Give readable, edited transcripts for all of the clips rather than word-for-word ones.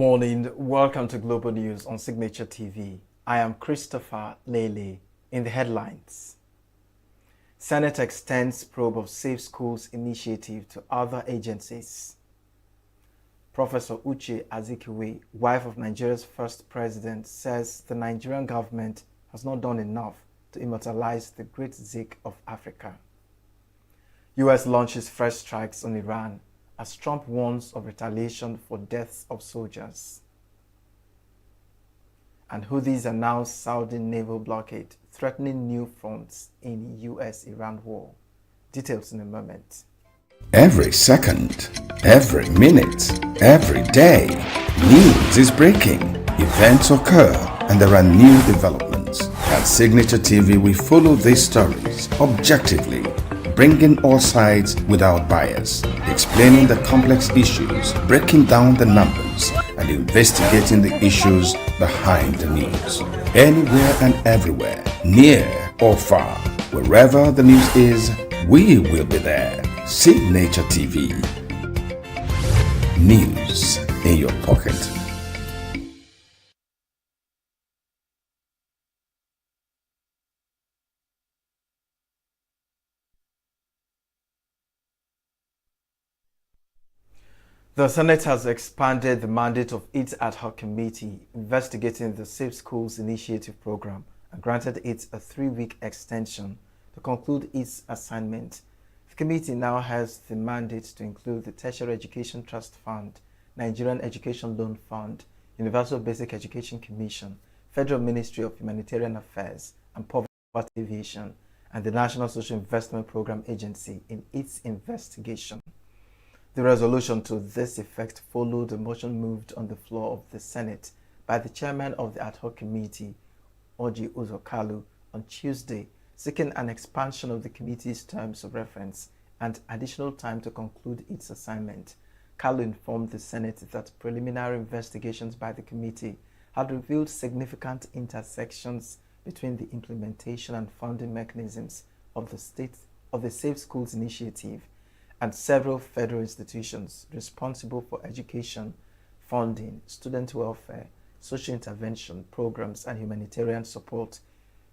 morning. Welcome to Global News on Signature TV. I am Christopher Lele. In the headlines, Senate extends probe of Safe Schools initiative to other agencies. Professor Uche Azikiwe, wife of Nigeria's first president, says the Nigerian government has not done enough to immortalize the great Zik of Africa. US launches fresh strikes on Iran as Trump warns of retaliation for deaths of soldiers. And Houthis announce Saudi naval blockade, threatening new fronts in US-Iran war. Details in a moment. Every second, every minute, every day, news is breaking. Events occur and there are new developments. At Signature TV, we follow these stories objectively, bringing all sides without bias, explaining the complex issues, breaking down the numbers, and investigating the issues behind the news. Anywhere and everywhere, near or far, wherever the news is, we will be there. Signature TV. News in your pocket. The Senate has expanded the mandate of its ad hoc committee investigating the Safe Schools Initiative program and granted it a 3-week extension to conclude its assignment. The committee now has the mandate to include the Tertiary Education Trust Fund, Nigerian Education Loan Fund, Universal Basic Education Commission, Federal Ministry of Humanitarian Affairs and Poverty Alleviation, and the National Social Investment Program Agency in its investigation. The resolution to this effect followed a motion moved on the floor of the Senate by the chairman of the ad hoc committee, Orji Uzor Kalu, on Tuesday, seeking an expansion of the committee's terms of reference and additional time to conclude its assignment. Kalu informed the Senate that preliminary investigations by the committee had revealed significant intersections between the implementation and funding mechanisms of the Safe Schools Initiative and several federal institutions responsible for education, funding, student welfare, social intervention programs, and humanitarian support.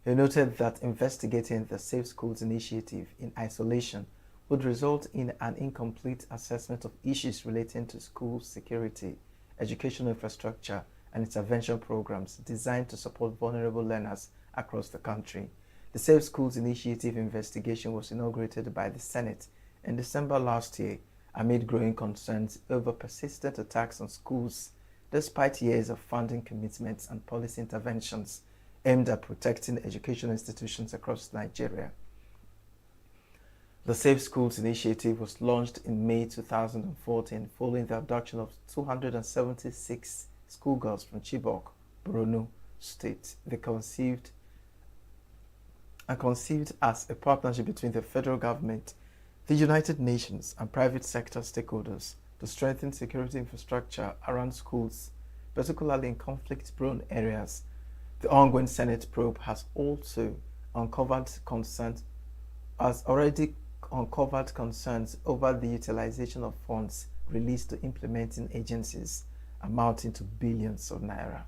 He noted that investigating the Safe Schools Initiative in isolation would result in an incomplete assessment of issues relating to school security, educational infrastructure, and intervention programs designed to support vulnerable learners across the country. The Safe Schools Initiative investigation was inaugurated by the Senate in December last year amid growing concerns over persistent attacks on schools despite years of funding commitments and policy interventions aimed at protecting educational institutions across Nigeria. The Safe Schools Initiative was launched in May 2014 following the abduction of 276 schoolgirls from Chibok, Borno State. They conceived as a partnership between the federal government, the United Nations, and private sector stakeholders to strengthen security infrastructure around schools, particularly in conflict-prone areas. The ongoing Senate probe has already uncovered concerns over the utilization of funds released to implementing agencies amounting to billions of naira.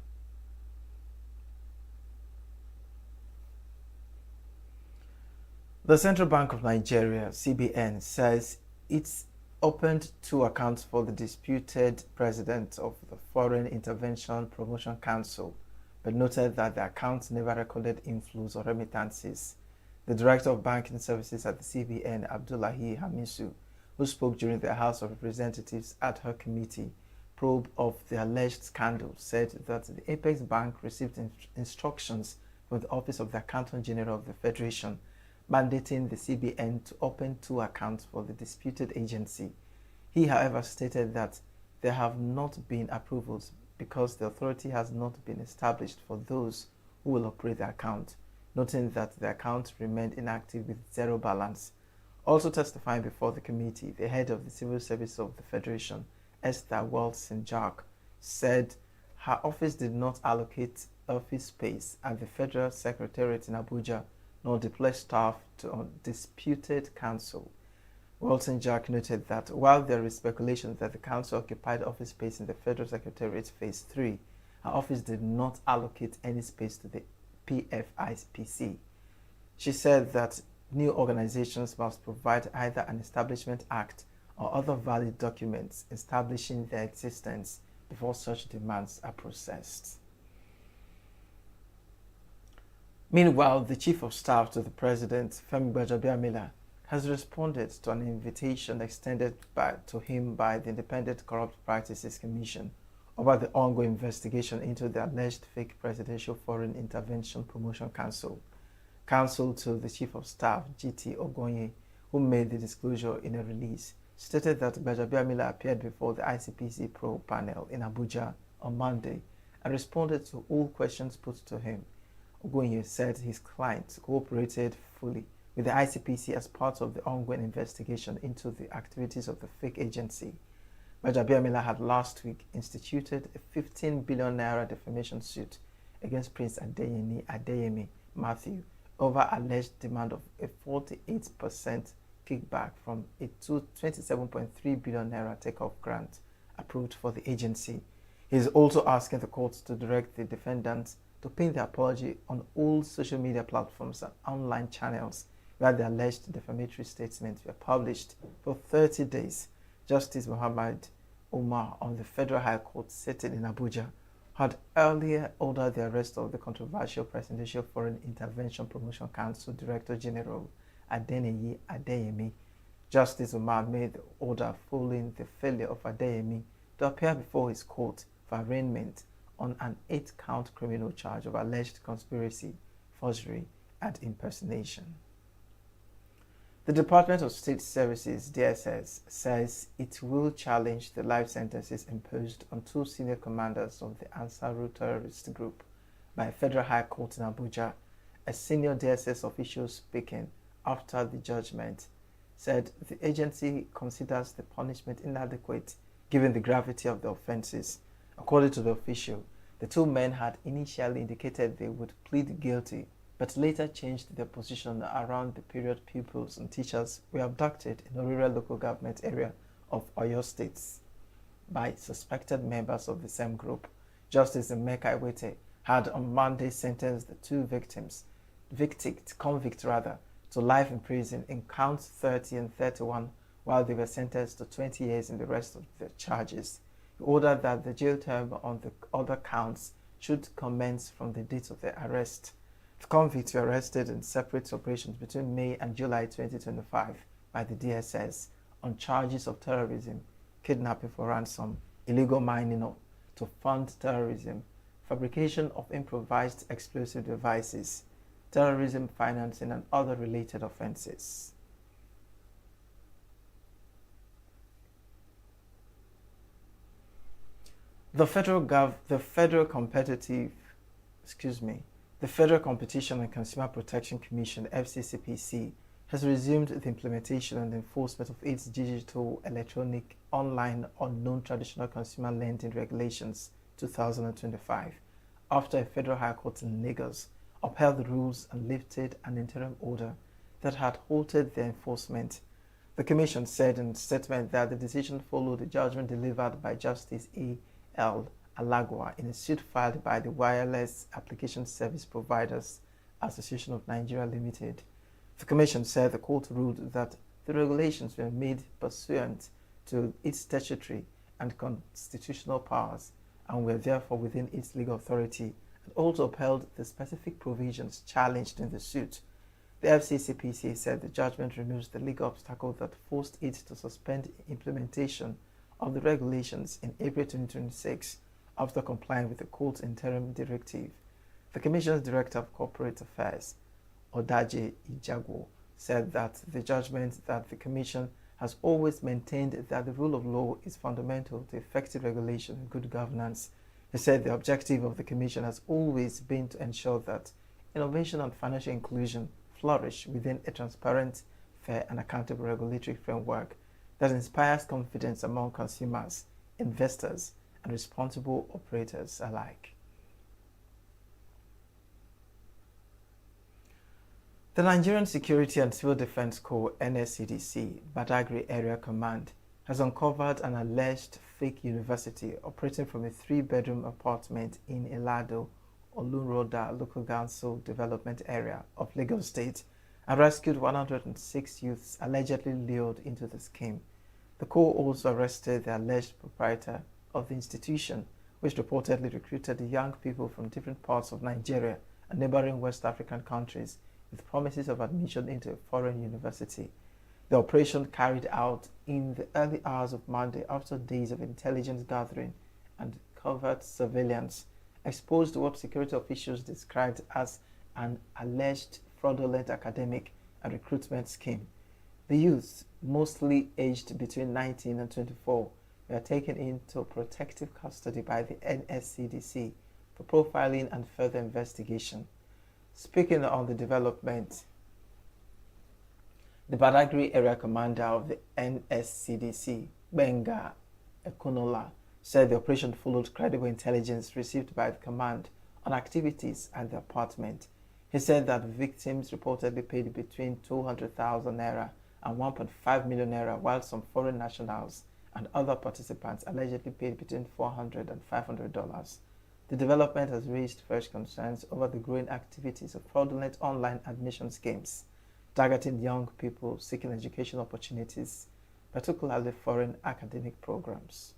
The Central Bank of Nigeria, CBN, says it's opened 2 accounts for the disputed president of the Foreign Intervention Promotion Council, but noted that the accounts never recorded inflows or remittances. The Director of Banking Services at the CBN, Abdullahi Hamisu, who spoke during the House of Representatives ad hoc committee probe of the alleged scandal, said that the Apex Bank received instructions from the Office of the Accountant General of the Federation mandating the CBN to open 2 accounts for the disputed agency. He, however, stated that there have not been approvals because the authority has not been established for those who will operate the account, noting that the account remained inactive with 0 balance. Also testifying before the committee, the head of the Civil Service of the Federation, Esther Wilson-Jack, said her office did not allocate office space at the Federal Secretariat in Abuja nor deploy staff to a disputed council. Walton Jack noted that while there is speculation that the council occupied office space in the Federal Secretariat Phase 3, her office did not allocate any space to the PFIPC. She said that new organizations must provide either an Establishment Act or other valid documents establishing their existence before such demands are processed. Meanwhile, the Chief of Staff to the President, Femi Gbajabiamila, has responded to an invitation extended to him by the Independent Corrupt Practices Commission over the ongoing investigation into the alleged fake Presidential Foreign Intervention Promotion Council. Counsel to the Chief of Staff, G.T. Ogonye, who made the disclosure in a release, stated that Gbajabiamila appeared before the ICPC Pro panel in Abuja on Monday and responded to all questions put to him. Ogonye said his client cooperated fully with the ICPC as part of the ongoing investigation into the activities of the fake agency. Gbajabiamila had last week instituted a 15 billion naira defamation suit against Prince Adeyemi Matthew over alleged demand of a 48% kickback from a 27.3 billion naira takeoff grant approved for the agency. He is also asking the court to direct the defendants to pin the apology on all social media platforms and online channels where the alleged defamatory statements were published for 30 days. Justice Muhammad Umar on the Federal High Court sitting in Abuja had earlier ordered the arrest of the controversial Presidential Foreign Intervention Promotion Council Director General Adeniyi Adeyemi. Justice Umar made the order following the failure of Adeyemi to appear before his court for arraignment on an 8-count criminal charge of alleged conspiracy, forgery, and impersonation. The Department of State Services, DSS, says it will challenge the life sentences imposed on 2 senior commanders of the Ansaru terrorist group by a Federal High Court in Abuja. A senior DSS official speaking after the judgment said the agency considers the punishment inadequate given the gravity of the offenses. According to the official, the 2 men had initially indicated they would plead guilty, but later changed their position around the period pupils and teachers were abducted in a rural local government area of Oyo State by suspected members of the same group. Justice Emeka Iwete had on Monday sentenced the 2 convicts to life in prison in counts 30 and 31, while they were sentenced to 20 years in the rest of the charges. He ordered that the jail term on the other counts should commence from the date of their arrest. The convicts were arrested in separate operations between May and July 2025 by the DSS on charges of terrorism, kidnapping for ransom, illegal mining to fund terrorism, fabrication of improvised explosive devices, terrorism financing, and other related offenses. The Federal Competition and Consumer Protection Commission, FCCPC, has resumed the implementation and enforcement of its digital, electronic, online, or non-traditional consumer lending regulations 2025 after a Federal High Court in Lagos upheld the rules and lifted an interim order that had halted their enforcement. The Commission said in a statement that the decision followed a judgment delivered by Justice A.L. Alagwa in a suit filed by the Wireless Application Service Providers Association of Nigeria Limited. The Commission said the court ruled that the regulations were made pursuant to its statutory and constitutional powers and were therefore within its legal authority, and also upheld the specific provisions challenged in the suit. The FCCPC said the judgment removes the legal obstacle that forced it to suspend implementation of the regulations in April 2026 after complying with the court's interim directive. The Commission's Director of Corporate Affairs, Odaje Ijagwo, said that the judgment that the Commission has always maintained that the rule of law is fundamental to effective regulation and good governance. He said the objective of the Commission has always been to ensure that innovation and financial inclusion flourish within a transparent, fair, and accountable regulatory framework that inspires confidence among consumers, investors, and responsible operators alike. The Nigerian Security and Civil Defense Corps (NSCDC) Badagry Area Command has uncovered an alleged fake university operating from a 3-bedroom apartment in Elado, Olunroda Local Council Development Area of Lagos State and rescued 106 youths allegedly lured into the scheme. The Corps also arrested the alleged proprietor of the institution, which reportedly recruited young people from different parts of Nigeria and neighboring West African countries with promises of admission into a foreign university. The operation, carried out in the early hours of Monday after days of intelligence gathering and covert surveillance, exposed what security officials described as an alleged fraudulent academic and recruitment scheme. The youths, mostly aged between 19 and 24, were taken into protective custody by the NSCDC for profiling and further investigation. Speaking on the development, the Badagry Area Commander of the NSCDC, Benga Ekonola, said the operation followed credible intelligence received by the command on activities at the apartment. He said that victims reportedly paid between 200,000 naira and 1.5 million naira, while some foreign nationals and other participants allegedly paid between $400 and $500. The development has raised fresh concerns over the growing activities of fraudulent online admission schemes, targeting young people seeking education opportunities, particularly foreign academic programs.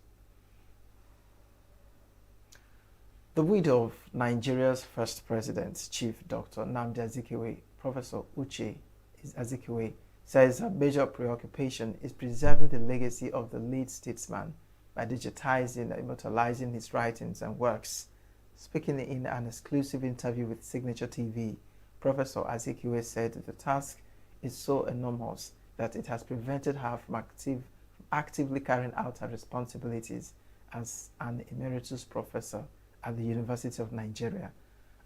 The widow of Nigeria's first president, Chief Dr. Nnamdi Azikiwe, Professor Uche Azikiwe, says her major preoccupation is preserving the legacy of the late statesman by digitizing and immortalizing his writings and works. Speaking in an exclusive interview with Signature TV, Professor Azikiwe said the task is so enormous that it has prevented her from actively carrying out her responsibilities as an emeritus professor at the University of Nigeria.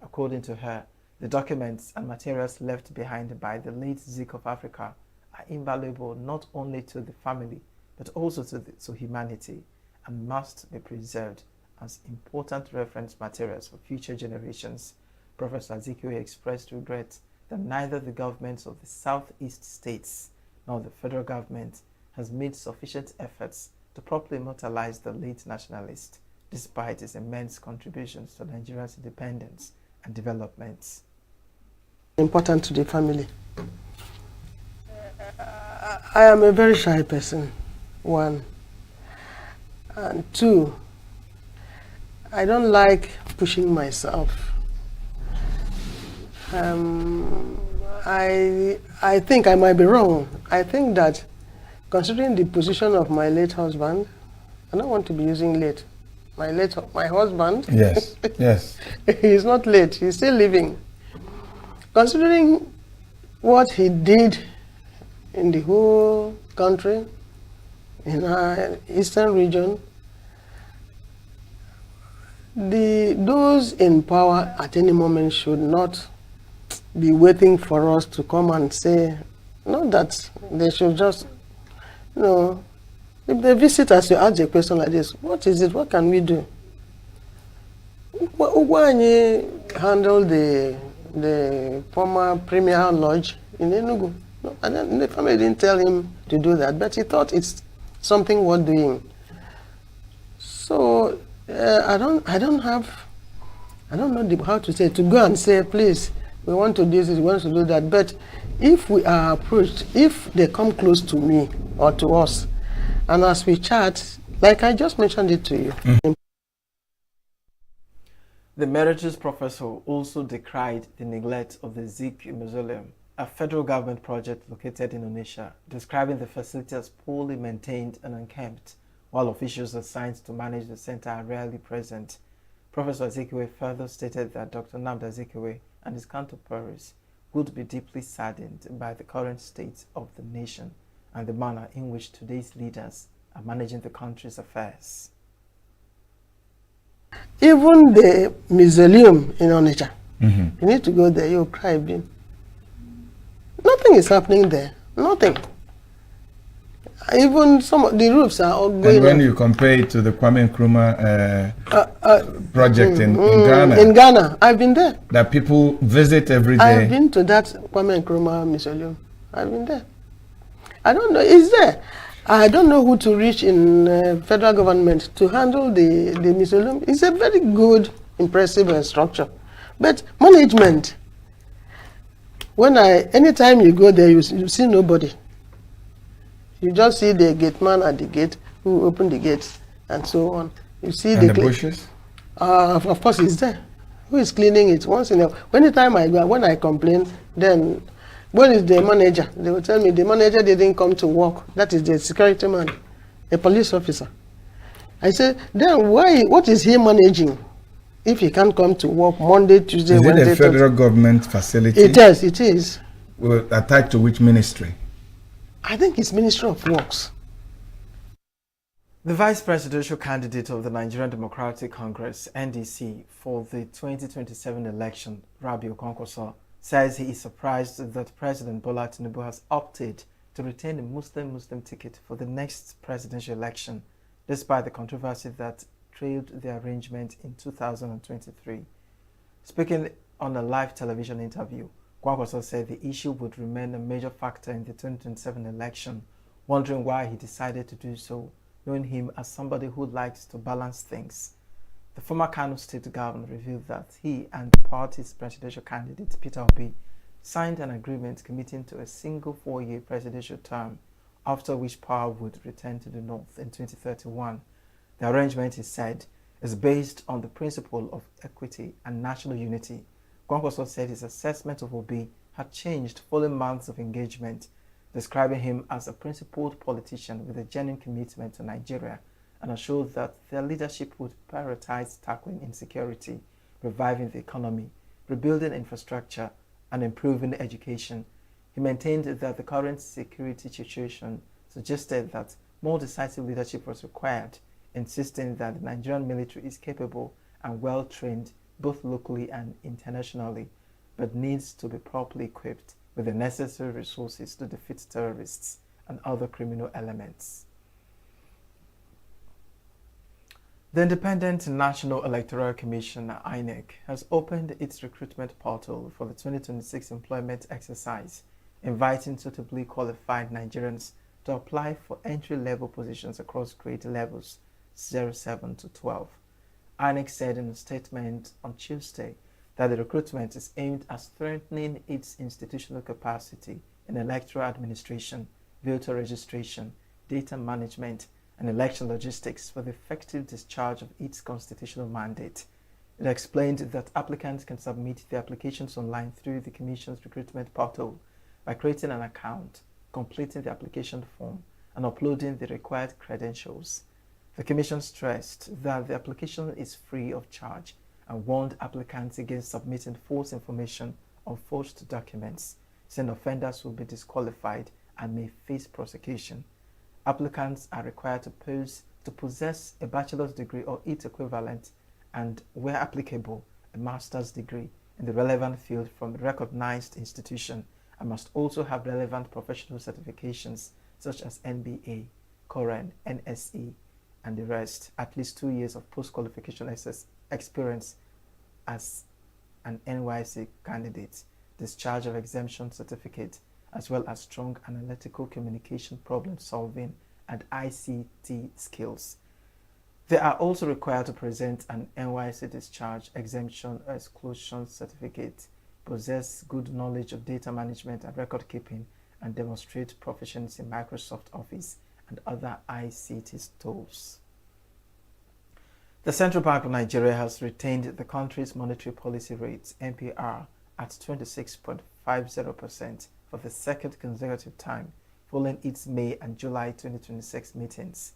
According to her, the documents and materials left behind by the late Zik of Africa are invaluable not only to the family but also to humanity and must be preserved as important reference materials for future generations. Professor Azikiwe expressed regret that neither the governments of the southeast states nor the federal government has made sufficient efforts to properly immortalize the late nationalist, despite his immense contributions to Nigeria's independence and development. Important to the family. I am a very shy person, 1. And 2, I don't like pushing myself. I think I might be wrong. I think that considering the position of my late husband, I don't want to be using late. My husband. Yes, yes. He's not late, he's still living. Considering what he did in the whole country, in our eastern region, those in power at any moment should not be waiting for us to come and say, not that they should just, if they visit us, you ask a question like this, what is it, what can we do? Why handle the former Premier Lodge in ENUGU? No, and the family didn't tell him to do that, but he thought it's something worth doing. So I don't know how to say, to go and say, please, we want to do this, we want to do that. But if we are approached, if they come close to me or to us, and as we chat, like I just mentioned it to you. Mm-hmm. The emeritus professor also decried the neglect of the Zik Mausoleum, a federal government project located in Onitsha, describing the facility as poorly maintained and unkempt, while officials assigned to manage the center are rarely present. Professor Azikiwe further stated that Dr. Nnamdi Azikiwe and his contemporaries would be deeply saddened by the current state of the nation and the manner in which today's leaders are managing the country's affairs. Even the mausoleum in Onitsha, you need to go there, you'll cry. Nothing is happening there, nothing. Even some of the roofs are all going And when up. you compare it to the Kwame Nkrumah project in Ghana, In Ghana, I've been there. that people visit every day. I've been to that Kwame Nkrumah Mausoleum. I've been there. I don't know. It's there. I don't know who to reach in federal government to handle the mausoleum. It's a very good, impressive structure. But management, anytime you go there, you see nobody. You just see the gate man at the gate who opened the gates and so on. You see And the bushes? Of course, it's there. Who is cleaning it? Once in a anytime I go, when I complain, then where is the manager? They will tell me the manager didn't come to work. That is the security man, a police officer. I said, then why? What is he managing if he can't come to work Monday, Tuesday, Wednesday? Is it a federal government facility? It is. It is. Well, attached to which ministry? I think it's Ministry of Works. The vice presidential candidate of the Nigerian Democratic Congress, NDC, for the 2027 election, Rabiu Kwankwaso, says he is surprised that President Bola Tinubu has opted to retain the Muslim ticket for the next presidential election, despite the controversy that trailed the arrangement in 2023. Speaking on a live television interview, Kwankwaso said the issue would remain a major factor in the 2027 election, wondering why he decided to do so, knowing him as somebody who likes to balance things. The former Kano State Governor revealed that he and the party's presidential candidate, Peter Obi, signed an agreement committing to a single 4-year presidential term, after which power would return to the North in 2031. The arrangement, he said, is based on the principle of equity and national unity. Kwankwaso said his assessment of Obi had changed following months of engagement, describing him as a principled politician with a genuine commitment to Nigeria, and assured that their leadership would prioritize tackling insecurity, reviving the economy, rebuilding infrastructure, and improving education. He maintained that the current security situation suggested that more decisive leadership was required, insisting that the Nigerian military is capable and well-trained both locally and internationally, but needs to be properly equipped with the necessary resources to defeat terrorists and other criminal elements. The Independent National Electoral Commission, INEC, has opened its recruitment portal for the 2026 employment exercise, inviting suitably qualified Nigerians to apply for entry-level positions across grade levels 07 to 12. INEC said in a statement on Tuesday that the recruitment is aimed at strengthening its institutional capacity in electoral administration, voter registration, data management, and election logistics for the effective discharge of its constitutional mandate. It explained that applicants can submit their applications online through the Commission's recruitment portal by creating an account, completing the application form, and uploading the required credentials. The Commission stressed that the application is free of charge and warned applicants against submitting false information or forged documents, saying offenders will be disqualified and may face prosecution. Applicants are required to possess a bachelor's degree or its equivalent and, where applicable, a master's degree in the relevant field from a recognized institution, and must also have relevant professional certifications such as NBA, COREN, NSE, and the rest, at least 2 years of post-qualification experience as an NYC candidate, discharge of exemption certificate, as well as strong analytical communication, problem solving, and ICT skills. They are also required to present an NYC discharge, exemption, or exclusion certificate, possess good knowledge of data management and record keeping, and demonstrate proficiency in Microsoft Office and other ICT tools. The Central Bank of Nigeria has retained the country's monetary policy rate, MPR, at 26.50% for the second consecutive time, following its May and July 2026 meetings.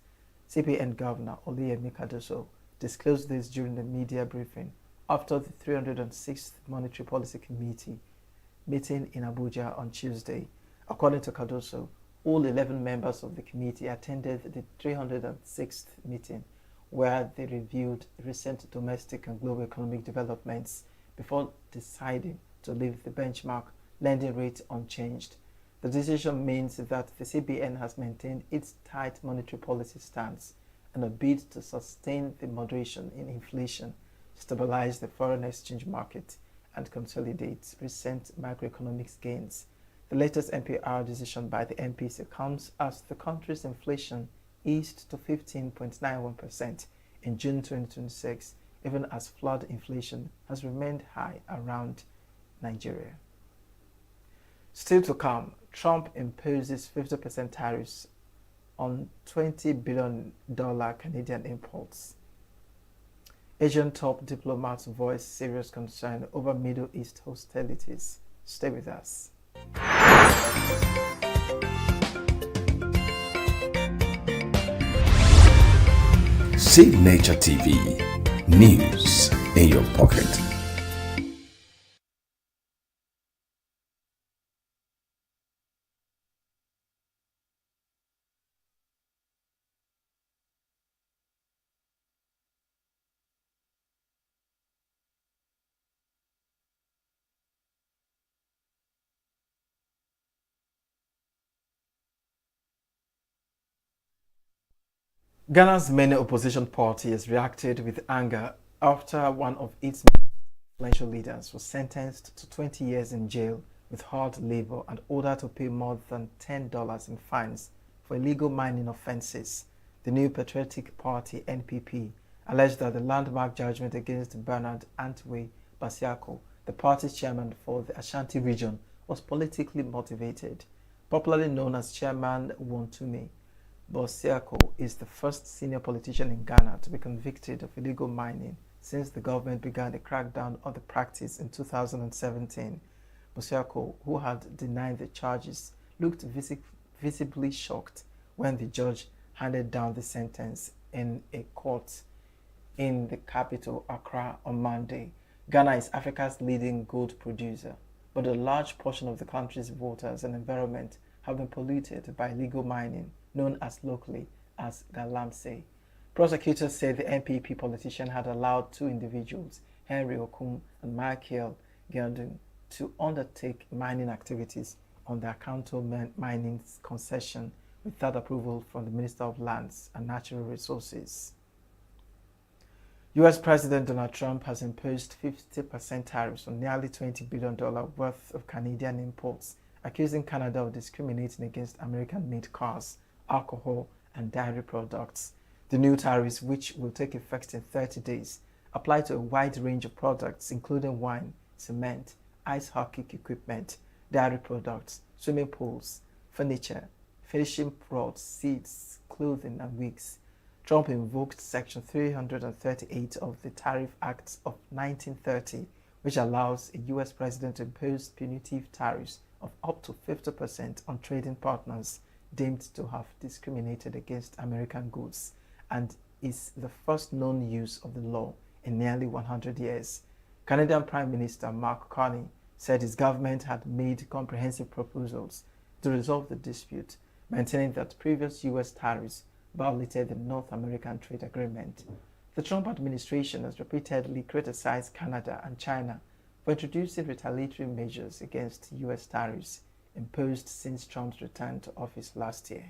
CBN Governor Oluyemi Cardoso disclosed this during the media briefing after the 306th Monetary Policy Committee meeting in Abuja on Tuesday. According to Cardoso, all 11 members of the committee attended the 306th meeting, where they reviewed recent domestic and global economic developments before deciding to leave the benchmark lending rate unchanged. The decision means that the CBN has maintained its tight monetary policy stance in a bid to sustain the moderation in inflation, stabilize the foreign exchange market, and consolidate recent macroeconomic gains. The latest MPR decision by the MPC comes as the country's inflation eased to 15.91% in June 2026, even as flood inflation has remained high around Nigeria. Still to come, Trump imposes 50% tariffs on $20 billion Canadian imports. Asian top diplomats voice serious concern over Middle East hostilities. Stay with us. Signature TV, news in your pocket. Ghana's main opposition party has reacted with anger after one of its influential leaders was sentenced to 20 years in jail with hard labor and ordered to pay more than $10 in fines for illegal mining offenses. The New Patriotic Party (NPP) alleged that the landmark judgment against Bernard Antwi Basiako, the party's chairman for the Ashanti region, was politically motivated. Popularly known as Chairman Wontumi, Bosiako is the first senior politician in Ghana to be convicted of illegal mining since the government began a crackdown on the practice in 2017. Bosiako, who had denied the charges, looked visibly shocked when the judge handed down the sentence in a court in the capital, Accra, on Monday. Ghana is Africa's leading gold producer, but a large portion of the country's waters and environment have been polluted by illegal mining, known as locally as galamsey. Prosecutors say the NPP politician had allowed two individuals, Henry Okum and Michael Geldon, to undertake mining activities on the Akanto mining concession without approval from the Minister of Lands and Natural Resources. US President Donald Trump has imposed 50% tariffs on nearly $20 billion worth of Canadian imports, accusing Canada of discriminating against American-made cars, alcohol, and dairy products. The new tariffs, which will take effect in 30 days, apply to a wide range of products including wine, cement, ice hockey equipment, dairy products, swimming pools, furniture, finishing rods, seeds, clothing, and wigs. Trump invoked Section 338 of the Tariff Act of 1930, which allows a U.S. president to impose punitive tariffs of up to 50% on trading partners deemed to have discriminated against American goods, and is the first known use of the law in nearly 100 years. Canadian Prime Minister Mark Carney said his government had made comprehensive proposals to resolve the dispute, maintaining that previous U.S. tariffs violated the North American Trade Agreement. The Trump administration has repeatedly criticized Canada and China for introducing retaliatory measures against U.S. tariffs imposed since Trump's return to office last year.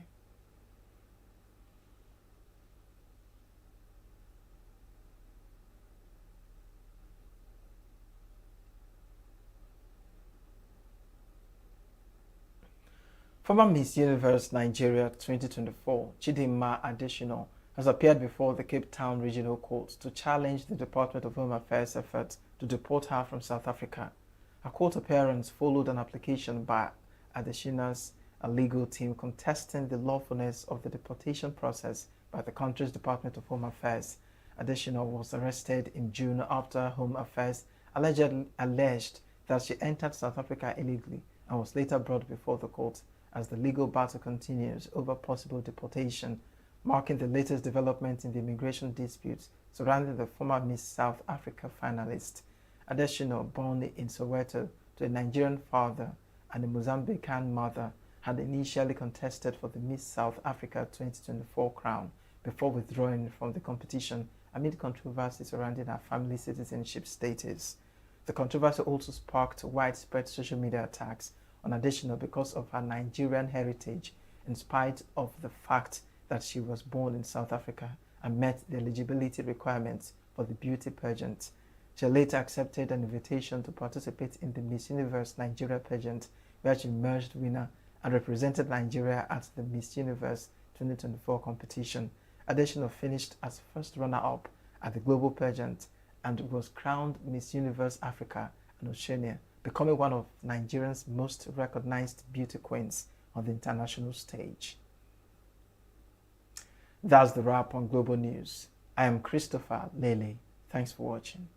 Former Miss Universe Nigeria 2024, Chidinma Adesina, has appeared before the Cape Town Regional Court to challenge the Department of Home Affairs' effort to deport her from South Africa. A court appearance followed an application by Adesina's legal team contesting the lawfulness of the deportation process by the country's Department of Home Affairs. Adesina was arrested in June after Home Affairs alleged that she entered South Africa illegally and was later brought before the court as the legal battle continues over possible deportation, marking the latest development in the immigration disputes surrounding the former Miss South Africa finalist. Adesina, born in Soweto to a Nigerian father and a Mozambican mother, had initially contested for the Miss South Africa 2024 crown before withdrawing from the competition amid controversy surrounding her family citizenship status. The controversy also sparked widespread social media attacks on additional because of her Nigerian heritage, in spite of the fact that she was born in South Africa and met the eligibility requirements for the beauty pageant. She later accepted an invitation to participate in the Miss Universe Nigeria pageant, where she emerged winner and represented Nigeria at the Miss Universe 2024 competition. Additional finished as first runner-up at the global pageant and was crowned Miss Universe Africa and Oceania, becoming one of Nigeria's most recognized beauty queens on the international stage. That's the wrap on Global News. I am Christopher Lele. Thanks for watching.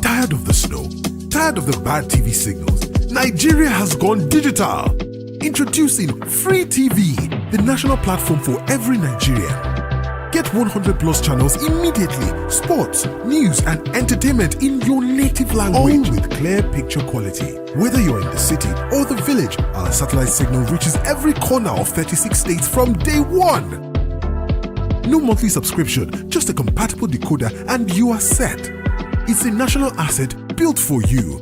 Tired of the snow? Tired of the bad TV signals? Nigeria has gone digital. Introducing Free TV, the national platform for every Nigerian. Get 100 plus channels immediately. Sports, news, and entertainment in your native language with clear picture quality. Whether you're in the city or the village, our satellite signal reaches every corner of 36 states from day one. No monthly subscription, just a compatible decoder and you are set. It's a national asset built for you.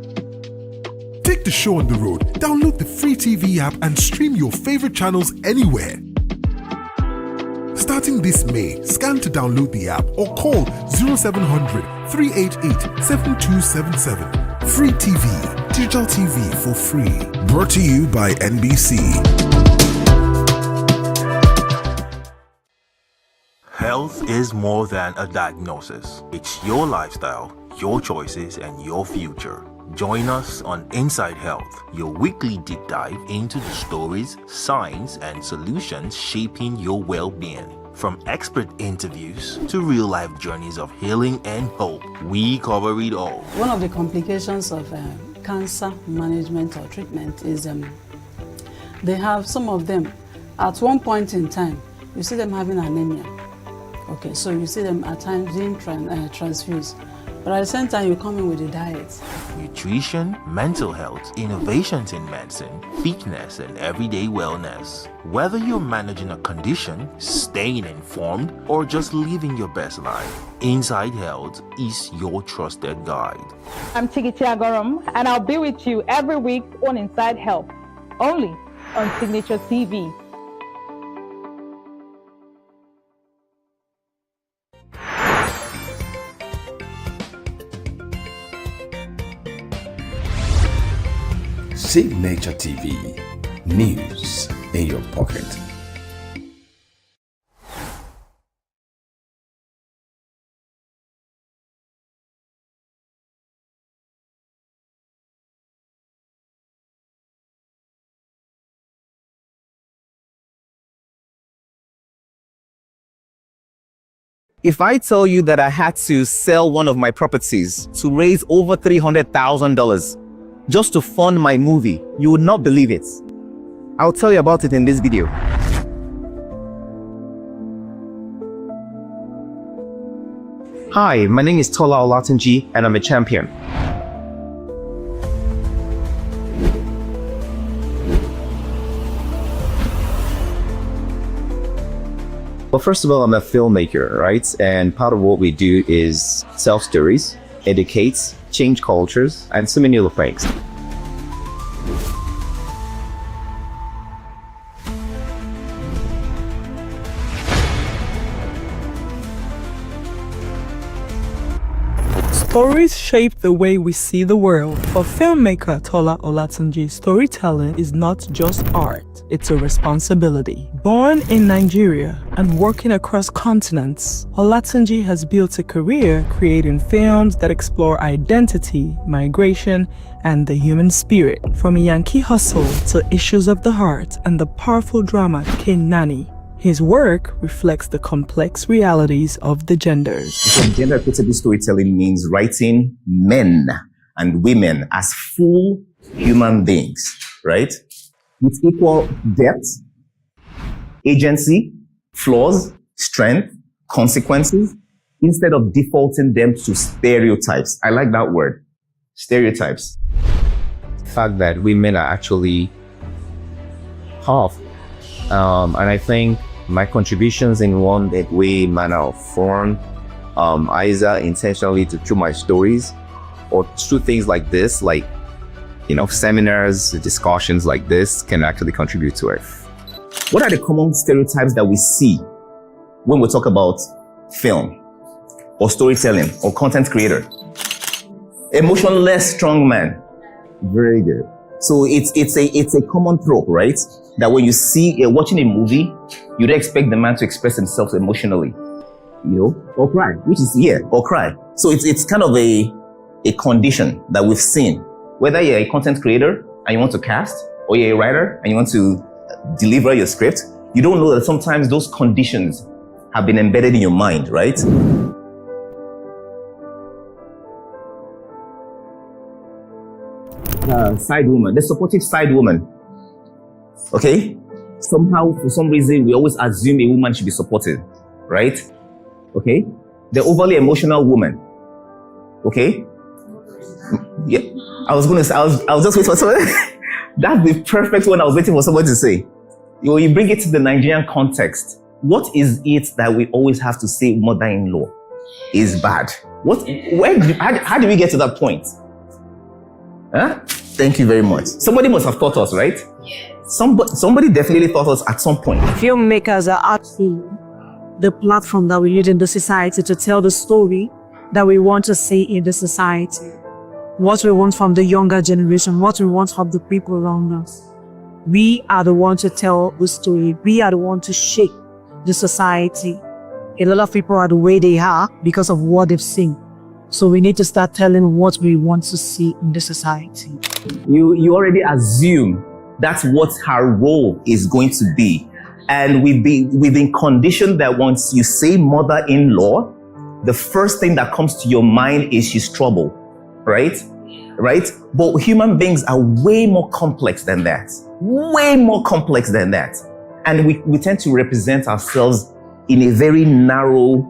Take the show on the road, download the Free TV app and stream your favorite channels anywhere. Starting this May, scan to download the app or call 0700 388 7277. Free TV, digital TV for free. Brought to you by NBC. Health is more than a diagnosis. It's your lifestyle, your choices, and your future. Join us on Inside Health, your weekly deep dive into the stories, science, and solutions shaping your well-being. From expert interviews to real-life journeys of healing and hope, we cover it all. One of the complications of cancer management or treatment is they have some of them at one point in time, you see them having anemia. Okay, so you see them at times being transfused. But at the same time, you come in with a diet. Nutrition, mental health, innovations in medicine, fitness, and everyday wellness. Whether you're managing a condition, staying informed, or just living your best life, Inside Health is your trusted guide. I'm Tigiti Agorom, and I'll be with you every week on Inside Health, only on Signature TV. Signature TV, news in your pocket. If I tell you that I had to sell one of my properties to raise over $300,000 just to fund my movie, you would not believe it. I'll tell you about it in this video. Hi, my name is Tola Olatunji and I'm a champion. Well, first of all, I'm a filmmaker, right? And part of what we do is tell stories, educate, change cultures, and so many other things. Stories shape the way we see the world. For filmmaker Tola Olatunji, storytelling is not just art, it's a responsibility. Born in Nigeria and working across continents, Olatunji has built a career creating films that explore identity, migration, and the human spirit. From Yankee Hustle to Issues of the Heart and the powerful drama King Nani, his work reflects the complex realities of the genders. So gender equitable storytelling means writing men and women as full human beings, right? With equal depth, agency, flaws, strength, consequences, instead of defaulting them to stereotypes. I like that word, stereotypes. The fact that women are actually half. And I think my contributions in one way, manner, or form, either intentionally through my stories or through things like this, like, seminars, discussions like this can actually contribute to it. What are the common stereotypes that we see when we talk about film or storytelling or content creator? Emotionless strong man. Very good. So it's a common trope, right? That when you're watching a movie, you don't expect the man to express himself emotionally, or cry, or cry. So it's kind of a condition that we've seen. Whether you're a content creator and you want to cast, or you're a writer and you want to deliver your script, you don't know that sometimes those conditions have been embedded in your mind, right? Side woman, the supportive side woman. Okay? Somehow, for some reason, we always assume a woman should be supported, right? Okay? The overly emotional woman. Okay? Yeah. I was just waiting for someone. That's the perfect one I was waiting for someone to say. You bring it to the Nigerian context. What is it that we always have to say mother-in-law is bad? How do we get to that point? Huh? Thank you very much. Somebody must have taught us, right? Yes. Somebody definitely taught us at some point. Filmmakers are actually the platform that we need in the society to tell the story that we want to see in the society. What we want from the younger generation, what we want from the people around us. We are the ones to tell the story. We are the ones to shape the society. A lot of people are the way they are because of what they've seen. So we need to start telling what we want to see in the society. You already assume that's what her role is going to be. And we've been conditioned that once you say mother-in-law, the first thing that comes to your mind is she's trouble, right? Right? But human beings are way more complex than that. Way more complex than that. And we tend to represent ourselves in a very narrow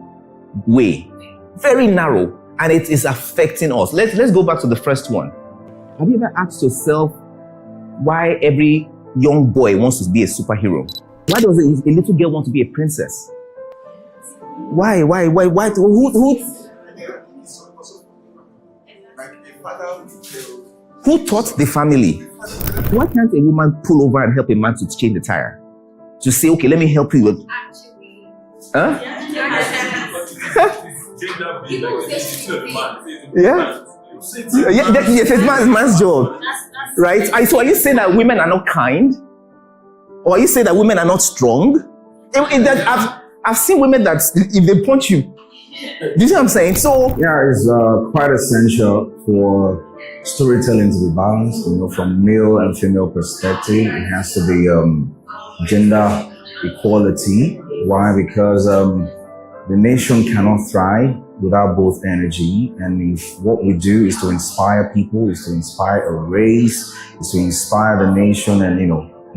way. Very narrow. And it is affecting us. Let's go back to the first one. Have you ever asked yourself why every young boy wants to be a superhero? Why does a little girl want to be a princess? Why? Who taught the family? Why can't a woman pull over and help a man to change the tire? To say, okay, let me help you with... Huh? Yeah. Yes, it's man's job. Right? So are you saying that women are not kind? Or are you saying that women are not strong? I've seen women that if they punch you, do you see what I'm saying? So yeah, it's quite essential for storytelling to be balanced, from male and female perspective. It has to be gender equality. Why? Because the nation cannot thrive without both energy. And if what we do is to inspire people, is to inspire a race, is to inspire the nation and,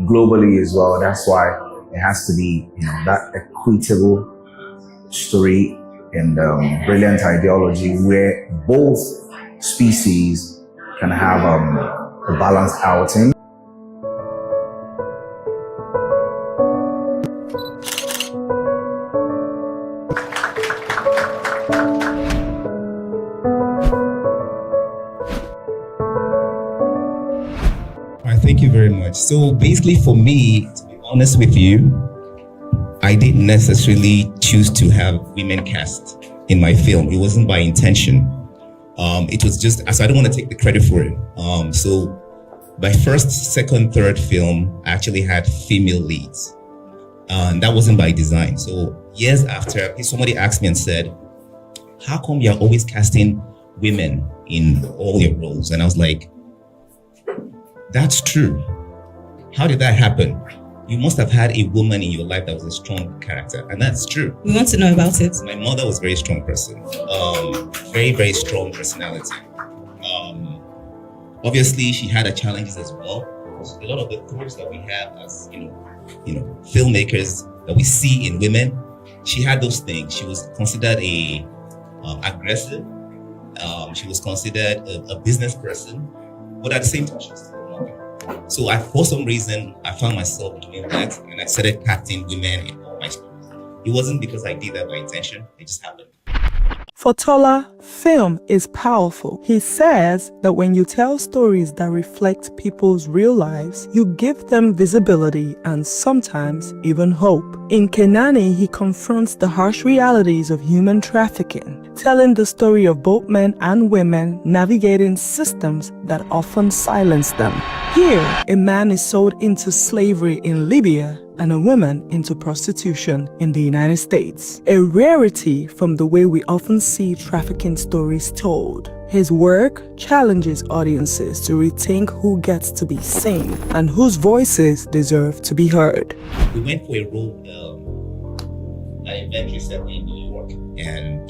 globally as well, that's why it has to be, that equitable story and brilliant ideology where both species can have a balanced outing. Thank you very much. So basically for me, to be honest with you, I didn't necessarily choose to have women cast in my film. It wasn't by intention. It was just, so I don't want to take the credit for it. So my first, second, third film actually had female leads. And that wasn't by design. So years after, somebody asked me and said, how come you're always casting women in all your roles? And I was like, that's true. How did that happen? You must have had a woman in your life that was a strong character. And that's true. We want to know about it. My mother was a very strong person. Very, very strong personality. Obviously, she had her challenges as well. A lot of the tropes that we have as, filmmakers that we see in women, she had those things. She was considered aggressive. She was considered a business person, but at the same time, she was still a mother. So for some reason, I found myself doing that, and I started casting women in all my stories. It wasn't because I did that by intention; it just happened. For Tola, film is powerful. He says that when you tell stories that reflect people's real lives, you give them visibility and sometimes even hope. In Kenani, he confronts the harsh realities of human trafficking, telling the story of both men and women navigating systems that often silence them. Here, a man is sold into slavery in Libya and a woman into prostitution in the United States. A rarity from the way we often see trafficking stories told. His work challenges audiences to rethink who gets to be seen and whose voices deserve to be heard. We went for a role, an event recently in New York, and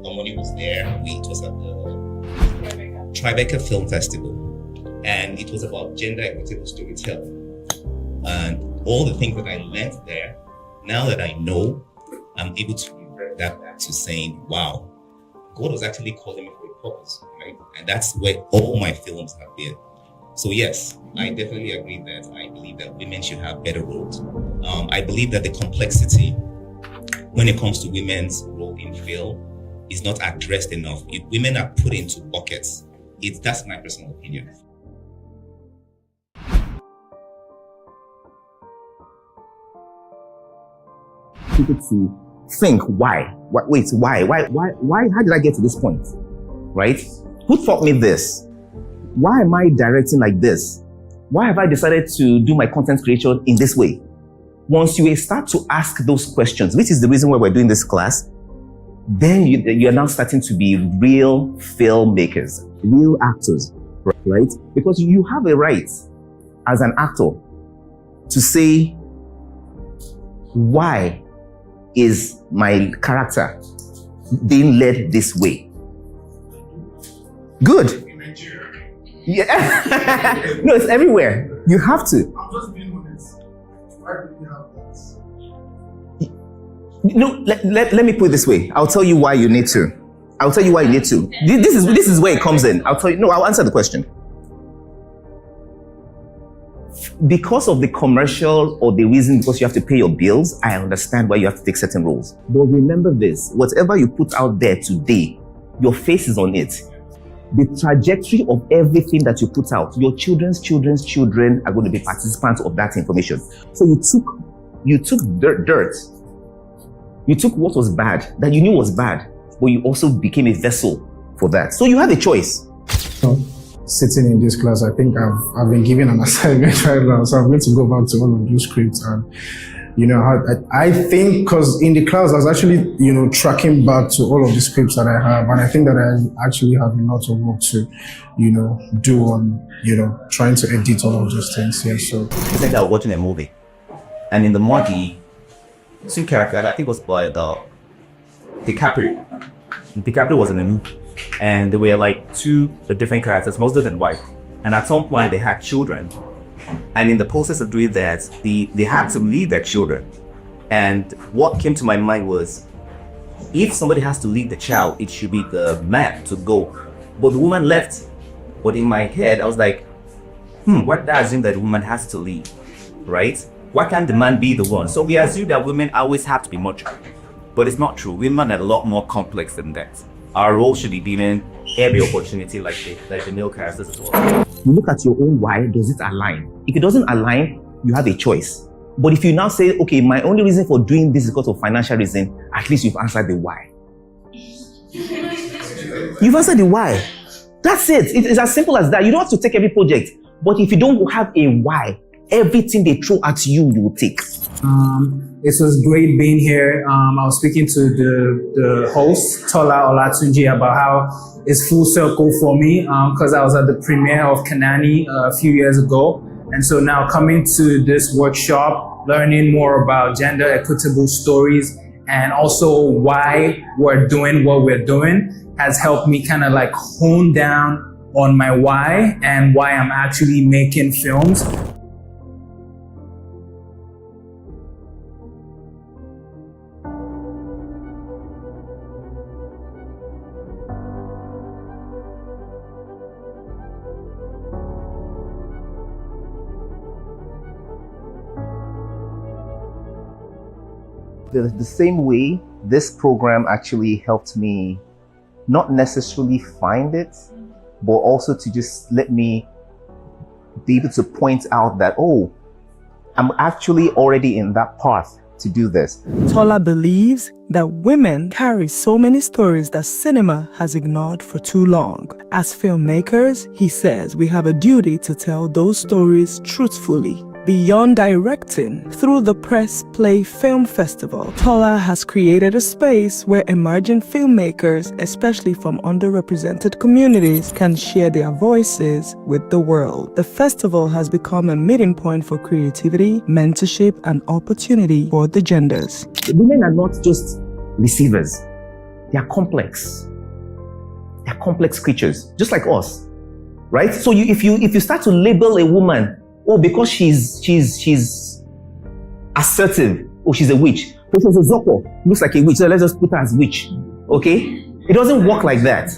Omoni was there. It was at the Tribeca Film Festival, and it was about gender equitable storytelling. And all the things that I learned there, now that I know, I'm able to revert that back to saying, wow, God was actually calling me for a purpose, right? And that's where all my films have been. So yes, I definitely agree that I believe that women should have better roles. I believe that the complexity when it comes to women's role in film is not addressed enough. Women are put into buckets. That's my personal opinion. People to think why? How did I get to this point? Right? Who taught me this? Why am I directing like this? Why have I decided to do my content creation in this way? Once you start to ask those questions, which is the reason why we're doing this class, then you're now starting to be real filmmakers, real actors, right? Because you have a right as an actor to say, why is my character being led this way? Good. Yeah. No, it's everywhere. You have to. I'm just being honest. Why do we have that? No, let me put it this way. I'll tell you why you need to. I'll tell you why you need to. This is where it comes in. I'll answer the question. Because of the commercial or the reason because you have to pay your bills, I understand why you have to take certain roles. But remember this, whatever you put out there today, your face is on it. The trajectory of everything that you put out, your children's children are going to be participants of that information. So you took dirt. You took what was bad, that you knew was bad, but you also became a vessel for that. So you have a choice. Sitting in this class, I think I've been given an assignment right now, so I'm going to go back to all of those scripts and I think because in the class I was actually tracking back to all of the scripts that I have, and I think that I actually have a lot of work to do on trying to edit all of those things. Yeah, so it's like I was watching a movie, and in the movie, two characters, I think it was by DiCaprio. DiCaprio was in the movie. And they were like two different characters, husband and wife. And at some point they had children. And in the process of doing that, they had to leave their children. And what came to my mind was, if somebody has to leave the child, it should be the man to go. But the woman left. But in my head, I was like, why did I assume that the woman has to leave, right? Why can't the man be the one? So we assume that women always have to be mature. But it's not true. Women are a lot more complex than that. Our role should be given every opportunity like the male characters as well. You look at your own why, does it align? If it doesn't align, you have a choice. But if you now say, okay, my only reason for doing this is because of financial reason, at least you've answered the why. You've answered the why. That's it. It's as simple as that. You don't have to take every project. But if you don't have a why, everything they throw at you, you will take. It was great being here. I was speaking to the host, Tola Olatunji, about how it's full circle for me because I was at the premiere of Kanani a few years ago. And so now coming to this workshop, learning more about gender equitable stories and also why we're doing what we're doing has helped me kind of like hone down on my why and why I'm actually making films. The same way this program actually helped me not necessarily find it, but also to just let me be able to point out that, oh, I'm actually already in that path to do this. Tola believes that women carry so many stories that cinema has ignored for too long. As filmmakers, he says we have a duty to tell those stories truthfully. Beyond directing, through the Press Play Film Festival, Tola has created a space where emerging filmmakers, especially from underrepresented communities, can share their voices with the world. The festival has become a meeting point for creativity, mentorship, and opportunity for the genders. Women are not just receivers. They are complex. They are complex creatures, just like us, right? So if you start to label a woman, oh, because she's assertive, oh, she's a witch. Professor Zoko looks like a witch, so let's just put her as witch. Okay? It doesn't work like that.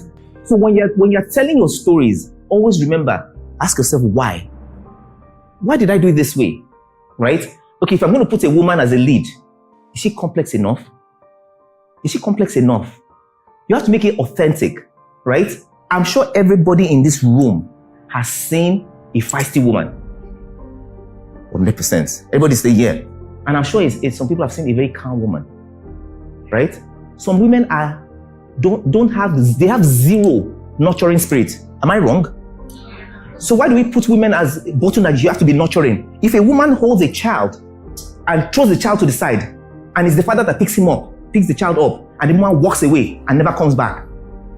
So when you're telling your stories, always remember, ask yourself why. Why did I do it this way? Right? Okay, if I'm going to put a woman as a lead, is she complex enough? Is she complex enough? You have to make it authentic, right? I'm sure everybody in this room has seen a feisty woman. 100%. Everybody say yeah. And I'm sure it's some people have seen a very calm woman, right? Some women they have zero nurturing spirit. Am I wrong? So why do we put women as bottom that you have to be nurturing? If a woman holds a child and throws the child to the side, and it's the father that picks the child up, and the woman walks away and never comes back,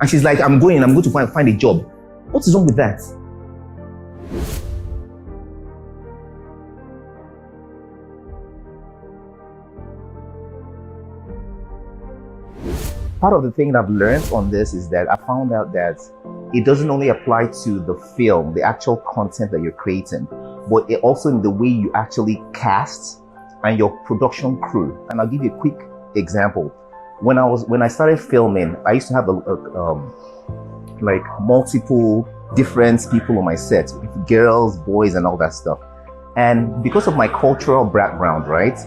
and she's like, I'm going to find a job. What is wrong with that? Part of the thing that I've learned on this is that I found out that it doesn't only apply to the film, the actual content that you're creating, but it also in the way you actually cast and your production crew. And I'll give you a quick example. When I started filming, I used to have like multiple different people on my set, girls, boys, and all that stuff. And because of my cultural background, right,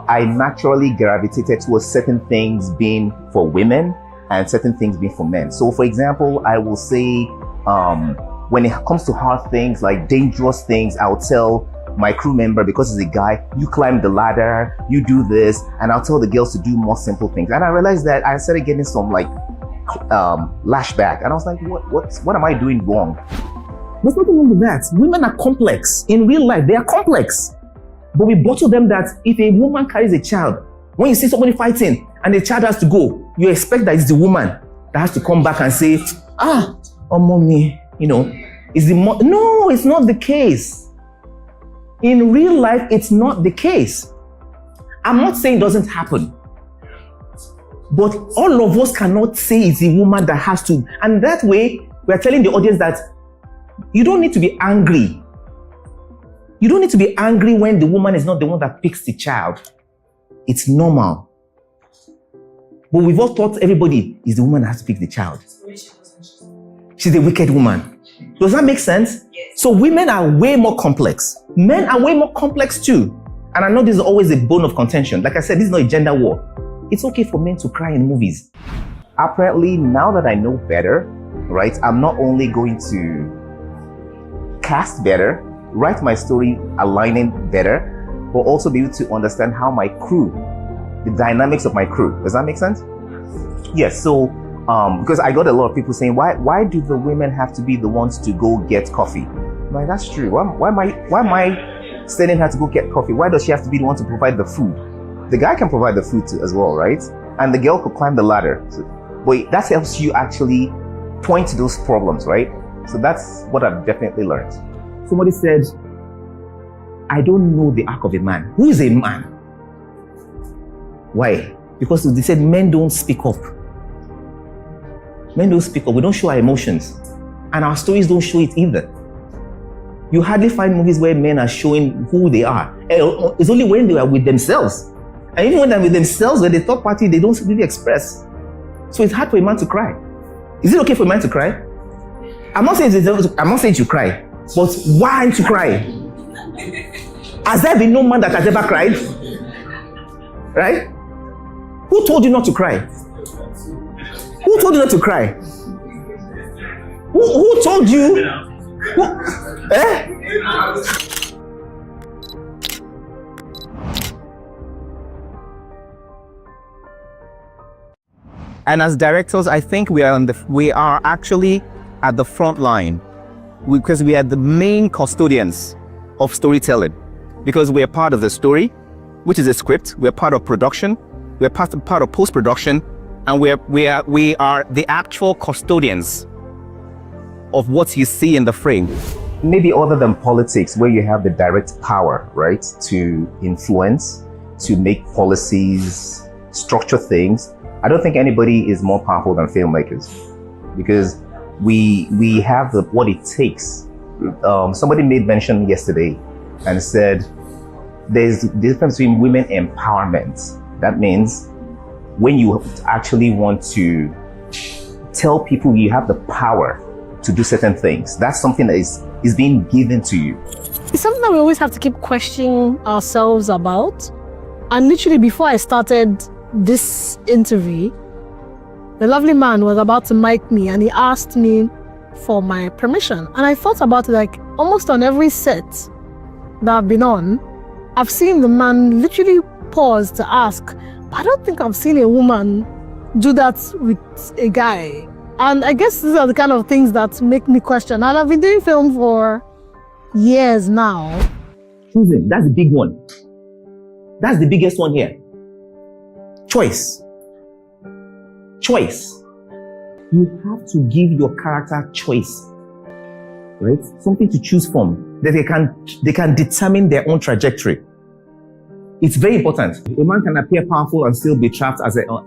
I naturally gravitated towards certain things being for women and certain things being for men. So for example, I will say, when it comes to hard things, like dangerous things, I'll tell my crew member, because he's a guy, you climb the ladder, you do this, and I'll tell the girls to do more simple things. And I realized that I started getting some like lashback, and I was like, what am I doing wrong? There's nothing wrong with that. Women are complex. In real life, they are complex. But we bottle them that if a woman carries a child, when you see somebody fighting and the child has to go, you expect that it's the woman that has to come back and say, oh mommy, no, it's not the case. In real life, it's not the case. I'm not saying it doesn't happen, but all of us cannot say it's the woman that has to. And that way, we're telling the audience that you don't need to be angry. You don't need to be angry when the woman is not the one that picks the child. It's normal. But we've all thought everybody is the woman that has to pick the child. She's a wicked woman. Does that make sense? Yes. So women are way more complex. Men are way more complex too. And I know this is always a bone of contention. Like I said, this is not a gender war. It's okay for men to cry in movies. Apparently, now that I know better, right, I'm not only going to cast better, write my story aligning better, but also be able to understand how my crew, the dynamics of my crew. Does that make sense? Yes. So because I got a lot of people saying, why do the women have to be the ones to go get coffee? I'm like, that's true. Why am I sending her to go get coffee? Why does she have to be the one to provide the food? The guy can provide the food too, as well, right? And the girl could climb the ladder. But that helps you actually point to those problems, right? So that's what I've definitely learned. Somebody said, I don't know the arc of a man. Who is a man? Why? Because they said men don't speak up. Men don't speak up. We don't show our emotions. And our stories don't show it either. You hardly find movies where men are showing who they are. It's only when they are with themselves. And even when they're with themselves, when they third party, they don't really express. So it's hard for a man to cry. Is it okay for a man to cry? I'm not saying to cry, but why to cry? Has there been no man that has ever cried? Right? Who told you not to cry? Who told you not to cry? Who told you? And as directors, I think we are actually at the front line because we are the main custodians of storytelling, because we are part of the story, which is a script. We are part of production. We are part of post-production, and we are the actual custodians of what you see in the frame. Maybe other than politics, where you have the direct power, right, to influence, to make policies, structure things. I don't think anybody is more powerful than filmmakers, because we have what it takes. Somebody made mention yesterday and said there's a difference between women empowerment. That means when you actually want to tell people you have the power to do certain things, that's something that is being given to you. It's something that we always have to keep questioning ourselves about. And literally before I started this interview, the lovely man was about to mic me and he asked me for my permission. And I thought about it, like almost on every set that I've been on, I've seen the man literally pause to ask, but I don't think I've seen a woman do that with a guy. And I guess these are the kind of things that make me question. And I've been doing film for years now. Choosing, that's the big one. That's the biggest one here. Choice. Choice. You have to give your character choice, right? Something to choose from, that they can determine their own trajectory. It's very important. A man can appear powerful and still be trapped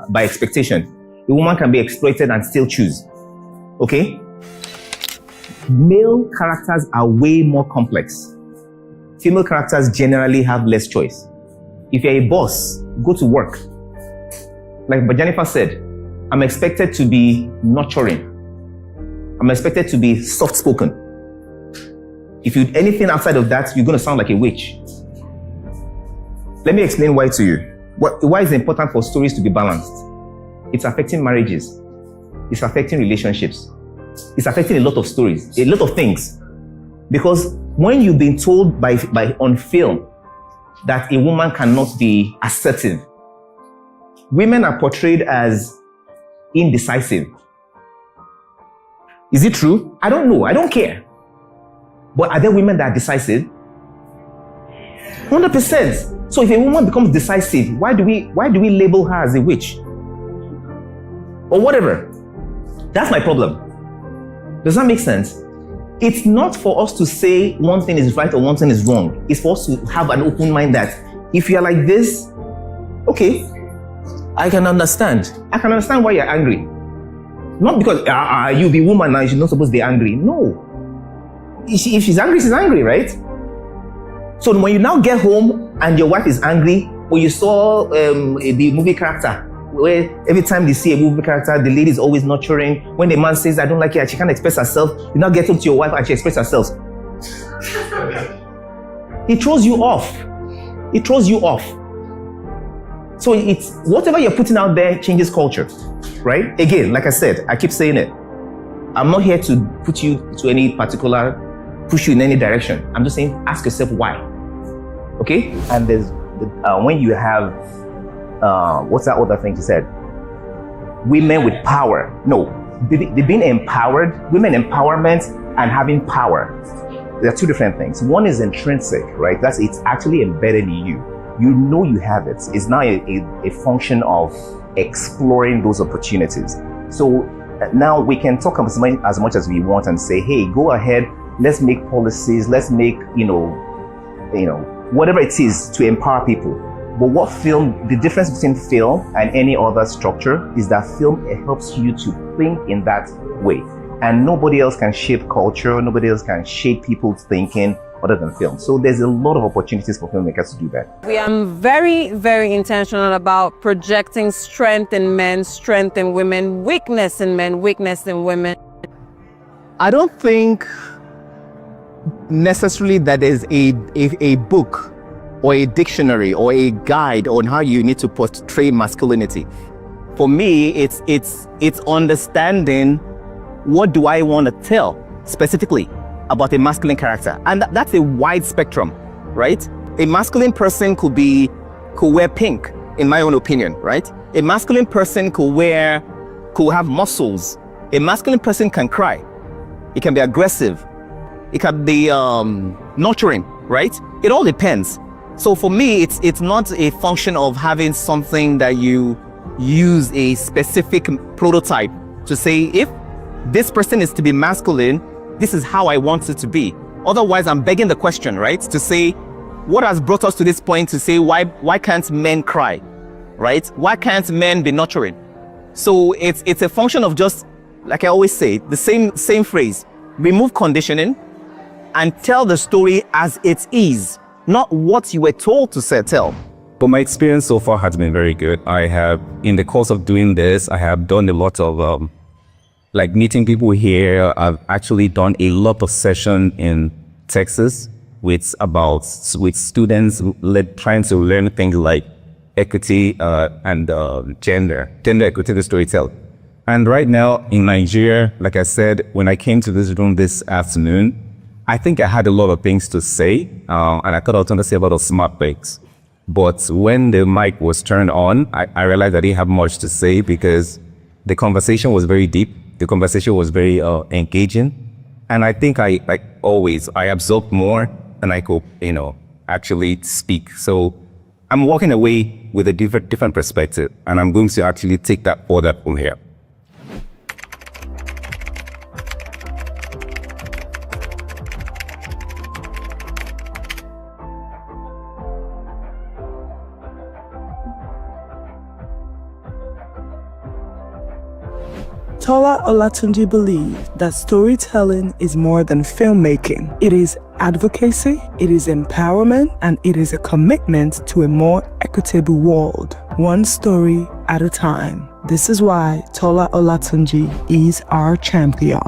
by expectation. A woman can be exploited and still choose. Okay? Male characters are way more complex. Female characters generally have less choice. If you're a boss, go to work. Like Jennifer said, I'm expected to be nurturing. I'm expected to be soft-spoken. If you do anything outside of that, you're going to sound like a witch. Let me explain why to you. Why is it important for stories to be balanced? It's affecting marriages. It's affecting relationships. It's affecting a lot of stories, a lot of things. Because when you've been told by on film that a woman cannot be assertive, women are portrayed as indecisive. Is it true? I don't know. I don't care. But are there women that are decisive? 100%. So if a woman becomes decisive, why do we label her as a witch? Or whatever. That's my problem. Does that make sense? It's not for us to say one thing is right or one thing is wrong. It's for us to have an open mind that if you're like this, okay, I can understand. I can understand why you're angry. Not because you be woman now, you're not supposed to be angry. No. If she's angry, right? So when you now get home and your wife is angry, or you saw the movie character, where every time they see a movie character, the lady is always nurturing. When the man says, I don't like it, she can't express herself, you now get up to your wife and she expresses herself. It throws you off. It throws you off. So it's whatever you're putting out there changes culture, right? Again, like I said, I keep saying it. I'm not here to put you to any particular, push you in any direction. I'm just saying, ask yourself why. Okay? And there's when you have, what's that other thing you said? women with power. No, they've been empowered, women empowerment and having power. There are two different things. One is intrinsic, right? It's actually embedded in you. You know you have it. It's now a function of exploring those opportunities. So now we can talk as much as we want and say, hey, go ahead, let's make policies, let's make, whatever it is to empower people. But the difference between film and any other structure is that film, it helps you to think in that way. And nobody else can shape culture, nobody else can shape people's thinking other than film. So there's a lot of opportunities for filmmakers to do that. We are very, very intentional about projecting strength in men, strength in women, weakness in men, weakness in women. I don't think necessarily that there's a book or a dictionary or a guide on how you need to portray masculinity. For me, it's understanding what do I want to tell specifically about a masculine character. And that's a wide spectrum, right? A masculine person could wear pink, in my own opinion, right? A masculine person could have muscles. A masculine person can cry. It can be aggressive. It can be nurturing, right? It all depends. So for me, it's not a function of having something that you use a specific prototype to say, if this person is to be masculine, this is how I want it to be. Otherwise, I'm begging the question, right? To say, what has brought us to this point to say, why can't men cry, right? Why can't men be nurturing? So it's a function of just, like I always say, the same phrase, remove conditioning and tell the story as it is, not what you were told to tell. But my experience so far has been very good. I have, in the course of doing this, I have done a lot of meeting people here. I've actually done a lot of sessions in Texas with students trying to learn things like equity and gender equity, the storytelling. And right now in Nigeria, like I said, when I came to this room this afternoon, I think I had a lot of things to say, and I thought I was going to say a lot of smart things. But when the mic was turned on, I realized I didn't have much to say because the conversation was very deep. The conversation was very engaging. And I think I absorbed more than I could, actually speak. So I'm walking away with a different perspective, and I'm going to actually take that further from here. Tola Olatunji believes that storytelling is more than filmmaking. It is advocacy, it is empowerment, and it is a commitment to a more equitable world, one story at a time. This is why Tola Olatunji is our champion.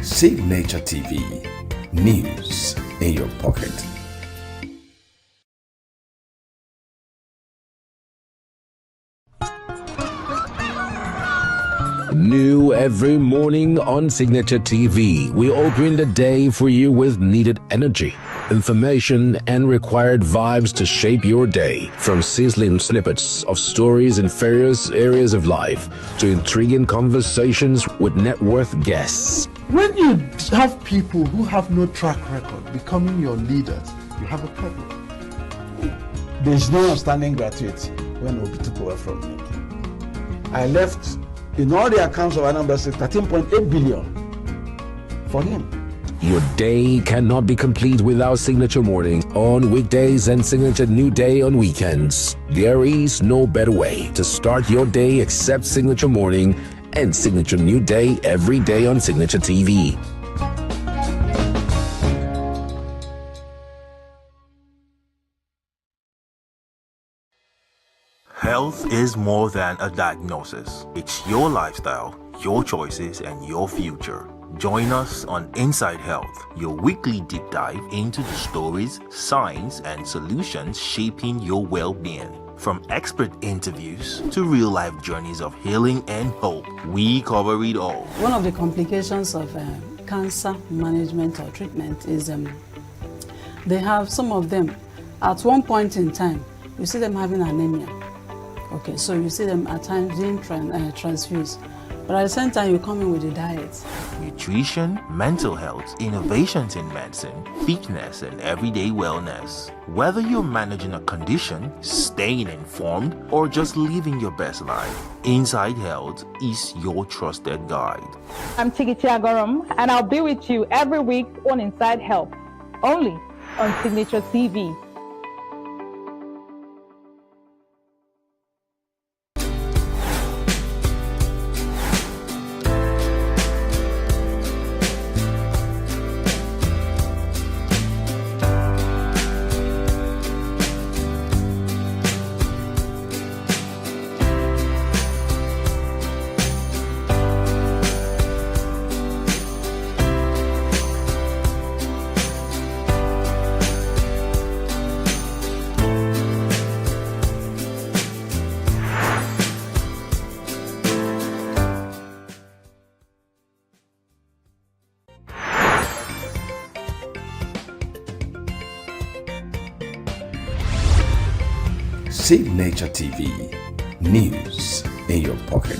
Signature TV, news in your pocket. New every morning on Signature TV, we open the day for you with needed energy, information, and required vibes to shape your day. From sizzling snippets of stories in various areas of life to intriguing conversations with net worth guests. When you have people who have no track record becoming your leaders, you have a problem. There's no outstanding gratuity when Obi took over from me. I left in all the accounts of Anambra State 13.8 billion for him. Your day cannot be complete without Signature Mornings on weekdays and Signature New Day on weekends. There is no better way to start your day except Signature Morning and Signature New Day every day on Signature TV. Health is more than a diagnosis. It's your lifestyle, your choices, and your future. Join us on Inside Health, your weekly deep dive into the stories, science, and solutions shaping your well-being. From expert interviews to real-life journeys of healing and hope, we cover it all. One of the complications of cancer management or treatment is they have some of them at one point in time, you see them having anemia. Okay, so you see them at times being transfused. But at the same time, you come in with the diet. Nutrition, mental health, innovations in medicine, fitness, and everyday wellness. Whether you're managing a condition, staying informed, or just living your best life, Inside Health is your trusted guide. I'm Tigiti Agorom, and I'll be with you every week on Inside Health, only on Signature TV. Signature TV, news in your pocket.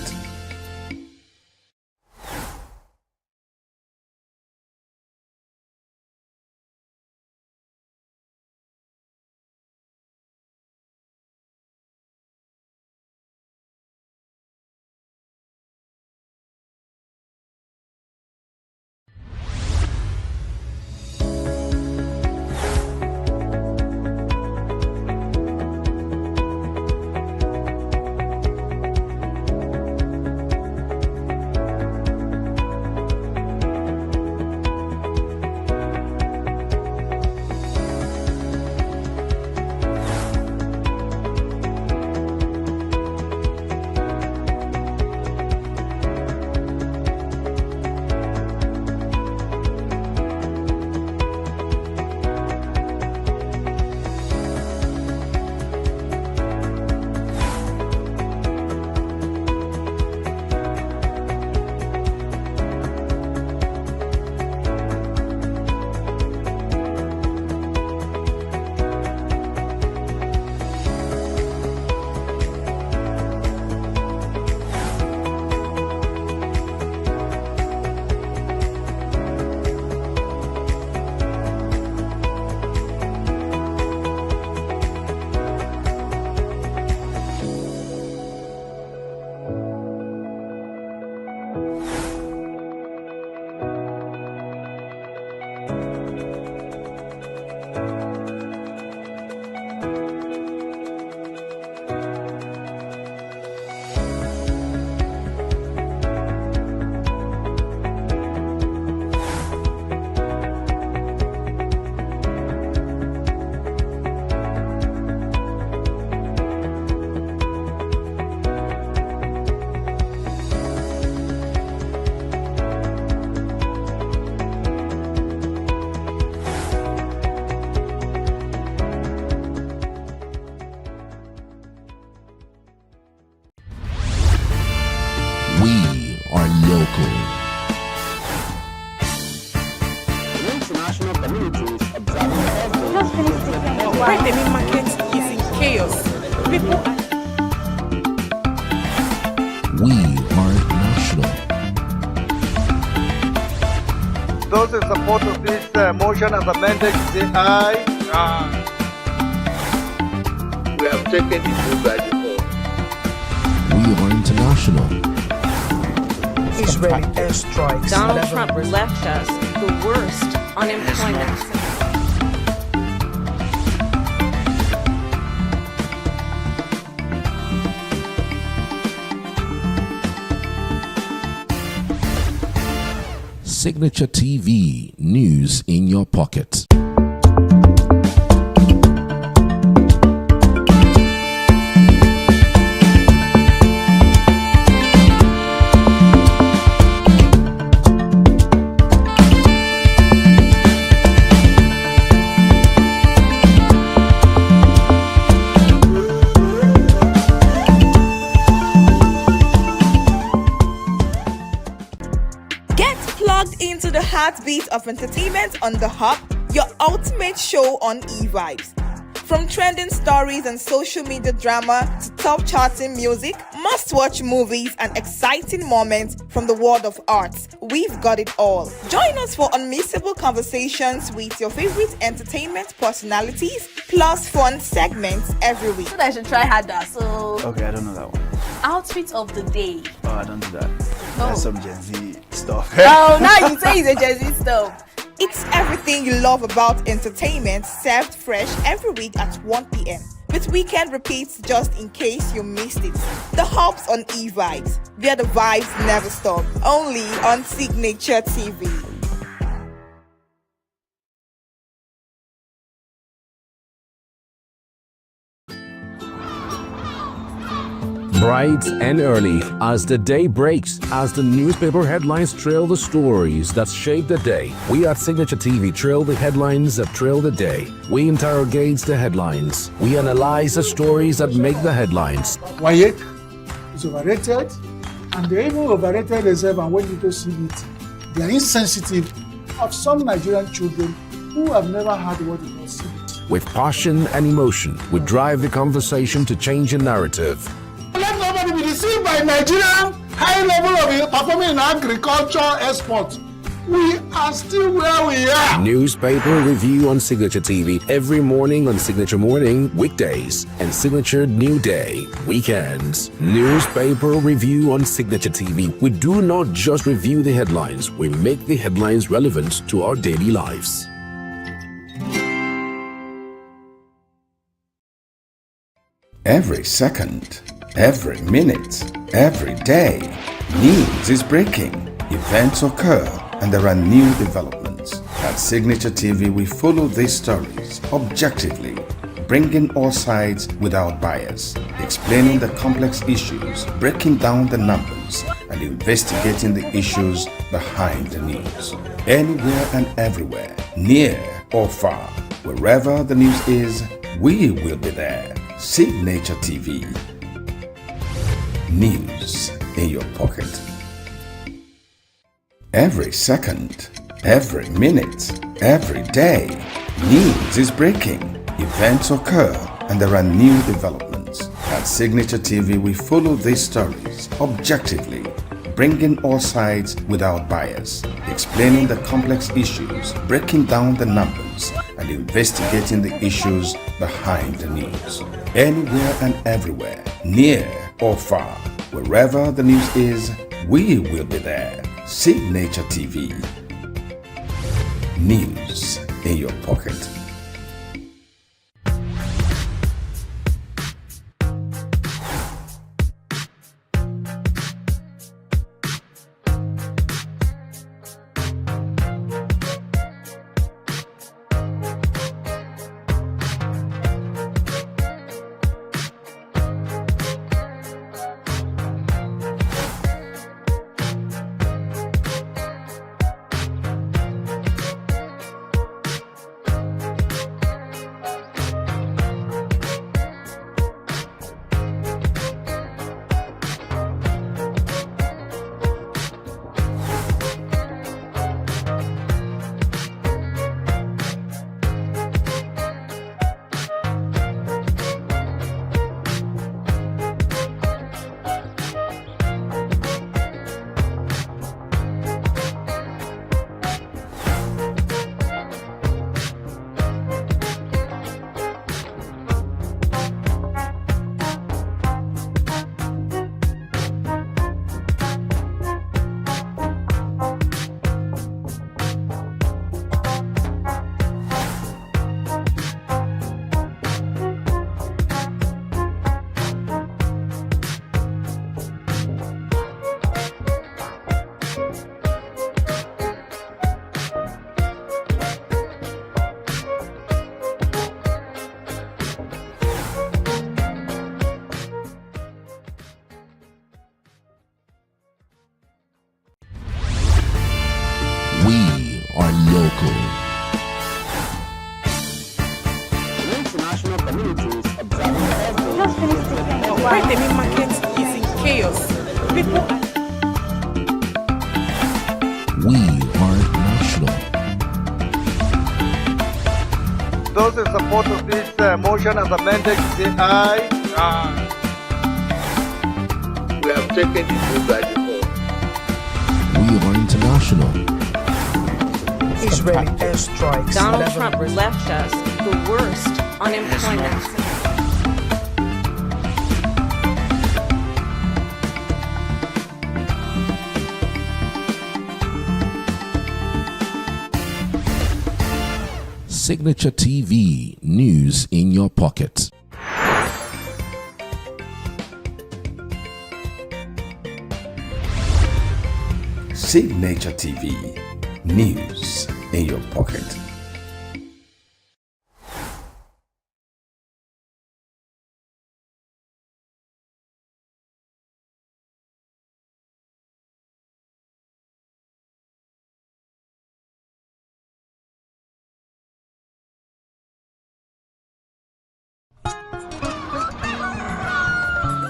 When the main market is in chaos, people are... We are national. Those in support of this motion as amended, say aye. Aye. We have taken it by default. We are international. International. Israeli airstrikes. Donald Trump left us the worst unemployment. Signature TV, news in your pocket. Into the heartbeat of entertainment on The Hub, your ultimate show on e-vibes. From trending stories and social media drama to top charting music, must-watch movies and exciting moments from the world of arts, we've got it all. Join us for unmissable conversations with your favorite entertainment personalities, plus fun segments every week. I should try harder, so... Okay, I don't know that one. Outfit of the day. Oh, I don't do that. That's some Gen Z stuff. Oh, now you say it's a Gen Z stuff. It's everything you love about entertainment, served fresh every week at 1 p.m. with weekend repeats just in case you missed it. The Hubs on e-vibes, where the vibes never stop. Only on Signature TV. Bright and early as the day breaks, as the newspaper headlines trail the stories that shape the day. We at Signature TV trail the headlines that trail the day. We interrogate the headlines. We analyze the stories that make the headlines. Why is overrated, and they even overrated themselves, and when people see it, they are insensitive of some Nigerian children who have never had what it was CBT. With passion and emotion, we drive the conversation to change the narrative. Let nobody be deceived by Nigerian high level of performing in agriculture export. We are still where we are. Newspaper review on Signature TV every morning on Signature Morning, weekdays, and Signature New Day, weekends. Newspaper review on Signature TV. We do not just review the headlines, we make the headlines relevant to our daily lives. Every second, every minute, every day, news is breaking, events occur, and there are new developments. At Signature TV, we follow these stories objectively, bringing all sides without bias, explaining the complex issues, breaking down the numbers, and investigating the issues behind the news. Anywhere and everywhere, near or far, wherever the news is, we will be there. Signature TV. News in your pocket. Every second, every minute, every day, news is breaking, events occur, and there are new developments. At Signature TV, we follow these stories objectively, bringing all sides without bias, explaining the complex issues, breaking down the numbers, and investigating the issues behind the news. Anywhere and everywhere, near or far, wherever the news is, we will be there. Signature TV. News in your pocket. Why the meat market is in chaos. People are We are national. Those in support of this motion as amended, say aye. We have taken the vote by default. We are international. Israeli airstrikes. Donald Trump left us the worst unemployment. Signature TV, news in your pocket. Signature TV, news in your pocket.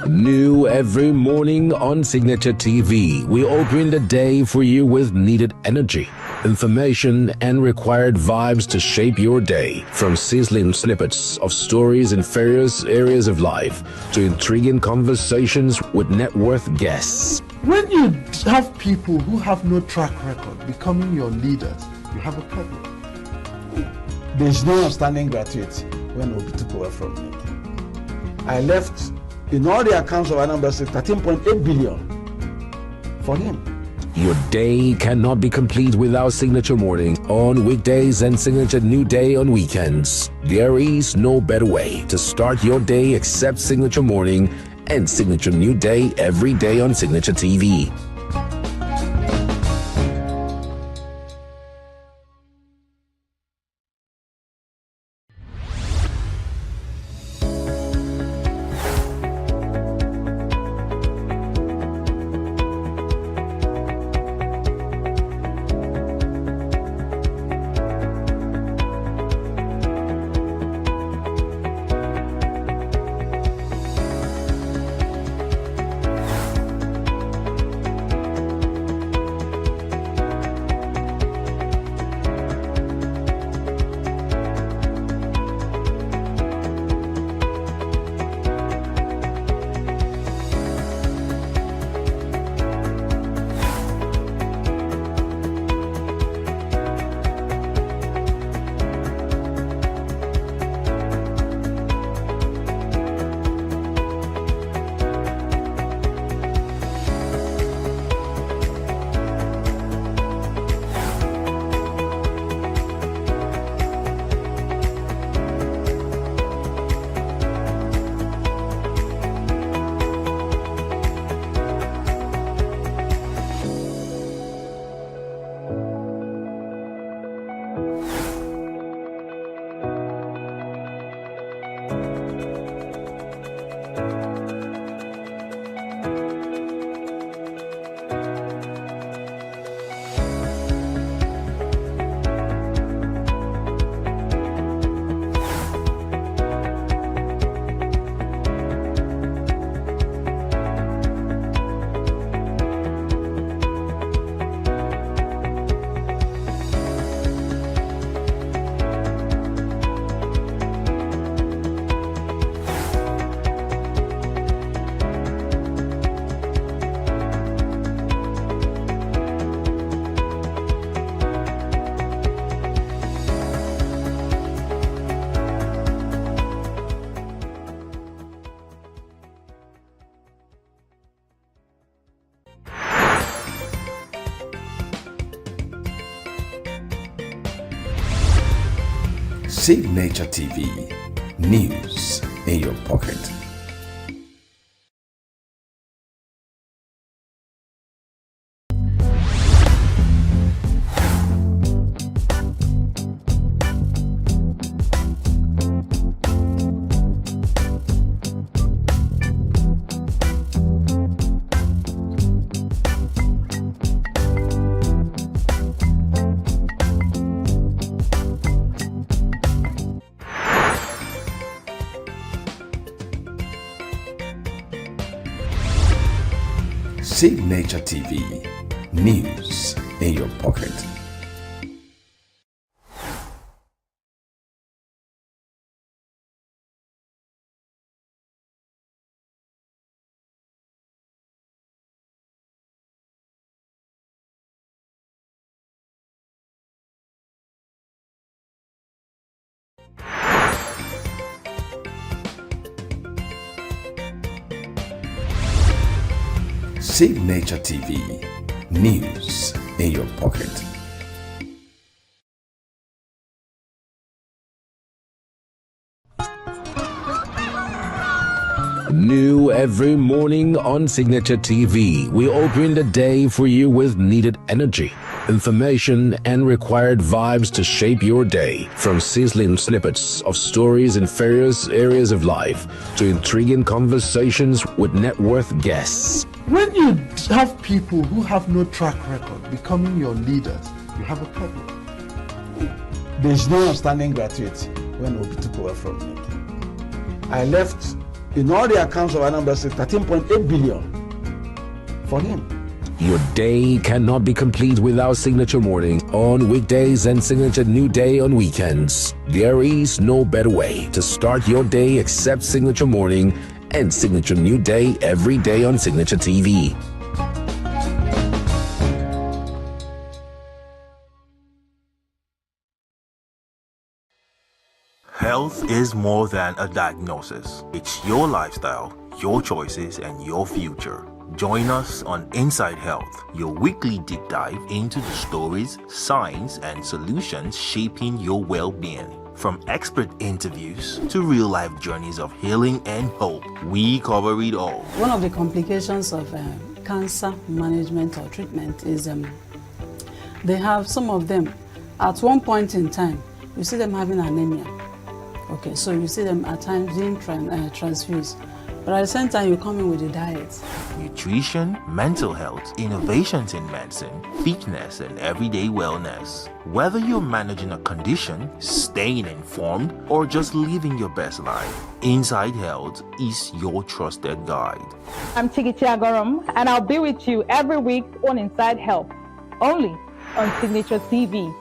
New every morning on Signature TV, we open the day for you with needed energy, information, and required vibes to shape your day. From sizzling snippets of stories in various areas of life to intriguing conversations with net worth guests. When you have people who have no track record becoming your leaders, you have a problem. There's no outstanding gratuity when Obi took over from me. I left in all the accounts of Anambra State 13.8 billion for him. Your day cannot be complete without Signature Morning on weekdays and Signature New Day on weekends. There is no better way to start your day except Signature Morning and Signature New Day every day on Signature TV. Signature TV, news in your pocket. Signature TV. News in your pocket. Signature TV. News in your pocket. New every morning on Signature TV, we open the day for you with needed energy, information, and required vibes to shape your day. From sizzling snippets of stories in various areas of life to intriguing conversations with net worth guests. When you have people who have no track record becoming your leaders, you have a problem. There is no outstanding gratuity when Obi took over from me. I left in all the accounts of Anambra State 13.8 billion for him. Your day cannot be complete without Signature Morning on weekdays and Signature New Day on weekends. There is no better way to start your day except Signature Morning and Signature New Day every day on Signature TV. Health is more than a diagnosis. It's your lifestyle, your choices, and your future. Join us on Inside Health, your weekly deep dive into the stories, science, and solutions shaping your well-being. From expert interviews to real-life journeys of healing and hope, we cover it all. One of the complications of cancer management or treatment is they have some of them at one point in time, you see them having anemia. Okay, so you see them at times being transfused. But at the same time, you come in with a diet. Nutrition, mental health, innovations in medicine, fitness, and everyday wellness. Whether you're managing a condition, staying informed, or just living your best life, Inside Health is your trusted guide. I'm Chigichi Agorom, and I'll be with you every week on Inside Health, only on Signature TV.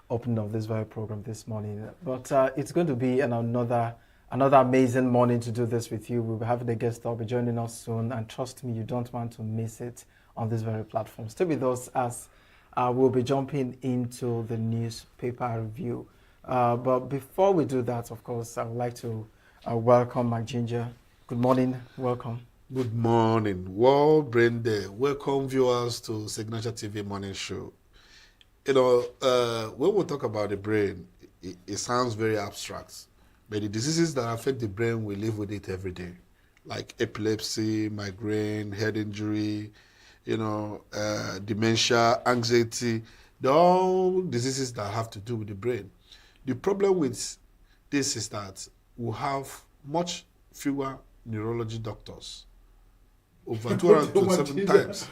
Opening of this very program this morning, but it's going to be another amazing morning to do this with you. We'll be having a guest that will be joining us soon, and trust me, you don't want to miss it on this very platform. Stay with us as we'll be jumping into the newspaper review. But before we do that, of course, I would like to welcome my ginger. Good morning, welcome. Good morning, World Brain Day. Welcome viewers to Signature TV Morning Show. You know, when we talk about the brain, it sounds very abstract. But the diseases that affect the brain, we live with it every day. Like epilepsy, migraine, head injury, you know, dementia, anxiety. They're all diseases that have to do with the brain. The problem with this is that we have much fewer neurology doctors. Over 227 times.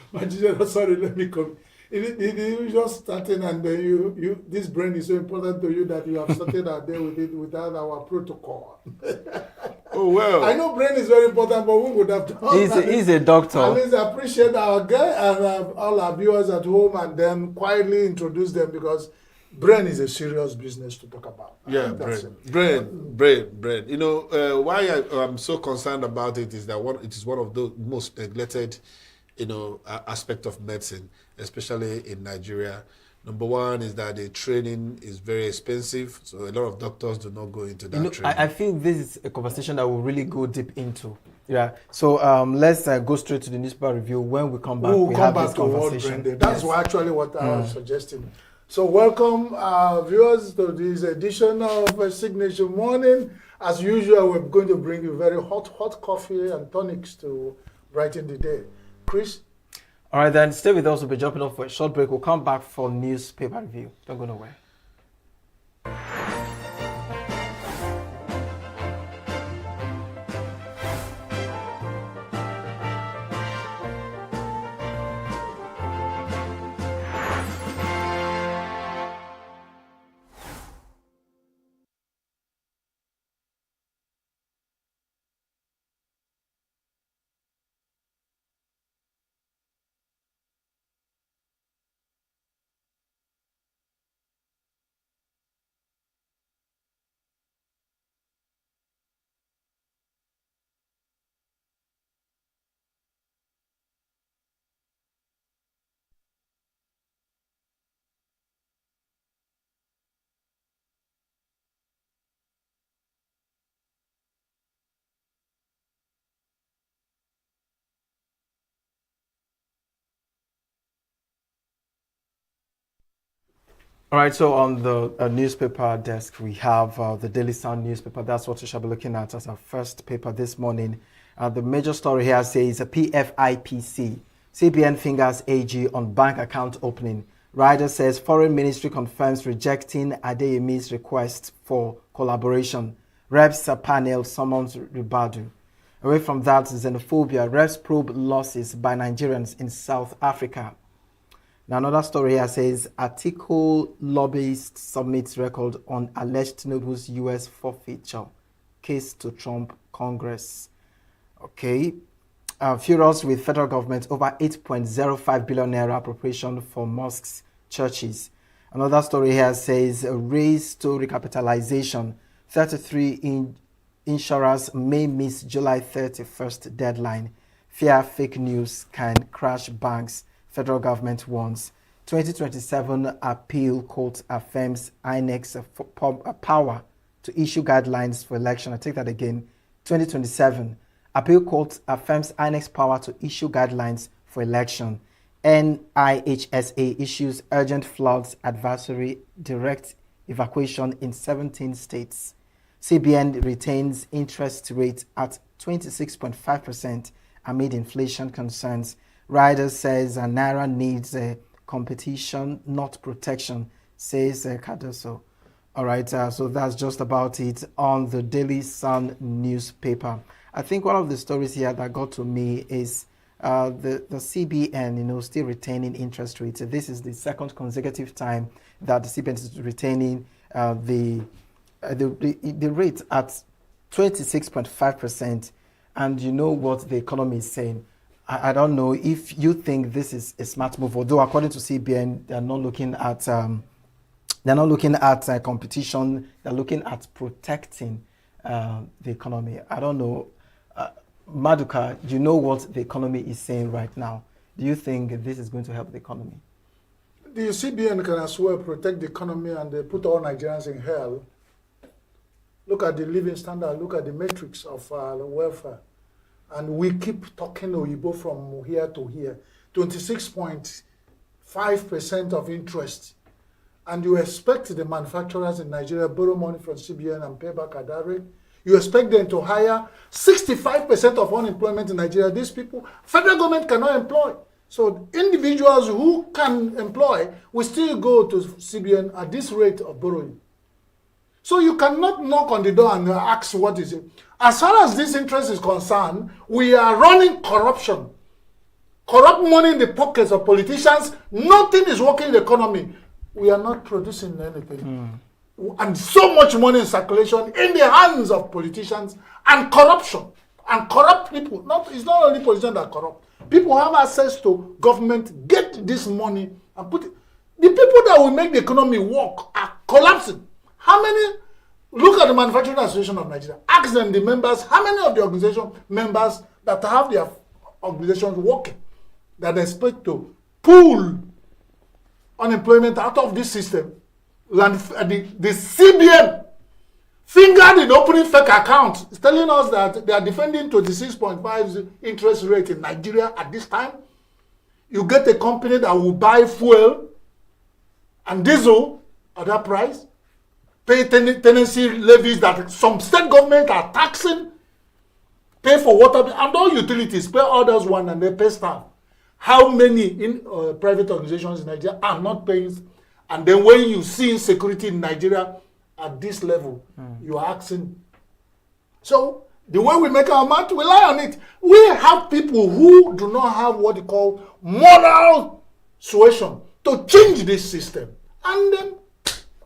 Sorry, let me come. You just starting, and then you this brain is so important to you that you have started our day with it without our protocol. Oh well. I know brain is very important, but we would have done. He's a doctor. At least I appreciate our guy and all our viewers at home, and then quietly introduce them, because brain is a serious business to talk about. Yeah, brain. You know, why I'm so concerned about it is that it is one of the most neglected, you know, aspect of medicine, especially in Nigeria. Number one is that the training is very expensive, so a lot of doctors do not go into that training. I feel this is a conversation that we'll really go deep into. Yeah. So let's go straight to the newspaper review. When we come back, we'll have come this back to conversation. World That's actually what I was suggesting. So welcome viewers to this edition of Signature Morning. As usual, we're going to bring you very hot coffee and tonics to brighten the day. Chris? All right, then stay with us. We'll be jumping off for a short break. We'll come back for newspaper review. Don't go nowhere. All right, so on the newspaper desk, we have the Daily Sun newspaper. That's what we shall be looking at as our first paper this morning. The major story here says PFIPC. CBN fingers AG on bank account opening. Rider says Foreign Ministry confirms rejecting Adeyemi's request for collaboration. Reps panel summons Ribadu. Away from that, xenophobia. Reps probe losses by Nigerians in South Africa. Now, another story here says Atiku lobbyist submits record on alleged Tinubu's U.S. forfeiture case to Trump Congress. Okay. Furious with federal government over 8.05 billion naira appropriation for mosques, churches. Another story here says a race to recapitalization. 33 insurers may miss July 31st deadline. Fear fake news can crash banks. Federal government warns. 2027 appeal court affirms INEC's power to issue guidelines for election. I take that again. 2027 appeal court affirms INEC's power to issue guidelines for election. NIHSA issues urgent floods advisory, direct evacuation in 17 states. CBN retains interest rate at 26.5% amid inflation concerns. Riders says Naira needs competition, not protection, says Cardoso. All right, so that's just about it on the Daily Sun newspaper. I think one of the stories here that got to me is the CBN, still retaining interest rates. This is the second consecutive time that the CBN is retaining the rate at 26.5%. And you know what the economy is saying. I don't know if you think this is a smart move, although according to CBN, they're not looking at competition. They're looking at protecting the economy. I don't know. Maduka, you know what the economy is saying right now. Do you think this is going to help the economy? The CBN can as well protect the economy and they put all Nigerians in hell. Look at the living standard. Look at the metrics of welfare. And we keep talking Oyibo from here to here. 26.5% of interest. And you expect the manufacturers in Nigeria borrow money from CBN and pay back at that rate. You expect them to hire 65% of unemployment in Nigeria. These people, federal government cannot employ. So individuals who can employ will still go to CBN at this rate of borrowing. So you cannot knock on the door and ask what is it. As far as this interest is concerned, we are running corruption. Corrupt money in the pockets of politicians. Nothing is working in the economy. We are not producing anything. And so much money in circulation in the hands of politicians and corruption. And corrupt people. It's not only politicians that are corrupt. People have access to government, get this money and put it. The people that will make the economy work are collapsing. How many? Look at the Manufacturing Association of Nigeria. Ask them, the members, how many of the organization members that have their organizations working, that they expect to pull unemployment out of this system. The CBN fingered in opening fake accounts. It's telling us that they are defending 26.5 interest rate in Nigeria at this time. You get a company that will buy fuel and diesel at that price, pay tenancy levies that some state government are taxing, pay for water and all utilities, pay others one and they pay staff. How many private organizations in Nigeria are not paying? And then when you see insecurity in Nigeria at this level, you are asking. So the way we make our money, we rely on it. We have people who do not have what they call moral suasion to change this system. And then,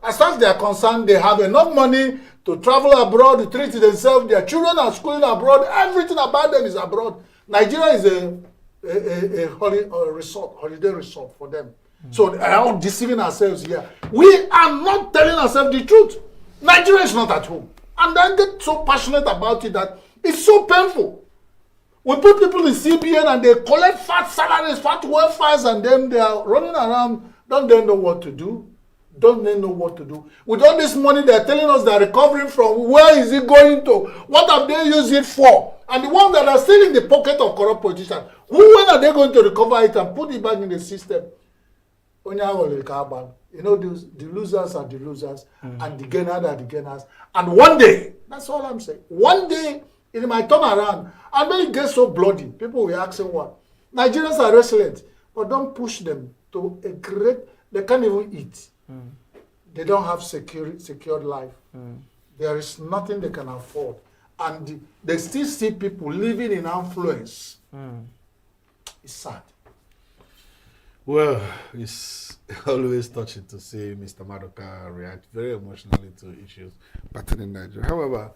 as far as they are concerned, they have enough money to travel abroad, to treat themselves. Their children are schooling abroad. Everything about them is abroad. Nigeria is a holiday resort for them. So we are all deceiving ourselves here. We are not telling ourselves the truth. Nigeria is not at home. And then get so passionate about it that it's so painful. We put people in CBN and they collect fat salaries, fat welfares, and then they are running around. Don't they know what to do? Don't they know what to do? With all this money they're telling us they're recovering from, where is it going to? What have they used it for? And the ones that are still in the pocket of corrupt politicians, when are they going to recover it and put it back in the system? You know, the losers are the losers, and the gainers are the gainers. And one day, that's all I'm saying, one day it might turn around. And when it gets so bloody, people will ask him what. Nigerians are resilient, but don't push them to a great, they can't even eat. They don't have secured life. There is nothing they can afford. And they still see people living in affluence. It's sad. Well, it's always touching to see Mr. Maduka react very emotionally to issues pertaining Nigeria. However,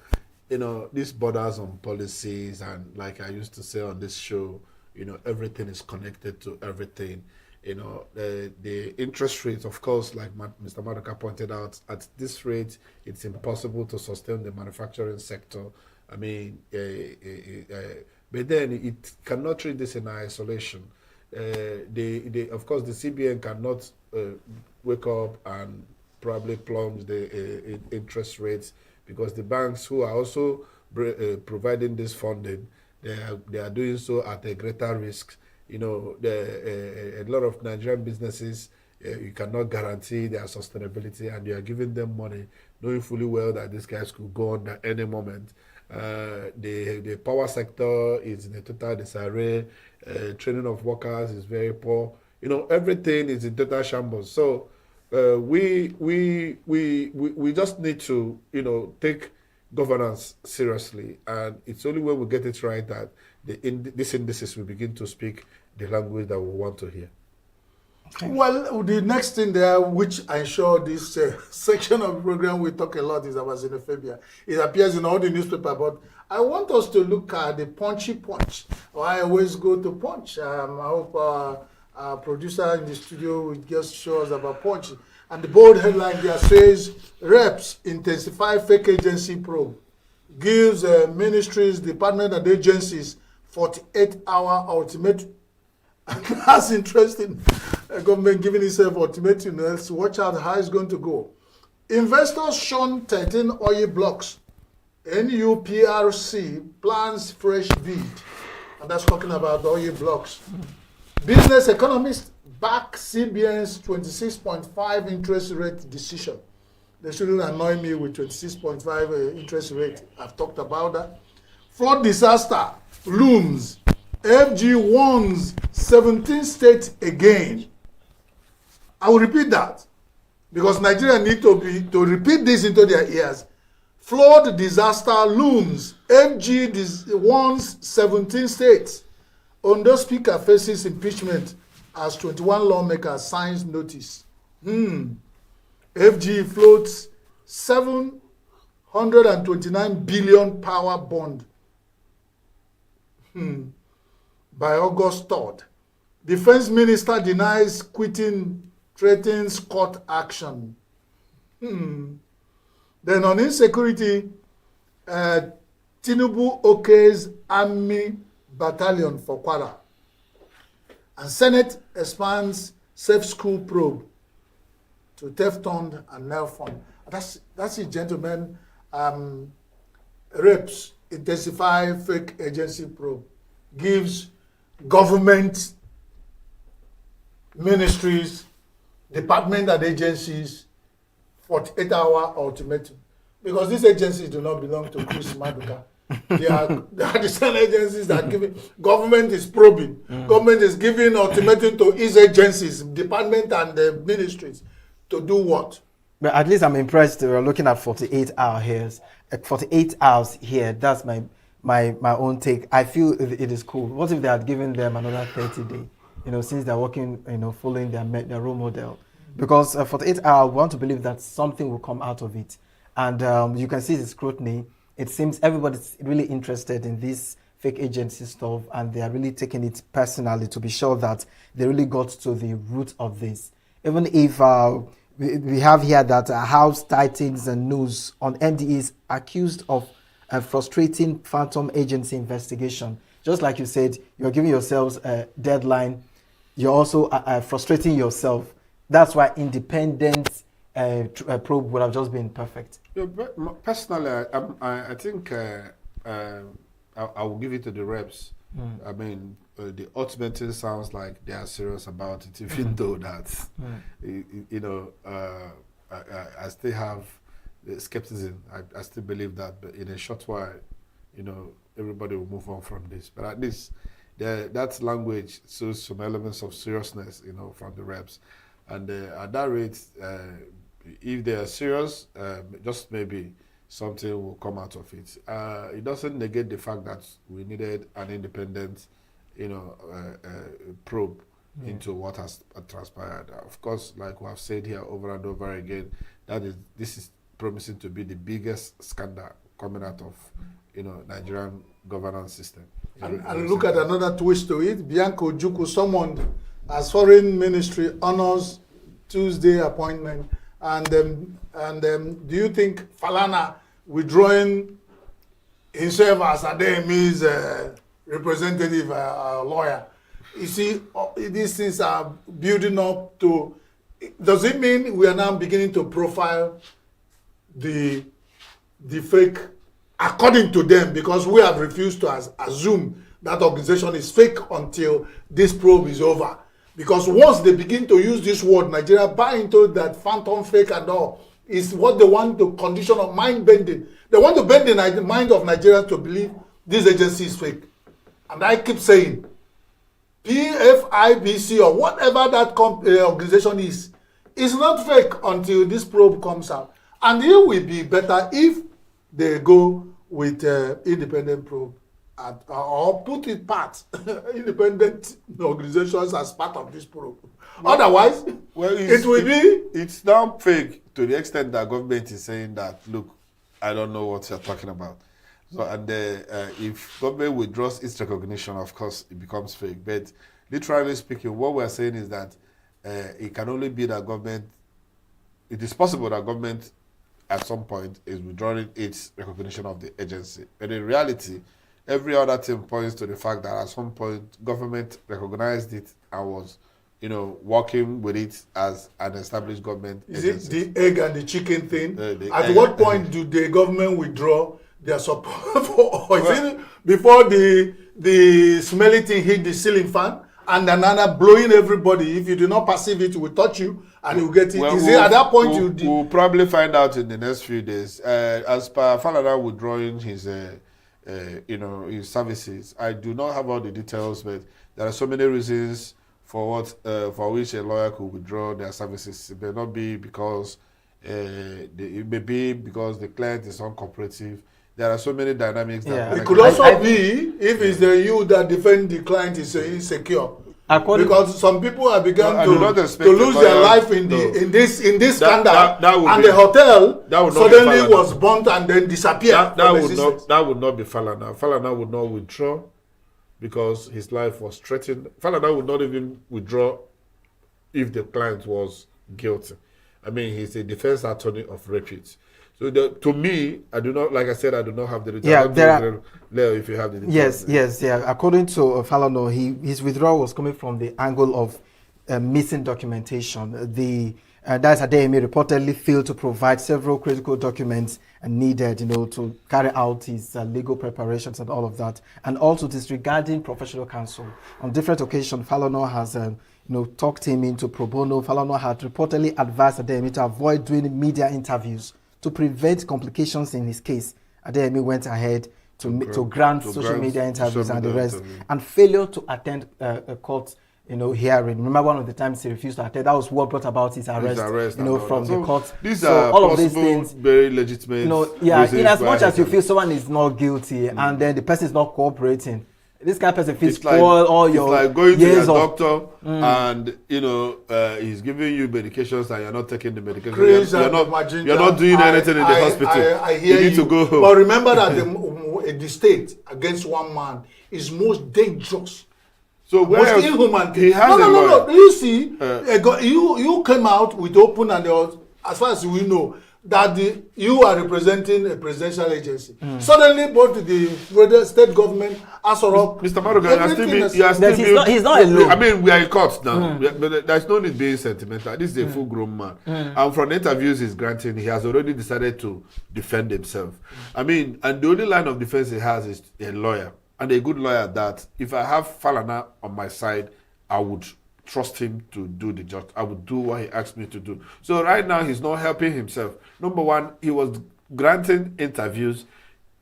you know, this borders on policies, and like I used to say on this show, you know, everything is connected to everything. You know, the interest rates, of course, like Mr. Maduka pointed out, at this rate, it's impossible to sustain the manufacturing sector. I mean, but then it cannot treat this in isolation. Of course, the CBN cannot wake up and probably plunge the interest rates, because the banks who are also providing this funding, they are doing so at a greater risk. You know, a lot of Nigerian businesses, you cannot guarantee their sustainability, and you are giving them money, knowing fully well that these guys could go on at any moment. The power sector is in a total disarray. Training of workers is very poor. You know, everything is in total shambles. So we just need to, you know, take governance seriously, and it's only when we get it right that these indices will begin to speak the language that we want to hear. Okay. Well, the next thing there, which I'm sure this section of the program we talk a lot, is about xenophobia. It appears in all the newspapers, but I want us to look at the punchy punch. I always go to Punch. I hope our producer in the studio will just show us about Punch. And the bold headline there says, Reps intensify fake agency probe. Gives ministries, departments, and agencies 48-hour ultimatum. That's interesting. Government giving itself ultimatum. Let's watch out how it's going to go. Investors shun 13 oil blocks. NUPRC plans fresh bid. And that's talking about oil blocks. Business economists back CBN's 26.5 interest rate decision. They shouldn't annoy me with 26.5 interest rate. I've talked about that. Flood disaster looms. FG warns 17 states again. I will repeat that, because Nigeria need to repeat this into their ears. Flood disaster looms. FG warns 17 states. Ondo Speaker faces impeachment as 21 lawmakers signs notice. FG floats 729 billion power bond by August 3rd. Defense Minister denies quitting, threatens court action. Then on insecurity, Tinubu okays Army Battalion for Kwara. And Senate expands safe school probe to theft-fund and nail fund. That's it, gentlemen. Reps intensify fake agency probe. Gives government, ministries, department and agencies 48-hour ultimatum. Because these agencies do not belong to Chris Maduka. They are the same agencies that giving, government is probing. Government is giving ultimatum to its agencies, department and the ministries to do what? But at least I'm impressed. We're looking at 48 hours here. 48 hours here. That's my own take. I feel it is cool. What if they had given them another 30 days? You know, since they're working, you know, following their role model. Because 48 hours, we want to believe that something will come out of it. And you can see the scrutiny. It seems everybody's really interested in this fake agency stuff, and they are really taking it personally to be sure that they really got to the root of this. Even if we have here that House Titans and News on NDEs accused of a frustrating phantom agency investigation. Just like you said, you're giving yourselves a deadline. You're also frustrating yourself. That's why independent probe would have just been perfect. Yeah, but personally, I think I will give it to the reps. I mean, the ultimate thing sounds like they are serious about it, even though that, you know, I still have the skepticism. I still believe that, but in a short while, you know, everybody will move on from this. But at least that language shows some elements of seriousness, you know, from the reps. And at that rate, if they are serious, just maybe something will come out of it. It doesn't negate the fact that we needed an independent, you know, probe into what has transpired. Of course, like we have said here over and over again, this is promising to be the biggest scandal coming out of, you know, Nigerian governance system. And look at another twist to it. Bianca Ojukwu summoned as foreign ministry honors Tuesday appointment. And do you think Falana withdrawing himself as Adeyemi's representative lawyer, you see, these things are building up to, does it mean we are now beginning to profile the fake, according to them, because we have refused to assume that organization is fake until this probe is over. Because once they begin to use this word, Nigeria buy into that phantom fake and all, is what they want to condition of mind bending. They want to bend the mind of Nigerians to believe this agency is fake. And I keep saying, PFIBC or whatever that organization is not fake until this probe comes out. And it will be better if they go with independent probe or put it part, independent organizations as part of this probe. Otherwise, it's now fake to the extent that government is saying that, look, I don't know what you're talking about. So, and if government withdraws its recognition, of course, it becomes fake. But literally speaking, what we're saying is that it can only be that government, it is possible that government at some point is withdrawing its recognition of the agency. But in reality, every other thing points to the fact that at some point, government recognized it and was, you know, working with it as an established government agency. Is it the egg and the chicken thing? At what point do the government withdraw their support for, or is it before the smelly thing hit the ceiling fan and another blowing everybody? If you do not perceive it, it will touch you and you will get it. Is it at that point we'll probably find out in the next few days. As per Falana withdrawing his you know, his services, I do not have all the details, but there are so many reasons for which a lawyer could withdraw their services. It may not be because it may be because the client is uncooperative. There are so many dynamics. It could also be if it's you that defend the client is insecure. Because some have begun to lose their life in this scandal, and the hotel suddenly was burnt and then disappeared. That would not be Falana. Falana would not withdraw because his life was threatened. Falana would not even withdraw if the client was guilty. I mean, he's a defense attorney of repute. So to me, I do not, like I said, I do not have the details. Yeah, Leo, if you have the details. Yes. According to Falana, his withdrawal was coming from the angle of missing documentation. That's Adeyemi reportedly failed to provide several critical documents needed, you know, to carry out his legal preparations and all of that, and also disregarding professional counsel. On different occasions, Falana has talked him into pro bono. Falana had reportedly advised Adeyemi to avoid doing media interviews to prevent complications in his case. Adeyemi went ahead to grant social media interviews and the rest, and failure to attend a court hearing. Remember, one of the times he refused to attend. That was what brought about his arrest from the court. These are all of these things, very legitimate. In as much as you feel someone is not guilty and then the person is not cooperating, this kind of person feels spoil all your years. It's like going to your doctor and he's giving you medications and you're not taking the medication. You're not doing anything in the hospital. I hear you. Need to go home. But remember that the state against one man is most dangerous. So where most inhuman. He has no. You see, you came out with open and as far as we know, that you are representing a presidential agency. Suddenly, both the state government, Mr. Maruga, he's not alone. I mean, we are in court now, but there's no need being sentimental. This is a full-grown man, and from the interviews he's granting, he has already decided to defend himself. I mean, and the only line of defense he has is a lawyer. and a good lawyer that if I have Falana on my side, I would trust him to do the job. I would do what he asked me to do. So right now, he's not helping himself. Number one, he was granting interviews.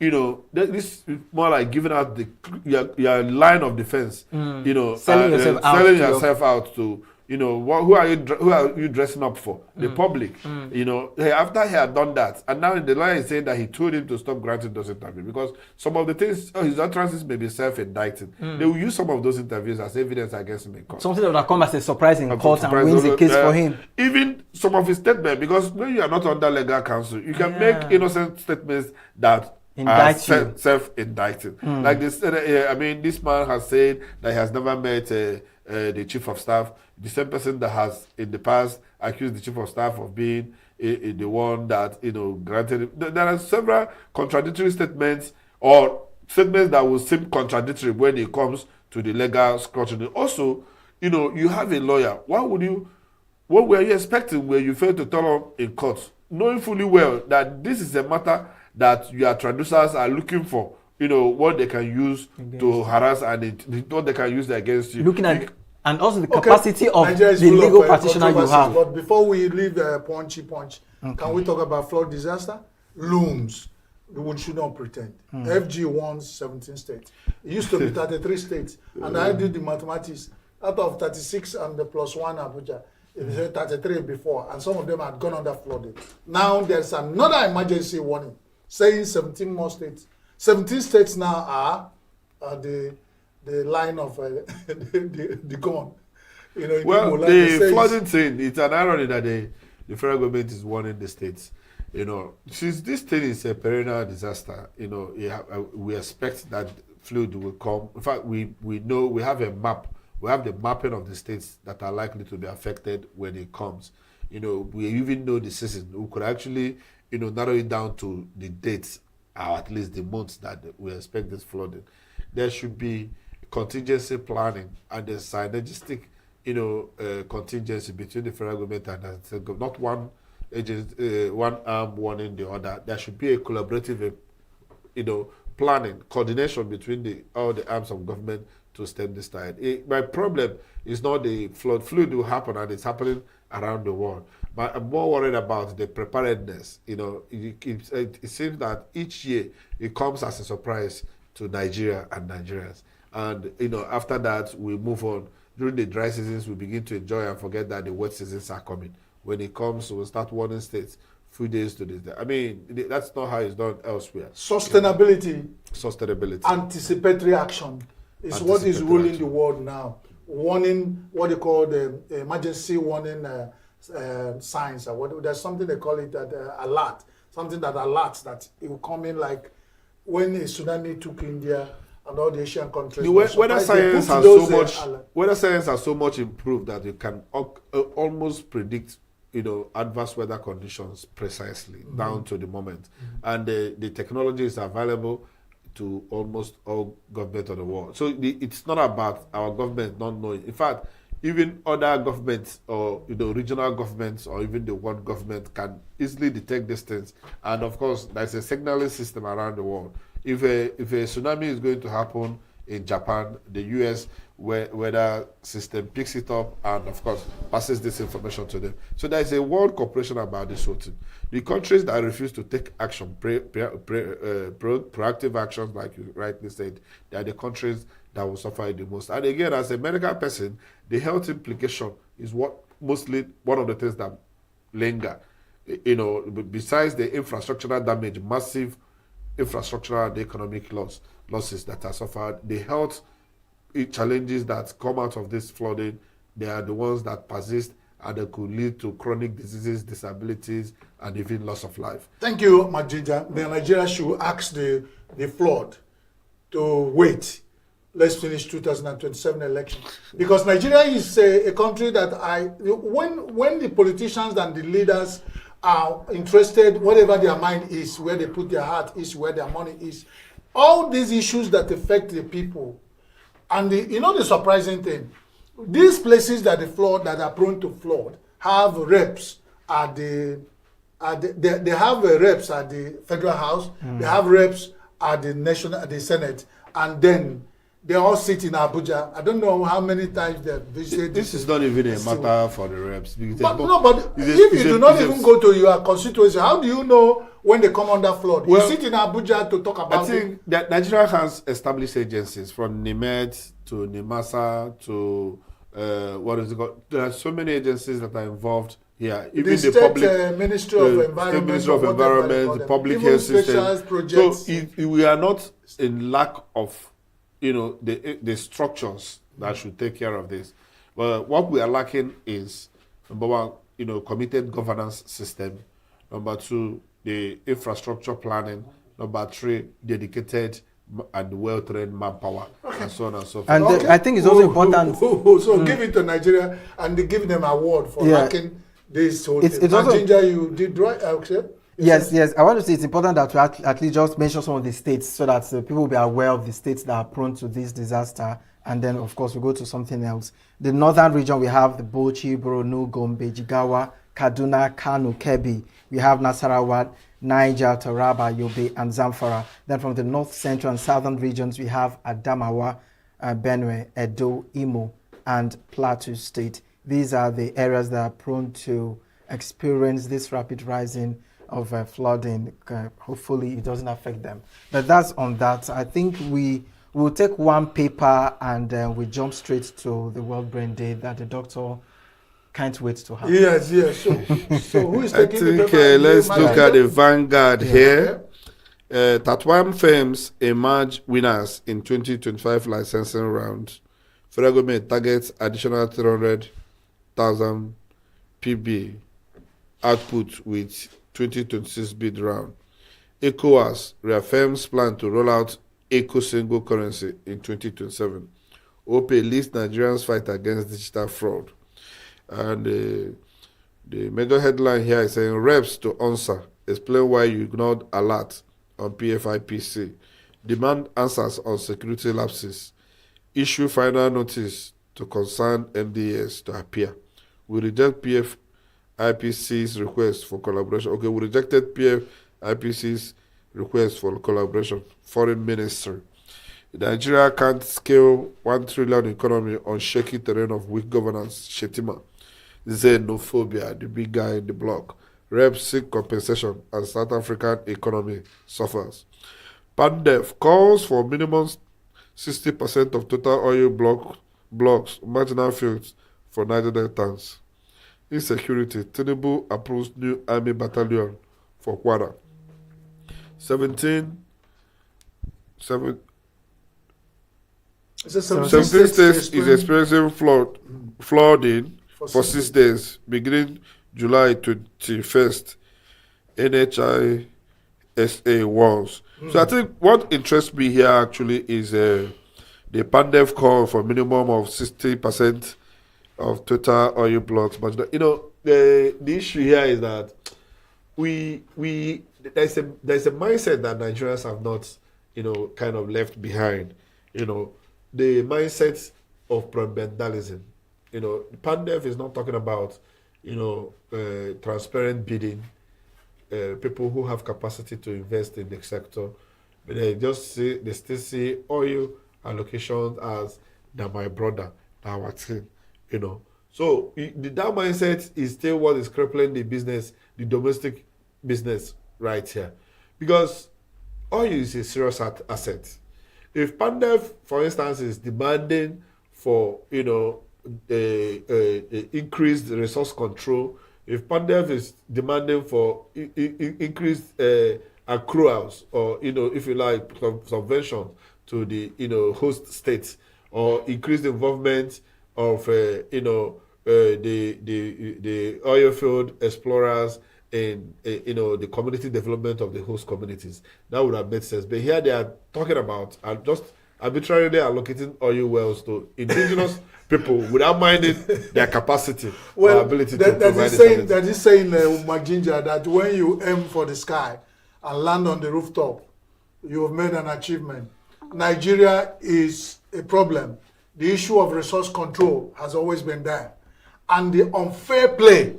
You know, this is more like giving out your line of defense. You know, selling yourself out to, you know, who are you dressing up for? The public. You know, after he had done that, and now the lawyer is saying that he told him to stop granting those interviews because some of the things, his utterances may be self-indicting. They will use some of those interviews as evidence against him in court. Something that will come as a surprise in court and wins the case for him. Even some of his statements, because when you are not under legal counsel, you can make innocent statements that self-indicting. Like this, I mean, this man has said that he has never met the chief of staff, the same person that has in the past accused the chief of staff of being the one that, you know, granted. There are several contradictory statements or statements that will seem contradictory when it comes to the legal scrutiny. Also, you know, you have a lawyer. What were you expecting when you failed to turn up in court, knowing fully well that this is a matter that your traducers are looking for, you know, what they can use to harass and what they can use against you. Looking at and also the capacity of the legal practitioner you have. But before we leave punchy punch, can we talk about flood disaster? Looms. We should not pretend. FG won 17 states. It used to be 33 states. And I did the mathematics. Out of 36 and the plus one Abuja, it was 33 before. And some of them had gone under flooding. Now there's another emergency warning saying 17 more states. 17 states now are the line of the gun. You know, well, the flooding thing, it's an irony that the federal government is warning the states. You know, since this thing is a perennial disaster, you know, we expect that flood will come. In fact, we know we have a map. We have the mapping of the states that are likely to be affected when it comes. You know, we even know the season. We could actually, you know, narrow it down to the dates, or at least the months that we expect this flooding. There should be contingency planning and a synergistic, you know, contingency between the federal government and the state government. Not one agent, one arm warning the other. There should be a collaborative, you know, planning, coordination between all the arms of government to stem this tide. My problem is not the flood. Flood will happen, and it's happening around the world. But I'm more worried about the preparedness. You know, it seems that each year it comes as a surprise to Nigeria and Nigerians. And, you know, after that, we move on. During the dry seasons, we begin to enjoy and forget that the wet seasons are coming. When it comes, we'll start warning states few days to this day. I mean, that's not how it's done elsewhere. Sustainability. Anticipatory action is what is ruling the world now. Warning, what they call the emergency warning signs. Or what, there's something they call it alert. Something that alerts that it will come in like when a tsunami took India and all the Asian countries. Weather science has so much improved that you can almost predict, you know, adverse weather conditions precisely down to the moment. And the technology is available to almost all governments of the world. So it's not about our government not knowing. In fact, even other governments or, you know, regional governments or even the world government can easily detect these things. And of course, there's a signaling system around the world. If a tsunami is going to happen in Japan, the US weather system picks it up and, of course, passes this information to them. So there is a world cooperation about this whole thing. The countries that refuse to take action, proactive actions, like you rightly said, they are the countries that will suffer the most. And again, as a medical person, the health implication is mostly one of the things that linger. You know, besides the infrastructural damage, massive infrastructural and economic losses that are suffered, the health challenges that come out of this flooding, they are the ones that persist and they could lead to chronic diseases, disabilities, and even loss of life. Thank you, Majija. The Nigeria should ask the flood to wait. Let's finish 2027 election. Because Nigeria is a country that when the politicians and the leaders are interested, whatever their mind is, where they put their heart is, where their money is, all these issues that affect the people. And you know the surprising thing, these places that are prone to flood have reps at they have reps at the federal house, they have reps at the Senate, and then they all sit in Abuja. I don't know how many times they visited. This is not even a matter for the reps. But if you do not even go to your constituency, how do you know when they come under flood? Well, you sit in Abuja to talk about it. I think that Nigeria has established agencies from NIMET to NIMASA to what is it called? There are so many agencies that are involved here. Even the State Ministry of Environment, Ministry of Environment, the Public Health System. Projects. So we are not in lack of, the structures that should take care of this. But what we are lacking is, number one, committed governance system. Number two, the infrastructure planning. Number three, dedicated and well-trained manpower, and so on and so forth. And I think it's also important. So give it to Nigeria and they give them award for lacking this whole thing. It's also, Ginger, you did right, okay? Yes. I want to say it's important that we at least just mention some of the states so that people will be aware of the states that are prone to this disaster. And then, of course, we go to something else. The northern region, we have the Bauchi, Borno, Gombe, Jigawa, Kaduna, Kano, Kebbi. We have Nasarawa, Niger, Taraba, Yobe, and Zamfara. Then from the north, central, and southern regions, we have Adamawa, Benue, Edo, Imo, and Plateau State. These are the areas that are prone to experience this rapid rising of flooding. Hopefully, it doesn't affect them. But that's on that. I think we will take one paper and we jump straight to the World Brain Day that the doctor can't wait to have. Yes. So who is taking the paper? Let's look at the Vanguard here. 31 firms emerge winners in 2025 licensing round. Federal government targets additional 300,000 PB output with 2026 bid round. ECOWAS reaffirms plan to roll out ECO single currency in 2027. OPE leads Nigerians fight against digital fraud. And the major headline here is saying reps to answer, explain why you ignored alert on PFIPC, demand answers on security lapses, issue final notice to concerned MDS to appear. We reject PFIPC's request for collaboration. Okay, we rejected PFIPC's request for collaboration. Foreign Ministry. Nigeria can't scale 1 trillion economy on shaky terrain of weak governance. Shetima. Xenophobia, the big guy in the block. Reps seek compensation as South African economy suffers. PANDEF calls for minimum 60% of total oil blocks, marginal fields for Niger Deltans. Insecurity, Tinubu approves new army battalion for Kwara. 17 states is experiencing flooding for 6 days, beginning July 21st. NHISA warns. So I think what interests me here actually is the PANDEF call for minimum of 60% of total oil blocks. But the issue here is that there's a mindset that Nigerians have not kind of left behind. The mindset of prebendalism. PANDEF is not talking about transparent bidding, people who have capacity to invest in the sector, but they still see oil allocation as that my brother, our thing, So that mindset is still what is crippling the domestic business right here, because oil is a serious asset. If PANDEF, for instance, is demanding for increased resource control, if PANDEF is demanding for increased accruals, or if you like, subvention to the host states, or increased involvement of the oil field explorers in the community development of the host communities, that would have made sense. But here they are talking about just arbitrarily allocating oil wells to indigenous people without minding their capacity or ability to provide it. That is saying, Majinja, that when you aim for the sky and land on the rooftop, you have made an achievement. Nigeria is a problem. The issue of resource control has always been there. And the unfair play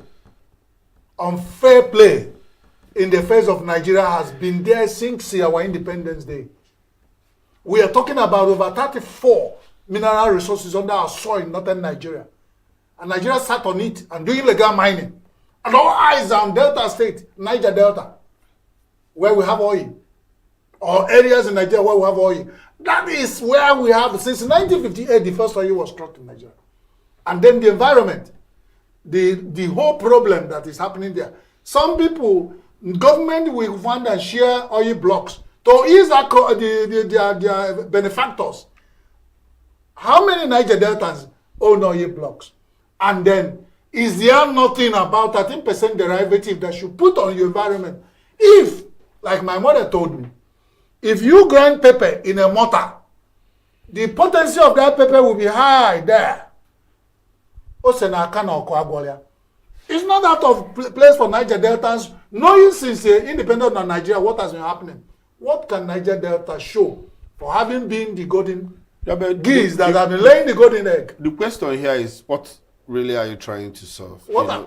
in the face of Nigeria has been there since our Independence Day. We are talking about over 34 mineral resources under our soil in northern Nigeria. And Nigeria sat on it and doing illegal mining. And all eyes are on Delta State, Niger Delta, where we have oil. Or areas in Nigeria where we have oil. That is where we have, since 1958, the first oil was struck in Nigeria. And then the environment, the whole problem that is happening there. Some people, government will fund and share oil blocks to ease their benefactors. How many Niger Deltans own oil blocks? And then, is there nothing about 13% derivative that should put on your environment? If, like my mother told me, if you grind pepper in a mortar, the potency of that pepper will be high there. It's not out of place for Niger Deltans, knowing since independent of Nigeria what has been happening. What can Niger Delta show for having been the golden geese that have been laying the golden egg? The question here is, what really are you trying to solve?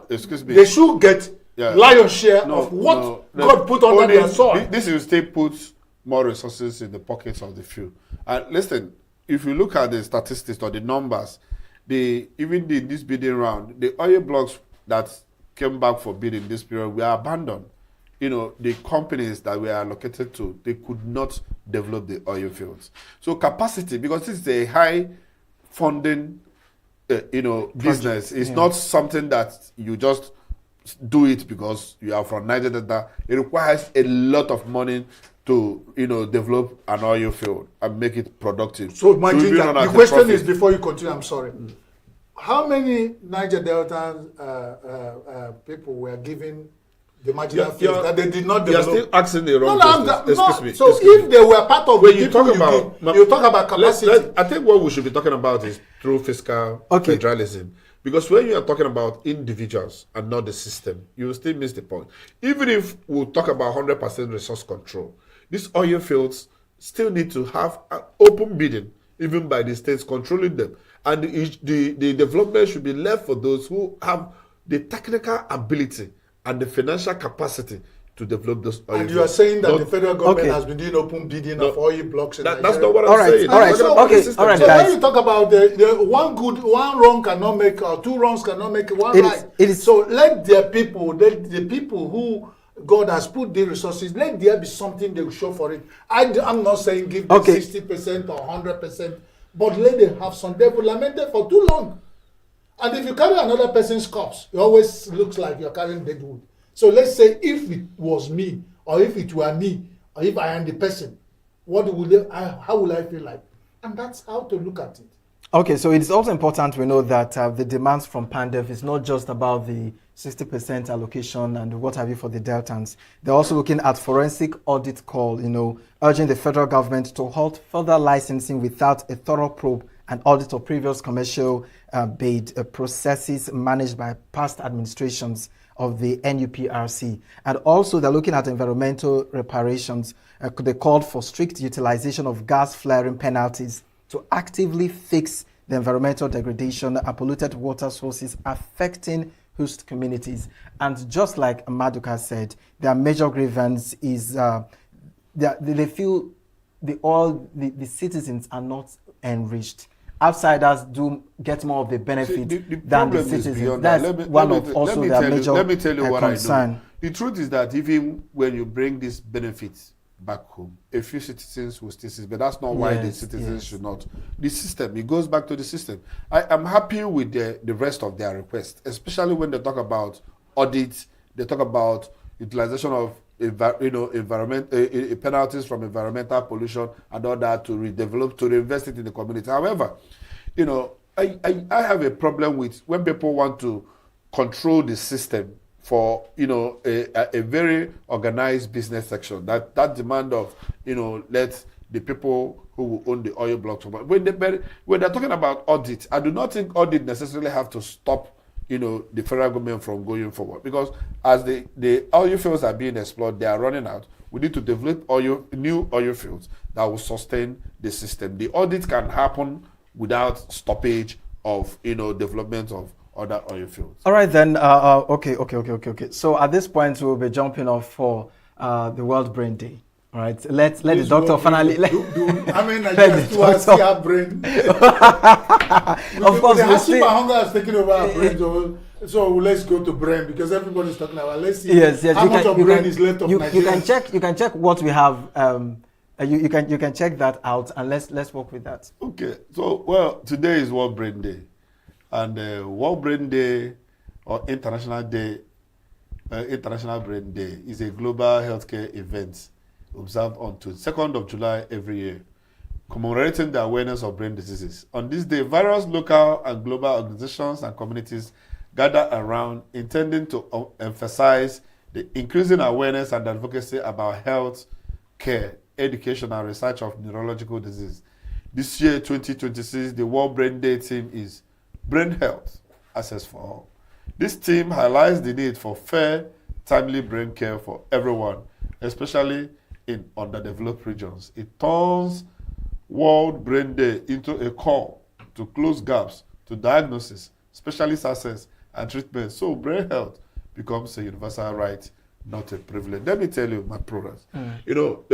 Excuse me. They should get lion's share of what God put under their soil. This will still put more resources in the pockets of the few. And listen, if you look at the statistics or the numbers, even in this bidding round, the oil blocks that came back for bidding this period were abandoned. The companies that were allocated to, they could not develop the oil fields. So capacity, because this is a high funding, business. It's not something that you just do it because you are from Niger Delta. It requires a lot of money to develop an oil field and make it productive. So imagine that the question is, before you continue, I'm sorry. How many Niger Delta people were given the marginal fields that they did not develop? You're still asking the wrong question. Excuse me. So if they were part of when the you people you talk about capacity. I think what we should be talking about is through fiscal federalism. Because when you are talking about individuals and not the system, you will still miss the point. Even if we talk about 100% resource control, these oil fields still need to have an open bidding, even by the states controlling them. And the development should be left for those who have the technical ability and the financial capacity to develop those oil fields. And you are saying that the federal government has been doing open bidding of oil blocks in Nigeria? That's not what I'm saying. All right, so when you talk about the one wrong cannot make, or two wrongs cannot make one right. So let the people who God has put the resources, let there be something they will show for it. I'm not saying give them 60% or 100%, but let them have some. They've lamented for too long. And if you carry another person's corpse, it always looks like you're carrying dead wood. So let's say if it was me, or if it were me, or if I am the person, how will I feel like? And that's how to look at it. Okay, so it's also important we know that the demands from PANDEF is not just about the 60% allocation and what have you for the Deltans. They're also looking at forensic audit call, urging the federal government to halt further licensing without a thorough probe and audit of previous commercial bid processes managed by past administrations of the NUPRC. And also they're looking at environmental reparations. They called for strict utilization of gas flaring penalties to actively fix the environmental degradation and polluted water sources affecting host communities. And just like Maduka said, their major grievance is they feel the citizens are not enriched. Outsiders do get more of the benefit than the citizens. That's one of also their major concern. The truth is that even when you bring these benefits back home, a few citizens will still see, but that's not why the citizens should not. The system, it goes back to the system. I am happy with the rest of their requests, especially when they talk about audits, they talk about utilization of penalties from environmental pollution and all that to redevelop, to reinvest it in the community. However, I have a problem with when people want to control the system for a very organized business section. That demand of let the people who will own the oil blocks. When they're talking about audit, I do not think audit necessarily have to stop the federal government from going forward, because as the oil fields are being explored, they are running out. We need to develop new oil fields that will sustain the system. The audit can happen without stoppage of development of other oil fields. All right then. Okay. So at this point, we'll be jumping off for the World Brain Day. All right, let the This doctor world finally. I mean, I let the just still doctor- have brain. Of course, the we hardship see- and hunger has taken over our brain. So let's go to brain because everybody's talking about. Let's see Yes, how much of brain is left of you Nigeria. can check what we have. You can check that out, and let's work with that. Okay, so well, today is World Brain Day, and World Brain Day or International Brain Day is a global healthcare event observed on 2nd of July every year, commemorating the awareness of brain diseases. On this day, various local and global organizations and communities gather around, intending to emphasize the increasing awareness and advocacy about health care, education, and research of neurological disease. This year, 2026, the World Brain Day theme is Brain Health, Access for All. This theme highlights the need for fair, timely brain care for everyone, especially in underdeveloped regions. It turns World Brain Day into a call to close gaps to diagnosis, specialist access, and treatment, so brain health becomes a universal right, not a privilege. Let me tell you, my brothers, you know,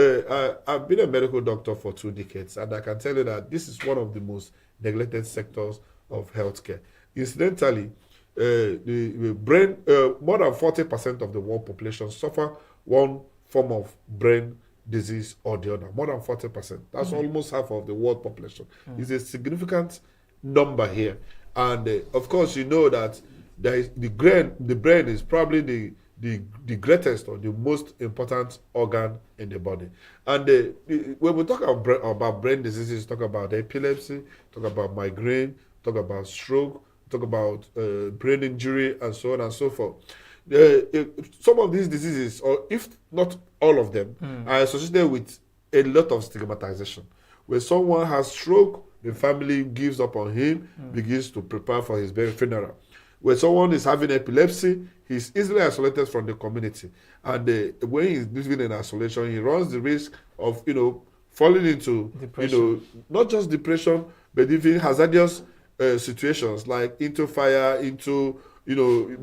I've been a medical doctor for 2 decades, and I can tell you that this is one of the most neglected sectors of healthcare. Incidentally, the brain, more than 40% of the world population suffer one form of brain disease or the other. More than 40%. That's almost half of the world population. It's a significant number here. And of course, you know that there is the brain is probably the greatest or the most important organ in the body. And when we talk about brain diseases, talk about epilepsy, talk about migraine, talk about stroke, talk about brain injury, and so on and so forth. Some of these diseases, or if not all of them, are associated with a lot of stigmatization. When someone has stroke, the family gives up on him, begins to prepare for his funeral. When someone is having epilepsy, he's easily isolated from the community. And when he's living in isolation, he runs the risk of, falling into, Depression. not just depression, but even hazardous situations like into fire, into,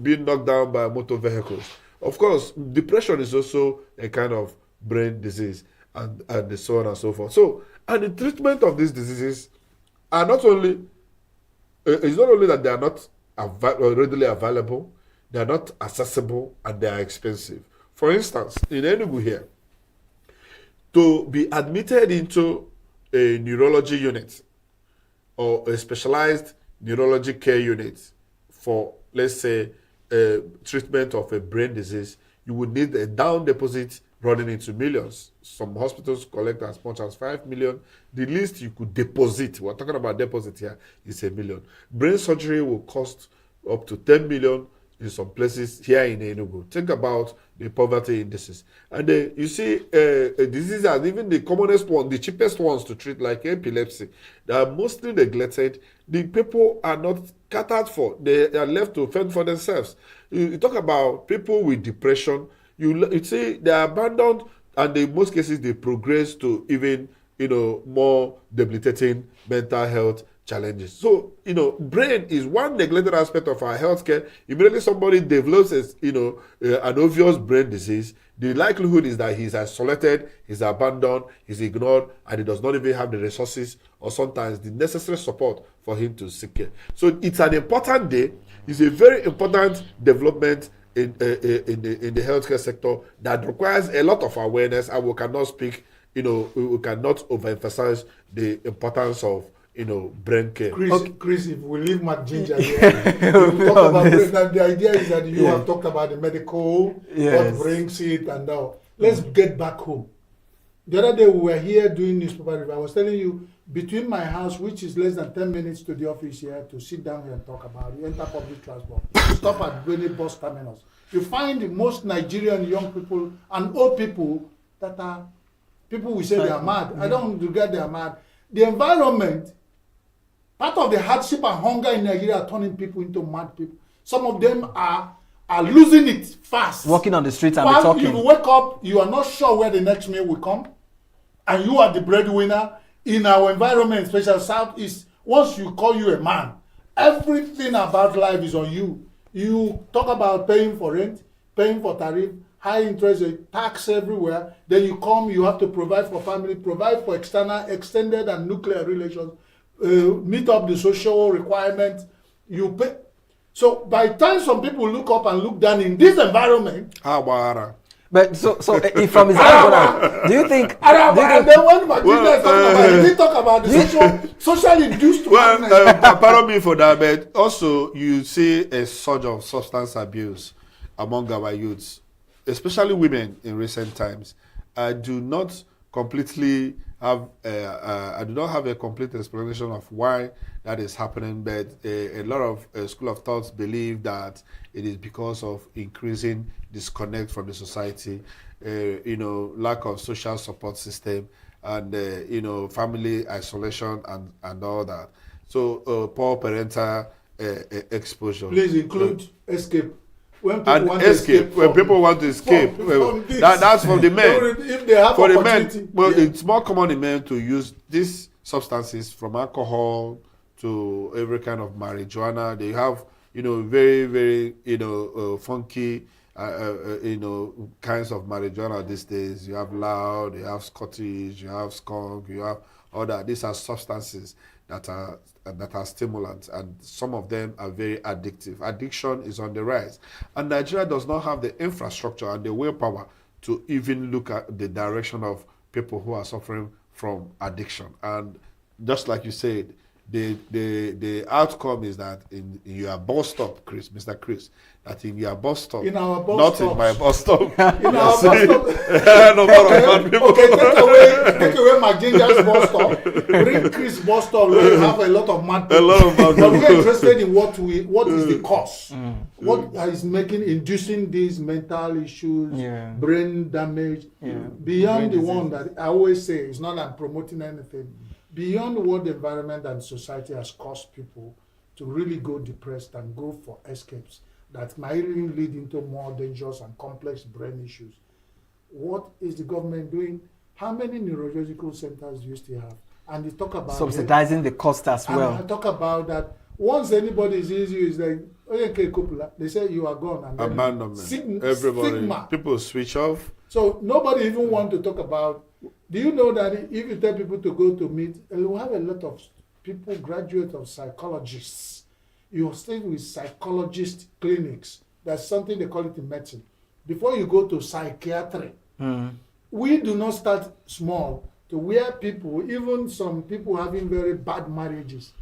being knocked down by motor vehicles. Of course, depression is also a kind of brain disease, and so on and so forth. So, and the treatment of these diseases are not only, it's not only that they are not readily available, they are not accessible, and they are expensive. For instance, in ENUGU here, to be admitted into a neurology unit or a specialized neurology care unit for, let's say, treatment of a brain disease, you would need a down deposit running into millions. Some hospitals collect as much as 5 million. The least you could deposit, we're talking about deposit here, is $1 million. Brain surgery will cost up to 10 million in some places here in ENUGU. Think about the poverty indices. And you see, diseases are even the commonest one, the cheapest ones to treat, like epilepsy. They are mostly neglected. The people are not catered for. They are left to fend for themselves. You talk about people with depression, you see they are abandoned, and in most cases they progress to even more debilitating mental health challenges. So, brain is one neglected aspect of our healthcare. Immediately somebody develops an obvious brain disease, the likelihood is that he's isolated, he's abandoned, he's ignored, and he does not even have the resources or sometimes the necessary support for him to seek care. So it's an important day. It's a very important development in the healthcare sector that requires a lot of awareness, and we cannot speak, we cannot overemphasize the importance of brain care. Chris, if we leave Matt Ginger here, we talk about brain. The idea is that you have talked about the medical, what brings it, and now let's get back home. The other day we were here doing newspaper review. I was telling you, between my house, which is less than 10 minutes to the office here, to sit down here and talk about it, enter public transport, stop at Gwene bus terminus. You find the most Nigerian young people and old people that are, people will say they are mad. I don't regard they are mad. The environment, part of the hardship and hunger in Nigeria are turning people into mad people. Some of them are losing it fast. Walking on the streets and While talking. You wake up, you are not sure where the next meal will come, and you are the breadwinner in our environment, especially Southeast. Once you call you a man, everything about life is on you. You talk about paying for rent, paying for tariff, high interest rate, tax everywhere. Then you come, you have to provide for family, provide for extended and nuclear relations, meet up the social requirements. You pay. So by the time some people look up and look down in this environment, but so if from his angle, do you think? And then when Martinez talking about, he did talk about the social induced. Pardon me for that, but also you see a surge of substance abuse among our youths, especially women in recent times. I do not completely have I do not have a complete explanation of why that is happening, but a lot of school of thoughts believe that it is because of increasing disconnect from the society, lack of social support system, and family isolation and all that. So poor parental exposure. Please include escape. When people want to escape, that's for the men. If they have for the opportunity, men, it's more common in men to use these substances, from alcohol to every kind of marijuana. They have, very, very, funky, kinds of marijuana these days. You have loud, you have Scottish, you have skunk, you have all that. These are substances that are stimulants, and some of them are very addictive. Addiction is on the rise, and Nigeria does not have the infrastructure and the willpower to even look at the direction of people who are suffering from addiction. And just like you said, the outcome is that in your bus stop, Mr. Chris, that in your bus stop, in our bus not stops. in my bus stop, in our bus stop. Take away my Ginger's bus stop, bring Chris bus stop where you have a lot of mad people. But we're interested in what is the cause, what is inducing these mental issues, brain damage, beyond the one that I always say, it's not I'm promoting anything, beyond what the environment and society has caused people to really go depressed and go for escapes that might even lead into more dangerous and complex brain issues. What is the government doing? How many neurological centers do you still have? And they talk about subsidizing the cost as well. And I talk about that once anybody sees you, is like, okay, Kupula, they say you are gone. And abandonment. Everybody, stigma. People switch off. So nobody even want to talk about. Do you know that if you tell people to go to meet, and we have a lot of people graduate of psychologists. You stay with psychologist clinics. That's something they call it in medicine. Before you go to psychiatry, we do not start small to where people, even some people having very bad marriages,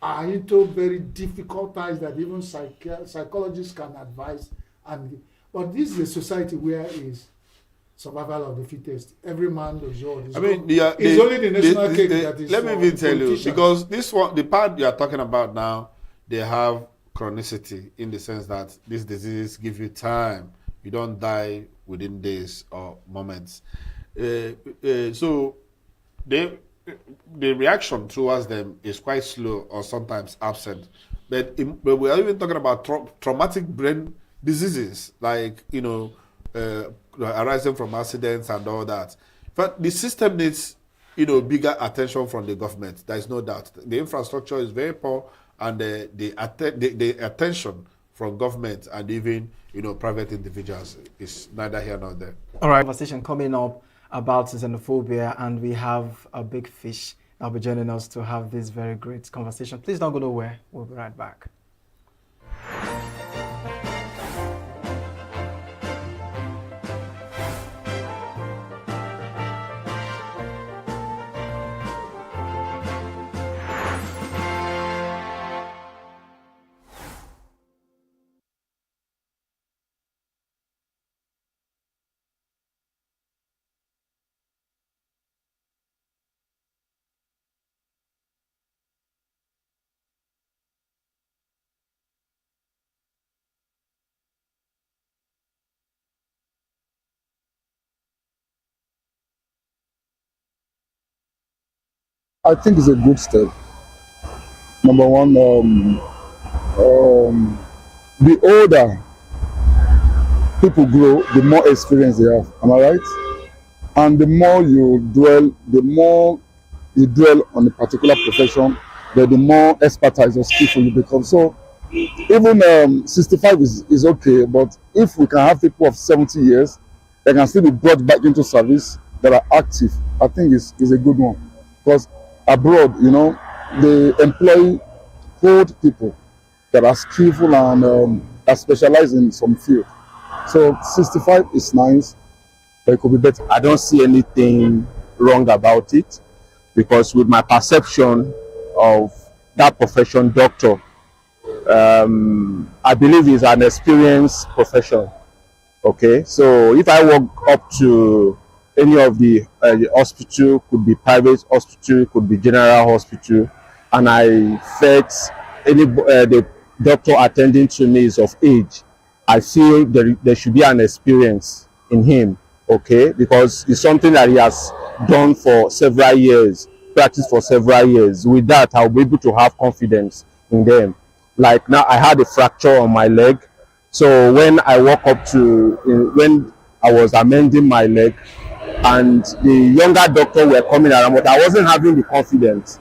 are into very difficult times that even psychologists can advise. But this is a society where is survival of the fittest. Every man does yours. It's only the national cake that is. Let me even tell you, because this one, the part you are talking about now, they have chronicity in the sense that these diseases give you time. You don't die within days or moments. So the reaction towards them is quite slow or sometimes absent. But we are even talking about traumatic brain diseases, like, arising from accidents and all that. But the system needs, bigger attention from the government. There is no doubt. The infrastructure is very poor, and the attention from government and even private individuals is neither here nor there. All right, conversation coming up about xenophobia, and we have a big fish that'll be joining us to have this very great conversation. Please don't go nowhere. We'll be right back. I think it's a good step. Number one, the older people grow, the more experience they have. Am I right? And the more you dwell on a particular profession, the more expertise or skillful you become. So even 65 is okay, but if we can have people of 70 years they can still be brought back into service, that are active, I think is a good one. Because abroad, you know, they employ old people that are skillful and are specialized in some field. So 65 is nice, but it could be better. I don't see anything wrong about it, because with my perception of that profession, doctor, I believe it's an experienced profession. Okay, so if I walk up to any of the hospital, could be private hospital, could be general hospital, and I felt the doctor attending to me is of age, I feel there should be an experience in him. Okay, because it's something that he has done for several years, practiced for several years. With that, I'll be able to have confidence in them. Like now, I had a fracture on my leg. So when I walk up to, when I was amending my leg, and the younger doctor were coming around, but I wasn't having the confidence.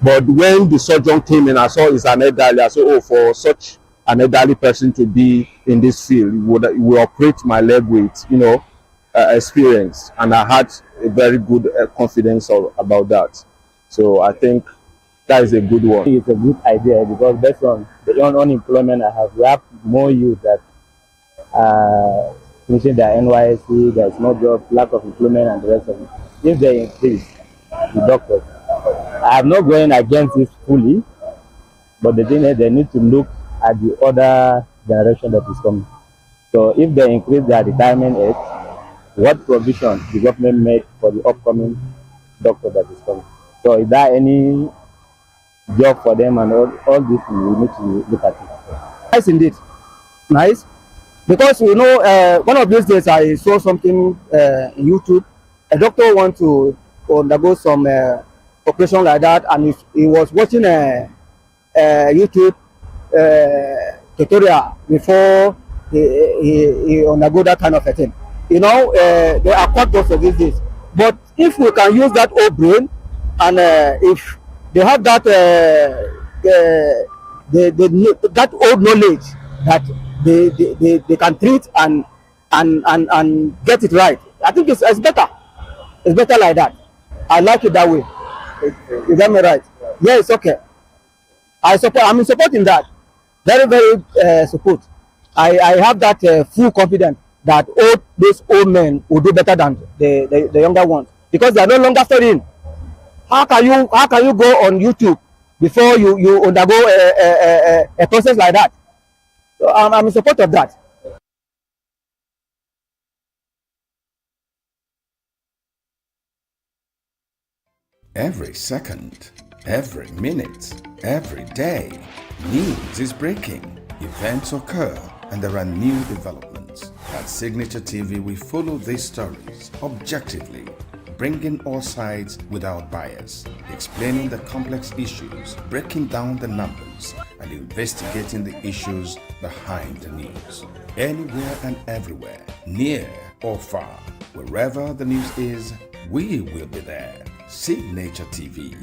But when the surgeon came in, I saw it's an elderly. I said, oh, for such an elderly person to be in this field, would operate my leg with, you know, experience. And I had a very good confidence about that. So I think that is a good one. It's a good idea, because based on the unemployment I have, we have more youth that finishing their NYSC, there's no job, lack of employment, and the rest of it. If they increase the doctors, I am not going against it fully, but the thing is they need to look at the other generation that is coming. So if they increase their retirement age, what provision the government made for the upcoming doctor that is coming? So is there any job for them, and all this we need to look at it. Nice indeed, nice, because you know one of these days I saw something in YouTube. A doctor want to undergo some operation like that, and he was watching a YouTube tutorial before he undergo that kind of a thing. You know, they are quite good for these days. But if we can use that old brain, and if they have that that old knowledge that they can treat and get it right, I think it's better. It's better like that. I like it that way. You got me right? Yeah, it's okay. I'm in support in that. Very, very support. I have that full confidence that those old men will do better than the younger ones, because they are no longer studying. How can you go on YouTube before you undergo a process like that? So I'm in support of that. Every second, every minute, every day, news is breaking, events occur, and there are new developments. At Signature TV, we follow these stories objectively, bringing all sides without bias, explaining the complex issues, breaking down the numbers, and investigating the issues behind the news. Anywhere and everywhere, near or far, wherever the news is, we will be there. Signature TV.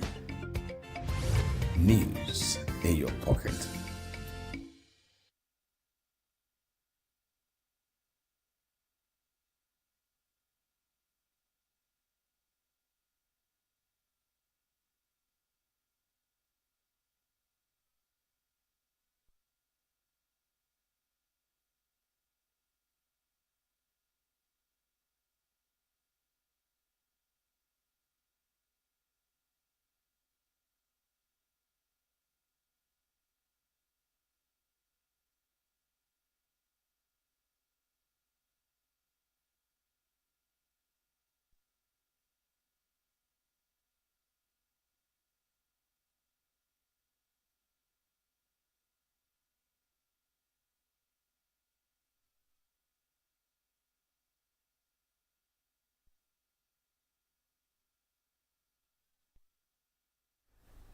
News in your pocket.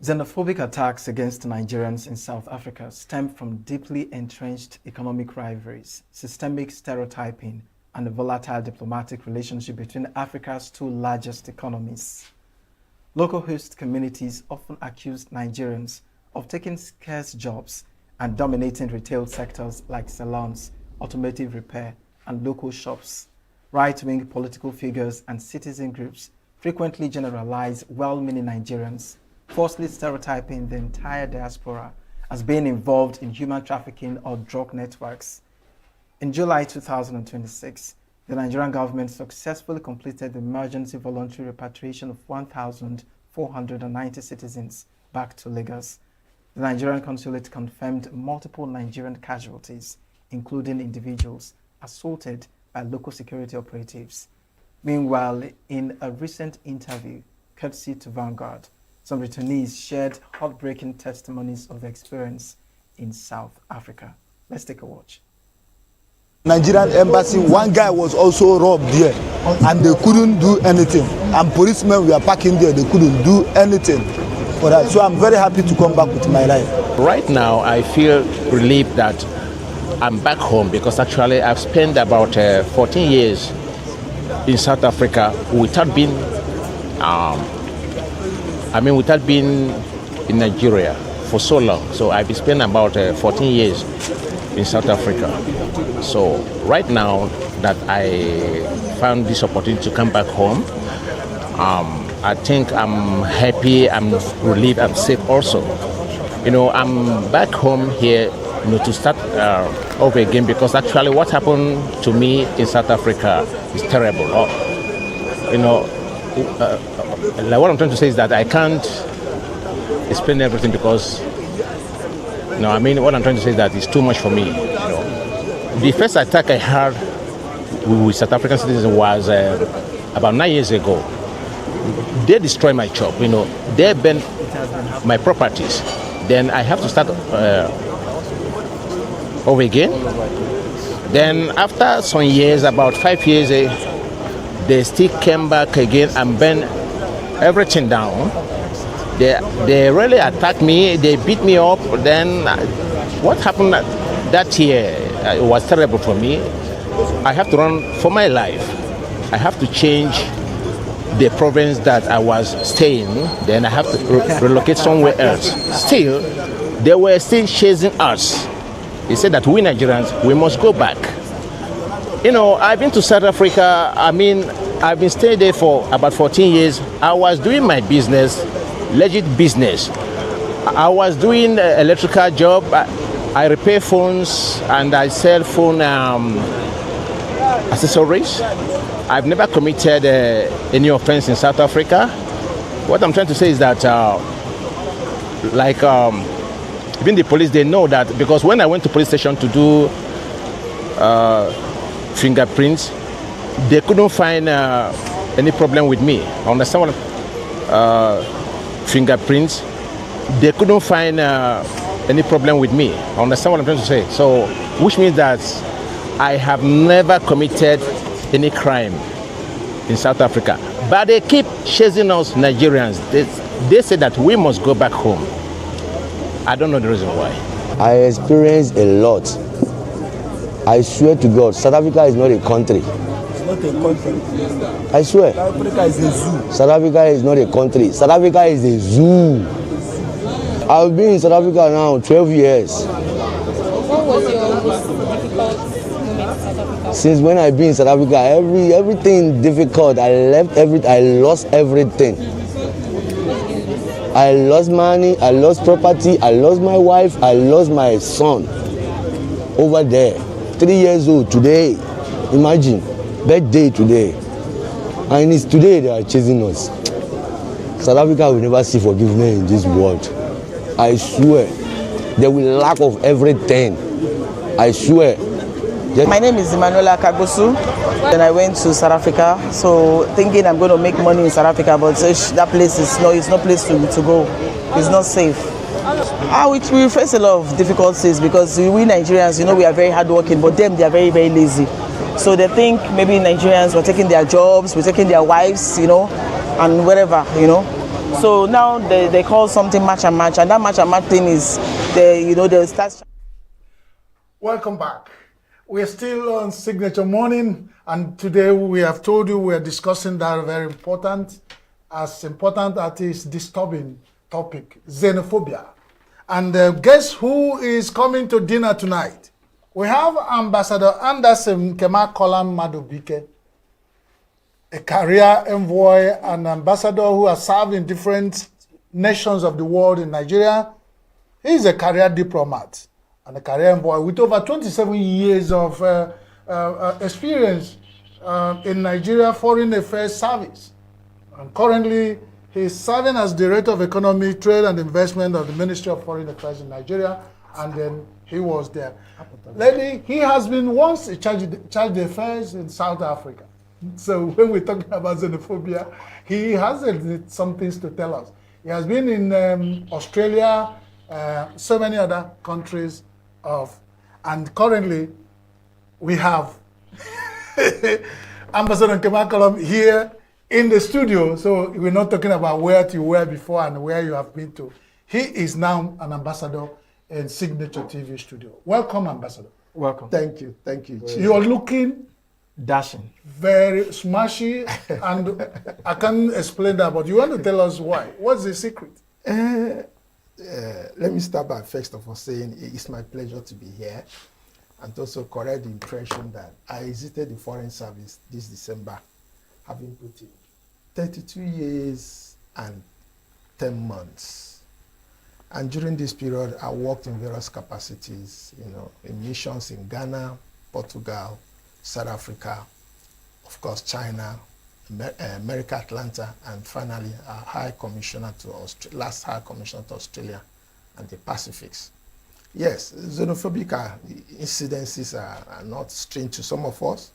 Xenophobic attacks against Nigerians in South Africa stem from deeply entrenched economic rivalries, systemic stereotyping, and a volatile diplomatic relationship between Africa's two largest economies. Local host communities often accuse Nigerians of taking scarce jobs and dominating retail sectors like salons, automotive repair, and local shops, right-wing political figures and citizen groups frequently generalize well-meaning Nigerians, falsely stereotyping the entire diaspora as being involved in human trafficking or drug networks. In July 2026, the Nigerian government successfully completed the emergency voluntary repatriation of 1,490 citizens back to Lagos. The Nigerian consulate confirmed multiple Nigerian casualties, including individuals assaulted by local security operatives. Meanwhile, in a recent interview, courtesy to Vanguard, some returnees shared heartbreaking testimonies of their experience in South Africa. Let's take a watch. Nigerian embassy, one guy was also robbed there and they couldn't do anything. And policemen were parking there, they couldn't do anything for that. So I'm very happy to come back with my life. Right now, I feel relieved that I'm back home because actually I've spent about 14 years in South Africa without being, without being in Nigeria for so long. So I've spent about 14 years in South Africa. So right now that I found this opportunity to come back home, I think I'm happy, I'm relieved, I'm safe also. You know, I'm back home here, you know, to start over again because actually what happened to me in South Africa is terrible. You know, like what I'm trying to say is that I can't explain everything because, you know, what I'm trying to say is that it's too much for me. You know, the first attack I had with South African citizens was about 9 years ago. They destroyed my shop, you know, they burned my properties. Then I have to start over again. Then after some years, about 5 years, they still came back again and burned everything down. They really attacked me, they beat me up. Then what happened that year, it was terrible for me. I have to run for my life. I have to change the province that I was staying. Then I have to relocate somewhere else. Still, they were still chasing us. They said that we Nigerians, we must go back. You know, I've been to South Africa. I've been staying there for about 14 years. I was doing my business, legit business. I was doing an electrical job. I repair phones and I sell phone accessories. I've never committed any offense in South Africa. What I'm trying to say is that, even the police, they know that because when I went to police station to do fingerprints, they couldn't find any problem with me. Understand what? Fingerprints, they couldn't find any problem with me. Understand what I'm trying to say? So, which means that I have never committed any crime in South Africa. But they keep chasing us Nigerians. They say that we must go back home. I don't know the reason why. I experienced a lot. I swear to God, South Africa is not a country. It's not a country. I swear. South Africa is a zoo. South Africa is not a country. South Africa is a zoo. I've been in South Africa now 12 years. What was your most difficult moment in South Africa? Since when I've been in South Africa, everything difficult. I lost everything. I lost money, I lost property, I lost my wife, I lost my son over there. 3 years old today. Imagine, birthday today. And it's today they are chasing us. South Africa will never see forgiveness in this world. I swear. They will lack of everything. I swear. My name is Emanuela Kagosu. Then I went to South Africa, so thinking I'm going to make money in South Africa, but that place is it's no place to go. It's not safe. We face a lot of difficulties because we Nigerians, you know, we are very hardworking, but them, they are very, very lazy. So they think maybe Nigerians were taking their jobs, we're taking their wives, you know, and whatever, you know. So now they call something match and match, and that match and match thing is, they start. Welcome back. We're still on Signature Morning, and today we have told you we are discussing that very important as this disturbing topic, xenophobia. And guess who is coming to dinner tonight? We have Ambassador Anderson Kema Kolam Madubike. a career envoy, an ambassador who has served in different nations of the world in Nigeria. He's a career diplomat and a career envoy with over 27 years of experience in Nigeria Foreign Affairs Service. And currently, he's serving as Director of Economy, Trade and Investment of the Ministry of Foreign Affairs in Nigeria, and then he was there. He has been once in charge of affairs in South Africa. So when we're talking about xenophobia, he has some things to tell us. He has been in Australia, so many other countries and currently we have Ambassador Nkemakolum here in the studio. So we're not talking about where you were before and where you have been to. He is now an ambassador in Signature TV studio. Welcome, Ambassador. Welcome. Thank you. You are looking dashing, very smashy, and I can't explain that, but you want to tell us why? What's the secret? Let me start by first of all saying it's my pleasure to be here and also correct the impression that I exited the Foreign Service this December, having put in 32 years and 10 months. And during this period, I worked in various capacities, in missions in Ghana, Portugal, South Africa, of course, China, America, Atlanta, and finally, last High Commissioner to Australia and the Pacifics. Yes, xenophobic incidences are not strange to some of us.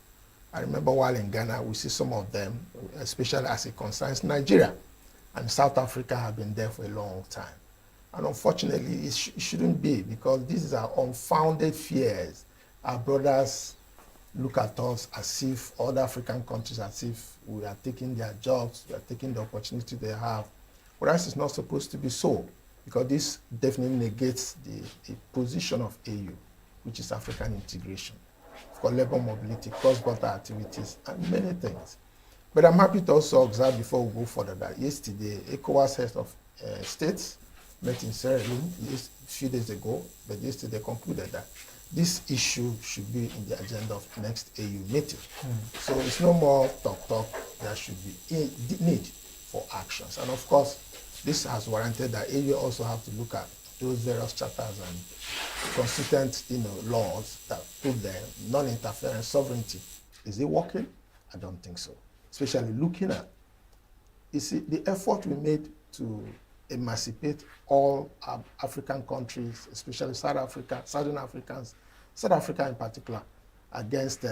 I remember while in Ghana, we see some of them, especially as it concerns Nigeria. And South Africa have been there for a long time. And unfortunately, it shouldn't be, because these are unfounded fears. Our brothers look at us as if other African countries, as if we are taking their jobs, we are taking the opportunity they have. Whereas it's not supposed to be so, because this definitely negates the position of AU, which is African integration, for labor mobility, cross-border activities, and many things. But I'm happy to also observe before we go further that yesterday, ECOWAS heads of states met in Sierra Leone a few days ago, but yesterday concluded that this issue should be in the agenda of the next AU meeting. So it's no more talk, there should be need for actions. And of course, this has warranted that AU also have to look at those various chapters and constituent laws that put there, non-interference, sovereignty. Is it working? I don't think so. Especially looking at, you see, the effort we made to emancipate all African countries, especially South Africa, Southern Africans, South Africa in particular, against,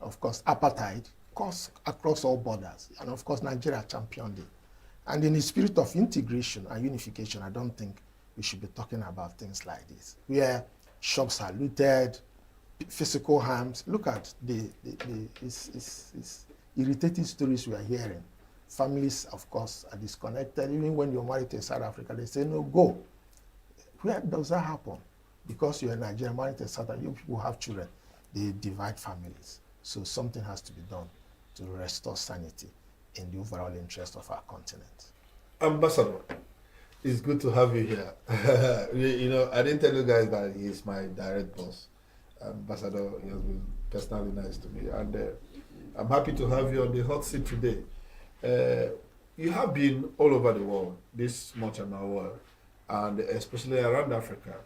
of course, apartheid, across all borders. And of course, Nigeria championed it. And in the spirit of integration and unification, I don't think we should be talking about things like this, where shops are looted, physical harms. Look at the irritating stories we are hearing. Families, of course, are disconnected. Even when you're married in South Africa, they say, no, go. Where does that happen? Because you're a Nigerian married in South Africa, you people have children. They divide families. So something has to be done to restore sanity in the overall interest of our continent. Ambassador, it's good to have you here. I didn't tell you guys that he's my direct boss. Ambassador, he has been personally nice to me. And I'm happy to have you on the hot seat today. You have been all over the world, this much in our world, and especially around Africa.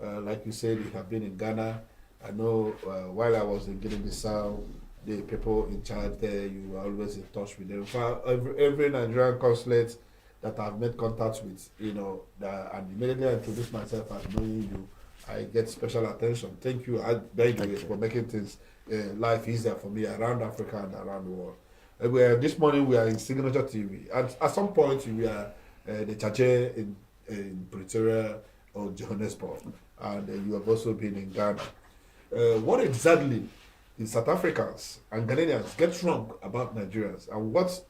Like you said, you have been in Ghana. I know while I was in Guinea-Bissau, the people in charge there, you were always in touch with them. Every Nigerian consulate that I've made contact with, and immediately I introduce myself as knowing you, I get special attention. Thank you, for making things, life easier for me around Africa and around the world. This morning we are in Signature TV. At some point we are the Chache in Pretoria or Johannesburg, and you have also been in Ghana. What exactly did South Africans and Ghanaians get wrong about Nigerians, and what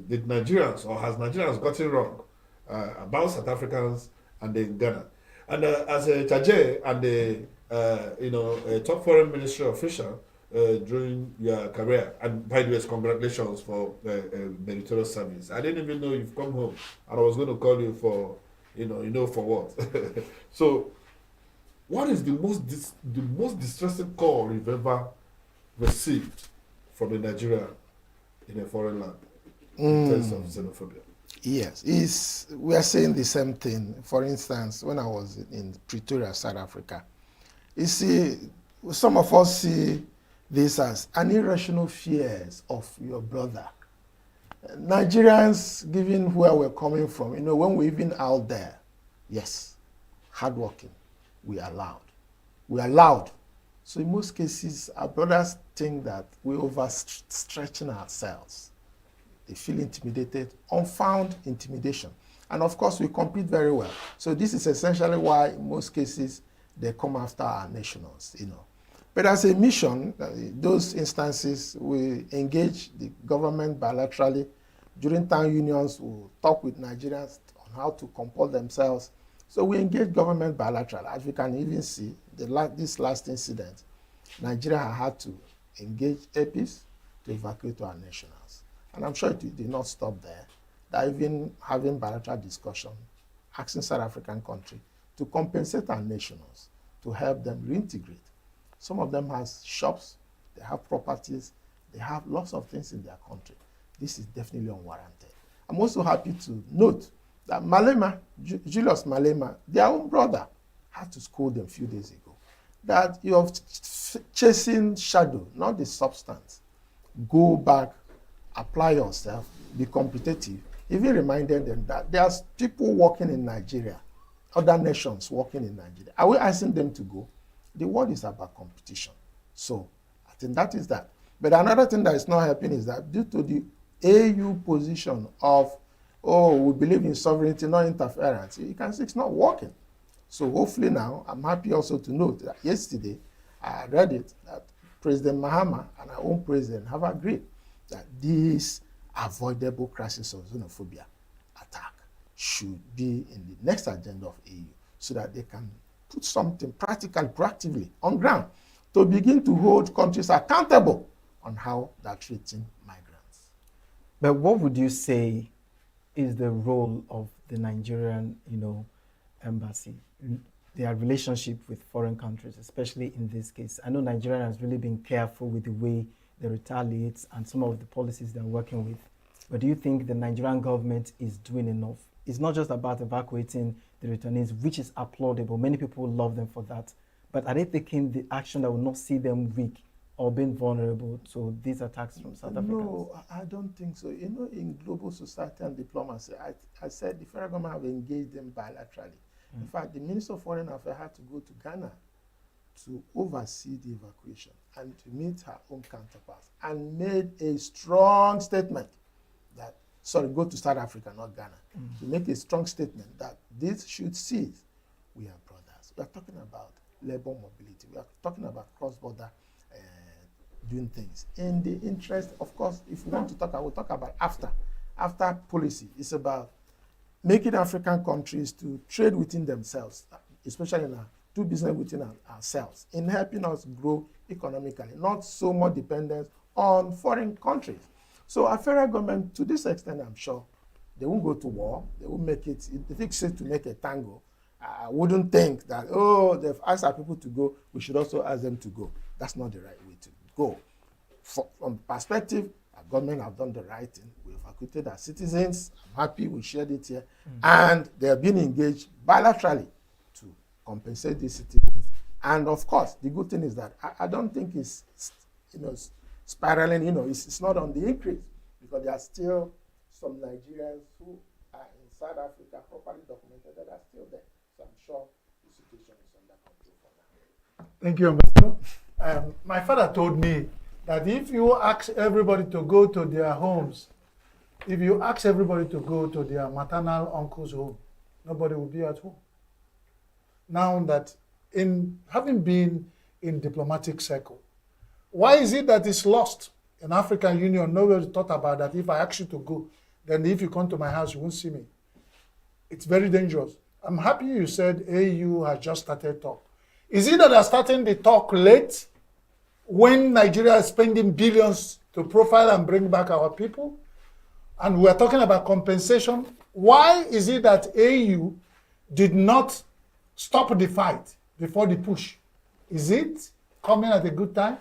did Nigerians or has Nigerians gotten wrong about South Africans and in Ghana? And as a Chache and a top foreign ministry official, during your career, and by the way, congratulations for meritorious service. I didn't even know you've come home, and I was going to call you for, for what. So, what is the most distressing call you've ever received from a Nigerian in a foreign land in terms of xenophobia? Yes, we are saying the same thing. For instance, when I was in Pretoria, South Africa, you see, some of us see this as an irrational fears of your brother. Nigerians, given where we're coming from, when we're even out there, yes, hardworking, we are loud. We are loud. So in most cases, our brothers think that we're overstretching ourselves. They feel intimidated, unfound intimidation. And of course, we compete very well. So this is essentially why, in most cases, they come after our nationals, But as a mission, those instances, we engage the government bilaterally. During town unions, we'll talk with Nigerians on how to comport themselves. So we engage government bilaterally. As we can even see, this last incident, Nigeria had to engage APs to evacuate our nationals. And I'm sure it did not stop there. They're even having bilateral discussion, asking South African country to compensate our nationals, to help them reintegrate. Some of them have shops, they have properties, they have lots of things in their country. This is definitely unwarranted. I'm also happy to note that Malema, Julius Malema, their own brother, had to scold them a few days ago. That you're chasing shadow, not the substance. Go back, apply yourself, be competitive. Even reminded them that there's people working in Nigeria, other nations working in Nigeria. Are we asking them to go? The world is about competition. So I think that is that. But another thing that is not helping is that due to the AU position of, we believe in sovereignty, not interference, you can see it's not working. So hopefully now, I'm happy also to note that yesterday, I read it, that President Mahama and our own president have agreed that this avoidable crisis of xenophobia attack should be in the next agenda of AU so that they can put something practical, proactively on ground to begin to hold countries accountable on how they're treating migrants. But what would you say is the role of the Nigerian, embassy, their relationship with foreign countries, especially in this case? I know Nigeria has really been careful with the way they retaliate and some of the policies they're working with. But do you think the Nigerian government is doing enough? It's not just about evacuating the returnees, which is applaudable. Many people love them for that. But are they taking the action that will not see them weak or being vulnerable to these attacks from South Africa? No, I don't think so. In global society and diplomacy, I said the federal government have engaged them bilaterally. In fact, the Minister of Foreign Affairs had to go to Ghana to oversee the evacuation and to meet her own counterparts and made a strong statement that, go to South Africa, not Ghana, to make a strong statement that this should cease. We are brothers. We are talking about labor mobility. We are talking about cross-border doing things. In the interest, of course, if we want to talk, I will talk about after policy. It's about making African countries to trade within themselves, especially now, do business within ourselves, in helping us grow economically, not so much dependence on foreign countries. So our federal government, to this extent, I'm sure, they won't go to war. They won't make it. If it's safe to make a tango, I wouldn't think that, they've asked our people to go, we should also ask them to go. That's not the right way to go. From perspective, our government have done the right thing. We evacuated our citizens. I'm happy we shared it here. And they have been engaged bilaterally to compensate these citizens. And of course, the good thing is that I don't think it's spiraling, it's not on the increase, because there are still some Nigerians who are in South Africa, properly documented, that are still there. So I'm sure the situation is under control for now. Thank you, Ambassador. My father told me that if you ask everybody to go to their homes, if you ask everybody to go to their maternal uncle's home, nobody will be at home. Now that in having been in diplomatic circle, why is it that it's lost in African Union? Nobody thought about that. If I ask you to go, then if you come to my house, you won't see me. It's very dangerous. I'm happy you said AU has just started talk. Is it that they're starting the talk late when Nigeria is spending billions to profile and bring back our people? And we're talking about compensation. Why is it that AU did not stop the fight before the push? Is it coming at a good time?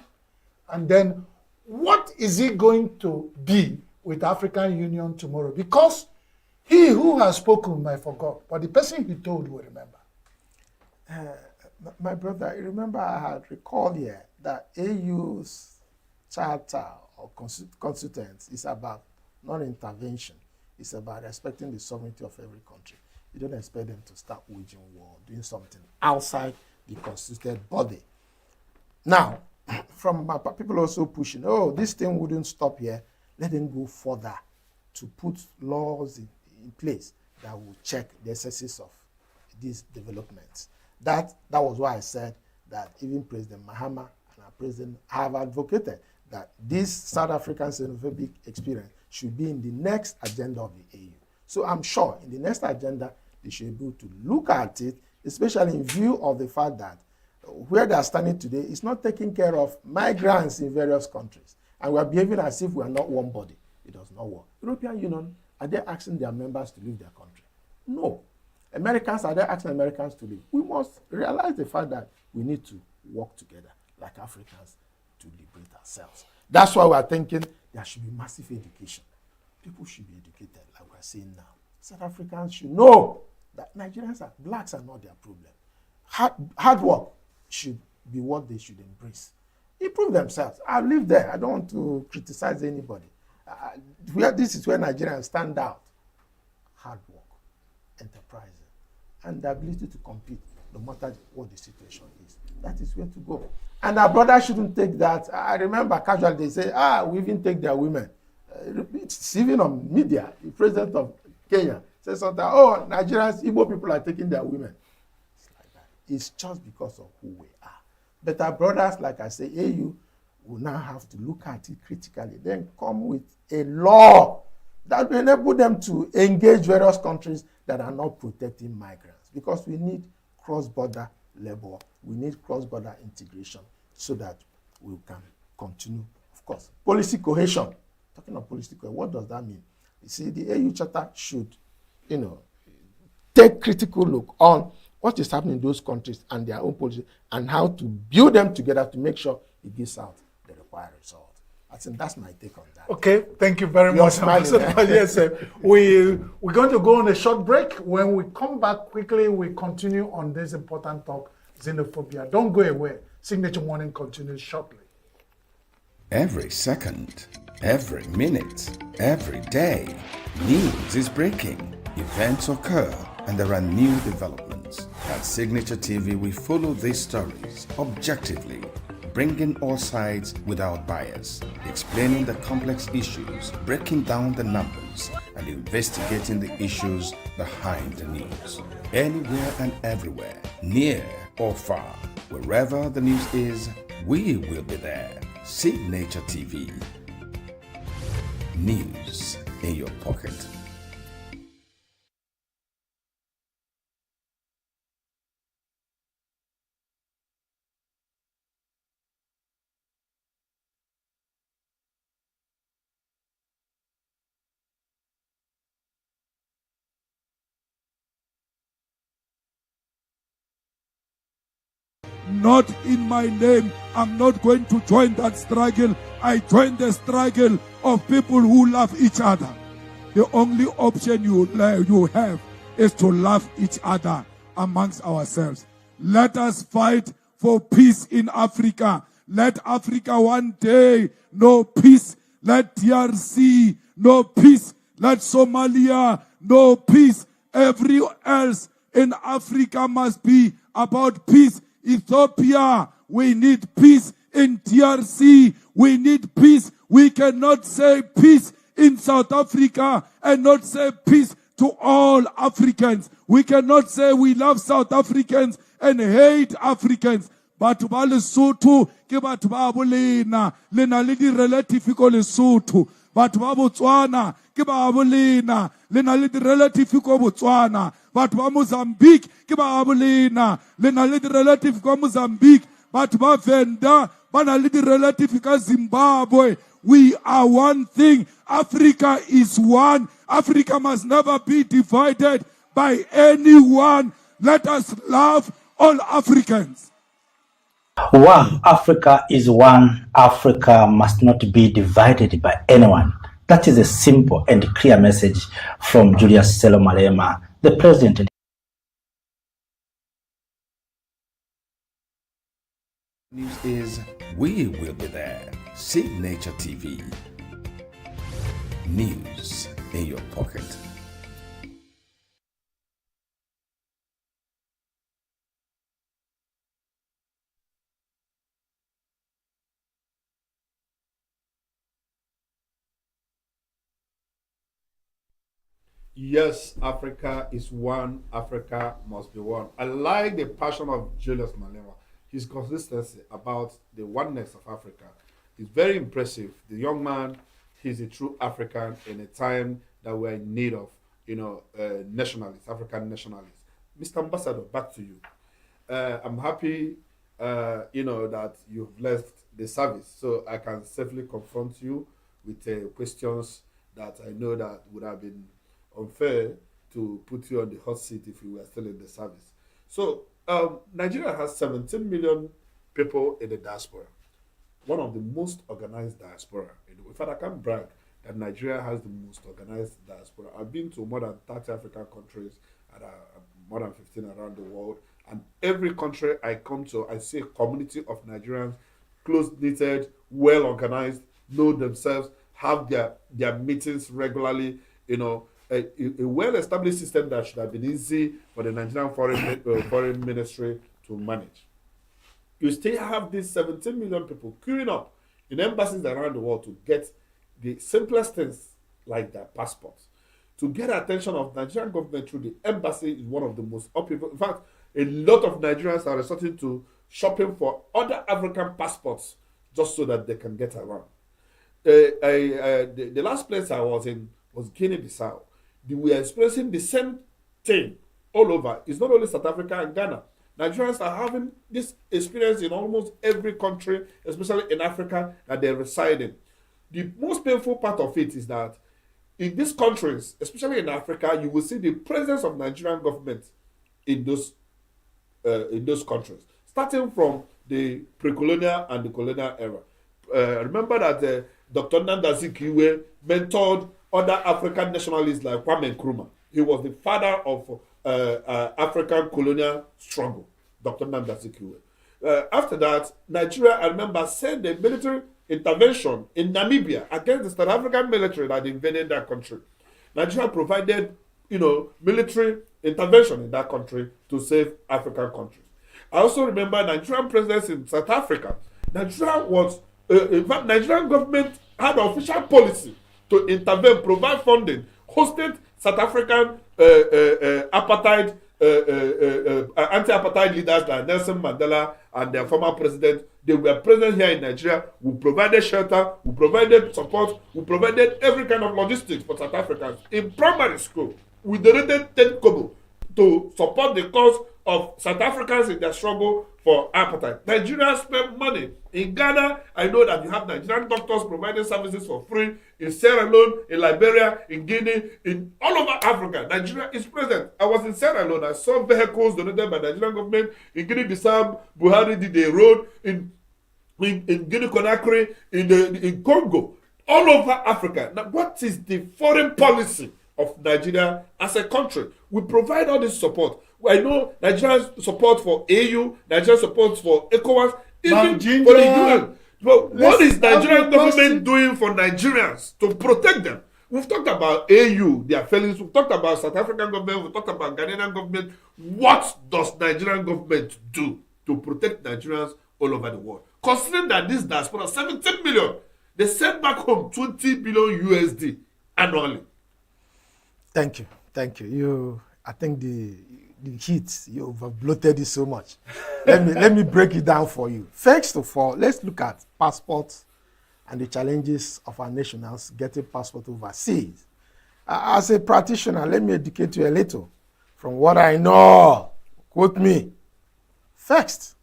And then what is he going to be with African Union tomorrow? Because he who has spoken might forgot, but the person he told will remember. My brother, you remember I had recalled here that AU's charter or constituents is about non-intervention. It's about respecting the sovereignty of every country. You don't expect them to start waging war, doing something outside the constituted body. Now, from my people also pushing, oh, this thing wouldn't stop here. Let them go further to put laws in place that will check the excesses of these developments. That was why I said that even President Mahama and our president have advocated that this South African xenophobic experience should be in the next agenda of the AU. So I'm sure in the next agenda, they should be able to look at it, especially in view of the fact that where they are standing today is not taking care of migrants in various countries. And we are behaving as if we are not one body. It does not work. European Union, are they asking their members to leave their country? No. Americans, are they asking Americans to leave? We must realize the fact that we need to work together like Africans to liberate ourselves. That's why we are thinking there should be massive education. People should be educated, like we are saying now. South Africans should know that Nigerians blacks are not their problem. Hard work should be what they should embrace. Improve themselves. I live there. I don't want to criticize anybody. This is where Nigerians stand out. Hard work, enterprising, and the ability to compete no matter what the situation is. That is where to go. And our brothers shouldn't take that. I remember casually they say, we even take their women. It's even on media. The president of Kenya says something, Nigerians, Igbo people are taking their women. It's like that. It's just because of who we are. But our brothers, like I say, AU will now have to look at it critically, then come with a law that will enable them to engage various countries that are not protecting migrants. Because we need cross-border labor, we need cross-border integration so that we can continue. Of course, policy cohesion. Talking of policy cohesion, what does that mean? You see, the AU Charter should, take critical look on what is happening in those countries and their own policy and how to build them together to make sure it gives out the required result. I think that's my take on that. Okay, thank you very much. Yes, we're going to go on a short break. When we come back quickly, we continue on this important talk, xenophobia. Don't go away. Signature Morning continues shortly. Every second, every minute, every day, news is breaking, events occur, and there are new developments. At Signature TV, we follow these stories objectively, bringing all sides without bias, explaining the complex issues, breaking down the numbers, and investigating the issues behind the news. Anywhere and everywhere, near or far, wherever the news is, we will be there. Signature TV. News in your pocket. Not in my name. I'm not going to join that struggle. I join the struggle of people who love each other. The only option you have is to love each other amongst ourselves. Let us fight for peace in Africa. Let Africa one day know peace. Let DRC know peace. Let Somalia know peace. Everywhere else in Africa must be about peace. Ethiopia, we need peace. In DRC, we need peace. We cannot say peace in South Africa and not say peace to all Africans. We cannot say we love South Africans and hate Africans. Batho ba Lesotho ke batho ba bolena le na le di relative ko Lesotho. Batho ba Botswana ke ba bolena le na le di relative ko Botswana. Batho ba Mozambique ke ba bolena le na le di relative ko Mozambique. Batho ba Venda ba na le di relative ka Zimbabwe. We are one thing. Africa is one. Africa must never be divided by anyone. Let us love all Africans. One Africa is one. Africa must not be divided by anyone. That is a simple and clear message from Julius Selo Malema, the president. News is we will be there. Signature TV. News in your pocket. Yes, Africa is one. Africa must be one. I like the passion of Julius Malema. His consistency about the oneness of Africa is very impressive. The young man, he's a true African in a time that we're in need of, nationalists, African nationalists. Mr. Ambassador, back to you. I'm happy, that you've left the service, so I can safely confront you with questions that I know that would have been unfair to put you on the hot seat if you were still in the service. So, Nigeria has 17 million people in the diaspora, one of the most organized diaspora. In fact, I can brag that Nigeria has the most organized diaspora. I've been to more than 30 African countries and more than 15 around the world. And every country I come to, I see a community of Nigerians, close-knitted, well-organized, know themselves, have their meetings regularly, a well-established system that should have been easy for the Nigerian foreign ministry to manage. You still have these 17 million people queuing up in embassies around the world to get the simplest things like their passports. To get attention of Nigerian government through the embassy is one of the most upheaval. In fact, a lot of Nigerians are resorting to shopping for other African passports just so that they can get around. The last place I was in was Guinea-Bissau. We are experiencing the same thing all over. It's not only South Africa and Ghana. Nigerians are having this experience in almost every country, especially in Africa, that they reside in. The most painful part of it is that in these countries, especially in Africa, you will see the presence of Nigerian government in those countries, starting from the pre-colonial and the colonial era. Remember that Dr. Nnamdi Azikiwe mentored other African nationalists like Kwame Nkrumah. He was the father of African colonial struggle, Dr. Nnamdi Azikiwe. After that, Nigeria, I remember, sent a military intervention in Namibia against the South African military that invaded that country. Nigeria provided, military intervention in that country to save African countries. I also remember Nigerian presence in South Africa. Nigeria was, in fact, Nigerian government had an official policy to intervene, provide funding, hosted South African apartheid, anti-apartheid leaders like Nelson Mandela and their former president. They were present here in Nigeria. We provided shelter, we provided support, we provided every kind of logistics for South Africans. In primary school, we donated 10 kobo to support the cause of South Africans in their struggle for apartheid. Nigeria spent money. In Ghana, I know that you have Nigerian doctors providing services for free. In Sierra Leone, in Liberia, in Guinea, in all over Africa, Nigeria is present. I was in Sierra Leone. I saw vehicles donated by the Nigerian government. In Guinea-Bissau, Buhari did a road. In Guinea-Conakry, in Congo, all over Africa. Now, what is the foreign policy of Nigeria as a country? We provide all this support. I know Nigeria's support for AU, Nigeria's support for ECOWAS, even for the UN. But what is Nigerian government doing for Nigerians to protect them? We've talked about AU, their failings. We've talked about South African government. We've talked about Ghanaian government. What does Nigerian government do to protect Nigerians all over the world? Considering that this diaspora, 17 million, they send back home 20 billion USD annually. Thank you. I think the heat, you've bloated it so much. let me break it down for you. First of all, let's look at passports and the challenges of our nationals getting passport overseas. As a practitioner, let me educate you a little. From what I know, quote me. First,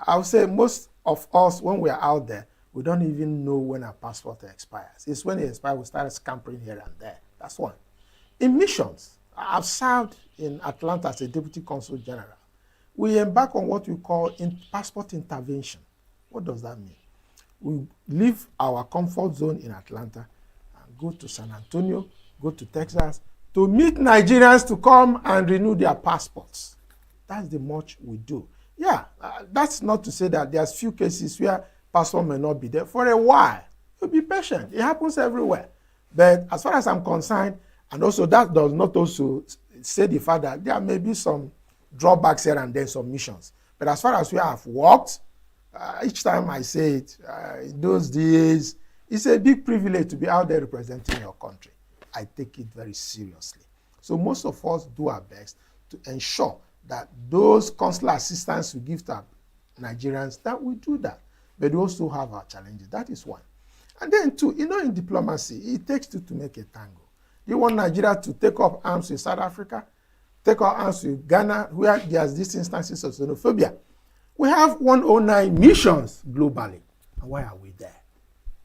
I would say most of us, when we're out there, we don't even know when our passport expires. It's when it expires, we start scampering here and there. That's one. In missions, I've served in Atlanta as a deputy consul general. we embark on what we call passport intervention. What does that mean? We leave our comfort zone in Atlanta and go to San Antonio, go to Texas, to meet Nigerians to come and renew their passports. That's the much we do. Yeah, that's not to say that there's few cases where passport may not be there for a while. You be patient. It happens everywhere. But as far as I'm concerned, and also that does not also say the fact that there may be some drawbacks here and then, some missions. But as far as we have worked, each time I say it, in those days, it's a big privilege to be out there representing your country. I take it very seriously. So most of us do our best to ensure that those consular assistance we give to Nigerians, that we do that. But we also have our challenges. That is one. And then two, in diplomacy, it takes two to make a tango. Do you want Nigeria to take up arms with South Africa, take up arms with Ghana, where there's these instances of xenophobia? We have 109 missions globally. And why are we there?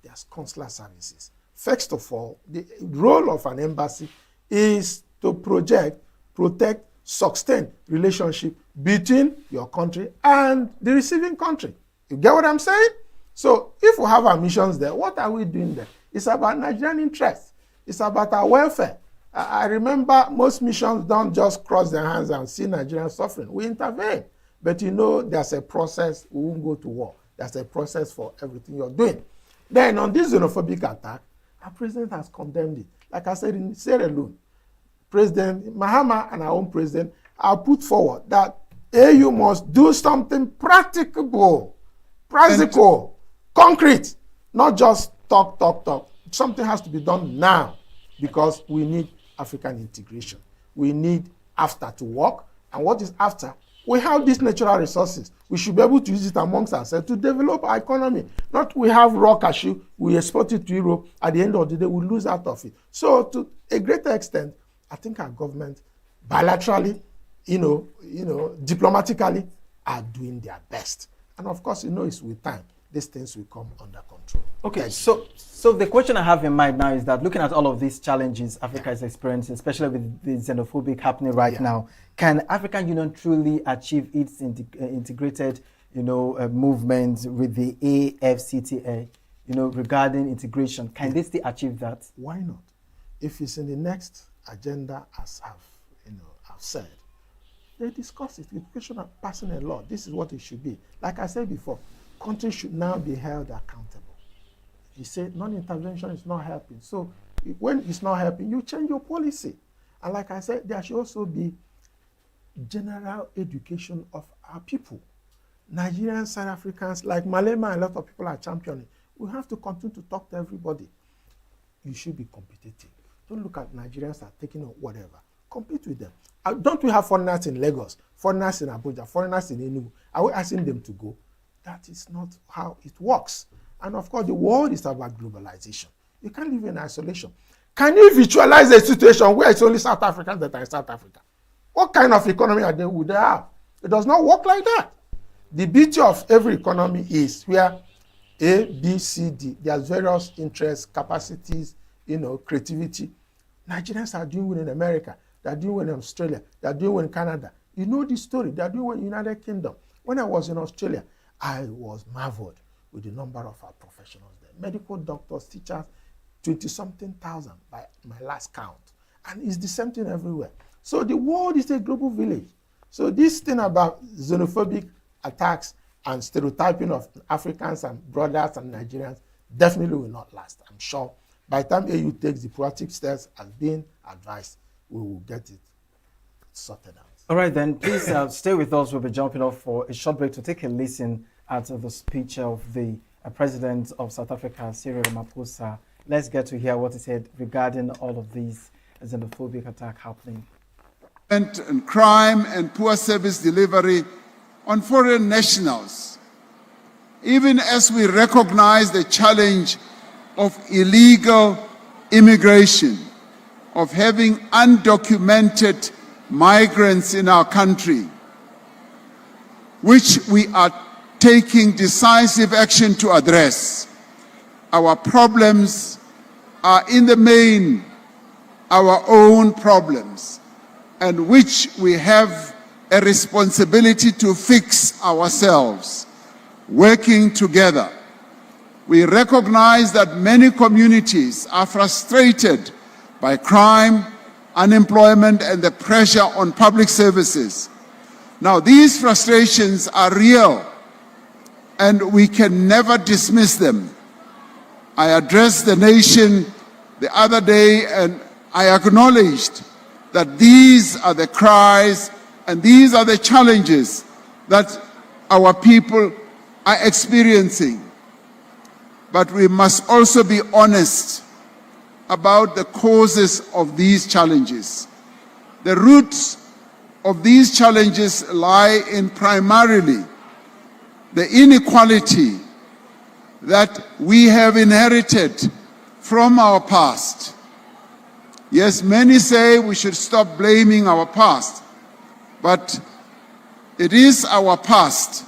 There's consular services. First of all, the role of an embassy is to project, protect, sustain relationship between your country and the receiving country. You get what I'm saying? So if we have our missions there, what are we doing there? It's about Nigerian interests. It's about our welfare. I remember most missions don't just cross their hands and see Nigerians suffering. We intervene. But there's a process. We won't go to war. There's a process for everything you're doing. Then on this xenophobic attack, our president has condemned it. Like I said in Sierra Leone, President Mahama and our own president have put forward that AU must do something practical, concrete, not just talk. Something has to be done now because we need African integration. We need AFTA to work. And what is AFTA? We have these natural resources. We should be able to use it amongst ourselves to develop our economy. Not we have raw cashew, we export it to Europe. At the end of the day, we lose out of it. So to a greater extent, I think our government, bilaterally, diplomatically, are doing their best. And of course, it's with time. These things will come under control. Okay, so the question I have in mind now is that looking at all of these challenges Africa is experiencing, especially with the xenophobic happening right now, can African Union truly achieve its integrated, movement with the AFCTA, regarding integration? Can they still achieve that? Why not? If it's in the next agenda, as I've said, they discuss it. It's a question of passing a law. This is what it should be. Like I said before, countries should now be held accountable. You say non-intervention is not helping. So when it's not helping, you change your policy. And like I said, there should also be general education of our people. Nigerians, South Africans, like Malema, a lot of people are championing. We have to continue to talk to everybody. You should be competitive. Don't look at Nigerians that are taking up whatever. Compete with them. Don't we have foreigners in Lagos, foreigners in Abuja, foreigners in ENUGU? Are we asking them to go? That is not how it works. And of course, the world is about globalization. You can't live in isolation. Can you visualize a situation where it's only South Africans that are in South Africa? What kind of economy would they have? It does not work like that. The beauty of every economy is where A, B, C, D, there's various interests, capacities, creativity. Nigerians are doing well in America. They're doing well in Australia. They're doing well in Canada. You know this story. They're doing well in the United Kingdom. When I was in Australia, I was marveled with the number of our professionals there. Medical doctors, teachers, 20-something thousand by my last count. And it's the same thing everywhere. So the world is a global village. So this thing about xenophobic attacks and stereotyping of Africans and brothers and Nigerians definitely will not last. I'm sure by the time AU takes the proactive steps as being advised, we will get it sorted out. All right, then, please stay with us. We'll be jumping off for a short break to take a listen at the speech of the President of South Africa, Cyril Ramaphosa. Let's get to hear what he said regarding all of these xenophobic attack happening. And crime and poor service delivery on foreign nationals, even as we recognize the challenge of illegal immigration, of having undocumented migrants in our country, which we are taking decisive action to address. Our problems are in the main our own problems, and which we have a responsibility to fix ourselves, working together. We recognize that many communities are frustrated by crime, unemployment, and the pressure on public services. Now, these frustrations are real, and we can never dismiss them. I addressed the nation the other day, and I acknowledged that these are the cries and these are the challenges that our people are experiencing. But we must also be honest about the causes of these challenges. The roots of these challenges lie in primarily the inequality that we have inherited from our past. Yes, many say we should stop blaming our past, but it is our past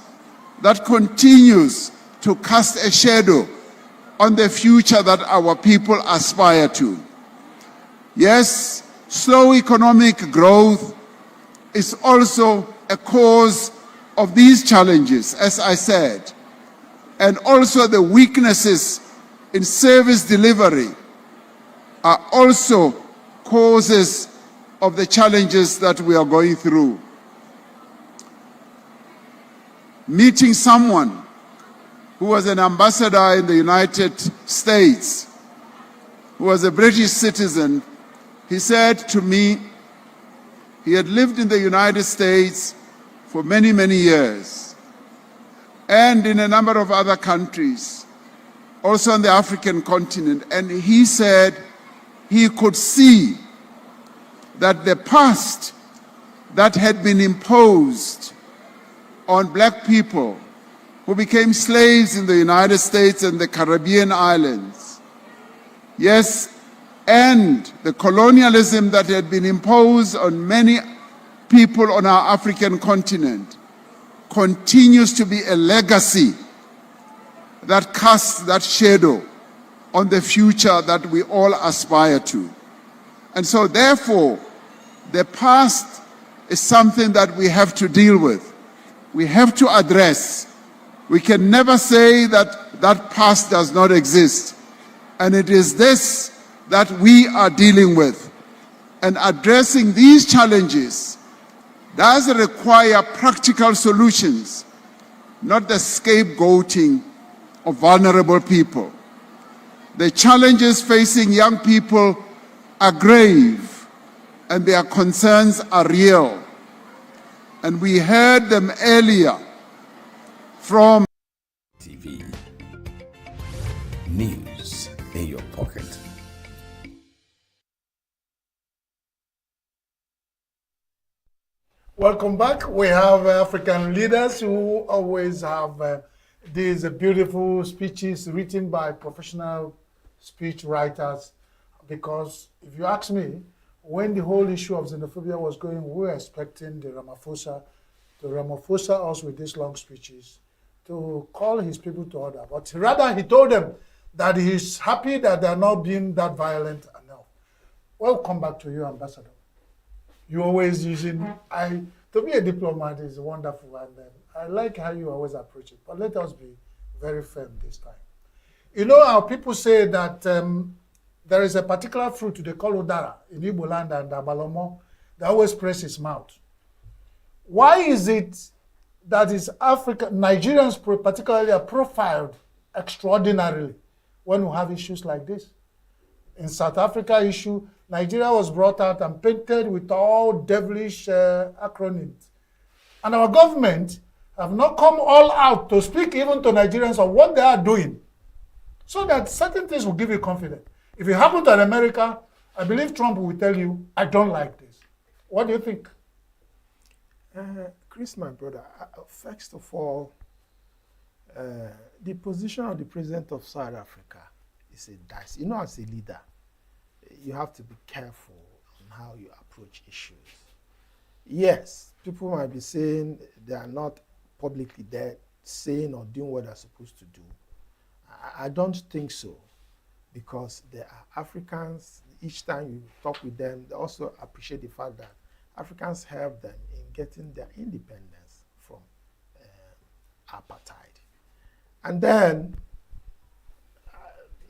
that continues to cast a shadow on the future that our people aspire to. Yes, slow economic growth is also a cause of these challenges, as I said, and also the weaknesses in service delivery are also causes of the challenges that we are going through. Meeting someone who was an ambassador in the United States, who was a British citizen, he said to me, he had lived in the United States for many, many years, and in a number of other countries, also on the African continent, and he said he could see that the past that had been imposed on black people who became slaves in the United States and the Caribbean islands, yes, and the colonialism that had been imposed on many people on our African continent continues to be a legacy that casts that shadow on the future that we all aspire to. And so therefore, the past is something that we have to deal with. We have to address. We can never say that that past does not exist. And it is this that we are dealing with. And addressing these challenges does require practical solutions, not the scapegoating of vulnerable people. The challenges facing young people are grave, and their concerns are real. And we heard them earlier from TV. News in your pocket. Welcome back. We have African leaders who always have these beautiful speeches written by professional speech writers, because if you ask me, when the whole issue of xenophobia was going, we were expecting the Ramaphosa to Ramaphosa us with these long speeches to call his people to order. But rather, he told them that he's happy that they're not being that violent enough. Welcome back to you, Ambassador. You always using, to be a diplomat is wonderful, and I like how you always approach it. But let us be very firm this time. You know how people say that there is a particular fruit they call udara in Igbo land and Abalomo that always press his mouth. Why is it that is Nigerians particularly are profiled extraordinarily when we have issues like this? In South Africa issue, Nigeria was brought out and painted with all devilish acronyms. And our government have not come all out to speak even to Nigerians of what they are doing, so that certain things will give you confidence. If it happened in America, I believe Trump will tell you, I don't like this. What do you think? Chris, my brother, first of all, the position of the president of South Africa is a dice. You know, as a leader, you have to be careful on how you approach issues. Yes, people might be saying they are not publicly there saying or doing what they're supposed to do. I don't think so, because they are Africans. Each time you talk with them, they also appreciate the fact that Africans help them in getting their independence from apartheid. And then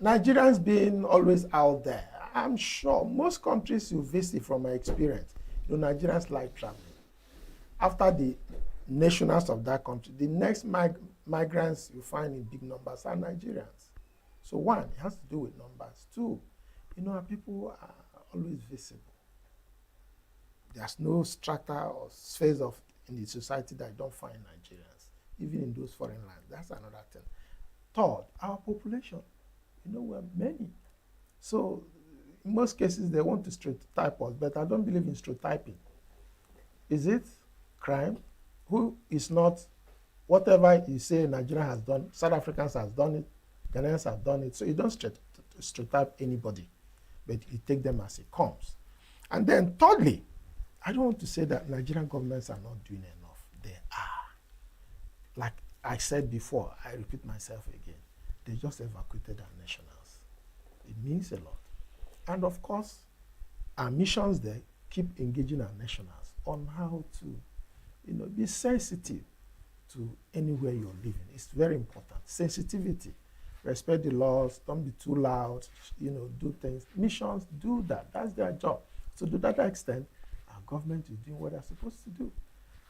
Nigerians being always out there, I'm sure most countries you visit, from my experience, Nigerians like traveling. After the nationals of that country, the next migrants you find in big numbers are Nigerians. So one, it has to do with numbers. Two, our people are always visible. There's no strata or phase in the society that you don't find Nigerians, even in those foreign lands. That's another thing. Third, our population. We're many. So in most cases, they want to stereotype us, but I don't believe in stereotyping. Is it crime? Who is not? Whatever you say Nigeria has done, South Africans has done it, Ghanaians have done it. So you don't stereotype anybody, but you take them as it comes. And then thirdly, I don't want to say that Nigerian governments are not doing enough. They are. Like I said before, I repeat myself again. They just evacuated our nationals. It means a lot. And of course, our missions there keep engaging our nationals on how to, be sensitive to anywhere you're living. It's very important. Sensitivity. Respect the laws. Don't be too loud. Do things. Missions do that. That's their job. So to that extent, our government is doing what they're supposed to do.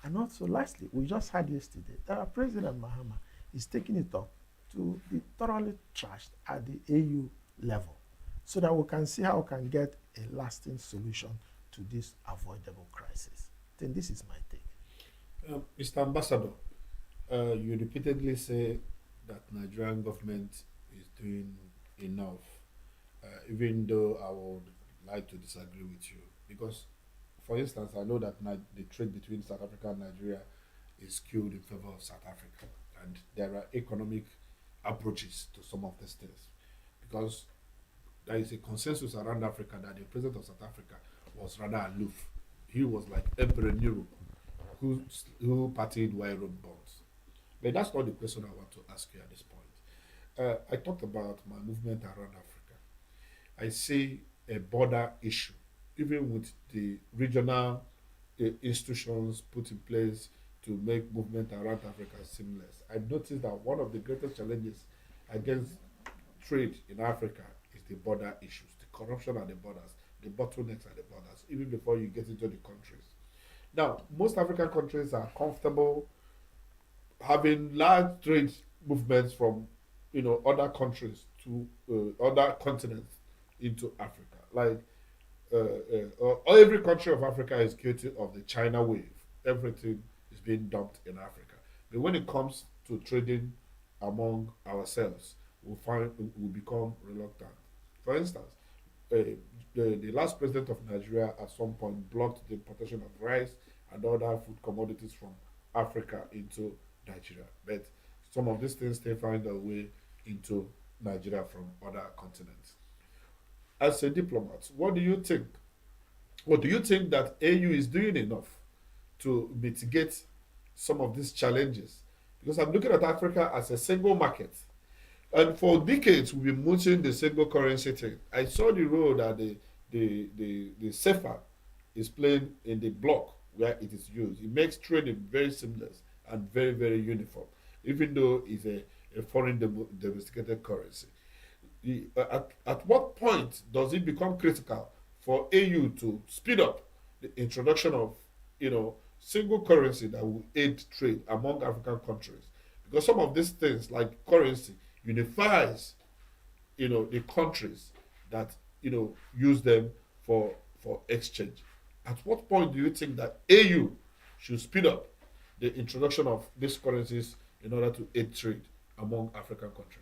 And also, lastly, we just heard yesterday that our President Mahama is taking it up to be thoroughly trashed at the AU level so that we can see how we can get a lasting solution to this avoidable crisis. I think this is my take. Mr. Ambassador, you repeatedly say that Nigerian government is doing enough, even though I would like to disagree with you. Because, for instance, I know that the trade between South Africa and Nigeria is skewed in favor of South Africa. And there are economic approaches to some of these things. Because there is a consensus around Africa that the president of South Africa was rather aloof. He was like Emperor Nero, who partied while he wrote bonds. But that's not the question I want to ask you at this point. I talked about my movement around Africa. I see a border issue, even with the regional institutions put in place to make movement around Africa seamless. I noticed that one of the greatest challenges against trade in Africa is the border issues, the corruption at the borders, the bottlenecks at the borders, even before you get into the countries. Now, most African countries are comfortable having large trade movements from, other countries to other continents into Africa. Like every country of Africa is guilty of the China wave. Everything is being dumped in Africa. But when it comes to trading among ourselves, we'll become reluctant. For instance, the last president of Nigeria at some point blocked the importation of rice and other food commodities from Africa into Nigeria. But some of these things still find their way into Nigeria from other continents. As a diplomat, what do you think? Or do you think that AU is doing enough to mitigate some of these challenges? Because I'm looking at Africa as a single market. And for decades, we've been mooching the single currency thing. I saw the role that the CFA is playing in the bloc where it is used. It makes trading very seamless and very, very uniform, even though it's a foreign domesticated currency. At what point does it become critical for AU to speed up the introduction of, single currency that will aid trade among African countries? Because some of these things, like currency, unifies, the countries that, use them for exchange. At what point do you think that AU should speed up the introduction of these currencies in order to aid trade among African countries?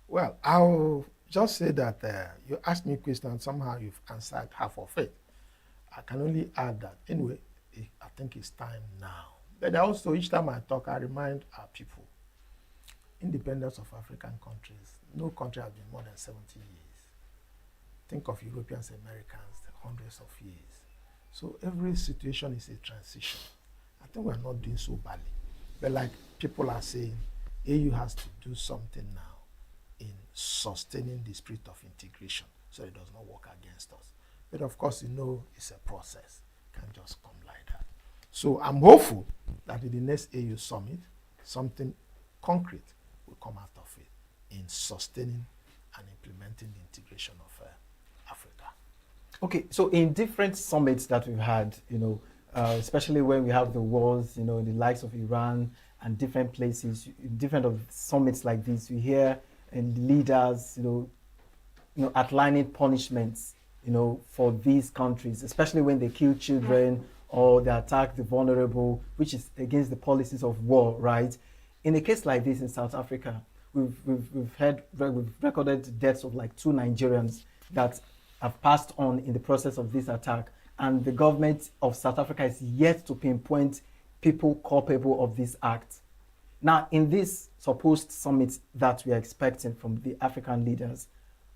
Well, I'll just say that you asked me a question and somehow you've answered half of it. I can only add that, anyway, I think it's time now. But also, each time I talk, I remind our people, independence of African countries, no country has been more than 70 years. Think of Europeans, Americans, hundreds of years. So every situation is a transition. I think we're not doing so badly. But like people are saying, AU has to do something now in sustaining the spirit of integration so it does not work against us. But of course, it's a process. It can't just come like that. So I'm hopeful that in the next AU summit, something concrete will come out of it in sustaining and implementing the integration of Africa. Okay, so in different summits that we've had, especially when we have the wars, the likes of Iran and different places, different of summits like this, we hear and leaders, outlining punishments, for these countries, especially when they kill children or they attack the vulnerable, which is against the policies of war, right? In a case like this in South Africa, we've recorded deaths of like 2 Nigerians that have passed on in the process of this attack, and the government of South Africa is yet to pinpoint people culpable of this act. Now, in this supposed summit that we are expecting from the African leaders,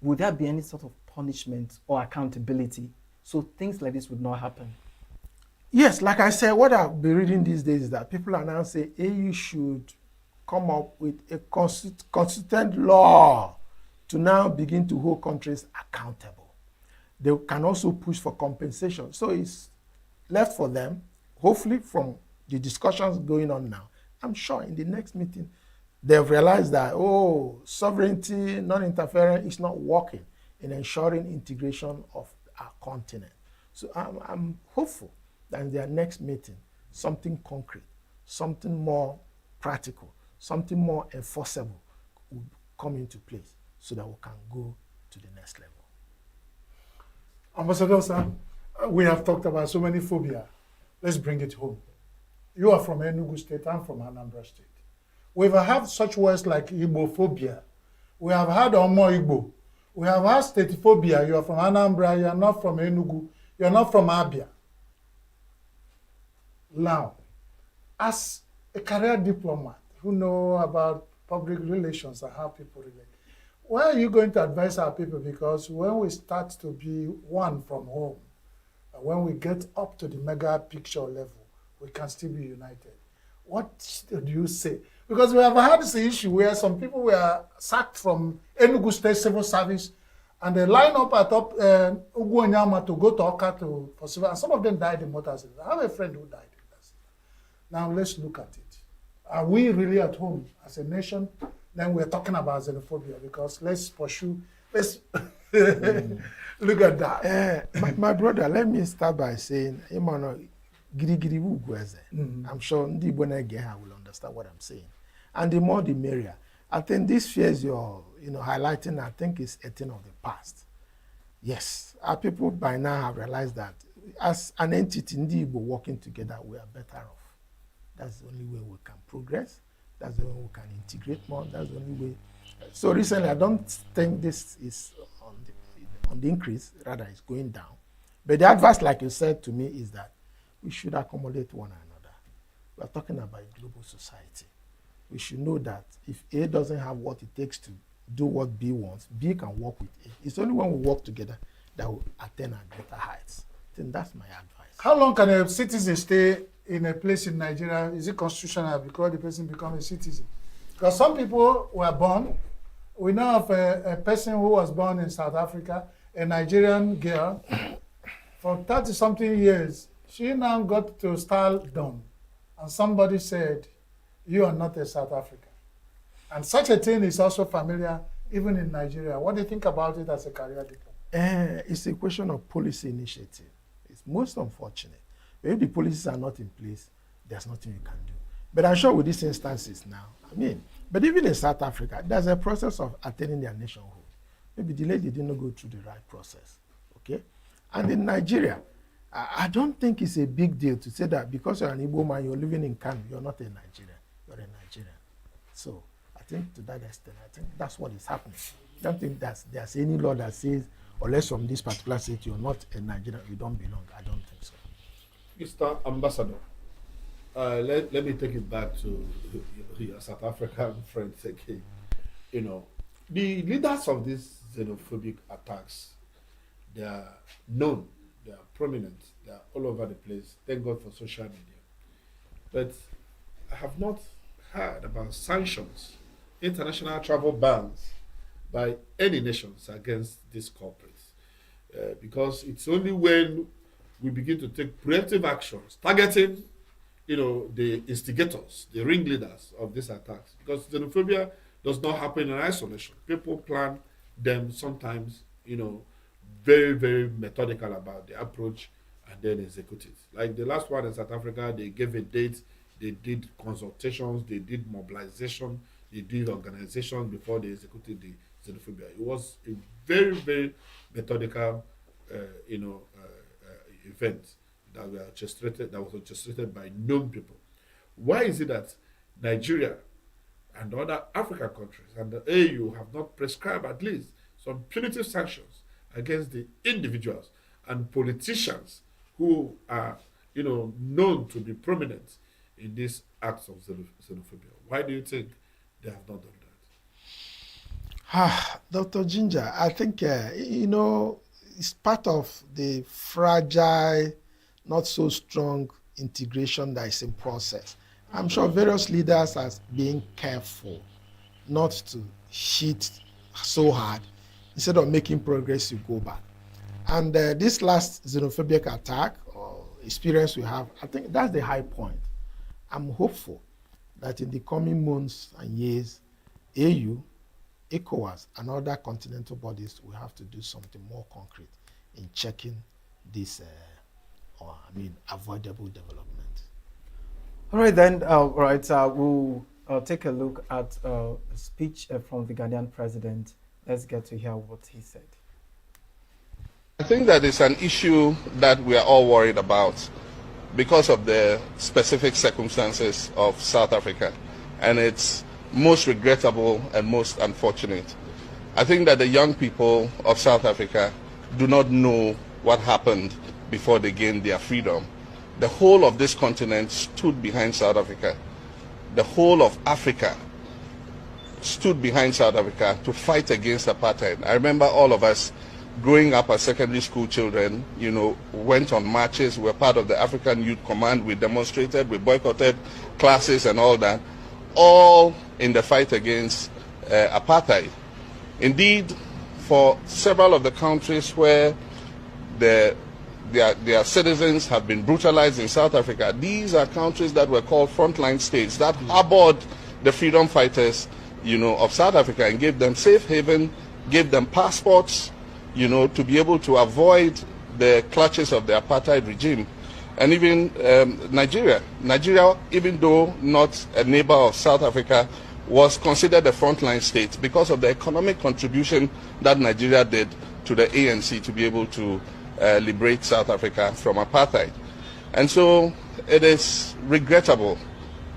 would there be any sort of punishment or accountability so things like this would not happen? Yes, like I said, what I've been reading these days is that people are now saying AU should come up with a consistent law to now begin to hold countries accountable. They can also push for compensation. So it's left for them, hopefully from the discussions going on now. I'm sure in the next meeting, they've realized that, sovereignty, non-interference is not working in ensuring integration of our continent. So I'm hopeful that in their next meeting, something concrete, something more practical, something more enforceable will come into place so that we can go to the next level. Ambassador, sir, we have talked about so many phobia. Let's bring it home. You are from ENUGU State, I'm from Anambra State. We've had such words like Igbophobia. We have had Omo Igbo. We have had state phobia. You are from Anambra, you are not from ENUGU, you are not from Abia. Now, as a career diplomat who know about public relations and how people relate, where are you going to advise our people? Because when we start to be one from home, and when we get up to the mega picture level, we can still be united. What do you say? Because we have had this issue where some people were sacked from Enugu State Civil Service and they line up at Uguanyama to go to Oka for civil, and some of them died in motor accidents. I have a friend who died in that. Now let's look at it. Are we really at home as a nation? Then we're talking about xenophobia, because let's look at that. My brother, let me start by saying, I'm sure Ndi Igbo will understand what I'm saying. And the more the merrier. I think these fears you're highlighting, I think is a thing of the past. Yes, our people by now have realized that as an entity, Ndi Igbo working together, we are better off. That's the only way we can progress. That's the way we can integrate more. That's the only way. So recently, I don't think this is on the increase, rather it's going down. But the advice, like you said to me, is that we should accommodate one another. We're talking about a global society. We should know that if A doesn't have what it takes to do what B wants, B can work with A. It's only when we work together that we'll attain at better heights. I think that's my advice. How long can a citizen stay in a place in Nigeria? Is it constitutional because the person becomes a citizen? Because some people were born. We know of a person who was born in South Africa, a Nigerian girl. For 30-something years, she now got to stardom. And somebody said, you are not a South African. And such a thing is also familiar even in Nigeria. What do you think about it as a career diplomat? It's a question of policy initiative. It's most unfortunate. But if the policies are not in place, there's nothing you can do. But I'm sure with these instances now, but even in South Africa, there's a process of attaining their nationhood. Maybe the lady didn't go through the right process, okay? And in Nigeria, I don't think it's a big deal to say that because you're an Igbo man, you're living in Kano, you're not a Nigerian, you're a Nigerian. So I think to that extent, I think that's what is happening. I don't think there's any law that says, unless from this particular state you're not a Nigerian, you don't belong. I don't think so. Mr. Ambassador, let me take it back to your South African friends again. The leaders of these xenophobic attacks, they are known, they are prominent, they are all over the place. Thank God for social media. But I have not heard about sanctions, international travel bans by any nations against these culprits. Because it's only when we begin to take preemptive actions, targeting the instigators, the ringleaders of these attacks, because xenophobia does not happen in isolation. People plan them sometimes, very, very methodical about the approach and then execute it. Like the last one in South Africa, they gave a date, they did consultations, they did mobilization, they did organization before they executed the xenophobia. It was a very, very methodical, event that was orchestrated by known people. Why is it that Nigeria and other African countries and the AU have not prescribed at least some punitive sanctions against the individuals and politicians who are, known to be prominent in these acts of xenophobia? Why do you think they have not done that? Dr. Ginger, I think, it's part of the fragile, not so strong integration that is in process. I'm sure various leaders are being careful not to hit so hard. Instead of making progress, you go back. And this last xenophobic attack or experience we have, I think that's the high point. I'm hopeful that in the coming months and years, AU, ECOWAS, and other continental bodies will have to do something more concrete in checking this, avoidable development. All right, then, we'll take a look at a speech from the Ghanaian president. Let's get to hear what he said. I think that it's an issue that we are all worried about because of the specific circumstances of South Africa, and it's most regrettable and most unfortunate. I think that the young people of South Africa do not know what happened before they gained their freedom. The whole of this continent stood behind South Africa. The whole of Africa stood behind South Africa to fight against apartheid. I remember all of us growing up as secondary school children, went on marches, we were part of the African Youth Command, we demonstrated, we boycotted classes and all that, all in the fight against apartheid. Indeed, for several of the countries where their citizens have been brutalized in South Africa, these are countries that were called frontline states that harbored the freedom fighters, of South Africa and gave them safe haven, gave them passports, to be able to avoid the clutches of the apartheid regime. And even Nigeria, even though not a neighbor of South Africa, was considered a frontline state because of the economic contribution that Nigeria did to the ANC to be able to liberate South Africa from apartheid. And so it is regrettable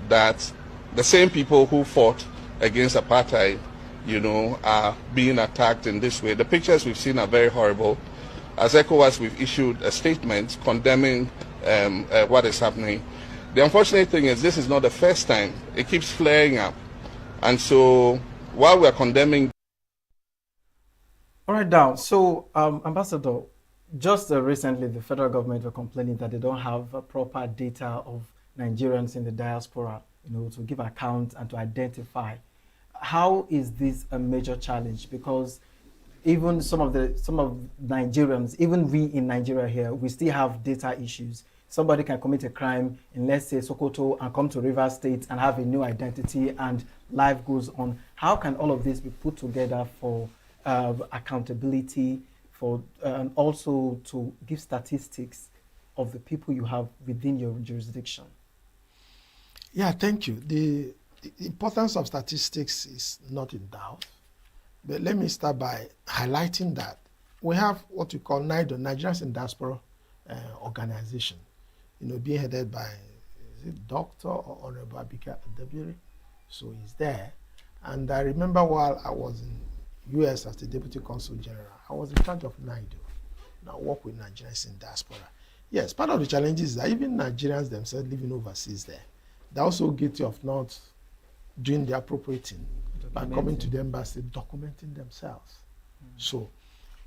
that the same people who fought against apartheid, are being attacked in this way. The pictures we've seen are very horrible. As ECOWAS, we've issued a statement condemning what is happening. The unfortunate thing is this is not the first time. It keeps flaring up. And so while we're condemning... All right, now, so Ambassador, just recently the federal government were complaining that they don't have proper data of Nigerians in the diaspora, to give account and to identify. How is this a major challenge? Because even some of Nigerians, even we in Nigeria here, we still have data issues. Somebody can commit a crime in, let's say, Sokoto and come to Rivers State and have a new identity and life goes on. How can all of this be put together for accountability, and also to give statistics of the people you have within your jurisdiction? Yeah, thank you. The importance of statistics is not in doubt. But let me start by highlighting that we have what we call NIDO, Nigerians in Diaspora Organization, being headed by Dr. or Honorable Abika Adebiri. So he's there. And I remember while I was in US as the Deputy Consul General, I was in charge of NIDO. Now work with Nigerians in diaspora. Yes, part of the challenge is that even Nigerians themselves living overseas there, they're also guilty of not doing the appropriate thing by coming to the embassy, documenting themselves. So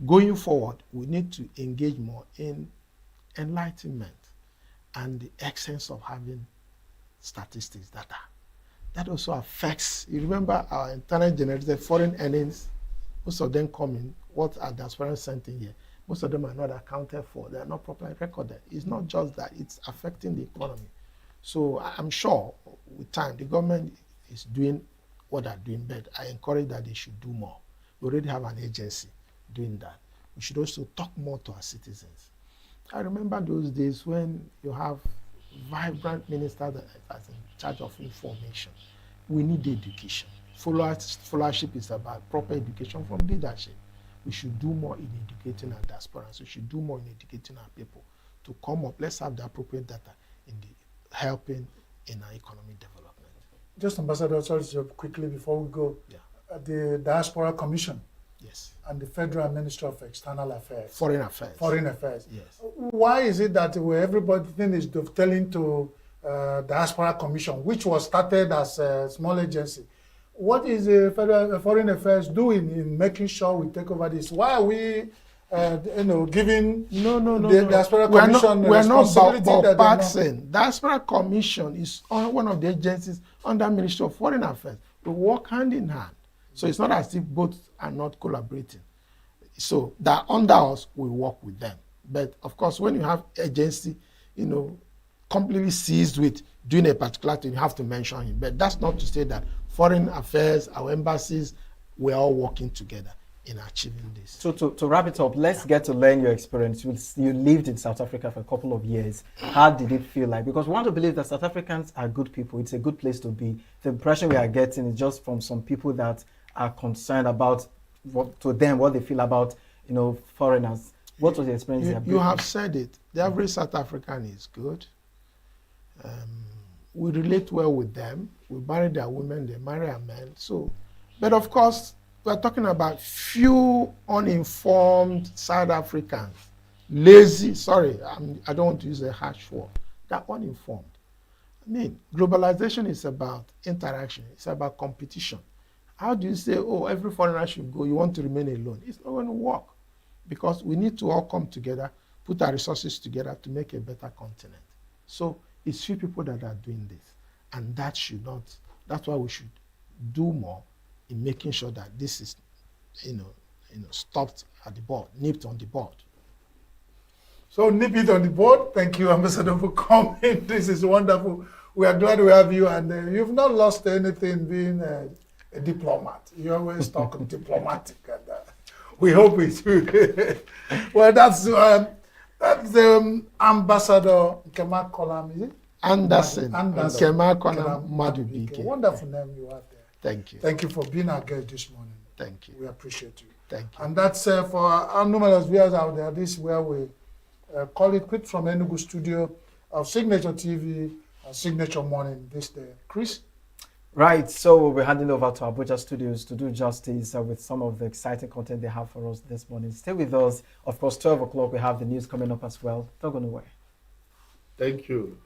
going forward, we need to engage more in enlightenment and the essence of having statistics, data. That also affects, you remember our internet generated foreign earnings, most of them come in, what are diasporans sent in here? Most of them are not accounted for, they are not properly recorded. It's not just that, it's affecting the economy. So I'm sure with time, the government is doing what they're doing, but I encourage that they should do more. We already have an agency doing that. We should also talk more to our citizens. I remember those days when you have vibrant minister that's in charge of information. We need education. Followership is about proper education from leadership. We should do more in educating our diasporans. We should do more in educating our people to come up. Let's have the appropriate data in the helping in our economic development. Just Ambassador, sorry, quickly before we go, the Diaspora Commission, yes, and the Federal Ministry of External Affairs, Foreign Affairs, yes. Why is it that everybody is dovetailing to Diaspora Commission, which was started as a small agency? What is the Federal Foreign Affairs doing in making sure we take over this? Why are we, giving the Diaspora Commission we're responsibility? We're not bypassing. Diaspora Commission is one of the agencies under Ministry of Foreign Affairs. We work hand in hand. So it's not as if both are not collaborating. So that under us, we work with them. But of course, when you have agency, completely seized with doing a particular thing, you have to mention him. But that's not to say that foreign affairs, our embassies, we're all working together in achieving this. So to wrap it up, let's get to learn your experience. You lived in South Africa for a couple of years. How did it feel like? Because we want to believe that South Africans are good people. It's a good place to be. The impression we are getting is just from some people that are concerned about what they feel about foreigners. What was the experience? You have said it. The average South African is good. We relate well with them. We marry their women, they marry our men. So, but of course, we're talking about few uninformed South Africans. Lazy, sorry, I don't want to use a harsh word. They're uninformed. I mean, globalization is about interaction. It's about competition. How do you say, every foreigner should go, you want to remain alone? It's not going to work because we need to all come together, put our resources together to make a better continent. So it's few people that are doing this. And that's why we should do more in making sure that this is, stopped at the board, nipped on the board. So nip it on the board. Thank you, Ambassador, for coming. This is wonderful. We are glad we have you, and you've not lost anything being a diplomat. You always talk diplomatic, and we hope it will. Well, that's Ambassador Kemal Kolam, is it? Anderson. Kemal Kolam Madubike. Wonderful name you have there. Thank you. Thank you for being our guest this morning. Thank you. We appreciate you. Thank you. And that's for our numerous viewers out there. This is where we call it quit from ENUGU studio of Signature TV, Signature Morning this day. Chris? Right, so we'll be handing over to Abuja Studios to do justice with some of the exciting content they have for us this morning. Stay with us. Of course, 12 o'clock, we have the news coming up as well. Don't go nowhere. Thank you.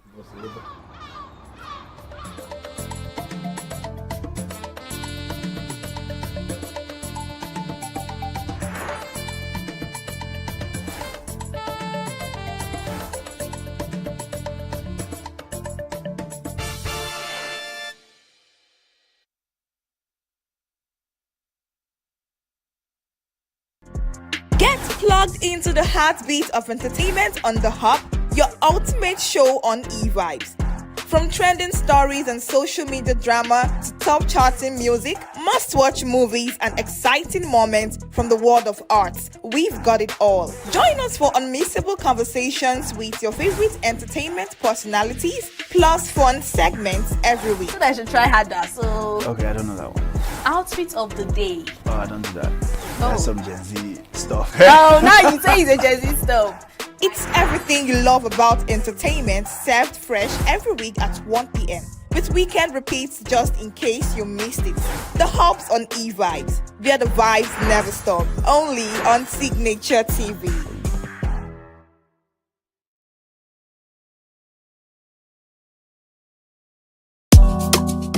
Get plugged into the heartbeat of entertainment on The Hub, your ultimate show on eVibes. From trending stories and social media drama to top charting music, must-watch movies and exciting moments from the world of arts, we've got it all. Join us for unmissable conversations with your favorite entertainment personalities, plus fun segments every week. I should try harder, so... Okay, I don't know that one. Outfit of the day. Oh, I don't do that. That's some Gen Z stuff. Oh, now you say it's a Gen Z stuff. It's everything you love about entertainment, served fresh every week at 1 p.m. with weekend repeats just in case you missed it. The Hub's on eVibes, where the vibes never stop. Only on Signature TV.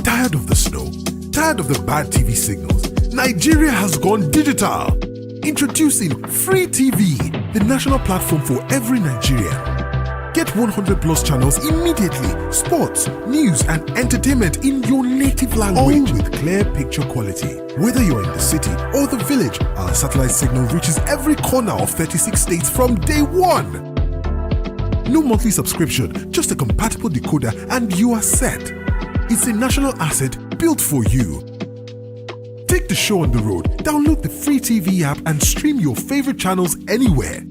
Tired of the snow? Tired of the bad TV signals? Nigeria has gone digital. Introducing Free TV, the national platform for every Nigerian. Get 100 plus channels immediately, sports, news and entertainment in your native language with clear picture quality. Whether you're in the city or the village, our satellite signal reaches every corner of 36 states from day one. No monthly subscription, just a compatible decoder and you are set. It's a national asset built for you. Take the show on the road, download the free TV app and stream your favorite channels anywhere.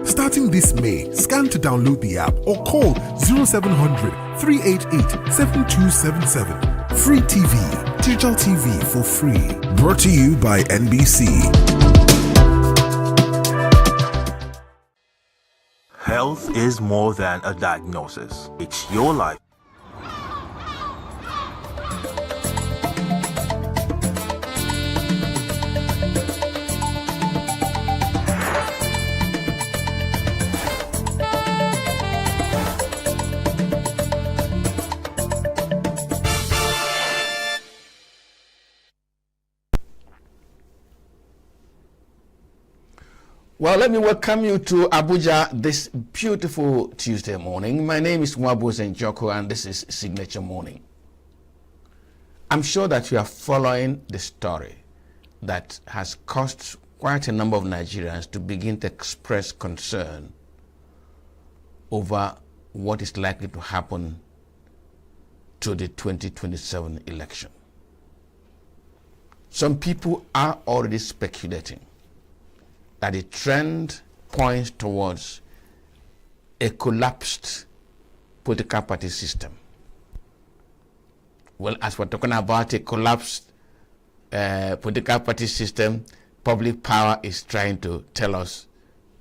Starting this May, scan to download the app or call 0700 388 7277. Free TV, digital TV for free. Brought to you by NBC. Health is more than a diagnosis. It's your life. Well, let me welcome you to Abuja this beautiful Tuesday morning. My name is Mwabo Zenjoko and this is Signature Morning. I'm sure that you are following the story that has caused quite a number of Nigerians to begin to express concern over what is likely to happen to the 2027 election. Some people are already speculating that the trend points towards a collapsed political party system. Well, as we're talking about a collapsed political party system, public power is trying to tell us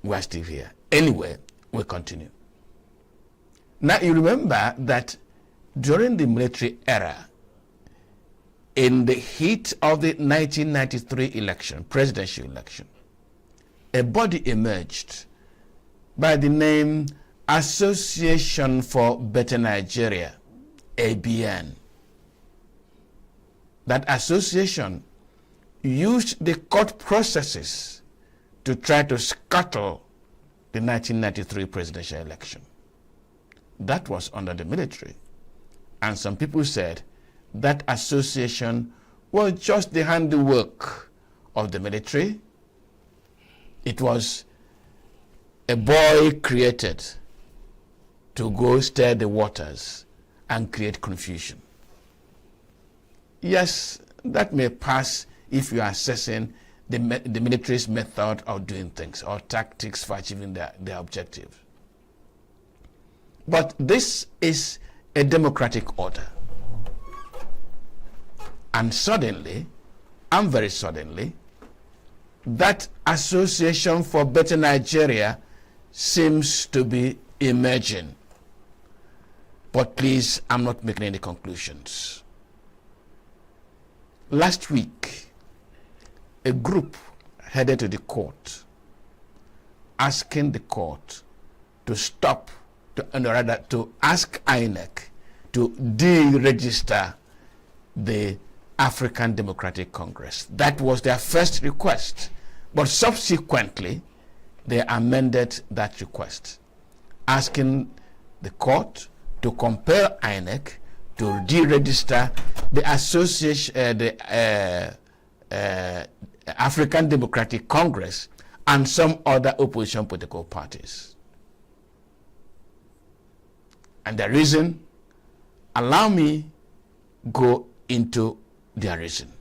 we're still here. Anyway, we'll continue. Now, you remember that during the military era, in the heat of the 1993 election, presidential election, a body emerged by the name Association for Better Nigeria, ABN. That association used the court processes to try to scuttle the 1993 presidential election. That was under the military. And some people said that association was just the handiwork of the military. It was a boy created to go stir the waters and create confusion. Yes, that may pass if you are assessing the military's method of doing things or tactics for achieving their objective. But this is a democratic order. And suddenly, and very suddenly, that Association for Better Nigeria seems to be emerging. But please, I'm not making any conclusions. Last week, a group headed to the court asking the court to stop, to ask INEC to deregister the African Democratic Congress. That was their first request. But subsequently, they amended that request, asking the court to compel INEC to deregister the association, African Democratic Congress and some other opposition political parties. And the reason, allow me go into their reason.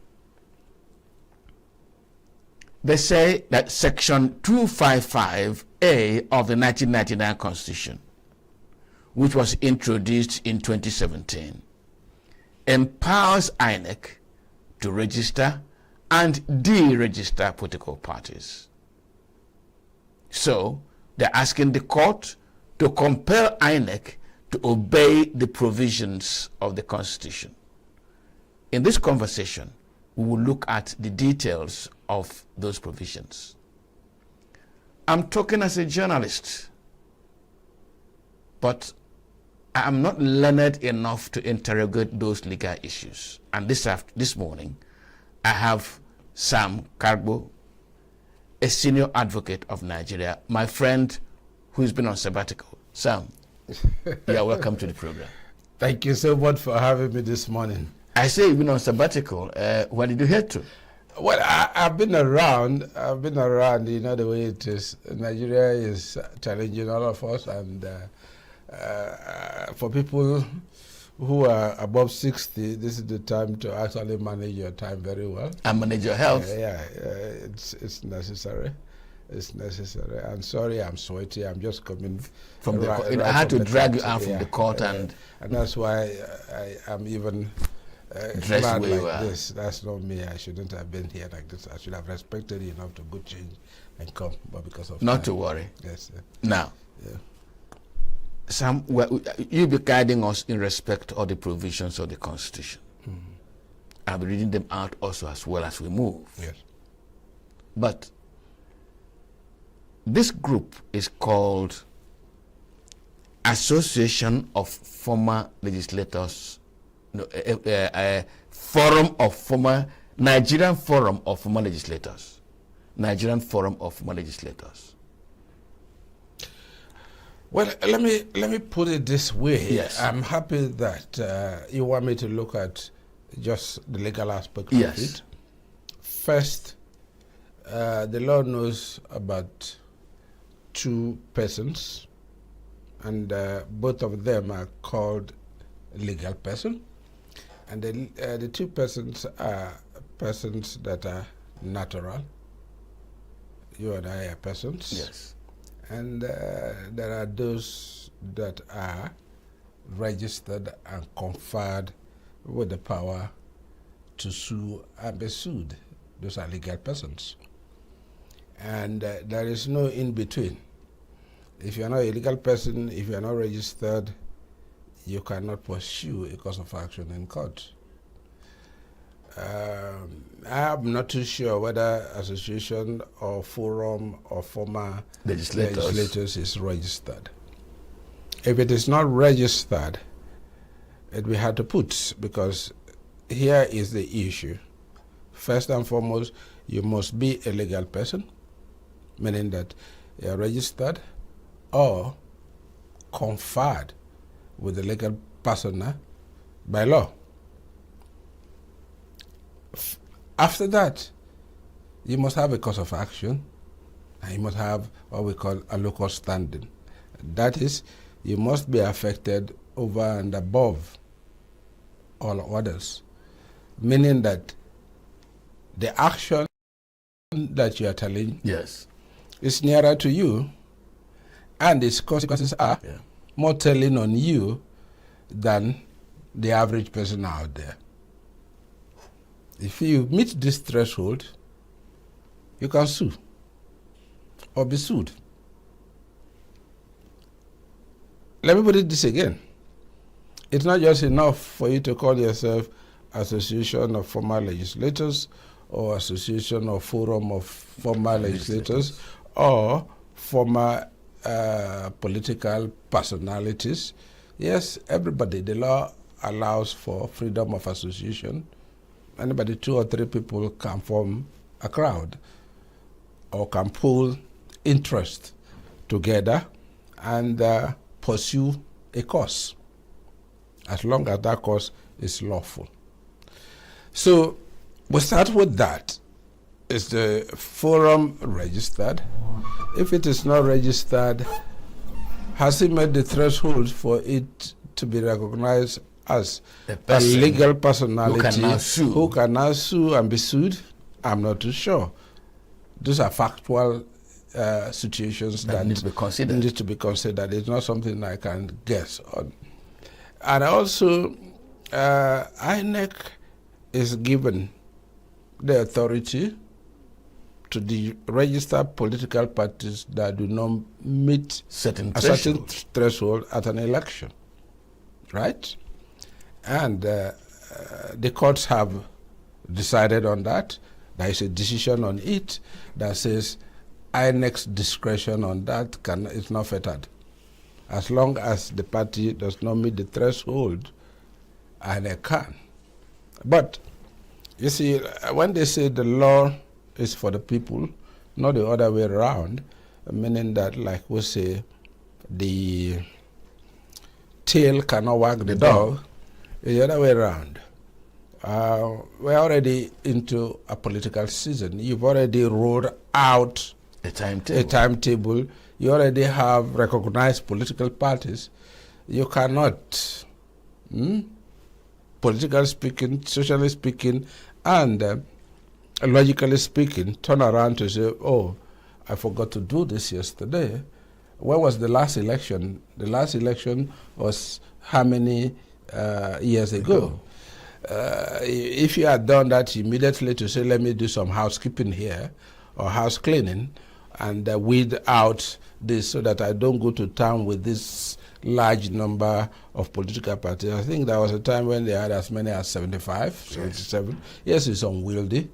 They say that Section 255A of the 1999 Constitution, which was introduced in 2017, empowers INEC to register and deregister political parties. So, they're asking the court to compel INEC to obey the provisions of the Constitution. In this conversation, we will look at the details of those provisions. I'm talking as a journalist, but I am not learned enough to interrogate those legal issues. And this morning, I have Sam Kargbo, a senior advocate of Nigeria, my friend who's been on sabbatical. Sam, you are welcome to the program. Thank you so much for having me this morning. I say you've been on sabbatical. Where did you head to? Well, I've been around. You know the way it is. Nigeria is challenging all of us, and for people who are above 60, this is the time to actually manage your time very well. And manage your health. It's necessary. It's necessary. I'm sorry, I'm sweaty. I'm just coming from the court. I had to drag you out from the court, and that's why I'm even dressed glad way like well. this. That's not me. I shouldn't have been here like this. I should have respected you enough to go change and come, but because of not time. to worry. Yes. Now, Sam, you'll be guiding us in respect of the provisions of the Constitution. I'll be reading them out also as well as we move. Yes. But this group is called Association of Former Legislators, Forum of Former Nigerian Forum of Former Legislators. Nigerian Forum of Former Legislators. Well, let me put it this way. Yes. I'm happy that you want me to look at just the legal aspect Yes. of it. First, the law knows about two persons, and both of them are called legal person. And the two persons are persons that are natural. You and I are persons. Yes. And there are those that are registered and conferred with the power to sue and be sued. Those are legal persons. And there is no in between. If you are not a legal person, if you are not registered, you cannot pursue a cause of action in court. I'm not too sure whether association or forum or former legislators is registered. If it is not registered, it will be hard to put, because here is the issue. First and foremost, you must be a legal person, meaning that you are registered or conferred with the legal persona by law. After that, you must have a cause of action, and you must have what we call a local standing. That is, you must be affected over and above all others, meaning that the action that you are telling is nearer to you, and its consequences are more telling on you than the average person out there. If you meet this threshold, you can sue or be sued. Let me put it this again. It's not just enough for you to call yourself Association of Former Legislators or Association or Forum of Former Legislators or former political personalities. Yes, everybody, the law allows for freedom of association. Anybody, 2 or 3 people can form a crowd or can pool interest together and pursue a cause, as long as that cause is lawful. So we start with that. Is the forum registered? If it is not registered, has it met the threshold for it to be recognized as a legal personality who can now sue and be sued? I'm not too sure. Those are factual situations that need to be considered. It's not something I can guess on. And also, INEC is given the authority to register political parties that do not meet a certain threshold at an election, right? And the courts have decided on that. There is a decision on it that says INEC's discretion on that is not fettered. As long as the party does not meet the threshold, INEC can. But you see, when they say the law is for the people, not the other way around, meaning that, like we say, the tail cannot wag the dog, it's the other way around. We're already into a political season. You've already rolled out a timetable. You already have recognized political parties. You cannot, politically speaking, socially speaking, and logically speaking, turn around to say, oh, I forgot to do this yesterday. When was the last election? The last election was how many years ago? If you had done that immediately to say, let me do some housekeeping here or house cleaning and weed out this so that I don't go to town with this large number of political parties. I think there was a time when they had as many as 75, 77. Yes, it's unwieldy.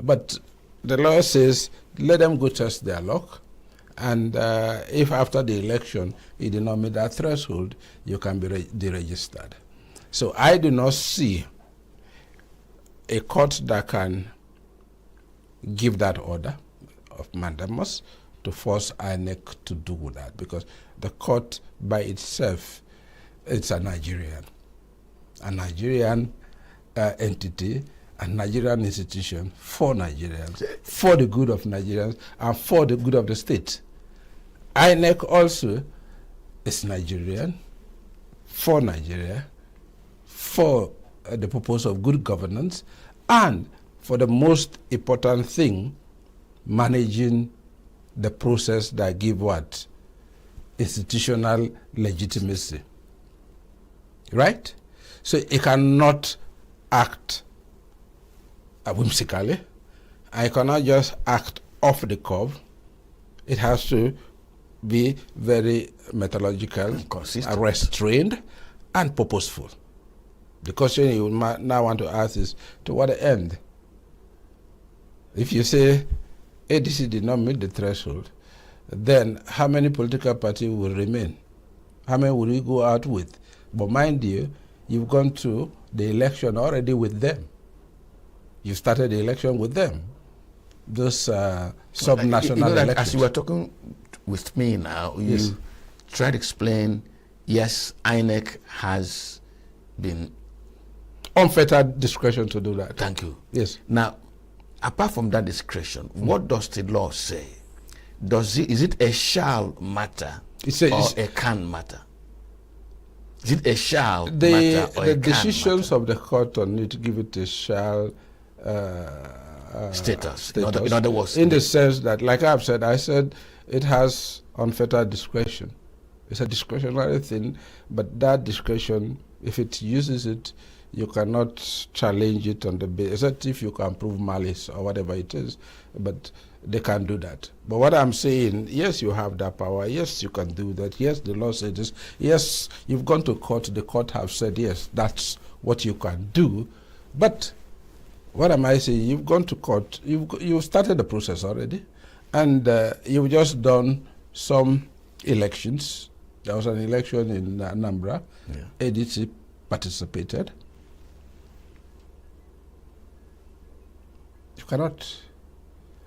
But the law says, let them go test their luck. And if after the election you did not meet that threshold, you can be deregistered. So I do not see a court that can give that order of mandamus to force INEC to do that, because the court by itself, it's a Nigerian entity, a Nigerian institution for Nigerians, for the good of Nigerians, and for the good of the state. INEC also is Nigerian, for Nigeria, for the purpose of good governance, and for the most important thing, managing the process that give what? Institutional legitimacy. Right? So it cannot act whimsically. I cannot just act off the cuff. It has to be very methodological, restrained, and purposeful. The question you now want to ask is, to what end? If you say ADC did not meet the threshold, then how many political parties will remain? How many will we go out with? But mind you, you've gone to the election already with them. You started the election with them. Those sub-national elections. As you were talking with me now, you tried to explain, yes, INEC has been unfettered discretion to do that. Thank you. Yes. Now, apart from that discretion, what does the law say? Is it a shall matter or a can matter? Is it a shall matter or a can matter? The decisions of the court on it give it a shall status. In other words, in the sense that, like I've said, I said it has unfettered discretion. It's a discretionary thing, but that discretion, if it uses it, you cannot challenge it on the basis, except if you can prove malice or whatever it is, but they can do that. But what I'm saying, yes, you have that power, yes, you can do that, yes, the law says this, yes, you've gone to court, the court have said, yes, that's what you can do, but what am I saying? You've gone to court, you've started the process already, and you've just done some elections. There was an election in Anambra, ADC participated. You cannot,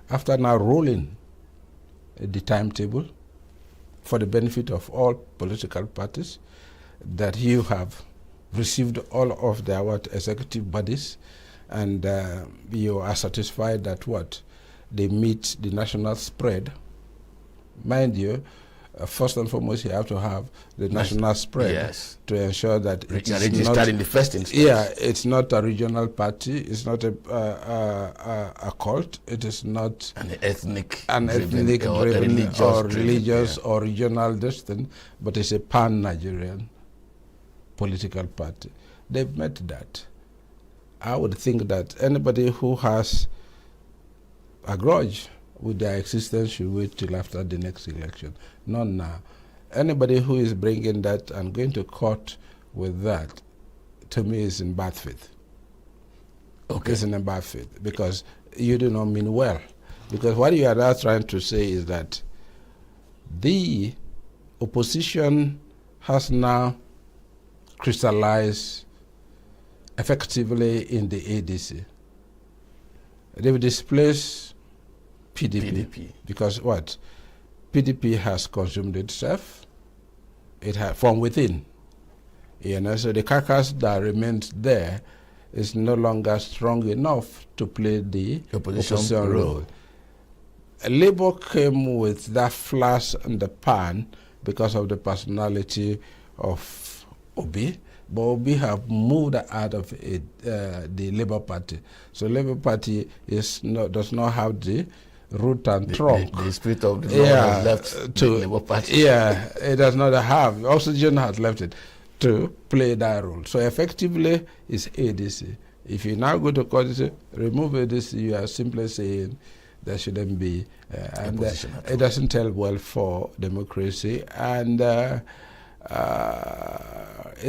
after now rolling the timetable for the benefit of all political parties, that you have received all of their executive bodies, and you are satisfied that they meet the national spread. Mind you, first and foremost, you have to have the national spread to ensure that it's registered in the first instance. Yeah, it's not a regional party. It's not a cult. It is not an ethnic driven or religious or regional destiny, but it's a pan-Nigerian political party. They've met that. I would think that anybody who has a grudge with their existence should wait till after the next election, not now. Anybody who is bringing that and going to court with that, to me, is in bad faith. Okay. It's in bad faith, because you do not mean well. Because what you are now trying to say is that the opposition has now crystallized effectively in the ADC. They've displaced PDP. Because PDP has consumed itself. It has from within. So the carcass that remains there is no longer strong enough to play the opposition role. Labour came with that flash in the pan because of the personality of Obi, but Obi have moved out of it, the Labour Party. So Labour Party does not have the root and trunk. The spirit of the Lord has left the Labour Party. Yeah, it does not have. Oxygen has left it to play that role. So effectively, it's ADC. If you now go to court and say, remove ADC, you are simply saying there shouldn't be, and it doesn't tell well for democracy, and it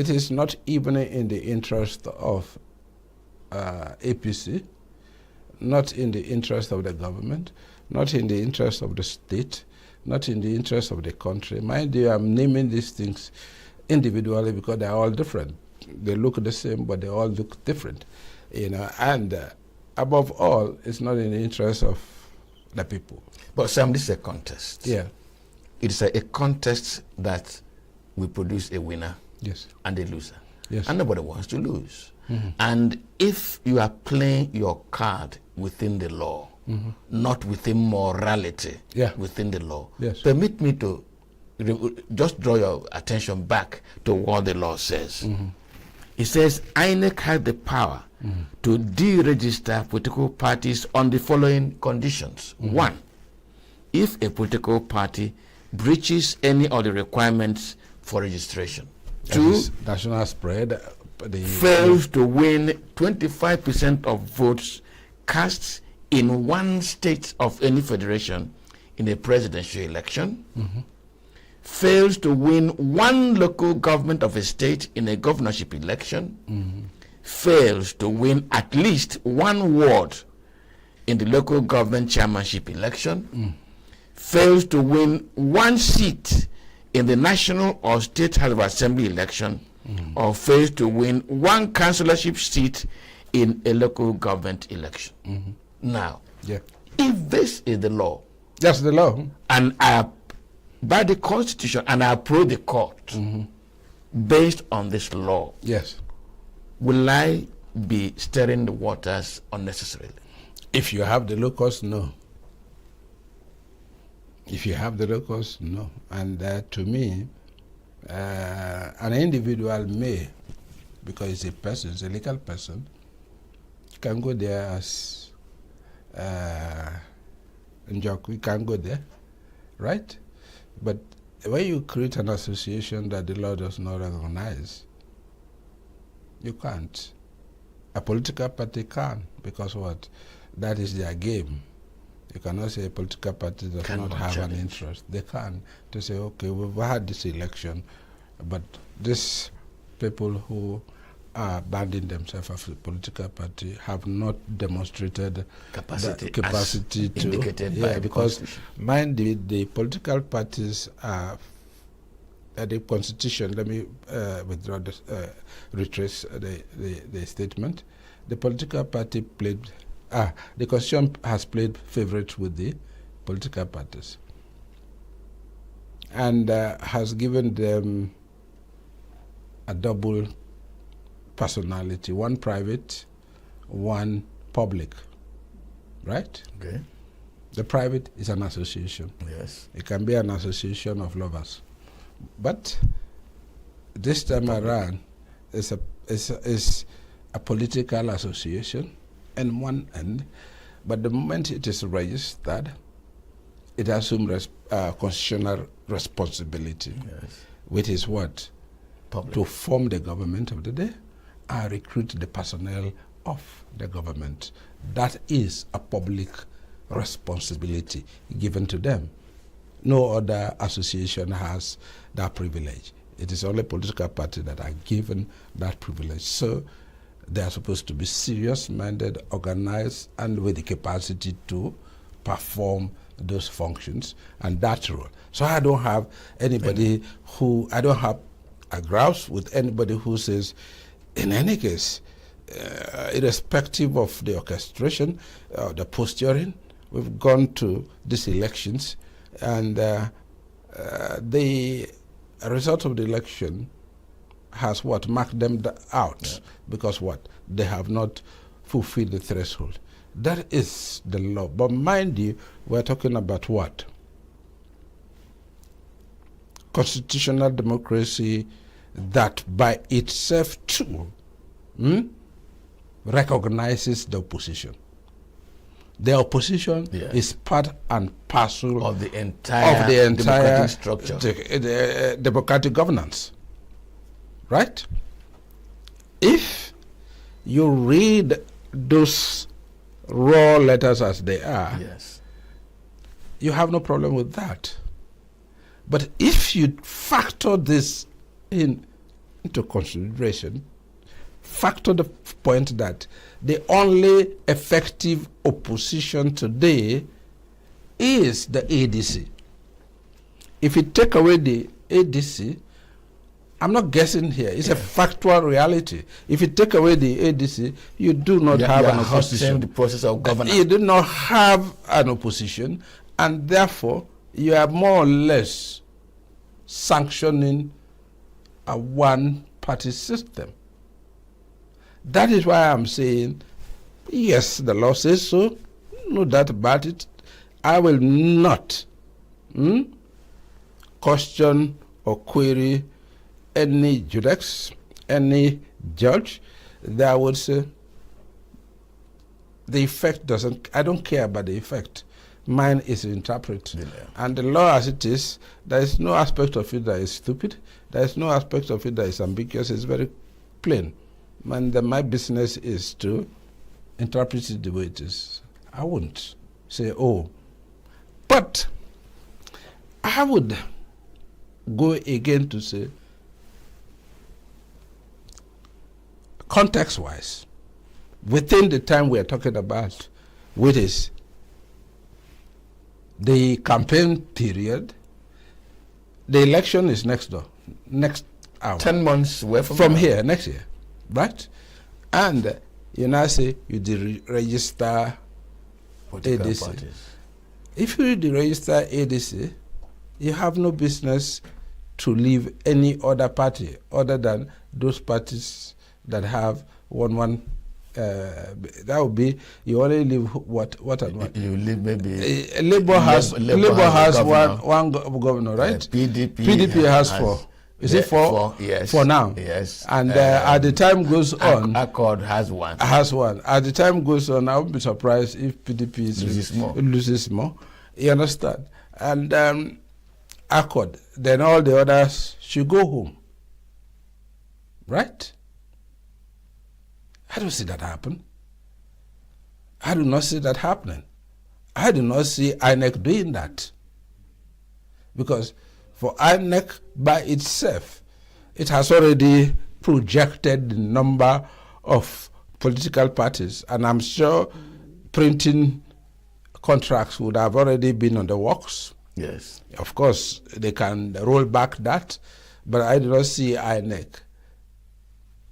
is not even in the interest of APC, not in the interest of the government, not in the interest of the state, not in the interest of the country. Mind you, I'm naming these things individually because they're all different. They look the same, but they all look different, and above all, it's not in the interest of the people. But Sam, this is a contest. Yeah. It's a contest that will produce a winner, yes, and a loser. Yes. And nobody wants to lose. Mm-hmm. And if you are playing your card within the law, mm-hmm, not within morality, yeah, within the law, yes, permit me to just draw your attention back to what the law says. Mm-hmm. It says INEC has the power mm-hmm to deregister political parties on the following conditions. Mm-hmm. 1, if a political party breaches any of the requirements for registration. 2, national spread, fails to win 25% of votes cast in one state of any federation in a presidential election. Mm-hmm. Fails to win one local government of a state in a governorship election. Mm-hmm. Fails to win at least one ward in the local government chairmanship election. Mm. Fails to win one seat in the national or state House of Assembly election, or fails to win one councillorship seat in a local government election. Mm-hmm. Now, yeah, if this is the law, that's the law, and I, by the Constitution, and I approach the court mm-hmm based on this law, yes, will I be stirring the waters unnecessarily? If you have the locus, no. If you have the locus, no. And to me, an individual may, because it's a person, it's a legal person, can go there as Njoku, can go there, right? But when you create an association that the law does not recognize, you can't. A political party can, because what? That is their game. You cannot say a political party does not have an interest. They can. To say, okay, we've had this election, but these people who are banding themselves as a political party have not demonstrated capacity to indicated by the because Constitution. mind the political parties are the Constitution. Let me withdraw this, retrace the statement. The political party played. The Constitution has played favorites with the political parties and has given them a double personality, one private, one public, right? Okay. The private is an association. Yes. It can be an association of lovers. But this time around, it's a political association in one end, but the moment it is registered, it assumes constitutional responsibility, yes, which is what? Public. To form the government of the day and recruit the personnel of the government. That is a public responsibility given to them. No other association has that privilege. It is only political parties that are given that privilege. So they are supposed to be serious-minded, organized, and with the capacity to perform those functions and that role. So I don't have anybody I don't have a grouse with anybody who says, in any case, irrespective of the orchestration, the posturing, we've gone to these elections, and the result of the election has what marked them out because what they have not fulfilled the threshold. That is the law. But mind you, we're talking about what? Constitutional democracy that by itself too recognizes the opposition. The opposition is part and parcel of the entire democratic structure, the democratic governance. Right? If you read those raw letters as they are, you have no problem with that. But if you factor this into consideration, factor the point that the only effective opposition today is the ADC. If you take away the ADC, I'm not guessing here, it's a factual reality. If you take away the ADC, you do not have an opposition. The process of governance. You do not have an opposition, and therefore you are more or less sanctioning a one-party system. That is why I'm saying, yes, the law says so, no doubt about it. I will not question or query any judex, any judge that would say the effect doesn't, I don't care about the effect. Mine is interpreted. And the law as it is, there is no aspect of it that is stupid. There is no aspect of it that is ambiguous. It's very plain. And my business is to interpret it the way it is. I wouldn't say, oh. But I would go again to say, context-wise, within the time we are talking about, which is the campaign period, the election is next door, next hour. 10 months away from here, next year, right? And you now say you deregister ADC. Parties. If you deregister ADC, you have no business to leave any other party other than those parties that have one. That would be you only leave what and what. You leave maybe Labour has one governor, right? PDP has four. Is it four? Yes. For now. Yes. And as the time goes on, Accord has one. Has one. As the time goes on, I won't be surprised if PDP loses more. You understand? And Accord, then all the others should go home. Right? I don't see that happen. I do not see that happening. I do not see INEC doing that. Because for INEC by itself, it has already projected the number of political parties, and I'm sure printing contracts would have already been on the works. Yes. Of course, they can roll back that, but I do not see INEC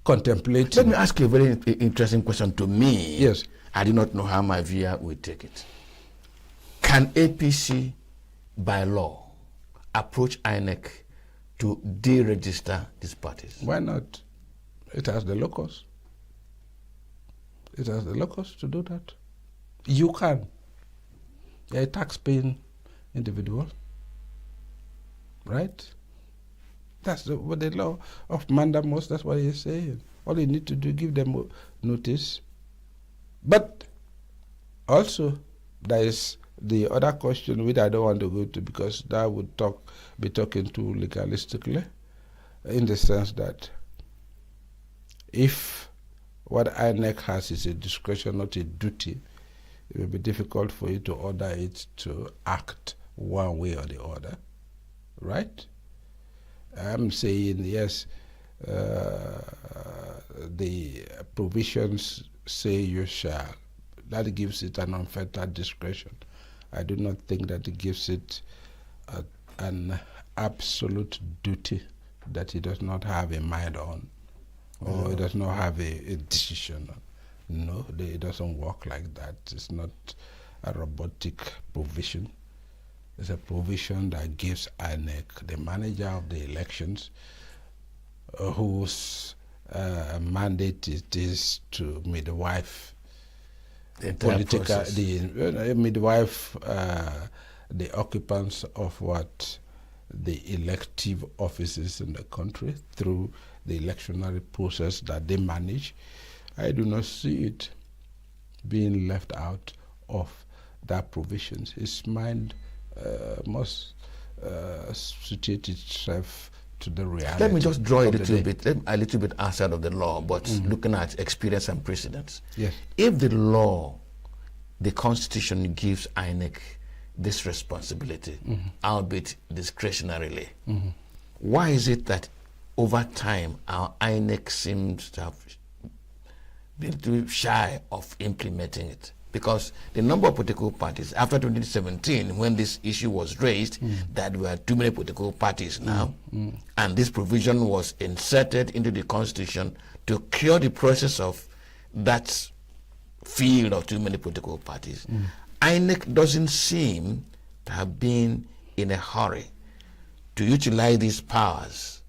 contemplating. Let me ask you a very interesting question to me. Yes. I do not know how my viewer will take it. Can APC, by law, approach INEC to deregister these parties? Why not? It has the locus. It has the locus to do that. You can. You're a tax-paying individual. Right? That's what the law of mandamus, that's what he's saying. All you need to do, give them notice. But also, there is the other question which I don't want to go to because that would be talking too legalistically, in the sense that if what INEC has is a discretion, not a duty, it will be difficult for you to order it to act one way or the other, right? I'm saying yes, the provisions say you shall. That gives it an unfettered discretion. I do not think that it gives it an absolute duty that it does not have a mind on, or it does not have a decision on. No, it doesn't work like that. It's not a robotic provision. It's a provision that gives INEC, the manager of the elections, whose mandate it is to midwife the process. Midwife the occupants of what the elective offices in the country through the electionary process that they manage. I do not see it being left out of that provisions. His mind must situate itself to the reality. Let me just draw a little bit outside of the law, but looking at experience and precedents. Yes. If the law, the Constitution gives INEC this responsibility, albeit discretionarily, why is it that over time our INEC seems to have been too shy of implementing it? Because the number of political parties after 2017, when this issue was raised, that there were too many political parties now, and this provision was inserted into the Constitution to cure the process of that field of too many political parties. INEC doesn't seem to have been in a hurry to utilize these powers.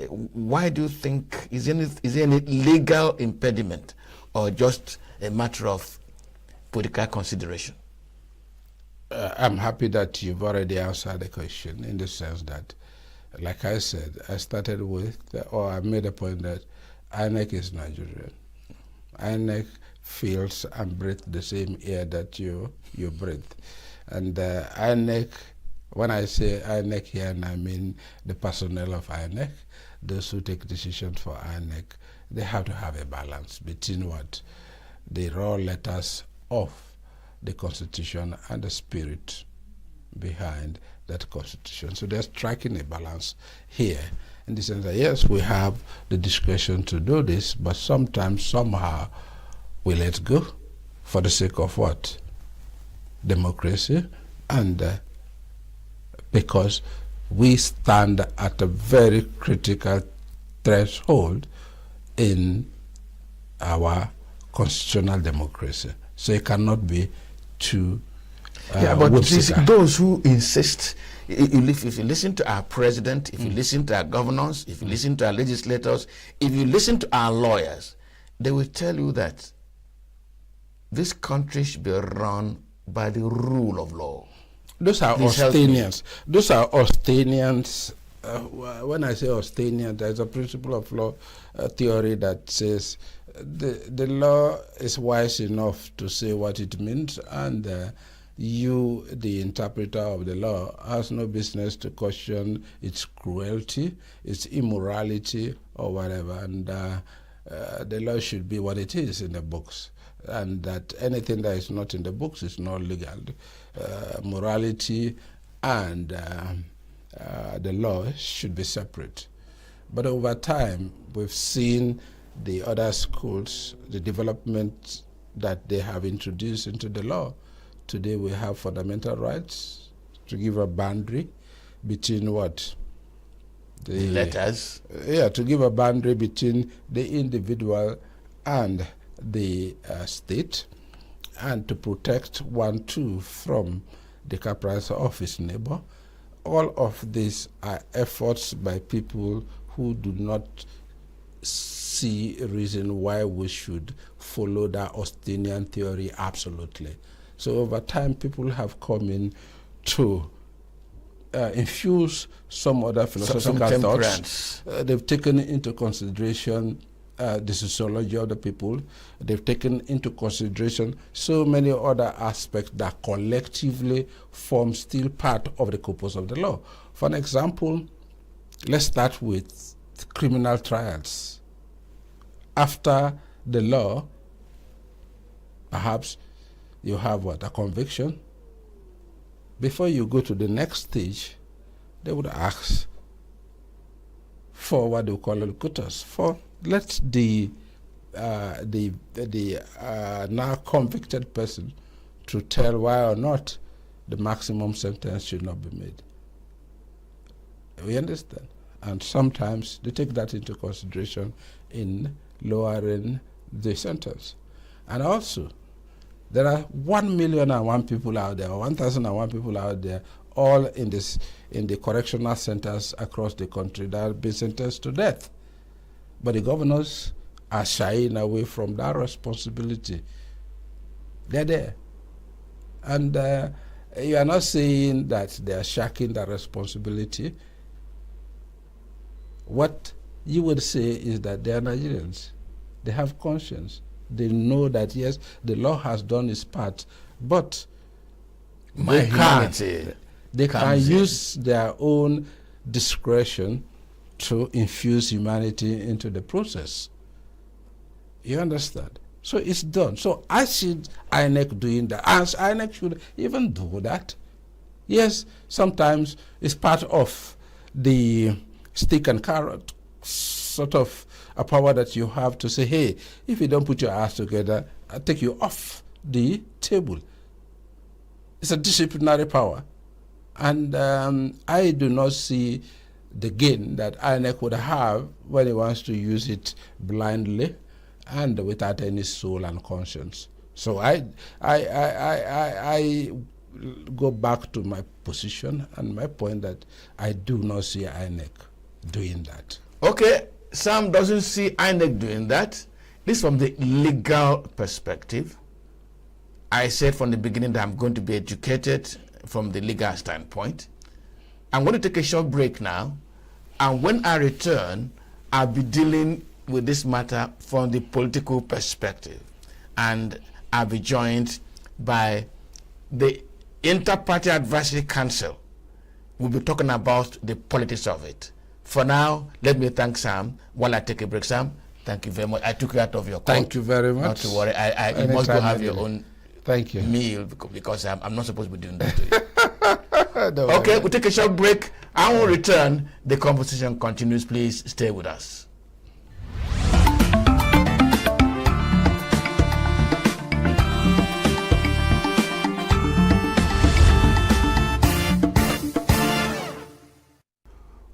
Why do you think, is there any legal impediment or just a matter of political consideration? I'm happy that you've already answered the question in the sense that, like I said, I started with, or I made a point that INEC is Nigerian. INEC feels and breathes the same air that you breathe. And INEC, when I say INEC here, and I mean the personnel of INEC, those who take decisions for INEC, they have to have a balance between what the raw letters of the Constitution and the spirit behind that Constitution. So they're striking a balance here in the sense that, yes, we have the discretion to do this, but sometimes, somehow, we let go for the sake of what? Democracy, and because we stand at a very critical threshold in our constitutional democracy. So it cannot be too but those who insist, if you listen to our president, if you listen to our governors, if you listen to our legislators, if you listen to our lawyers, they will tell you that this country should be run by the rule of law. Those are Austinians. Those are Austinians. When I say Austinian, there's a principle of law theory that says the law is wise enough to say what it means, and you, the interpreter of the law, has no business to question its cruelty, its immorality, or whatever. And the law should be what it is in the books, and that anything that is not in the books is not legal. Morality and the law should be separate. But over time, we've seen the other schools, the development that they have introduced into the law. Today we have fundamental rights to give a boundary between what? The letters? Yeah, to give a boundary between the individual and the state, and to protect one too from the caprice of his neighbor. All of these are efforts by people who do not see a reason why we should follow that Austinian theory absolutely. So over time, people have come in to infuse some other philosophical thoughts. They've taken into consideration the sociology of the people. They've taken into consideration so many other aspects that collectively form still part of the corpus of the law. For an example, let's start with criminal trials. After the law, perhaps you have what? A conviction. Before you go to the next stage, they would ask for what they call locutus, for let the now convicted person to tell why or not the maximum sentence should not be made. We understand. And sometimes they take that into consideration in lowering the sentence. And also, There are 1,000,001 people out there, or 1,001 people out there, all in the correctional centers across the country that have been sentenced to death. But the governors are shying away from that responsibility. They're there. And you are not saying that they are shirking that responsibility. What you would say is that they are Nigerians. They have conscience. They know that, yes, the law has done its part, but they can use their own discretion to infuse humanity into the process. You understand? So it's done. So I see INEC doing that. As INEC should even do that. Yes, sometimes it's part of the stick and carrot sort of a power that you have to say, hey, if you don't put your ass together, I'll take you off the table. It's a disciplinary power. And I do not see the gain that INEC would have when he wants to use it blindly and without any soul and conscience. So I go back to my position and my point that I do not see INEC doing that. Okay, Sam doesn't see INEC doing that. This from the legal perspective. I said from the beginning that I'm going to be educated from the legal standpoint. I'm going to take a short break now, and when I return, I'll be dealing with this matter from the political perspective, and I'll be joined by the Inter-Party Advisory Council. We'll be talking about the politics of it. For now, let me thank Sam while I take a break. Sam, thank you very much. I took you out of your call. Thank you very much. Not to worry. You must go have your own thank you meal because I'm not supposed to be doing that to you. Okay, we'll take a short break. I will return. The conversation continues. Please stay with us.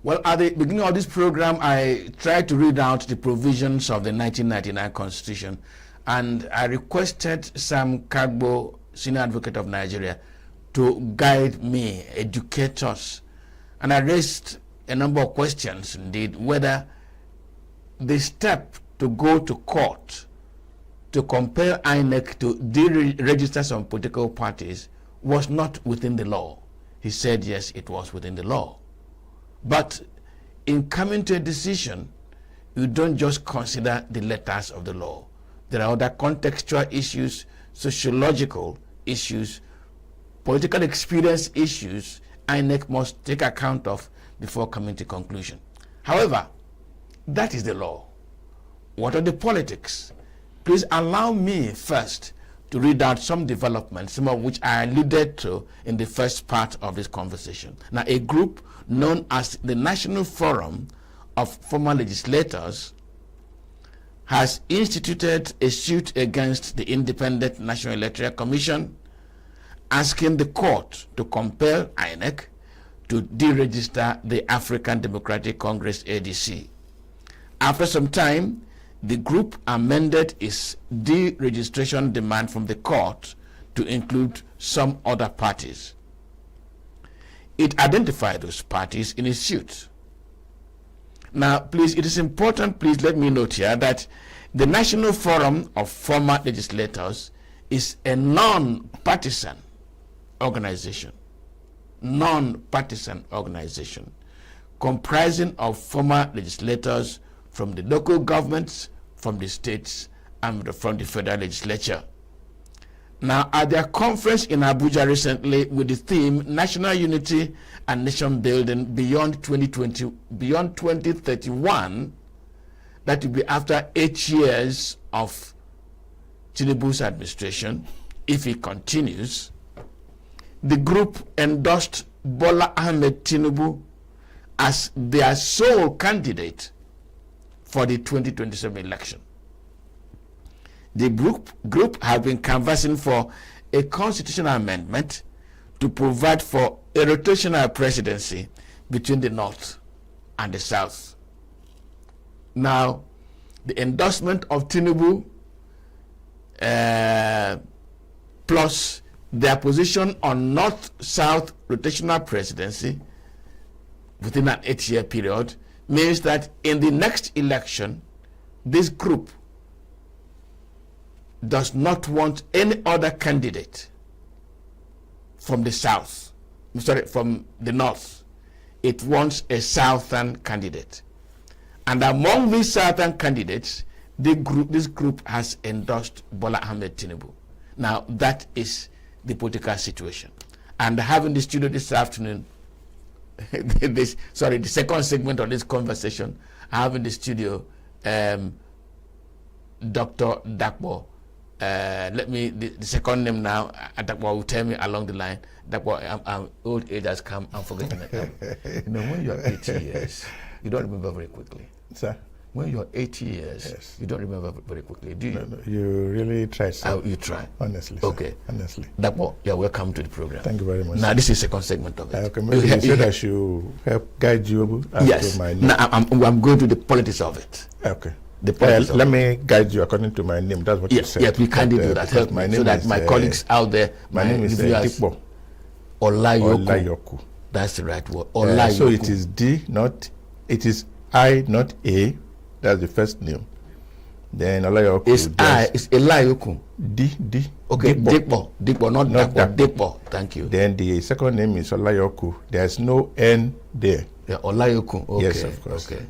Well, at the beginning of this program, I tried to read out the provisions of the 1999 Constitution, and I requested Sam Kagbo, Senior Advocate of Nigeria, to guide me, educate us. And I raised a number of questions, indeed, whether the step to go to court to compel INEC to deregister some political parties was not within the law. He said, yes, it was within the law. But in coming to a decision, you don't just consider the letters of the law. There are other contextual issues, sociological issues, political experience issues INEC must take account of before coming to conclusion. However, that is the law. What are the politics? Please allow me first to read out some developments, some of which I alluded to in the first part of this conversation. Now, a group known as the National Forum of Former Legislators has instituted a suit against the Independent National Electoral Commission, asking the court to compel INEC to deregister the African Democratic Congress ADC. After some time, the group amended its deregistration demand from the court to include some other parties. It identified those parties in its suit. Now, please, it is important, please let me note here that the National Forum of Former Legislators is a non-partisan organization, comprising of former legislators from the local governments, from the states, and from the federal legislature. Now, at their conference in Abuja recently with the theme National Unity and Nation Building Beyond 2020, Beyond 2031, that will be after 8 years of Tinubu's administration, if he continues, the group endorsed Bola Ahmed Tinubu as their sole candidate for the 2027 election. The group have been canvassing for a constitutional amendment to provide for a rotational presidency between the North and the South. Now, the endorsement of Tinubu plus their position on North-South rotational presidency within an 8-year period means that in the next election, this group does not want any other candidate from the South, from the North. It wants a Southern candidate. And among these Southern candidates, this group has endorsed Bola Ahmed Tinubu. Now, that is the political situation. And having the studio this afternoon, the second segment of this conversation, I have in the studio Dr. Dakbo. The second name now, Dakbo will tell me along the line. Dakbo, old age has come, I'm forgetting it. When you're 80 years, you don't remember very quickly. Sir? When you're 80 years, yes, you don't remember very quickly, do you? No, you really try, sir. You try. Honestly, sir. Okay. Honestly. Dakbo, you're welcome to the program. Thank you very much. Now, this is the second segment of it. Okay, maybe you said I should help guide you to my name. Now, I'm going to the politics of it. Okay. Let me guide you according to my name. That's what you said. Yes, we kindly do that. Help me so that my colleagues out there, my name is Dikbo Olayoku. That's the right word. Olayoku. So it is it is I, not A. That's the first name. Then Olayoku. It's Olayoku. D. Okay, Dikbo, not Dikbo. Thank you. Then the second name is Olayoku. There's no N there. Yeah, Olayoku. Okay. Yes, of course. Okay.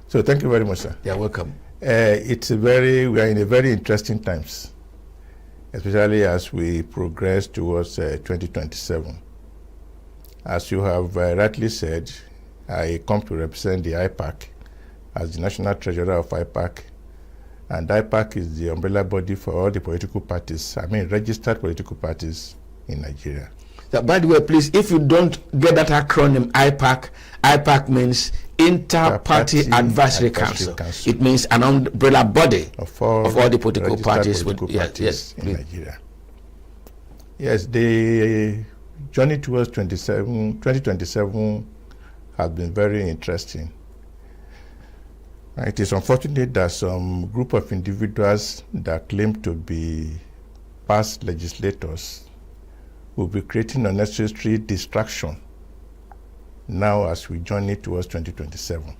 So thank you very much, sir. You're welcome. We are in a very interesting times, especially as we progress towards 2027. As you have rightly said, I come to represent the IPAC as the National Treasurer of IPAC, and IPAC is the umbrella body for all the political parties, registered political parties in Nigeria. By the way, please, if you don't get that acronym IPAC means Inter-Party Advisory Council. It means an umbrella body of all the political parties in Nigeria. Yes, the journey towards 2027 has been very interesting. It is unfortunate that some group of individuals that claim to be past legislators will be creating unnecessary distraction now as we journey towards 2027.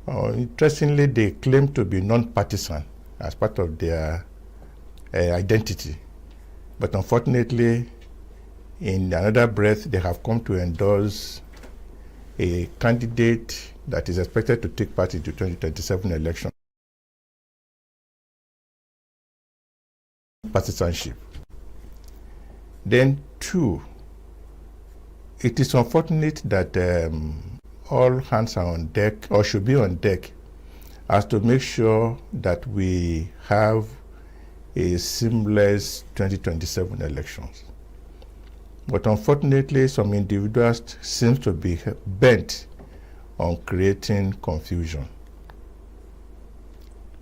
Interestingly, they claim to be non-partisan as part of their identity. But unfortunately, in another breath, they have come to endorse a candidate that is expected to take part in the 2027 election. Partisanship. Then two, it is unfortunate that all hands are on deck, or should be on deck, as to make sure that we have a seamless 2027 elections. But unfortunately, some individuals seem to be bent on creating confusion.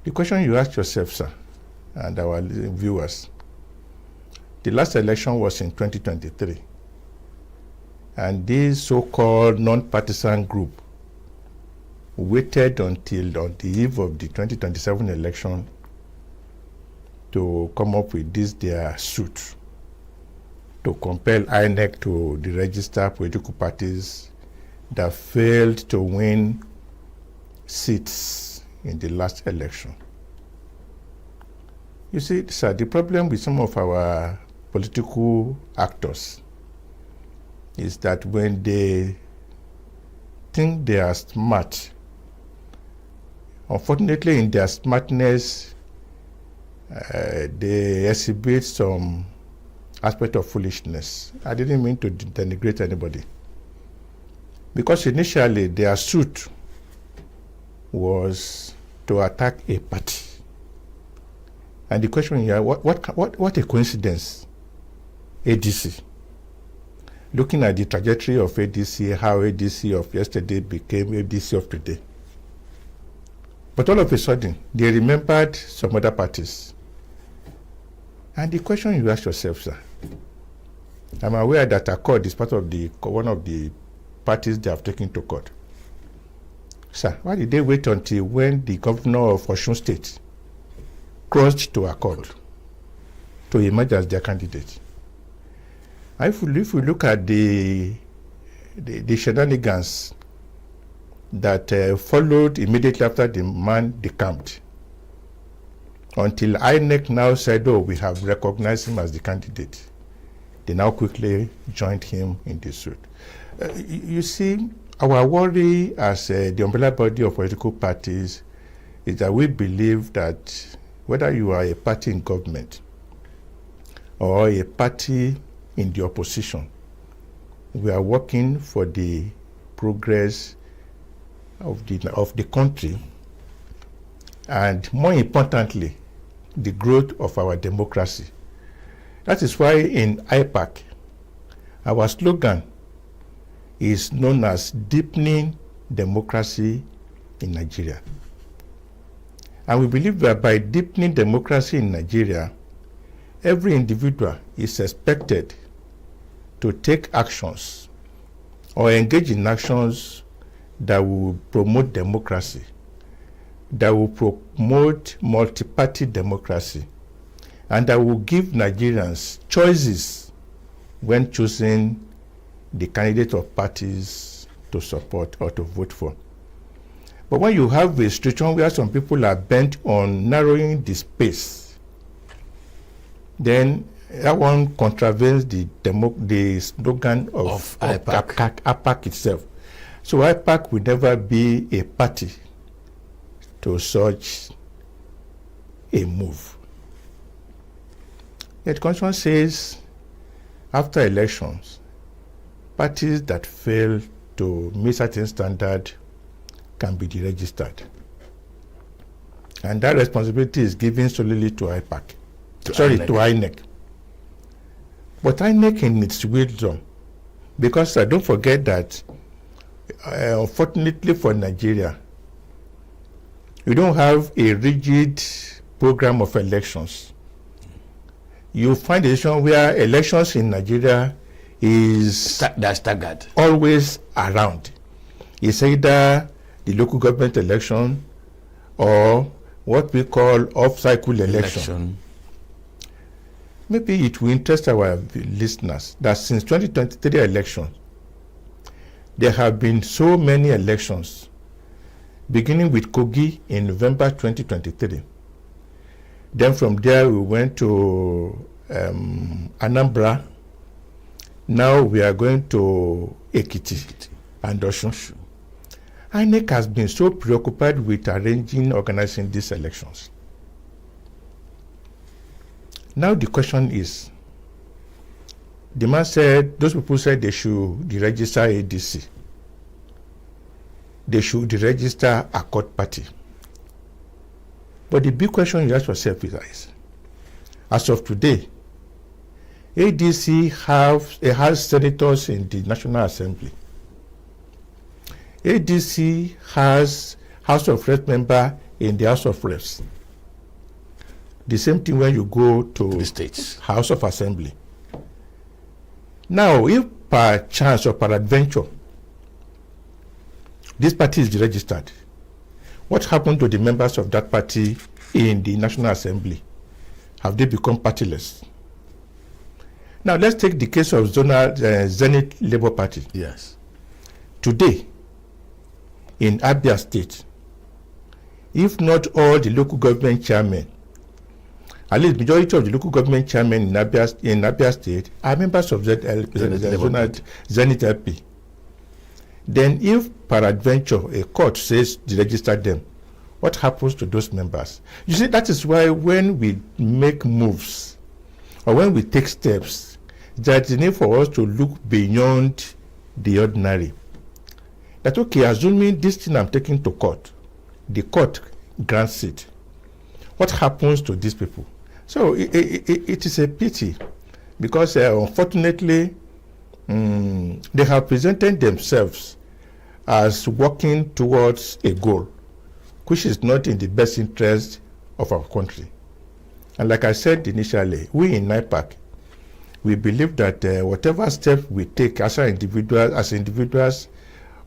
The question you ask yourself, sir, and our viewers, the last election was in 2023. And this so-called non-partisan group waited until on the eve of the 2027 election to come up with their suit to compel INEC to register political parties that failed to win seats in the last election. You see, sir, the problem with some of our political actors is that when they think they are smart, unfortunately in their smartness, they exhibit some aspect of foolishness. I didn't mean to denigrate anybody. Because initially their suit was to attack a party. And the question here, what a coincidence, ADC. Looking at the trajectory of ADC, how ADC of yesterday became ADC of today. But all of a sudden, they remembered some other parties. And the question you ask yourself, sir, I'm aware that Accord is part of one of the parties they have taken to court. Sir, why did they wait until when the governor of Osun State crossed to Accord? to emerge as their candidate. And if we look at the shenanigans that followed immediately after the man decamped, until INEC now said, oh, we have recognized him as the candidate, they now quickly joined him in the suit. You see, our worry as the umbrella body of political parties is that we believe that whether you are a party in government or a party in the opposition, we are working for the progress of the country, and more importantly, the growth of our democracy. That is why in IPAC, our slogan is known as Deepening Democracy in Nigeria. And we believe that by deepening democracy in Nigeria, every individual is expected to take actions or engage in actions that will promote democracy, that will promote multi-party democracy, and that will give Nigerians choices when choosing the candidate of parties to support or to vote for. But when you have a situation where some people are bent on narrowing the space, then that one contravenes the slogan of IPAC itself. So IPAC will never be a party to such a move. Yet the Constitution says after elections, parties that fail to meet certain standard can be deregistered. And that responsibility is given solely to IPAC. To INEC. But INEC in its wisdom, because don't forget that unfortunately for Nigeria, we don't have a rigid program of elections. You find a situation where elections in Nigeria is staggered, always around. It's either the local government election or what we call off-cycle election. Maybe it will interest our listeners that since 2023 elections, there have been so many elections, beginning with Kogi in November 2023. Then from there we went to Anambra. Now we are going to Ekiti and Osun. INEC has been so preoccupied with organizing these elections. Now the question is, the man said, those people said they should deregister ADC. They should deregister Accord Party. But the big question you ask yourself is, as of today, ADC has senators in the National Assembly. ADC has House of Reps member in the House of Reps. The same thing when you go to the states, House of Assembly. Now, if per chance or per adventure, this party is deregistered, what happened to the members of that party in the National Assembly? Have they become partyless? Now, let's take the case of Zenith Labour Party. Yes. Today, in Abia State, if not all the local government chairmen, at least majority of the local government chairmen in Abia State are members of Zenith LP. Then if peradventure a court says to register them, what happens to those members? You see, that is why when we make moves or when we take steps, there's a need for us to look beyond the ordinary. That okay, assuming this thing I'm taking to court, the court grants it. What happens to these people? So it is a pity because unfortunately they have presented themselves as working towards a goal which is not in the best interest of our country. And like I said initially, we in NIPAC, we believe that whatever steps we take as individuals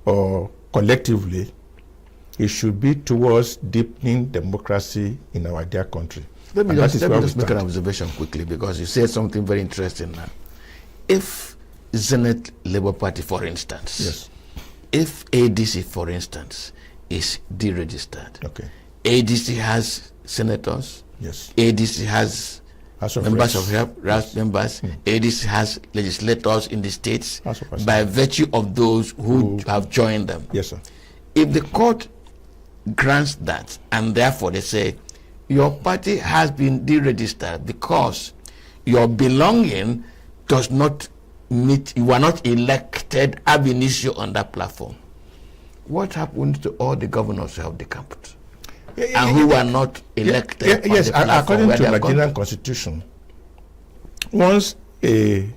or collectively, it should be towards deepening democracy in our dear country. Let me And that just, is let me where we just make an stand. observation quickly, because you said something very interesting now. If Zenith Labour Party, for instance, Yes. if ADC, for instance, is deregistered, Okay. ADC has senators, Yes. ADC has House of members Reps. of House members, ADC has legislators in the states House of Assembly. by virtue of those who have joined them. Yes, sir. If the court grants that, and therefore they say your party has been deregistered because your belonging does not meet, you are not elected ab initio on that platform, what happens to all the governors who have decamped and who are not elected? Yes, on the platform according where to they have Nigerian gone? constitution, once an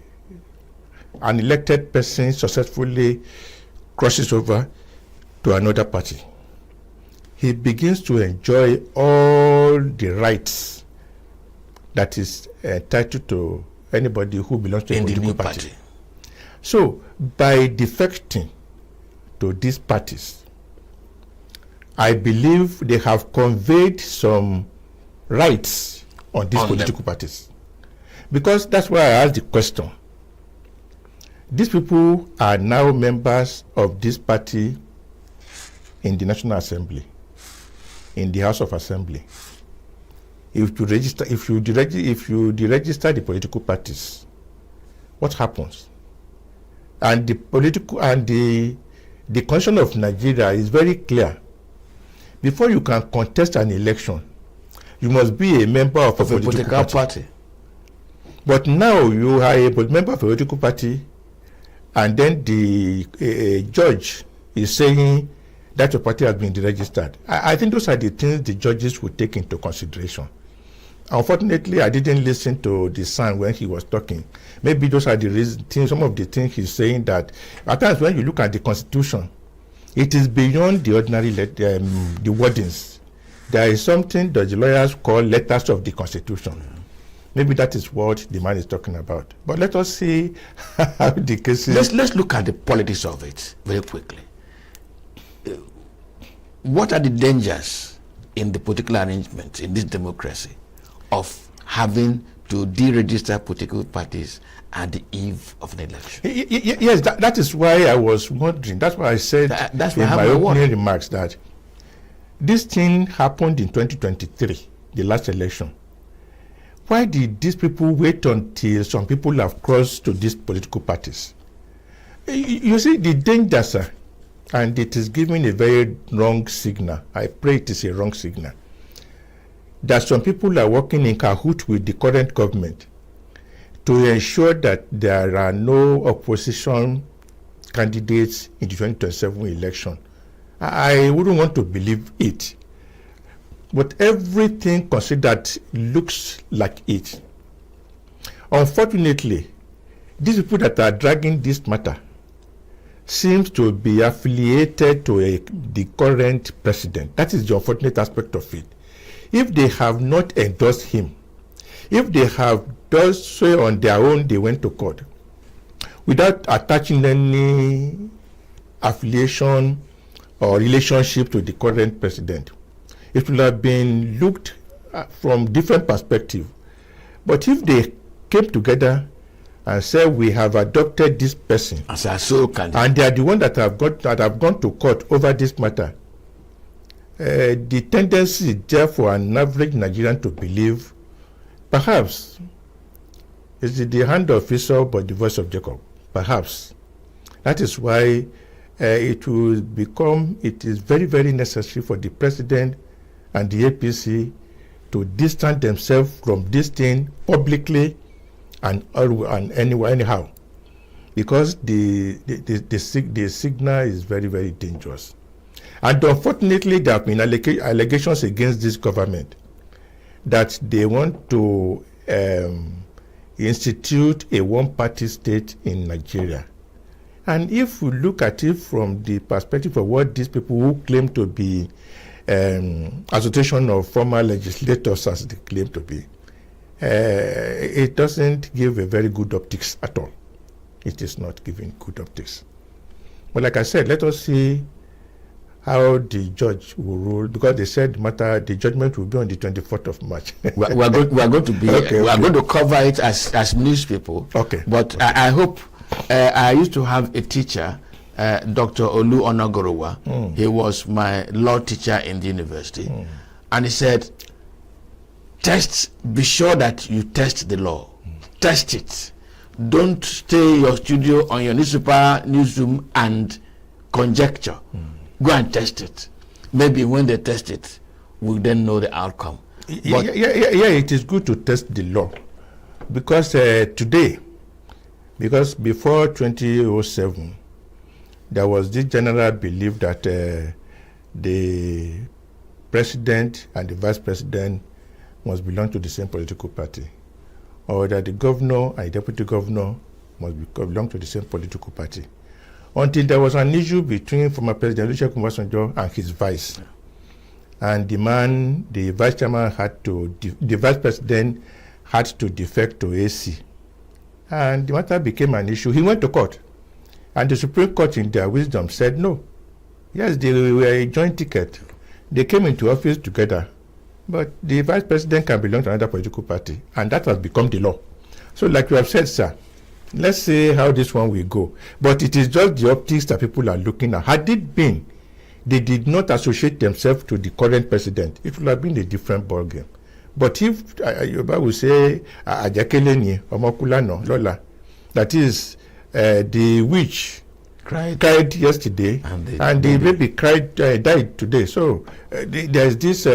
elected person successfully crosses over to another party, he begins to enjoy all the rights that is entitled to anybody who belongs to a In the political new party. party. So, by defecting to these parties, I believe they have conveyed some rights on these political parties. Because that's why I asked the question. These people are now members of this party in the National Assembly, in the House of Assembly. If you deregister the political parties, what happens? And the political and the constitution of Nigeria is very clear. Before you can contest an election, you must be a member of a political party. But now you are a member of a political party, and then the judge is saying that your party has been deregistered. I think those are the things the judges will take into consideration. Unfortunately, I didn't listen to the son when he was talking. Maybe those are the things, some of the things he's saying, that at times when you look at the Constitution, it is beyond the ordinary the wordings. There is something that the lawyers call letters of the Constitution. Maybe that is what the man is talking about. But let us see how the cases... Let's look at the politics of it very quickly. What are the dangers in the political arrangement in this democracy of having to deregister political parties at the eve of an election? Yes, that is why I was wondering. That's why I said that's in my opening remarks that this thing happened in 2023, the last election. Why did these people wait until some people have crossed to these political parties? You see, the danger, sir, and it is giving a very wrong signal. I pray it is a wrong signal. That some people are working in cahoots with the current government to ensure that there are no opposition candidates in the 2027 election. I wouldn't want to believe it. But everything considered looks like it. Unfortunately, these people that are dragging this matter seems to be affiliated to the current president. That is the unfortunate aspect of it. If they have not endorsed him, if they have done so on their own, they went to court without attaching any affiliation or relationship to the current president, it will have been looked at from different perspectives. But if they came together and said, we have adopted this person as a sole candidate, and they are the one that have gone to court over this matter, the tendency is there for an average Nigerian to believe, perhaps, it's the hand of Esau but the voice of Jacob. Perhaps. That is why it is very, very necessary for the president and the APC to distance themselves from this thing publicly and anyhow, because the signal is very, very dangerous. And unfortunately, there have been allegations against this government that they want to institute a one-party state in Nigeria. And if we look at it from the perspective of what these people who claim to be association of former legislators, as they claim to be, it doesn't give a very good optics at all. It is not giving good optics. But like I said, let us see how the judge will rule, because they said the judgment will be on the 24th of March. we are going to be going to cover it as news people. Okay. But I hope. I used to have a teacher, Dr. Olu Onagorowa. He was my law teacher in the university, and he said, be sure that you test the law. Test it. Don't stay in your studio on your newsroom and conjecture. Go and test it. Maybe when they test it, we'll then know the outcome. It is good to test the law, because today, because before 2007, there was this general belief that the president and the vice president must belong to the same political party, or that the governor and the deputy governor must belong to the same political party. Until there was an issue between former President Olusegun Obasanjo and his vice. And the vice chairman the vice president had to defect to AC. And the matter became an issue. He went to court. And the Supreme Court, in their wisdom, said no. Yes, they were a joint ticket. They came into office together. But the vice president can belong to another political party. And that has become the law. So like you have said, sir, let's see how this one will go. But it is just the optics that people are looking at. Had it been, they did not associate themselves to the current president, it would have been a different ballgame. But if Yoruba will say, Ajakeleni, Omokulano, Lola, that is, the witch cried yesterday, and the baby died today. So there's this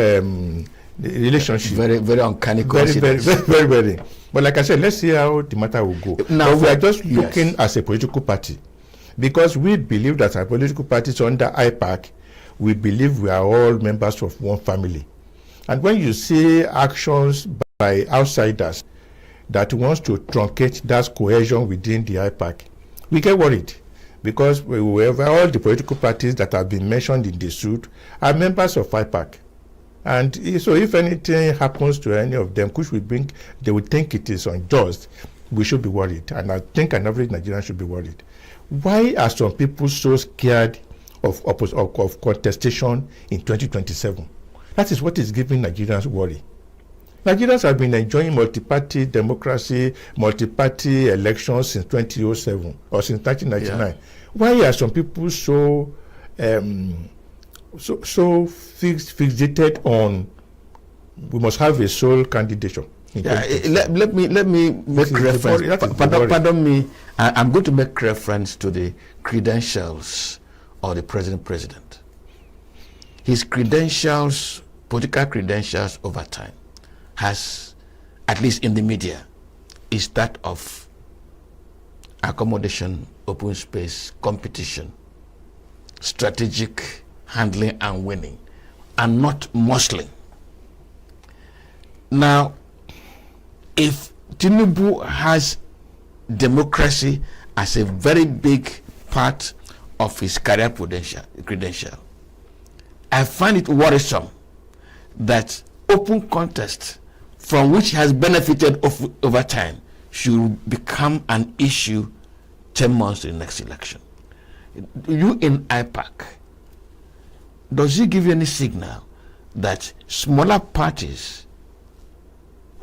relationship. Very, very uncanny coincidence. Very. But like I said, let's see how the matter will go. Now we are just looking as a political party, because we believe that our political parties under IPAC, we believe we are all members of one family. And when you see actions by outsiders that wants to truncate that cohesion within the IPAC, we get worried, because all the political parties that have been mentioned in the suit are members of IPAC. And so if anything happens to any of them, which they would think it is unjust, we should be worried. And I think an average Nigerian should be worried. Why are some people so scared of contestation in 2027? That is what is giving Nigerians worry. Nigerians have been enjoying multi-party democracy, multi-party elections since 2007 or since 1999. Yeah. Why are some people so fixated on we must have a sole candidature? Let me make reference. Pardon me. I'm going to make reference to the credentials of the president. His credentials, political credentials over time, has, at least in the media, is that of accommodation, open space, competition, strategic handling and winning, and not muscling. Now, if Tinubu has democracy as a very big part of his career credential, I find it worrisome that open contest, from which he has benefited over time, should become an issue 10 months to the next election. You in IPAC, does he give you any signal that smaller parties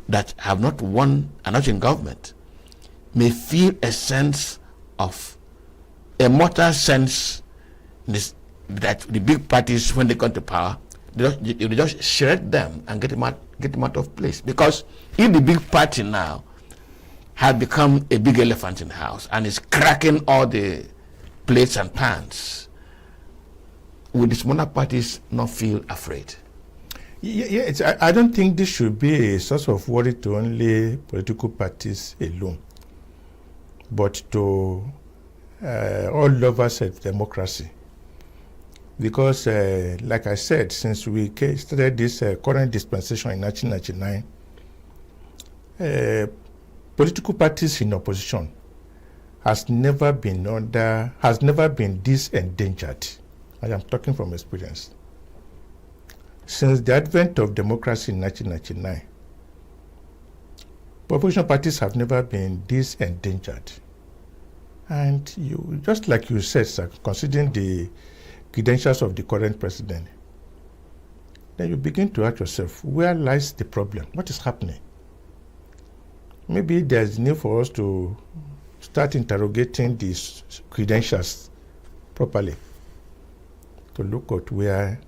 that have not won, are not in government, may feel a sense of, a mortal sense that the big parties, when they come to power, they just shred them and get them out of place? Because if the big party now has become a big elephant in the house and is cracking all the plates and pans, will the smaller parties not feel afraid? I don't think this should be a source of worry to only political parties alone, but to all lovers of democracy. Because, like I said, since we started this current dispensation in 1999, political parties in opposition has never been this endangered. I am talking from experience. Since the advent of democracy in 1999, opposition parties have never been this endangered. And just like you said, sir, considering the credentials of the current president, then you begin to ask yourself, where lies the problem? What is happening? Maybe there's need for us to start interrogating these credentials properly, to look at where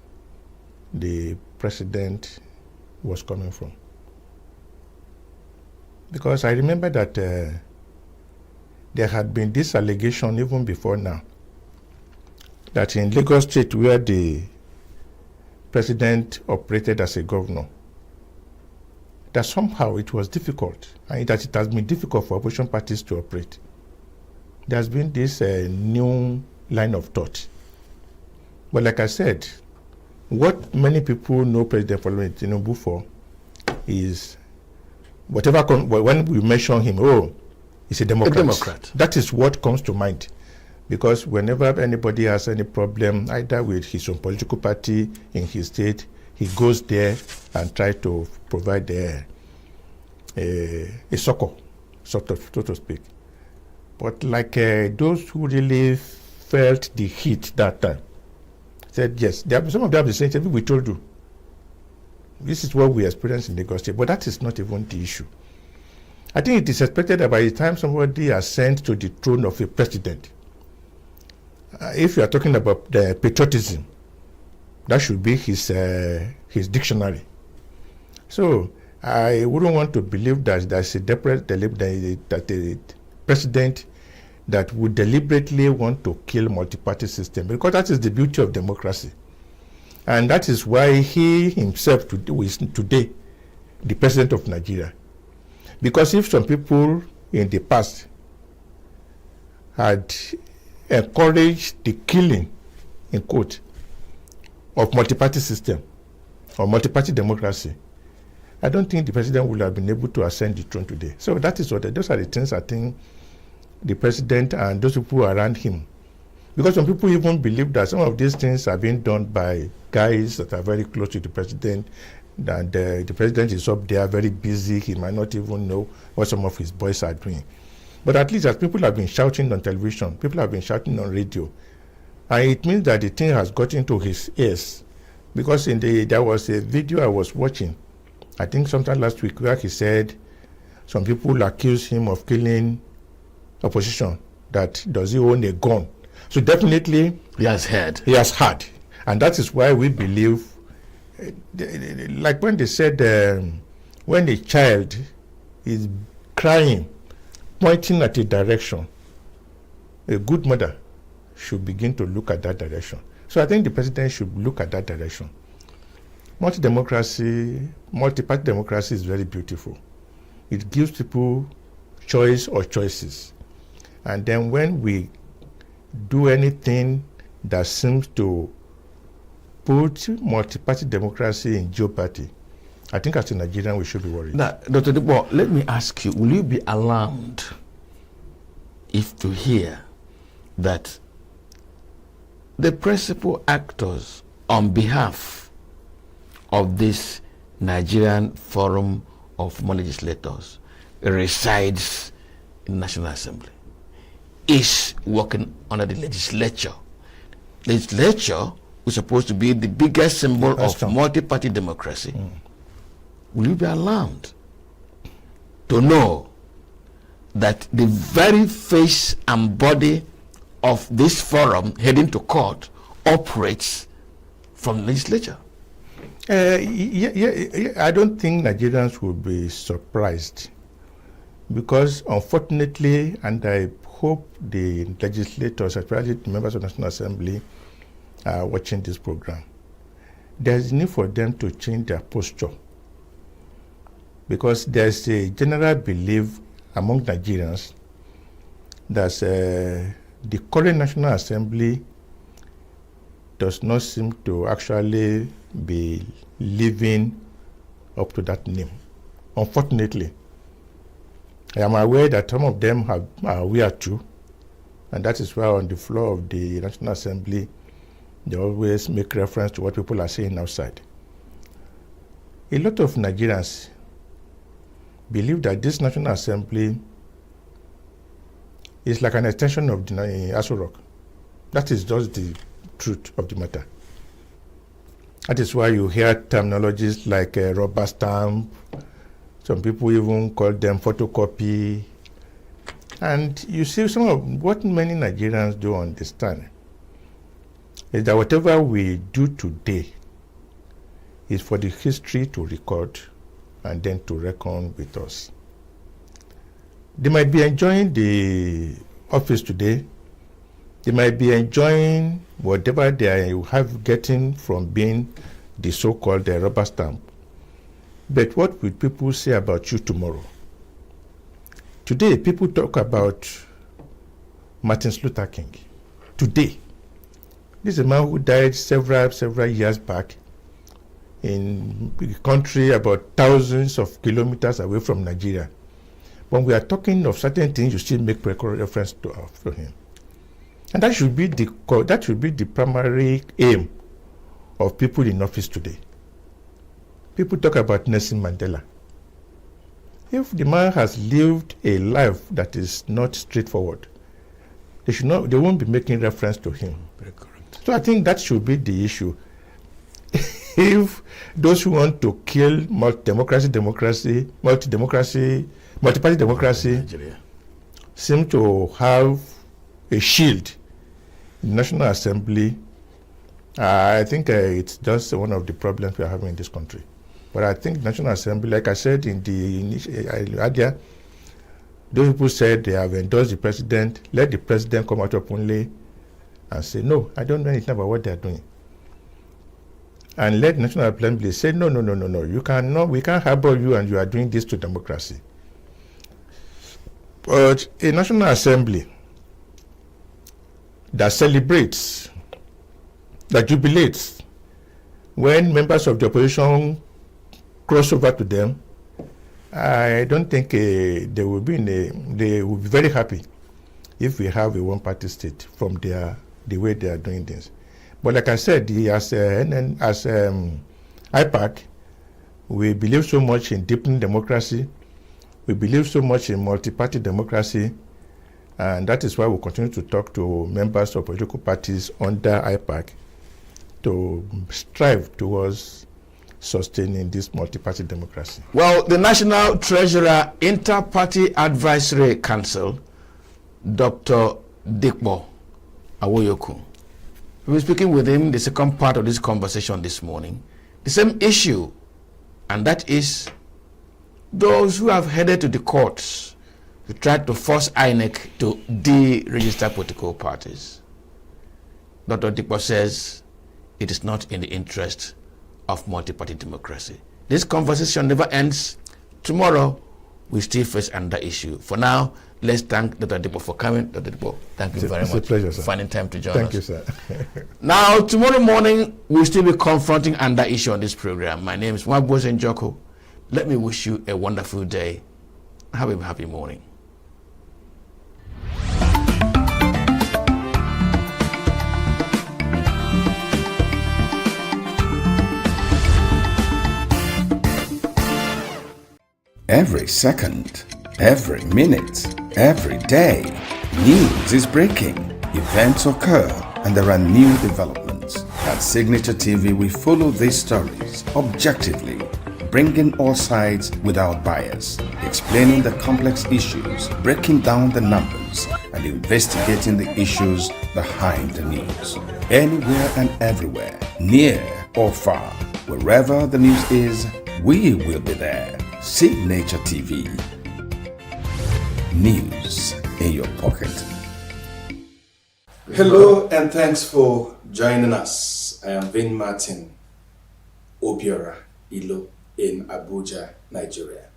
the president was coming from. Because I remember that there had been this allegation even before now, that in Lagos State, where the president operated as a governor, that somehow it was difficult, and that it has been difficult for opposition parties to operate. There's been this new line of thought. But like I said, what many people know President ENUGU for is whatever, when we mention him, oh, he's a Democrat. A Democrat. That is what comes to mind. Because whenever anybody has any problem, either with his own political party in his state, he goes there and tries to provide a succor, so to speak. But like those who really felt the heat that time said, yes, some of them have the same thing we told you. This is what we experienced in Lagos State, but that is not even the issue. I think it is expected that by the time somebody ascends to the throne of a president, if you are talking about the patriotism, that should be his dictionary. So I wouldn't want to believe that there's a president that would deliberately want to kill multi-party system, because that is the beauty of democracy. And that is why he himself is today the president of Nigeria. Because if some people in the past had encouraged the killing, in quote, of multi-party system or multi-party democracy, I don't think the president would have been able to ascend the throne today. So that is what, those are the things I think the president and those people around him, because some people even believe that some of these things are being done by guys that are very close to the president, and the president is up there very busy, he might not even know what some of his boys are doing. But at least as people have been shouting on television, people have been shouting on radio, and it means that the thing has got into his ears. Because there was a video I was watching, I think sometime last week, where he said some people accuse him of killing opposition, that does he own a gun? So definitely he has heard. He has heard. And that is why we believe, like when they said, when a child is crying, pointing at a direction, a good mother should begin to look at that direction. So I think the president should look at that direction. Multi-party democracy is very beautiful. It gives people choice or choices. And then when we do anything that seems to put multi-party democracy in jeopardy, I think as a Nigerian we should be worried. Now, Dr. Debo, let me ask you, will you be alarmed if to hear that the principal actors on behalf of this Nigerian Forum of Legislators resides in the National Assembly, is working under the legislature? Legislature is supposed to be the biggest symbol of multi-party democracy. Will you be alarmed to know that the very face and body of this forum heading to court operates from the legislature? I don't think Nigerians will be surprised, because unfortunately, and I hope the legislators, especially the members of the National Assembly, are watching this program, there's need for them to change their posture, because there's a general belief among Nigerians that the current National Assembly does not seem to actually be living up to that name. Unfortunately, I am aware that some of them are aware too, and that is why on the floor of the National Assembly, they always make reference to what people are saying outside. A lot of Nigerians believe that this National Assembly is like an extension of the Aso Rock. That is just the truth of the matter. That is why you hear terminologies like rubber stamp. Some people even call them photocopy. And you see, some of what many Nigerians don't understand is that whatever we do today is for the history to record and then to reckon with us. They might be enjoying the office today. They might be enjoying whatever they have getting from being the so-called rubber stamp. But what will people say about you tomorrow? Today, people talk about Martin Luther King. Today, this is a man who died several years back in a country about thousands of kilometers away from Nigeria. When we are talking of certain things, you still make reference to him. And that should be the primary aim of people in office today. People talk about Nelson Mandela. If the man has lived a life that is not straightforward, they won't be making reference to him. Very correct. So I think that should be the issue. If those who want to kill multi-party democracy Nigeria seem to have a shield in the National Assembly, I think it's just one of the problems we are having in this country. But I think the National Assembly, like I said in the initial idea, those people said they have endorsed the president. Let the president come out openly and say, no, I don't know anything about what they are doing. And let the National Assembly say, no, you cannot, we can't harbor you and you are doing this to democracy. But a National Assembly that celebrates, that jubilates when members of the opposition cross over to them, I don't think they will be very happy if we have a one-party state from the way they are doing things. But like I said, as IPAC, we believe so much in deepening democracy. We believe so much in multi-party democracy, and that is why we continue to talk to members of political parties under IPAC to strive towards sustaining this multi-party democracy. Well, the National Treasurer Inter-Party Advisory Council, Dr. Dikbo Awoyoku. We were speaking with him, the second part of this conversation this morning, the same issue, and that is those who have headed to the courts to try to force INEC to deregister political parties. Dr. Dikbo says it is not in the interest of multi-party democracy. This conversation never ends. Tomorrow, we still face another issue. For now, let's thank Dr. Dikbo for coming. Dr. Dikbo, thank you very much. It's a pleasure, sir. For finding time to join us. Thank you, sir. Now, tomorrow morning, we'll still be confronting another issue on this program. My name is Mwabose Njoko. Let me wish you a wonderful day. Have a happy morning. Every second, every minute, every day, news is breaking, events occur, and there are new developments. At Signature TV, we follow these stories objectively, bringing all sides without bias, explaining the complex issues, breaking down the numbers, and investigating the issues behind the news. Anywhere and everywhere, near or far, wherever the news is, we will be there. Signature TV. News in your pocket. Hello and thanks for joining us. I am Vin Martin Obiora Ilo in Abuja, Nigeria.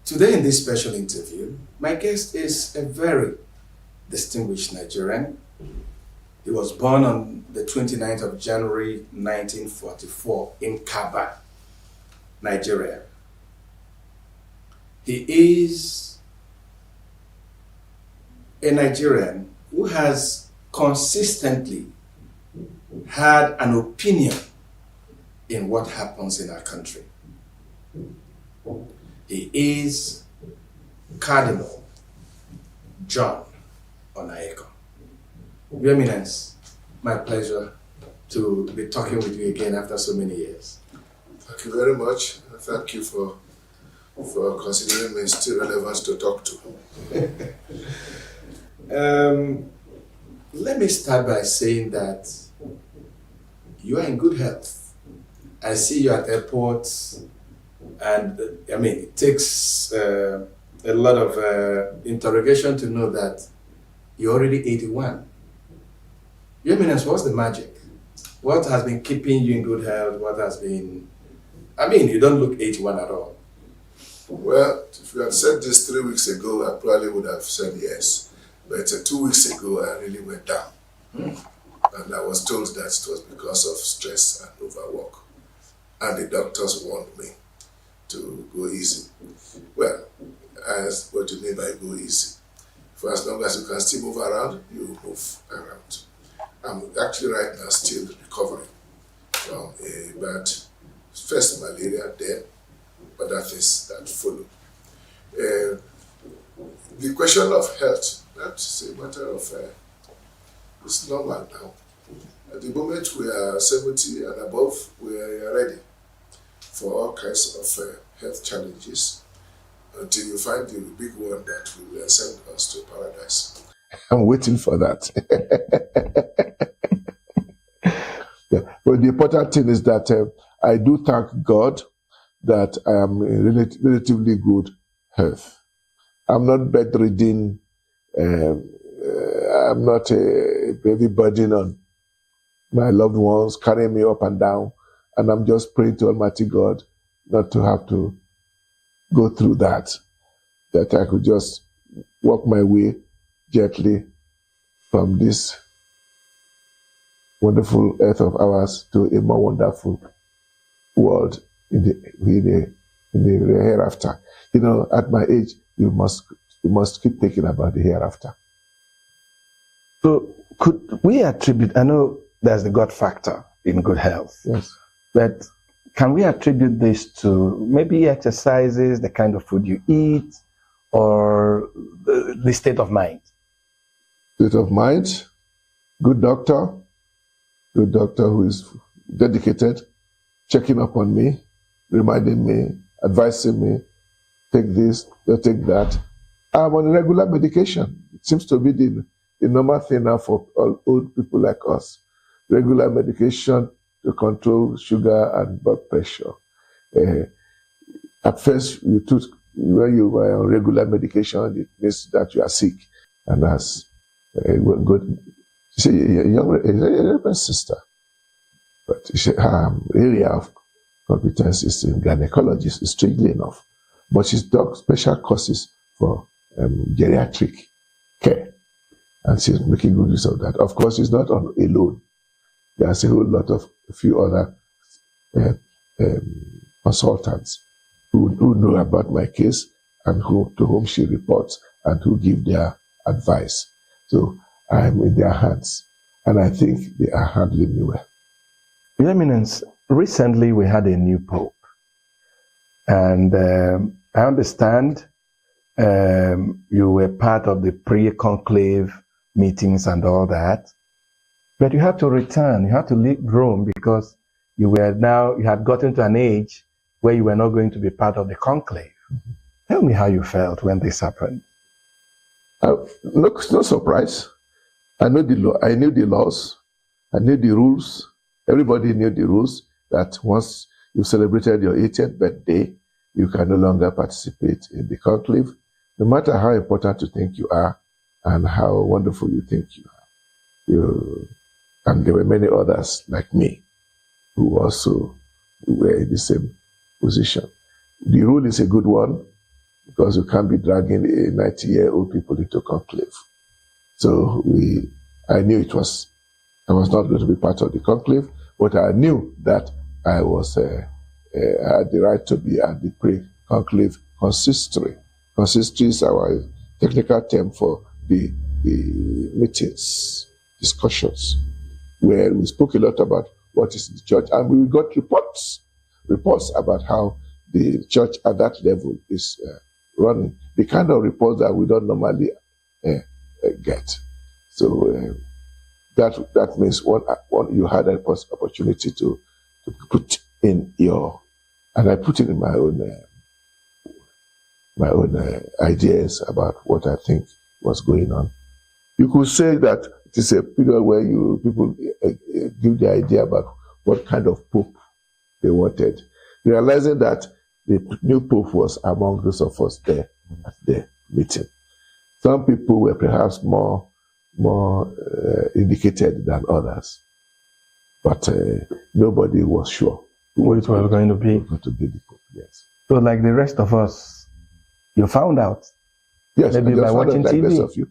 Today in this special interview, my guest is a very distinguished Nigerian. He was born on the 29th of January 1944 in Kaba, Nigeria. He is a Nigerian who has consistently had an opinion in what happens in our country. He is Cardinal John Onayeko. Your Eminence, my pleasure to be talking with you again after so many years. Thank you very much. Thank you for considering me still relevant to talk to. Let me start by saying that you are in good health. I see you at airports, and I mean, it takes a lot of interrogation to know that you're already 81. Your Eminence, what's the magic? What has been keeping you in good health? What has been, I mean, you don't look 81 at all. Well, if you had said this 3 weeks ago, I probably would have said yes. But 2 weeks ago, I really went down. And I was told that it was because of stress and overwork. And the doctors warned me to go easy. Well, as what do you mean by go easy? For as long as you can still move around, you move around. I'm actually right now still recovering from a bad first malaria, then other things that follow. The question of health, that's a matter of, it's normal now. At the moment we are 70 and above, we are ready for all kinds of health challenges until you find the big one that will send us to paradise. I'm waiting for that. Yeah. But the important thing is that I do thank God that I am in relatively good health. I'm not bedridden. I'm not a heavy burden on my loved ones carrying me up and down. And I'm just praying to Almighty God not to have to go through that I could just walk my way gently from this wonderful earth of ours to a more wonderful world in the hereafter. You know, at my age, you must keep thinking about the hereafter. So could we attribute, I know there's the God factor in good health. Yes. But can we attribute this to maybe exercises, the kind of food you eat, or the state of mind? State of mind, good doctor who is dedicated, checking up on me, reminding me, advising me, take this, take that. I'm on regular medication. It seems to be the normal thing now for all old people like us. Regular medication to control sugar and blood pressure. At first, when you were on regular medication, it means that you are sick. And that's good. She's a young sister. But her area of competence is in gynecology, strangely enough. But she's done special courses for geriatric care. And she's making good use of that. Of course, she's not on alone. There's a whole lot of a few other consultants who know about my case and to whom she reports and who give their advice. So I'm in their hands, and I think they are handling me well. Your Eminence, recently we had a new pope, and I understand you were part of the pre-conclave meetings and all that, but you had to return, you had to leave Rome because you had gotten to an age where you were not going to be part of the conclave. Mm-hmm. Tell me how you felt when this happened. No surprise. I knew the laws, I knew the rules. Everybody knew the rules that once you celebrated your 80th birthday, you can no longer participate in the conclave, no matter how important you think you are and how wonderful you think you are. And there were many others like me who also were in the same position. The rule is a good one because you can't be dragging a 90-year-old people into conclave. So I knew I was not going to be part of the conclave, but I knew that I had the right to be at the pre-conclave consistory. Consistory is our technical term for the meetings, discussions, where we spoke a lot about what is the church, and we got reports about how the church at that level is running, the kind of reports that we don't normally get. So that means one you had an opportunity to put in your, and I put it in my own ideas about what I think was going on. You could say that it is a period where people give the idea about what kind of pope they wanted, realizing that the new pope was among those of us there at the meeting. Some people were perhaps more indicated than others, but nobody was sure which was going to be. Going to be the pope. Yes. So, like the rest of us, you found out. Yes, maybe by watching like TV. The rest of you.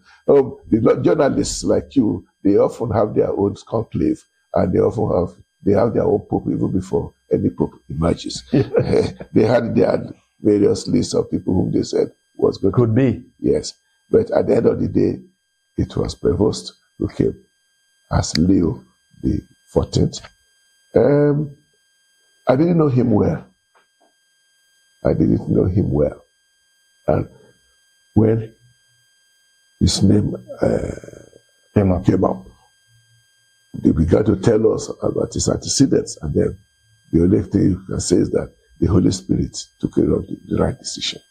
The journalists like you, they often have their own conclave, and they have their own pope even before any pope emerges. Yes. They had various lists of people whom they said was going could be. Yes, but at the end of the day, it was Prevost who came as Leo the 14th. I didn't know him well. And when his name came up, they began to tell us about his antecedents, and then the only thing you can say is that the Holy Spirit took care of the right decision.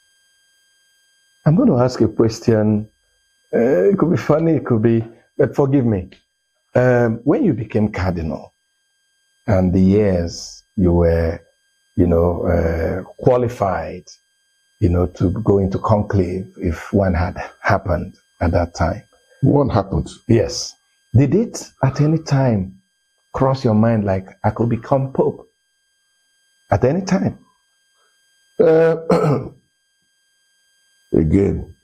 I'm going to ask a question. It could be funny, it could be, but forgive me. When you became cardinal, and the years you were, qualified, to go into conclave if one had happened at that time. One happened? Yes. Did it at any time cross your mind like I could become Pope? At any time? Again,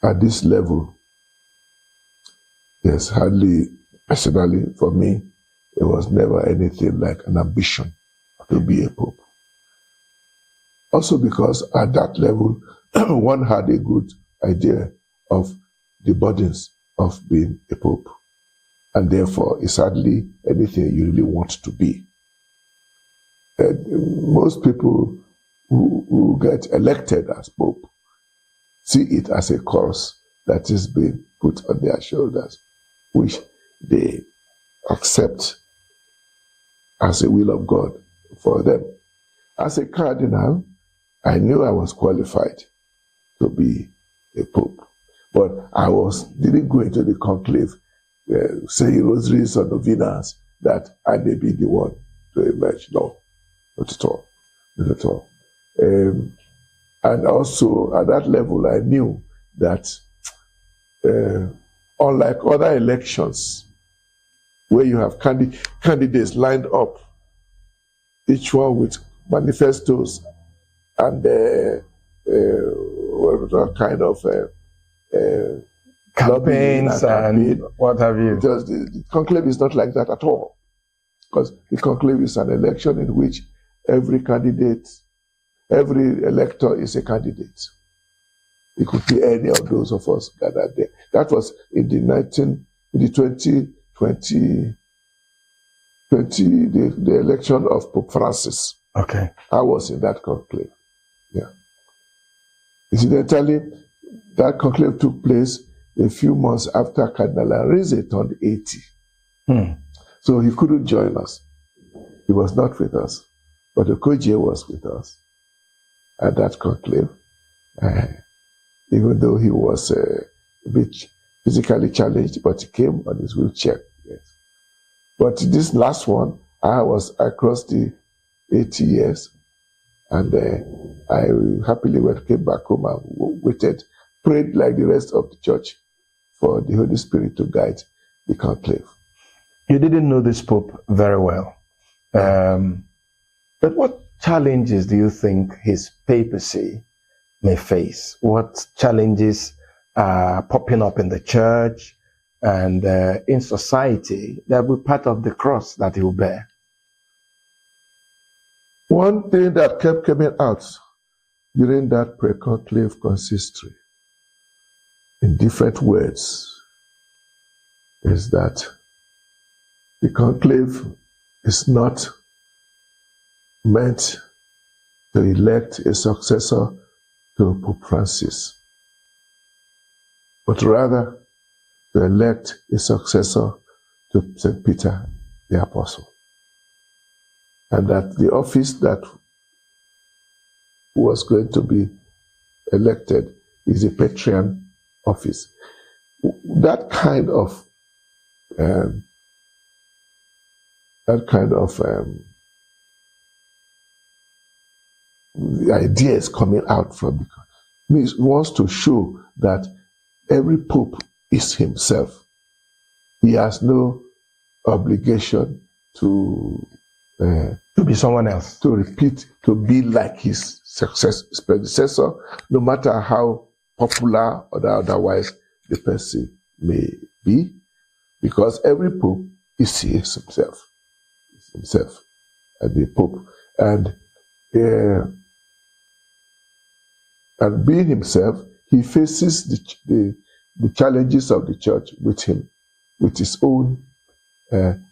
at this level, there's hardly, personally for me, it was never anything like an ambition to be a Pope. Also because at that level, one had a good idea of the burdens of being a Pope. And therefore, it's hardly anything you really want to be. Most people who get elected as Pope see it as a cross that is being put on their shoulders, which they accept as a will of God for them. As a cardinal, I knew I was qualified to be a Pope, but I didn't go into the conclave saying rosaries or novenas that I may be the one to emerge. No, not at all. Not at all. And also at that level, I knew that unlike other elections, where you have candidates lined up, each one with manifestos and kind of campaigns and what have you. Because the conclave is not like that at all. Because the conclave is an election in which every elector is a candidate. It could be any of those of us gathered there. That was in the 2020, the election of Pope Francis. Okay. I was in that conclave. Yeah. Incidentally, that conclave took place a few months after Cardinal Arinze turned 80. So he couldn't join us. He was not with us. But Okoje was with us at that conclave. Even though he was a bit physically challenged, but he came on his wheelchair. Yes. But this last one, I crossed the 80 years, and I happily came back home and waited, prayed like the rest of the church for the Holy Spirit to guide the conclave. You didn't know this Pope very well. But what challenges do you think his papacy may face? What challenges are popping up in the church and in society that will be part of the cross that he will bear? One thing that kept coming out during that pre-conclave consistory, in different words, is that the conclave is not meant to elect a successor to Pope Francis, but rather to elect a successor to St. Peter the Apostle. And that the office that was going to be elected is a Patriarch office. That kind of the ideas coming out from means wants to show that every pope is himself. He has no obligation to be someone else, to repeat, to be like his predecessor, no matter how popular or otherwise the person may be, because every pope is himself. Is himself, and the pope, and being himself, he faces the challenges of the church with his own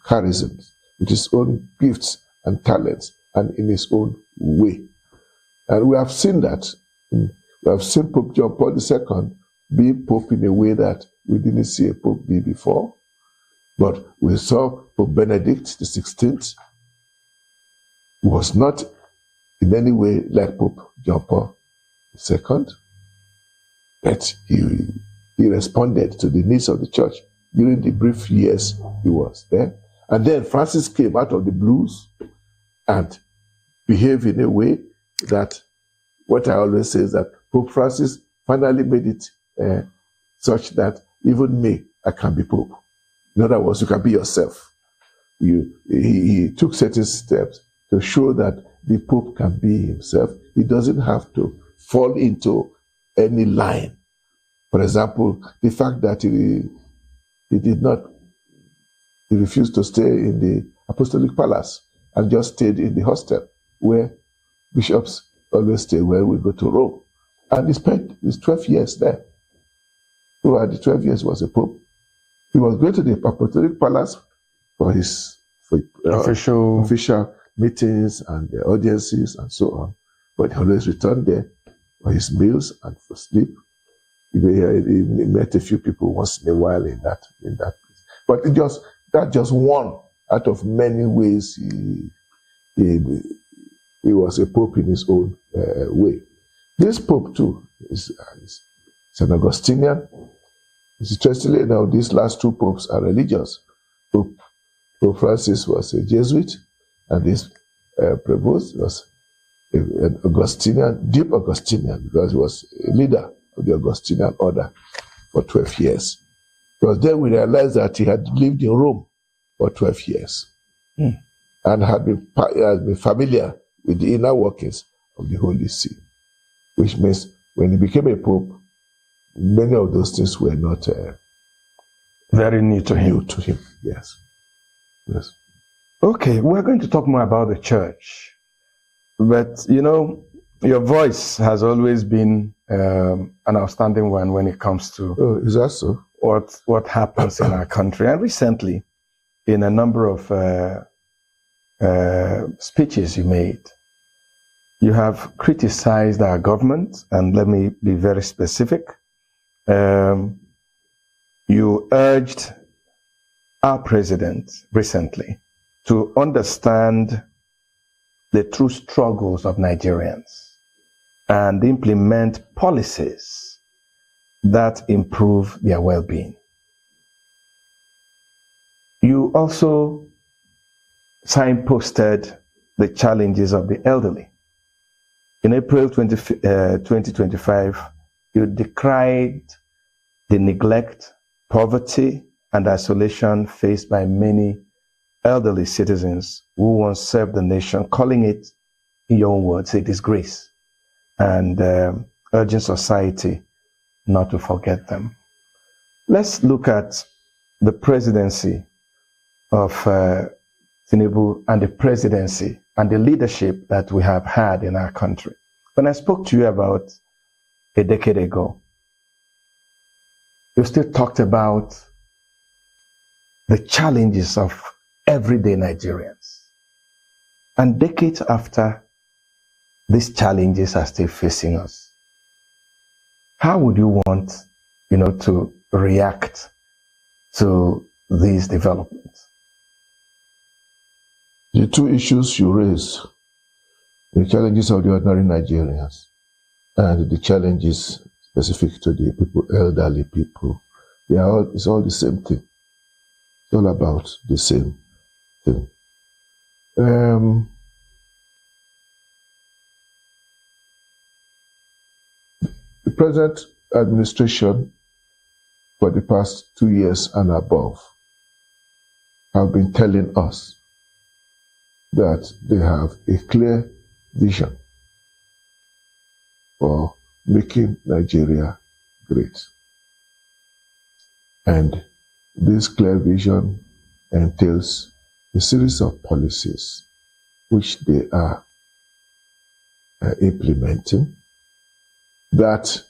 charisms, with his own gifts and talents, and in his own way. And we have seen that. We have seen Pope John Paul II being Pope in a way that we didn't see a Pope be before. But we saw Pope Benedict XVI was not in any way like Pope John Paul II, but he responded to the needs of the church during the brief years he was there. And then Francis came out of the blues and behaved in a way that, what I always say is that Pope Francis finally made it such that even me, I can be Pope. In other words, you can be yourself. He took certain steps to show that the Pope can be himself. He doesn't have to fall into any line. For example, the fact that he refused to stay in the Apostolic Palace and just stayed in the hostel where bishops always stay when we go to Rome. And he spent his 12 years there. Throughout the 12 years was a pope. He was going to the Apostolic Palace for his official meetings and the audiences and so on. But he always returned there for his meals and for sleep. He met a few people once in a while in that place. But that's just one out of many ways he was a pope in his own way. This pope too is an Augustinian. It's interestingly now these last two popes are religious. Pope Francis was a Jesuit, and this Prevost was an Augustinian, deep Augustinian, because he was a leader of the Augustinian order for 12 years. Because then we realized that he had lived in Rome for 12 years and had been familiar with the inner workings of the Holy See, which means when he became a pope, many of those things were not very new to him. Yes. Okay, we're going to talk more about the church. But, your voice has always been an outstanding one when it comes to is that so? What happens in our country. And recently, in a number of speeches you made, you have criticized our government, and let me be very specific. You urged our president recently to understand the true struggles of Nigerians and implement policies that improve their well-being. You also signposted the challenges of the elderly. In April 2025, you decried the neglect, poverty, and isolation faced by many elderly citizens who once served the nation, calling it, in your own words, a disgrace, and urging society not to forget them. Let's look at the presidency of Tinubu and the presidency and the leadership that we have had in our country. When I spoke to you about a decade ago, you still talked about the challenges of everyday Nigerians. And decades after, these challenges are still facing us. How would you want, to react to these developments? the two issues you raised, the challenges of the ordinary Nigerians and the challenges specific to the people, elderly people, it's all the same thing. It's all about the same thing. The present administration for the past 2 years and above have been telling us that they have a clear vision for making Nigeria great. And this clear vision entails a series of policies which they are implementing, that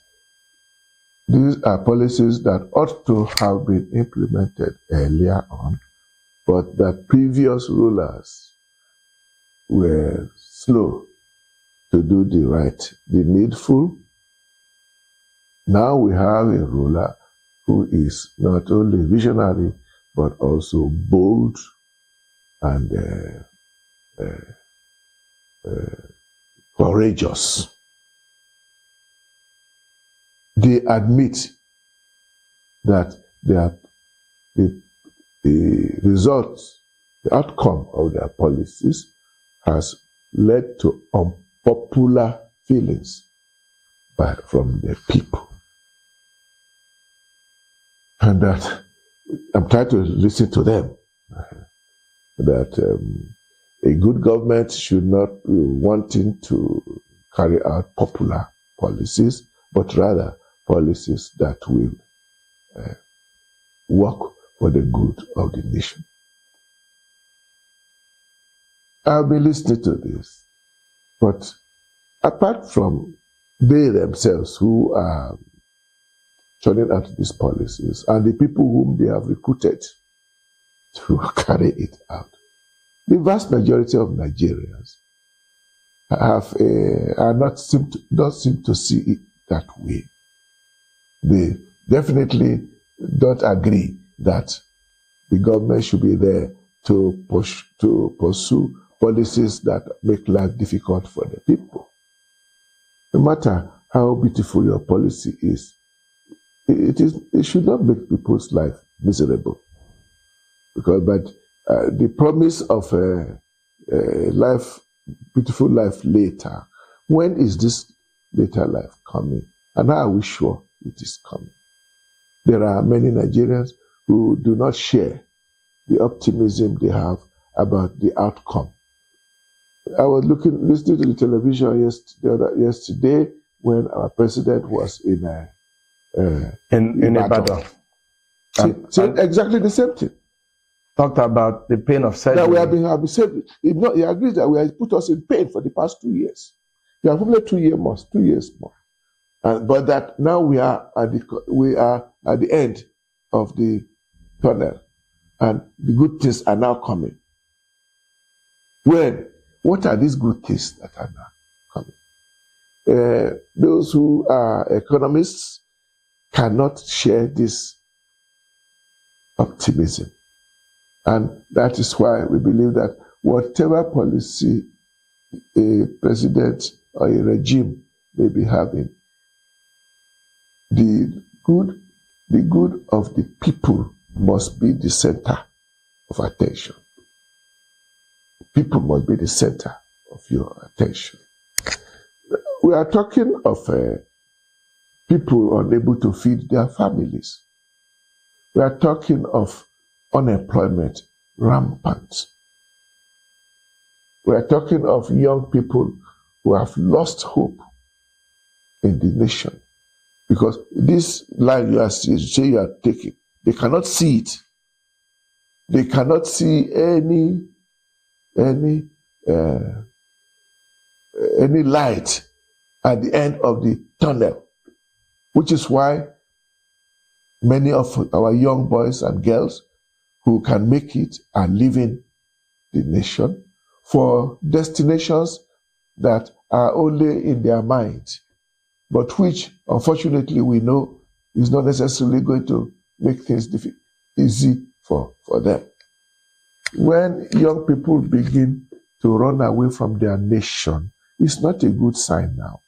these are policies that ought to have been implemented earlier on, but that previous rulers were slow to do the needful. Now we have a ruler who is not only visionary, but also bold and courageous. They admit that the results, the outcome of their policies has led to unpopular feelings from the people. And that I'm trying to listen to them, that a good government should not be wanting to carry out popular policies, but rather policies that will work for the good of the nation. I'll be listening to this, but apart from they themselves who are turning out these policies and the people whom they have recruited to carry it out, the vast majority of Nigerians don't seem to see it that way. They definitely don't agree that the government should be there to pursue policies that make life difficult for the people. No matter how beautiful your policy is, it should not make people's life miserable. But the promise of a beautiful life later, when is this later life coming? And how are we sure it is coming? There are many Nigerians who do not share the optimism they have about the outcome. I was listening to the television yesterday when our president was in Ibadan. Said exactly the same thing. Talked about the pain of surgery. That we have been saved. He agrees that we have put us in pain for the past 2 years. We have only 2 years more. But that now we are at the end of the tunnel, and the good things are now coming. What are these good things that are now coming? Those who are economists cannot share this optimism. And that is why we believe that whatever policy a president or a regime may be having, the good of the people must be the center of attention. People must be the center of your attention. We are talking of people unable to feed their families. We are talking of unemployment rampant. We are talking of young people who have lost hope in the nation, because this line you are taking, they cannot see it. They cannot see any light at the end of the tunnel, which is why many of our young boys and girls who can make it are leaving the nation for destinations that are only in their mind, but which, unfortunately, we know is not necessarily going to make things easy for them. when young people begin to run away from their nation, it's not a good sign now.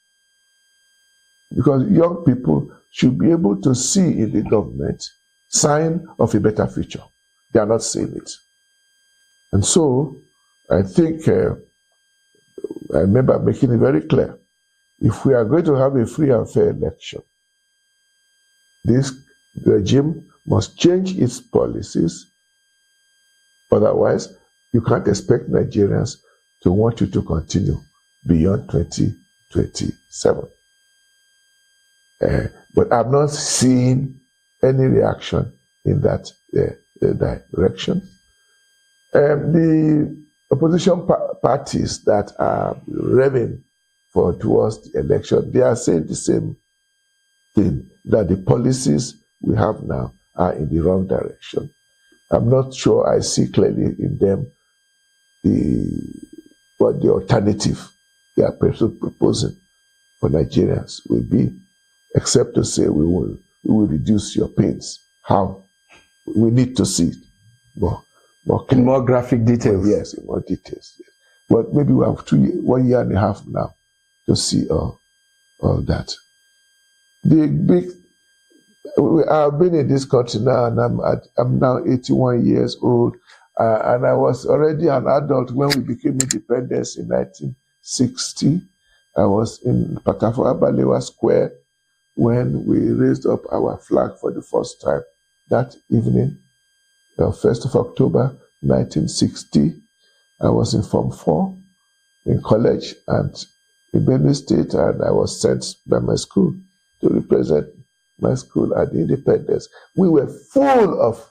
Because young people should be able to see in the government sign of a better future. They are not seeing it. And so, I think, I remember making it very clear, if we are going to have a free and fair election, this regime must change its policies. Otherwise, you can't expect Nigerians to want you to continue beyond 2027. But I'm not seeing any reaction in that direction. The opposition parties that are revving towards the election, they are saying the same thing, that the policies we have now are in the wrong direction. I'm not sure I see clearly in them what the alternative they are proposing for Nigerians will be, except to say we will reduce your pains. How? We need to see it more in more graphic details. Yes, in more details. Yes. But maybe we have 1 year and a half now to see all that. I've been in this country now, and I'm now 81 years old, and I was already an adult when we became independent in 1960. I was in Patafo Balewa Square when we raised up our flag for the first time that evening, 1st of October 1960. I was in Form 4 in college and in Benue State, and I was sent by my school to represent my school at the independence. We were full of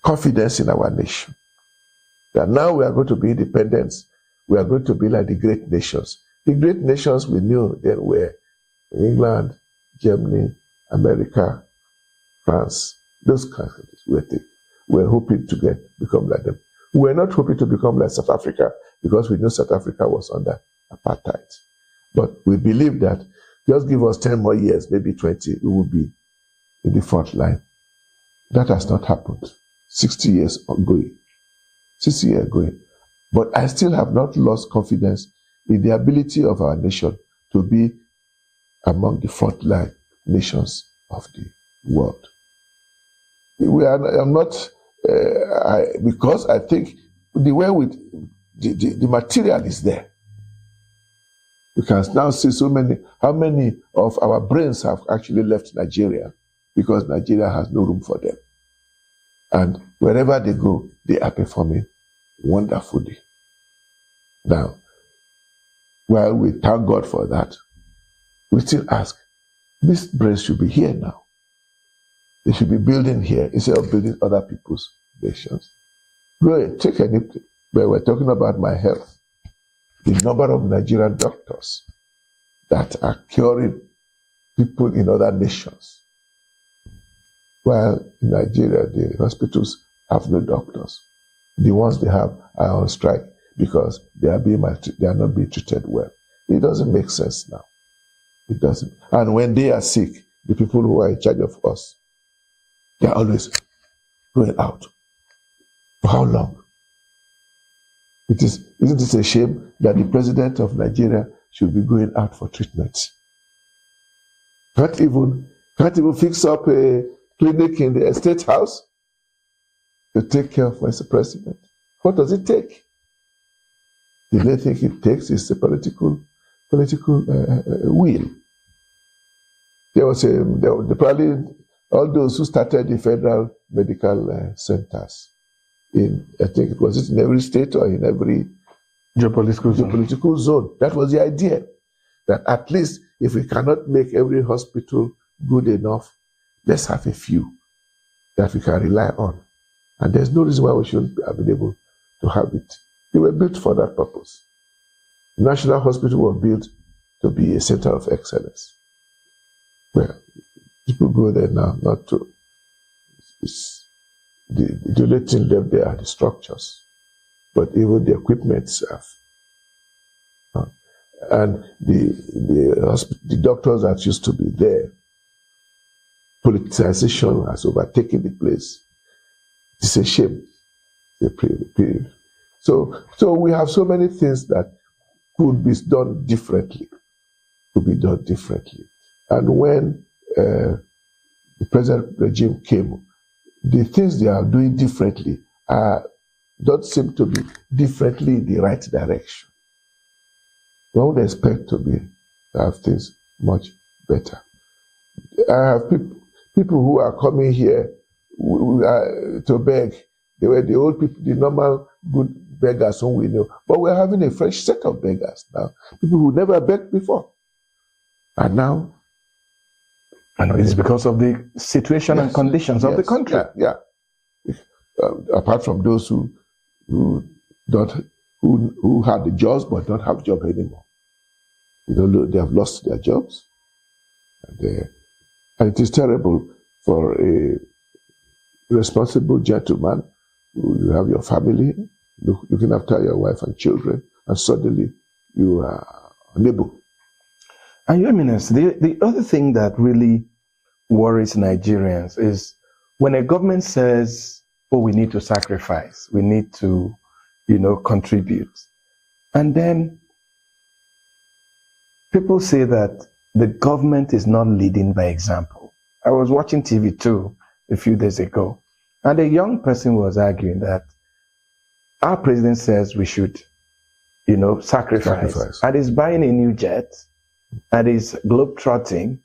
confidence in our nation. That now we are going to be independent. We are going to be like the great nations. The great nations we knew then were England, Germany, America, France. Those countries we're hoping to become like them. We were not hoping to become like South Africa because we knew South Africa was under apartheid. But we believe that just give us 10 more years, maybe 20, we will be in the front line. That has not happened. 60 years ongoing. 60 years going. But I still have not lost confidence in the ability of our nation to be among the frontline nations of the world. Because I think the way the material is there. We can now see how many of our brains have actually left Nigeria because Nigeria has no room for them. And wherever they go, they are performing wonderfully. Now, while we thank God for that, we still ask, these brains should be here now. They should be building here instead of building other people's nations. Go ahead, take any place. But we're talking about my health. The number of Nigerian doctors that are curing people in other nations. While in Nigeria, the hospitals have no doctors. The ones they have are on strike because they are not being treated well. It doesn't make sense now. It doesn't. And when they are sick, the people who are in charge of us, they are always going out. For how long? Isn't it a shame that the president of Nigeria should be going out for treatment? Can't even fix up a clinic in the estate house to take care of Mr. President. What does it take? The only thing it takes is a political will. There was probably all those who started the federal medical centers. I think it was in every state or in every geopolitical zone. That was the idea. That at least if we cannot make every hospital good enough, let's have a few that we can rely on. And there's no reason why we shouldn't have been able to have it. They were built for that purpose. The National Hospital was built to be a center of excellence. Well, people go there now not to. The only thing left there are the structures, but even the equipment have. And the doctors that used to be there, politicization has overtaken the place. It's a shame. So we have so many things that could be done differently. And when the present regime came, the things they are doing differently don't seem to be differently in the right direction. One would expect to have things much better. I have people who are coming here to beg. They were the old people, the normal good beggars whom we know. But we're having a fresh set of beggars now. People who never begged before. And now... And it's because of the situation and conditions of the country. Yeah. Apart from those who had the jobs but don't have job anymore. They have lost their jobs. And it is terrible for a responsible gentleman. You have your family, looking after your wife and children, and suddenly you are unable. And Your Eminence, the other thing that really worries Nigerians is when a government says, oh, we need to sacrifice, we need to, contribute. And then people say that the government is not leading by example. I was watching TV too a few days ago, and a young person was arguing that our president says we should, sacrifice. And he's buying a new jet, and he's globetrotting,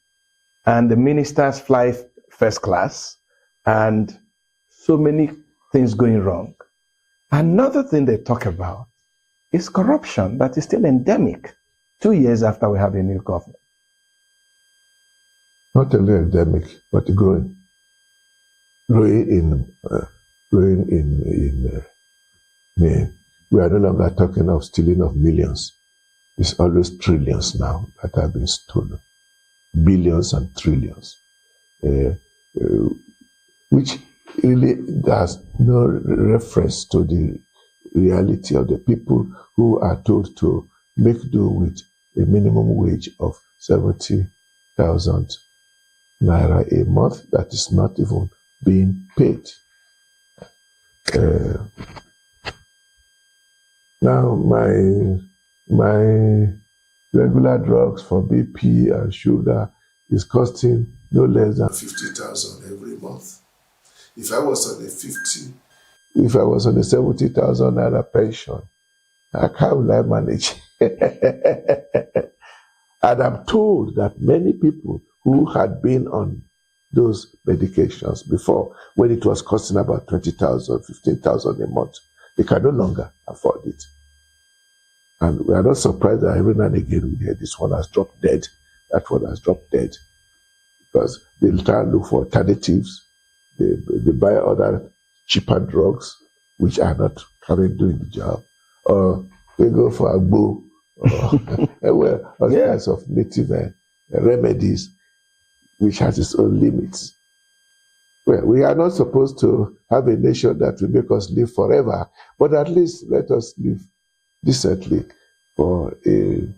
and the ministers fly first class, and so many things going wrong. Another thing they talk about is corruption that is still endemic 2 years after we have a new government. Not only endemic, but growing. Growing in we are no longer talking of stealing of millions. It's always trillions now that have been stolen. Billions and trillions. Which really has no reference to the reality of the people who are told to make do with a minimum wage of 70,000 naira a month that is not even being paid. Now, my regular drugs for BP and sugar is costing no less than 50,000 every month. If I was on a 70,000 naira pension, how will I manage? And I'm told that many people who had been on those medications before, when it was costing about 20,000, 15,000 a month, they can no longer afford it. And we are not surprised that every now and again we hear this one has dropped dead, that one has dropped dead. Because they'll try and look for alternatives. They buy other cheaper drugs, which are not currently doing the job. Or they go for agbo, or all kinds of native remedies, which has its own limits. Well, we are not supposed to have a nation that will make us live forever, but at least let us live decently for a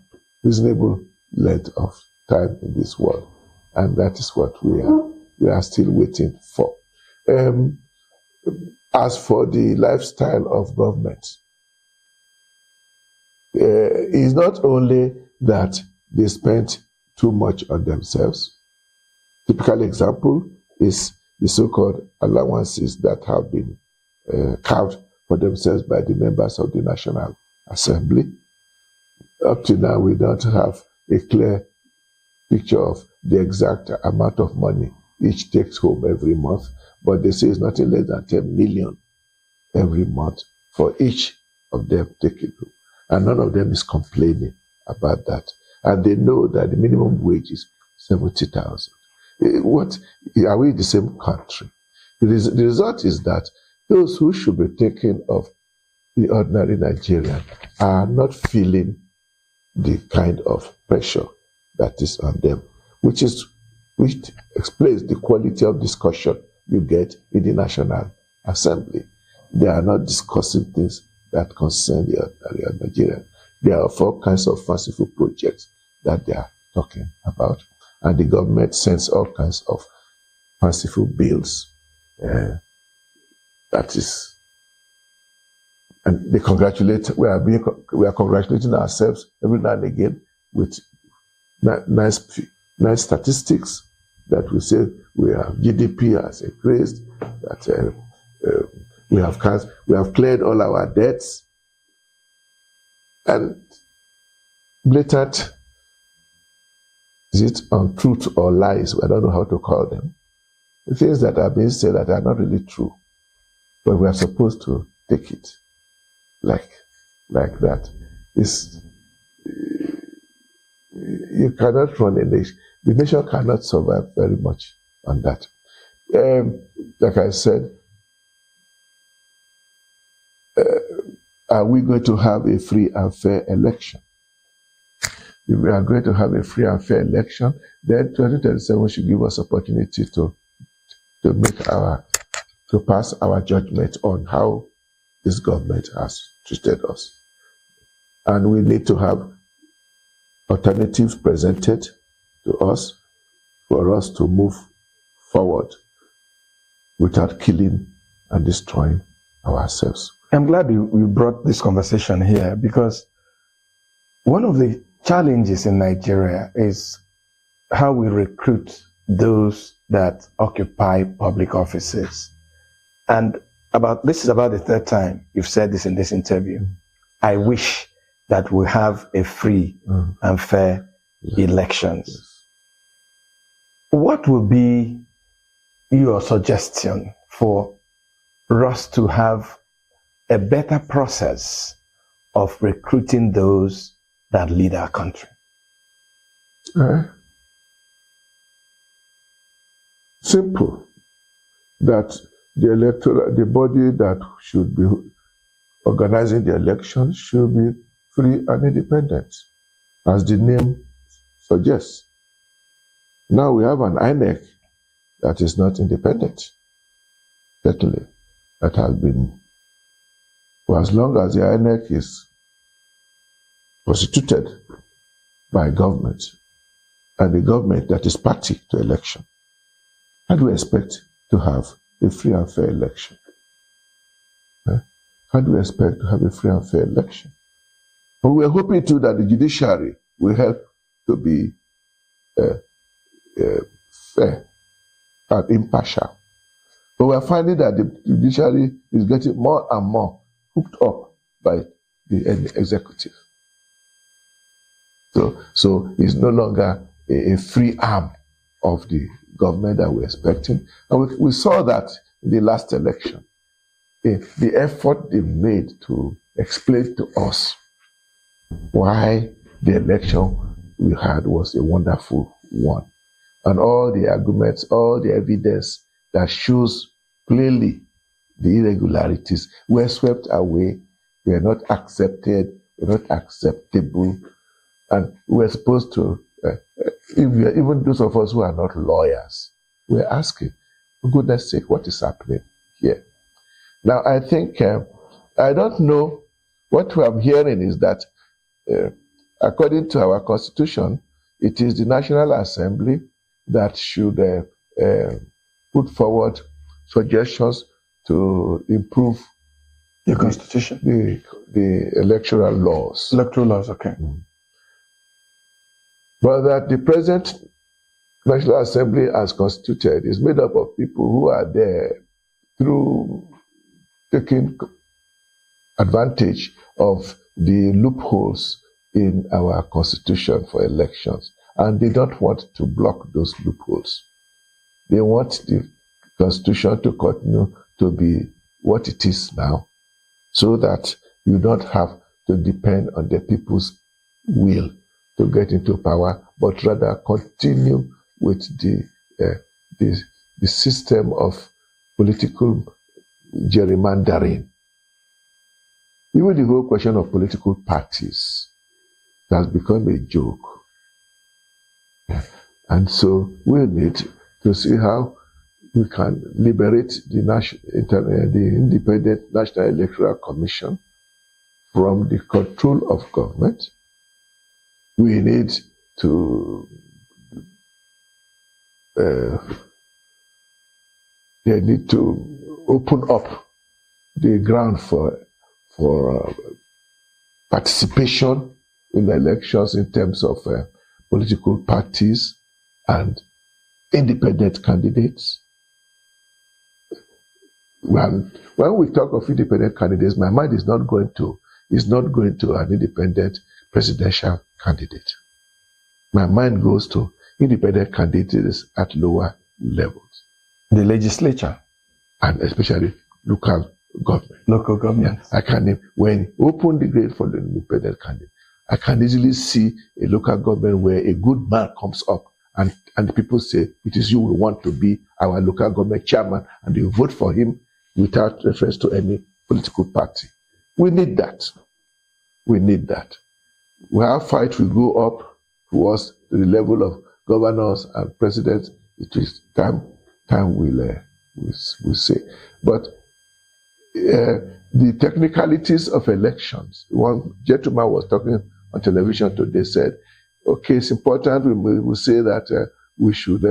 reasonable length of time in this world. And that is what we are still waiting for. As for the lifestyle of government, it's not only that they spent too much on themselves. Typical example is the so-called allowances that have been carved for themselves by the members of the National Assembly. Up to now, we don't have a clear picture of the exact amount of money each takes home every month, but they say it's nothing less than 10 million every month for each of them taking home. And none of them is complaining about that. And they know that the minimum wage is 70,000. What are we in the same country? The result is that those who should be taking of the ordinary Nigerian are not feeling the kind of pressure that is on them, which explains the quality of discussion you get in the National Assembly. They are not discussing things that concern the ordinary Nigerian. There are all kinds of fanciful projects that they are talking about, and the government sends all kinds of fanciful bills. That is, and we are congratulating ourselves every now and again with nice statistics that we say we have GDP has increased, that we have cleared all our debts, and blatant, is it untruth or lies? I don't know how to call them. The things that are being said that are not really true, but we are supposed to take it like that. You cannot run a nation. The nation cannot survive very much on that. Like I said, are we going to have a free and fair election? If we are going to have a free and fair election, then 2037 should give us opportunity to pass our judgment on how this government has treated us. And we need to have alternatives presented to us for us to move forward without killing and destroying ourselves. I'm glad you brought this conversation here, because one of the challenges in Nigeria is how we recruit those that occupy public offices. And this is about the third time you've said this in this interview. I wish that we have a free and fair elections. What would be your suggestion for us to have a better process of recruiting those that lead our country? Simple. That the body that should be organizing the election should be free and independent, as the name suggests. Now we have an INEC that is not independent, certainly. That has been, for as long as the INEC is constituted by government, and the government that is party to election, how do we expect to have a free and fair election? How do we expect to have a free and fair election? But we are hoping too that the judiciary will help to be fair and impartial. But we are finding that the judiciary is getting more and more hooked up by the executive. So it's no longer a free arm of the government that we're expecting. And we saw that in the last election. The effort they made to explain to us why the election we had was a wonderful one. And all the arguments, all the evidence that shows plainly the irregularities were swept away, were not accepted, were not acceptable. And we're supposed to, even those of us who are not lawyers, we're asking, for goodness sake, what is happening here? Now, I think, I don't know, what I'm hearing is that according to our constitution, it is the National Assembly that should put forward suggestions to improve the constitution, the electoral laws. Electoral laws, okay. But that the present National Assembly as constituted is made up of people who are there through taking advantage of the loopholes in our constitution for elections. And they don't want to block those loopholes. They want the constitution to continue to be what it is now, so that you don't have to depend on the people's will to get into power, but rather continue with the system of political gerrymandering. Even the whole question of political parties has become a joke. And so we need to see how we can liberate the Independent National Electoral Commission from the control of government. We need to they need to open up the ground for participation in the elections in terms of political parties and independent candidates. When we talk of independent candidates, my mind is not going to an independent presidential candidate. My mind goes to independent candidates at lower levels. The legislature. And especially local government. Local government. Yeah, when you open the gate for the independent candidate, I can easily see a local government where a good man comes up and the people say, it is you we want to be our local government chairman, and you vote for him without reference to any political party. We need that. We need that. Our fight will go up towards the level of governors and presidents. It is time will say. But the technicalities of elections, one gentleman was talking on television today, said, okay, it's important, we will say that we should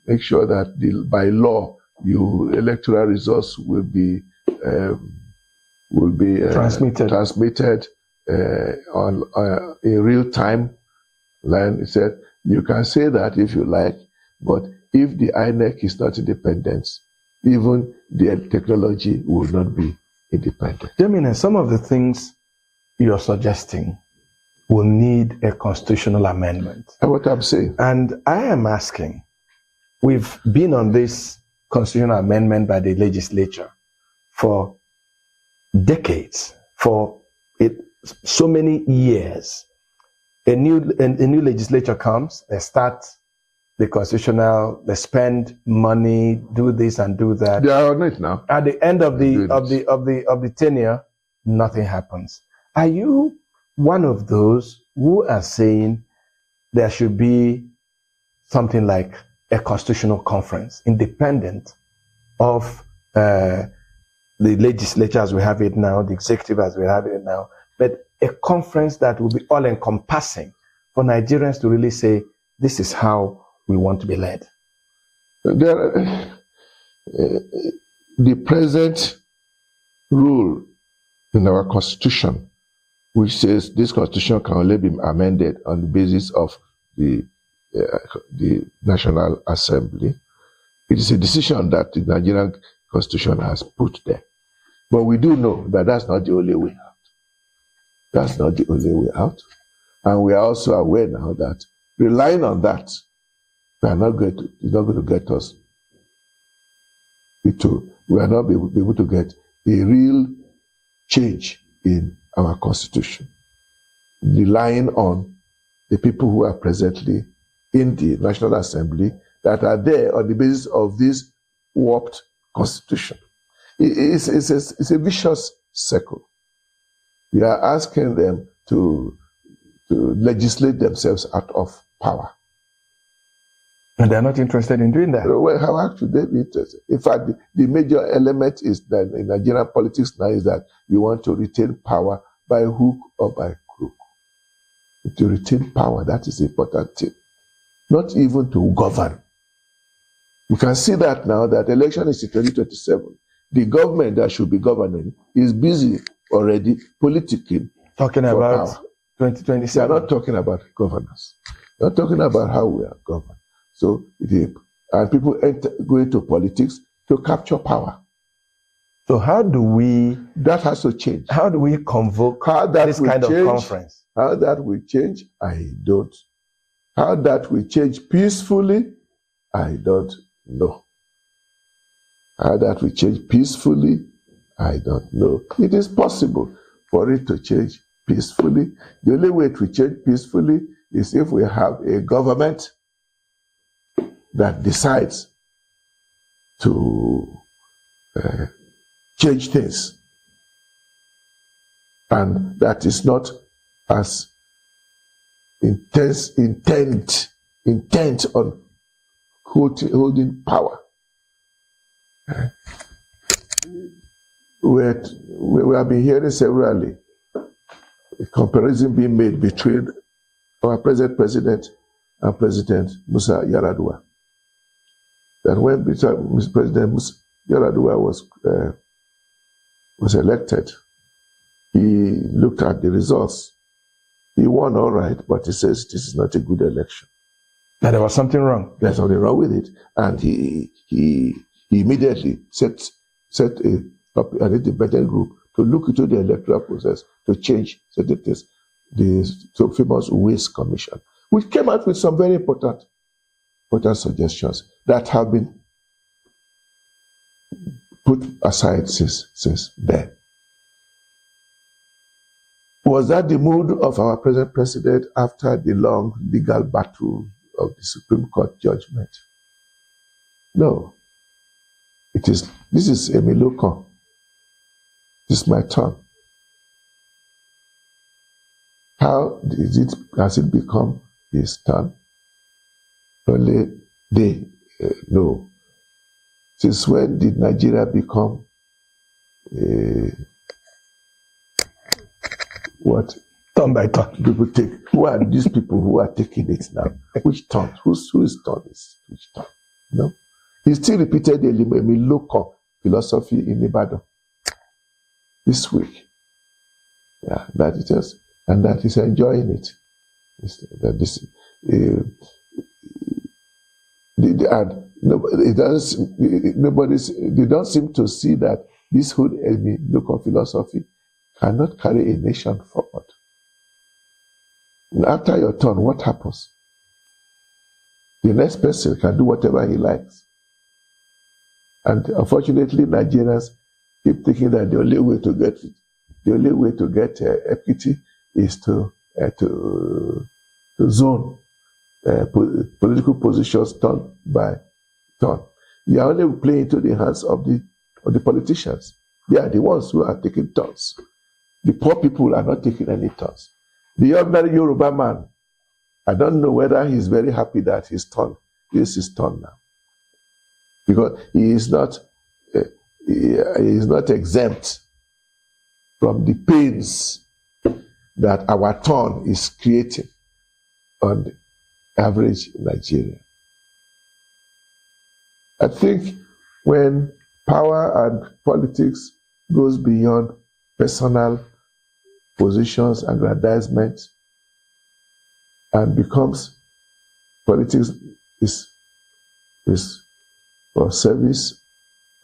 make sure that by law, electoral results will be transmitted in real time. Then he said, you can say that if you like, but if the INEC is not independent, even the technology will not be independent. Gemini, some of the things you're suggesting will need a constitutional amendment. That's what I'm saying. And I am asking, we've been on this constitutional amendment by the legislature for decades, for so many years. A new legislature comes, they start the constitutional, they spend money, do this and do that. They are on it now. At the end of the tenure, nothing happens. Are you one of those who are saying there should be something like a constitutional conference, independent of the legislature as we have it now, the executive as we have it now, but a conference that will be all-encompassing for Nigerians to really say, this is how we want to be led? The present rule in our constitution, which says this constitution can only be amended on the basis of the National Assembly, it is a decision that the Nigerian constitution has put there. But we do know that that's not the only way out. That's not the only way out. And we are also aware now that relying on that, we are not going to get us into, we are not able to get a real change in our constitution, relying on the people who are presently in the National Assembly that are there on the basis of this warped constitution. It's a vicious circle. We are asking them to legislate themselves out of power. And they're not interested in doing that. Well, how should they be interested? In fact, the major element is that in Nigerian politics now is that you want to retain power by hook or by crook. To retain power, that is the important thing. Not even to govern. You can see that now that election is in 2027. The government that should be governing is busy already politicking. Talking about 2027. They are not talking about governance. They are talking about how we are governed. So, and people go into politics to capture power. So how do we... That has to change. How do we convoke this kind of conference? How that will change, I don't. How that will change peacefully, I don't know. How that will change peacefully, I don't know. It is possible for it to change peacefully. The only way it will change peacefully is if we have a government that decides to change things, and that is not as intent on holding power. We have been hearing severally a comparison being made between our present president and President Musa Yar'Adua. that when Mr. President Yar'Adua was elected, he looked at the results. He won all right, but he says this is not a good election. That there was something wrong. There's something wrong with it. And he immediately set an independent group to look into the electoral process to change certain things. The so famous Waste Commission, which came out with some very important suggestions that have been put aside since then. Was that the mood of our present president after the long legal battle of the Supreme Court judgment? No. This is a Miloko. This is my turn. How has it become his turn? Only they know. Since when did Nigeria become what? Turn by turn. People take. Who are these people who are taking it now? Which turn? Whose turn is which turn? No? He still repeated the Miloko philosophy in Ibadan this week. Yeah, that it is, and that he's enjoying it. They don't seem to see that this whole local philosophy cannot carry a nation forward. And after your turn, what happens? The next person can do whatever he likes. And unfortunately, Nigerians keep thinking that the only way to get equity is to zone political positions turn by turn. You are only playing into the hands of the politicians. They are the ones who are taking turns. The poor people are not taking any turns. The ordinary Yoruba man, I don't know whether he's very happy that his turn is his turn now, because he is not exempt from the pains that our turn is creating on the average Nigerian. I think when power and politics goes beyond personal positions, aggrandizement, and becomes politics is for service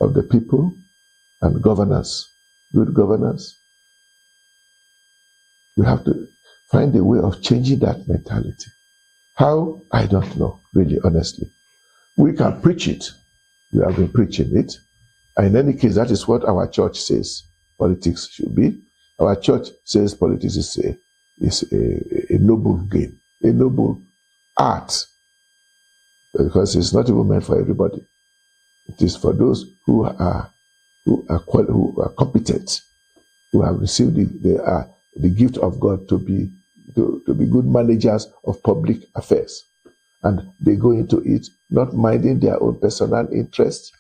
of the people and governance, good governance, we have to find a way of changing that mentality. How? I don't know, really, honestly. We can preach it. We have been preaching it. And in any case, that is what our church says politics should be. Our church says politics is a noble game, a noble art, because it's not even meant for everybody. It is for those who are competent, who have received the gift of God to be good managers of public affairs. And they go into it not minding their own personal interest.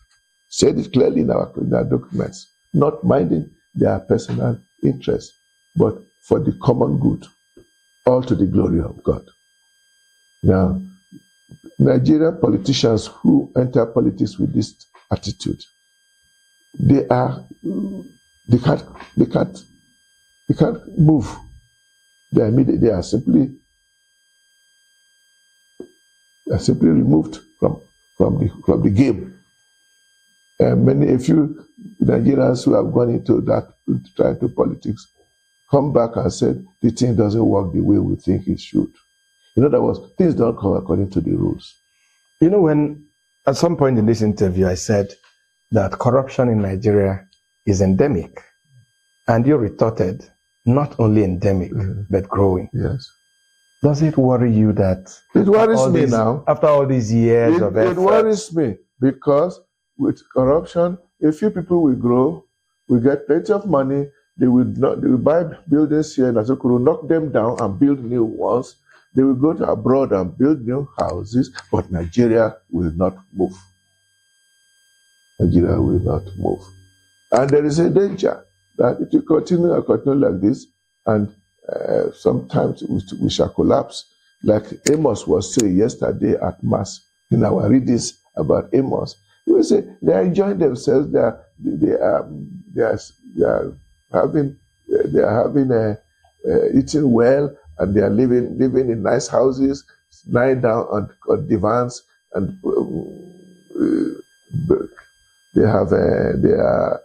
Said it clearly in our documents. Not minding their personal interest, but for the common good, all to the glory of God. Now, Nigerian politicians who enter politics with this attitude, they can't move. They are simply removed from the game. A few Nigerians who have gone into politics come back and said the thing doesn't work the way we think it should. In other words, things don't come according to the rules. You know, when at some point in this interview I said that corruption in Nigeria is endemic, and you retorted, not only endemic, but growing. Yes. Does it worry you that it worries me now? After all these years of effort? It worries me because with corruption, a few people will grow, will get plenty of money, they will buy buildings here in Asokoro, knock them down and build new ones. They will go to abroad and build new houses, but Nigeria will not move. Nigeria will not move. And there is a danger that if you continue like this, and sometimes we shall collapse, like Amos was saying yesterday at Mass in our readings about Amos. You will say they are enjoying themselves. They are having eating well, and they are living in nice houses, lying down on divans, and they are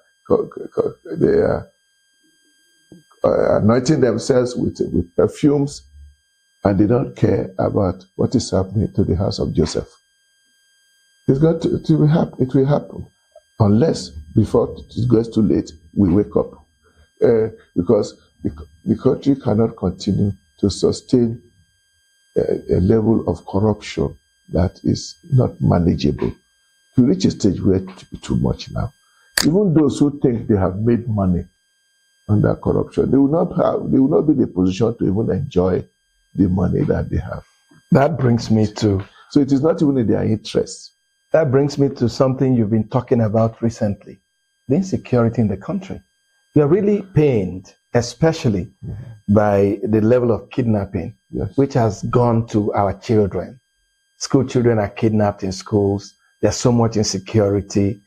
anointing themselves with perfumes, and they don't care about what is happening to the house of Joseph. It will happen unless before it gets too late we wake up, because the country cannot continue to sustain a level of corruption that is not manageable. To reach a stage where it will be too much now. Even those who think they have made money under corruption, they will not be in a position to even enjoy the money that they have. That brings me to... So it is not even in their interest. That brings me to something you've been talking about recently, the insecurity in the country. We are really pained, especially by the level of kidnapping, which has gone to our children. School children are kidnapped in schools. There's so much insecurity.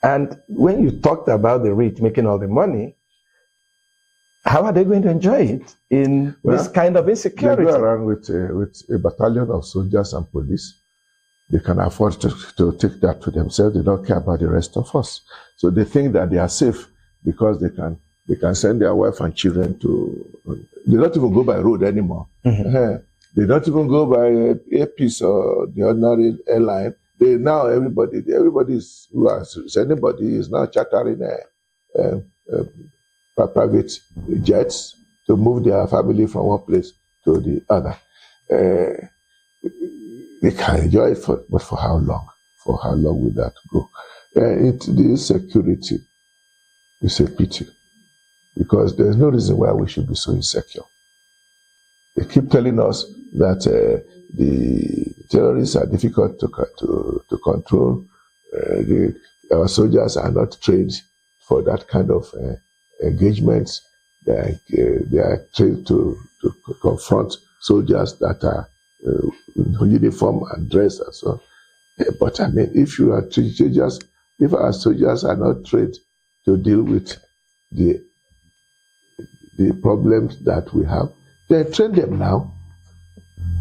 And when you talked about the rich making all the money, how are they going to enjoy it in this kind of insecurity? They go around with a battalion of soldiers and police. They can afford to take that to themselves. They don't care about the rest of us. So they think that they are safe because they can send their wife and children to... They don't even go by road anymore. They don't even go by Airpeace or the ordinary airline. Anybody is now chartering private jets to move their family from one place to the other. They can enjoy it, but for how long? For how long will that go? The insecurity is a pity, because there's no reason why we should be so insecure. They keep telling us that the terrorists are difficult to control. Our soldiers are not trained for that kind of engagements. They are trained to confront soldiers that are in uniform and dress and so on. But I mean, if our soldiers are not trained to deal with the problems that we have, then train them now.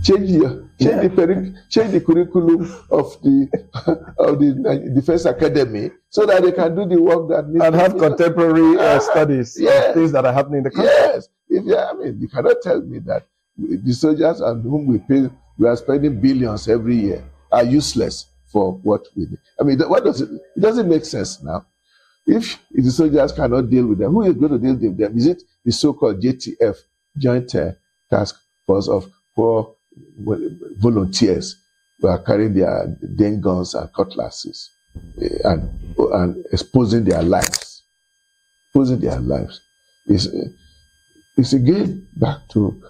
Change the curriculum of the Defense Academy so that they can do the work that needs and have contemporary studies of things that are happening in the country. Yes, you cannot tell me that the soldiers on whom we are spending billions every year are useless for what we need. I mean, it doesn't make sense now. If the soldiers cannot deal with them, who is going to deal with them? Is it the so-called JTF, Joint Task Force of poor volunteers who are carrying their den guns and cutlasses and exposing their lives? It's again back to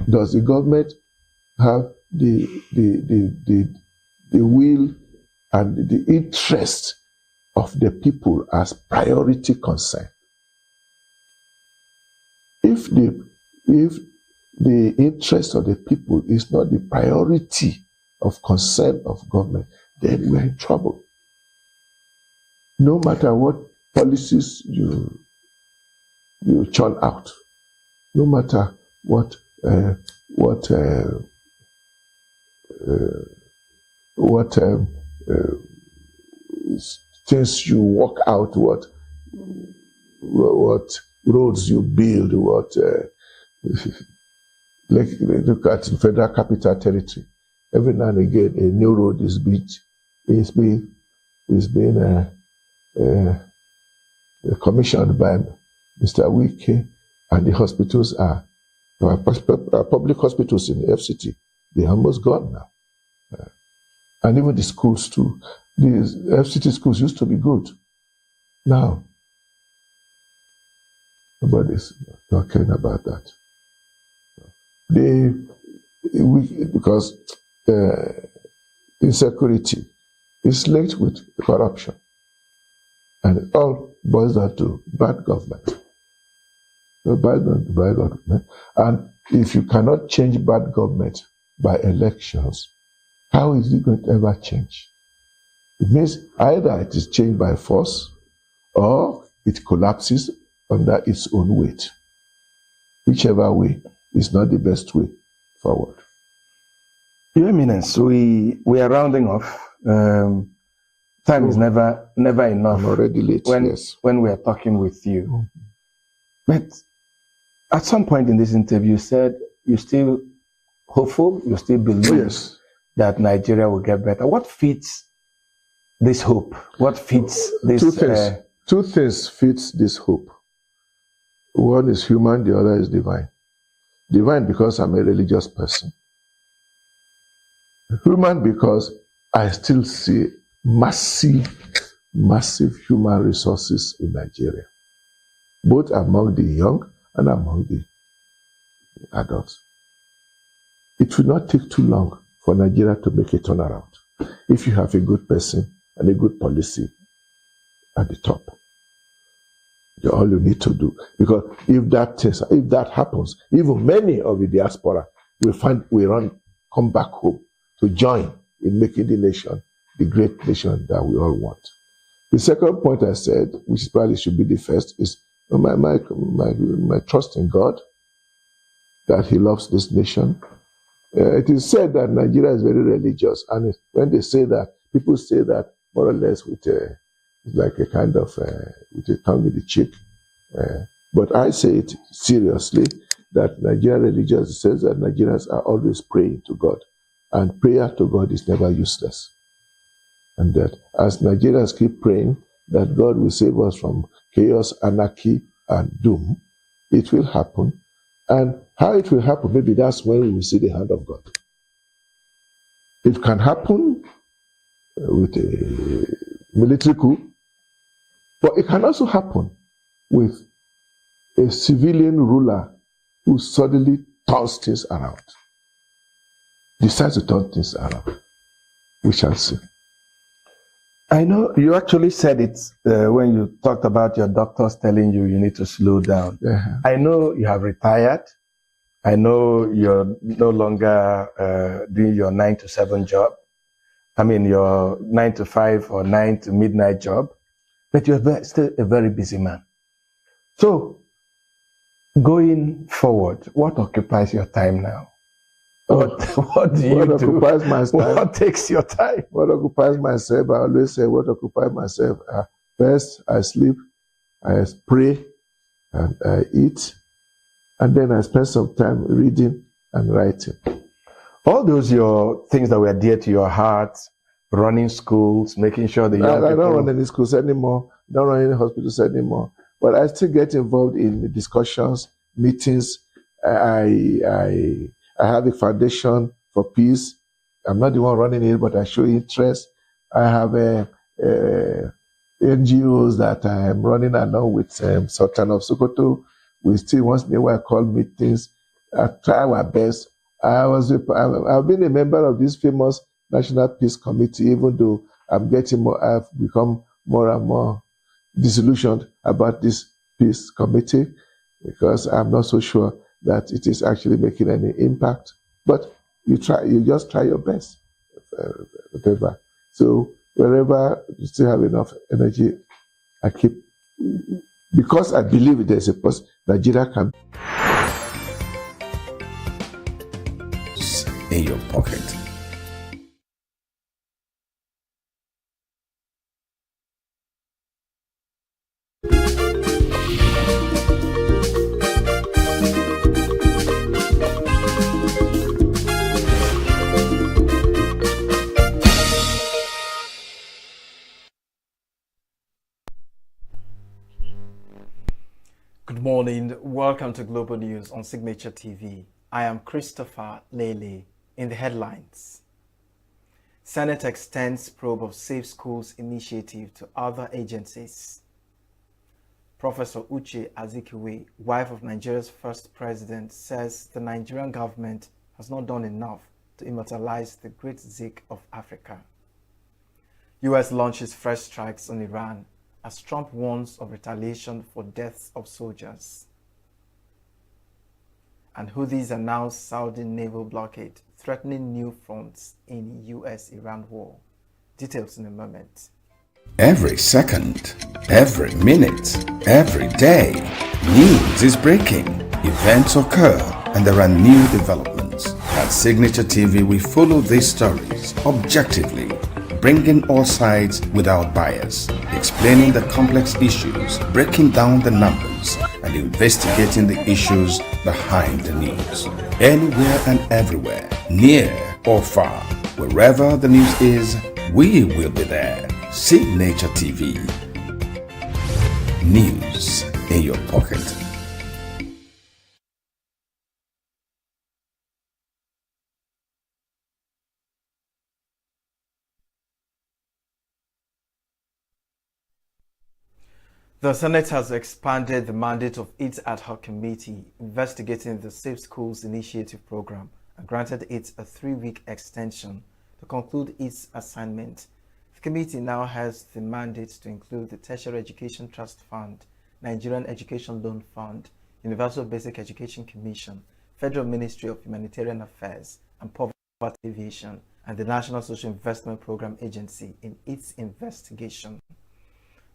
does the government have the will and the interest of the people as priority concern? If the interest of the people is not the priority of concern of government, then we're in trouble. No matter what policies you churn out, no matter what things you work out, what roads you build, like look at Federal Capital Territory. Every now and again, a new road is being commissioned by Mr. Wike, and the hospitals are public hospitals in the FCT. They're almost gone now, and even the schools too. The FCT schools used to be good. Now, nobody's talking about that. Because insecurity is linked with corruption, and it all boils down to bad government. Bad government. And if you cannot change bad government by elections, How is it going to ever change? It means either it is changed by force or it collapses under its own weight. Whichever way is not the best way forward. Your Eminence, we are rounding off. Time is never enough. I'm already late, when we are talking with you. But at some point in this interview, you said you're still hopeful, you still believe that Nigeria will get better. What fits this hope? What fits this? Two things fits this hope. One is human, the other is divine. Divine because I'm a religious person. Human because I still see massive human resources in Nigeria, both among the young and among the adults. It will not take too long for Nigeria to make a turnaround if you have a good person and a good policy at the top. That's all you need to do. Because if that happens, even many of the diaspora will come back home to join in making the nation the great nation that we all want. The second point I said, which probably should be the first, is my trust in God, that He loves this nation. It is said that Nigeria is very religious, and when they say that, people say that more or less with like a kind of with a tongue in the cheek. But I say it seriously, that Nigerian religious says that Nigerians are always praying to God, and prayer to God is never useless. And that as Nigerians keep praying that God will save us from chaos, anarchy, and doom, it will happen. And how it will happen, maybe that's when we will see the hand of God. It can happen with a military coup, but it can also happen with a civilian ruler who suddenly turns things around, decides to turn things around. We shall see. I know you actually said it when you talked about your doctors telling you need to slow down. I know you have retired. I know you're no longer doing your 9 to 7 job. I mean, your 9 to 5 or 9 to midnight job, but you're still a very busy man. So, going forward, what occupies your time now? What do you do? Occupies my time? What takes your time? What occupies myself? I always say what occupies myself. First, I sleep, I pray, and I eat, and then I spend some time reading and writing. All those your things that were dear to your heart, running schools, making sure the young I people... don't run any schools anymore, don't run any hospitals anymore, but I still get involved in discussions, meetings. I have a foundation for peace. I'm not the one running it, but I show interest. I have NGOs that I am running along with Sultan of Sokoto. We still once in a while call meetings. I try our best. I've been a member of this famous National Peace Committee, even though I've become more and more disillusioned about this peace committee, because I'm not so sure that it is actually making any impact. But you just try your best, whatever. So wherever you still have enough energy, I keep, because I believe there's a Nigeria can in your pocket. Good morning. Welcome to Global News on Signature TV. I am Christopher Lele. In the headlines, Senate extends probe of Safe Schools initiative to other agencies. Professor Uche Azikiwe, wife of Nigeria's first president, says the Nigerian government has not done enough to immortalize the great Zik of Africa. US launches fresh strikes on Iran as Trump warns of retaliation for deaths of soldiers. And Houthis announce Saudi naval blockade threatening new fronts in US-Iran war. Details in a moment. Every second, every minute, every day, news is breaking, events occur, and there are new developments. At Signature TV, we follow these stories objectively, bringing all sides without bias, explaining the complex issues, breaking down the numbers, and investigating the issues behind the news. Anywhere and everywhere, near or far, wherever the news is, we will be there. Signature TV. News in your pocket. The Senate has expanded the mandate of its ad hoc committee investigating the Safe Schools Initiative program and granted it a 3-week extension to conclude its assignment. The committee now has the mandate to include the Tertiary Education Trust Fund, Nigerian Education Loan Fund, Universal Basic Education Commission, Federal Ministry of Humanitarian Affairs and Poverty Alleviation, and the National Social Investment Program Agency in its investigation.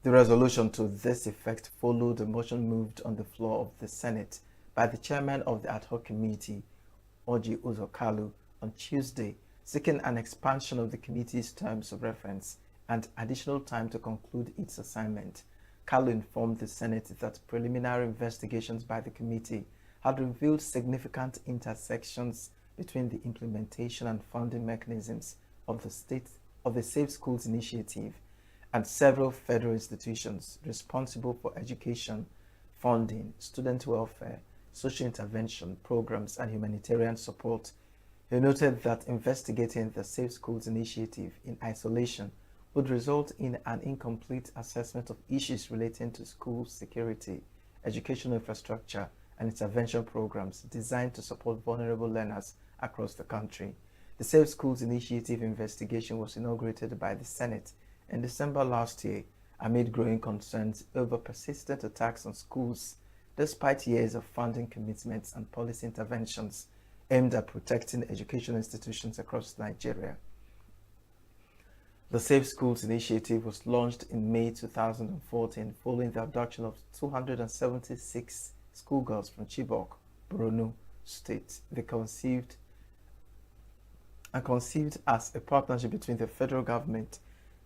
The resolution to this effect followed a motion moved on the floor of the Senate by the chairman of the ad hoc committee, Orji Uzokalu, on Tuesday, seeking an expansion of the committee's terms of reference and additional time to conclude its assignment. Kalu informed the Senate that preliminary investigations by the committee had revealed significant intersections between the implementation and funding mechanisms of the Safe Schools Initiative and several federal institutions responsible for education, funding, student welfare, social intervention programs, and humanitarian support. He noted that investigating the Safe Schools Initiative in isolation would result in an incomplete assessment of issues relating to school security, educational infrastructure, and intervention programs designed to support vulnerable learners across the country. The Safe Schools Initiative investigation was inaugurated by the Senate in December last year amid growing concerns over persistent attacks on schools, despite years of funding commitments and policy interventions aimed at protecting educational institutions across Nigeria. The Safe Schools Initiative was launched in May 2014 following the abduction of 276 schoolgirls from Chibok, Borno State. They conceived as a partnership between the federal government,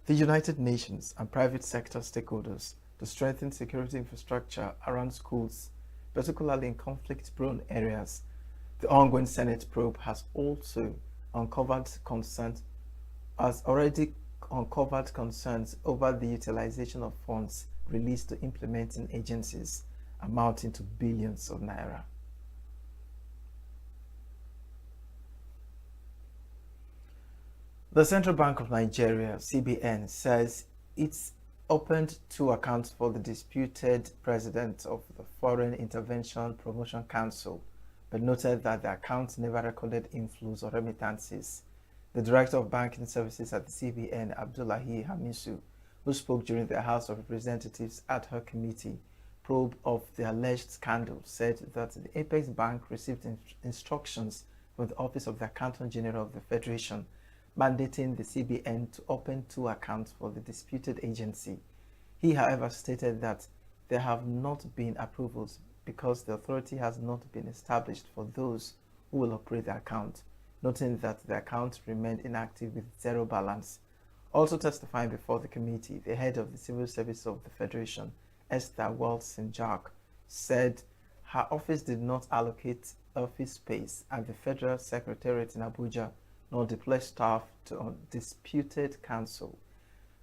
the United Nations, and private sector stakeholders to strengthen security infrastructure around schools, particularly in conflict-prone areas. The ongoing Senate probe has already uncovered concerns over the utilization of funds released to implementing agencies amounting to billions of naira. The Central Bank of Nigeria, CBN, says it's opened 2 accounts for the disputed president of the Foreign Intervention Promotion Council, but noted that the accounts never recorded inflows or remittances. The Director of Banking Services at the CBN, Abdullahi Hamisu, who spoke during the House of Representatives ad hoc committee probe of the alleged scandal, said that the Apex Bank received instructions from the Office of the Accountant General of the Federation mandating the CBN to open 2 accounts for the disputed agency. He, however, stated that there have not been approvals because the authority has not been established for those who will operate the account, noting that the account remained inactive with 0 balance. Also testifying before the committee, the head of the Civil Service of the Federation, Esther Walton-Jack, said her office did not allocate office space at the Federal Secretariat in Abuja nor deploy staff to a disputed council.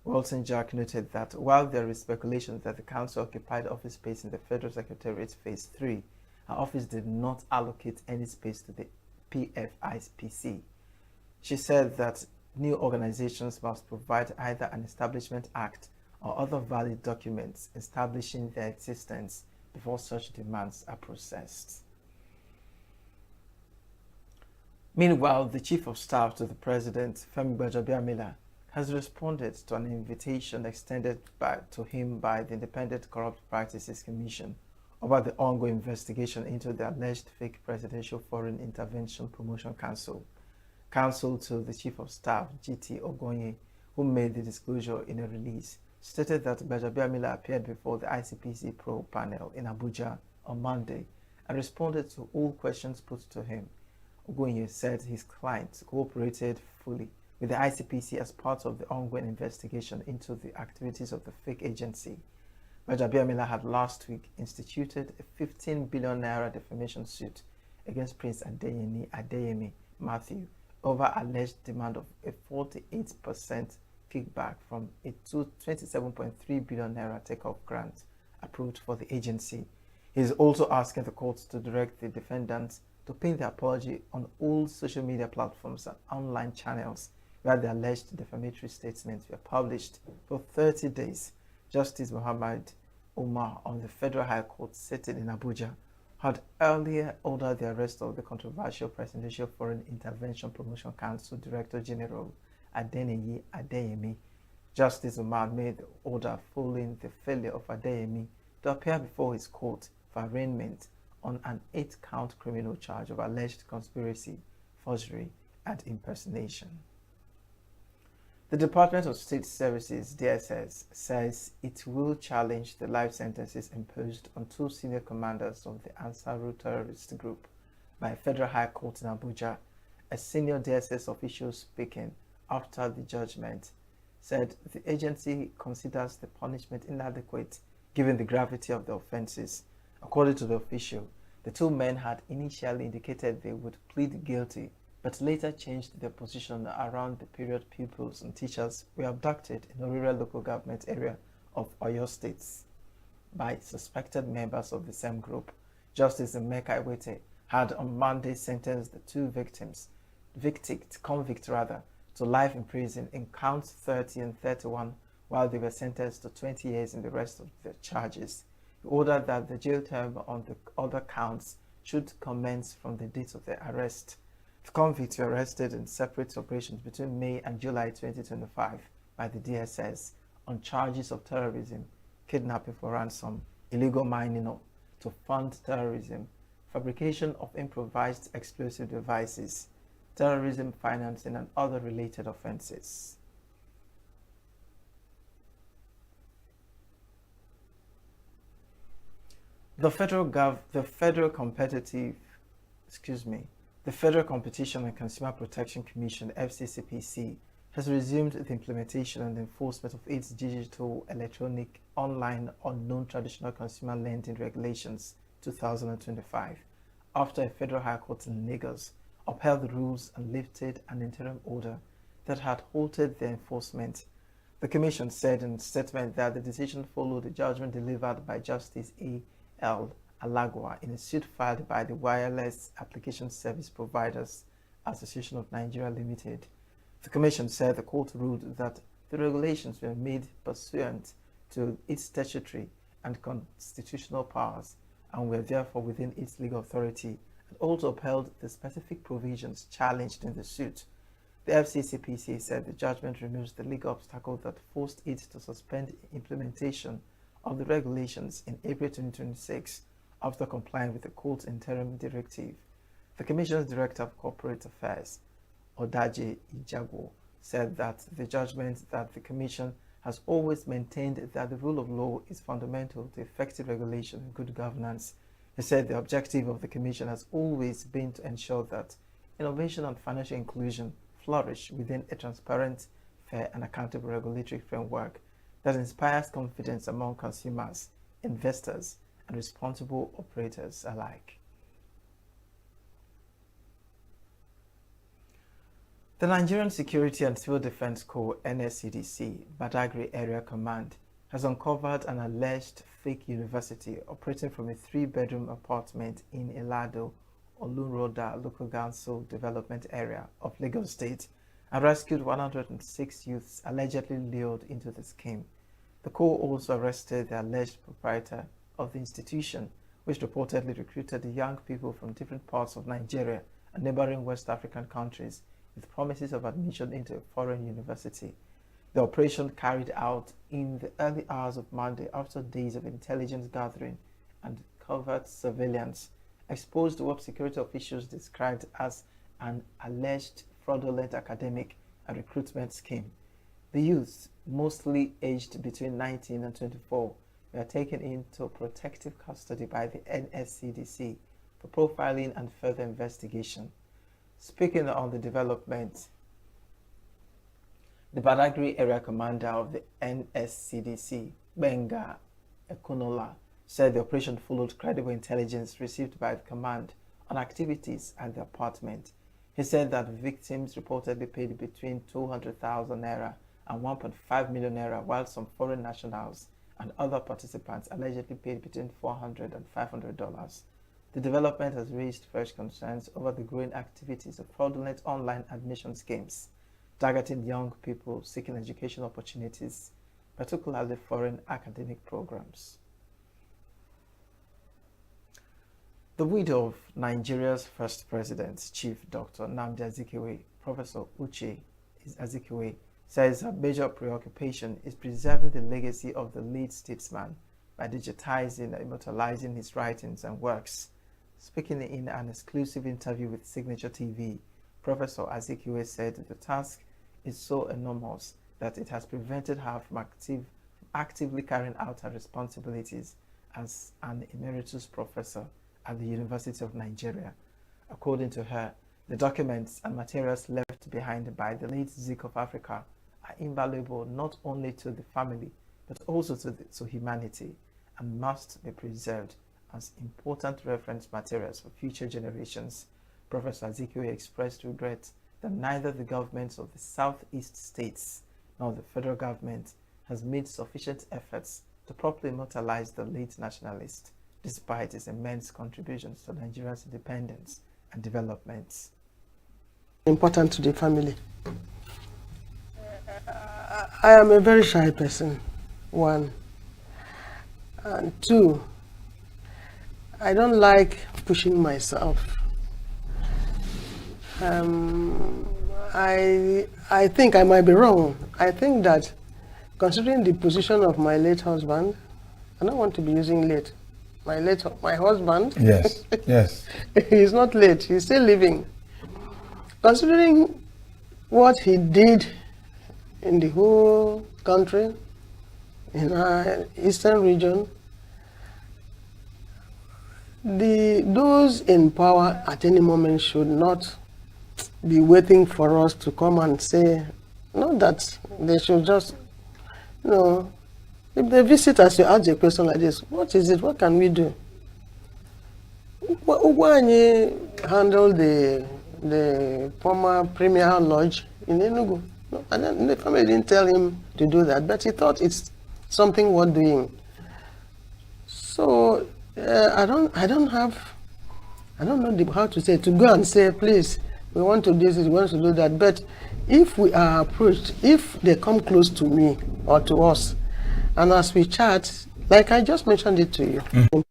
Walton-Jack noted that while there is speculation that the council occupied office space in the Federal Secretariat Phase 3, her office did not allocate any space to the PFIPC. She said that new organizations must provide either an Establishment Act or other valid documents establishing their existence before such demands are processed. Meanwhile, the Chief of Staff to the President, Femi Gbajabiamila, has responded to an invitation extended to him by the Independent Corrupt Practices Commission over the ongoing investigation into the alleged fake Presidential Foreign Intervention Promotion Council. Counsel to the Chief of Staff, GT Ogonye, who made the disclosure in a release, stated that Gbajabiamila appeared before the ICPC probe panel in Abuja on Monday and responded to all questions put to him. Ogonye said his client cooperated fully with the ICPC as part of the ongoing investigation into the activities of the fake agency. Gbajabiamila had last week instituted a 15 billion naira defamation suit against Prince Adeyemi Matthew over alleged demand of a 48% kickback from a 27.3 billion naira takeoff grant approved for the agency. He is also asking the courts to direct the defendants to pin the apology on all social media platforms and online channels where the alleged defamatory statements were published for 30 days. Justice Muhammad Umar on the Federal High Court sitting in Abuja had earlier ordered the arrest of the controversial Presidential Foreign Intervention Promotion Council Director General Adeniyi Adeyemi. Justice Umar made the order following the failure of Adeyemi to appear before his court for arraignment on an 8-count criminal charge of alleged conspiracy, forgery, and impersonation. The Department of State Services, DSS, says it will challenge the life sentences imposed on 2 senior commanders of the Ansaru terrorist group by a federal high court in Abuja. A senior DSS official speaking after the judgment said the agency considers the punishment inadequate given the gravity of the offenses. According to the official, the 2 men had initially indicated they would plead guilty, but later changed their position around the period pupils and teachers were abducted in a rural local government area of Oyo State by suspected members of the same group. Justice Emeka Iwete had on Monday sentenced the 2 convicts to life in prison in counts 30 and 31, while they were sentenced to 20 years in the rest of the charges. He ordered that the jail term on the other counts should commence from the date of their arrest. The convicts were arrested in separate operations between May and July 2025 by the DSS on charges of terrorism, kidnapping for ransom, illegal mining to fund terrorism, fabrication of improvised explosive devices, terrorism financing, and other related offenses. The Federal Competition and Consumer Protection Commission, FCCPC, has resumed the implementation and enforcement of its digital, electronic, online, or non-traditional consumer lending regulations 2025 after a federal high court in Lagos upheld the rules and lifted an interim order that had halted their enforcement. The Commission said in a statement that the decision followed a judgment delivered by Justice A.L. Alagwa in a suit filed by the Wireless Application Service Providers Association of Nigeria Limited. The Commission said the court ruled that the regulations were made pursuant to its statutory and constitutional powers and were therefore within its legal authority, and also upheld the specific provisions challenged in the suit. The FCCPC said the judgment removes the legal obstacle that forced it to suspend implementation of the regulations in April 2026 after complying with the court's interim directive. The Commission's Director of Corporate Affairs, Odaje Ijago, said that the judgment that the Commission has always maintained that the rule of law is fundamental to effective regulation and good governance. He said the objective of the Commission has always been to ensure that innovation and financial inclusion flourish within a transparent, fair, and accountable regulatory framework that inspires confidence among consumers, investors, and responsible operators alike. The Nigerian Security and Civil Defense Corps NSCDC Badagry Area Command has uncovered an alleged fake university operating from a 3-bedroom apartment in Elado, Oluroda Local Council Development Area of Lagos State and rescued 106 youths allegedly lured into the scheme. The Corps also arrested the alleged proprietor of the institution, which reportedly recruited the young people from different parts of Nigeria and neighboring West African countries with promises of admission into a foreign university. The operation carried out in the early hours of Monday after days of intelligence gathering and covert surveillance exposed what security officials described as an alleged fraudulent academic and recruitment scheme. The youths, mostly aged between 19 and 24, were taken into protective custody by the NSCDC for profiling and further investigation. Speaking on the development, the Badagry area commander of the NSCDC, Benga Ekunola, said the operation followed credible intelligence received by the command on activities at the apartment. He said that victims reportedly paid between 200,000 naira and 1.5 million naira, while some foreign nationals and other participants allegedly paid between $400 and $500. The development has raised fresh concerns over the growing activities of fraudulent online admission schemes targeting young people seeking education opportunities, particularly foreign academic programs. The widow of Nigeria's first president, Chief Dr. Nnamdi Azikiwe, Professor Uche Azikiwe, says her major preoccupation is preserving the legacy of the late statesman by digitizing and immortalizing his writings and works. Speaking in an exclusive interview with Signature TV, Professor Azikiwe said the task is so enormous that it has prevented her from actively carrying out her responsibilities as an emeritus professor at the University of Nigeria. According to her, the documents and materials left behind by the late Zik of Africa are invaluable not only to the family but also to humanity and must be preserved as important reference materials for future generations. Professor Azikiwe expressed regret that neither the governments of the southeast states nor the federal government has made sufficient efforts to properly immortalize the late nationalist, despite his immense contributions to Nigeria's independence and development. Important to the family. I am a very shy person, one. And two, I don't like pushing myself. I think I might be wrong. I think that considering the position of my late husband, I don't want to be using late. My husband. Yes, yes. He's not late. He's still living. Considering what he did in the whole country, in our eastern region, those in power at any moment should not be waiting for us to come and say, not that they should just, if they visit us, you ask a question like this, what is it? What can we do? Why handle the former Premier Lodge in ENUGU? No, and then the family didn't tell him to do that, but he thought it's something worth doing. So I don't know how to say, to go and say, please, we want to do this, we want to do that. But if we are approached, if they come close to me or to us, and as we chat, like I just mentioned it to you. Mm-hmm.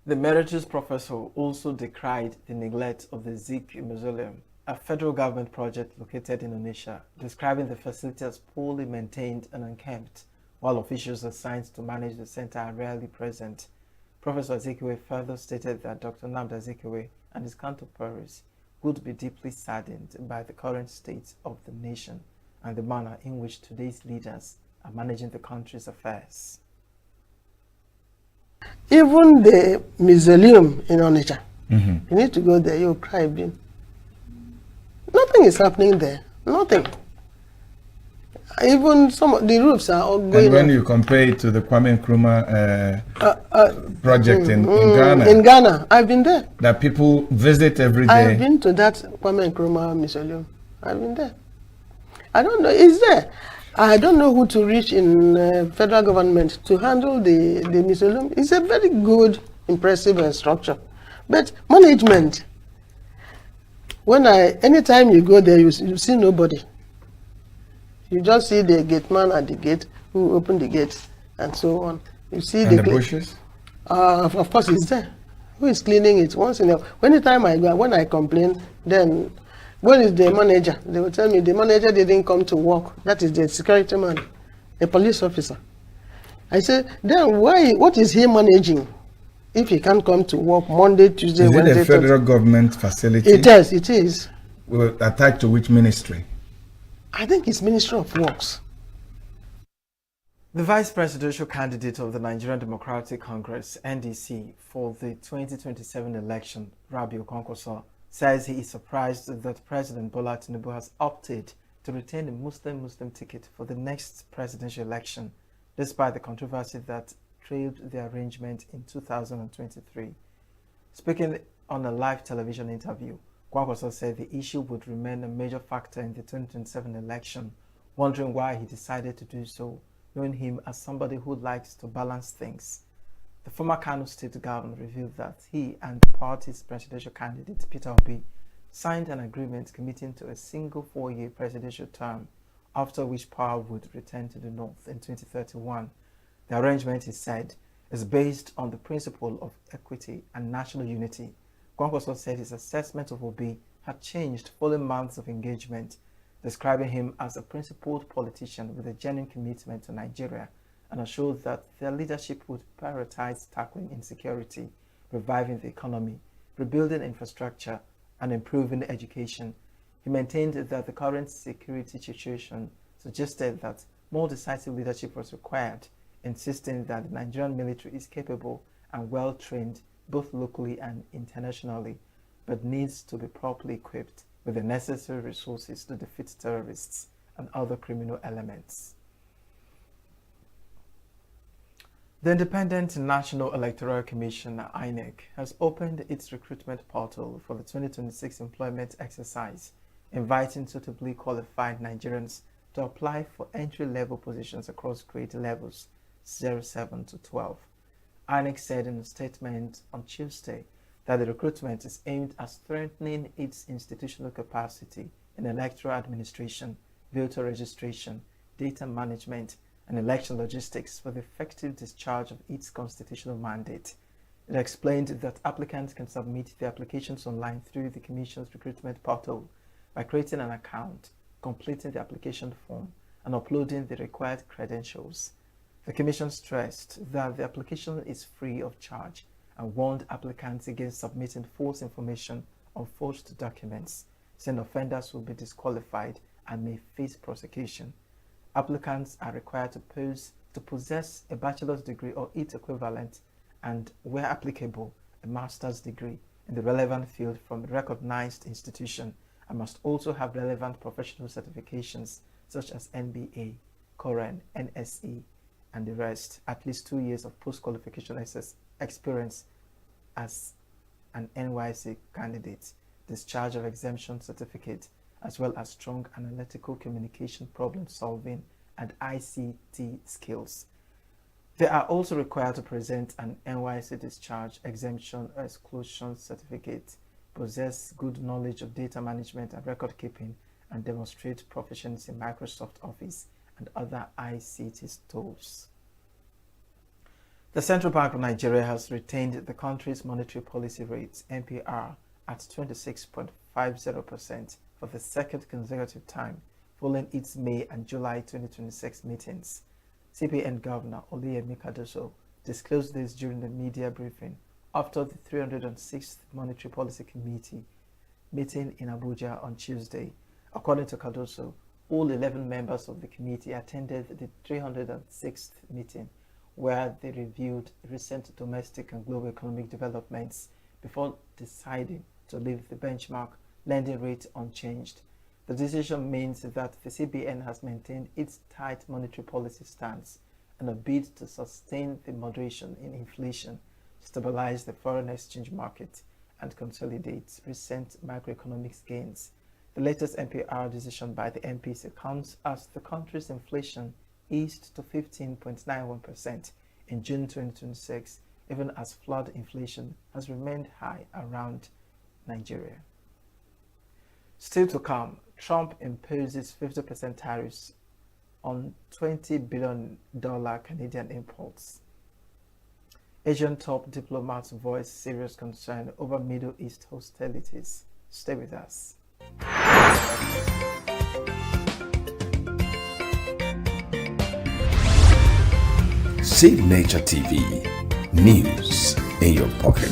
The emeritus professor also decried the neglect of the Zik Mausoleum, a federal government project located in Onitsha, describing the facility as poorly maintained and unkempt, while officials assigned to manage the center are rarely present. Professor Azikiwe further stated that Dr. Nnamdi Azikiwe and his contemporaries would be deeply saddened by the current state of the nation and the manner in which today's leaders are managing the country's affairs. Even the mausoleum in Onitsha, you need to go there, you'll cry. Nothing is happening there, nothing. Even some of the roofs are all going. And when you compare it to the Kwame Nkrumah project in Ghana. In Ghana, I've been there. That people visit every day. I've been to that Kwame Nkrumah mausoleum. I've been there. I don't know, it's there. I don't know who to reach in federal government to handle the mausoleum. It's a very good, impressive structure. But management, anytime you go there, you see nobody. You just see the gate man at the gate who opened the gate and so on. You see and the bushes? Of course, it's there. Who is cleaning it? Once in a while. Anytime I go, when I complain, then where is the manager? They will tell me the manager didn't come to work. That is the security man, a police officer. I say, then why? What is he managing? if he can't come to work Monday, Tuesday, Wednesday, Wednesday, is it a federal government facility? It is. It is. Well, attached to which ministry? I think it's Ministry of Works. The vice presidential candidate of the Nigerian Democratic Congress, NDC, for the 2027 election, Rabi Okonkwoso, says he is surprised that President Bola Tinubu has opted to retain the Muslim ticket for the next presidential election, despite the controversy that trailed the arrangement in 2023. Speaking on a live television interview, Kwankwaso said the issue would remain a major factor in the 2027 election, wondering why he decided to do so, knowing him as somebody who likes to balance things. The former Kano State governor revealed that he and the party's presidential candidate, Peter Obi, signed an agreement committing to a single 4-year presidential term, after which power would return to the North in 2031. The arrangement, he said, is based on the principle of equity and national unity. Kwankwaso said his assessment of Obi had changed following months of engagement, describing him as a principled politician with a genuine commitment to Nigeria, and assured that their leadership would prioritize tackling insecurity, reviving the economy, rebuilding infrastructure, and improving education. He maintained that the current security situation suggested that more decisive leadership was required, insisting that the Nigerian military is capable and well-trained both locally and internationally, but needs to be properly equipped with the necessary resources to defeat terrorists and other criminal elements. The Independent National Electoral Commission, INEC, has opened its recruitment portal for the 2026 employment exercise, inviting suitably qualified Nigerians to apply for entry-level positions across grade levels 07 to 12. INEC said in a statement on Tuesday that the recruitment is aimed at strengthening its institutional capacity in electoral administration, voter registration, data management, and election logistics for the effective discharge of its constitutional mandate. It explained that applicants can submit their applications online through the Commission's recruitment portal by creating an account, completing the application form, and uploading the required credentials. The Commission stressed that the application is free of charge and warned applicants against submitting false information or forged documents, saying offenders will be disqualified and may face prosecution. Applicants are required to possess a bachelor's degree or its equivalent and, where applicable, a master's degree in the relevant field from a recognized institution, and must also have relevant professional certifications such as MBA, COREN, NSE, and the rest, at least 2 years of post-qualification experience as an NYSC candidate, discharge of exemption certificate, as well as strong analytical communication, problem solving, and ICT skills. They are also required to present an NYSC discharge, exemption, or exclusion certificate, possess good knowledge of data management and record keeping, and demonstrate proficiency in Microsoft Office and other ICT tools. The Central Bank of Nigeria has retained the country's monetary policy rate, MPR, at 26.50% for the second consecutive time, following its May and July 2026 meetings. CBN Governor Oluyemi Cardoso disclosed this during the media briefing after the 306th Monetary Policy Committee meeting in Abuja on Tuesday. According to Cardoso, all 11 members of the committee attended the 306th meeting, where they reviewed recent domestic and global economic developments before deciding to leave the benchmark lending rate unchanged. The decision means that the CBN has maintained its tight monetary policy stance in a bid to sustain the moderation in inflation, stabilize the foreign exchange market, and consolidate recent macroeconomic gains. The latest MPR decision by the MPC comes as the country's inflation eased to 15.91% in June 2026, even as flood inflation has remained high around Nigeria. Still to come, Trump imposes 50% tariffs on $20 billion Canadian imports. Asian top diplomats voice serious concern over Middle East hostilities. Stay with us. Signature TV. News, in your pocket.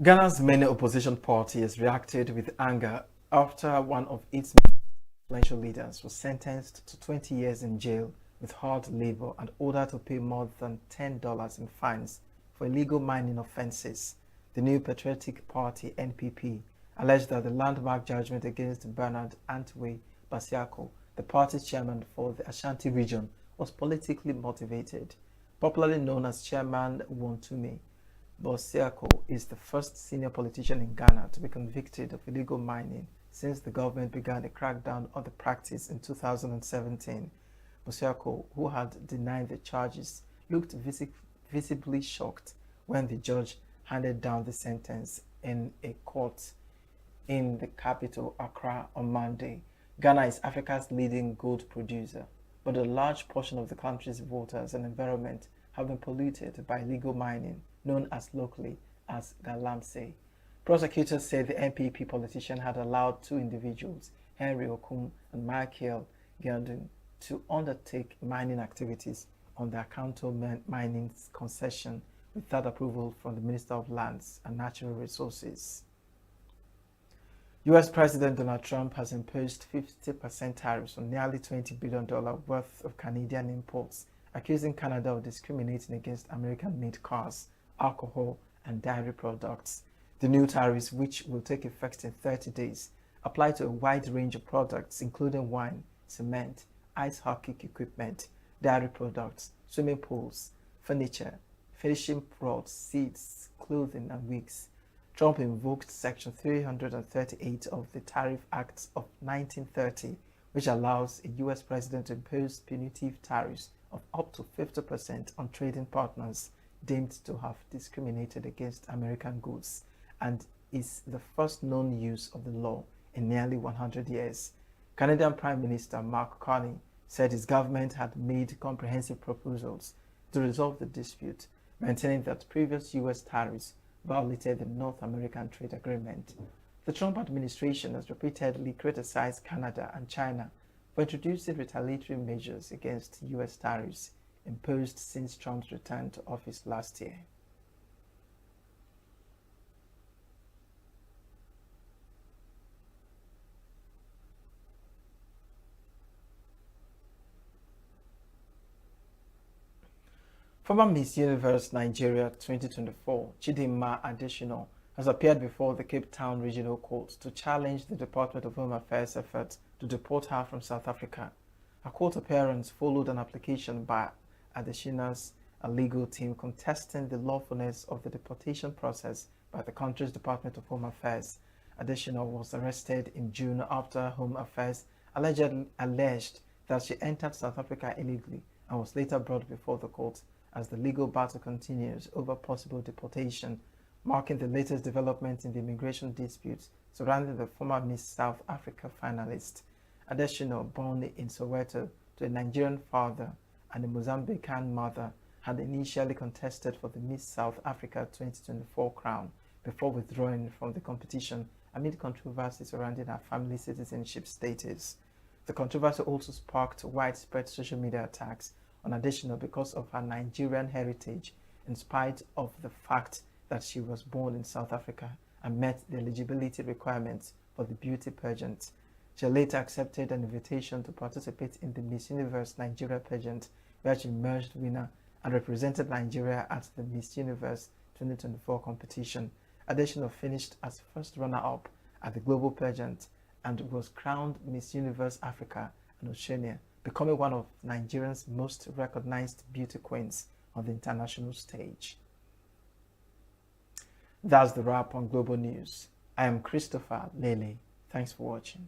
Ghana's main opposition party has reacted with anger after one of its influential leaders was sentenced to 20 years in jail with hard labor and ordered to pay more than $10 in fines for illegal mining offenses. The New Patriotic Party (NPP) alleged that the landmark judgment against Bernard Antwi Basiako, the party's chairman for the Ashanti region, was politically motivated. Popularly known as Chairman Wontumi, Bosiako is the first senior politician in Ghana to be convicted of illegal mining since the government began a crackdown on the practice in 2017. Bosiako, who had denied the charges, looked visibly shocked when the judge handed down the sentence in a court in the capital, Accra, on Monday. Ghana is Africa's leading gold producer, but a large portion of the country's waters and environment have been polluted by illegal mining, known as locally as galamsey. Prosecutors said the NPP politician had allowed two individuals, Henry Okum and Michael Geldin, to undertake mining activities on the Akanto mining concession without approval from the Minister of Lands and Natural Resources. US President Donald Trump has imposed 50% tariffs on nearly $20 billion worth of Canadian imports, accusing Canada of discriminating against American-made cars, alcohol, and dairy products. The new tariffs, which will take effect in 30 days, apply to a wide range of products, including wine, cement, ice hockey equipment, dairy products, swimming pools, furniture, finishing rods, seeds, clothing, and wigs. Trump invoked Section 338 of the Tariff Act of 1930, which allows a U.S. president to impose punitive tariffs of up to 50% on trading partners deemed to have discriminated against American goods, and is the first known use of the law in nearly 100 years. Canadian Prime Minister Mark Carney said his government had made comprehensive proposals to resolve the dispute, maintaining that previous U.S. tariffs violated the North American Trade Agreement. The Trump administration has repeatedly criticized Canada and China for introducing retaliatory measures against U.S. tariffs imposed since Trump's return to office last year. Former Miss Universe Nigeria 2024, Chidinma Additional, has appeared before the Cape Town Regional Court to challenge the Department of Home Affairs' effort to deport her from South Africa. Her court appearance followed an application by Adesina's legal team contesting the lawfulness of the deportation process by the country's Department of Home Affairs. Adesina was arrested in June after Home Affairs alleged that she entered South Africa illegally and was later brought before the court as the legal battle continues over possible deportation, marking the latest development in the immigration disputes surrounding the former Miss South Africa finalist. Adesina, born in Soweto to a Nigerian father and a Mozambican mother, had initially contested for the Miss South Africa 2024 crown before withdrawing from the competition amid controversy surrounding her family citizenship status. The controversy also sparked widespread social media attacks on Adesina because of her Nigerian heritage, in spite of the fact that she was born in South Africa and met the eligibility requirements for the beauty pageant. She later accepted an invitation to participate in the Miss Universe Nigeria pageant, where she emerged winner and represented Nigeria at the Miss Universe 2024 competition. Adesina finished as first runner-up at the global pageant and was crowned Miss Universe Africa and Oceania, becoming one of Nigeria's most recognized beauty queens on the international stage. That's the wrap on Global News. I am Christopher Lele. Thanks for watching.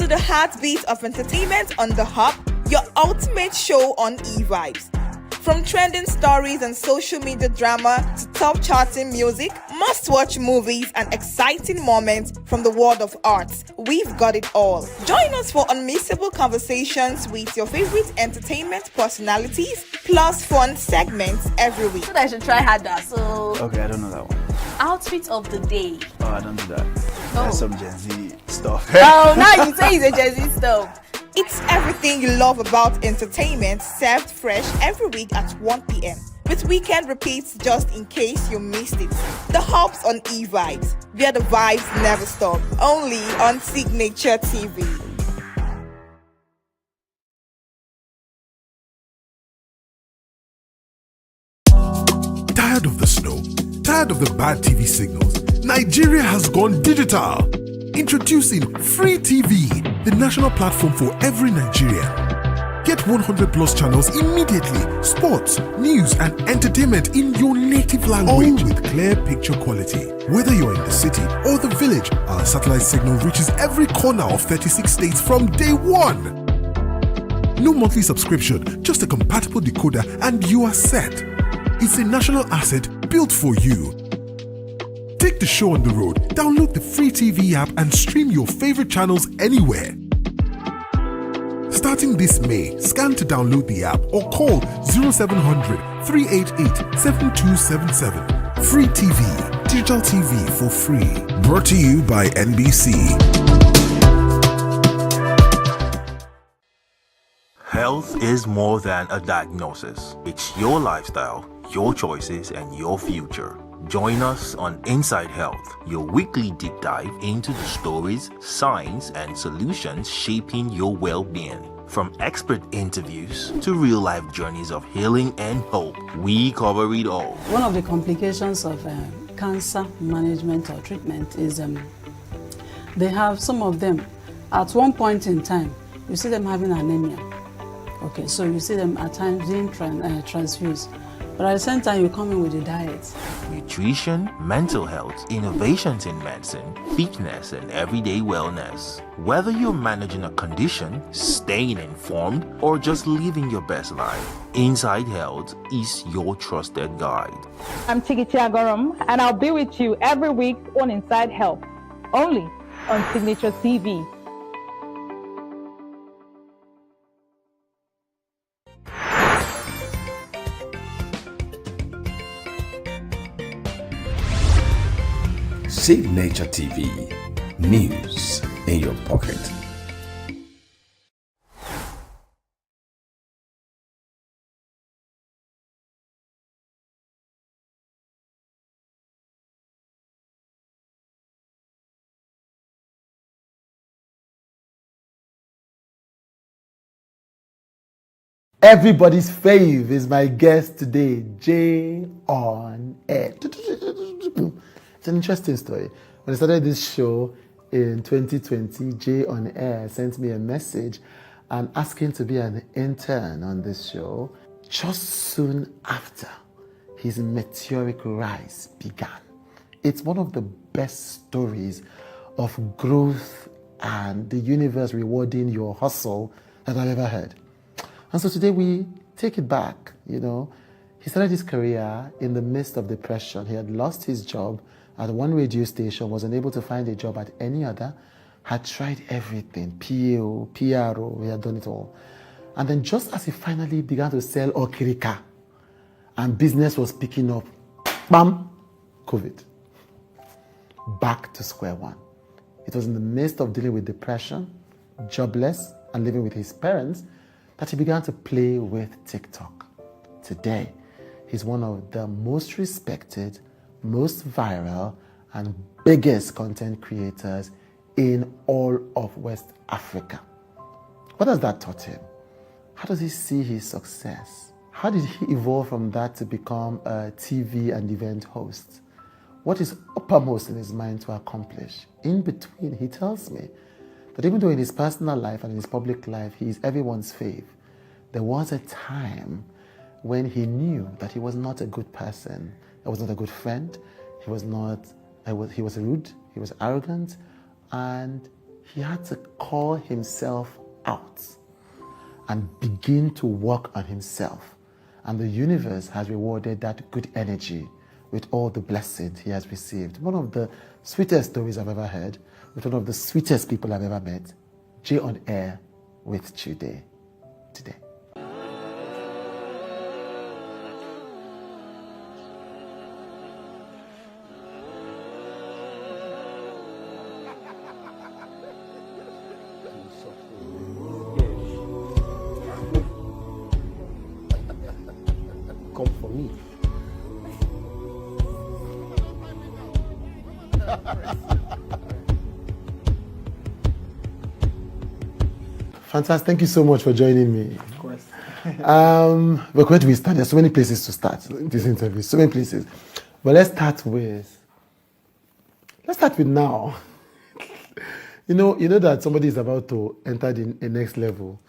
the heartbeat of entertainment on the hub, your ultimate show on E-Vibes. From trending stories and social media drama to top charting music, must-watch movies and exciting moments from the world of arts, we've got it all. Join us for unmissable conversations with your favorite entertainment personalities, plus fun segments every week. So I should try harder. So Okay, I don't know that one. outfit of the day. Oh, I don't do that. Oh. That's some Gen Z stuff. Oh, now you say it's a Gen Z stuff. It's everything you love about entertainment, served fresh every week at 1 p.m. with weekend repeats just in case you missed it. The Hubs on E-Vibes, where the vibes never stop. Only on Signature TV. Tired of the snow? Tired of the bad TV signals? Nigeria has gone digital. Introducing Free TV, the national platform for every Nigerian. Get 100 plus channels immediately. Sports, news, and entertainment in your native language with clear picture quality. Whether you're in the city or the village, our satellite signal reaches every corner of 36 states from day one. No monthly subscription, just a compatible decoder and you are set. It's a national asset built for you. Take the show on the road, download the Free TV app and stream your favorite channels anywhere. Starting this May, scan to download the app or call 0700 388 7277. Free TV, digital TV for free. Brought to you by NBC. Health is more than a diagnosis. It's your lifestyle, your choices, and your future. Join us on Inside Health, your weekly deep dive into the stories, science, and solutions shaping your well-being. From expert interviews to real-life journeys of healing and hope, we cover it all. One of the complications of cancer management or treatment is they have some of them, at one point in time, you see them having anemia. Okay, so you see them at times being transfused. But at the same time, you come in with a diet. Nutrition, mental health, innovations in medicine, fitness, and everyday wellness. Whether you're managing a condition, staying informed, or just living your best life, Inside Health is your trusted guide. I'm Tigiti Agorum, and I'll be with you every week on Inside Health, only on Signature TV. Signature TV, news in your pocket. Everybody's fave is my guest today, Jay on Air. It's an interesting story. When I started this show in 2020, Jay on Air sent me a message and asking to be an intern on this show. Just soon after, his meteoric rise began. It's one of the best stories of growth and the universe rewarding your hustle that I've ever heard. And so today we take it back, you know. He started his career in the midst of depression. He had lost his job at one radio station, wasn't able to find a job at any other, had tried everything, PO, PRO, he had done it all. And then just as he finally began to sell Okirika and business was picking up, bam, COVID. Back to square one. It was in the midst of dealing with depression, jobless, and living with his parents that he began to play with TikTok. Today, he's one of the most respected, most viral, and biggest content creators in all of West Africa. What has that taught him? How does he see his success? How did he evolve from that to become a TV and event host? What is uppermost in his mind to accomplish? In between, he tells me that even though in his personal life and in his public life, he is everyone's fave, there was a time when he knew that he was not a good person. He was not a good friend. He was rude, he was arrogant, and he had to call himself out and begin to work on himself. And the universe has rewarded that good energy with all the blessings he has received. One of the sweetest stories I've ever heard, with one of the sweetest people I've ever met. Jay on air with Today. Come for me. Fantastic. Thank you so much for joining me. Of course. But where do we start? There's so many places to start this interview. So many places. But let's start with now. You know that somebody is about to enter the next level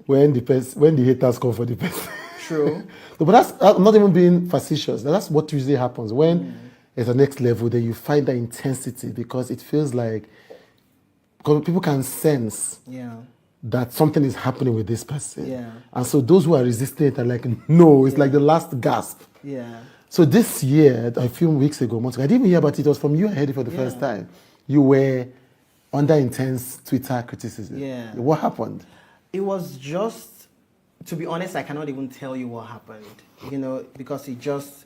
when the haters come for the person. True. But that's I'm not even being facetious. That's what usually happens when it's the next level. Then you find that intensity because it feels like people can sense that something is happening with this person. Yeah. And so those who are resisting it are like, no, it's like the last gasp. Yeah. So this year, a few weeks ago, months ago, I didn't even hear about it. It was from you. I heard it for the first time. You were under intense Twitter criticism. Yeah. What happened? It was just, to be honest, I cannot even tell you what happened, because it just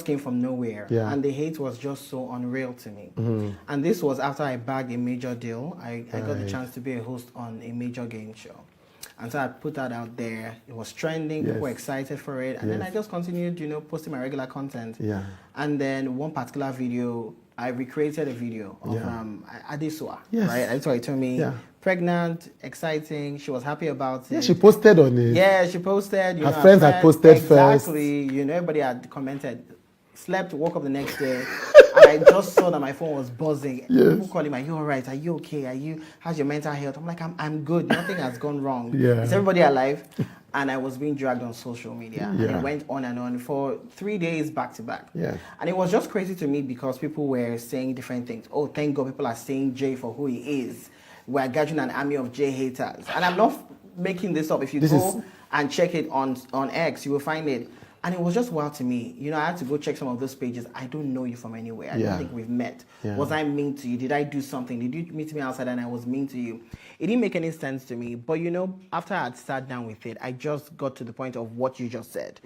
came from nowhere. Yeah. And the hate was just so unreal to me. Mm-hmm. And this was after I bagged a major deal. I got the chance to be a host on a major game show. And so I put that out there. It was trending. People were excited for it. And then I just continued, posting my regular content. Yeah. And then one particular video, I recreated a video of Adesua. Yes. Right? Adesua told me, pregnant, exciting. She was happy about it. Yeah, she posted on it. Yeah, she posted. Her friends had posted first. Exactly. Everybody had commented. Slept, woke up the next day, and I just saw that my phone was buzzing. Yes. People calling me, "Are you all right? Are you okay? How's your mental health?" I'm like, I'm good. Nothing has gone wrong. Yeah. Is everybody alive? And I was being dragged on social media. And Yeah. it went on and on for 3 days back to back. Yeah. And it was just crazy to me because people were saying different things. Oh, thank God people are saying Jay for who he is. We're gathering an army of Jay haters. And I'm not making this up. If you go and check it on X, you will find it. And it was just wild to me. I had to go check some of those pages. I don't know you from anywhere. I don't think we've met. Yeah. Was I mean to you? Did I do something? Did you meet me outside and I was mean to you? It didn't make any sense to me. But, after I had sat down with it, I just got to the point of what you just said.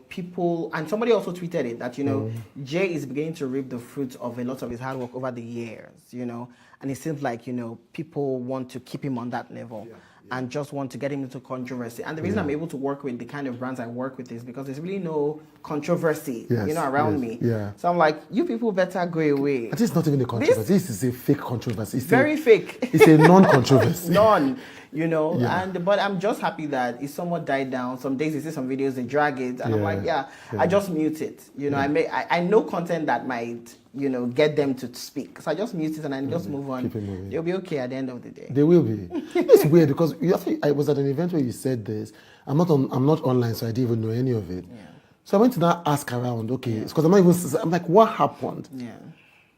People, and somebody also tweeted it, that, Jay is beginning to reap the fruits of a lot of his hard work over the years, And it seems like, people want to keep him on that level. Yeah. And just want to get him into controversy. And the reason I'm able to work with the kind of brands I work with is because there's really no controversy, around me. Yeah. So I'm like, you people better go away. But it's not even a controversy. This is a fake controversy. It's very fake. It's a non-controversy. None, but I'm just happy that it somewhat died down. Some days you see some videos, they drag it. And I'm like, I just mute it. I know content that might, get them to speak. So I just mute it and I just move on. Keep it moving. They'll be okay at the end of the day. They will be. It's weird because I was at an event where you said this. I'm not online, so I didn't even know any of it. Yeah. So I went to now ask around. Okay, because I'm like, what happened? Yeah.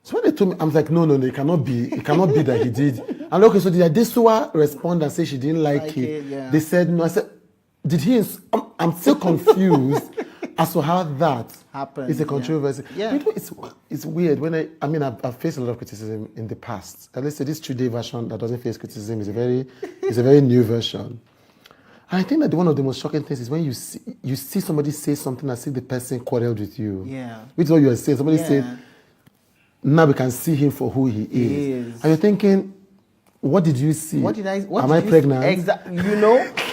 So when they told me, I'm like, no, it cannot be. It cannot be that he did. And okay, so did Adesua respond and say she didn't like it? Yeah. They said no. I said, did he? I'm still confused as to how that happened. It's a controversy. Yeah. It's weird when I've faced a lot of criticism in the past. And let's say this Today version that doesn't face criticism is a very new version. And I think that one of the most shocking things is when you see somebody say something and see the person quarreled with you. Yeah. Which is what you are saying. Somebody said, now we can see him for who he is. And you're thinking, what did you see? Am I pregnant? Exactly.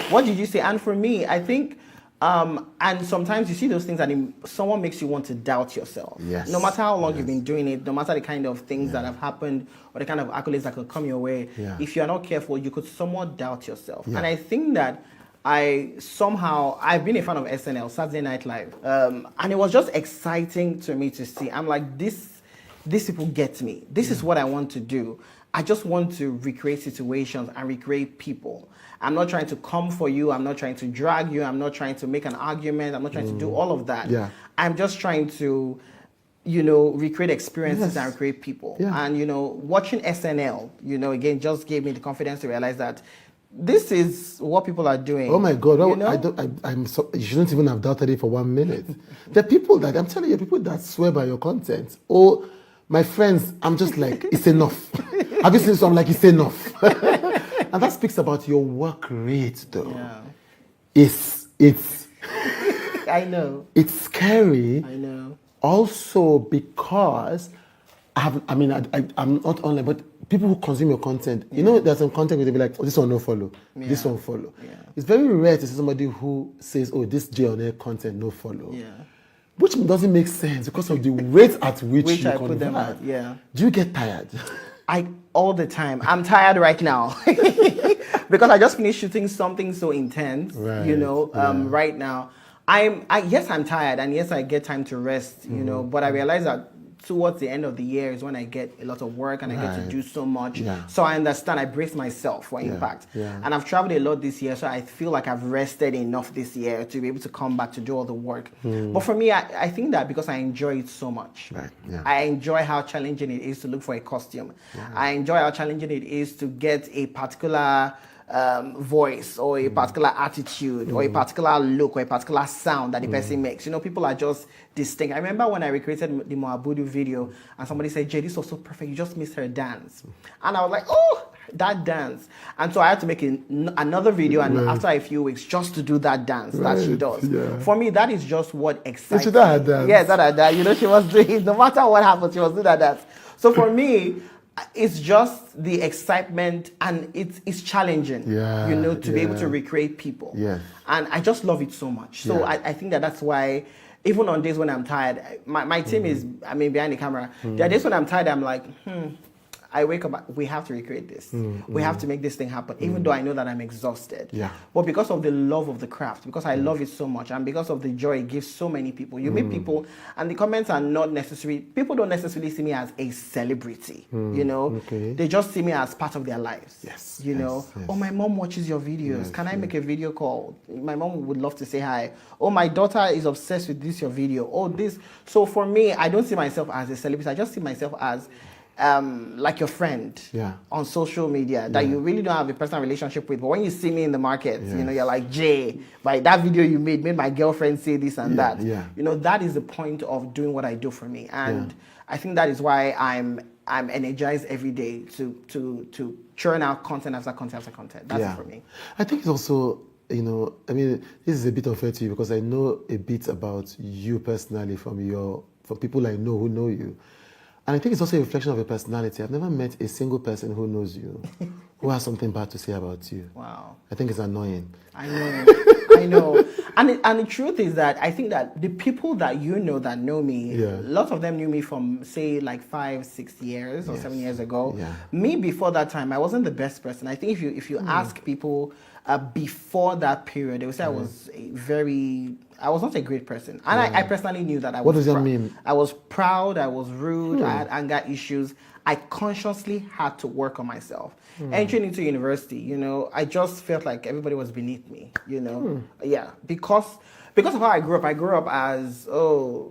What did you say? And for me, I think, and sometimes you see those things and someone makes you want to doubt yourself. Yes. No matter how long you've been doing it, no matter the kind of things that have happened or the kind of accolades that could come your way, if you're not careful, you could somewhat doubt yourself. Yeah. And I think that I've been a fan of SNL, Saturday Night Live. And it was just exciting to me to see. I'm like, these people get me. This is what I want to do. I just want to recreate situations and recreate people. I'm not trying to come for you. I'm not trying to drag you. I'm not trying to make an argument. I'm not trying to do all of that. Yeah. I'm just trying to recreate experiences and recreate people. And, watching SNL, again, just gave me the confidence to realize that this is what people are doing. Oh my God! You shouldn't even have doubted it for 1 minute. The people that I'm telling you, people that swear by your content. Oh, my friends, I'm just like, it's enough. Have you seen some like it's enough? And that speaks about your work rate, though. Yeah. It's I know. It's scary. I know. Also because I'm not online, but people who consume your content, there's some content where they'll be like, oh, this one no follow, this one follow. Yeah. It's very rare to see somebody who says, oh, this J on air content no follow. Yeah. Which doesn't make sense because of the rate at which you I put them at. Yeah. Do you get tired? All the time. I'm tired right now because I just finished shooting something so intense. Right. Right now. Yes, I'm tired, and yes, I get time to rest. But I realize that towards the end of the year is when I get a lot of work and I get to do so much. Yeah. So I understand. I brace myself for impact. Yeah. And I've traveled a lot this year, so I feel like I've rested enough this year to be able to come back to do all the work. But for me, I think that because I enjoy it so much. Right. Yeah. I enjoy how challenging it is to look for a costume. Yeah. I enjoy how challenging it is to get a particular voice or a particular attitude or a particular look or a particular sound that the person makes. People are just distinct. I remember when I recreated the Moabudu video and somebody said, Jay, this was so perfect. You just missed her dance. And I was like, oh, that dance. And so I had to make another video and after a few weeks just to do that dance that she does. Yeah. For me, that is just what excites me. Yes, that. She was doing it. No matter what happened, she was doing that dance. So for me, it's just the excitement and it's challenging, to be able to recreate people. Yes. And I just love it so much. So I think that's why even on days when I'm tired, my team is, behind the camera. There are days when I'm tired, I'm like, I wake up, we have to recreate this. We have to make this thing happen, even though I know that I'm exhausted. Yeah. But because of the love of the craft, because I love it so much, and because of the joy it gives so many people, you meet people, and the comments are not necessarily, people don't necessarily see me as a celebrity, Okay. They just see me as part of their lives. Yes. Oh, my mom watches your videos. Can I make a video call? My mom would love to say hi. Oh, my daughter is obsessed with your video. Oh, this. So for me, I don't see myself as a celebrity. I just see myself as like your friend on social media that you really don't have a personal relationship with, but when you see me in the market, you're like, Jay, that video you made my girlfriend say this and that. That is the point of doing what I do for me, and I think that is why I'm energized every day to churn out content after content after content. That's it for me. I think it's also, this is a bit unfair to you because I know a bit about you personally from people I know who know you. And I think it's also a reflection of your personality. I've never met a single person who knows you who has something bad to say about you. Wow. I think it's annoying. I know. And the truth is that I think that the people that that know me, lots of them knew me from, say, like 5, 6 years or 7 years ago. Yeah. Me, before that time, I wasn't the best person. I think if you ask people before that period, they would say I was not a great person. And I personally knew that I was. What does that mean? I was proud, I was rude, I had anger issues. I consciously had to work on myself. Entering into university, I just felt like everybody was beneath me, Yeah, because of how I grew up as,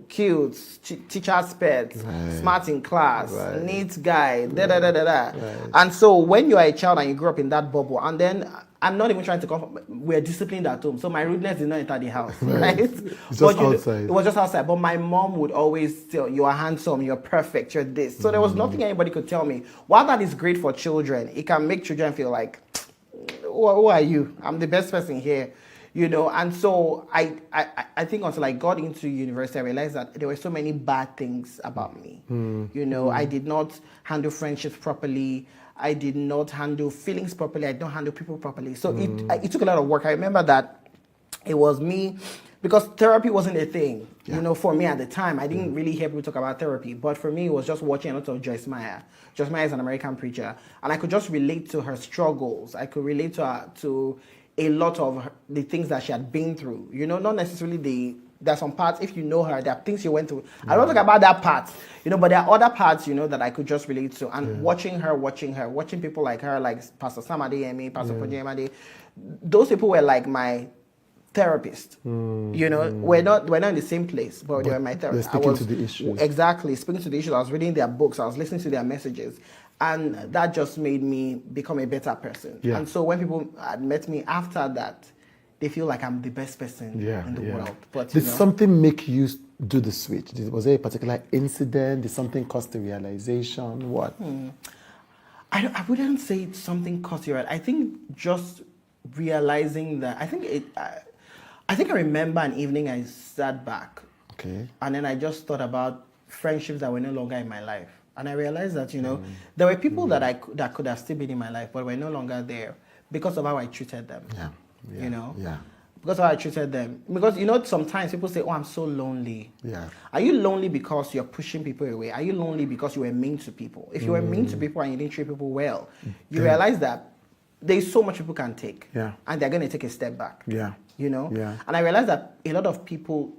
cute, teacher's pet, smart in class, neat guy, Right. And so when you are a child and you grew up in that bubble, and then I'm not even trying to come. We're disciplined at home, so my rudeness did not enter the house. Right? It's just outside. It was just outside. But my mom would always tell, "You are handsome. You're perfect. You're this." So there was nothing anybody could tell me. While that is great for children, it can make children feel like, "Who are you? I'm the best person here." And so I think until I got into university, I realized that there were so many bad things about me. I did not handle friendships properly. I did not handle feelings properly. I did not handle people properly. So it took a lot of work. I remember that it was me, because therapy wasn't a thing, for me at the time. I didn't really hear people talk about therapy. But for me, it was just watching a lot of Joyce Meyer. Joyce Meyer is an American preacher. And I could just relate to her struggles. I could relate to a lot of the things that she had been through. Not necessarily there's some parts, if you know her, there are things you went through. I don't talk about that part, but there are other parts, that I could just relate to. And watching people like her, like Pastor Sam Adeyemi, Pastor Poji Emade, those people were like my therapist. You know, we're not in the same place, but they were my therapist. You're speaking to the issues. Exactly, speaking to the issues. I was reading their books, I was listening to their messages, and that just made me become a better person. Yeah. And so when people had met me after that, they feel like I'm the best person in the world. But did something make you do the switch? Was there a particular incident? Did something cause the realization? What? I wouldn't say it's something caused you. I think just realizing that. I think I remember an evening I sat back, and then I just thought about friendships that were no longer in my life, and I realized that there were people that could have still been in my life, but were no longer there because of how I treated them. Because of how I treated them. Because sometimes people say, "Oh, I'm so lonely." Yeah. Are you lonely because you're pushing people away? Are you lonely because you were mean to people? If you were mean to people and you didn't treat people well, you realize that there's so much people can take, and they're going to take a step back. Yeah. And I realized that a lot of people,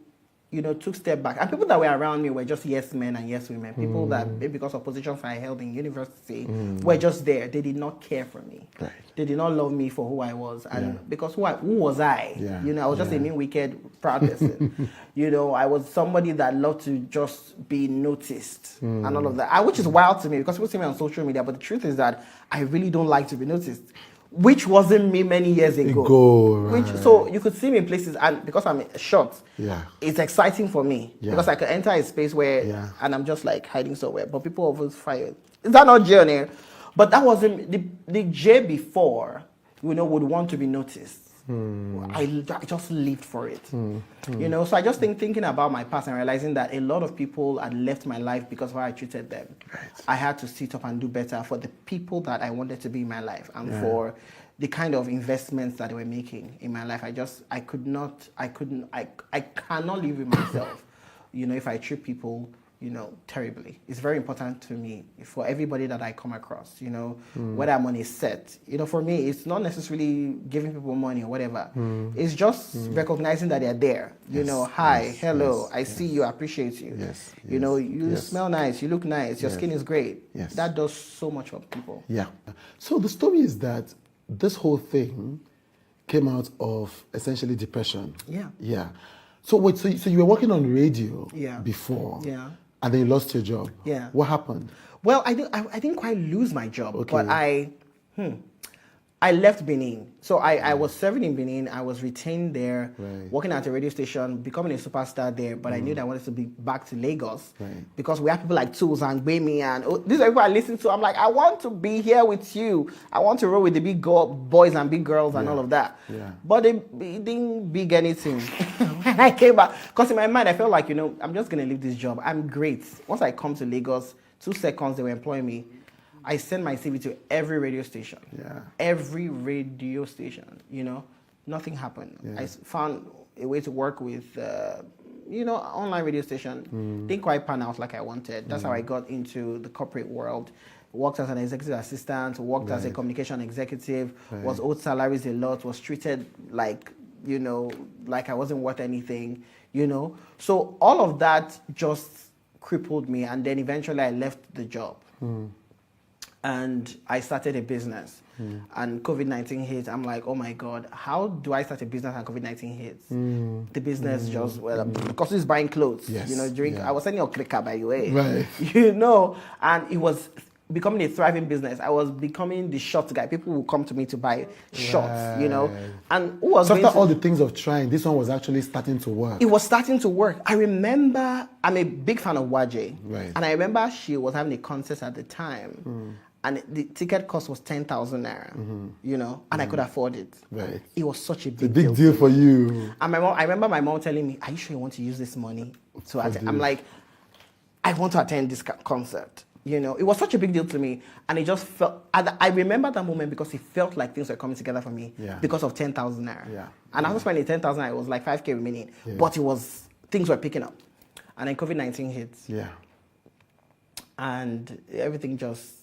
took step back, and people that were around me were just yes men and yes women. People that maybe because of positions I held in university were just there. They did not care for me. Right. They did not love me for who I was, and because who was I? I was just a mean, wicked, proud person. I was somebody that loved to just be noticed and all of that, which is wild to me because people see me on social media. But the truth is that I really don't like to be noticed. Which wasn't me many years ago. Right. So you could see me in places, and because I'm short, it's exciting for me because I could enter a space where, and I'm just like hiding somewhere. But people always fire. Is that not journey? But that wasn't the J before. Would want to be noticed. I just lived for it. So I just thinking about my past and realizing that a lot of people had left my life because of how I treated them. Right. I had to sit up and do better for the people that I wanted to be in my life and for the kind of investments that they were making in my life. I cannot live with myself, if I treat people terribly. It's very important to me for everybody that I come across, whether I'm on a set. For me, it's not necessarily giving people money or whatever. It's just recognizing that they're there. Hi, hello, I see you, I appreciate you. You smell nice, you look nice, your skin is great. That does so much for people. Yeah. So the story is that this whole thing came out of essentially depression. Yeah. Yeah. So wait, so you were working on radio before. Yeah. And then you lost your job. Yeah. What happened? Well, I didn't quite lose my job, but I left Benin. So I was serving in Benin. I was retained there, working at a radio station, becoming a superstar there. But I knew that I wanted to be back to Lagos because we have people like Tools and Gbemi and these are people I listen to. I'm like, I want to be here with you. I want to roll with the big boys and big girls and all of that. Yeah. But it didn't big anything. When I came back, because in my mind, I felt like, I'm just going to leave this job. I'm great. Once I come to Lagos, 2 seconds they were employing me. I sent my CV to every radio station. Yeah. Every radio station, nothing happened. Yeah. I found a way to work with, online radio station. Didn't quite pan out like I wanted. That's how I got into the corporate world. Worked as an executive assistant, worked as a communication executive, was owed salaries a lot, was treated like, like I wasn't worth anything, So all of that just crippled me. And then eventually I left the job. And I started a business. And COVID-19 hit. I'm like, oh my God, how do I start a business and COVID-19 hits? The business just, because he's buying clothes. I was selling Okrika, by the way. Right. And it was becoming a thriving business. I was becoming the shorts guy. people will come to me to buy shorts, you know. And who was so after all the things of trying, this one was actually starting to work. It was starting to work. I remember, I'm a big fan of Waje. Right. And I remember she was having a concert at the time. And the ticket cost was 10,000 naira, you know, and I could afford it. Right. It was such a It's a big big deal for you. And my mom, I remember my mom telling me, "Are you sure you want to use this money to attend?" I'm like, "I want to attend this concert." You know, it was such a big deal to me, and it just felt. I remember that moment because it felt like things were coming together for me because of 10,000 naira. Yeah. And after spending 10,000 naira, it was like 5K remaining, but it was things were picking up, and then COVID-19 hits. Yeah. And everything just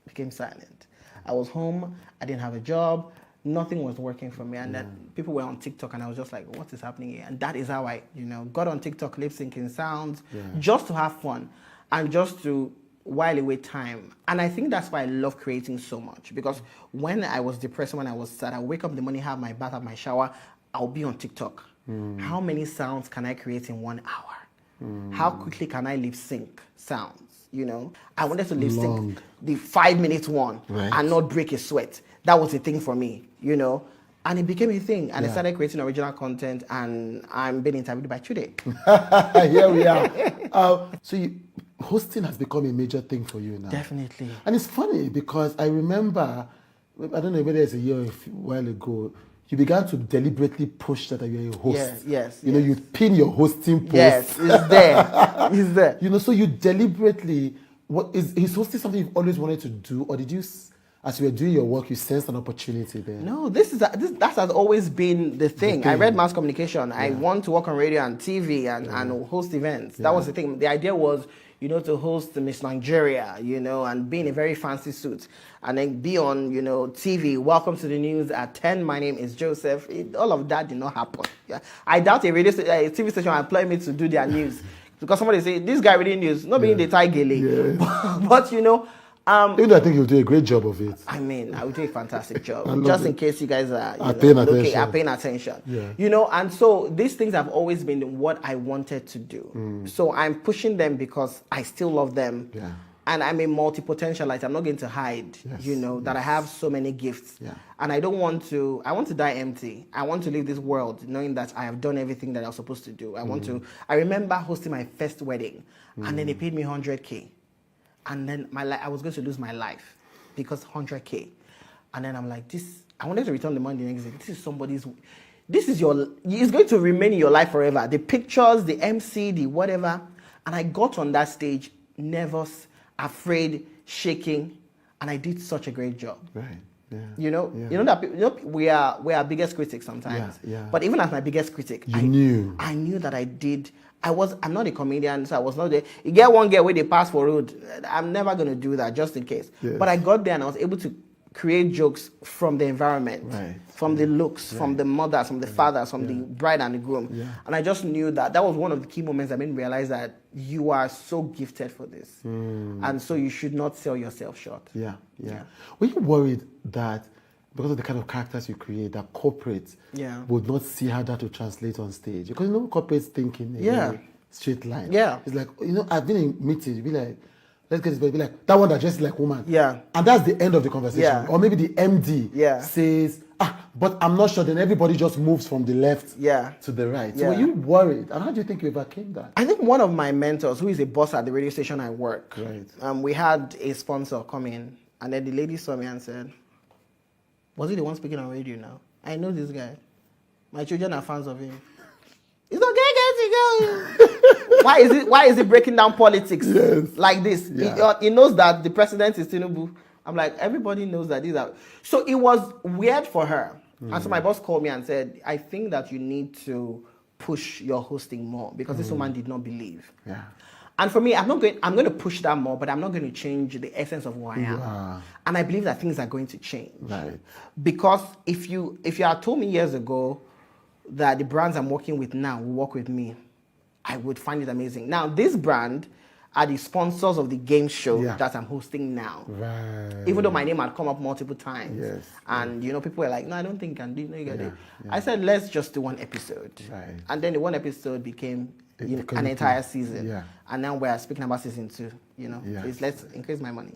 became silent. I was home. I didn't have a job. Nothing was working for me, and then people were on TikTok, and I was just like, "What is happening here?" And that is how I, you know, got on TikTok, lip syncing sounds, just to have fun, and just to while away time. And I think that's why I love creating so much. Because when I was depressed, when I was sad, I wake up in the morning, have my bath, have my shower, I'll be on TikTok. How many sounds can I create in 1 hour? How quickly can I lip sync sounds? You know, I wanted to lip sync the 5-minute one and not break a sweat. That was a thing for me, you know. And it became a thing. And I started creating original content, and I'm being interviewed by today. Here we are. Hosting has become a major thing for you now. Definitely. And it's funny because I remember, I don't know whether it's a year or a while ago, you began to deliberately push that you're a host. Yes. You know, you pin your hosting post. Yes, it's there. It's there. You know, so you deliberately, is hosting something you've always wanted to do, or did you, as you were doing your work, you sensed an opportunity there? No, that has always been the thing. I read mass communication. I want to work on radio and TV and host events. That was the thing. The idea was, you know, to host the Miss Nigeria, you know, and be in a very fancy suit, and then be on, you know, TV. Welcome to the news at 10. My name is Joseph. All of that did not happen. Yeah, I doubt a TV station will employ me to do their news because somebody say this guy reading news, not being the Tiger but you know. Even though I think you'll do a great job of it. I mean, I will do a fantastic job. Just in case you guys are paying attention. Yeah. You know, and so these things have always been what I wanted to do. So I'm pushing them because I still love them. Yeah. And I'm a multi-potentialite. I'm not going to hide, you know, that I have so many gifts. Yeah. And I want to die empty. I want to leave this world knowing that I have done everything that I was supposed to do. I remember hosting my first wedding, and then they paid me 100K. And then I was going to lose my life because 100K. And then I'm like, I wanted to return the money the next day. It's going to remain in your life forever. The pictures, the MC, the whatever. And I got on that stage, nervous, afraid, shaking, and I did such a great job. Right. Yeah. You know that we are our biggest critics sometimes. Yeah. But even as my biggest critic, I knew that I did. I'm not a comedian, so I was not there. You get one girl where they pass for road. I'm never going to do that just in case. Yes. But I got there and I was able to create jokes from the environment, from the looks, from the mothers, from the fathers, from the bride and the groom. Yeah. And I just knew that was one of the key moments that made me realize that you are so gifted for this. And so you should not sell yourself short. Yeah. Were you worried that because of the kind of characters you create, that corporates would not see how that would translate on stage? Because corporates think in a straight line. Yeah. It's like, I've been in meetings, you'd be like, let's get this, but be like, that one that dresses like woman. Yeah. And that's the end of the conversation. Yeah. Or maybe the MD says, but I'm not sure, then everybody just moves from the left to the right. So were you worried? And how do you think you overcame that? I think one of my mentors, who is a boss at the radio station I work, we had a sponsor come in, and then the lady saw me and said, was he the one speaking on radio now? I know this guy. My children are fans of him. It's okay, guys, why is it breaking down politics like this? Yeah. He knows that the president is ENUGU. I'm like, everybody knows that these are. So it was weird for her. And so my boss called me and said, I think that you need to push your hosting more because this woman did not believe. Yeah. And for me, I'm going to push that more, but I'm not going to change the essence of who I am. Yeah. And I believe that things are going to change. Right. Because if you had told me years ago that the brands I'm working with now will work with me, I would find it amazing. Now, this brand are the sponsors of the game show that I'm hosting now. Right. Even though my name had come up multiple times. Yes. And, people were like, no, I don't think I can do it. I said, let's just do one episode. Right. And then the one episode became an entire season. Yeah. And now we're speaking about season 2, Please, let's increase my money.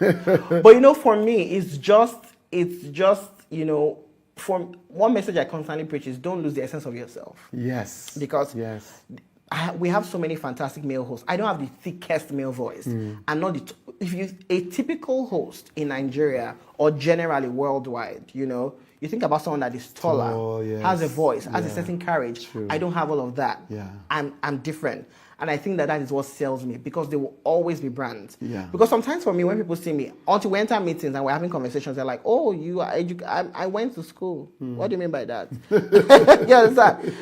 But, for me, it's just, for one message I constantly preach is don't lose the essence of yourself. Yes. Because we have so many fantastic male hosts. I don't have the thickest male voice. I'm not a typical host in Nigeria or generally worldwide, you think about someone that is taller, has a voice, has a certain courage. True. I don't have all of that. Yeah. I'm different. And I think that is what sells me because there will always be brands. Yeah. Because sometimes for me, when people see me, until we enter meetings and we're having conversations, they're like, oh, you are I went to school. What do you mean by that? You understand?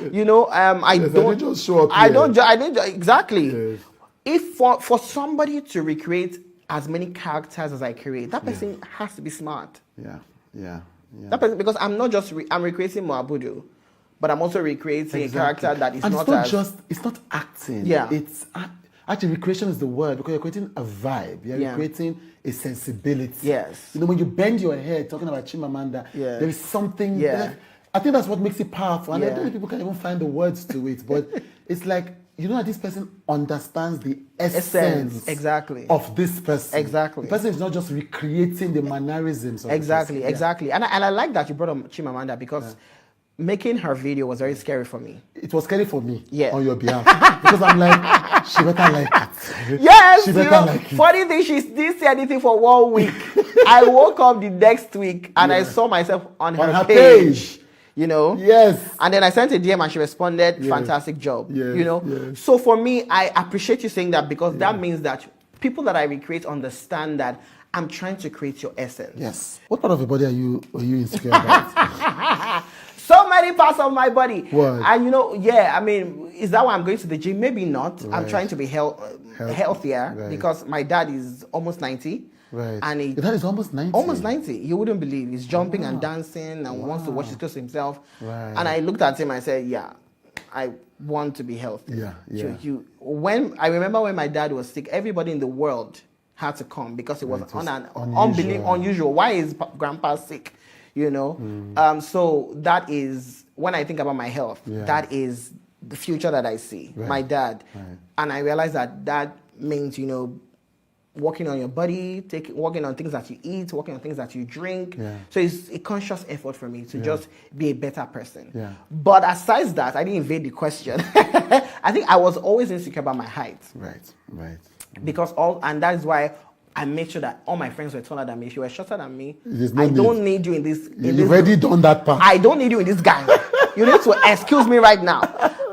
I don't just show up. I don't exactly. Yes. If for somebody to recreate as many characters as I create, that person has to be smart. Yeah. That person, because I'm not just I'm recreating Moabudu, but I'm also recreating a character that is and not it's not acting. Yeah. Actually, recreation is the word because you're creating a vibe. You're creating a sensibility. Yes. You know, when you bend your head talking about Chimamanda, there is something. I think that's what makes it powerful. And I don't think people can even find the words to it. But it's like, you know that this person understands the essence exactly of this person. Exactly. The person is not just recreating the mannerisms of exactly, the person. exactly. And I like that you brought up Chimamanda because making her video was very scary for me. It was scary for me on your behalf. Because I'm like, she better like it. Yes, she better like it. Funny thing, she didn't say anything for 1 week. I woke up the next week and I saw myself on her page. You know? Yes. And then I sent a DM and she responded, fantastic job. You know? So for me, I appreciate you saying that because that means that people that I recreate understand that I'm trying to create your essence. Yes. What part of your body are you insecure about? So many parts of my body. What? And you know, I mean, is that why I'm going to the gym? Maybe not. I'm trying to be healthier because my dad is almost 90. Right. And your dad is almost 90. Almost 90. You wouldn't believe. He's jumping and dancing and wants to watch his clothes himself. Right. And I looked at him and I said, I want to be healthy. When I remember when my dad was sick, everybody in the world had to come because it was unusual. Why is grandpa sick? You know? So that is, when I think about my health, that is the future that I see. My dad. And I realized that means, you know, working on your body, working on things that you eat, working on things that you drink. So it's a conscious effort for me to just be a better person. But aside that, I didn't evade the question. I think I was always insecure about my height. Right. Because and that is why I made sure that all my friends were taller than me. If you were shorter than me, No don't need you in this. You've already done that part. I don't need you in this gang. You need to excuse me right now.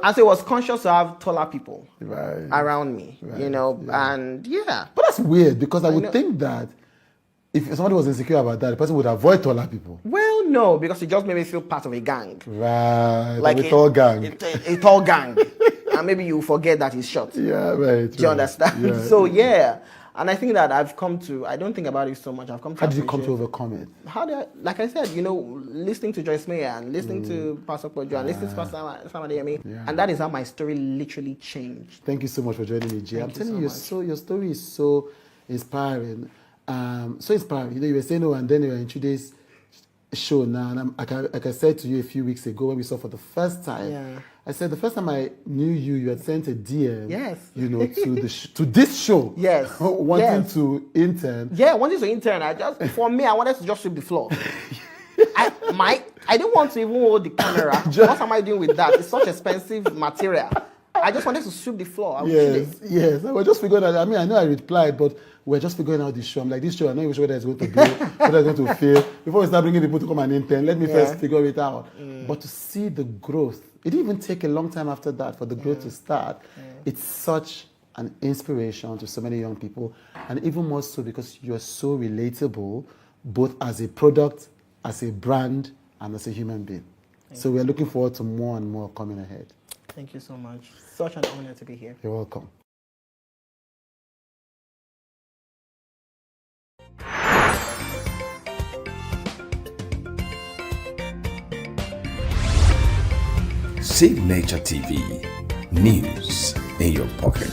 And so it was conscious to have taller people around me, you know, and But that's weird because I would think that if somebody was insecure about that, the person would avoid taller people. Well, no, because it just made me feel part of a gang. Right, like a tall gang. A tall gang. And maybe you forget that he's short. Yeah, right. Do you understand? Yeah. So, and I think that I don't think about it so much. How did you come to overcome it? Like I said, you know, listening to Joyce Meyer and listening to Pastor Kojo and listening to Pastor Samadeyemi. And that is how my story literally changed. Thank you so much for joining me, Jay. I'm telling you, your story is so inspiring. So inspiring. You know, you were saying, and then you were in today's show now. And like I said to you a few weeks ago when we saw for the first time, I said the first time I knew you had sent a DM, you know, to this show, wanting to intern. Wanting to intern. For me, I wanted to just sweep the floor. I didn't want to even hold the camera. What am I doing with that? It's such expensive material. I just wanted to sweep the floor. Yes. I was just figuring out. I mean, I know I replied, but we're just figuring out this show. I'm like, this show, I'm not even sure whether it's going to go, whether it's going to fail. Before we start bringing people to come and intern, let me first figure it out. But to see the growth, it didn't even take a long time after that for the growth to start. It's such an inspiration to so many young people, and even more so because you're so relatable, both as a product, as a brand, and as a human being. So we're looking forward to more and more coming ahead. Thank you so much. Such an honor to be here. You're welcome. Signature TV, news in your pocket.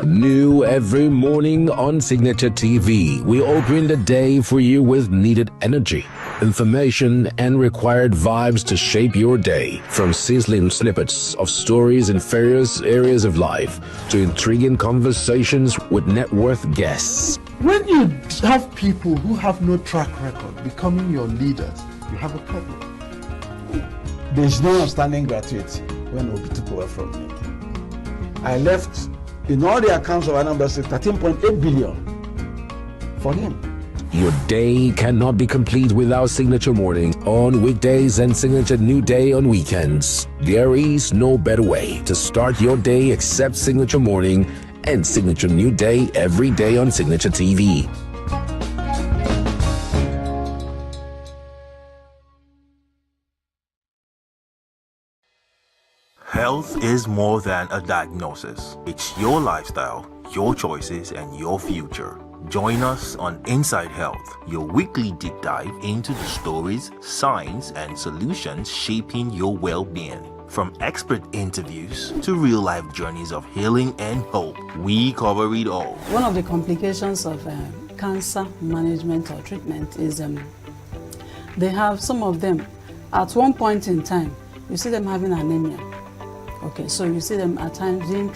New every morning on Signature TV, we open the day for you with needed energy, information, and required vibes to shape your day. From sizzling snippets of stories in various areas of life to intriguing conversations with net worth guests. When you have people who have no track record becoming your leaders, you have a problem. There's no outstanding gratuity when Obi took over from me. I left in all the accounts of Anambra State 13.8 billion for him. Your day cannot be complete without Signature Morning on weekdays and Signature New Day on weekends. There is no better way to start your day except Signature Morning and Signature New Day every day on Signature TV. Health is more than a diagnosis. It's your lifestyle, your choices, and your future. Join us on Inside Health, your weekly deep dive into the stories, science, and solutions shaping your well-being. From expert interviews to real-life journeys of healing and hope, we cover it all. One of the complications of cancer management or treatment is they have some of them at one point in time, you see them having anemia. Okay, so you see them at times being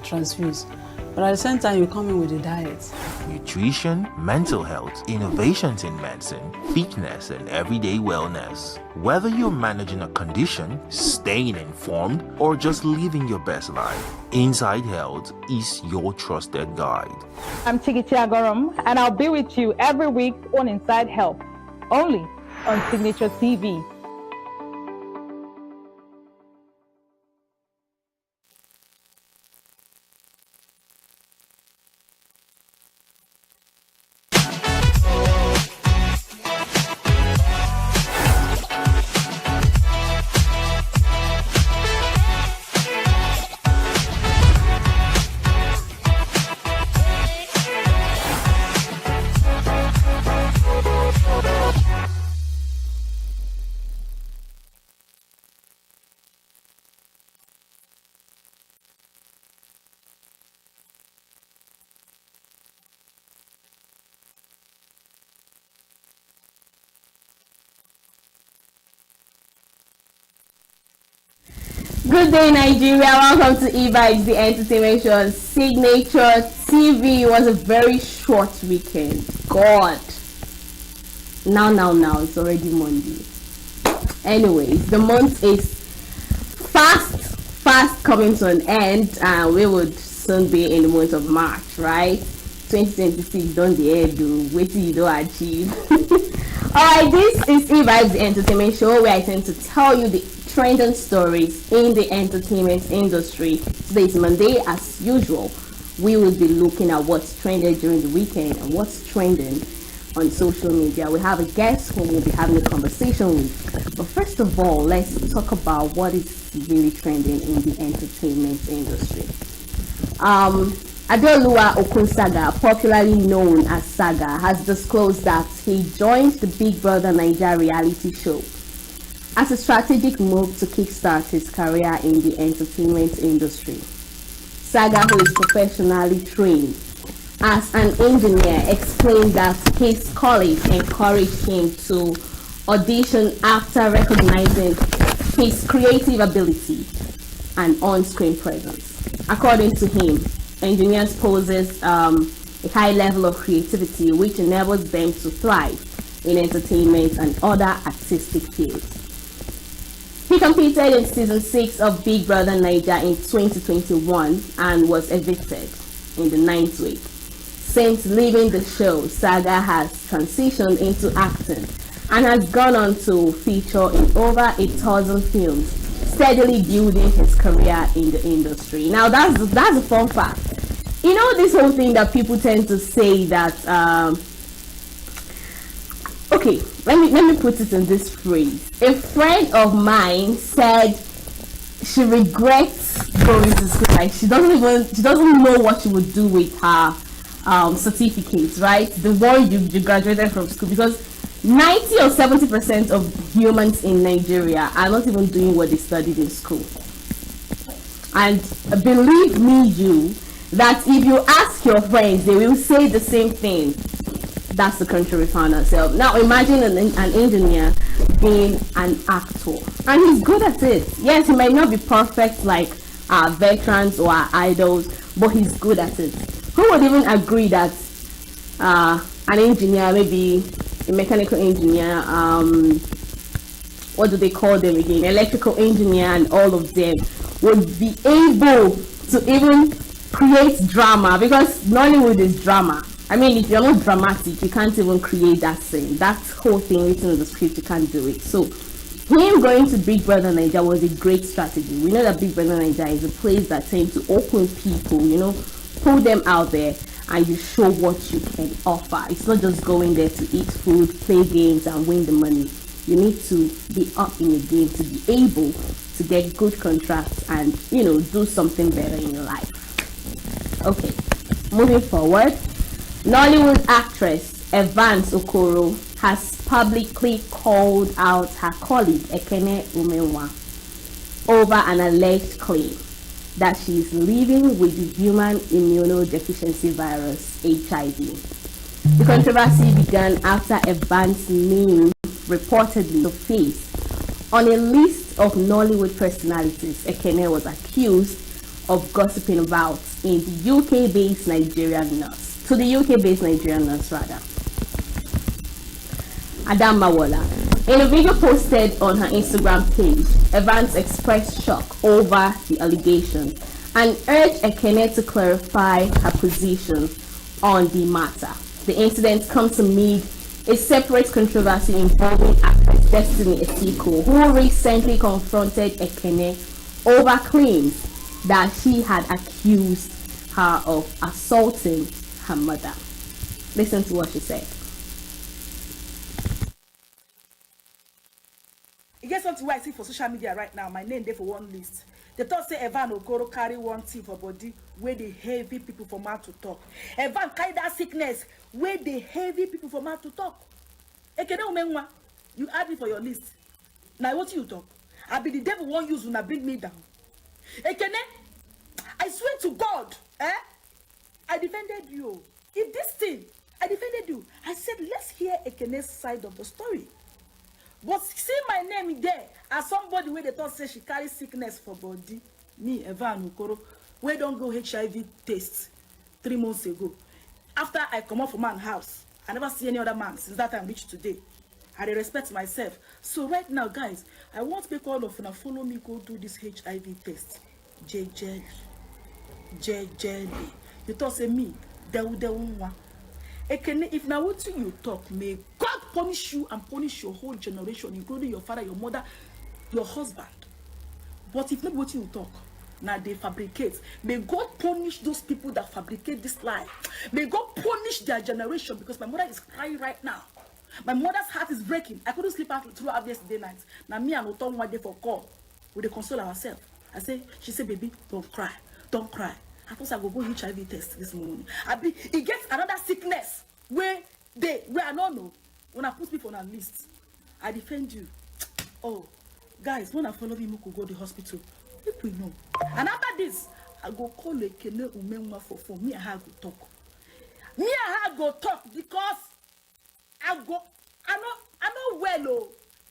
transfused. But at the same time, you come in with a diet. Nutrition, mental health, innovations in medicine, fitness, and everyday wellness. Whether you're managing a condition, staying informed, or just living your best life, Inside Health is your trusted guide. I'm Tigiti Agorum, and I'll be with you every week on Inside Health, only on Signature TV. Good day, Nigeria. Welcome to E-Vibes, the entertainment show on Signature TV. It was a very short weekend. God. Now, it's already Monday. Anyways, the month is fast coming to an end, and we would soon be in the month of March, right? 2026, don't the air do, wait till you don't achieve. Alright, this is E-Vibes, the entertainment show, where I tend to tell you the trending stories in the entertainment industry. Today is Monday. As usual, we will be looking at what's trended during the weekend and what's trending on social media. We have a guest who we'll be having a conversation with. But first of all, let's talk about what is really trending in the entertainment industry. Adeoluwa Okunsaga, popularly known as Saga, has disclosed that he joined the Big Brother Naija reality show as a strategic move to kickstart his career in the entertainment industry. Saga, who is professionally trained as an engineer, explained that his colleagues encouraged him to audition after recognizing his creative ability and on-screen presence. According to him, engineers possess a high level of creativity which enables them to thrive in entertainment and other artistic fields. He competed in season 6 of Big Brother Naija in 2021 and was evicted in the 9th week. Since leaving the show, Saga has transitioned into acting and has gone on to feature in over 1,000 films, steadily building his career in the industry. Now that's a fun fact. You know, this whole thing that people tend to say that okay, let me put it in this phrase. A friend of mine said she regrets going to school. Like she doesn't know what she would do with her certificates, right? The one you graduated from school, because 90 or 70% of humans in Nigeria are not even doing what they studied in school. And believe me, that if you ask your friends, they will say the same thing. That's the country we found ourselves. Now imagine an engineer being an actor, and he's good at it. Yes, he might not be perfect like our veterans or our idols, but he's good at it. Who would even agree that an engineer, maybe a mechanical engineer, what do they call them again, electrical engineer, and all of them would be able to even create drama? Because Nollywood is drama. I mean, if you're not dramatic, you can't even create that scene. That whole thing written in the script, you can't do it. So him going to Big Brother Naija was a great strategy. We know that Big Brother Naija is a place that tends to open people, you know, pull them out there, and you show what you can offer. It's not just going there to eat food, play games, and win the money. You need to be up in your game to be able to get good contracts and, you know, do something better in your life. Okay, moving forward. Nollywood actress Evans Okoro has publicly called out her colleague Ekene Umenwa over an alleged claim that she is living with the human immunodeficiency virus, HIV. The controversy began after Evans' name reportedly surfaced on a list of Nollywood personalities Ekene was accused of gossiping about in the UK-based Nigerian nurse. To the UK-based Nigerian nurse, rather. Adam Mawola. In a video posted on her Instagram page, Evans expressed shock over the allegations and urged Ekene to clarify her position on the matter. The incident comes amid a separate controversy involving actress Destiny Etiko, who recently confronted Ekene over claims that she had accused her of assaulting her mother. Listen to what she said. You get something I see for social media right now. My name there for one list. They thought say Evan Okoro carry one thing for body where they heavy people for mouth to talk. Evan carry that sickness where they heavy people for mouth to talk. Ekene Umenwa, you add me for your list. Now what you talk? I be the devil won't use when I bring me down. Ekene, I swear to God, I defended you. If this thing, I defended you. I said, let's hear Ekene's side of the story. But see my name there as somebody where they thought say she carry sickness for body. Me, Evan Okoro, where don't go HIV test 3 months ago. After I come out from man's house, I never see any other man since that time reached today. I respect myself. So right now, guys, I want people all of you to follow me go do this HIV test. Jelly. You thought say me, one. Ekene, if now what you talk, may God punish you and punish your whole generation, including your father, your mother, your husband. But if not what you talk, now they fabricate. May God punish those people that fabricate this lie. May God punish their generation, because my mother is crying right now. My mother's heart is breaking. I couldn't sleep out throughout yesterday night. Now me and Oton one day for call. We dey console ourselves. She said, baby, don't cry. Don't cry. I thought I go HIV test this morning. It gets another sickness where I don't know. When I put people on a list, I defend you. Oh, guys, when I follow me, I go to the hospital. People know. And after this, I go call Ekene Umenwa for me and her go talk. Me and her go talk because I know well, oh.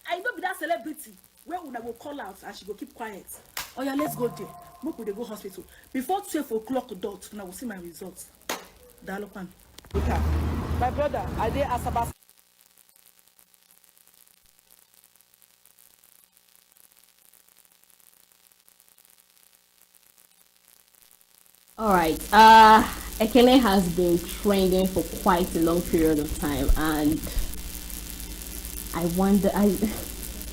I know be that celebrity where una go call out and she go keep quiet. Oh yeah, let's go there. Make we dey go hospital. Before 12 o'clock dot, I will see my results. Dalopan. My brother, I dey ask about. Alright, Ekene has been trending for quite a long period of time, and I wonder,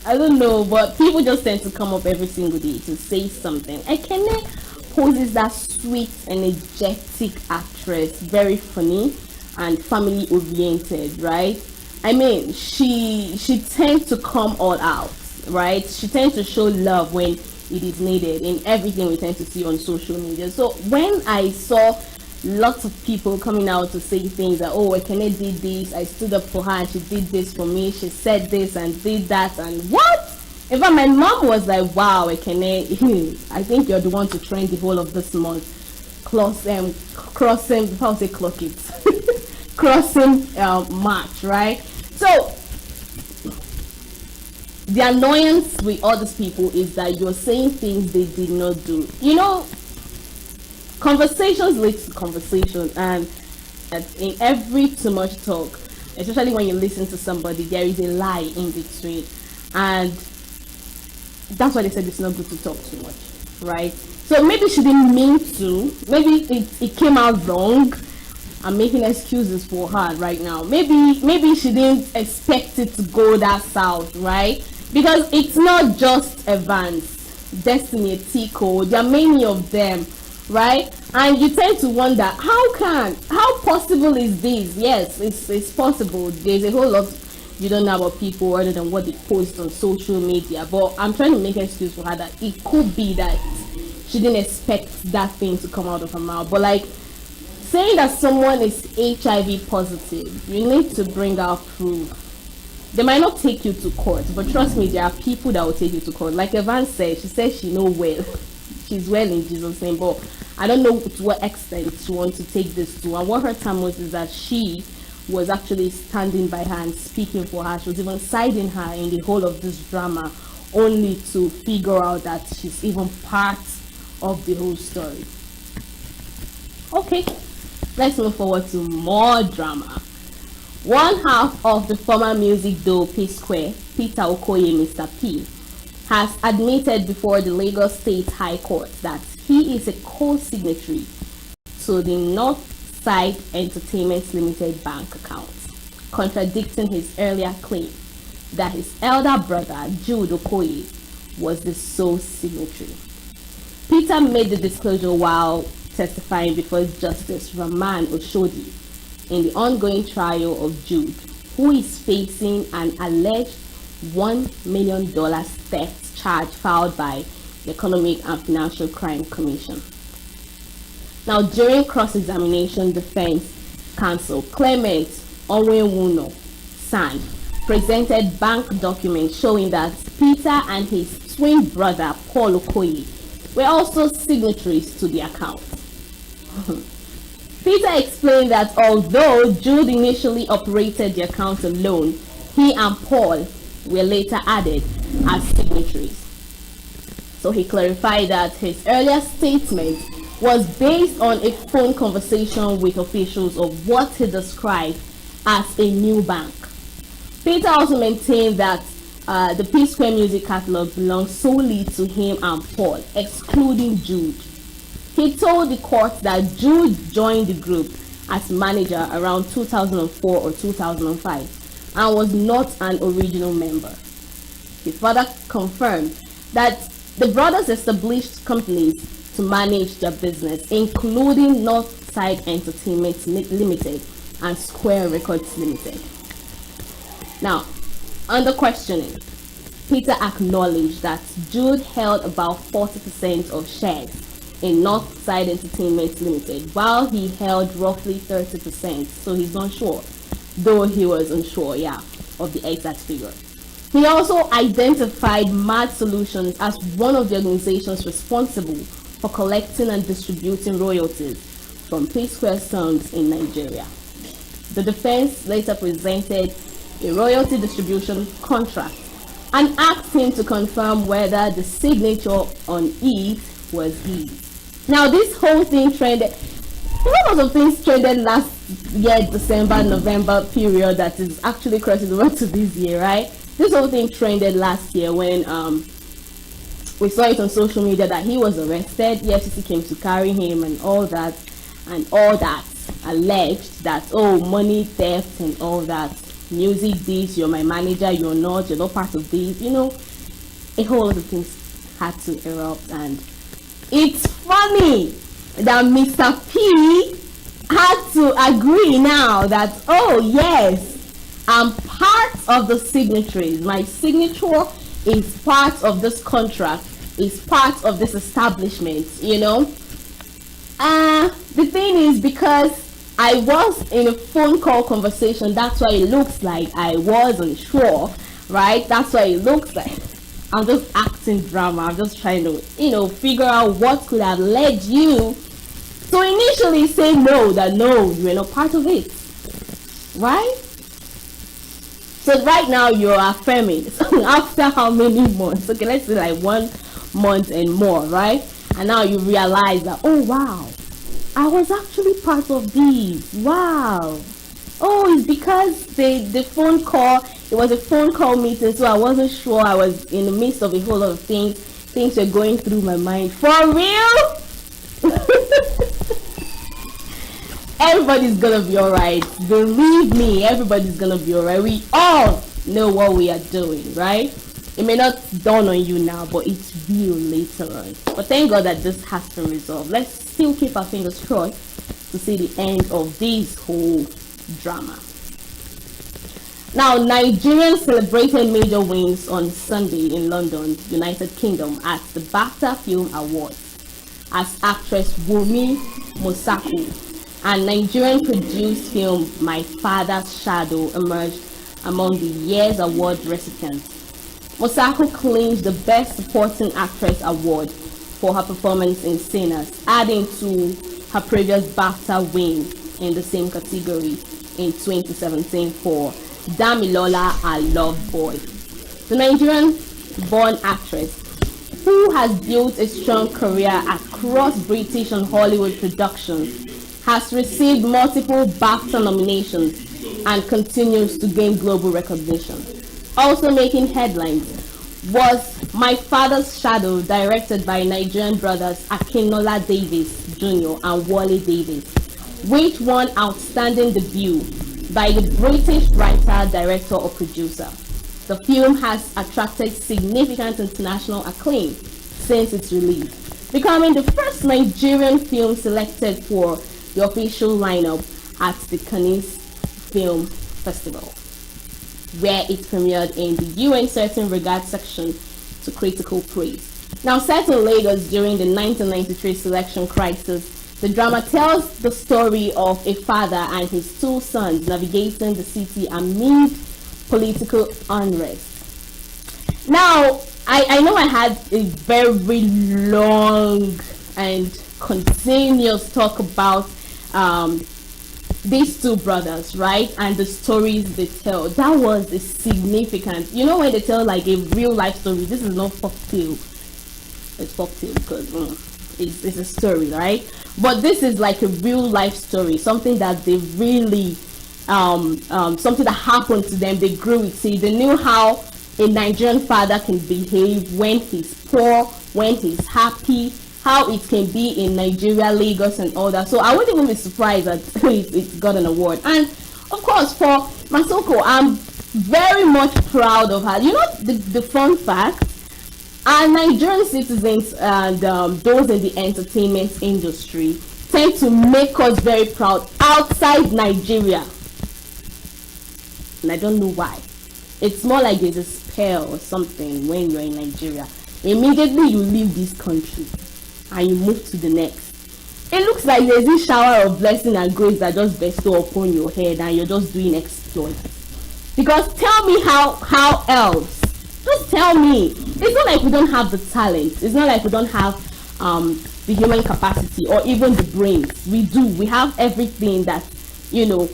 I don't know, but people just tend to come up every single day to say something. Ekene poses that sweet, energetic actress, very funny and family oriented, right? I mean, she tends to come all out, right? She tends to show love when it is needed in everything we tend to see on social media. So when I saw lots of people coming out to say things that, oh, Ekene did this, I stood up for her and she did this for me, she said this and did that, and what? In fact, my mom was like, wow, Ekene, I think you're the one to trend the whole of this month. Crossing, if I say clock it, crossing March, right? So the annoyance with all these people is that you're saying things they did not do. You know, conversations lead to conversation, and in every too much talk, especially when you listen to somebody, there is a lie in between, and that's why they said it's not good to talk too much, right? So maybe she didn't mean to, maybe it came out wrong. I'm making excuses for her right now. Maybe she didn't expect it to go that south, right? Because it's not just Evans, Destiny, Etiko, there are many of them, right? And you tend to wonder, how possible is this? Yes, it's possible. There's a whole lot you don't know about people other than what they post on social media. But I'm trying to make an excuse for her that it could be that she didn't expect that thing to come out of her mouth. But like, saying that someone is HIV positive, you need to bring out proof. They might not take you to court, but trust me, there are people that will take you to court. Like Evan said, she says she knows well. She's well in Jesus' name, but I don't know to what extent she wants to take this to. And what her time was is that she was actually standing by her and speaking for her. She was even siding her in the whole of this drama, only to figure out that she's even part of the whole story. Okay, let's move forward to more drama. One half of the former music duo P-Square, Peter Okoye, Mr. P, has admitted before the Lagos State High Court that he is a co-signatory to the Northside Entertainment Limited bank account, contradicting his earlier claim that his elder brother, Jude Okoye, was the sole signatory. Peter made the disclosure while testifying before Justice Raman Oshodi in the ongoing trial of Jude, who is facing an alleged $1 million theft charge filed by the Economic and Financial Crime Commission. Now, during cross-examination, defense counsel Clement Onwewuno San presented bank documents showing that Peter and his twin brother Paul Okoye were also signatories to the account. Peter explained that although Jude initially operated the account alone, he and Paul were later added as signatories. So he clarified that his earlier statement was based on a phone conversation with officials of what he described as a new bank. Peter also maintained that the P-Square music catalog belongs solely to him and Paul, excluding Jude. He told the court that Jude joined the group as manager around 2004 or 2005 and was not an original member. He further confirmed that the brothers established companies to manage their business, including Northside Entertainment Limited and Square Records Limited. Now, under questioning, Peter acknowledged that Jude held about 40% of shares in Northside Entertainment Limited, while he held roughly 30%, so he's not sure, though he was unsure, of the exact figure. He also identified Mad Solutions as one of the organizations responsible for collecting and distributing royalties from P-Square songs in Nigeria. The defense later presented a royalty distribution contract and asked him to confirm whether the signature on it was his. Now, this whole thing trended, a lot of things trended last year, December, November period that is actually crossing over to this year, right? This whole thing trended last year when we saw it on social media that he was arrested. The FCC came to carry him and all that alleged that, oh, money theft and all that. Music this, you're my manager, you're not part of this, a whole lot of things had to erupt. And it's funny that Mr. P had to agree now that, oh yes, I'm part of the signatories. My signature is part of this contract, is part of this establishment, The thing is, because I was in a phone call conversation, that's why it looks like I wasn't sure, right? That's why it looks like I'm just acting drama. I'm just trying to, figure out what could have led you to initially say no, you were not part of it, right? So right now you're affirming after how many months? Okay, let's say like 1 month and more, right? And now you realize that, oh wow, I was actually part of these. Wow. Oh, it's because the phone call, it was a phone call meeting, so I wasn't sure. I was in the midst of a whole lot of things. Things were going through my mind. For real? Everybody's gonna be alright. Believe me, everybody's gonna be alright. We all know what we are doing, right? It may not dawn on you now, but it will later on. But thank God that this has been resolved. Let's still keep our fingers crossed to see the end of this whole drama. Now, Nigerians celebrated major wins on Sunday in London, United Kingdom, at the BAFTA Film Awards, as actress Wunmi Mosaku and Nigerian produced film My Father's Shadow emerged among the year's award recipients. Mosako claims the Best Supporting Actress award for her performance in Sinners, adding to her previous BAFTA win in the same category in 2017 for Damilola, A Love Boy. The Nigerian-born actress, who has built a strong career across British and Hollywood productions, has received multiple BAFTA nominations and continues to gain global recognition. Also making headlines was My Father's Shadow, directed by Nigerian brothers Akinola Davis Jr. and Wale Davis, which won Outstanding Debut by the British writer, director, or producer. The film has attracted significant international acclaim since its release, becoming the first Nigerian film selected for the official lineup at the Cannes Film Festival, where it premiered in the UN Certain Regard section to critical praise. Now, set in Lagos during the 1993 selection crisis, the drama tells the story of a father and his two sons navigating the city amid political unrest. Now, I know I had a very long and continuous talk about these two brothers, right? And the stories they tell. That was a significant, you know, when they tell like a real life story, this is not folktale. It's folktale because it's a story, right? But this is like a real life story, something that they really, something that happened to them. They grew with it. They knew how a Nigerian father can behave when he's poor, when he's happy, how it can be in Nigeria, Lagos, and all that. So I wouldn't even be surprised that it got an award. And of course, for Masoko, I'm very much proud of her. You know, the fun fact, our Nigerian citizens and those in the entertainment industry tend to make us very proud outside Nigeria. And I don't know why. It's more like there's a spell or something when you're in Nigeria. Immediately you leave this country and you move to the next. It looks like there's this shower of blessing and grace that just bestow upon your head and you're just doing exploits. Because tell me how else? Just tell me. It's not like we don't have the talent. It's not like we don't have the human capacity or even the brains. We do. We have everything that, you know,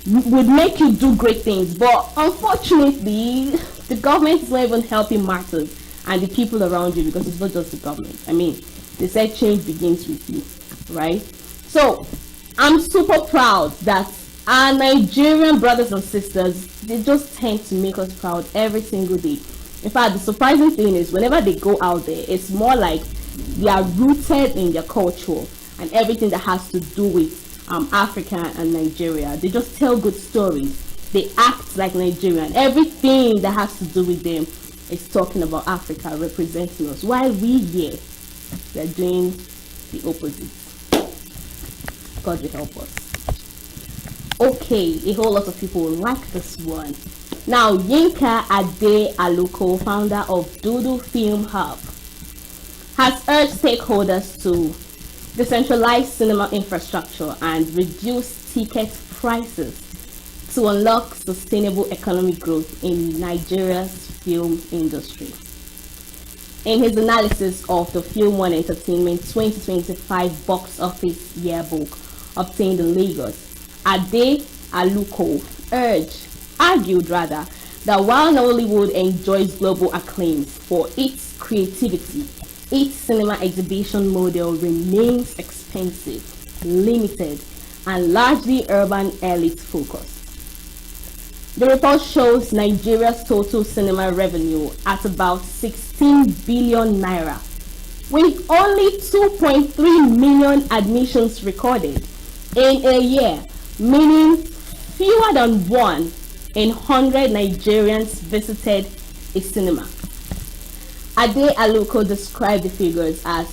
would make you do great things. But unfortunately, the government is not even helping matters and the people around you, because it's not just the government. I mean, they said change begins with you, right? So I'm super proud that our Nigerian brothers and sisters, they just tend to make us proud every single day. In fact, the surprising thing is whenever they go out there, it's more like they are rooted in their culture and everything that has to do with Africa and Nigeria. They just tell good stories. They act like Nigerian. Everything that has to do with them is talking about Africa, representing us, while we here, they're doing the opposite. God will help us. Okay, a whole lot of people like this one. Now, Yinka Ade Aluko, founder of Dudu Film Hub, has urged stakeholders to decentralize cinema infrastructure and reduce ticket prices to unlock sustainable economic growth in Nigeria's film industry. In his analysis of the Film One Entertainment 2025 box office yearbook obtained in Lagos, Ade Aluko argued that while Nollywood enjoys global acclaim for its creativity, its cinema exhibition model remains expensive, limited, and largely urban elite focused. The report shows Nigeria's total cinema revenue at about 16 billion naira, with only 2.3 million admissions recorded in a year, meaning fewer than 1 in 100 Nigerians visited a cinema. Ade Aluko described the figures as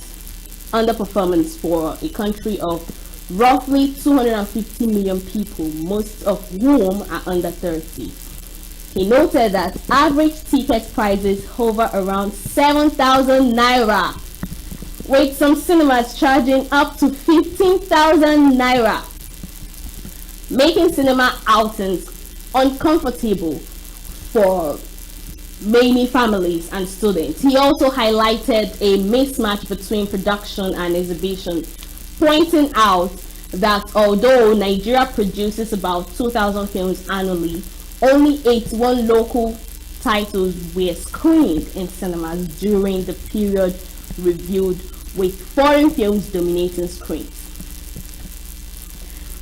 underperformance for a country of roughly 250 million people, most of whom are under 30. He noted that average ticket prices hover around 7,000 naira, with some cinemas charging up to 15,000 naira. making cinema outings uncomfortable for many families and students. He also highlighted a mismatch between production and exhibition, pointing out that although Nigeria produces about 2,000 films annually, only 81 local titles were screened in cinemas during the period reviewed, with foreign films dominating screens.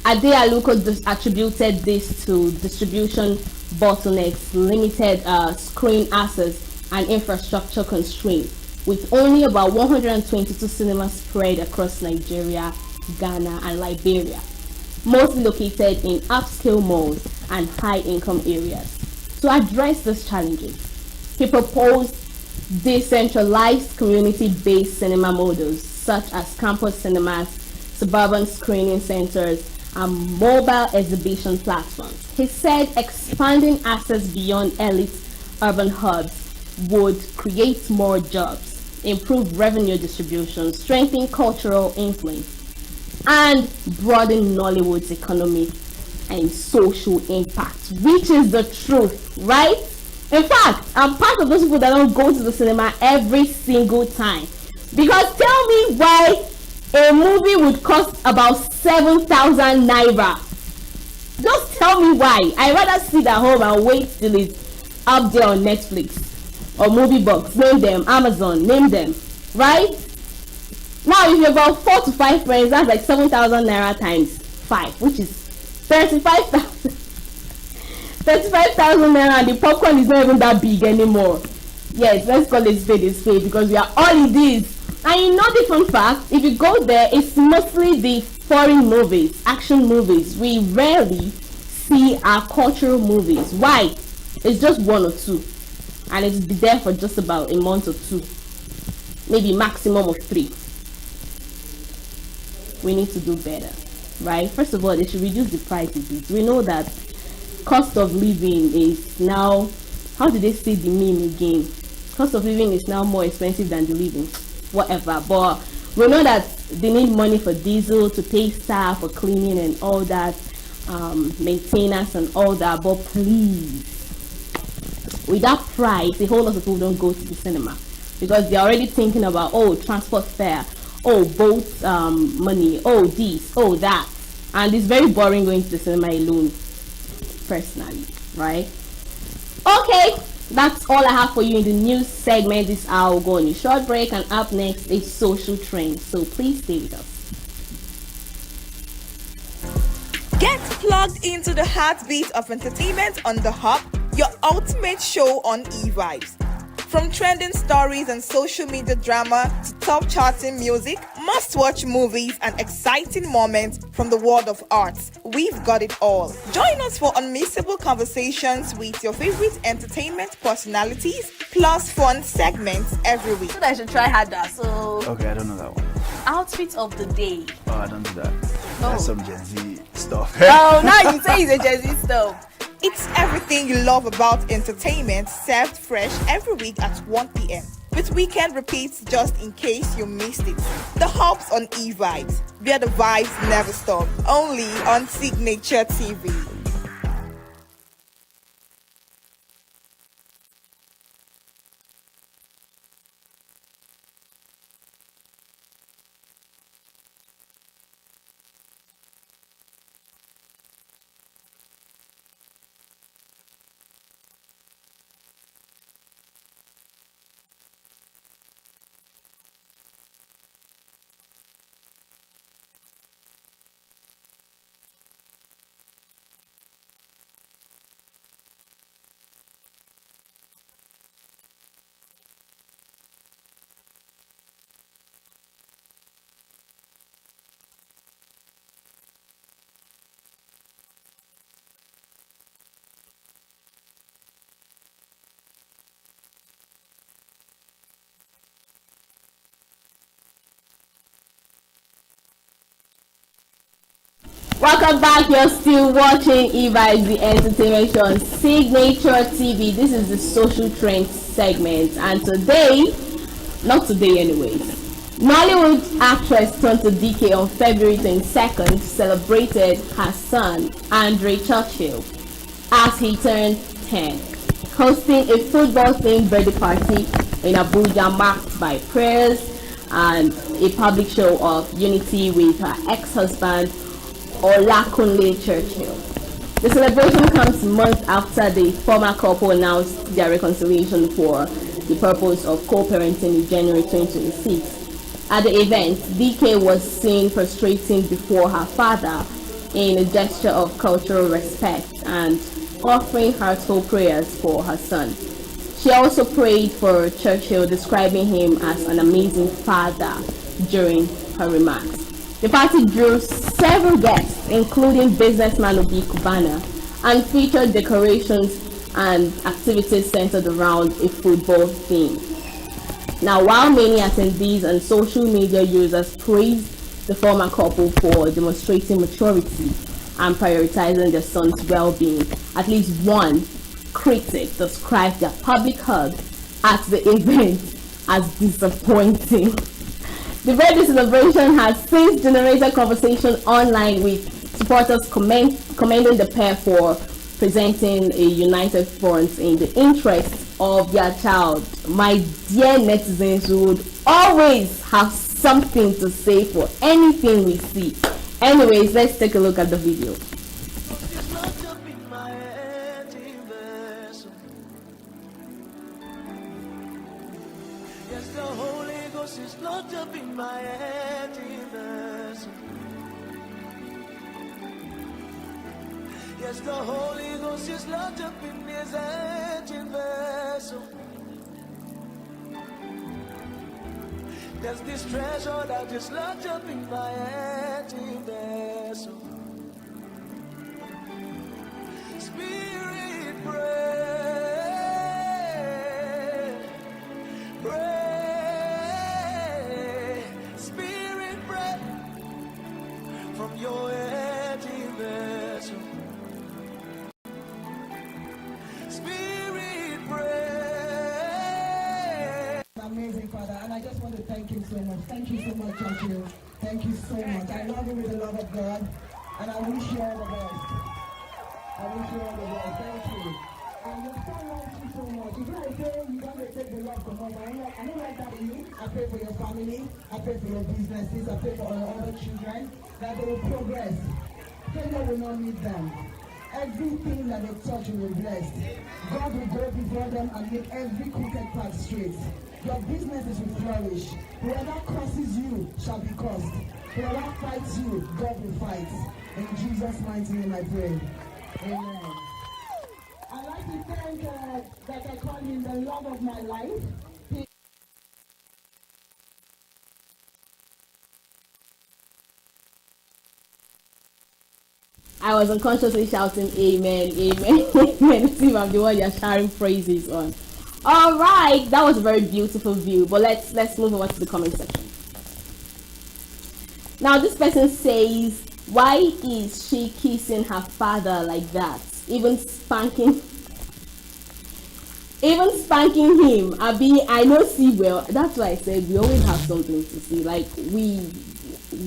Ade Aluko attributed this to distribution bottlenecks, limited screen access, and infrastructure constraints, with only about 122 cinemas spread across Nigeria, Ghana, and Liberia, mostly located in upscale malls and high-income areas. To address these challenges, he proposed decentralized community-based cinema models such as campus cinemas, suburban screening centers, and mobile exhibition platforms. He said expanding access beyond elite urban hubs would create more jobs, improve revenue distribution, strengthen cultural influence, and broaden Nollywood's economic and social impact, which is the truth, right? In fact, I'm part of those people that don't go to the cinema every single time. Because tell me why a movie would cost about 7,000 naira. Just tell me why. I rather sit at home and wait till it's up there on Netflix or Movie Box, name them, Amazon, name them, right? Now, if you've got 4 to 5 friends, that's like 7,000 naira times 5, which is 35,000. 35,000 naira, and the popcorn is not even that big anymore. Yes, let's call it spade a spade, because we are all in this. And you know the fun fact, if you go there, it's mostly the foreign movies, action movies. We rarely see our cultural movies. Why? It's just 1 or 2. And it's be there for just about a month or 2. Maybe maximum of 3. We need to do better, right? First of all, they should reduce the price a bit. We know that cost of living is now, how do they say the meme again? Cost of living is now more expensive than the living. Whatever, but we know that they need money for diesel, to pay staff for cleaning and all that, maintenance and all that. But please, with that price, a whole lot of people don't go to the cinema because they're already thinking about, oh, transport fare, oh, boat money, oh, this, oh, that, and it's very boring going to the cinema alone, personally, right? Okay. That's all I have for you in the news segment. This hour will go on a short break, and up next is social trends. So please stay with us. Get plugged into the heartbeat of entertainment on The Hub, your ultimate show on eVibes. From trending stories and social media drama to top charting music, must-watch movies and exciting moments from the world of arts, we've got it all. Join us for unmissable conversations with your favorite entertainment personalities, plus fun segments every week. So I should try harder. So Okay, I don't know that one. outfit of the day. Oh, I don't do that. That's some Gen Z stuff. Oh, now you say it's a Gen Z stuff. It's everything you love about entertainment, served fresh every week at 1 p.m. with weekend repeats just in case you missed it. The Hub's on eVibes, where the vibes never stop. Only on Signature TV. Welcome back. You're still watching eVibes, the entertainment show on Signature TV. This is the social trends segment, and today, not today anyways, Nollywood actress Tonto DK on February 22nd celebrated her son, Andre Churchill, as he turned 10, hosting a football-themed birthday party in Abuja marked by prayers and a public show of unity with her ex-husband, Olakunle Churchill. The celebration comes months after the former couple announced their reconciliation for the purpose of co-parenting in January 2026. At the event, DK was seen prostrating before her father in a gesture of cultural respect and offering heartfelt prayers for her son. She also prayed for Churchill, describing him as an amazing father during her remarks. The party drew several guests, including businessman Obi Kubana, and featured decorations and activities centered around a football theme. Now, while many attendees and social media users praised the former couple for demonstrating maturity and prioritizing their son's well-being, at least one critic described their public hug at the event as disappointing. The birthday celebration has since generated conversation online, with supporters commending the pair for presenting a united front in the interest of their child. My dear netizens would always have something to say for anything we see. Anyways, let's take a look at the video. Yes, the Holy Ghost is locked up in my head in vessel. Yes, the Holy Ghost is locked up in his engine vessel. There's this treasure that is locked up in my engine vessel. Spirit, pray, pray. Spirit, pray from your empty vessel. Spirit, pray. Amazing Father, and I just want to thank you so much. Thank you so much, Churchill. Thank you so much. I love you with the love of God, and I wish you all the best. I wish you all the best. Thank you. And your son loves you so much. If I say you don't take the love from us, I don't like that in you. I pray for your family. I pray for your businesses. I pray for all other children that they will progress. Failure will not meet them. Everything that they touch will be blessed. God will go before them and make every crooked path straight. Your businesses will flourish. Whoever curses you shall be cursed. Whoever fights you, God will fight. In Jesus' mighty name I pray. Amen. I'd like to thank that I call him the love of my life. I was unconsciously shouting amen, amen, amen. See if I'm the one you're shouting praises on. All right, that was a very beautiful view, but let's move over to the comment section. Now this person says, why is she kissing her father like that? Even spanking him. I know, see, well, that's why I said we always have something to say. Like,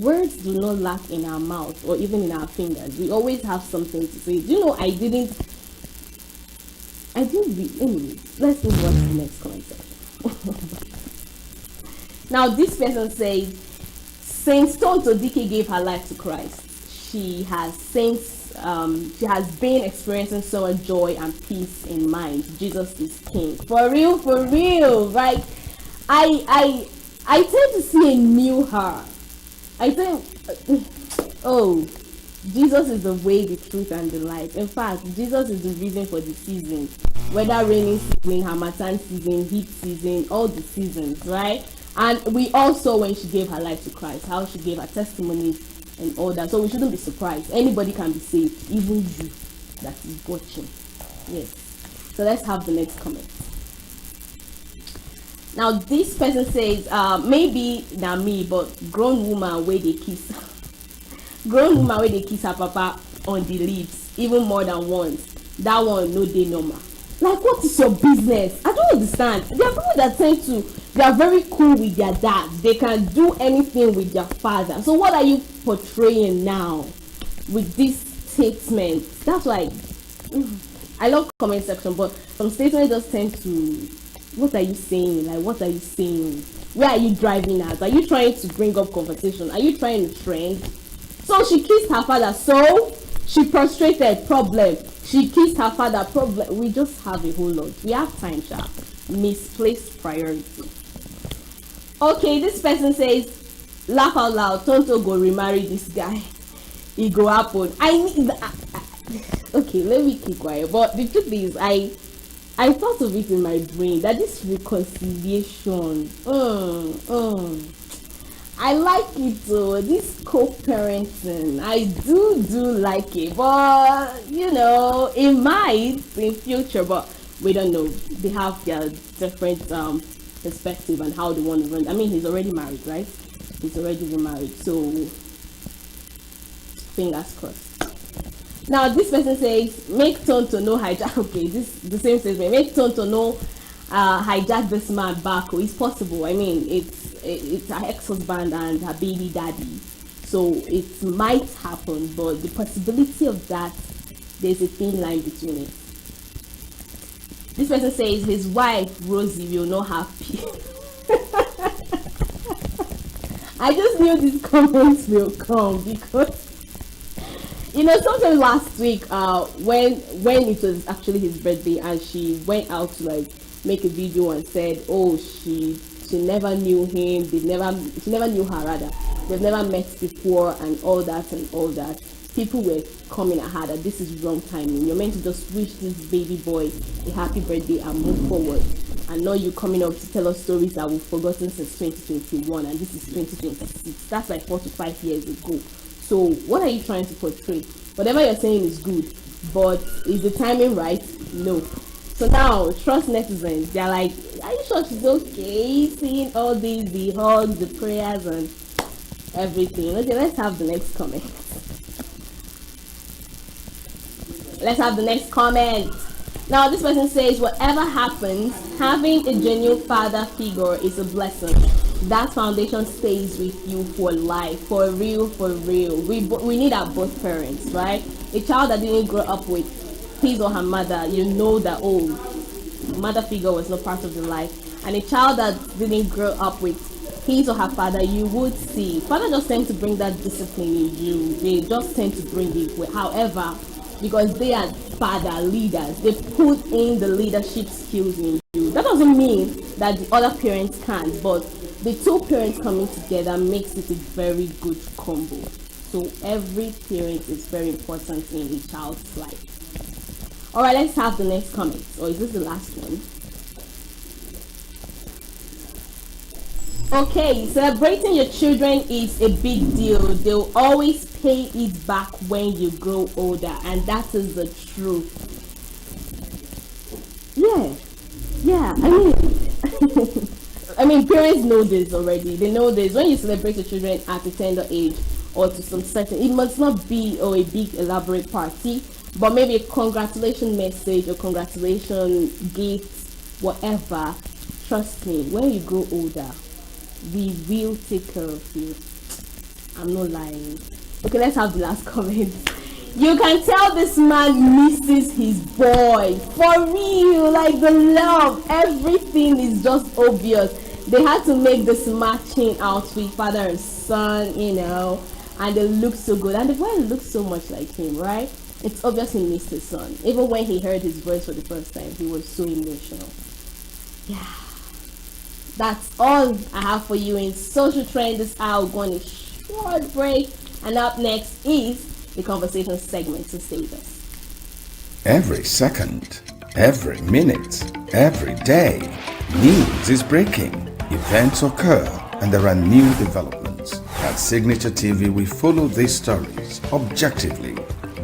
words do not lack in our mouth or even in our fingers. We always have something to say. Do you know, I didn't read. Anyway, let's move on to the next comment section. Now this person says, since Tonto DK gave her life to Christ, she has been experiencing so much joy and peace in mind. Jesus is King. For real, right? I tend to see a new her. I think, Jesus is the way, the truth, and the life. In fact, Jesus is the reason for the season. Whether raining season, Harmattan season, heat season, all the seasons, right? And we also, when she gave her life to Christ, how she gave her testimony and all that. So we shouldn't be surprised. Anybody can be saved, even you that is watching. Yes. So let's have the next comment. Now this person says, maybe not me, but grown woman where they kiss her papa on the lips, even more than once. That one no dey normal. Like, what is your business? I don't understand. There are people that they are very cool with their dad. They can do anything with their father. So what are you portraying now with this statement? That's why I love comment section, but some statements just tend to, what are you saying? Like, what are you saying? Where are you driving at? Are you trying to bring up conversation? Are you trying to trend? So she kissed her father, so she prostrated, problem. She kissed her father, problem. We just have a whole lot. We have time, sharp. Misplaced priority. Okay, this person says, laugh out loud, Tonto go remarry this guy. It go happen. Okay, let me keep quiet. But the truth is, I thought of it in my brain that this reconciliation, I like it though, this co-parenting, I do like it, but you know, it might in future, but we don't know. They have their different perspective on how they want to run. I mean, he's already married, right? He's already remarried, so fingers crossed. Now this person says, make Tonto no hijack. Okay, this the same statement. Make Tonto no hijack this man back. Oh, it's possible. I mean, it's her ex-husband and her baby daddy, so it might happen. But the possibility of that, there's a thin line between it. This person says his wife Rosie will not have peace. I just knew these comments will come because. You know, sometime last week, when it was actually his birthday, and she went out to like make a video and said, oh, she never knew him, she never knew her rather, they've never met before, and all that. People were coming at her that this is wrong timing. You're meant to just wish this baby boy a happy birthday and move forward, and not you coming up to tell us stories that we've forgotten since 2021, and this is 2026. That's like 4 to 5 years ago. So what are you trying to portray? Whatever you're saying is good, but is the timing right? No. So now, trust netizens. They're like, are you sure she's okay? Seeing all these, the hugs, the prayers, and everything. Okay, let's have the next comment. Now, this person says, whatever happens, having a genuine father figure is a blessing. That foundation stays with you for life, for real. We need our both parents, right? A child that didn't grow up with his or her mother, you know that, oh, mother figure was not part of the life. And a child that didn't grow up with his or her father, you would see. Father just tend to bring that discipline in you. They just tend to bring it. However, because they are father leaders, they put in the leadership skills in you. That doesn't mean that the other parents can't, but the two parents coming together makes it a very good combo. So every parent is very important in a child's life. All right, let's have the next comment. Or is this the last one? Okay, celebrating your children is a big deal. They'll always pay it back when you grow older, and that is the truth. Yeah, I mean, parents know this already. They know this. When you celebrate your children at a tender age or to some certain, it must not be a big elaborate party, but maybe a congratulation message or congratulation gift, whatever. Trust me, when you grow older, we will take care of you. I'm not lying. Okay, let's have the last comment. You can tell this man misses his boy. For real, like the love, everything is just obvious. They had to make this matching outfit, father and son, you know, and they look so good. And the boy looks so much like him, right? It's obvious he missed his son. Even when he heard his voice for the first time, he was so emotional. Yeah. That's all I have for you in Social Trend this hour. We're going to a short break. And up next is the conversation segment, so stay with us. Every second, every minute, every day, news is breaking, events occur, and there are new developments. At Signature TV, we follow these stories objectively,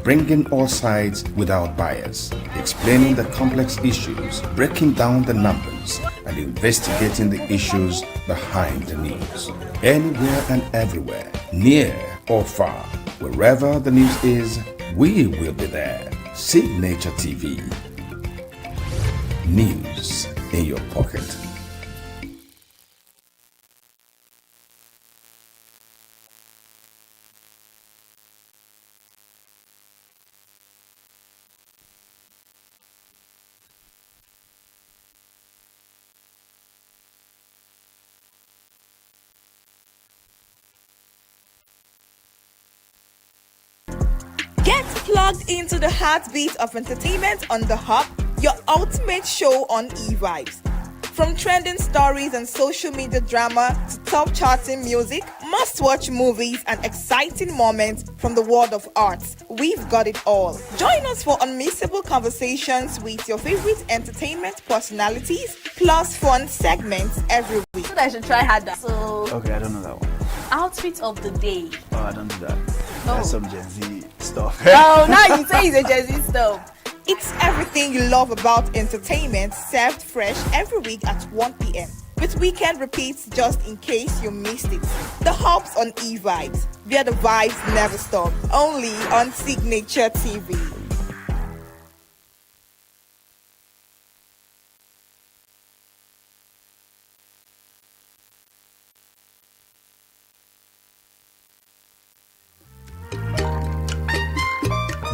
bringing all sides without bias, explaining the complex issues, breaking down the numbers, and investigating the issues behind the news. Anywhere and everywhere, near or far, wherever the news is, we will be there. Signature TV. News in your pocket. Get plugged into the heartbeat of entertainment on The Hub, your ultimate show on e-vibes. From trending stories and social media drama to top charting music, must-watch movies and exciting moments from the world of arts, we've got it all. Join us for unmissable conversations with your favorite entertainment personalities, plus fun segments every week. I should try harder. So, Okay, I don't know that one. outfit of the day. Oh, I don't do that. Oh. That's some Gen Z stuff. Oh, now you say it's a Gen Z stuff. It's everything you love about entertainment, served fresh every week at 1 p.m. with weekend repeats just in case you missed it. The Hub's on e-vibes, where the vibes never stop. Only on Signature TV.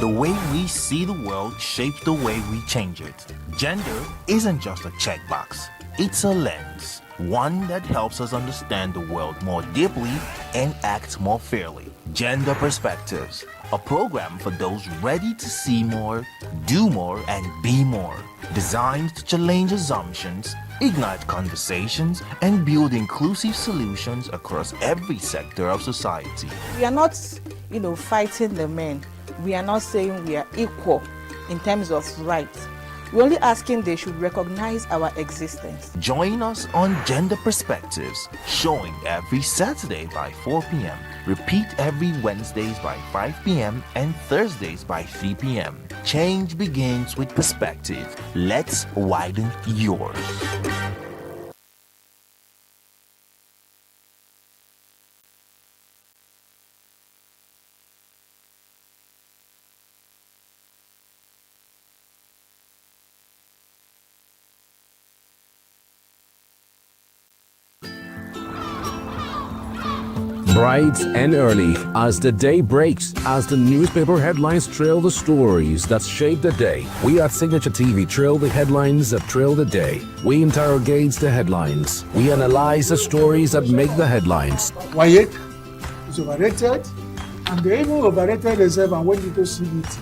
The way we see the world shapes the way we change it. Gender isn't just a checkbox, it's a lens, one that helps us understand the world more deeply and act more fairly. Gender Perspectives, a program for those ready to see more, do more, and be more. Designed to challenge assumptions, ignite conversations, and build inclusive solutions across every sector of society. We are not, fighting the men. We are not saying we are equal in terms of rights. We're only asking they should recognize our existence. Join us on Gender Perspectives, showing every Saturday by 4 p.m. Repeat every Wednesdays by 5 p.m. and Thursdays by 3 p.m. Change begins with perspective. Let's widen yours. Bright and early, as the day breaks, as the newspaper headlines trail the stories that shape the day, we at Signature TV trail the headlines that trail the day. We interrogate the headlines. We analyze the stories that make the headlines. Wyatt is overrated, and they even overrated themselves, and when you go see it,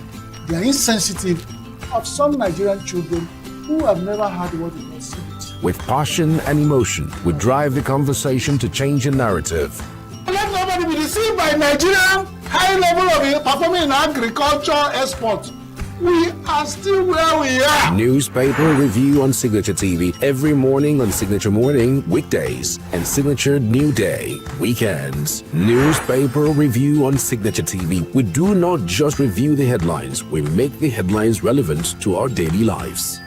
they are insensitive of some Nigerian children who have never had what they can see it. With passion and emotion, we drive the conversation to change a narrative. Let nobody be deceived by Nigerian high level of performing in agriculture export. We are still where we are. Newspaper review on Signature TV every morning on Signature Morning weekdays and Signature New Day weekends. Newspaper review on Signature TV. We do not just review the headlines, we make the headlines relevant to our daily lives.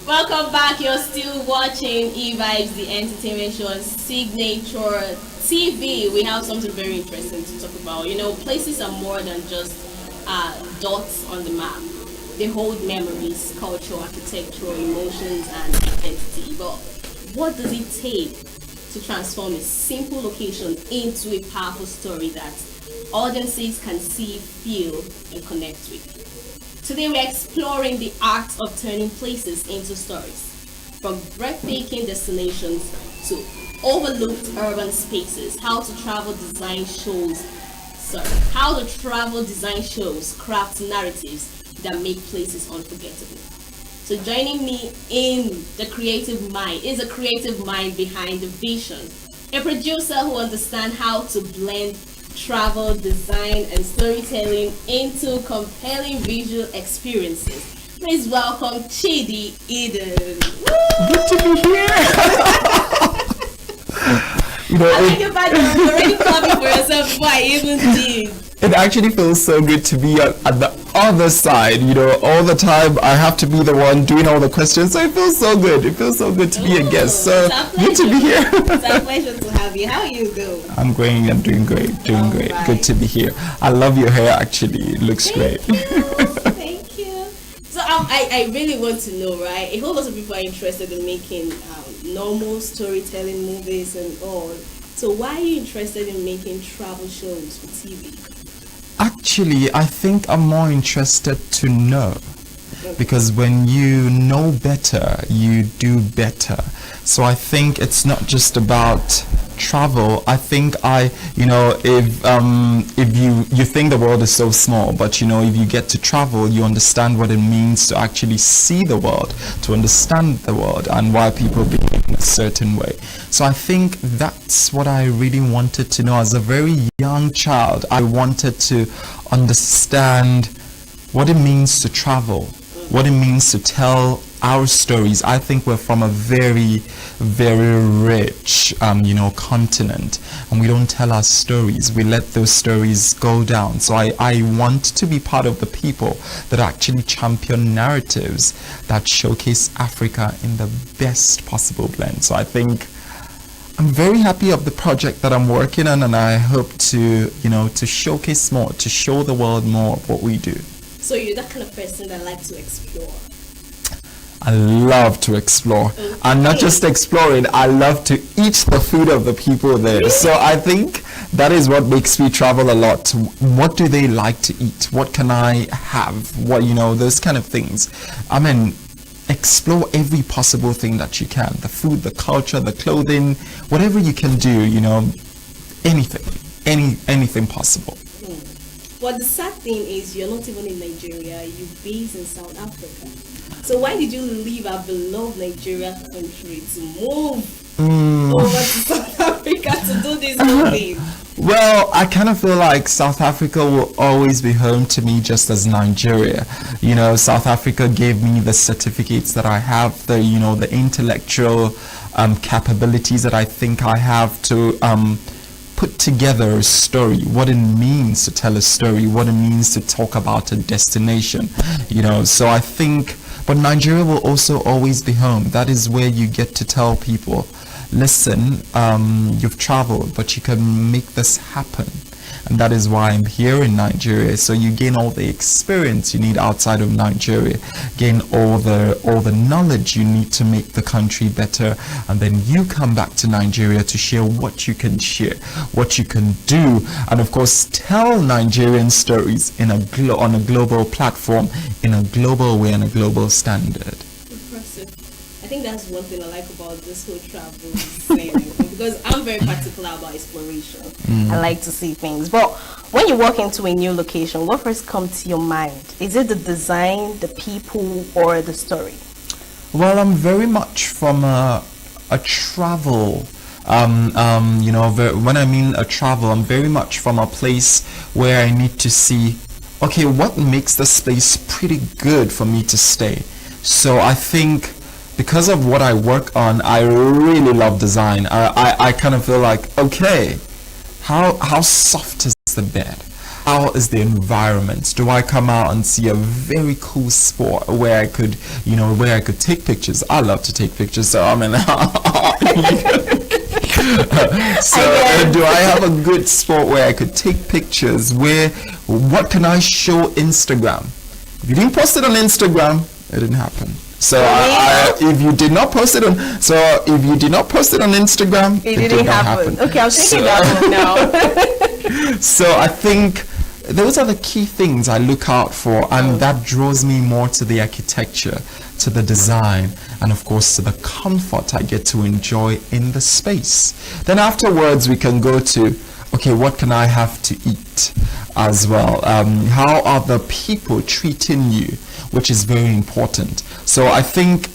Welcome back. You're still watching E-Vibes, the entertainment show on Signature TV. We have something very interesting to talk about. Places are more than just dots on the map. They hold memories, culture, architecture, emotions, and identity. But what does it take to transform a simple location into a powerful story that audiences can see, feel, and connect with? Today we're exploring the art of turning places into stories. From breathtaking destinations to overlooked urban spaces, how the travel design shows craft narratives that make places unforgettable. So joining me in the creative mind is a creative mind behind the vision. A producer who understands how to blend travel, design, and storytelling into compelling visual experiences. Please welcome Chidi Eden. Good to be here. I like the fact that you're already clapping for yourself before I even did. It actually feels so good to be at the other side. All the time I have to be the one doing all the questions. So it feels so good. It feels so good to be a guest. So good to be here. It's a pleasure to have you. How are you doing? I'm doing great. Right. Good to be here. I love your hair actually. It looks great. Thank you. So I really want to know, right? A whole lot of people are interested in making normal storytelling movies and all. So why are you interested in making travel shows for TV? Actually, I think I'm more interested to know. Because when you know better, you do better. So I think it's not just about travel. I think if you think the world is so small, but if you get to travel, you understand what it means to actually see the world, to understand the world and why people behave in a certain way. So I think that's what I really wanted to know as a very young child. I wanted to understand what it means to travel, what it means to tell our stories. I think we're from a very, very rich, continent, and we don't tell our stories. We let those stories go down. So I want to be part of the people that actually champion narratives that showcase Africa in the best possible blend. So I think I'm very happy of the project that I'm working on, and I hope to showcase more, to show the world more of what we do. So you're that kind of person that likes to explore? I love to explore. Okay. And not just exploring, I love to eat the food of the people there. Really? So I think that is what makes me travel a lot. What do they like to eat? What can I have? Those kind of things. I mean, explore every possible thing that you can. The food, the culture, the clothing, whatever you can do, anything possible. But the sad thing is you're not even in Nigeria, you're based in South Africa. So why did you leave our beloved Nigeria country to move over to South Africa to do this whole thing? Well, I kind of feel like South Africa will always be home to me just as Nigeria. South Africa gave me the certificates that I have, the intellectual capabilities that I think I have to put together a story, what it means to tell a story, what it means to talk about a destination, so I think, but Nigeria will also always be home. That is where you get to tell people, listen, you've traveled, but you can make this happen. And that is why I'm here in Nigeria. So you gain all the experience you need outside of Nigeria, gain all the knowledge you need to make the country better, and then you come back to Nigeria to share what you can share, what you can do, and of course tell Nigerian stories on a global platform, in a global way, and a global standard. Impressive. I think that's one thing I like about this whole travel thing, because I'm very particular about exploration. I like to see things. But when you walk into a new location, what first comes to your mind? Is it the design, the people, or the story? Well, I'm very much from a travel. When I mean a travel, I'm very much from a place where I need to see, okay, what makes this place pretty good for me to stay? So I think, because of what I work on, I really love design. I kind of feel like, okay, how soft is the bed? How is the environment? Do I come out and see a very cool spot where I could take pictures? I love to take pictures, so I mean, do I have a good spot where I could take pictures? What can I show Instagram? If you didn't post it on Instagram, it didn't happen. So if you did not post it on Instagram, it didn't happen. Okay, I'm taking that one now. So I think those are the key things I look out for, and that draws me more to the architecture, to the design, and of course to the comfort I get to enjoy in the space. Then afterwards we can go to, okay, what can I have to eat as well? How are the people treating you? which is very important. So I think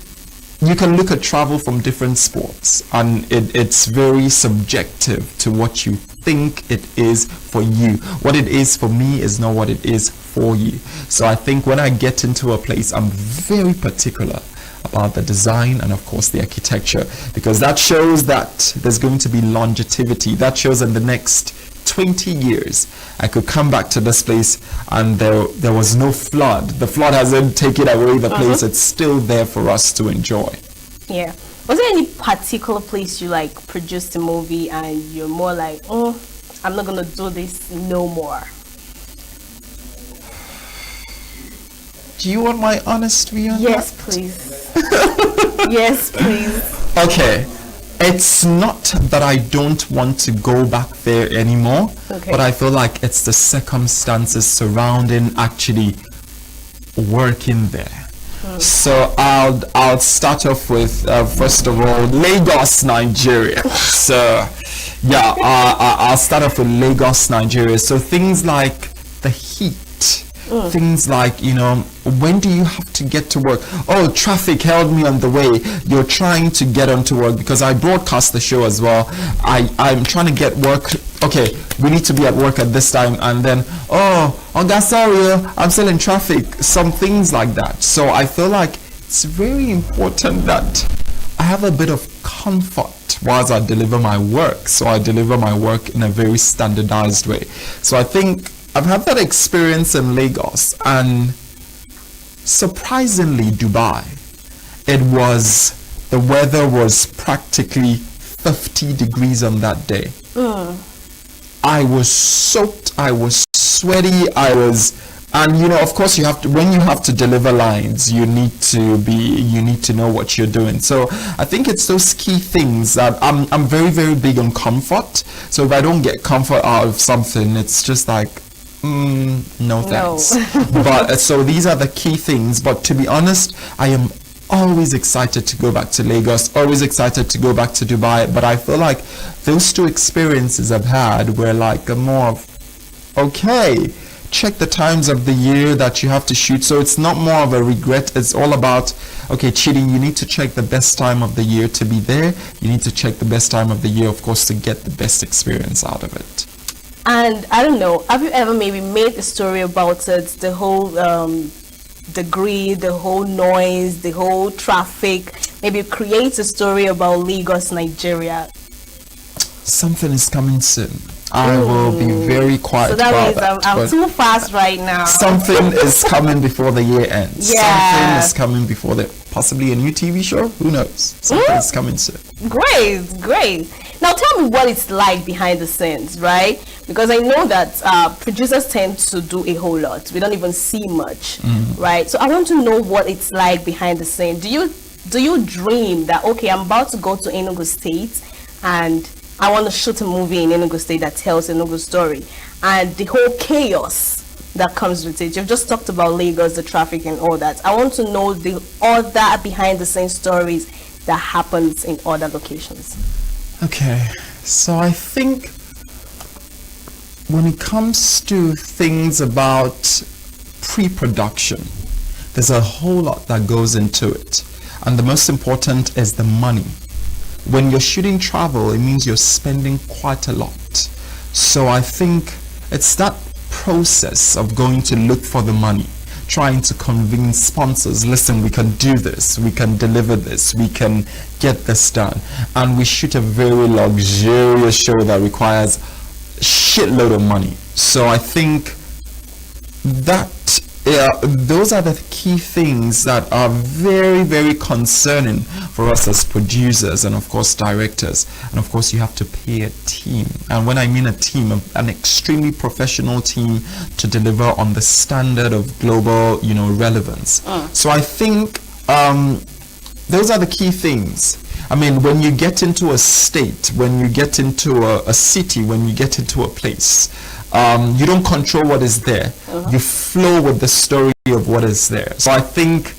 you can look at travel from different sports, and it's very subjective to what you think it is for you. What it is for me is not what it is for you. So I think when I get into a place, I'm very particular about the design and of course the architecture, because that shows that there's going to be longevity. That shows in the next 20 years I could come back to this place and there was no flood. The flood hasn't taken away the place. It's still there for us to enjoy. Yeah. Was there any particular place you like produced a movie and you're more like, oh, I'm not gonna do this no more? Do you want my honest view on Yes, that? please. Yes, please. Okay. It's not that I don't want to go back there anymore, but I feel like it's the circumstances surrounding actually working there. So I'll start off with first of all Lagos, Nigeria. So yeah, I'll start off with Lagos, Nigeria. So things like the heat. Things like, you know, when do you have to get to work? Oh, traffic held me on the way. You're trying to get onto work, because I broadcast the show as well. I'm trying to get work. Okay, we need to be at work at this time, and then, sorry, I'm still in traffic. Some things like that. So I feel like it's very important that I have a bit of comfort whilst I deliver my work. So I deliver my work in a very standardized way. So I think I've had that experience in Lagos, and surprisingly Dubai, the weather was practically 50 degrees on that day. I was soaked, I was sweaty, and you know, of course you have to, when you have to deliver lines, you need to know what you're doing. So I think it's those key things that I'm very, very big on comfort. So if I don't get comfort out of something, it's just like, no thanks. But so these are the key things. But to be honest, I am always excited to go back to Lagos, always excited to go back to Dubai. But I feel like those two experiences I've had were like a more of, okay, check the times of the year that you have to shoot. So it's not more of a regret. It's all about, okay, cheating, you need to check the best time of the year to be there. You need to check the best time of the year, of course, to get the best experience out of it. And I don't know, have you ever maybe made a story about it, the whole the grid, the whole noise, the whole traffic, maybe create a story about Lagos, Nigeria? Something is coming soon. I will be very quiet. So that means I'm too fast right now. Something is coming before the year ends. Yeah. Something is coming before possibly a new TV show. Who knows? Something is coming soon. Great. Now tell me what it's like behind the scenes, right? Because I know that producers tend to do a whole lot. We don't even see much, right? So I want to know what it's like behind the scenes. Do you dream that, okay, I'm about to go to ENUGU State and I want to shoot a movie in ENUGU State that tells ENUGU story, and the whole chaos that comes with it? You've just talked about Lagos, the traffic and all that. I want to know the other behind the scenes stories that happens in other locations. Okay, so I think when it comes to things about pre-production, there's a whole lot that goes into it, and the most important is the money. When you're shooting travel, it means you're spending quite a lot. So I think it's that process of going to look for the money, trying to convince sponsors, listen, we can do this, we can deliver this, we can get this done. And we shoot a very luxurious show that requires a shitload of money. So I think that those are the key things that are very, very concerning for us as producers and of course directors. And of course you have to pay a team, and when I mean a team, an extremely professional team to deliver on the standard of global, you know, relevance. So I think those are the key things. I mean, when you get into a state, when you get into a city, when you get into a place, you don't control what is there. You flow with the story of what is there. So I think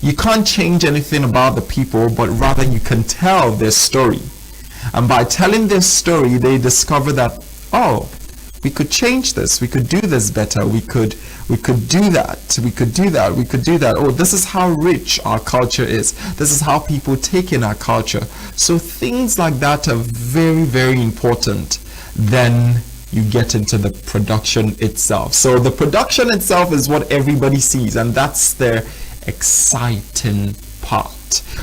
you can't change anything about the people, but rather you can tell their story. And by telling their story, they discover that, oh, we could change this, we could do this better, we could We could do that. We could do that. We could do that. Oh, this is how rich our culture is. This is how people take in our culture. So things like that are very, very important. Then you get into the production itself. So the production itself is what everybody sees, and that's the exciting part,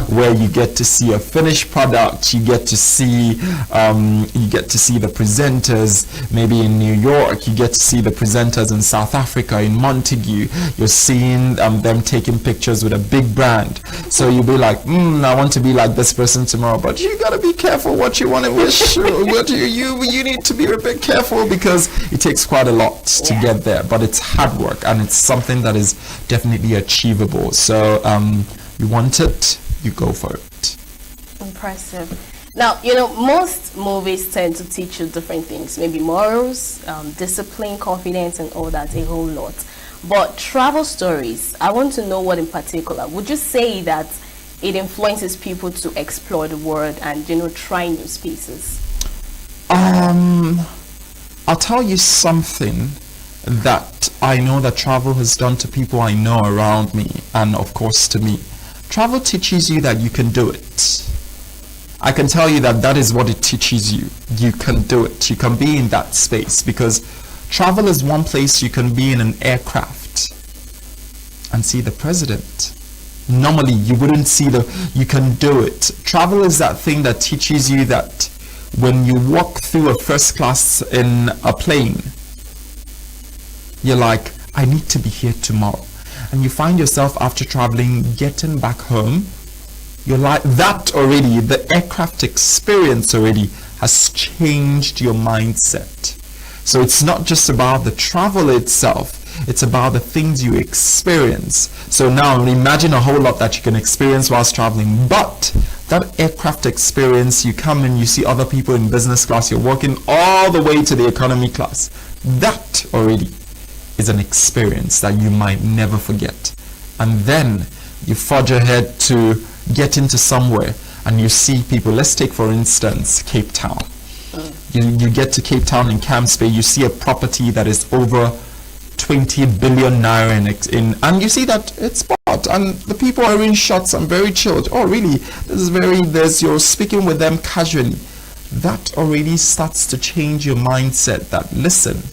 where you get to see a finished product. You get to see the presenters maybe in New York. You get to see the presenters in South Africa, in Montague. You're seeing them taking pictures with a big brand. So you'll be like, I want to be like this person tomorrow. But you gotta be careful what you want to wish. What you need to be a bit careful, because it takes quite a lot to get there. But it's hard work, and it's something that is definitely achievable. So you want it, you go for it. Impressive. Now, most movies tend to teach you different things, maybe morals, discipline, confidence, and all that, a whole lot. But travel stories, I want to know what in particular. Would you say that it influences people to explore the world and, try new spaces? I'll tell you something that I know that travel has done to people I know around me, and of course to me. Travel teaches you that you can do it. I can tell you that is what it teaches you. You can do it. You can be in that space, because travel is one place you can be in an aircraft and see the president. Normally you wouldn't see you can do it. Travel is that thing that teaches you that when you walk through a first class in a plane, you're like, I need to be here tomorrow. And you find yourself after traveling getting back home, you're like, that already, the aircraft experience already has changed your mindset. So it's not just about the travel itself, it's about the things you experience. So now imagine a whole lot that you can experience whilst traveling, but that aircraft experience, you come and you see other people in business class, you're walking all the way to the economy class. That already is an experience that you might never forget. And then you forge ahead to get into somewhere and you see people. Let's take for instance Cape Town. You get to Cape Town in Camps Bay, you see a property that is over 20 billion naira in and you see that it's bought and the people are in shots and very chilled. Oh really, you're speaking with them casually. That already starts to change your mindset that listen,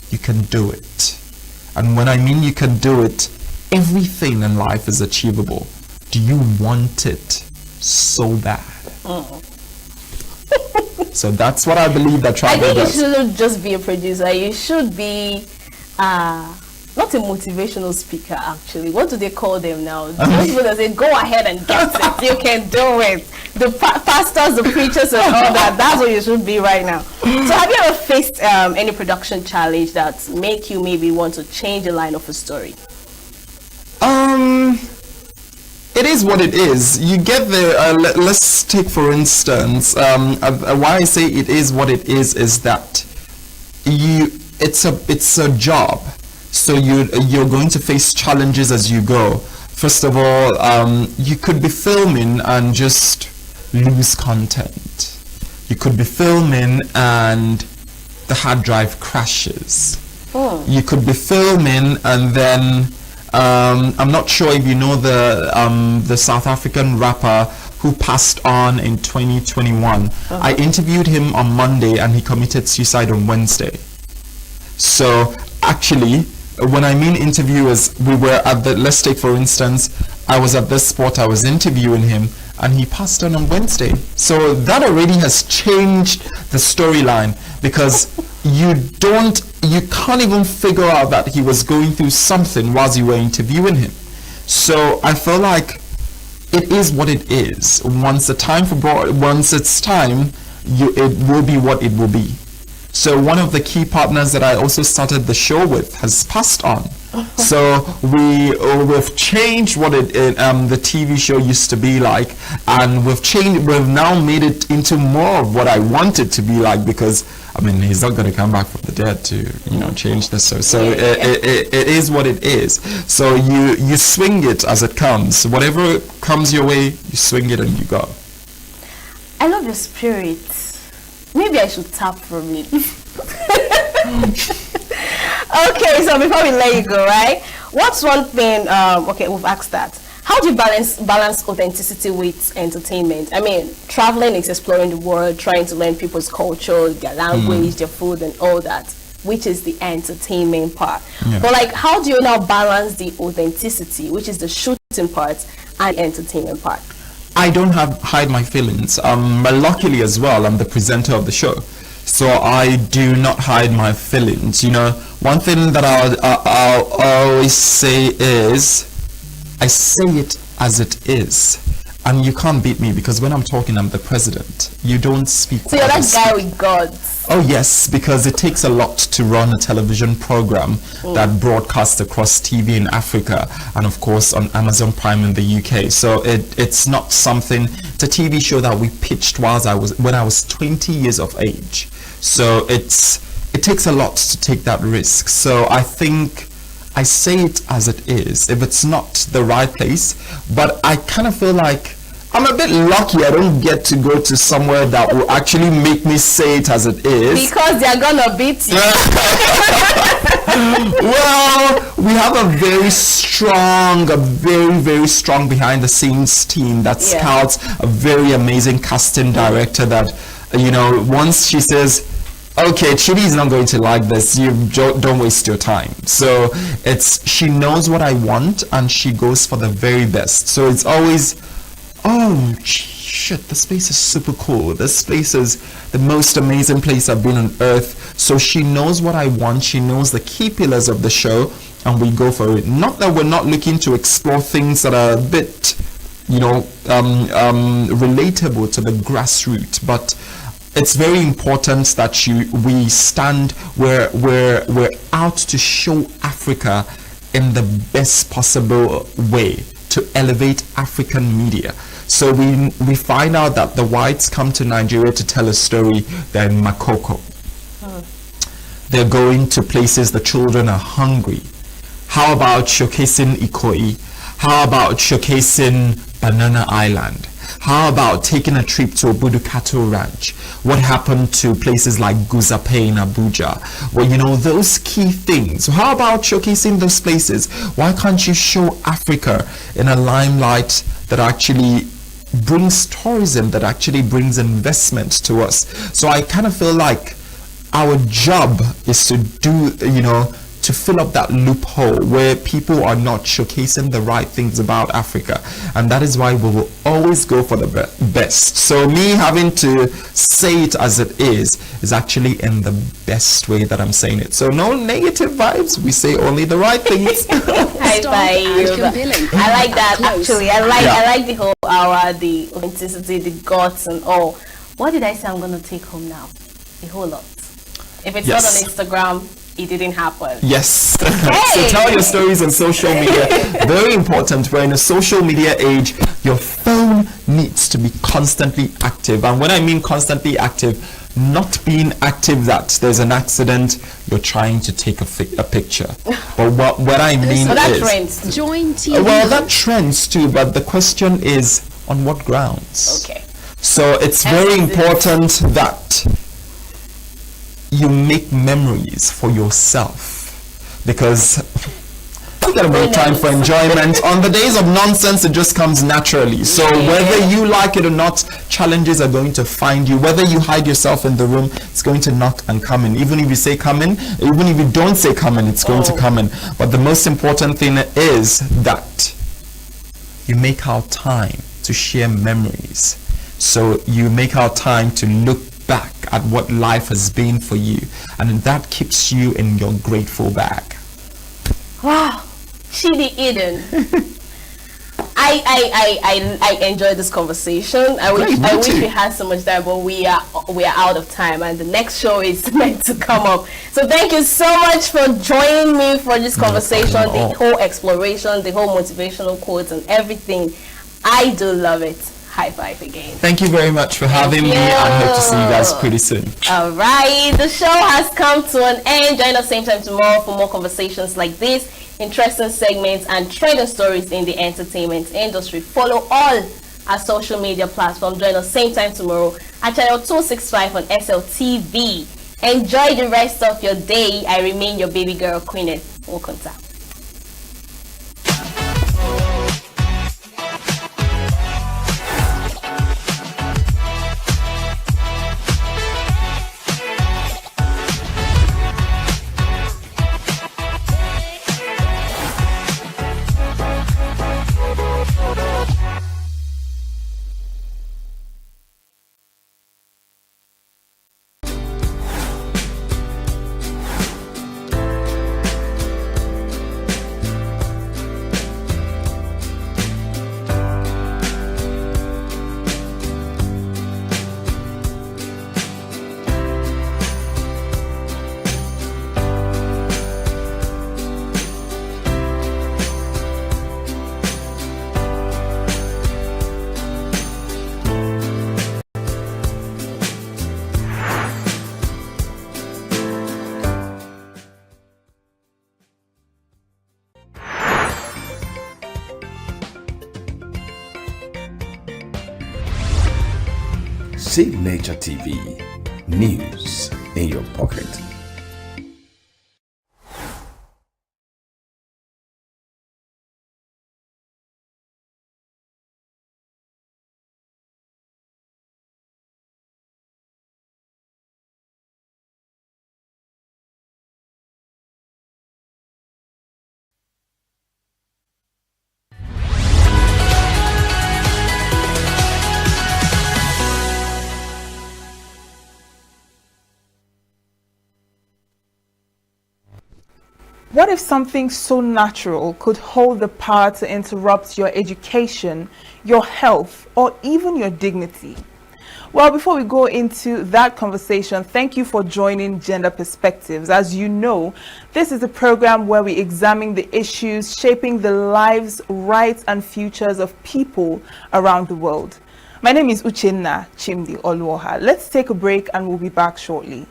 you can do it. And when I mean you can do it, everything in life is achievable. Do you want it so bad? So that's what I believe that travel does. I think you shouldn't just be a producer. You should be not a motivational speaker actually. What do they call them now? Those people that say go ahead and get it. You can do it. The pastors, the preachers and all that. That's what you should be right now. So have you ever faced any production challenge that make you maybe want to change the line of a story? It is what it is. You get there. Let's take for instance. Why I say it is what it is that it's a job. So you're going to face challenges as you go. First of all, you could be filming and just lose content. You could be filming and the hard drive crashes. You could be filming and then I'm not sure if you know the South African rapper who passed on in 2021. I interviewed him on Monday and he committed suicide on Wednesday. So actually, when I mean interviewers, we were at let's take for instance, I was at this spot, I was interviewing him and he passed on Wednesday. So that already has changed the storyline because you can't even figure out that he was going through something whilst you were interviewing him. So I feel like it is what it is. Once it's time, it will be what it will be. So one of the key partners that I also started the show with has passed on. So we've changed what the TV show used to be like, and we've now made it into more of what I want it to be like, because I mean he's not going to come back from the dead to change this. So it is what it is. So you swing it as it comes. Whatever comes your way, you swing it and you go. I love your spirit. Maybe I should tap from it. Okay, so before we let you go, right? What's one thing? Okay, we've asked that. How do you balance authenticity with entertainment? I mean, traveling is exploring the world, trying to learn people's culture, their language, their food, and all that, which is the entertainment part. Yeah. But like, how do you now balance the authenticity, which is the shooting part, and entertainment part? I don't hide my feelings. But luckily as well, I'm the presenter of the show, so I do not hide my feelings. You know, one thing that I'll always say is, I say it as it is. And you can't beat me, because when I'm talking, I'm the president. You don't speak. So you're that guy with guts. Oh yes, because it takes a lot to run a television program that broadcasts across TV in Africa and of course on Amazon Prime in the UK. So it's not something. It's a TV show that we pitched when I was 20 years of age. So it takes a lot to take that risk. So I think I say it as it is, if it's not the right place. But I kind of feel like I'm a bit lucky I don't get to go to somewhere that will actually make me say it as it is. Because they're gonna beat you. Well, we have a very, very strong behind the scenes team that scouts a very amazing casting director that, you know, once she says, okay, Chidi is not going to like this, you don't waste your time. So she knows what I want and she goes for the very best. So it's always, oh shit, this place is super cool. This place is the most amazing place I've been on earth. So she knows what I want. She knows the key pillars of the show and we go for it. Not that we're not looking to explore things that are a bit, you know, relatable to the grassroots, but it's very important that we stand we're out to show Africa in the best possible way, to elevate African media. So we find out that the whites come to Nigeria to tell a story. They're in Makoko. They're going to places the children are hungry. How about showcasing Ikoyi? How about showcasing Banana Island? How about taking a trip to Obudu Cattle Ranch? What happened to places like Guzape in Abuja? Well, you know, those key things. So how about showcasing those places? Why can't you show Africa in a limelight that actually brings tourism, that actually brings investment to us? So I kind of feel like our job is to do, you know, to fill up that loophole where people are not showcasing the right things about Africa, and that is why we will always go for the best. So me having to say it as it is actually in the best way that I'm saying it. So no negative vibes, we say only the right things. High five. I like that actually. I like the whole hour, the authenticity, the guts and all. What did I say I'm gonna take home now? A whole lot. If it's not on Instagram, it didn't happen. Yes. So tell your stories on social media. Very important. We're in a social media age. Your phone needs to be constantly active. And when I mean constantly active, not being active that there's an accident, you're trying to take a picture. But what I mean so that is... trends. Join TV. Well, that trends too, but the question is, on what grounds? Okay. So it's very important that you make memories for yourself, because you gotta make time for enjoyment. On the days of nonsense, it just comes naturally. So whether you like it or not, challenges are going to find you. Whether you hide yourself in the room, it's going to knock and come in. Even if you say come in, even if you don't say come in, it's going to come in. But the most important thing is that you make out time to share memories. So you make out time to look back at what life has been for you, and that keeps you in your grateful bag. Wow, Chidi Eden. I enjoyed this conversation. I wish we had so much time, but we are out of time, and the next show is meant to come up. So thank you so much for joining me for this conversation, the whole exploration, the whole motivational quotes and everything. I do love it. High five again. Thank you very much for having me. I hope to see you guys pretty soon. All right, the show has come to an end. Join us same time tomorrow for more conversations like this, interesting segments and trending stories in the entertainment industry. Follow all our social media platforms. Join us same time tomorrow at channel 265 on SLTV. Enjoy the rest of your day. I remain your baby girl, Queen Okonta. Signature TV, news in your pocket. What if something so natural could hold the power to interrupt your education, your health, or even your dignity? Well, before we go into that conversation, thank you for joining Gender Perspectives. As you know, this is a program where we examine the issues shaping the lives, rights, and futures of people around the world. My name is Uchenna Chimdi Oluoha. Let's take a break and we'll be back shortly.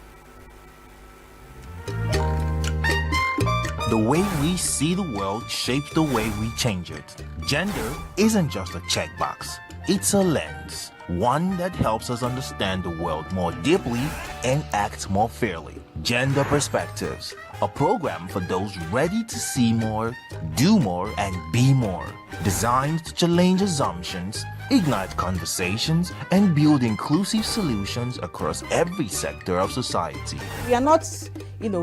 The way we see the world shapes the way we change it. Gender isn't just a checkbox, it's a lens. One that helps us understand the world more deeply and act more fairly. Gender Perspectives, a program for those ready to see more, do more, and be more. Designed to challenge assumptions, ignite conversations, and build inclusive solutions across every sector of society. We are not,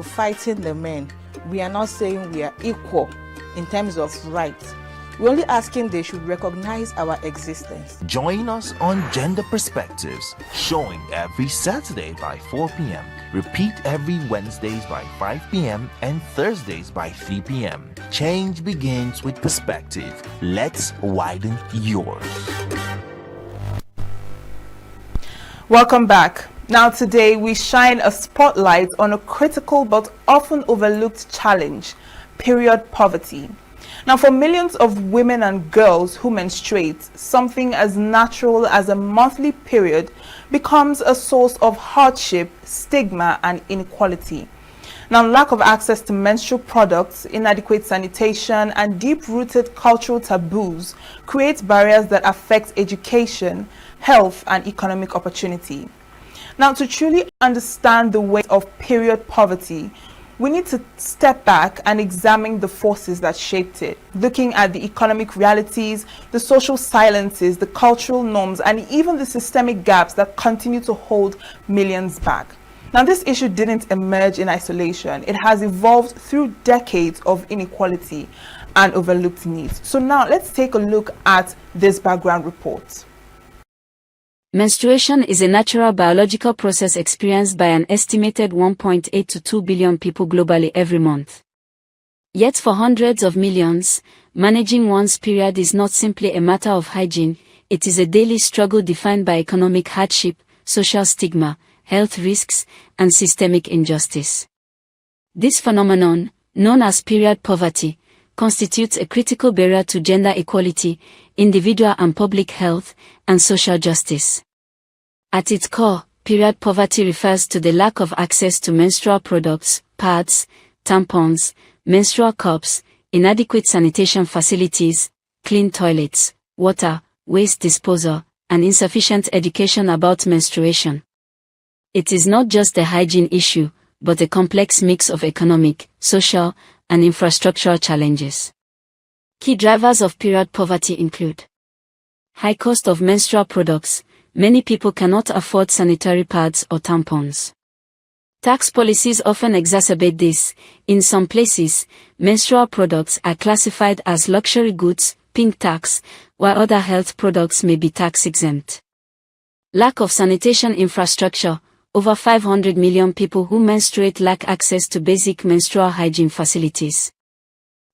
fighting the men. We are not saying we are equal in terms of rights. We're only asking they should recognize our existence. Join us on Gender Perspectives, showing every Saturday by 4 p.m. Repeat every Wednesdays by 5 p.m. and Thursdays by 3 p.m. Change begins with perspective. Let's widen yours. Welcome back. Now today we shine a spotlight on a critical but often overlooked challenge, period poverty. Now for millions of women and girls who menstruate, something as natural as a monthly period becomes a source of hardship, stigma, and inequality. Now lack of access to menstrual products, inadequate sanitation, and deep-rooted cultural taboos create barriers that affect education, health, and economic opportunity. Now, to truly understand the weight of period poverty, we need to step back and examine the forces that shaped it, looking at the economic realities, the social silences, the cultural norms, and even the systemic gaps that continue to hold millions back. Now, this issue didn't emerge in isolation. It has evolved through decades of inequality and overlooked needs. So now, let's take a look at this background report. Menstruation is a natural biological process experienced by an estimated 1.8 to 2 billion people globally every month. Yet for hundreds of millions, managing one's period is not simply a matter of hygiene, it is a daily struggle defined by economic hardship, social stigma, health risks, and systemic injustice. This phenomenon, known as period poverty, constitutes a critical barrier to gender equality, individual and public health, and social justice. At its core, period poverty refers to the lack of access to menstrual products, pads, tampons, menstrual cups, inadequate sanitation facilities, clean toilets, water, waste disposal, and insufficient education about menstruation. It is not just a hygiene issue, but a complex mix of economic, social, and infrastructural challenges. Key drivers of period poverty include high cost of menstrual products. Many people cannot afford sanitary pads or tampons. Tax policies often exacerbate this. In some places, menstrual products are classified as luxury goods, pink tax, while other health products may be tax exempt. Lack of sanitation infrastructure. Over 500 million people who menstruate lack access to basic menstrual hygiene facilities.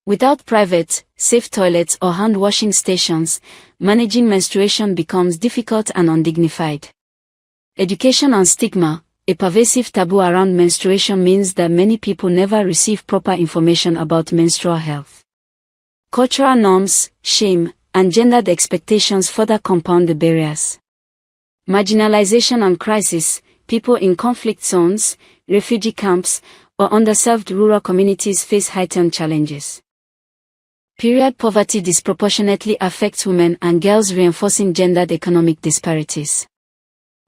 Without private, safe toilets or hand washing stations, managing menstruation becomes difficult and undignified. Education and stigma. A pervasive taboo around menstruation means that many people never receive proper information about menstrual health. Cultural norms, shame, and gendered expectations further compound the barriers. Marginalization and crisis. People in conflict zones, refugee camps, or underserved rural communities face heightened challenges. Period poverty disproportionately affects women and girls, reinforcing gendered economic disparities.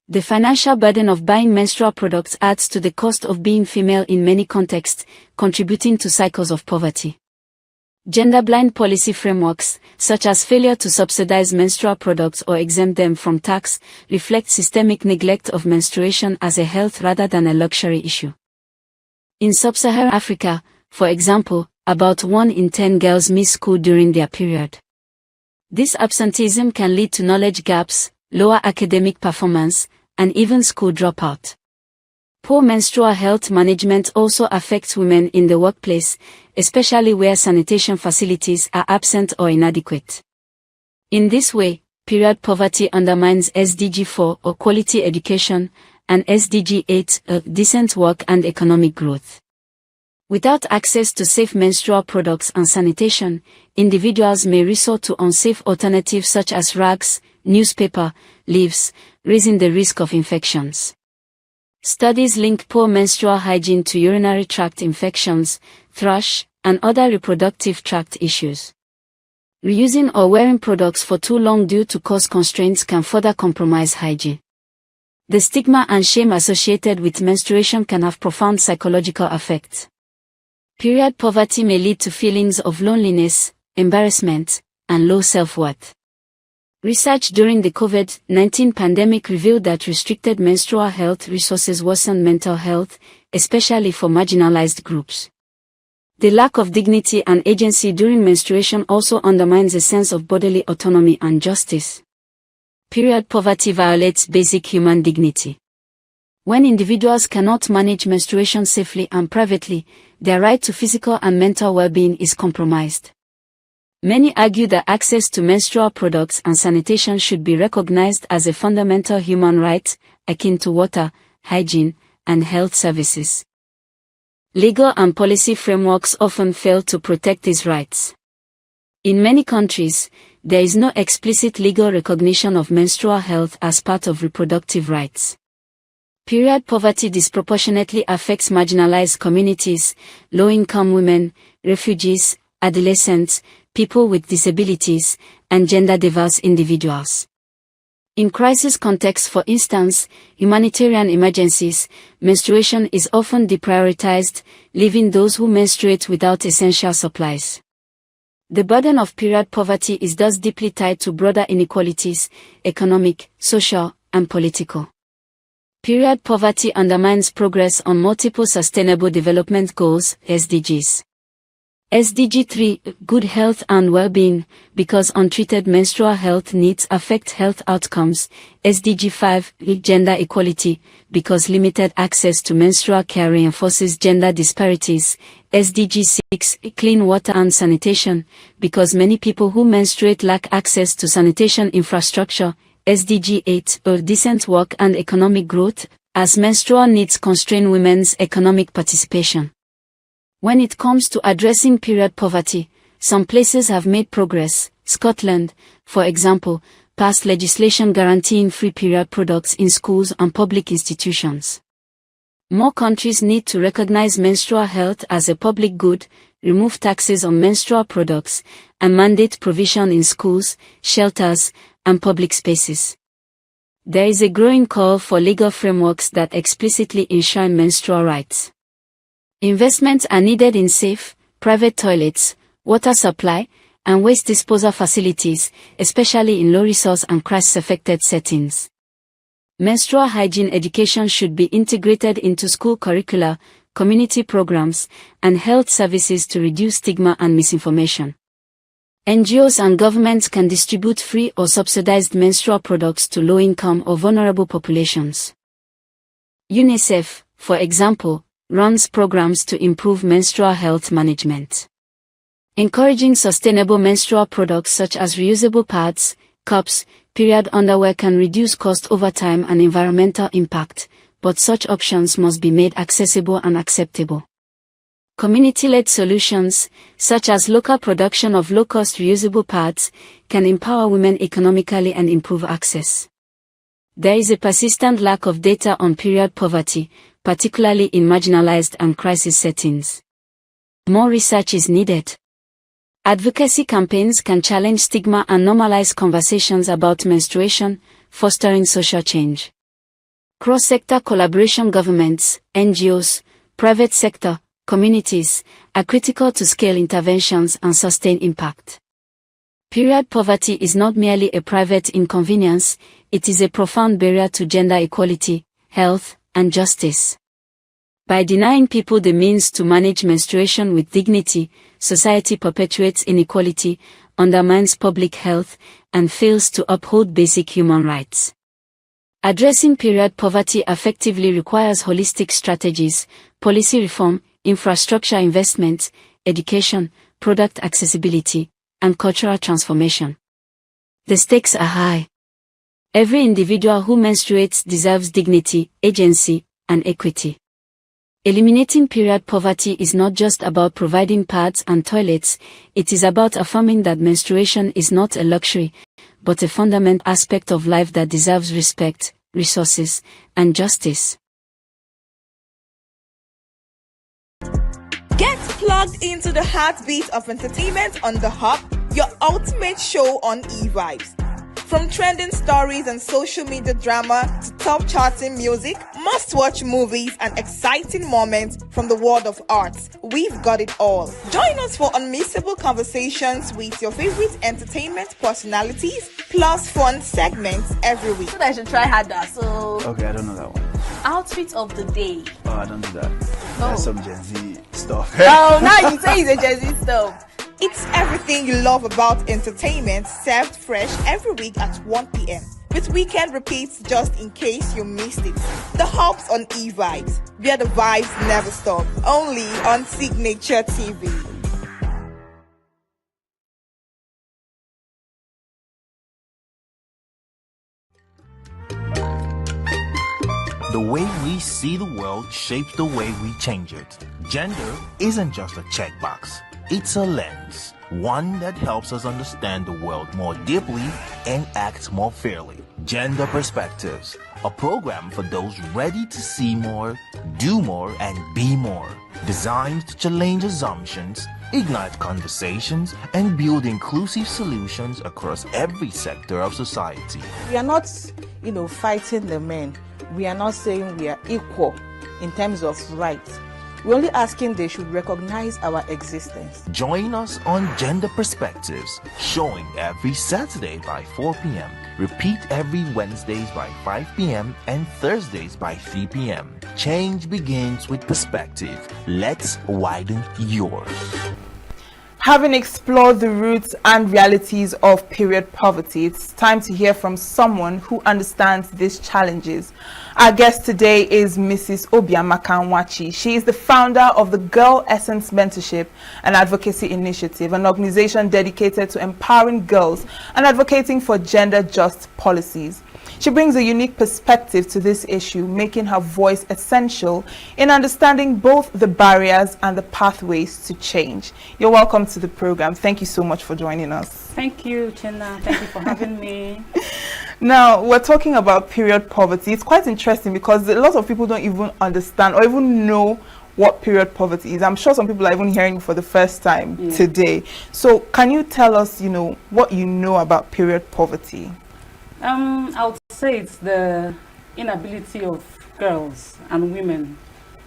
The financial burden of buying menstrual products adds to the cost of being female in many contexts, contributing to cycles of poverty. Gender-blind policy frameworks, such as failure to subsidize menstrual products or exempt them from tax, reflect systemic neglect of menstruation as a health rather than a luxury issue. In sub-Saharan Africa, for example, about 1 in 10 girls miss school during their period. This absenteeism can lead to knowledge gaps, lower academic performance, and even school dropout. Poor menstrual health management also affects women in the workplace, especially where sanitation facilities are absent or inadequate. In this way, period poverty undermines SDG 4 or quality education, and SDG 8 decent work and economic growth. Without access to safe menstrual products and sanitation, individuals may resort to unsafe alternatives such as rags, newspaper, leaves, raising the risk of infections. Studies link poor menstrual hygiene to urinary tract infections, thrush, and other reproductive tract issues. Reusing or wearing products for too long due to cost constraints can further compromise hygiene. The stigma and shame associated with menstruation can have profound psychological effects. Period poverty may lead to feelings of loneliness, embarrassment, and low self-worth. Research during the COVID-19 pandemic revealed that restricted menstrual health resources worsen mental health, especially for marginalized groups. The lack of dignity and agency during menstruation also undermines a sense of bodily autonomy and justice. Period poverty violates basic human dignity. When individuals cannot manage menstruation safely and privately, their right to physical and mental well-being is compromised. Many argue that access to menstrual products and sanitation should be recognized as a fundamental human right, akin to water, hygiene, and health services. Legal and policy frameworks often fail to protect these rights. In many countries, there is no explicit legal recognition of menstrual health as part of reproductive rights. Period poverty disproportionately affects marginalized communities, low-income women, refugees, adolescents, people with disabilities, and gender-diverse individuals. In crisis contexts, for instance, humanitarian emergencies, menstruation is often deprioritized, leaving those who menstruate without essential supplies. The burden of period poverty is thus deeply tied to broader inequalities, economic, social, and political. Period poverty undermines progress on multiple Sustainable Development Goals, SDGs. SDG 3, good health and well-being, because untreated menstrual health needs affect health outcomes. SDG 5, gender equality, because limited access to menstrual care reinforces gender disparities. SDG 6, clean water and sanitation, because many people who menstruate lack access to sanitation infrastructure. SDG 8, decent work and economic growth, as menstrual needs constrain women's economic participation. When it comes to addressing period poverty, some places have made progress. Scotland, for example, passed legislation guaranteeing free period products in schools and public institutions. More countries need to recognize menstrual health as a public good, remove taxes on menstrual products, and mandate provision in schools, shelters, and public spaces. There is a growing call for legal frameworks that explicitly enshrine menstrual rights. Investments are needed in safe, private toilets, water supply, and waste disposal facilities, especially in low-resource and crisis-affected settings. Menstrual hygiene education should be integrated into school curricula, community programs, and health services to reduce stigma and misinformation. NGOs and governments can distribute free or subsidized menstrual products to low-income or vulnerable populations. UNICEF, for example, runs programs to improve menstrual health management. Encouraging sustainable menstrual products such as reusable pads, cups, period underwear can reduce cost over time and environmental impact, but such options must be made accessible and acceptable. Community-led solutions, such as local production of low-cost reusable pads, can empower women economically and improve access. There is a persistent lack of data on period poverty, particularly in marginalized and crisis settings. More research is needed. Advocacy campaigns can challenge stigma and normalize conversations about menstruation, fostering social change. Cross-sector collaboration, governments, NGOs, private sector, communities, are critical to scale interventions and sustain impact. Period poverty is not merely a private inconvenience, it is a profound barrier to gender equality, health, and justice. By denying people the means to manage menstruation with dignity, society perpetuates inequality, undermines public health, and fails to uphold basic human rights. Addressing period poverty effectively requires holistic strategies, policy reform, infrastructure investment, education, product accessibility, and cultural transformation. The stakes are high. Every individual who menstruates deserves dignity, agency, and equity. Eliminating period poverty is not just about providing pads and toilets, it is about affirming that menstruation is not a luxury, but a fundamental aspect of life that deserves respect, resources, and justice. Get plugged into the heartbeat of entertainment on The Hub, your ultimate show on e-vibes. From trending stories and social media drama to top charting music, must-watch movies and exciting moments from the world of arts, we've got it all. Join us for unmissable conversations with your favorite entertainment personalities, plus fun segments every week. I should try harder, so... Okay, I don't know that one. Outfit of the day. Oh, I don't do that. That's some Gen Z stuff. Oh, now you say it's a Gen Z stuff. It's everything you love about entertainment, served fresh every week at 1 p.m. with weekend repeats just in case you missed it. The Hub's on e-vibes, where the vibes never stop. Only on Signature TV. The way we see the world shapes the way we change it. Gender isn't just a checkbox. It's a lens, one that helps us understand the world more deeply and act more fairly. Gender Perspectives, a program for those ready to see more, do more, and be more. Designed to challenge assumptions, ignite conversations, and build inclusive solutions across every sector of society. We are not, fighting the men. We are not saying we are equal in terms of rights. We're only asking they should recognize our existence. Join us on Gender Perspectives, showing every Saturday by 4 p.m. Repeat every Wednesdays by 5 p.m. and Thursdays by 3 p.m. Change begins with perspective. Let's widen yours. Having explored the roots and realities of period poverty, it's time to hear from someone who understands these challenges. Our guest today is Mrs. Obiamaka Nwachi. She is the founder of the Girl Essence Mentorship and Advocacy Initiative, an organization dedicated to empowering girls and advocating for gender-just policies. She brings a unique perspective to this issue, making her voice essential in understanding both the barriers and the pathways to change. You're welcome to the program. Thank you so much for joining us. Thank you, Chinna. Thank you for having me. Now, we're talking about period poverty. It's quite interesting because a lot of people don't even understand or even know what period poverty is. I'm sure some people are even hearing for the first time today. So can you tell us, what you know about period poverty? I would say it's the inability of girls and women,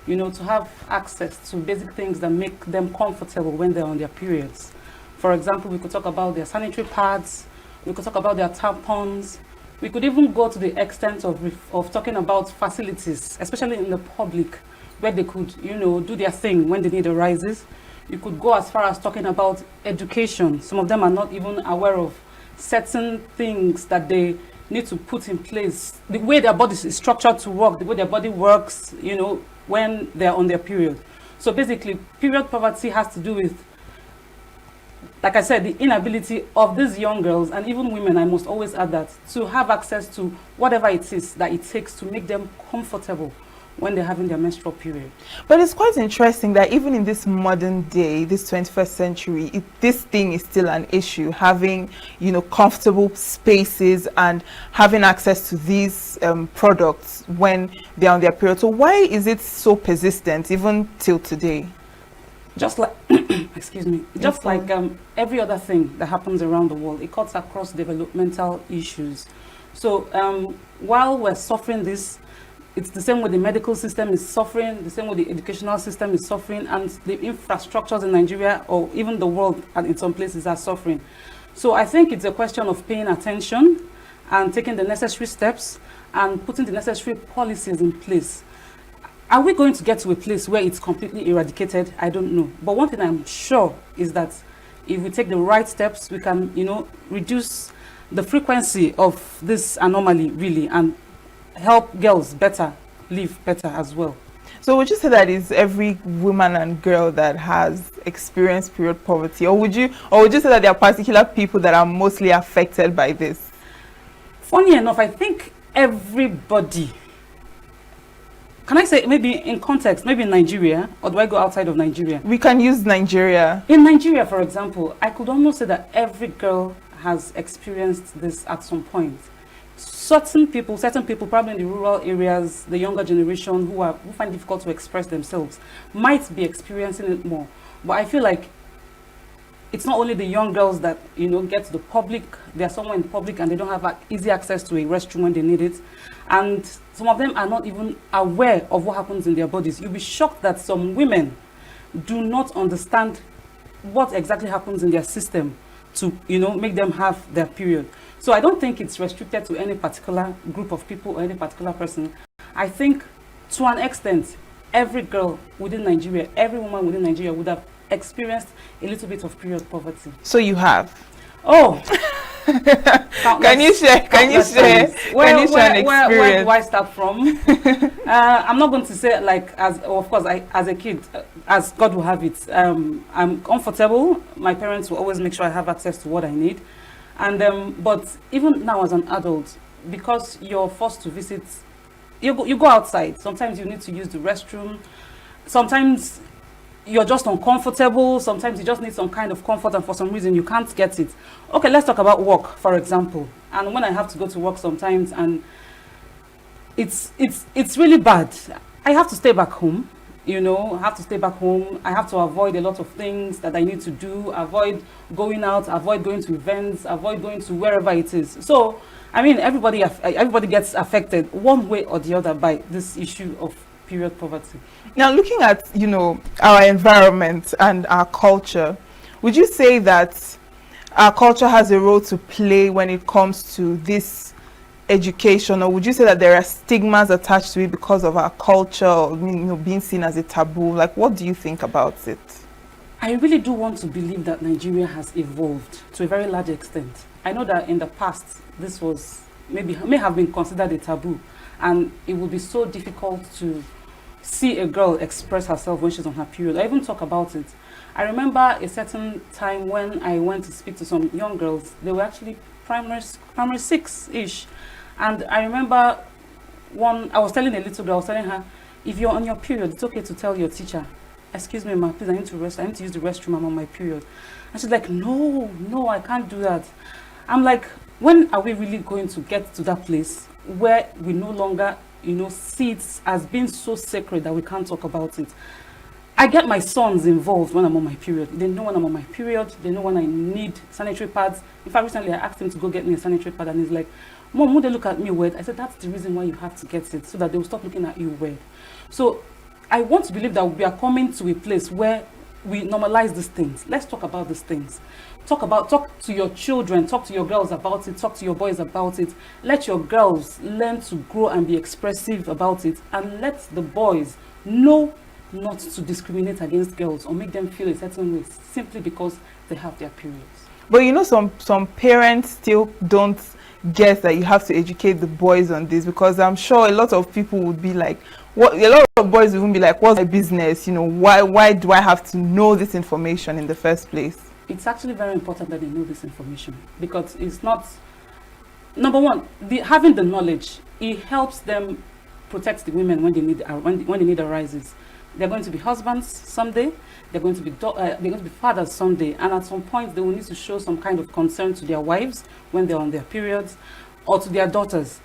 you know, to have access to basic things that make them comfortable when they're on their periods. For example, we could talk about their sanitary pads, we could talk about their tampons, we could even go to the extent of talking about facilities, especially in the public, where they could, you know, do their thing when the need arises. You could go as far as talking about education. Some of them are not even aware of certain things that they need to put in place. The way their body is structured to work, the way their body works, you know, when they're on their period. So basically, period poverty has to do with, like I said, the inability of these young girls and even women, I must always add that, to have access to whatever it is that it takes to make them comfortable when they're having their menstrual period. But it's quite interesting that even in this modern day, this 21st century, this thing is still an issue, having, you know, comfortable spaces and having access to these products when they're on their period. So why is it so persistent even till today? Just like, excuse me, just like every other thing that happens around the world, it cuts across developmental issues. So while we're suffering this, it's the same way the medical system is suffering, the same way the educational system is suffering, and the infrastructures in Nigeria or even the world and in some places are suffering. So I think it's a question of paying attention and taking the necessary steps and putting the necessary policies in place. Are we going to get to a place where it's completely eradicated? I don't know. But one thing I'm sure is that if we take the right steps, we can, you know, reduce the frequency of this anomaly really and help girls better live better as well. So would you say that is every woman and girl that has experienced period poverty, or would you say that there are particular people that are mostly affected by this? Funny enough, I think everybody. Can I say maybe in context, maybe in Nigeria, or do I go outside of Nigeria? We can use Nigeria. In Nigeria, for example, I could almost say that every girl has experienced this at some point. Certain people, probably in the rural areas, the younger generation who find it difficult to express themselves, might be experiencing it more. But I feel like it's not only the young girls that, you know, get to the public. They're somewhere in public and they don't have easy access to a restroom when they need it. And some of them are not even aware of what happens in their bodies. You'll be shocked that some women do not understand what exactly happens in their system to, you know, make them have their period. So I don't think it's restricted to any particular group of people or any particular person. I think to an extent, every girl within Nigeria, every woman within Nigeria would have experienced a little bit of period poverty. So you have? Oh! Can you share an experience? Where do I start from? I'm not going to say like, of course, as a kid, as God will have it, I'm comfortable. My parents will always make sure I have access to what I need. And but even now as an adult, because you're forced to visit, you go outside. Sometimes you need to use the restroom. Sometimes you're just uncomfortable. Sometimes you just need some kind of comfort, and for some reason you can't get it. Okay, let's talk about work, for example. And when I have to go to work sometimes, and it's really bad. I have to stay back home. You know, I have to stay back home. I have to avoid a lot of things that I need to do, avoid going out, avoid going to events, avoid going to wherever it is. So, I mean, everybody gets affected one way or the other by this issue of period poverty. Now, looking at, you know, our environment and our culture, would you say that our culture has a role to play when it comes to this education, or would you say that there are stigmas attached to it because of our culture, or, you know, being seen as a taboo? Like, what do you think about it? I really do want to believe that Nigeria has evolved to a very large extent. I know that in the past, this may have been considered a taboo, and it would be so difficult to see a girl express herself when she's on her period, or even talk about it. I remember a certain time when I went to speak to some young girls. They were actually primary 6-ish. And I remember I was telling a little girl, I was telling her, if you're on your period, it's okay to tell your teacher, excuse me, ma, please, I need to rest. I need to use the restroom. I'm on my period. And she's like, no, I can't do that. I'm like, when are we really going to get to that place where we no longer, you know, see it as being so sacred that we can't talk about it? I get my sons involved when I'm on my period. They know when I'm on my period. They know when I need sanitary pads. In fact, recently I asked him to go get me a sanitary pad, and he's like, Mom, would they look at me weird? I said, that's the reason why you have to get it, so that they will stop looking at you weird. So I want to believe that we are coming to a place where we normalize these things. Let's talk about these things. Talk to your children, talk to your girls about it, talk to your boys about it. Let your girls learn to grow and be expressive about it, and let the boys know not to discriminate against girls or make them feel a certain way simply because they have their periods. But you know, some parents still don't get that you have to educate the boys on this, because I'm sure a lot of people would be like, what, a lot of boys would be like, what's my business? You know, why do I have to know this information in the first place? It's actually very important that they know this information, because it's not, number one, having the knowledge, it helps them protect the women when they need when the need arises. They're going to be husbands someday. They're going to be fathers someday, and at some point they will need to show some kind of concern to their wives when they're on their periods, or to their daughters.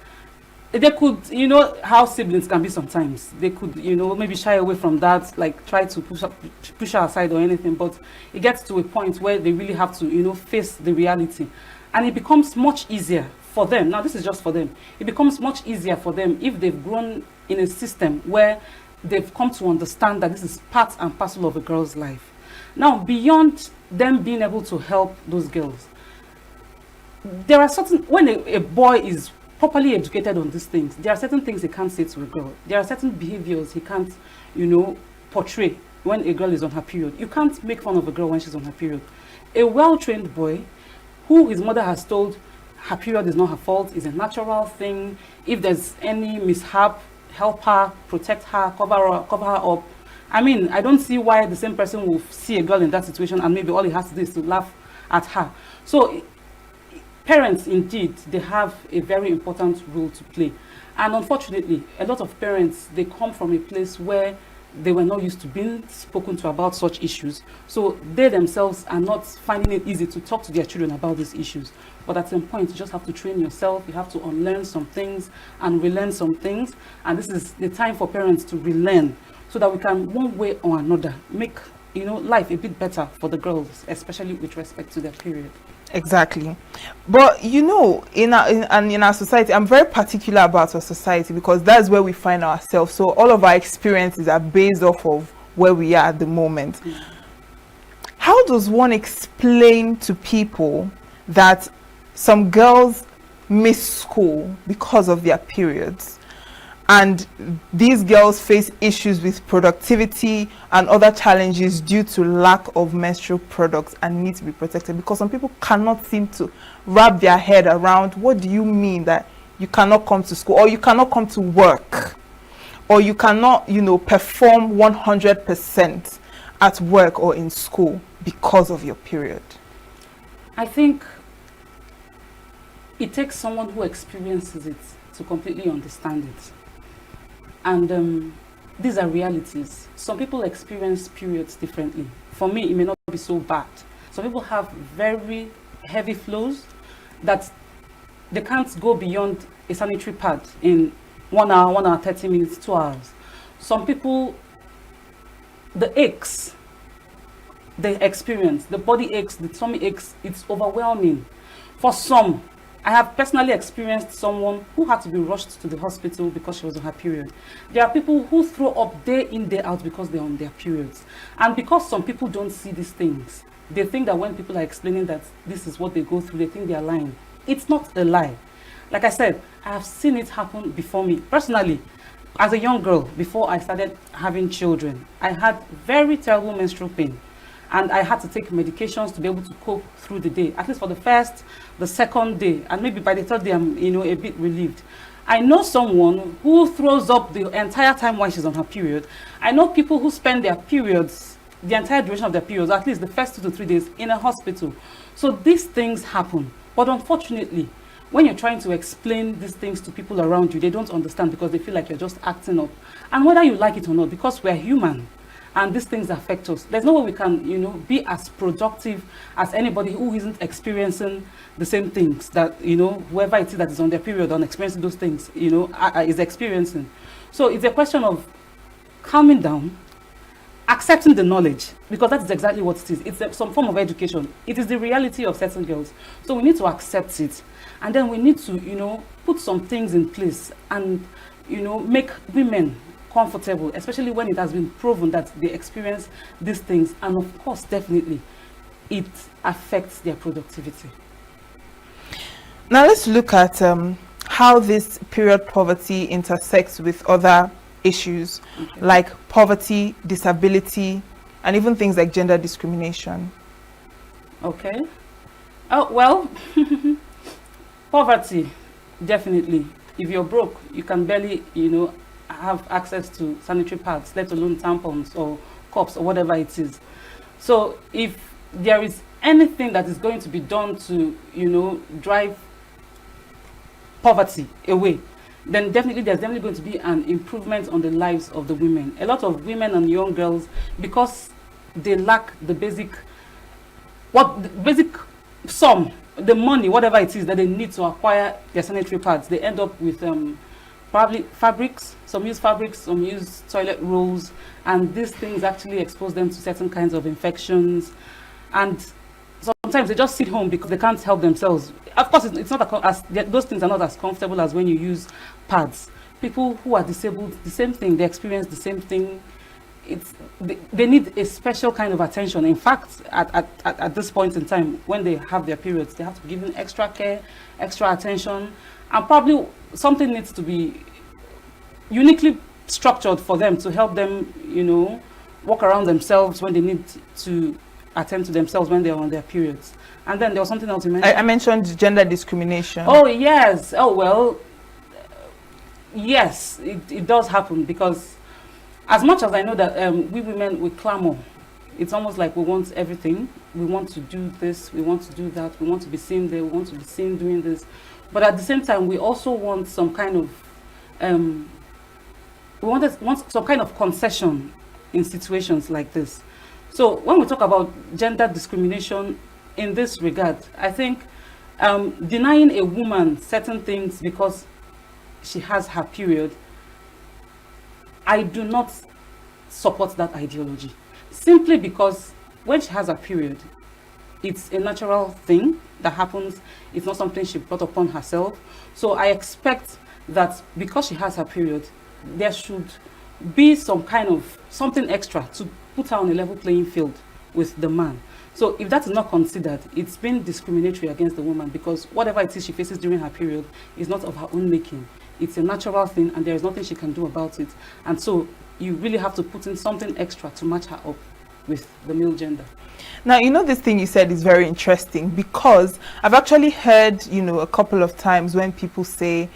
They could, you know how siblings can be sometimes. They could, you know, maybe shy away from that, like try to push her aside or anything. But it gets to a point where they really have to, you know, face the reality, and it becomes much easier for them. Now, this is just for them. It becomes much easier for them if they've grown in a system where they've come to understand that this is part and parcel of a girl's life. Now, beyond them being able to help those girls, there are certain, when a boy is properly educated on these things, there are certain things he can't say to a girl. There are certain behaviors he can't, you know, portray when a girl is on her period. You can't make fun of a girl when she's on her period. A well-trained boy who his mother has told her period is not her fault, is a natural thing. If there's any mishap, help her, protect her, cover her up. I mean, I don't see why the same person will see a girl in that situation and maybe all he has to do is to laugh at her. So parents, indeed, they have a very important role to play. And unfortunately, a lot of parents, they come from a place where they were not used to being spoken to about such issues. So they themselves are not finding it easy to talk to their children about these issues. But at some point, you just have to train yourself. You have to unlearn some things and relearn some things. And this is the time for parents to relearn, so that we can, one way or another, make, you know, life a bit better for the girls, especially with respect to their period. Exactly. But you know, in our society, I'm very particular about our society, because that's where we find ourselves. So all of our experiences are based off of where we are at the moment. How does one explain to people that some girls miss school because of their periods, and these girls face issues with productivity and other challenges due to lack of menstrual products and need to be protected? Because some people cannot seem to wrap their head around, what do you mean that you cannot come to school, or you cannot come to work, or you cannot, you know, perform 100% at work or in school because of your period? I think it takes someone who experiences it to completely understand it. And these are realities. Some people experience periods differently. For me, it may not be so bad. Some people have very heavy flows that they can't go beyond a sanitary pad in 1 hour, 1 hour, 30 minutes, 2 hours. Some people, the aches they experience, the body aches, the tummy aches, it's overwhelming. For some, I have personally experienced someone who had to be rushed to the hospital because she was on her period. There are people who throw up day in, day out because they're on their periods. And because some people don't see these things, they think that when people are explaining that this is what they go through, they think they're lying. It's not a lie. Like I said, I have seen it happen before me. Personally, as a young girl, before I started having children, I had very terrible menstrual pain. And I had to take medications to be able to cope through the day, at least for the first, the second day, and maybe by the third day I'm, you know, a bit relieved. I know someone who throws up the entire time while she's on her period. I know people who spend their periods, the entire duration of their periods, at least the first 2 to 3 days, in a hospital. So these things happen. But unfortunately, when you're trying to explain these things to people around you, they don't understand because they feel like you're just acting up. And whether you like it or not, because we're human, and these things affect us, there's no way we can, you know, be as productive as anybody who isn't experiencing the same things that, you know, whoever it is that is on their period and experiencing those things, you know, is experiencing. So it's a question of calming down, accepting the knowledge, because that's exactly what it is. It's some form of education. It is the reality of certain girls. So we need to accept it. And then we need to, put some things in place and, make women comfortable, especially when it has been proven that they experience these things. And of course, definitely, it affects their productivity. Now let's look at how this period poverty intersects with other issues like poverty, disability, and even things like gender discrimination. Okay. Oh, well, poverty, definitely. If you're broke, you can barely, have access to sanitary pads, let alone tampons or cups or whatever it is. So if there is anything that is going to be done to, drive poverty away, then definitely there's definitely going to be an improvement on the lives of the women. A lot of women and young girls, because they lack the basic sum, the money, whatever it is that they need to acquire their sanitary pads, they end up with probably fabrics. Some use fabrics, some use toilet rolls, and these things actually expose them to certain kinds of infections. And sometimes they just sit home because they can't help themselves. Of course, it's not those things are not as comfortable as when you use pads. People who are disabled, the same thing, they experience the same thing. They need a special kind of attention. In fact, at this point in time, when they have their periods, they have to be given extra care, extra attention, and probably something needs to be uniquely structured for them to help them, walk around themselves when they need to attend to themselves when they're on their periods. And then there was something else you mentioned. I mentioned gender discrimination. Oh, yes. Oh, well, yes, it does happen, because as much as I know that we women, we clamor, it's almost like we want everything. We want to do this, we want to do that, we want to be seen there, we want to be seen doing this. But at the same time, we also want some kind of, want some kind of concession in situations like this. So when we talk about gender discrimination in this regard, I think denying a woman certain things because she has her period, I do not support that ideology. Simply because when she has her period, it's a natural thing that happens. It's not something she brought upon herself. So I expect that because she has her period, there should be some kind of something extra to put her on a level playing field with the man. So if that is not considered, it's been discriminatory against the woman, because whatever it is she faces during her period is not of her own making. It's a natural thing, and there is nothing she can do about it. And so you really have to put in something extra to match her up with the male gender. Now, this thing you said is very interesting, because I've actually heard, a couple of times when people say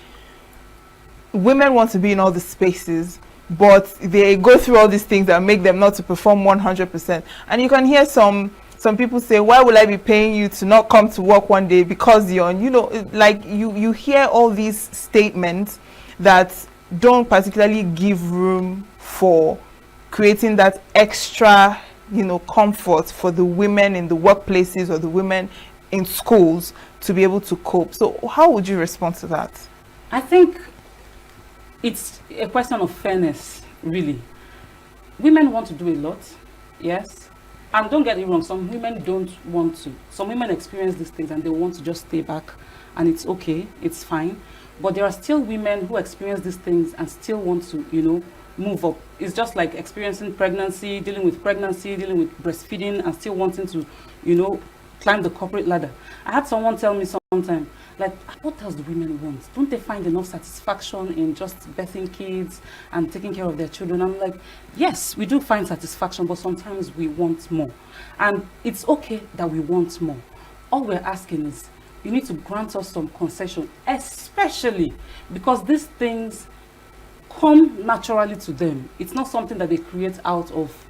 women want to be in all the spaces, but they go through all these things that make them not to perform 100%. And you can hear some people say, why will I be paying you to not come to work one day because you're on, like you hear all these statements that don't particularly give room for creating that extra, comfort for the women in the workplaces or the women in schools to be able to cope. So how would you respond to that? I think it's a question of fairness, really. Women want to do a lot, yes. And don't get me wrong, some women don't want to. Some women experience these things and they want to just stay back, and it's okay, it's fine. But there are still women who experience these things and still want to, move up. It's just like experiencing pregnancy, dealing with breastfeeding, and still wanting to, climb the corporate ladder. I had someone tell me sometime, like, what else do women want? Don't they find enough satisfaction in just birthing kids and taking care of their children? I'm like, yes, we do find satisfaction, but sometimes we want more. And it's okay that we want more. All we're asking is, you need to grant us some concession, especially because these things come naturally to them. It's not something that they create out of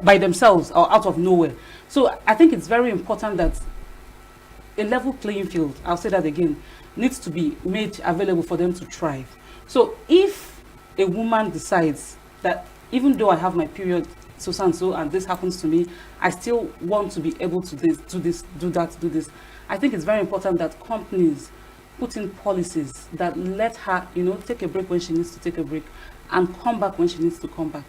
by themselves or out of nowhere. So I think it's very important that a level playing field, I'll say that again, needs to be made available for them to thrive. So if a woman decides that even though I have my period so and so and this happens to me, I still want to be able to do this, I think it's very important that companies put in policies that let her, take a break when she needs to take a break and come back when she needs to come back.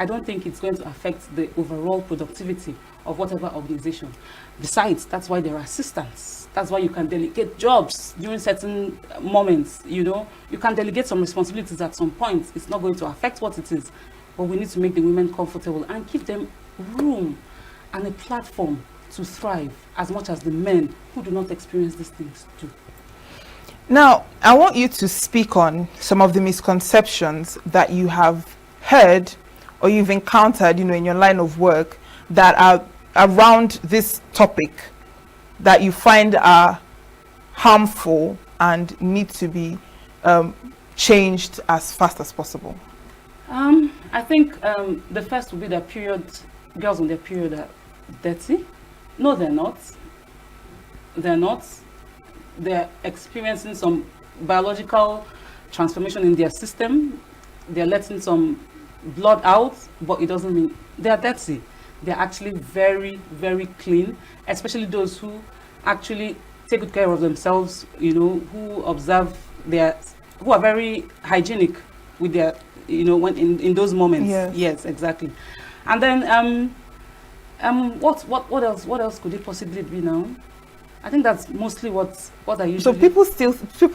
I don't think it's going to affect the overall productivity of whatever organization. Besides, that's why there are assistants. That's why you can delegate jobs during certain moments, you know. You can delegate some responsibilities at some point. It's not going to affect what it is. But we need to make the women comfortable and give them room and a platform to thrive as much as the men who do not experience these things do. Now, I want you to speak on some of the misconceptions that you have heard or you've encountered, you know, in your line of work that are around this topic that you find are harmful and need to be changed as fast as possible. I think the first would be that girls on their period are dirty. No, they're not. They're not. They're experiencing some biological transformation in their system. They're letting some blood out, but it doesn't mean they're dirty. They're actually very, very clean, especially those who actually take good care of themselves, you know, who observe who are very hygienic with their, you know, when in those moments. Yes. Yes, exactly. And then what else could it possibly be now? I think that's mostly what I usually. So people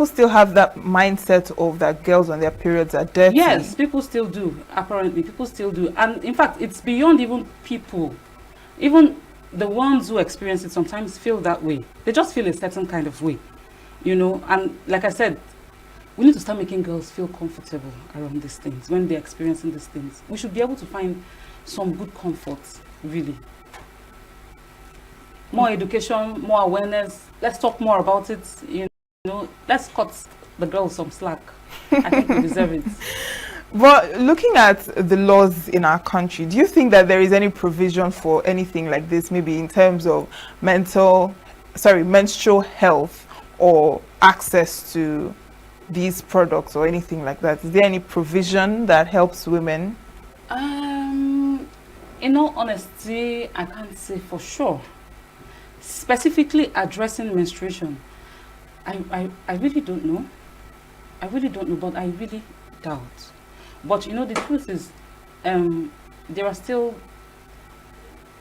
still have that mindset of that girls on their periods are dirty. Yes, people still do. Apparently, people still do, and in fact, it's beyond even people. Even the ones who experience it sometimes feel that way. They just feel a certain kind of way, you know. And like I said, we need to start making girls feel comfortable around these things when they're experiencing these things. We should be able to find some good comfort, really. More education, more awareness. Let's talk more about it. You know, let's cut the girls some slack. I think we deserve it. But looking at the laws in our country, do you think that there is any provision for anything like this, maybe in terms of menstrual health or access to these products or anything like that? Is there any provision that helps women? In all honesty, I can't say for sure. Specifically addressing menstruation, I really don't know. I really don't know, but I really doubt. But you know, the truth is, there are still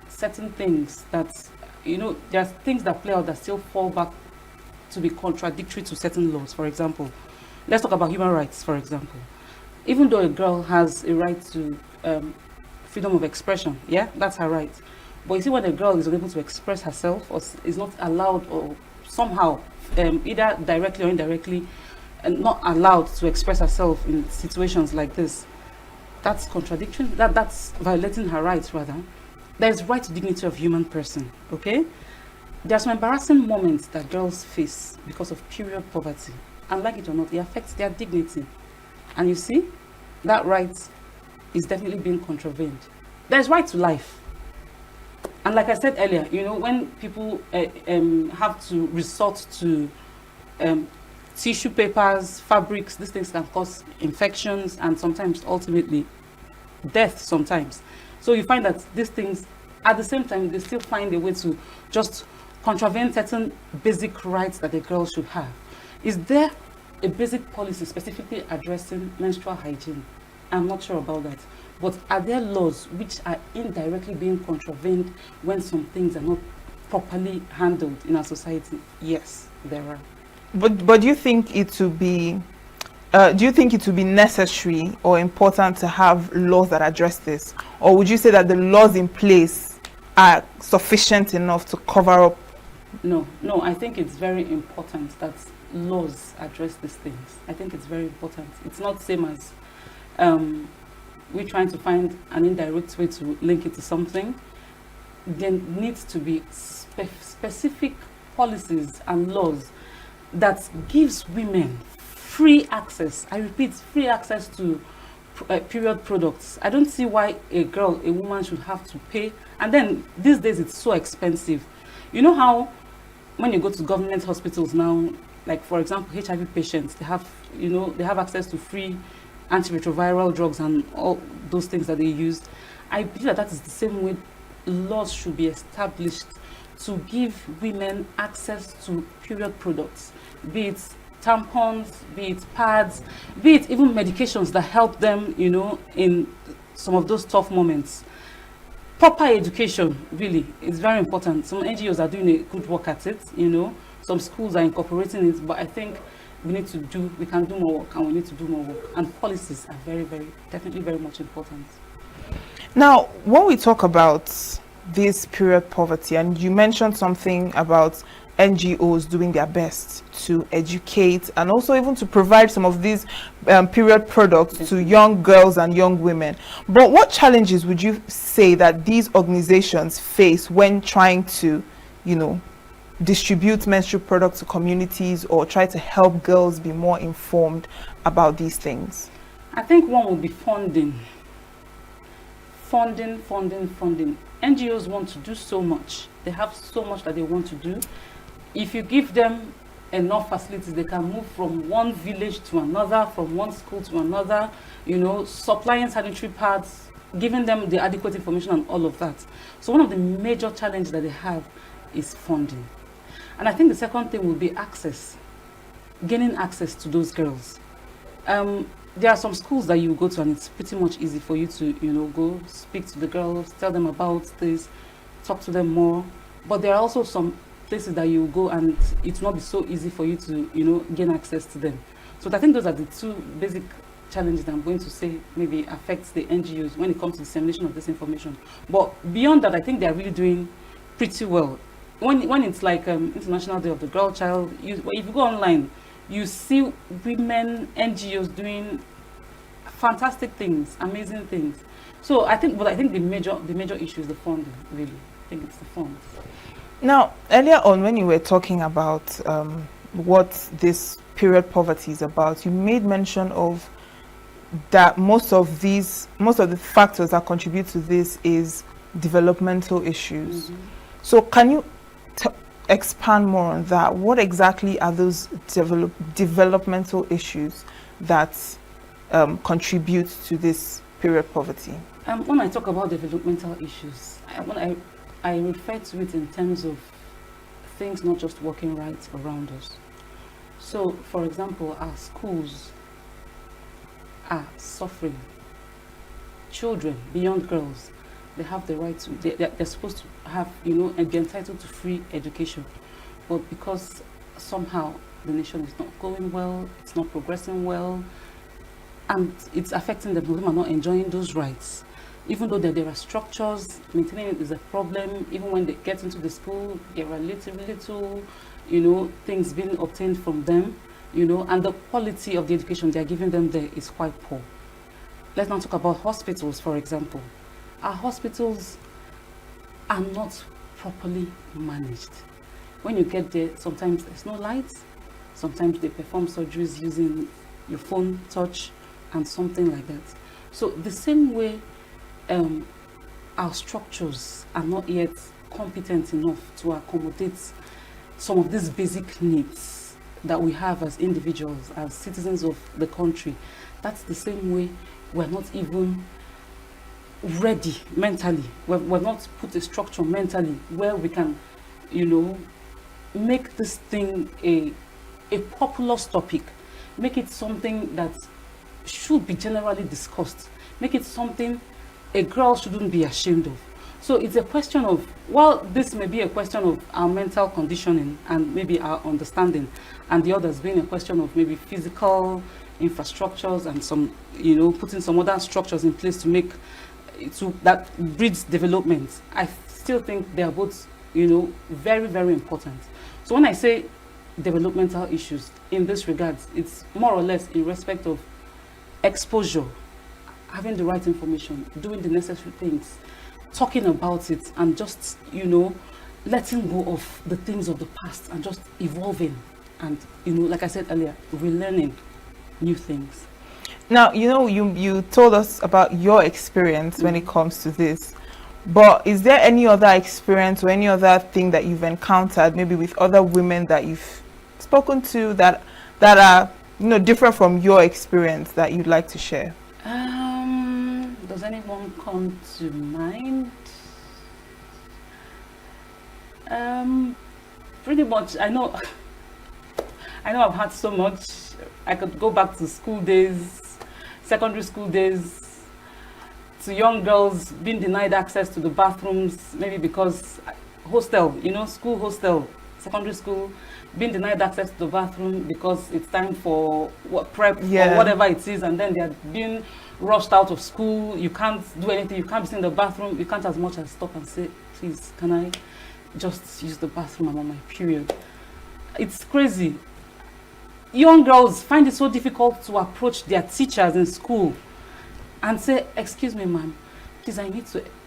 certain things that, you know, there's things that play out that still fall back to be contradictory to certain laws. For example, let's talk about human rights, for example. Even though a girl has a right to freedom of expression, yeah, that's her right. But you see, when a girl is unable to express herself or is not allowed or somehow, either directly or indirectly, not allowed to express herself in situations like this, that's contradiction. That's violating her rights, rather. There's right to dignity of human person, okay? There are some embarrassing moments that girls face because of period poverty. And like it or not, it affects their dignity. And you see, that right is definitely being contravened. There's right to life. And like I said earlier, you know, when people have to resort to tissue papers, fabrics, these things can cause infections and sometimes ultimately death sometimes. So you find that these things, at the same time, they still find a way to just contravene certain basic rights that a girl should have. Is there a basic policy specifically addressing menstrual hygiene? I'm not sure about that. But are there laws which are indirectly being contravened when some things are not properly handled in our society? Yes, there are. But do you think it would be necessary or important to have laws that address this? Or would you say that the laws in place are sufficient enough to cover up? No, I think it's very important that laws address these things. I think it's very important. It's not the same as we're trying to find an indirect way to link it to something. There needs to be specific policies and laws that gives women free access. I repeat, free access to period products. I don't see why a woman should have to pay. And then these days it's so expensive. You know how when you go to government hospitals now, like for example, HIV patients, they have access to free antiretroviral drugs and all those things that they use. I believe that is the same way laws should be established to give women access to period products, be it tampons, be it pads, be it even medications that help them, you know, in some of those tough moments. Proper education really is very important. Some NGOs are doing a good work at it, you know. Some schools are incorporating it, but I think we can do more work, and we need to do more work. And policies are definitely very much important. Now, when we talk about this period poverty, and you mentioned something about NGOs doing their best to educate and also even to provide some of these period products to young girls and young women. But what challenges would you say that these organizations face when trying to, you know, distribute menstrual products to communities or try to help girls be more informed about these things? I think one will be funding. Funding. NGOs want to do so much. They have so much that they want to do. If you give them enough facilities, they can move from one village to another, from one school to another, you know, supplying sanitary pads, giving them the adequate information and all of that. So one of the major challenges that they have is funding. And I think the second thing will be access, gaining access to those girls. There are some schools that you go to and it's pretty much easy for you to, you know, go speak to the girls, tell them about this, talk to them more. But there are also some places that you go and it will not be so easy for you to, you know, gain access to them. So I think those are the two basic challenges that I'm going to say maybe affects the NGOs when it comes to dissemination of this information. But beyond that, I think they are really doing pretty well. When it's like International Day of the Girl Child, if you go online, you see women NGOs doing fantastic things, amazing things. So I think the major issue is the funding. Really, I think it's the funds. Now, earlier on, when you were talking about what this period poverty is about, you made mention of that most of the factors that contribute to this is developmental issues. Mm-hmm. So can you expand more on that? What exactly are those developmental issues that contribute to this period poverty? When I talk about developmental issues, I refer to it in terms of things not just working right around us. So, for example, our schools are suffering. Children, beyond girls, they have the right to, they're supposed to have, you know, and be entitled to free education. But because somehow the nation is not going well, it's not progressing well, and it's affecting them, people are not enjoying those rights. Even though there are structures, maintaining it is a problem. Even when they get into the school, there are little, you know, things being obtained from them, you know, and the quality of the education they are giving them there is quite poor. Let's now talk about hospitals, for example. Our hospitals are not properly managed. When you get there, sometimes there's no lights, sometimes they perform surgeries using your phone touch and something like that. So the same way our structures are not yet competent enough to accommodate some of these basic needs that we have as individuals, as citizens of the country. That's the same way we're not even ready mentally. We're not put a structure mentally where we can, you know, make this thing a populous topic, make it something that should be generally discussed, make it something a girl shouldn't be ashamed of. So it's a question of, well, this may be a question of our mental conditioning and maybe our understanding, and the others being a question of maybe physical infrastructures and some, you know, putting some other structures in place to make, that breeds development. I still think they are both, you know, very, very important. So when I say developmental issues in this regard, it's more or less in respect of exposure, having the right information, doing the necessary things, talking about it, and just, you know, letting go of the things of the past and just evolving and, you know, like I said earlier, relearning new things. Now, you know, you told us about your experience when it comes to this, but is there any other experience or any other thing that you've encountered, maybe with other women that you've spoken to that are, you know, different from your experience that you'd like to share? Does anyone come to mind? Pretty much, I know I've had so much. I could go back to school days, secondary school days, to young girls being denied access to the bathrooms, maybe because hostel, school hostel, secondary school, being denied access to the bathroom because it's time for prep or whatever it is, and then they're being rushed out of school. You can't do anything. You can't be in the bathroom. You can't as much as stop and say, please, can I just use the bathroom? I'm on my period. It's crazy. Young girls find it so difficult to approach their teachers in school and say, excuse me, ma'am, please,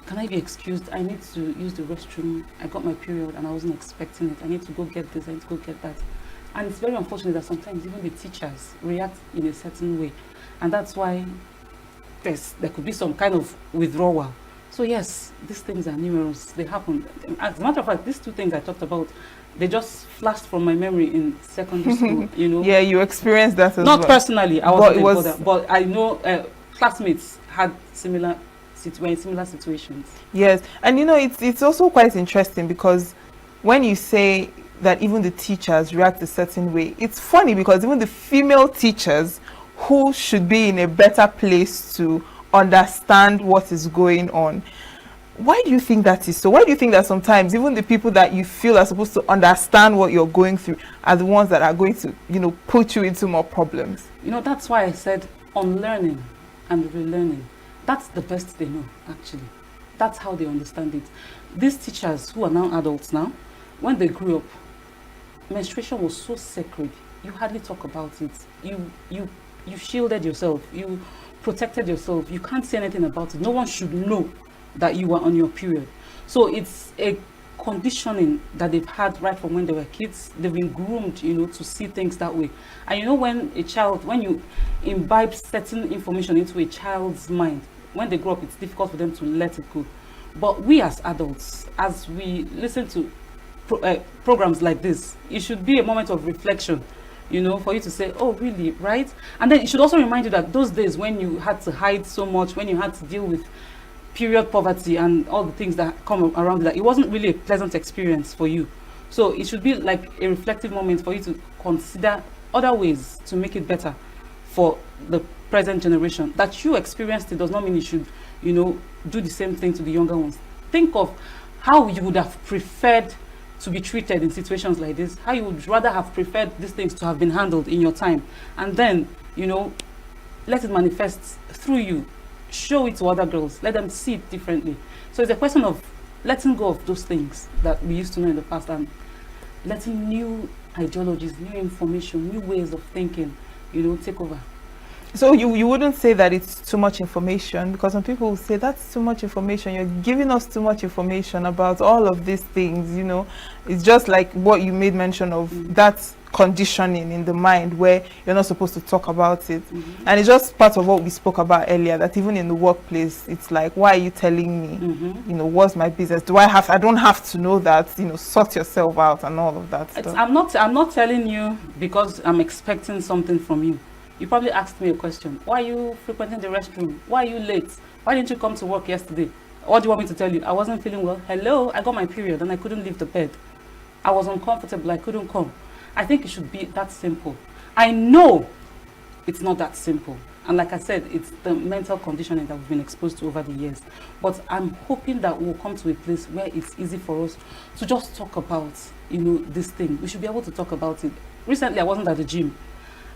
can I be excused? I need to use the restroom. I got my period and I wasn't expecting it. I need to go get this, I need to go get that. And it's very unfortunate that sometimes even the teachers react in a certain way. And that's why there could be some kind of withdrawal. So yes, these things are numerous. They happen. As a matter of fact, these two things I talked about, they just flashed from my memory in secondary school, Yeah, you experienced that as well. Not personally, I wasn't but I know classmates had similar situations. Yes, and it's also quite interesting because when you say that even the teachers react a certain way, it's funny because even the female teachers who should be in a better place to understand what is going on, why do you think that is so? Why do you think that sometimes even the people that you feel are supposed to understand what you're going through are the ones that are going to, put you into more problems? That's why I said unlearning and relearning. That's the best they know, actually. That's how they understand it. These teachers who are now adults now, when they grew up, menstruation was so sacred. You hardly talk about it. You shielded yourself. You protected yourself. You can't say anything about it. No one should know that you were on your period. So it's a conditioning that they've had right from when they were kids. They've been groomed, to see things that way. And when you imbibe certain information into a child's mind, when they grow up, it's difficult for them to let it go. But we as adults, as we listen to programs like this, it should be a moment of reflection, for you to say, oh, really, right? And then it should also remind you that those days when you had to hide so much, when you had to deal with period poverty and all the things that come around that, it wasn't really a pleasant experience for you. So it should be like a reflective moment for you to consider other ways to make it better for the present generation. That you experienced it does not mean you should, do the same thing to the younger ones. Think of how you would have preferred to be treated in situations like this, how you would rather have preferred these things to have been handled in your time, and then, let it manifest through you. Show it to other girls, let them see it differently. So it's a question of letting go of those things that we used to know in the past and letting new ideologies, new information, new ways of thinking, take over. So you wouldn't say that it's too much information, because some people will say that's too much information, you're giving us too much information about all of these things, It's just like what you made mention of, that conditioning in the mind where you're not supposed to talk about it. And it's just part of what we spoke about earlier, that even in the workplace, it's like, why are you telling me? What's my business? I don't have to know that, sort yourself out and all of that stuff. I'm not telling you because I'm expecting something from you. You probably asked me a question. Why are you frequenting the restroom? Why are you late? Why didn't you come to work yesterday? What do you want me to tell you? I wasn't feeling well. Hello, I got my period and I couldn't leave the bed. I was uncomfortable, I couldn't come. I think it should be that simple. I know it's not that simple. And like I said, it's the mental conditioning that we've been exposed to over the years. But I'm hoping that we'll come to a place where it's easy for us to just talk about, this thing. We should be able to talk about it. Recently, I wasn't at the gym.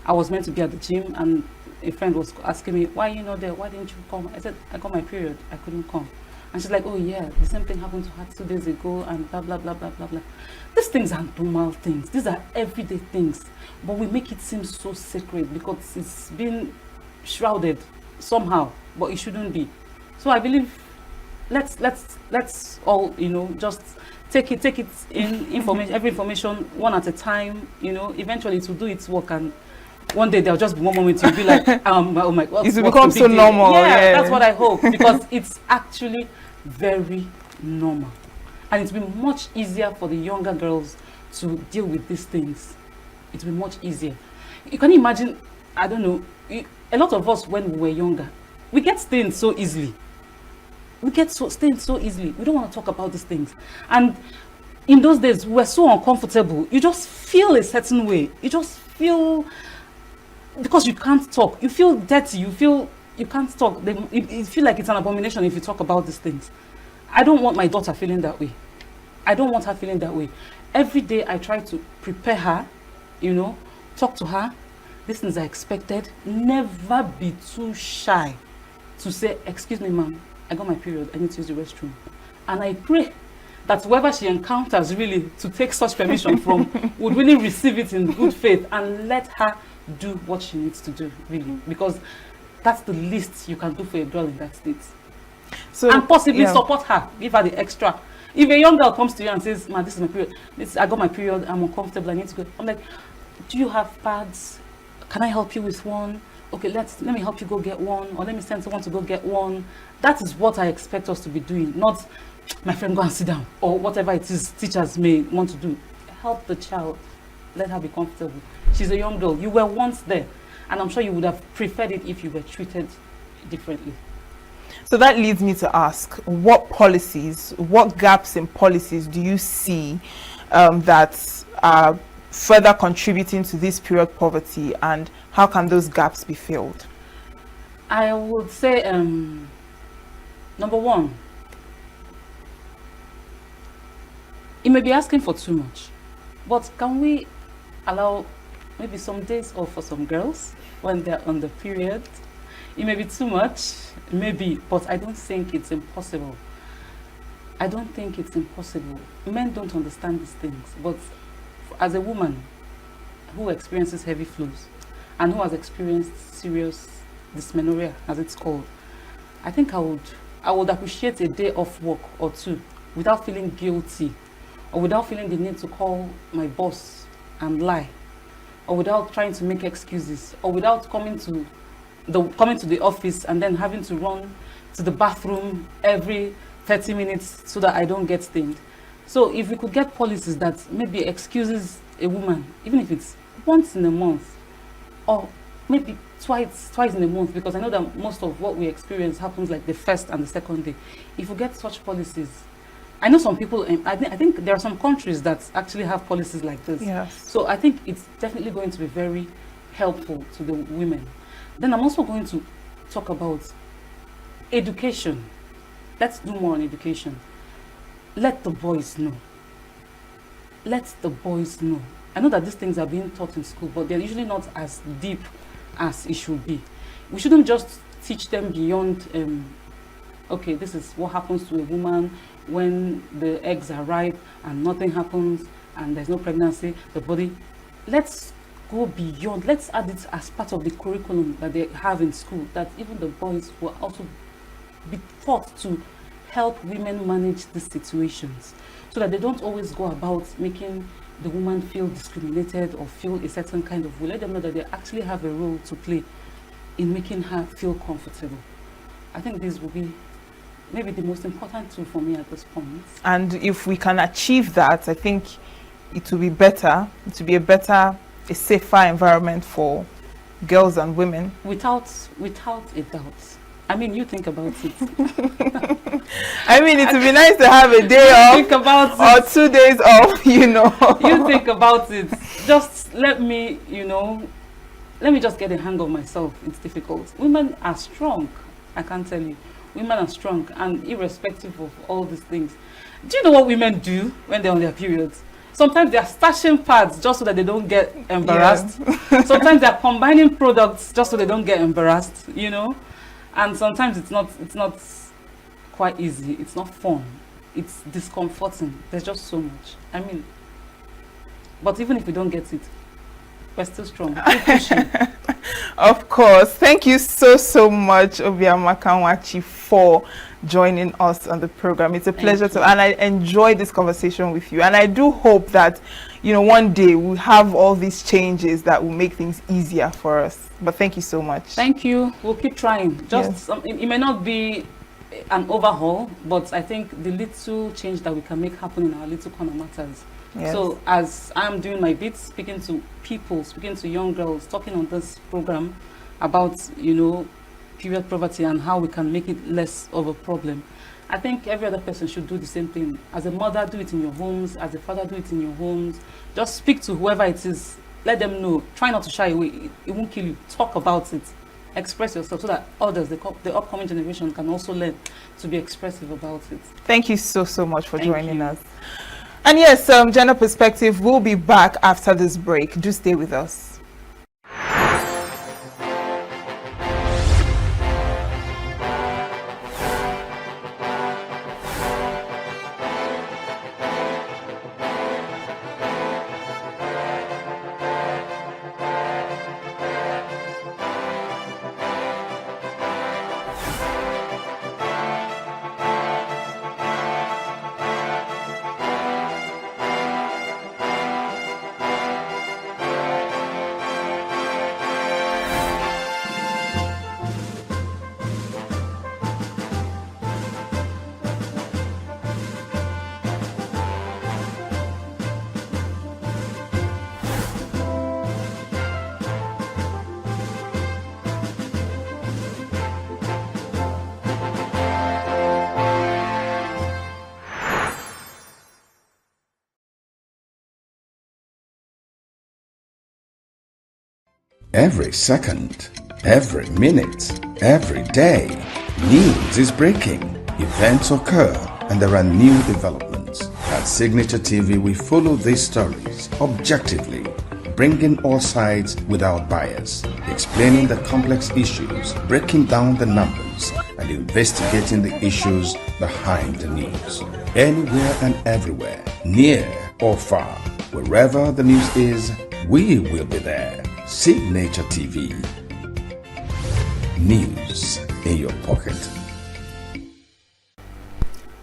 I was meant to be at the gym and a friend was asking me, why are you not there? Why didn't you come? I said, I got my period. I couldn't come. And she's like, oh yeah, the same thing happened to her 2 days ago and blah, blah, blah, blah, blah, blah. These things are normal things. These are everyday things. But we make it seem so sacred because it's been shrouded somehow, but it shouldn't be. So I believe let's all, just take it in information, every information one at a time, eventually to do its work, and one day there'll just be one moment you'll be like, oh my God, it will become so normal. Yeah, that's what I hope, because it's actually very normal. And it's been much easier for the younger girls to deal with these things. It's been much easier. You can imagine, I don't know, a lot of us when we were younger, we get stained so easily. We get stained so easily. We don't want to talk about these things. And in those days, we were so uncomfortable. You just feel a certain way. You just feel, because you can't talk, you feel dirty, you feel you can't talk. It feel like it's an abomination if you talk about these things. I don't want my daughter feeling that way. I don't want her feeling that way. Every day I try to prepare her, you know, talk to her. These things are expected. Never be too shy to say, excuse me, ma'am, I got my period, I need to use the restroom. And I pray that whoever she encounters really to take such permission from would really receive it in good faith and let her do what she needs to do, really. Because that's the least you can do for a girl in that state. So, and possibly support her, give her the extra. If a young girl comes to you and says, "Ma, this is my period. I got my period. I'm uncomfortable. I need to go." I'm like, "Do you have pads? Can I help you with one? Okay, let me help you go get one, or let me send someone to go get one." That is what I expect us to be doing, not my friend go and sit down, or whatever it is teachers may want to do. Help the child. Let her be comfortable. She's a young girl. You were once there, and I'm sure you would have preferred it if you were treated differently. So that leads me to ask, what policies, what gaps in policies do you see that are further contributing to this period poverty, and how can those gaps be filled? I would say, number one, you may be asking for too much, but can we allow maybe some days off for some girls when they're on the period? It may be too much, maybe, but I don't think it's impossible. I don't think it's impossible. Men don't understand these things, but as a woman who experiences heavy flows and who has experienced serious dysmenorrhea, as it's called, I think I would appreciate a day off work or two without feeling guilty, or without feeling the need to call my boss and lie, or without trying to make excuses, or without coming to the office and then having to run to the bathroom every 30 minutes so that I don't get stained. So if we could get policies that maybe excuses a woman, even if it's once in a month, or maybe twice in a month, because I know that most of what we experience happens like the first and the second day. If we get such policies, I know some people, I think there are some countries that actually have policies like this. Yes. So I think it's definitely going to be very helpful to the women. Then I'm also going to talk about education. Let's do more on education. Let the boys know. Let the boys know. I know that these things are being taught in school, but they're usually not as deep as it should be. We shouldn't just teach them beyond, okay, this is what happens to a woman when the eggs are ripe and nothing happens and there's no pregnancy, the body. Let's go beyond. Let's add it as part of the curriculum that they have in school, that even the boys will also be taught to help women manage these situations, so that they don't always go about making the woman feel discriminated or feel a certain kind of way. Let them know that they actually have a role to play in making her feel comfortable. I think this will be maybe the most important tool for me at this point. And if we can achieve that, I think it will be better. It will be a safer environment for girls and women. Without a doubt. I mean, you think about it. I mean, it would be nice to have a day off, think about or 2 days off, you know. You think about it. Just let me just get a hang of myself. It's difficult. Women are strong, I can tell you. Women are strong, and irrespective of all these things. Do you know what women do when they're on their periods? Sometimes they're stashing pads just so that they don't get embarrassed. Yeah. Sometimes they're combining products just so they don't get embarrassed, you know. And sometimes it's not quite easy. It's not fun. It's discomforting. There's just so much. I mean, but even if we don't get it, we're still strong. Keep pushing. Of course. Thank you so much, Obiama Kanwachi, for joining us on the program. It's a pleasure and I enjoy this conversation with you. And I do hope that, you know, one day we'll have all these changes that will make things easier for us. But thank you so much. Thank you. We'll keep trying. Just it may not be an overhaul, but I think the little change that we can make happen in our little corner matters. Yes. So as I'm doing my bit, speaking to people, speaking to young girls, talking on this program about, you know, period poverty and how we can make it less of a problem, I think every other person should do the same thing. As a mother, do it in your homes. As a father, do it in your homes. Just speak to whoever it is. Let them know. Try not to shy away. It won't kill you. Talk about it. express yourself so that others, the upcoming generation, can also learn to be expressive about it. Thank you so much for joining us. And yes, Gender Perspective will be back after this break. Do stay with us. Every second, every minute, every day, news is breaking, events occur, and there are new developments. At Signature TV, we follow these stories objectively, bringing all sides without bias, explaining the complex issues, breaking down the numbers, and investigating the issues behind the news. Anywhere and everywhere, near or far, wherever the news is, we will be there. Signature TV. News in your pocket.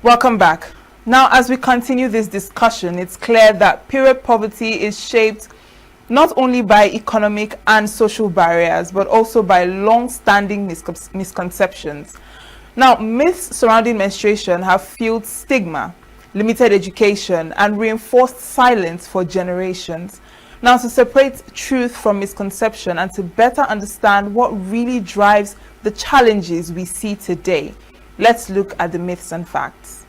Welcome back. Now, as we continue this discussion, it's clear that period poverty is shaped not only by economic and social barriers, but also by long-standing misconceptions. Now, myths surrounding menstruation have fueled stigma, limited education, and reinforced silence for generations. Now, to separate truth from misconception and to better understand what really drives the challenges we see today, let's look at the myths and facts.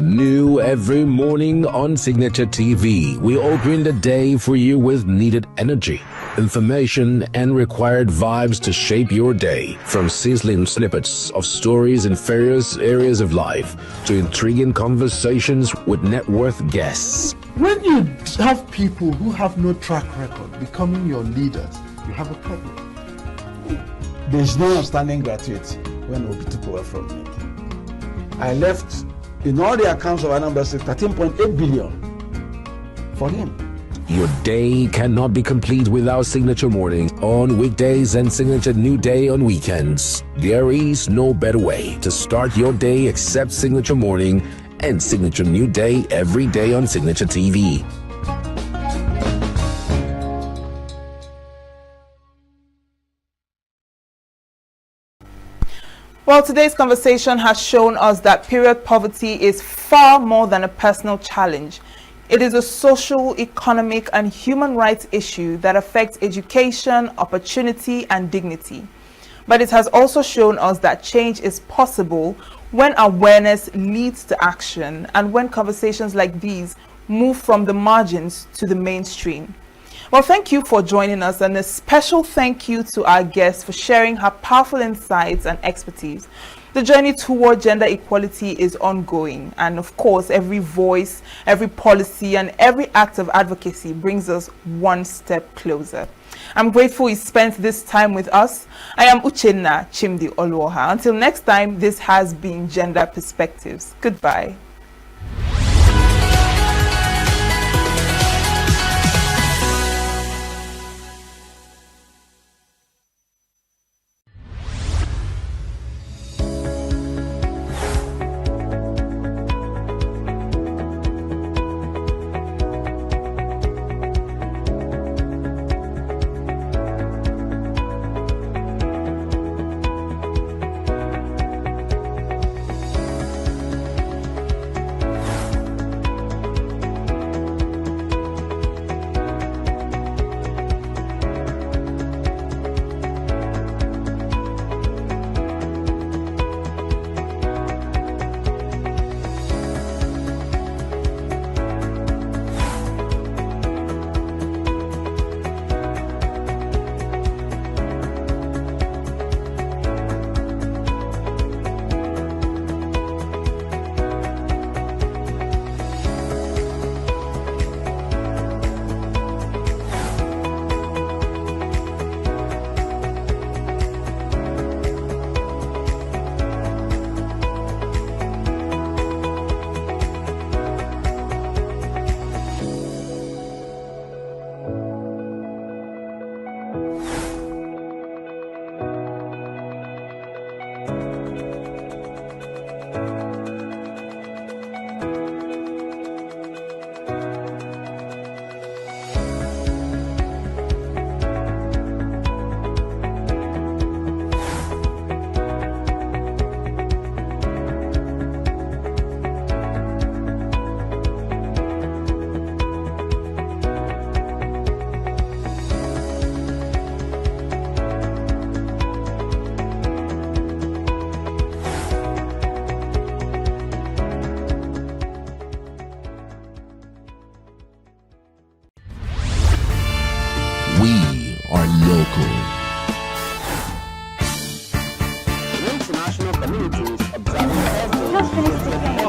New every morning on Signature TV, we open the day for you with needed energy, information, and required vibes to shape your day. From sizzling snippets of stories in various areas of life to intriguing conversations with net worth guests. When you have people who have no track record becoming your leaders, you have a problem. There's no outstanding graduate when Obi took over from me. I left in all the accounts of Anambra State 13.8 billion for him. Your day cannot be complete without Signature Morning on weekdays and Signature New Day on weekends. There is no better way to start your day except Signature Morning and Signature New Day every day on Signature TV. Well, today's conversation has shown us that period poverty is far more than a personal challenge. It is a social, economic, and human rights issue that affects education, opportunity, and dignity. But it has also shown us that change is possible when awareness leads to action and when conversations like these move from the margins to the mainstream. Well, thank you for joining us, and a special thank you to our guest for sharing her powerful insights and expertise. The journey toward gender equality is ongoing, and of course, every voice, every policy, and every act of advocacy brings us one step closer. I'm grateful you spent this time with us. I am Uchenna Chimdi Oluoha. Until next time, this has been Gender Perspectives. Goodbye.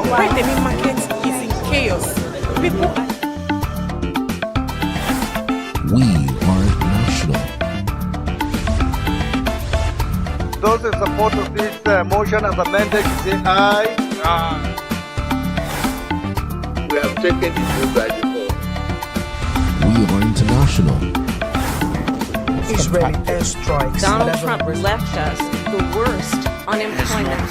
When the main market is in chaos, people are... We are national. Those in support of this motion as amended, say aye. Aye. We have taken it by default. We are international. Israeli airstrikes. Donald Trump left us the worst unemployment.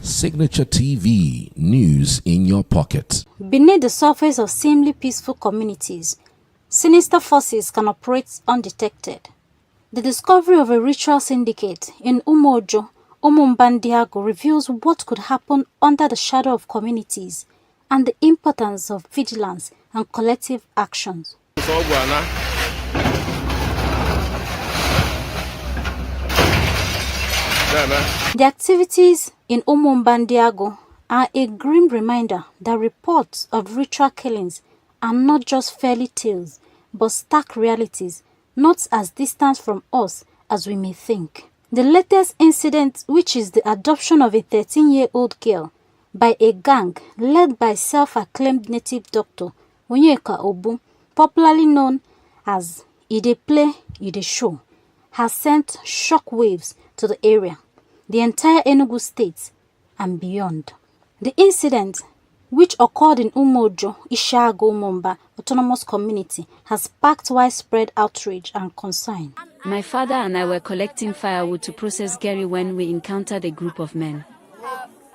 Signature TV, news in your pocket. Beneath the surface of seemingly peaceful communities, sinister forces can operate undetected. The discovery of a ritual syndicate in Umojo, Umumbandiago reveals what could happen under the shadow of communities and the importance of vigilance and collective actions. The activities in Umumbandiago are a grim reminder that reports of ritual killings are not just fairy tales, but stark realities, not as distant from us as we may think. The latest incident, which is the adoption of a 13-year-old girl by a gang led by self-acclaimed native doctor Onyeka Obu, popularly known as Ide Play, Ide Show, has sent shockwaves to the area, the entire Enugu state, and beyond. The incident, which occurred in Umojo, Ishago, Momba Autonomous Community, has sparked widespread outrage and concern. My father and I were collecting firewood to process Gary when we encountered a group of men.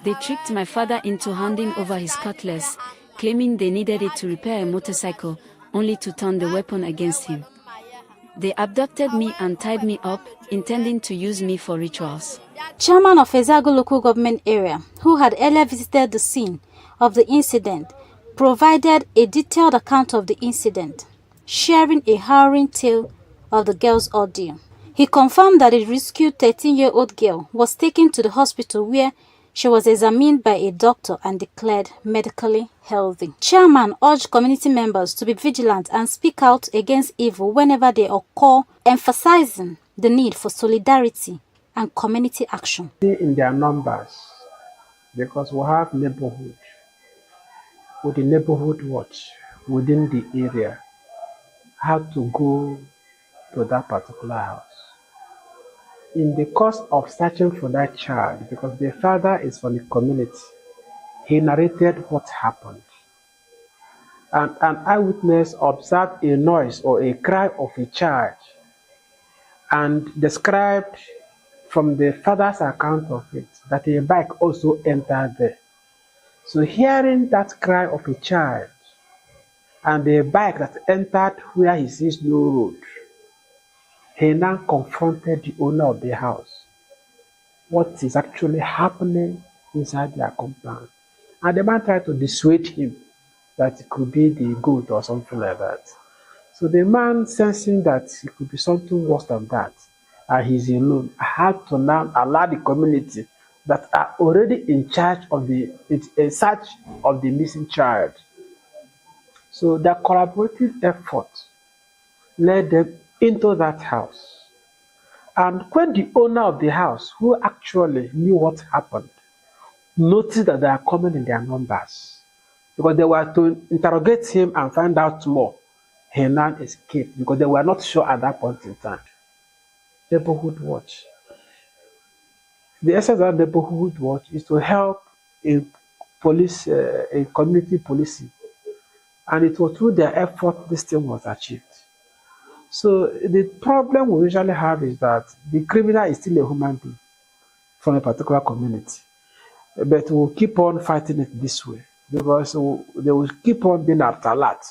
They tricked my father into handing over his cutlass, claiming they needed it to repair a motorcycle, only to turn the weapon against him. They abducted me and tied me up, intending to use me for rituals. Chairman of Ezago local government area, who had earlier visited the scene of the incident, provided a detailed account of the incident, sharing a harrowing tale of the girl's ordeal. He confirmed that the rescued 13-year-old girl was taken to the hospital where she was examined by a doctor and declared medically healthy. Chairman urged community members to be vigilant and speak out against evil whenever they occur, emphasizing the need for solidarity and community action. In their numbers, because we have neighborhood, with the neighborhood watch within the area, how to go to that particular house. In the course of searching for that child, because the father is from the community, he narrated what happened. And an eyewitness observed a noise or a cry of a child and described from the father's account of it that a bike also entered there. So hearing that cry of a child and a bike that entered where he sees no road, he now confronted the owner of the house. What is actually happening inside their compound? And the man tried to dissuade him that it could be the goat or something like that. So the man, sensing that it could be something worse than that, and he's alone, had to now allow the community that are already in charge of the search of the missing child. So the collaborative effort led them into that house. And when the owner of the house, who actually knew what happened, noticed that they are coming in their numbers, because they were to interrogate him and find out more, he now escaped because they were not sure at that point in time. Neighborhood watch. The essence of neighborhood watch is to help in police, in community policing. And it was through their effort this thing was achieved. So the problem we usually have is that the criminal is still a human being from a particular community. But we'll keep on fighting it this way because they will keep on being after a lot.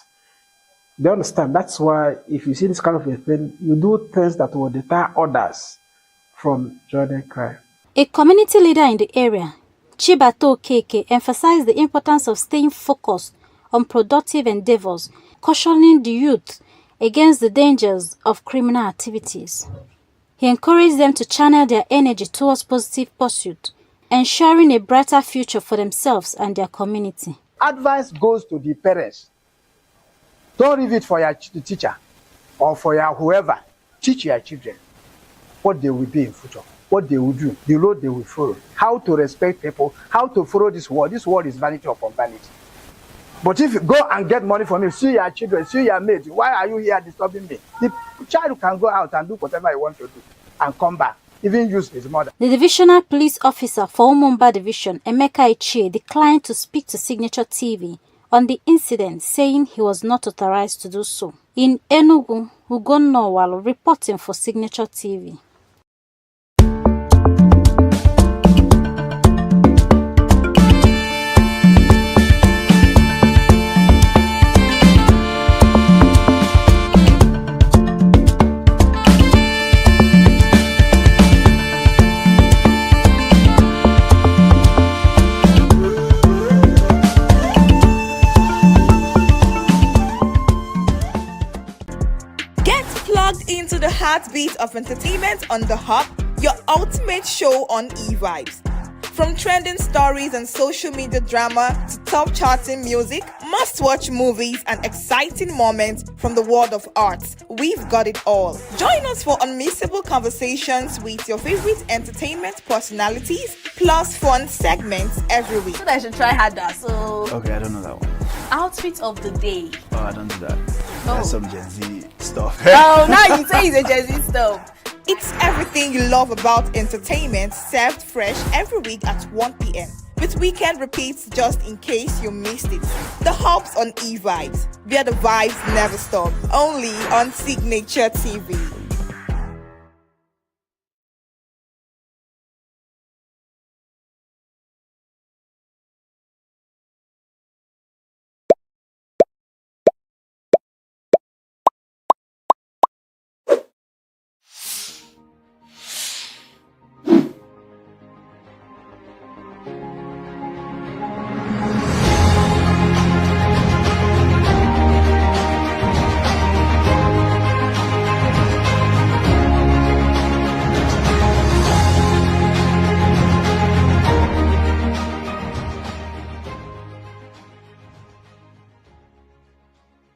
They understand. That's why if you see this kind of a thing, you do things that will deter others from joining crime. A community leader in the area, Chibato Keke, emphasized the importance of staying focused on productive endeavors, cautioning the youth against the dangers of criminal activities. He encouraged them to channel their energy towards positive pursuit, ensuring a brighter future for themselves and their community. Advice goes to the parents. Don't leave it for your teacher or for your whoever. Teach your children what they will be in future, what they will do, the road they will follow, how to respect people, how to follow this world. This world is vanity upon vanity. But if you go and get money from me, see your children, see your mates, why are you here disturbing me? The child can go out and do whatever he wants to do and come back, even use his mother. The divisional police officer for Umumba Division, Emeka Ichie, declined to speak to Signature TV on the incident, saying he was not authorized to do so. In Enugu, Ugon Nowalo reporting for Signature TV. heartbeat of entertainment on the hub, your ultimate show on eVibes. From trending stories and social media drama to top charting music, must-watch movies and exciting moments from the world of arts, we've got it all. Join us for unmissable conversations with your favorite entertainment personalities, plus fun segments every week. So I should try harder. So Okay, I don't know that one. outfit of the day. Oh, I don't do that. Oh. That's some Gen Z stuff. Oh, now you say it's a Gen Z stuff. It's everything you love about entertainment, served fresh every week at 1 p.m. with weekend repeats just in case you missed it. The Hubs on eVibes, where the vibes never stop. Only on Signature TV.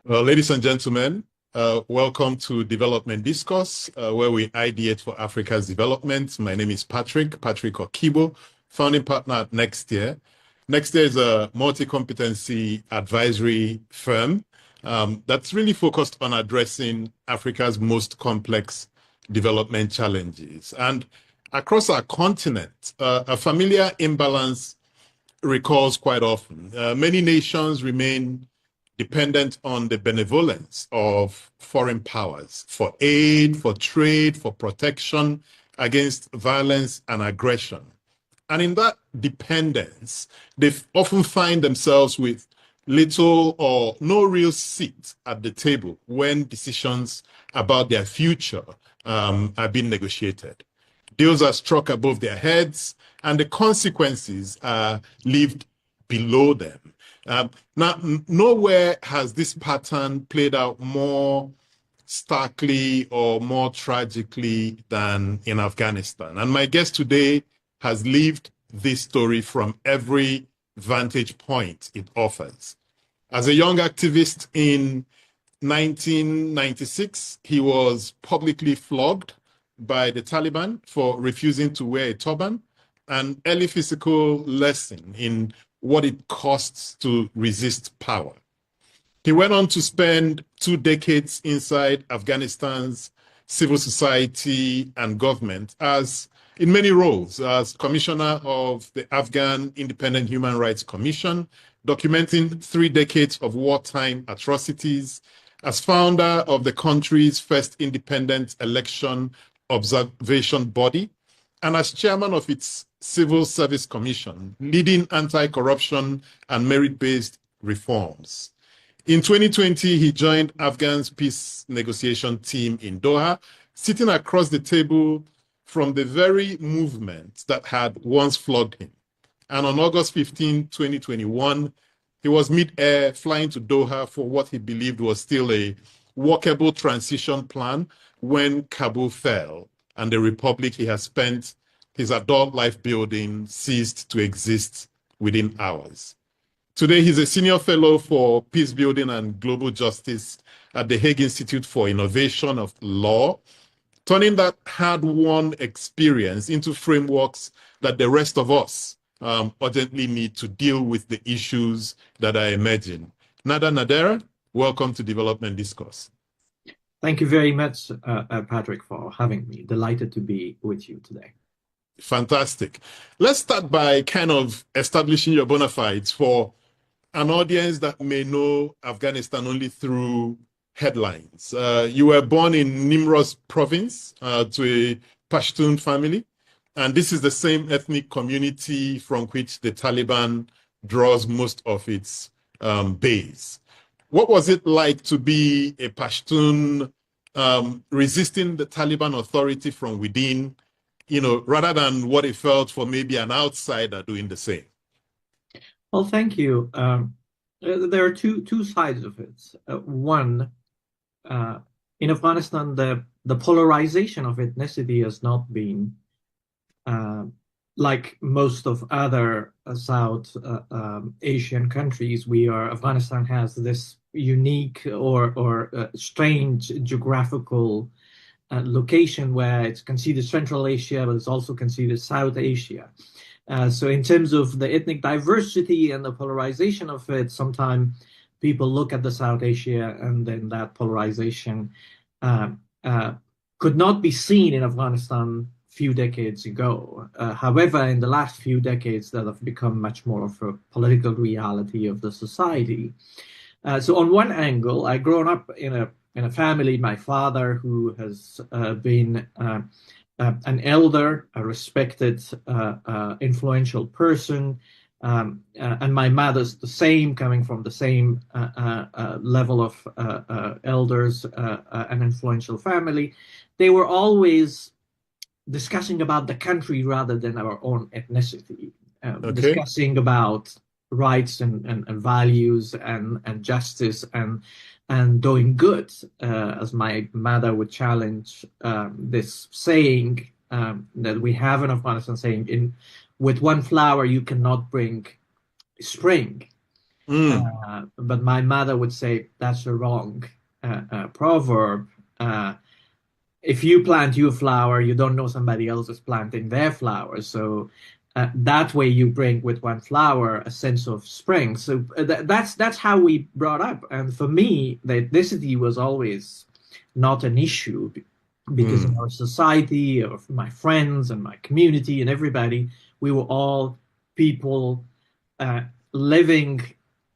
Ladies and gentlemen, welcome to Development Discourse, where we ideate for Africa's development. My name is Patrick Okibo, founding partner at Next Year. Next Year is a multi-competency advisory firm that's really focused on addressing Africa's most complex development challenges. And across our continent, a familiar imbalance recurs quite often. Many nations remain dependent on the benevolence of foreign powers for aid, for trade, for protection against violence and aggression. And in that dependence, they often find themselves with little or no real seat at the table when decisions about their future are being negotiated. Deals are struck above their heads, and the consequences are lived below them. Now, nowhere has this pattern played out more starkly or more tragically than in Afghanistan. And my guest today has lived this story from every vantage point it offers. As a young activist in 1996, he was publicly flogged by the Taliban for refusing to wear a turban, an early physical lesson in what it costs to resist power. He went on to spend 2 decades inside Afghanistan's civil society and government in many roles, as commissioner of the Afghan Independent Human Rights Commission, documenting 3 decades of wartime atrocities, as founder of the country's first independent election observation body, and as chairman of its Civil Service Commission, leading anti-corruption and merit-based reforms. In 2020, he joined Afghan's peace negotiation team in Doha, sitting across the table from the very movement that had once flogged him. And on August 15, 2021, he was mid-air flying to Doha for what he believed was still a workable transition plan when Kabul fell and the republic he has spent his adult life building ceased to exist within hours. Today, he's a senior fellow for peace building and global justice at the Hague Institute for Innovation of Law, turning that hard-won experience into frameworks that the rest of us urgently need to deal with the issues that are emerging. Nada Nadera, welcome to Development Discourse. Thank you very much, Patrick, for having me. Delighted to be with you today. Fantastic. Let's start by kind of establishing your bona fides for an audience that may know Afghanistan only through headlines. You were born in Nimroz province to a Pashtun family, and this is the same ethnic community from which the Taliban draws most of its base. What was it like to be a Pashtun resisting the Taliban authority from within, rather than what it felt for maybe an outsider doing the same? Well, thank you. There are two sides of it. One, in Afghanistan, the the polarization of ethnicity has not been like most of other South Asian countries. Afghanistan has this unique or strange geographical location where it's considered Central Asia, but it's also considered South Asia. So in terms of the ethnic diversity and the polarization of it, sometimes people look at the South Asia and then that polarization could not be seen in Afghanistan few decades ago. However, in the last few decades, that have become much more of a political reality of the society. So on one angle, I grown up in a family, my father, who has been an elder, a respected, influential person, and my mother's the same, coming from the same level of elders, an influential family. They were always discussing about the country rather than our own ethnicity, discussing about rights and values and justice and doing good, as my mother would challenge this saying that we have in Afghanistan, saying, with one flower you cannot bring spring. But my mother would say that's a wrong proverb. If you plant your flower, you don't know somebody else is planting their flower. So that way you bring with one flower a sense of spring. So that's how we brought up. And for me, the ethnicity was always not an issue because in our society, of my friends and my community and everybody, we were all people living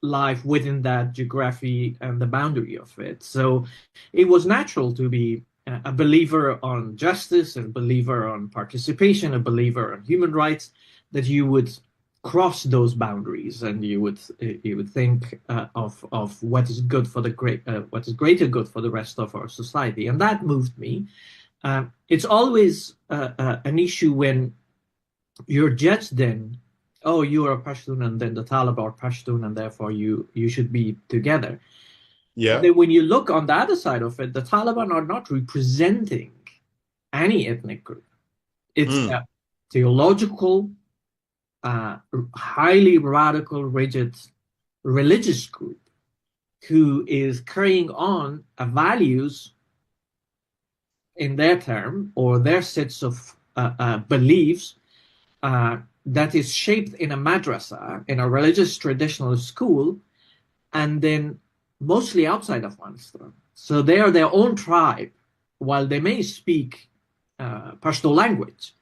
life within that geography and the boundary of it. So it was natural to be a believer on justice, a believer on participation, a believer on human rights, that you would cross those boundaries and you would think of what is good for what is greater good for the rest of our society, and that moved me. It's always an issue when you're judged then, oh, you are a Pashtun and then the Taliban are Pashtun and therefore you should be together. Yeah. Then when you look on the other side of it, the Taliban are not representing any ethnic group. It's a theological, highly radical, rigid religious group who is carrying on values in their term or their sets of beliefs that is shaped in a madrasa, in a religious traditional school, and then mostly outside Afghanistan. So they are their own tribe. While they may speak Pashto language,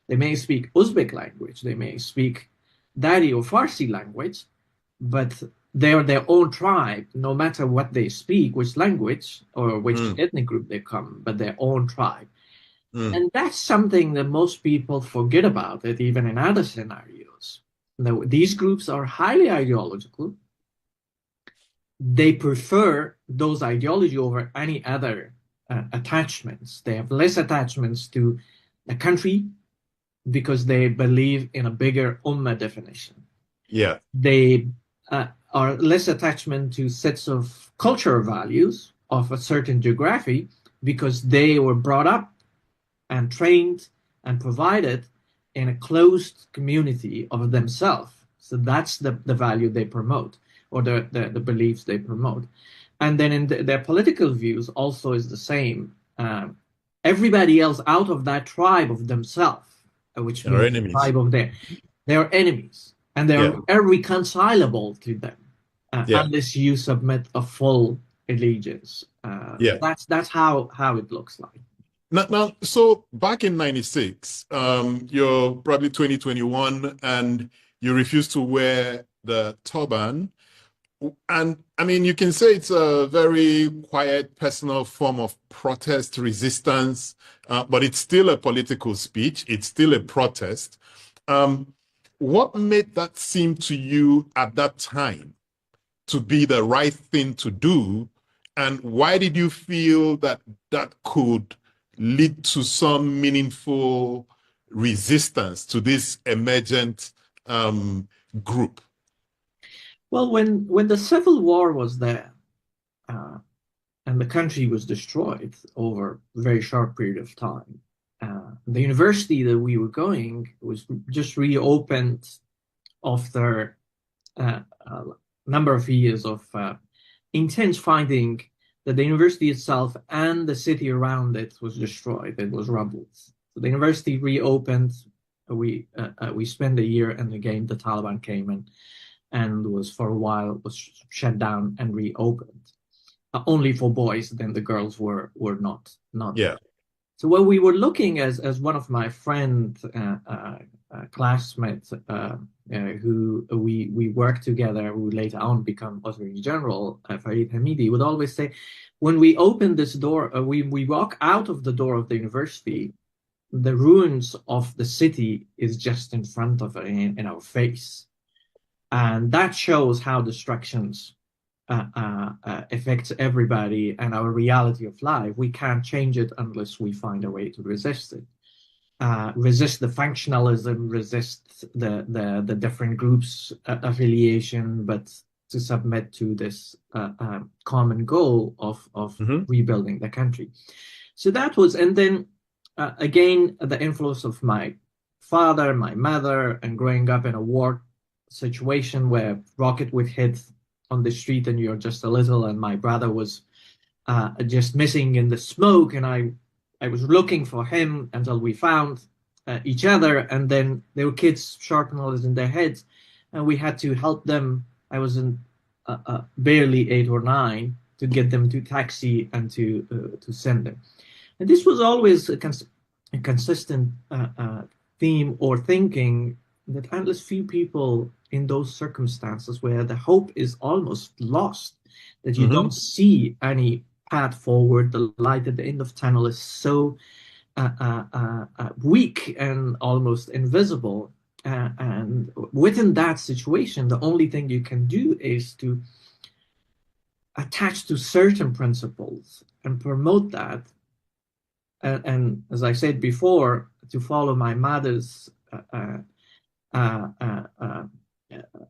they may speak Uzbek language, they may speak Dari or Farsi language, but they are their own tribe, no matter what they speak, which language or which ethnic group they come, but their own tribe. And that's something that most people forget about it, even in other scenarios. Now, these groups are highly ideological. They prefer those ideology over any other attachments. They have less attachments to the country because they believe in a bigger ummah definition. Yeah. They are less attachment to sets of cultural values of a certain geography because they were brought up and trained and provided in a closed community of themselves. So that's the value they promote, or the beliefs they promote. And then in their political views also is the same. Everybody else out of that tribe of themselves, which means the tribe of they are enemies, and they are irreconcilable to them unless you submit a full allegiance. That's how it looks like. Now, so back in '96, you're probably 2021, and you refuse to wear the turban. And I mean, you can say it's a very quiet, personal form of protest resistance, but it's still a political speech. It's still a protest. What made that seem to you at that time to be the right thing to do? And why did you feel that that could lead to some meaningful resistance to this emergent group? Well, when the Civil War was there, and the country was destroyed over a very short period of time. The university that we were going was just reopened after a number of years of intense fighting, that the university itself and the city around it was destroyed. It was rubble. So the university reopened. We spent a year, and again the Taliban came and was for a while was shut down and reopened. Only for boys. Then the girls were not. Yeah. So what we were looking as one of my friend classmates who we worked together, who later on become Attorney General, Farid Hamidi, would always say, when we open this door, we walk out of the door of the university, the ruins of the city is just in front of it, in our face. And that shows how destructions affects everybody and our reality of life. We can't change it unless we find a way to resist it. Resist the functionalism, resist the different groups affiliation, but to submit to this common goal of rebuilding the country. So that was, and then again, the influence of my father, my mother, and growing up in a war situation where rocket would hit on the street and you're just a little, and my brother was just missing in the smoke, and I was looking for him until we found each other, and then there were kids sharp knowledge in their heads, and we had to help them. I was in barely 8 or 9 to get them to taxi and to send them. And this was always a consistent theme or thinking, that endless few people in those circumstances where the hope is almost lost, that you don't see any path forward, the light at the end of the tunnel is so weak and almost invisible. And within that situation, the only thing you can do is to attach to certain principles and promote that. And as I said before, to follow my mother's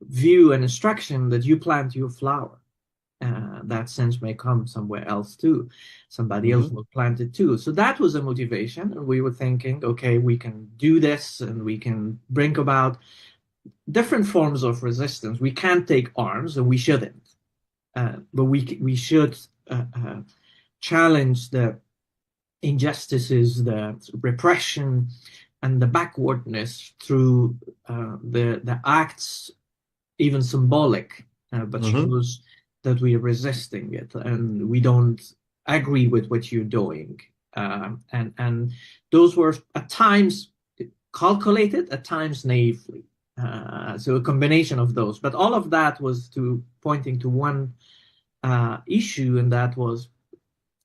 view and instruction that you plant your flower. That sense may come somewhere else too. Somebody else will plant it too. So that was a motivation. And we were thinking, okay, we can do this and we can bring about different forms of resistance. We can't take arms, and we shouldn't. But we should challenge the injustices, the repression, and the backwardness through the acts, even symbolic, but shows that we are resisting it and we don't agree with what you're doing. And those were at times calculated, at times naively. So a combination of those. But all of that was pointing to one issue, and that was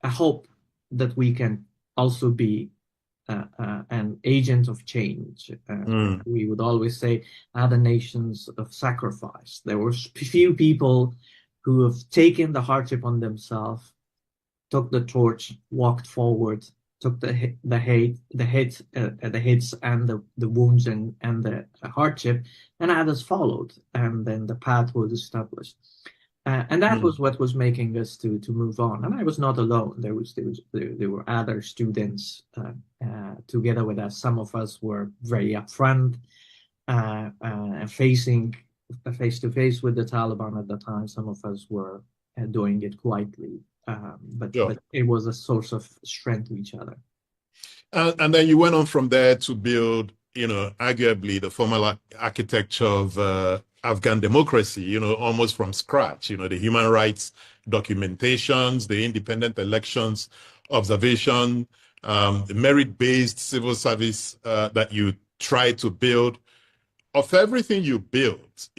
a hope that we can also be an agent of change. We would always say, other nations of sacrifice. There were few people who have taken the hardship on themselves, took the torch, walked forward, took the hits and the wounds and the hardship, and others followed, and then the path was established. And that was what was making us to move on. And I was not alone. There were other students together with us. Some of us were very upfront, facing face to face with the Taliban at the time. Some of us were doing it quietly, but it was a source of strength to each other. And then you went on from there to build, arguably the formal architecture of Afghan democracy, almost from scratch, the human rights documentations, the independent elections observation, the merit-based civil service that you try to build. Of everything you built,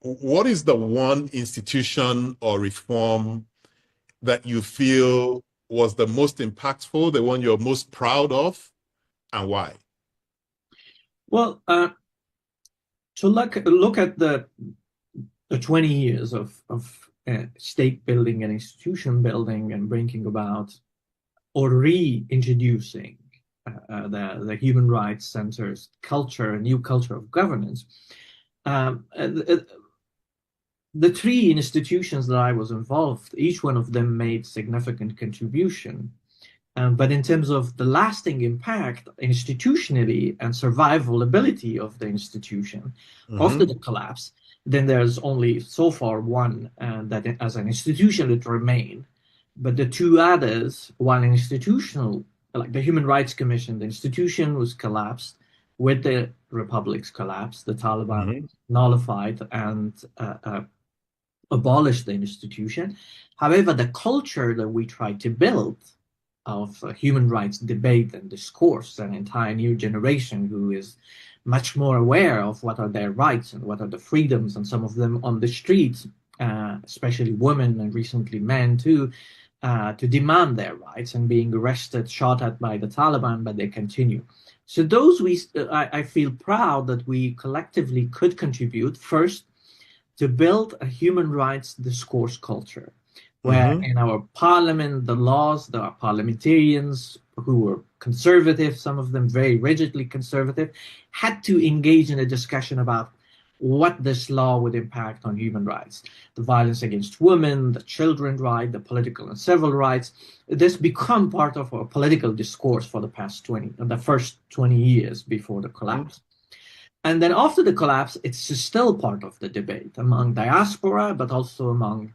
what is the one institution or reform that you feel was the most impactful, the one you're most proud of, and why? Well, to look at the 20 years of state building and institution building and bringing about or reintroducing the human rights centers culture, a new culture of governance. the three institutions that I was involved, each one of them made significant contribution. But in terms of the lasting impact institutionally and survivability of the institution after the collapse, then there's only so far one that as an institution it remained. But the two others, while institutional, like the Human Rights Commission, the institution was collapsed with the republic's collapse. The Taliban nullified and abolished the institution. However, the culture that we tried to build of human rights debate and discourse, an entire new generation who is much more aware of what are their rights and what are the freedoms, and some of them on the streets, especially women and recently men too, to demand their rights and being arrested, shot at by the Taliban, but they continue. So those I feel proud that we collectively could contribute first to build a human rights discourse culture, where in our parliament, the laws, there are parliamentarians who were conservative, some of them very rigidly conservative, had to engage in a discussion about what this law would impact on human rights. The violence against women, the children's right, the political and civil rights. This become part of our political discourse for the first 20 years before the collapse. And then after the collapse, it's still part of the debate among diaspora, but also among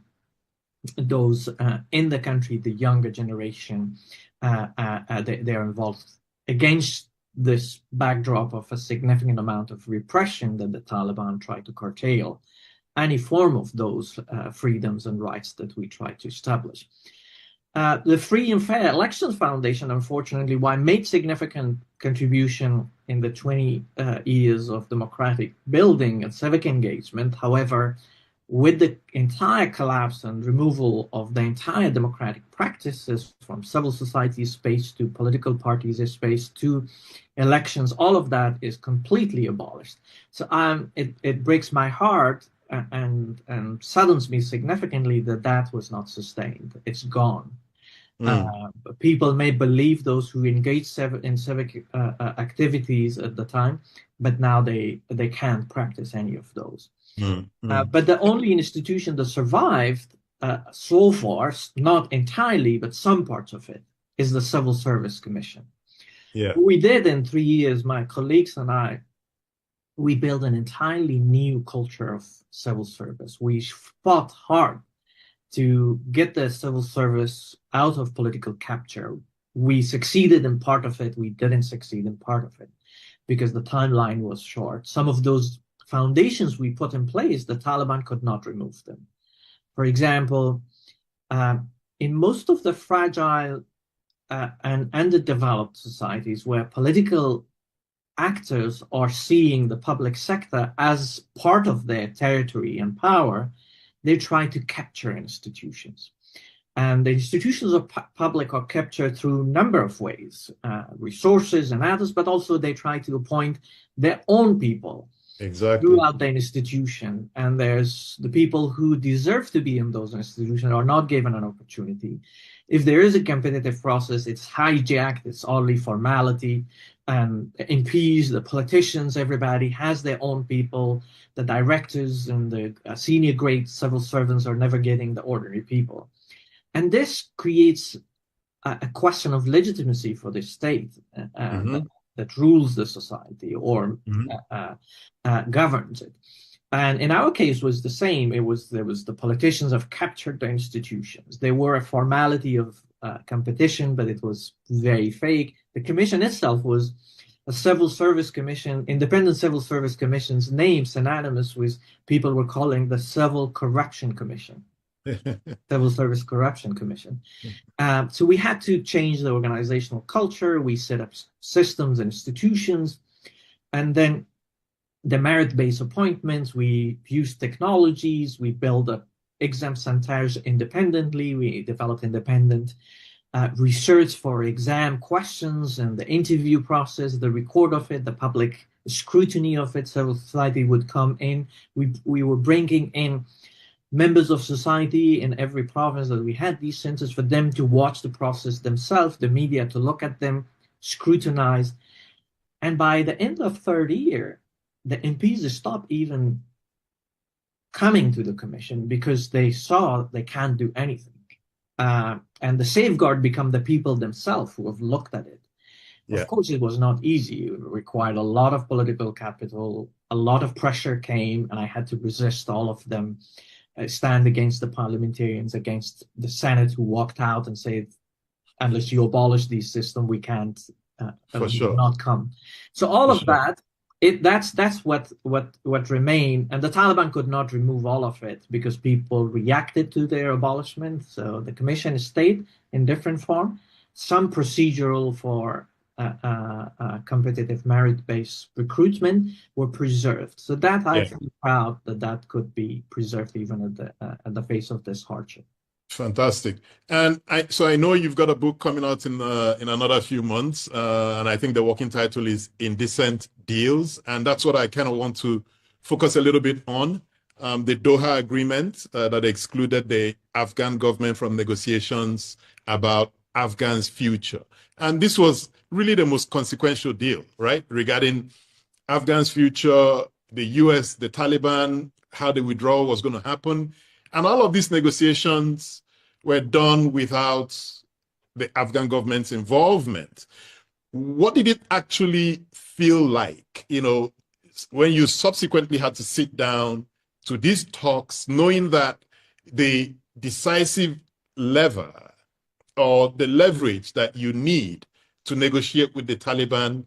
those in the country, the younger generation. They're involved against this backdrop of a significant amount of repression that the Taliban tried to curtail any form of those freedoms and rights that we tried to establish. The Free and Fair Elections Foundation, unfortunately, while made significant contribution in the 20 years of democratic building and civic engagement, however, with the entire collapse and removal of the entire democratic practices from civil society space to political parties space to elections, all of that is completely abolished. So it breaks my heart and saddens me significantly that was not sustained. It's gone. People may believe, those who engaged in civic activities at the time, but now they can't practice any of those. But the only institution that survived so far, not entirely, but some parts of it, is the Civil Service Commission. What we did in 3 years, my colleagues and I, we built an entirely new culture of civil service. We fought hard to get the civil service out of political capture. We succeeded in part of it, we didn't succeed in part of it, because the timeline was short. Some of those foundations we put in place, the Taliban could not remove them. For example, in most of the fragile and underdeveloped societies where political actors are seeing the public sector as part of their territory and power, they try to capture institutions. And the institutions of public are captured through a number of ways, resources and others, but also they try to appoint their own people throughout the institution. And there's the people who deserve to be in those institutions are not given an opportunity. If there is a competitive process, it's hijacked, it's only formality, and MPs, the politicians, everybody has their own people. The directors and the senior grade civil servants are never getting the ordinary people. And this creates a question of legitimacy for the state that rules the society or governs it. And in our case was the same. There was the politicians have captured the institutions. There were a formality of competition, but it was very fake. The commission itself was a civil service commission, independent civil service commission's name synonymous with people were calling the Civil Corruption Commission. Civil Service Corruption Commission. So we had to change the organizational culture. We set up systems and institutions, and then the merit-based appointments. We used technologies. We built up exam centers independently. We developed independent research for exam questions and the interview process, the record of it, the public scrutiny of it. Civil society would come in. We were bringing in members of society in every province that we had these centers for them to watch the process themselves, the media to look at them, scrutinize. And by the end of third year, the MPs stopped even coming to the commission because they saw they can't do anything. And the safeguard become the people themselves who have looked at it. Yeah. Of course, it was not easy. It required a lot of political capital. A lot of pressure came, and I had to resist all of them, stand against the parliamentarians, against the Senate who walked out and said, unless you abolish this system, we can't For sure. not come. So all For of sure. that, that's what remained, and the Taliban could not remove all of it because people reacted to their abolishment. So the commission stayed in different form, some procedural for competitive merit-based recruitment were preserved. So that I feel proud that could be preserved even at the face of this hardship. Fantastic. And so I know you've got a book coming out in another few months, and I think the working title is Indecent Deals, and that's what I kind of want to focus a little bit on. The Doha Agreement that excluded the Afghan government from negotiations about Afghans' future. And this was really the most consequential deal, right? Regarding Afghans' future, the US, the Taliban, how the withdrawal was going to happen. And all of these negotiations were done without the Afghan government's involvement. What did it actually feel like, when you subsequently had to sit down to these talks, knowing that the decisive lever or the leverage that you need to negotiate with the Taliban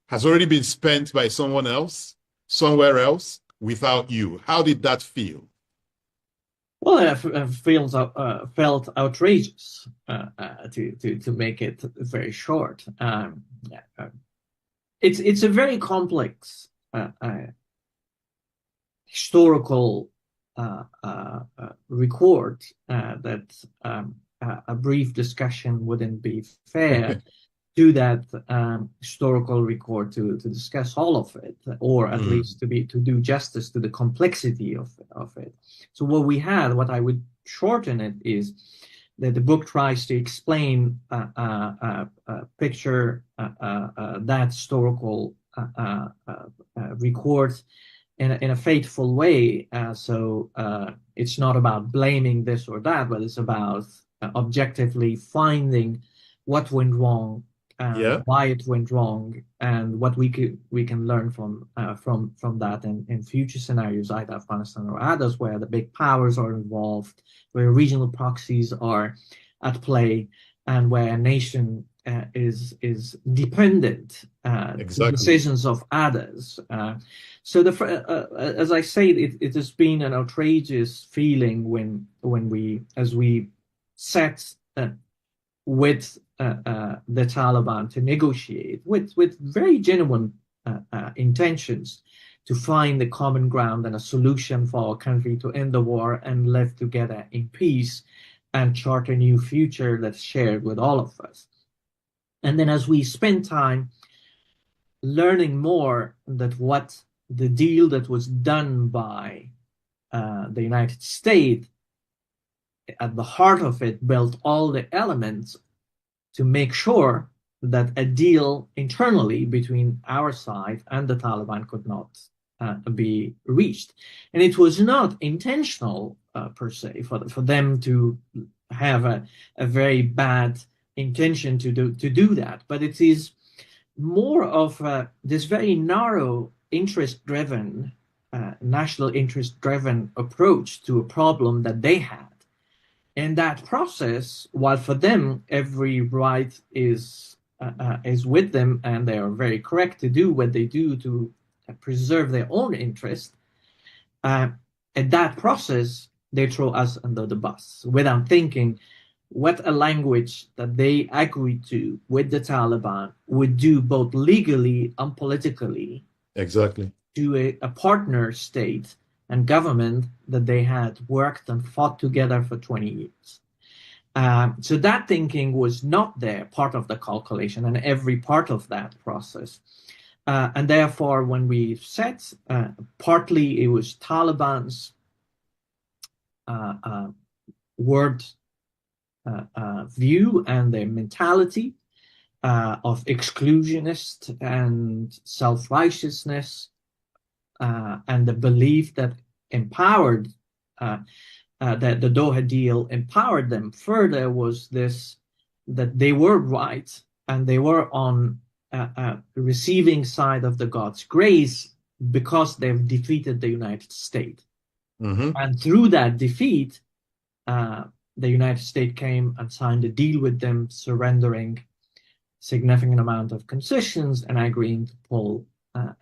has already been spent by someone else, somewhere else, without you? How did that feel? Well, I felt outrageous, to make it very short. It's a very complex historical record that a brief discussion wouldn't be fair to that historical record to discuss all of it, or at least to do justice to the complexity of it. So what I would shorten it is that the book tries to explain picture that historical record in a faithful way. So it's not about blaming this or that, but it's about objectively finding what went wrong, why it went wrong, and what we can learn from that in future scenarios, either Afghanistan or others, where the big powers are involved, where regional proxies are at play, and where a nation is dependent to decisions of others. So as I say, it has been an outrageous feeling when we sat with the Taliban to negotiate with very genuine intentions to find the common ground and a solution for our country to end the war and live together in peace and chart a new future that's shared with all of us. And then as we spend time learning more that what the deal that was done by the United States, at the heart of it, built all the elements to make sure that a deal internally between our side and the Taliban could not be reached. And it was not intentional per se for them to have a very bad intention to do that, but it is more of this very narrow interest-driven, national interest-driven approach to a problem that they had. And that process, while for them every right is with them, and they are very correct to do what they do to preserve their own interest, at that process they throw us under the bus without thinking what a language that they agreed to with the Taliban would do both legally and politically. Exactly. To a partner state and government that they had worked and fought together for 20 years. So that thinking was not there, part of the calculation and every part of that process. And therefore, when we set, partly it was Taliban's word view and their mentality of exclusionist and self-righteousness, and the belief that empowered that the Doha deal empowered them further was this, that they were right and they were on receiving side of the God's grace because they've defeated the United States. And through that defeat, the United States came and signed a deal with them, surrendering significant amount of concessions and agreeing to pull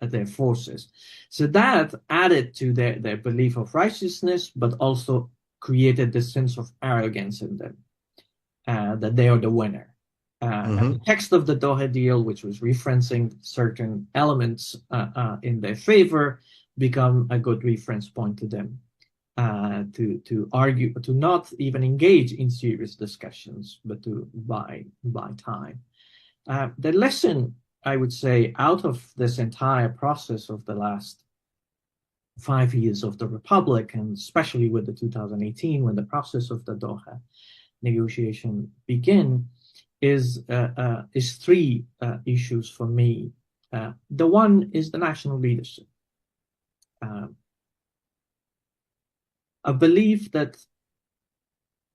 their forces. So that added to their belief of righteousness, but also created this sense of arrogance in them, that they are the winner. And the text of the Doha deal, which was referencing certain elements in their favor, become a good reference point to them to argue, to not even engage in serious discussions, but to buy time. The lesson, I would say, out of this entire process of the last 5 years of the Republic, and especially with the 2018, when the process of the Doha negotiation began, is three issues for me. The one is the national leadership. I believe that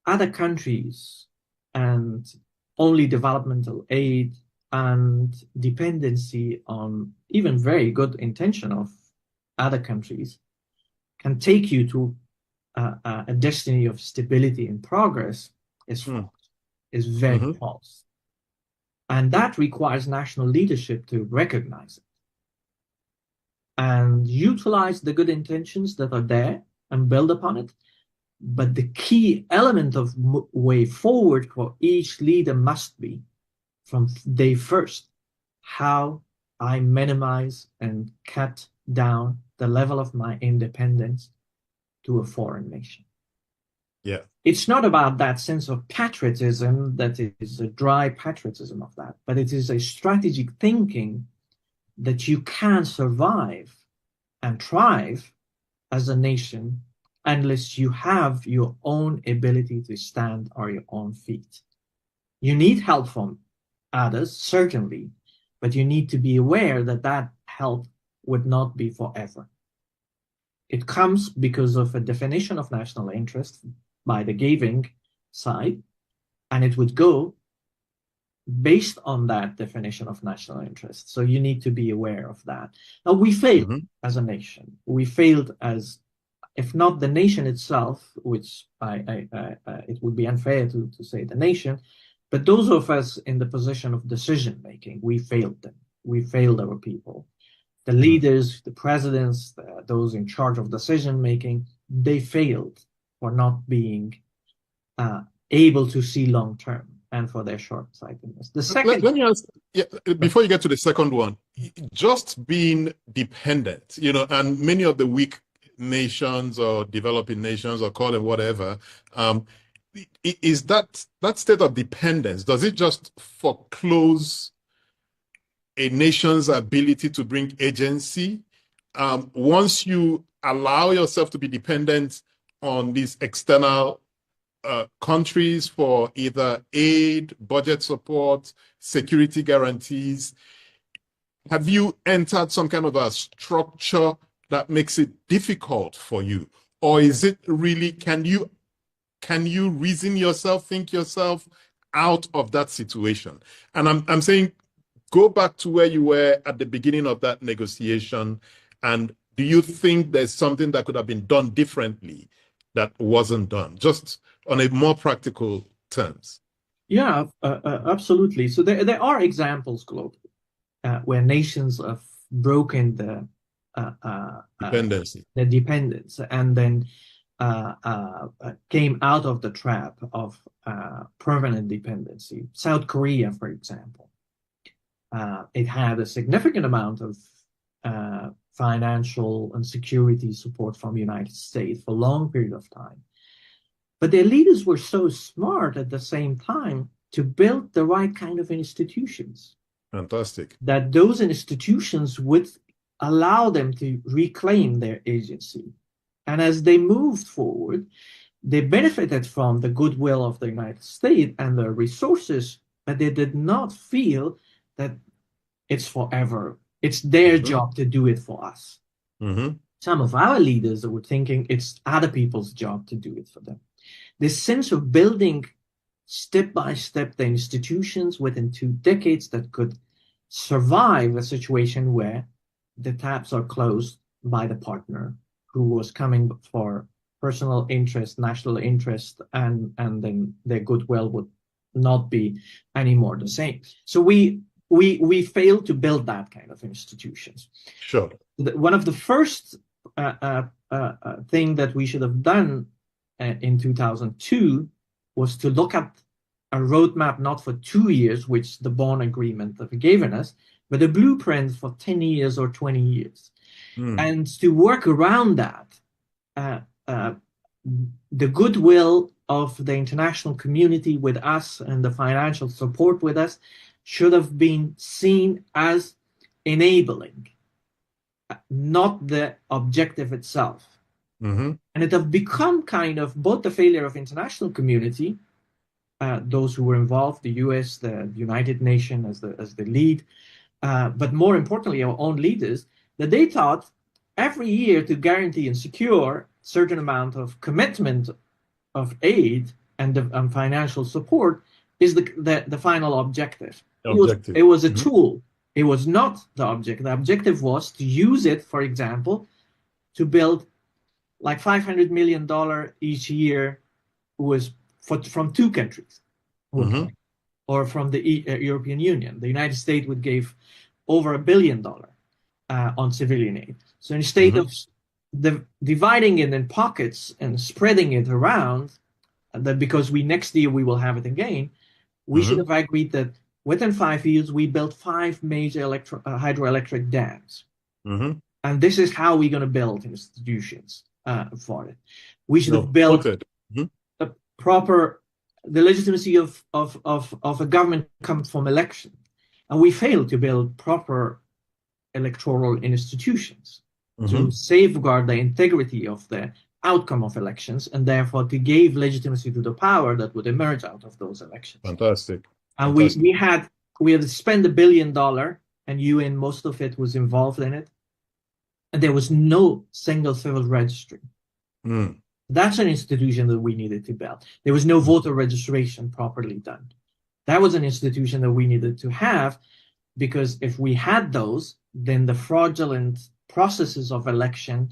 other countries and only developmental aid and dependency on even very good intention of other countries can take you to a destiny of stability and progress is false, is very false. And that requires national leadership to recognize it and utilize the good intentions that are there and build upon it. But the key element of way forward for each leader must be, from day first, how I minimize and cut down the level of my independence to a foreign nation. Yeah. It's not about that sense of patriotism that is a dry patriotism of that, but it is a strategic thinking that you can survive and thrive as a nation unless you have your own ability to stand on your own feet. You need help from others, certainly, but you need to be aware that that help would not be forever. It comes because of a definition of national interest by the giving side, and it would go based on that definition of national interest. So you need to be aware of that. Now, we failed as a nation. We failed as, if not the nation itself, which it would be unfair to say the nation, but those of us in the position of decision-making, we failed them. We failed our people. The leaders, the presidents, those in charge of decision-making, they failed for not being able to see long-term and for their short-sightedness. The second... Let me ask, before you get to the second one, just being dependent, and many of the weak nations or developing nations, or call it whatever, is that state of dependence, does it just foreclose a nation's ability to bring agency? Once you allow yourself to be dependent on these external countries for either aid, budget support, security guarantees, have you entered some kind of a structure that makes it difficult for you? Or is it really, can you reason yourself, think yourself out of that situation? And I'm saying, go back to where you were at the beginning of that negotiation, and do you think there's something that could have been done differently that wasn't done, just on a more practical terms? Yeah, absolutely. So there are examples globally where nations have broken the dependence and then came out of the trap of permanent dependency. South Korea, for example, it had a significant amount of financial and security support from the United States for a long period of time. But their leaders were so smart at the same time to build the right kind of institutions. Fantastic. That those institutions would allow them to reclaim their agency. And as they moved forward, they benefited from the goodwill of the United States and the resources, but they did not feel that it's forever. It's their job to do it for us. some of our leaders were thinking it's other people's job to do it for them. This sense of building step by step the institutions within 2 decades that could survive a situation where the taps are closed by the partner who was coming for personal interest, national interest, and then their goodwill would not be anymore the same. So we failed to build that kind of institutions. Sure. One of the first thing that we should have done in 2002 was to look at a roadmap not for 2 years, which the Bonn Agreement have given us, but a blueprint for 10 years or 20 years. And to work around that, the goodwill of the international community with us and the financial support with us should have been seen as enabling, not the objective itself. And it have become kind of both the failure of international community, those who were involved, the US, the United Nations as the lead, but more importantly, our own leaders, that they thought every year to guarantee and secure certain amount of commitment of aid and financial support is the final objective. It was a tool. It was not the object. The objective was to use it, for example, to build like $500 million each year was from 2 countries, or from the European Union. The United States would give over $1 billion on civilian aid. So instead of dividing it in pockets and spreading it around, that because next year we will have it again, we should have agreed that within 5 years we built 5 major hydroelectric dams. And this is how we're going to build institutions for it. We should have built a proper, the legitimacy of a government comes from election. And we failed to build proper electoral institutions to safeguard the integrity of the outcome of elections, and therefore to give legitimacy to the power that would emerge out of those elections. Fantastic. And we had to spend $1 billion, and UN, most of it was involved in it, and there was no single civil registry. That's an institution that we needed to build. There was no voter registration properly done. That was an institution that we needed to have, because if we had those, then the fraudulent processes of election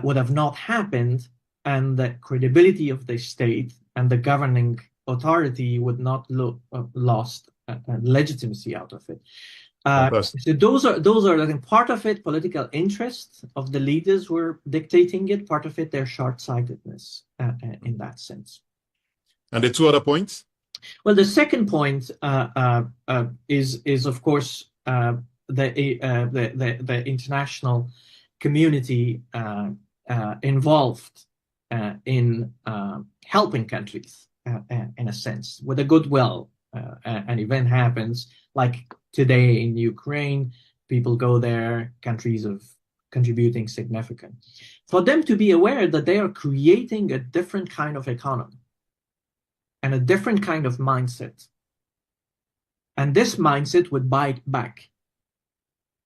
would have not happened, and the credibility of the state and the governing authority would not lost legitimacy out of it. So those are I think part of it political interest of the leaders were dictating it, part of it their short-sightedness in that sense. And the 2 other points? Well, the second point is of course the international community involved in helping countries in a sense with a goodwill. An event happens like today in Ukraine, people go there, countries of contributing significant. For them to be aware that they are creating a different kind of economy and a different kind of mindset. And this mindset would bite back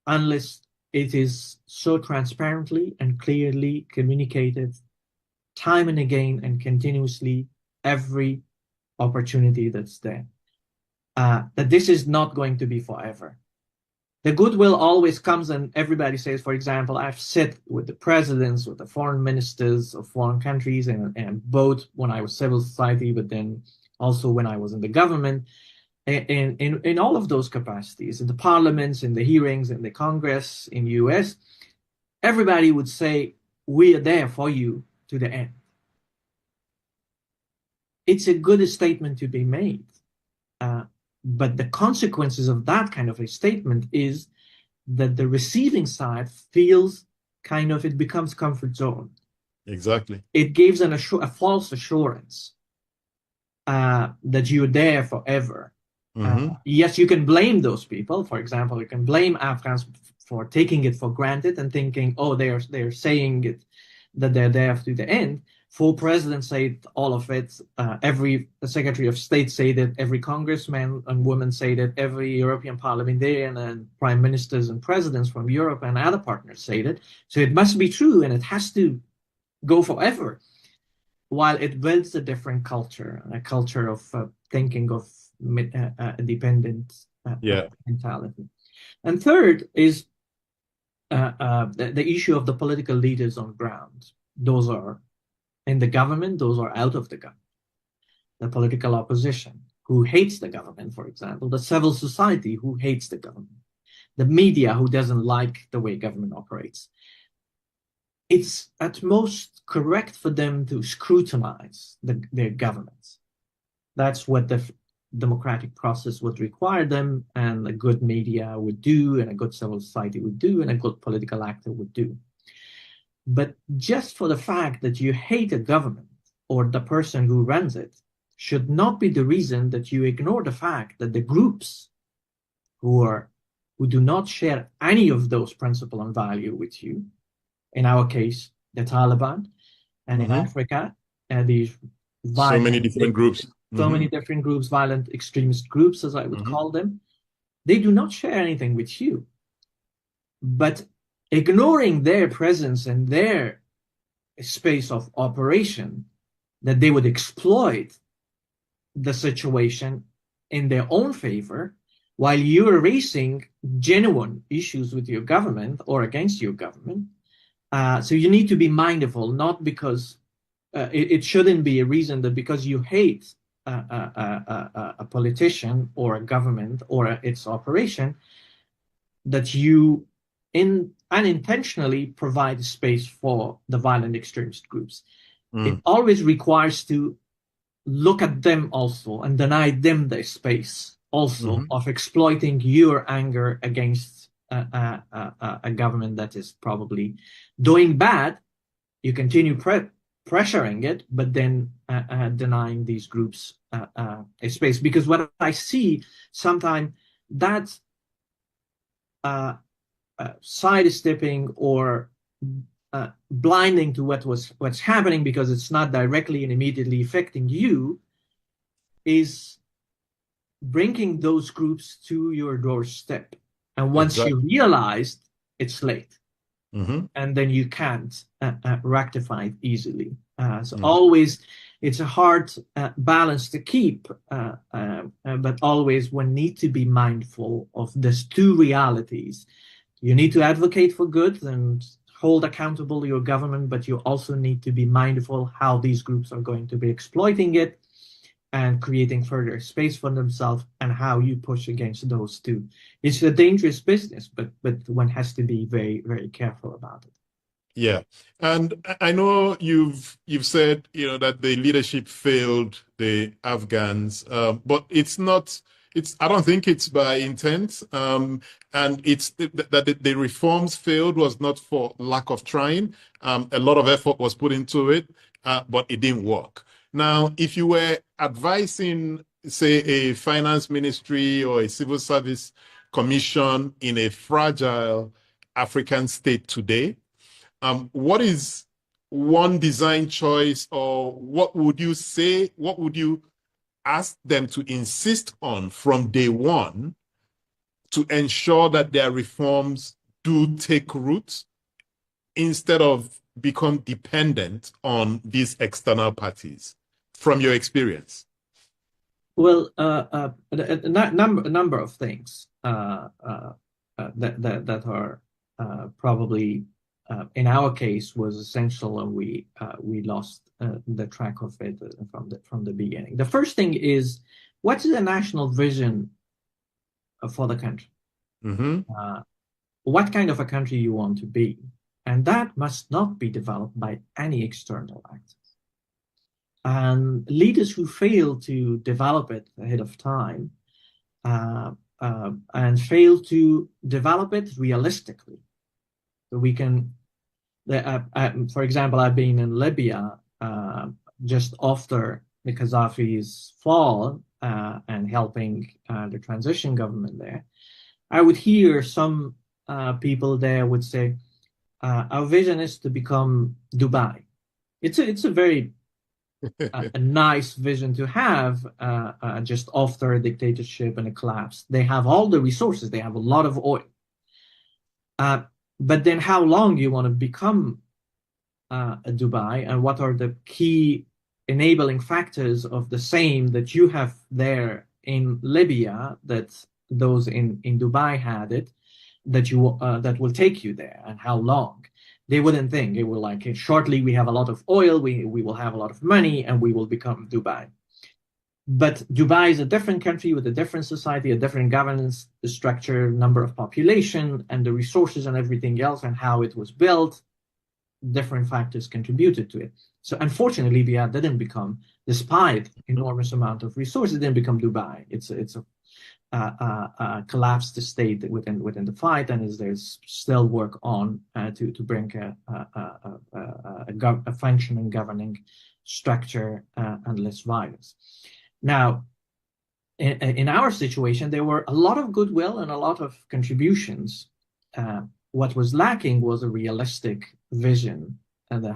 unless it is so transparently and clearly communicated time and again and continuously every opportunity that's there. That this is not going to be forever. The goodwill always comes and everybody says, for example, I've sat with the presidents, with the foreign ministers of foreign countries, and both when I was civil society, but then also when I was in the government, in all of those capacities, in the parliaments, in the hearings, in the Congress, in the US, everybody would say, we are there for you to the end. It's a good statement to be made. But the consequences of that kind of a statement is that the receiving side feels kind of, it becomes comfort zone. Exactly. It gives a false assurance that you're there forever. Yes, you can blame those people. For example, you can blame Afghans for taking it for granted and thinking, oh, they're saying it, that they're there to the end. 4 presidents said all of it. Every Secretary of State said it. Every congressman and woman said it. Every European parliamentarian and prime ministers and presidents from Europe and other partners said it. So it must be true, and it has to go forever. While it builds a different culture, a culture of thinking of dependent mentality. And third is the issue of the political leaders on ground. Those are in the government, those are out of the government. The political opposition who hates the government, for example, the civil society who hates the government, the media who doesn't like the way government operates. It's at most correct for them to scrutinize their governments. That's what the democratic process would require them, and a good media would do, and a good civil society would do, and a good political actor would do. But just for the fact that you hate a government or the person who runs it should not be the reason that you ignore the fact that the groups who do not share any of those principles and value with you, in our case, the Taliban, and in Africa, these violent, so many different groups. Many different groups, violent extremist groups, as I would call them, they do not share anything with you. But ignoring their presence and their space of operation, that they would exploit the situation in their own favor, while you're raising genuine issues with your government or against your government. So you need to be mindful, not because it shouldn't be a reason that because you hate a politician or a government or its operation, that you unintentionally provide space for the violent extremist groups. It always requires to look at them also and deny them the space also of exploiting your anger against a government that is probably doing bad. You continue pressuring it, but then denying these groups a space. Because what I see sometimes, that sidestepping or blinding to what's happening because it's not directly and immediately affecting you, is bringing those groups to your doorstep. And once you realize, it's late. And then you can't rectify it easily. So always, it's a hard balance to keep, but always one needs to be mindful of these two realities. You need to advocate for good and hold accountable your government, but you also need to be mindful how these groups are going to be exploiting it and creating further space for themselves, and how you push against those two. It's a dangerous business, but one has to be very, very careful about it. Yeah, and I know you've said that the leadership failed the Afghans, but it's not. I don't think it's by intent, and it's that the reforms failed was not for lack of trying. A lot of effort was put into it, but it didn't work. Now, if you were advising, say, a finance ministry or a civil service commission in a fragile African state today, what is one design choice, or what would you say, what would you ask them to insist on from day one to ensure that their reforms do take root instead of become dependent on these external parties, from your experience? Well, a number of things that are probably in our case was essential, and we lost the track of it from the beginning. The first thing is, what is the national vision for the country? What kind of a country you want to be? And that must not be developed by any external actors. And leaders who fail to develop it ahead of time and fail to develop it realistically. So we can, for example, I've been in Libya just after the Gaddafi's fall and helping the transition government there. I would hear some people there would say, our vision is to become Dubai. It's a very a nice vision to have just after a dictatorship and a collapse. They have all the resources. They have a lot of oil. But then how long you want to become Dubai, and what are the key enabling factors of the same that you have there in Libya that those in Dubai had it, that you that will take you there, and how long? They wouldn't think. It will like, shortly we have a lot of oil, we will have a lot of money, and we will become Dubai. But Dubai is a different country with a different society, a different governance structure, number of population, and the resources and everything else, and how it was built. Different factors contributed to it. So unfortunately, Libya didn't become, despite enormous amount of resources, it didn't become Dubai. It's a collapsed state within the fight, and there's still work on to bring a functioning governing structure and less violence. Now, in our situation, there were a lot of goodwill and a lot of contributions. What was lacking was a realistic vision, and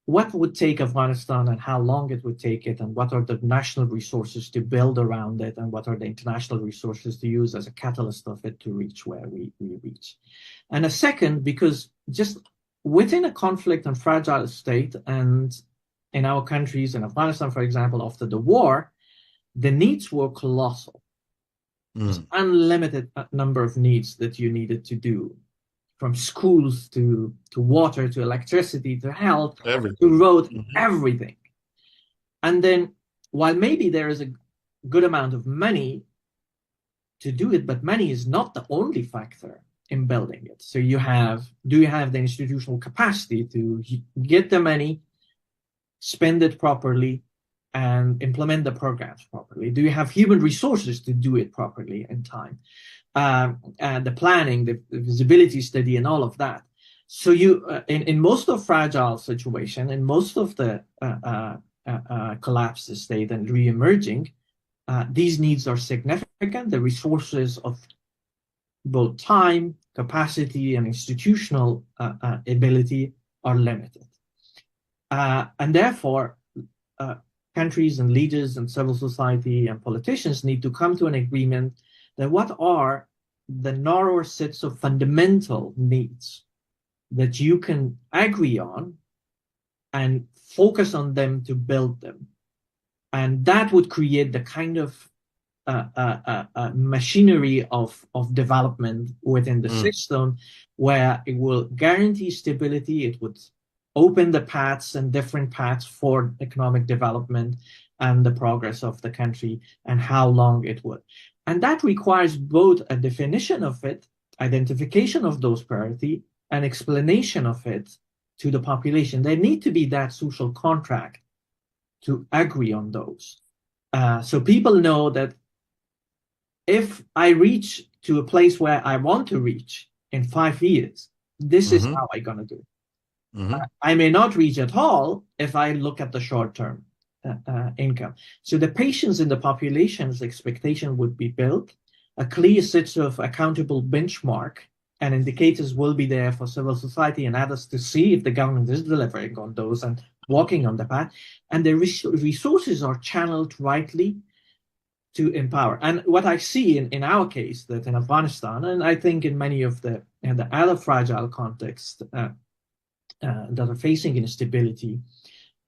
what would take Afghanistan and how long it would take it, and what are the national resources to build around it, and what are the international resources to use as a catalyst of it to reach where we reach. And a second, because just within a conflict and fragile state, and in our countries, in Afghanistan, for example, after the war, the needs were colossal. There's unlimited number of needs that you needed to do, from schools to water, to electricity, to health, to road, everything. And then, while maybe there is a good amount of money to do it, but money is not the only factor in building it. So do you have the institutional capacity to get the money, spend it properly, and implement the programs properly? Do you have human resources to do it properly in time? And the planning, the visibility study, and all of that. So you, in most of fragile situation, in most of the collapsed state and re-emerging, these needs are significant. The resources of both time, capacity, and institutional ability are limited. And therefore, countries and leaders and civil society and politicians need to come to an agreement that what are the narrower sets of fundamental needs that you can agree on and focus on them to build them. And that would create the kind of machinery of development within the system, where it will guarantee stability, it would open the paths and different paths for economic development and the progress of the country, and how long it would. And that requires both a definition of it, identification of those priorities, and explanation of it to the population. There need to be that social contract to agree on those. So people know that if I reach to a place where I want to reach in 5 years, this is how I'm going to do it. I may not reach at all if I look at the short-term income. So the patience in the population's expectation would be built. A clear set of accountable benchmark and indicators will be there for civil society and others to see if the government is delivering on those and walking on the path. And the resources are channeled rightly to empower. And what I see in our case, that in Afghanistan, and I think in many of the other fragile contexts that are facing instability,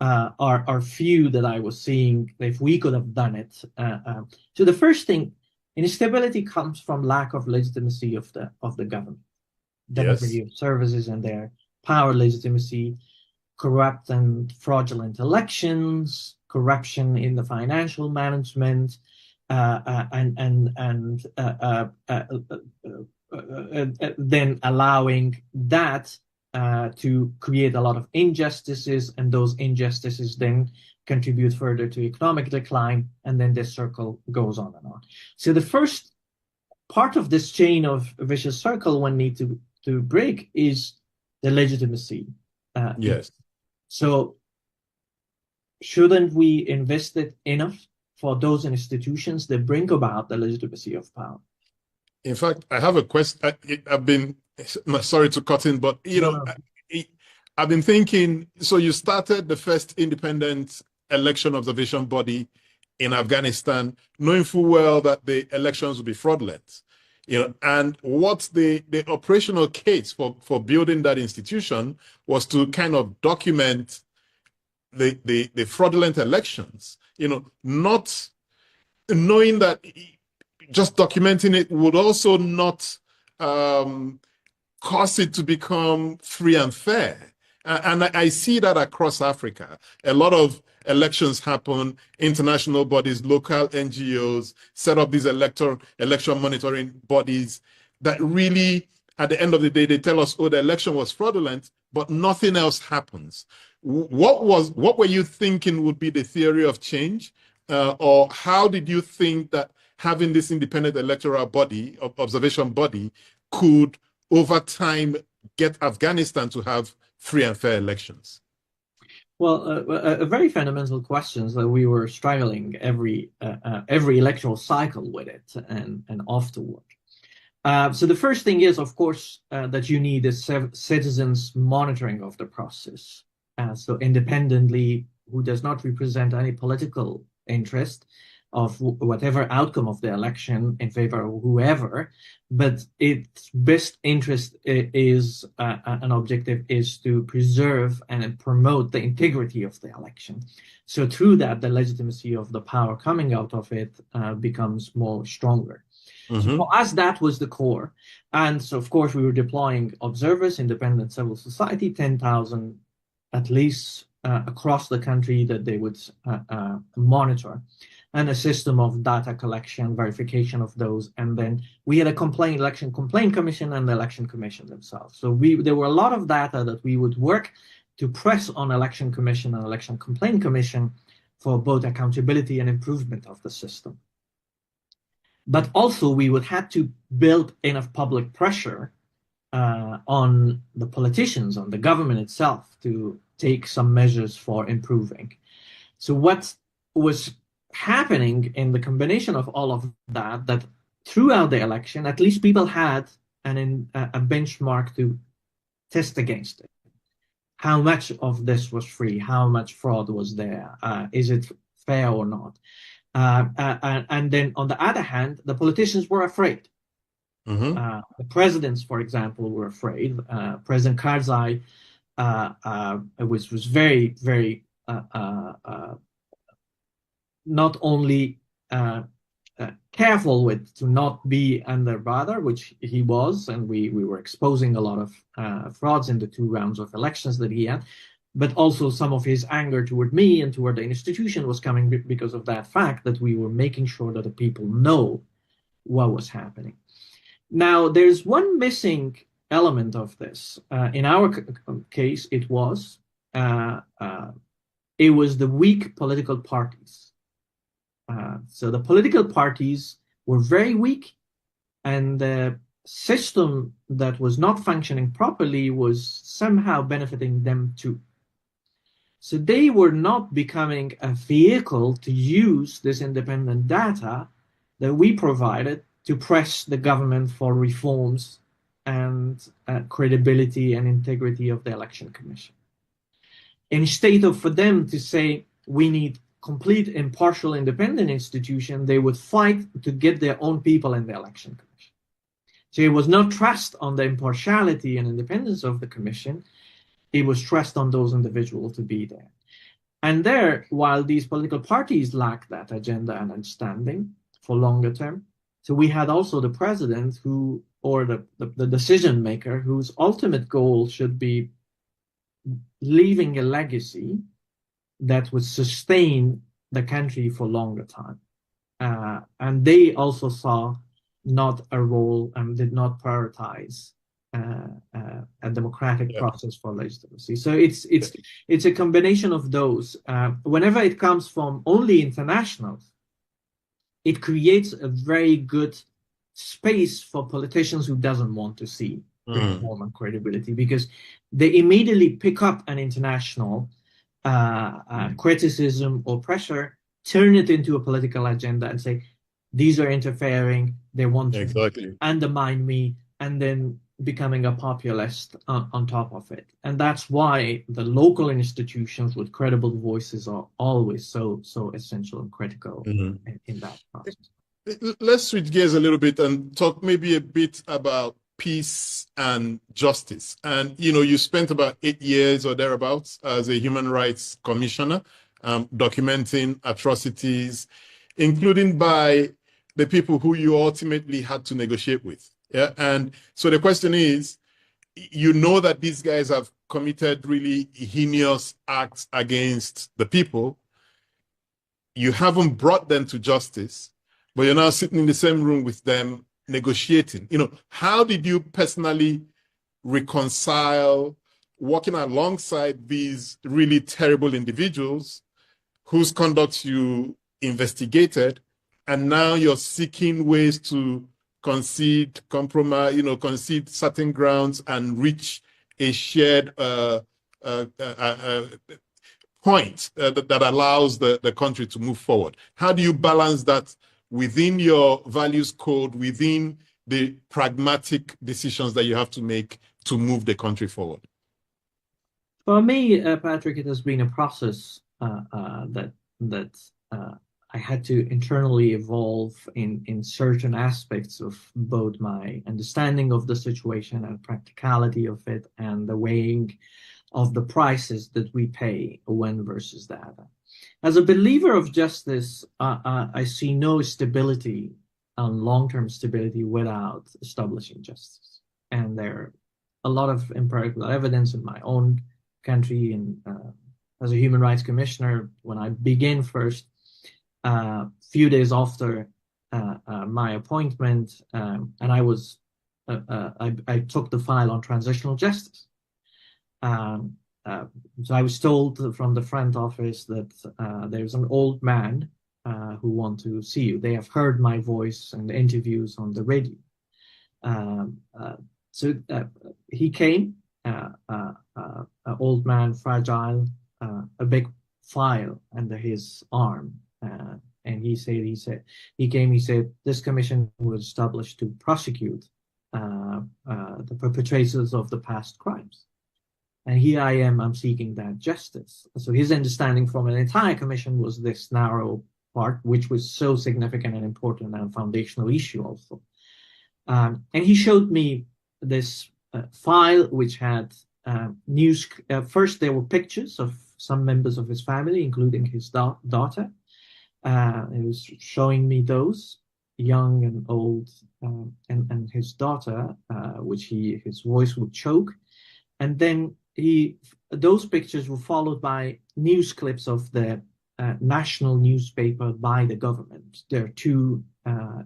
are few that I was seeing if we could have done it. So the first thing, instability comes from lack of legitimacy of the government, delivery of services and their power legitimacy, corrupt and fraudulent elections, corruption in the financial management, then allowing that to create a lot of injustices, and those injustices then contribute further to economic decline, and then this circle goes on and on. So the first part of this chain of vicious circle one needs to break is the legitimacy. Yes. So shouldn't we invest it enough for those institutions that bring about the legitimacy of power? In fact, I have a question. I've been sorry to cut in, but I've been thinking, so you started the first independent election observation body in Afghanistan, knowing full well that the elections would be fraudulent. And what the operational case for building that institution was to kind of document the fraudulent elections, not knowing that just documenting it would also not cause it to become free and fair. And I see that across Africa. A lot of elections happen, international bodies, local NGOs set up these election monitoring bodies that really, at the end of the day, they tell us, oh, the election was fraudulent, but nothing else happens. What were you thinking would be the theory of change? Or how did you think that having this independent electoral body, observation body, could over time get Afghanistan to have free and fair elections? Well, a very fundamental question that we were struggling every electoral cycle with it and afterward. So the first thing is, of course, that you need a citizens monitoring of the process. So independently, who does not represent any political interest of whatever outcome of the election in favor of whoever, but its best interest is an objective is to preserve and promote the integrity of the election. So through that, the legitimacy of the power coming out of it becomes more stronger. So for us, that was the core. And so, of course, we were deploying observers, independent civil society, 10,000 at least across the country that they would monitor, and a system of data collection, verification of those. And then we had a election complaint commission and the election commission themselves. So there were a lot of data that we would work to press on election commission and election complaint commission for both accountability and improvement of the system. But also we would have to build enough public pressure on the politicians, on the government itself, to take some measures for improving. So what was happening in the combination of all of that throughout the election, at least people had a benchmark to test against it. How much of this was free? How much fraud was there? Is it fair or not? And then on the other hand, the politicians were afraid. The presidents, for example, were afraid. President Karzai was very, very not only careful to not be under radar, which he was, and we were exposing a lot of frauds in the 2 rounds of elections that he had, but also some of his anger toward me and toward the institution was coming because of that fact that we were making sure that the people know what was happening. Now, there's one missing element of this. In our case, it was the weak political parties. So the political parties were very weak, and the system that was not functioning properly was somehow benefiting them too. So they were not becoming a vehicle to use this independent data that we provided to press the government for reforms and credibility and integrity of the election commission. Instead of for them to say, we need complete impartial independent institution, they would fight to get their own people in the election commission. So it was not trust on the impartiality and independence of the commission, it was trust on those individuals to be there. And there, while these political parties lacked that agenda and understanding for longer term, so we had also the president or the decision maker whose ultimate goal should be leaving a legacy that would sustain the country for longer time. And they also saw not a role and did not prioritize a democratic process for legitimacy. So it's a combination of those. Whenever it comes from only internationals, it creates a very good space for politicians who doesn't want to see reform and credibility, because they immediately pick up an international criticism or pressure, turn it into a political agenda and say, these are interfering, they want to undermine me, and then becoming a populist on top of it. And that's why the local institutions with credible voices are always so essential and critical in that process. Let's switch gears a little bit and talk maybe a bit about peace and justice. And, you spent about 8 years or thereabouts as a human rights commissioner, documenting atrocities, including by the people who you ultimately had to negotiate with. Yeah. And so the question is, that these guys have committed really heinous acts against the people. You haven't brought them to justice, but you're now sitting in the same room with them negotiating. How did you personally reconcile working alongside these really terrible individuals whose conduct you investigated, and now you're seeking ways to concede, compromise, concede certain grounds and reach a shared point that allows the country to move forward? How do you balance that within your values code, within the pragmatic decisions that you have to make to move the country forward? For me, Patrick, it has been a process that I had to internally evolve in certain aspects of both my understanding of the situation and practicality of it, and the weighing of the prices that we pay when versus that. As a believer of justice, I see no stability and long-term stability without establishing justice. And there are a lot of empirical evidence in my own country, and as a human rights commissioner, when I began first, few days after my appointment, and I took the file on transitional justice. So I was told from the front office that there's an old man who wants to see you. They have heard my voice and interviews on the radio. So he came, an old man, fragile, a big file under his arm. And he said, this commission was established to prosecute the perpetrators of the past crimes. And here I am, I'm seeking that justice. So his understanding from an entire commission was this narrow part, which was so significant and important and a foundational issue also. And he showed me this file, which had news. First, there were pictures of some members of his family, including his daughter. He was showing me those, young and old, and his daughter, which his voice would choke. And then those pictures were followed by news clips of the national newspaper by the government. There are two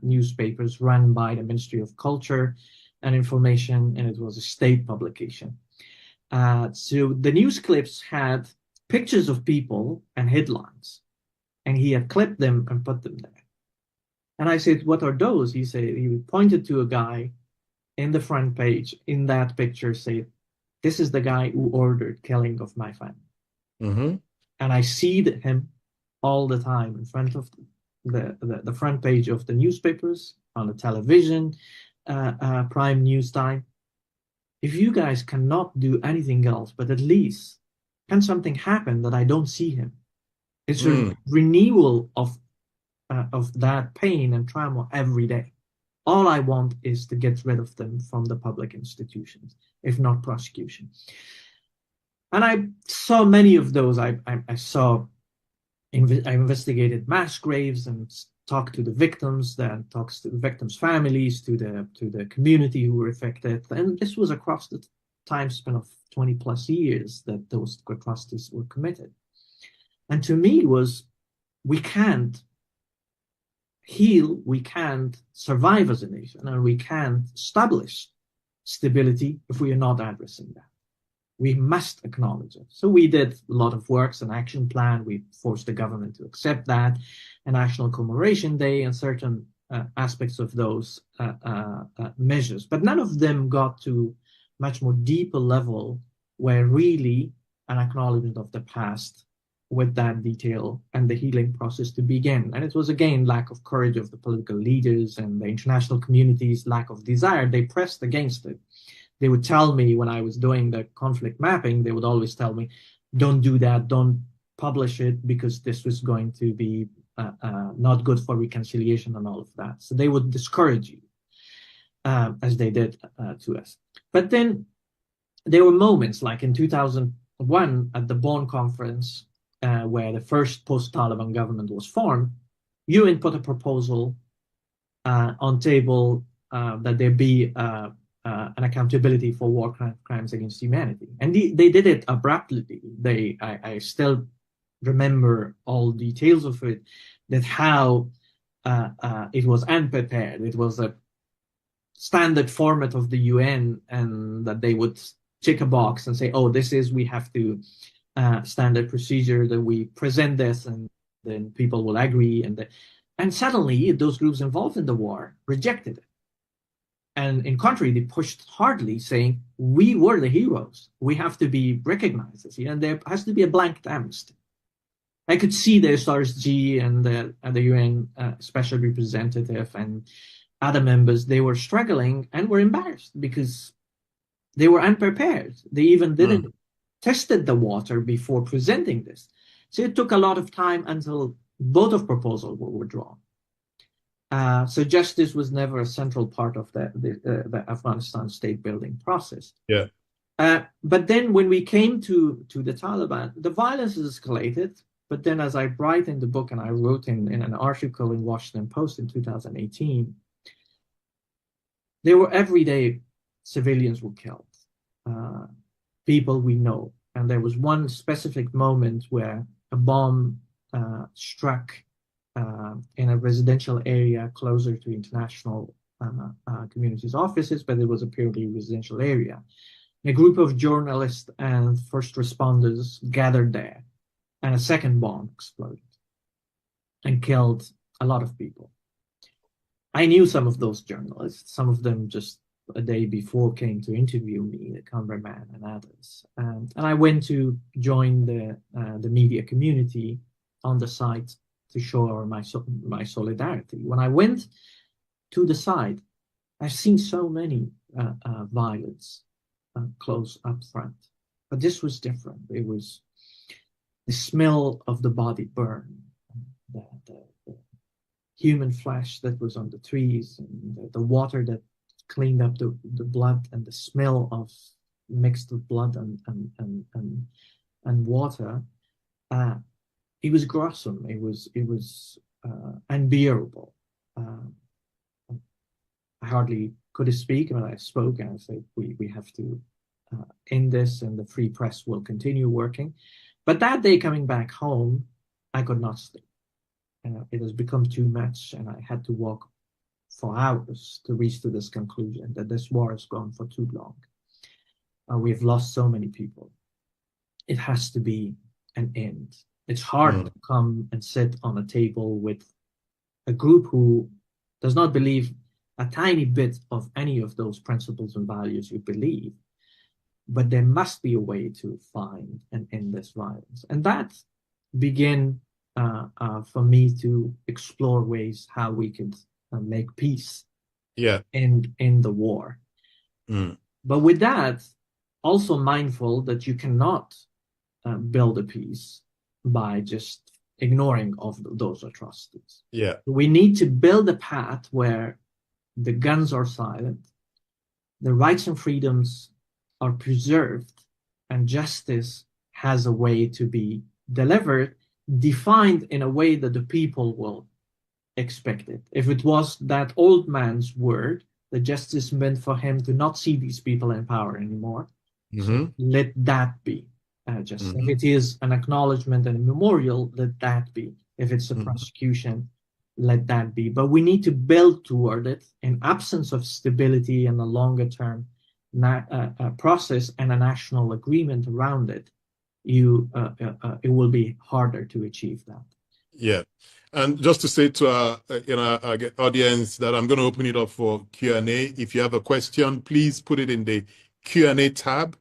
newspapers run by the Ministry of Culture and Information, and it was a state publication. So the news clips had pictures of people and headlines, and he had clipped them and put them there. And I said, what are those? He said, he pointed to a guy in the front page in that picture, said, this is the guy who ordered killing of my family. Mm-hmm. And I see him all the time in front of the front page of the newspapers, on the television, prime news time. If you guys cannot do anything else, but at least can something happen that I don't see him? It's a renewal of that pain and trauma every day. All I want is to get rid of them from the public institutions, if not prosecution. And I saw many of those. I investigated mass graves and talked to the victims, then talks to the victims' families, to the community who were affected. And this was across the time span of 20 plus years that those atrocities were committed. And to me was, we can't heal, we can't survive as a nation, and we can't establish stability if we are not addressing that. We must acknowledge it. So we did a lot of works, an action plan. We forced the government to accept that, a National Commemoration Day, and certain aspects of those measures. But none of them got to much more deeper level where really an acknowledgement of the past with that detail and the healing process to begin. And it was, again, lack of courage of the political leaders and the international community's lack of desire. They pressed against it. They would tell me when I was doing the conflict mapping, they would always tell me, don't do that, don't publish it, because this was going to be not good for reconciliation and all of that. So they would discourage you, as they did to us. But then there were moments like in 2001 at the Bonn conference, where the first post-Taliban government was formed. UN put a proposal on table that there be an accountability for war crimes against humanity, and they did it abruptly. I still remember all details of it, that how it was unprepared. It was a standard format of the UN, and that they would tick a box and say, oh, this is, we have to standard procedure that we present this, and then people will agree, and suddenly those groups involved in the war rejected it. And in contrary, they pushed hardly, saying, we were the heroes. We have to be recognized as here, and there has to be a blanket amnesty. I could see the SRSG and the UN special representative and other members, they were struggling and were embarrassed because they were unprepared. They even didn't tested the water before presenting this. So it took a lot of time until both of proposals were withdrawn. So justice was never a central part of the Afghanistan state building process. Yeah. But then when we came to the Taliban, the violence has escalated. But then, as I write in the book, and I wrote in an article in Washington Post in 2018, there were everyday civilians were killed, people we know. And there was one specific moment where a bomb struck in a residential area closer to international communities' offices, but it was a purely residential area. A group of journalists and first responders gathered there, and a second bomb exploded and killed a lot of people. I knew some of those journalists. Some of them just a day before came to interview me, the cameraman and others. And I went to join the media community on the site to show my solidarity. When I went to the site, I've seen so many violence close up front, but this was different. It was the smell of the body burn, the human flesh that was on the trees, and the water that cleaned up the blood, and the smell of mixed with blood and water. It was gruesome. It was unbearable. I hardly could speak, but I spoke, and I said, we have to end this, and the free press will continue working. But that day coming back home, I could not sleep. It has become too much, and I had to walk for hours to reach to this conclusion that this war has gone for too long. We have lost so many people. It has to be an end. It's hard to come and sit on a table with a group who does not believe a tiny bit of any of those principles and values you believe, but there must be a way to find and end this violence. And that began for me to explore ways how we could make peace in the war. But with that, also mindful that you cannot build a peace by just ignoring of those atrocities. We need to build a path where the guns are silent, the rights and freedoms are preserved, and justice has a way to be delivered, defined in a way that the people will expect it. If it was that old man's word, the justice meant for him to not see these people in power anymore. So let that be justice. If it is an acknowledgement and a memorial, let that be. If it's a prosecution, let that be. But we need to build toward it in absence of stability and a longer term process and a national agreement around it. It will be harder to achieve that. Yeah. And just to say to our audience that I'm going to open it up for Q&A. If you have a question, please put it in the Q&A tab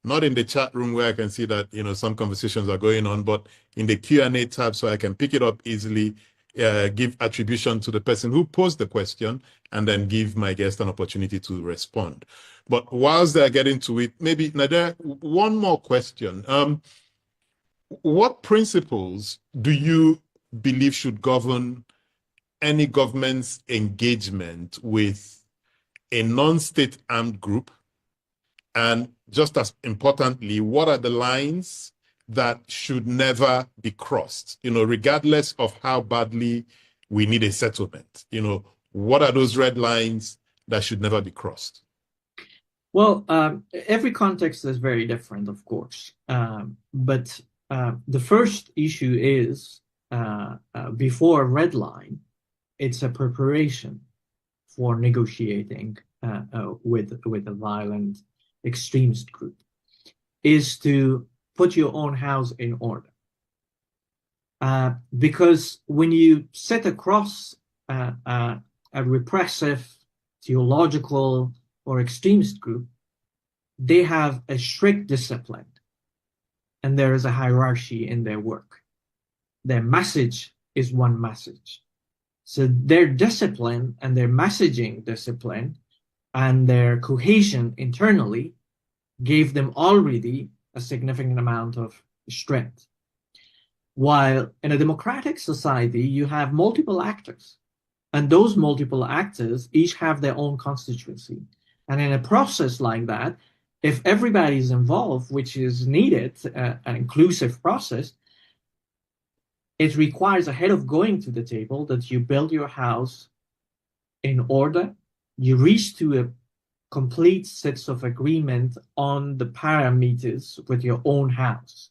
not in the chat room where I can see that, some conversations are going on, but in the Q&A tab so I can pick it up easily, give attribution to the person who posed the question, and then give my guest an opportunity to respond. But whilst they're getting to it, maybe, Nader, one more question. What principles do you believe should govern any government's engagement with a non-state armed group? And just as importantly, what are the lines that should never be crossed, regardless of how badly we need a settlement? What are those red lines that should never be crossed? Well, every context is very different, of course. But the first issue is, before a red line, it's a preparation for negotiating with a violent extremist group, is to put your own house in order. Because when you sit across a repressive, theological, or extremist group, they have a strict discipline, and there is a hierarchy in their work. Their message is one message. So their discipline and their messaging discipline and their cohesion internally gave them already a significant amount of strength. While in a democratic society, you have multiple actors, and those multiple actors each have their own constituency. And in a process like that, if everybody is involved, which is needed, an inclusive process, it requires, ahead of going to the table, that you build your house in order, you reach to a complete sets of agreement on the parameters with your own house.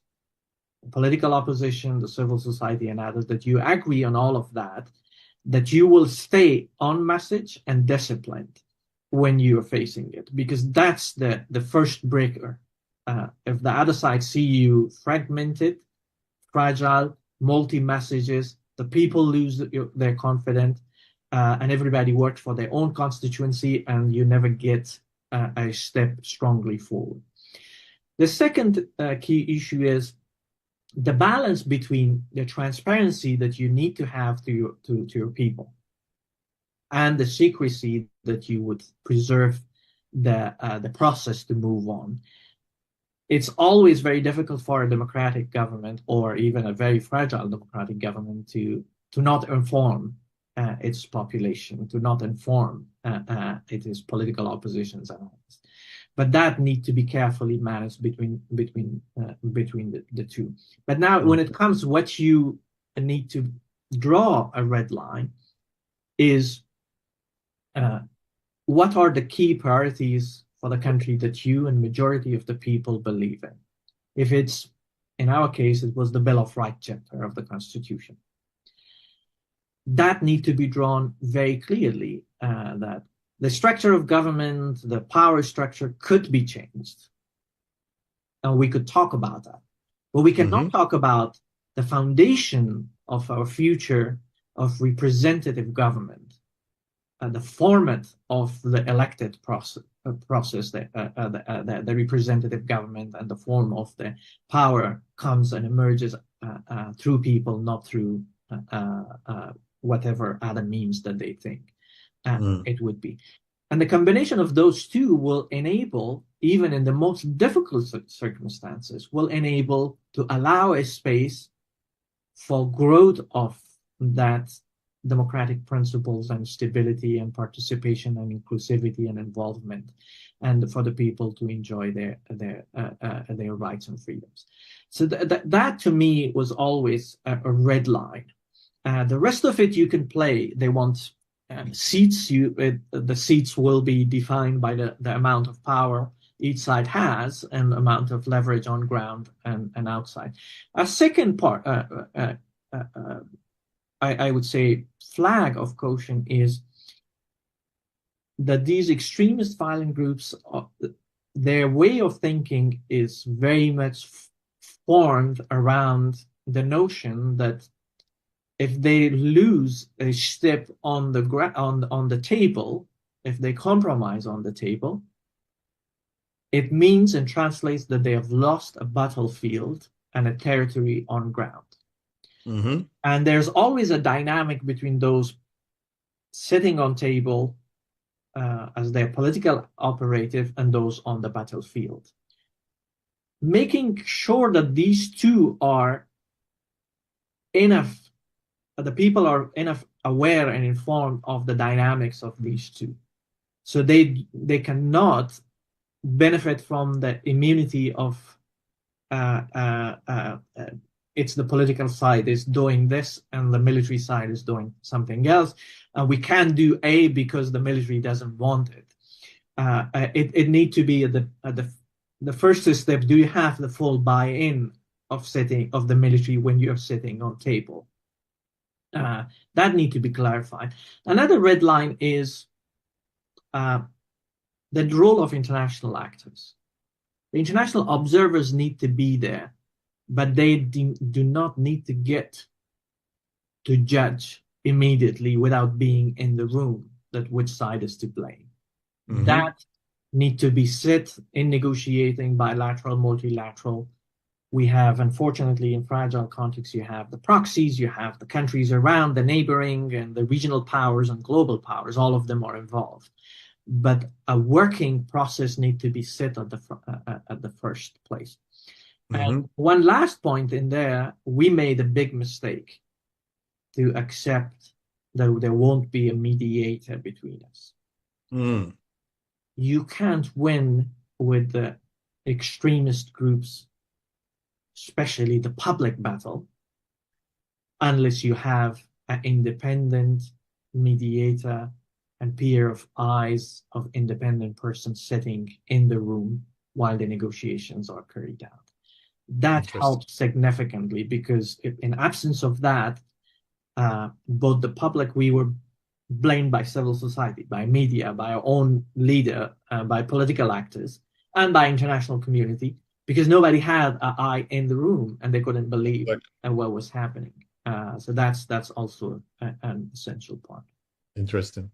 The political opposition, the civil society, and others, that you agree on all of that, that you will stay on message and disciplined when you are facing it, because that's the first breaker. If the other side see you fragmented, fragile, multi-messages, the people lose their confidence, and everybody works for their own constituency, and you never get a step strongly forward. The second key issue is the balance between the transparency that you need to have to your people and the secrecy that you would preserve the process to move on. It's always very difficult for a democratic government, or even a very fragile democratic government, to not inform its population, to not inform its political oppositions and others. But that needs to be carefully managed between the two. But now, when it comes to what you need to draw a red line is, what are the key priorities for the country that you and majority of the people believe in? If it's, in our case, it was the Bill of Rights chapter of the Constitution. That need to be drawn very clearly, that the structure of government, the power structure could be changed. And we could talk about that. But we cannot talk about the foundation of our future of representative government, the format of the elected process, the representative government, and the form of the power comes and emerges through people, not through whatever other means that they think it would be. And the combination of those two will enable, even in the most difficult circumstances, will enable to allow a space for growth of that democratic principles and stability and participation and inclusivity and involvement, and for the people to enjoy their rights and freedoms. So that to me was always a red line. The rest of it you can play. They want seats. The seats will be defined by the amount of power each side has and amount of leverage on ground and outside. A second part, I would say, flag of caution is that these extremist violent groups, their way of thinking is very much formed around the notion that if they lose a step on the table, if they compromise on the table, it means and translates that they have lost a battlefield and a territory on ground. Mm-hmm. And there's always a dynamic between those sitting on table as their political operative and those on the battlefield. Making sure that these two are enough, the people are enough aware and informed of the dynamics of these two. So they cannot benefit from the immunity of it's the political side is doing this and the military side is doing something else. We can't do A because the military doesn't want it. It need to be at the first step. Do you have the full buy-in of the military when you're sitting on table? That need to be clarified. Another red line is the role of international actors. The international observers need to be there, but they do not need to get to judge immediately without being in the room that which side is to blame. Mm-hmm. That need to be set in negotiating bilateral, multilateral. We have, unfortunately, in fragile contexts, you have the proxies, you have the countries around, the neighboring, and the regional powers and global powers. All of them are involved. But a working process needs to be set at the first place. Mm-hmm. And one last point in there, we made a big mistake to accept that there won't be a mediator between us. Mm. You can't win with the extremist groups, especially the public battle, unless you have an independent mediator and pair of eyes of independent persons sitting in the room while the negotiations are carried out. That helps significantly because in absence of that, both the public, we were blamed by civil society, by media, by our own leader, by political actors, and by international community, because nobody had an eye in the room and they couldn't believe what was happening. So that's also an essential part. Interesting.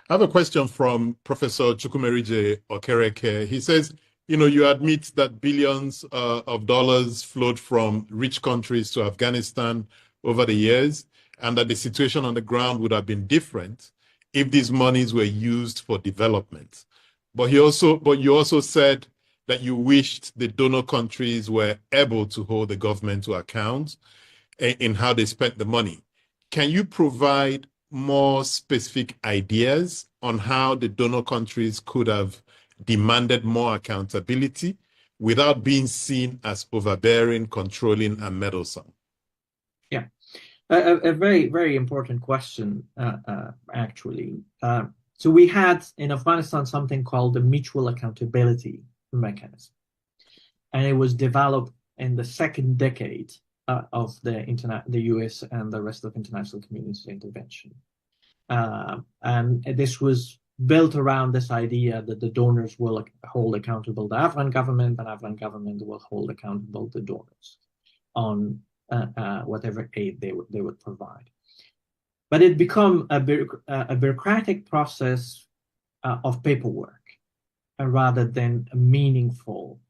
I have a question from Professor Chukwumerije Okereke. He says, you admit that billions of dollars flowed from rich countries to Afghanistan over the years, and that the situation on the ground would have been different if these monies were used for development. But you also said that you wished the donor countries were able to hold the government to account in how they spent the money. Can you provide more specific ideas on how the donor countries could have demanded more accountability without being seen as overbearing, controlling, and meddlesome? Yeah, a very, very important question, actually. So we had in Afghanistan something called the mutual accountability mechanism, and it was developed in the second decade of the US and the rest of international community intervention. And this was built around this idea that the donors will hold accountable the Afghan government, and Afghan government will hold accountable the donors on whatever aid they would provide. But it became a bureaucratic process of paperwork rather than a meaningful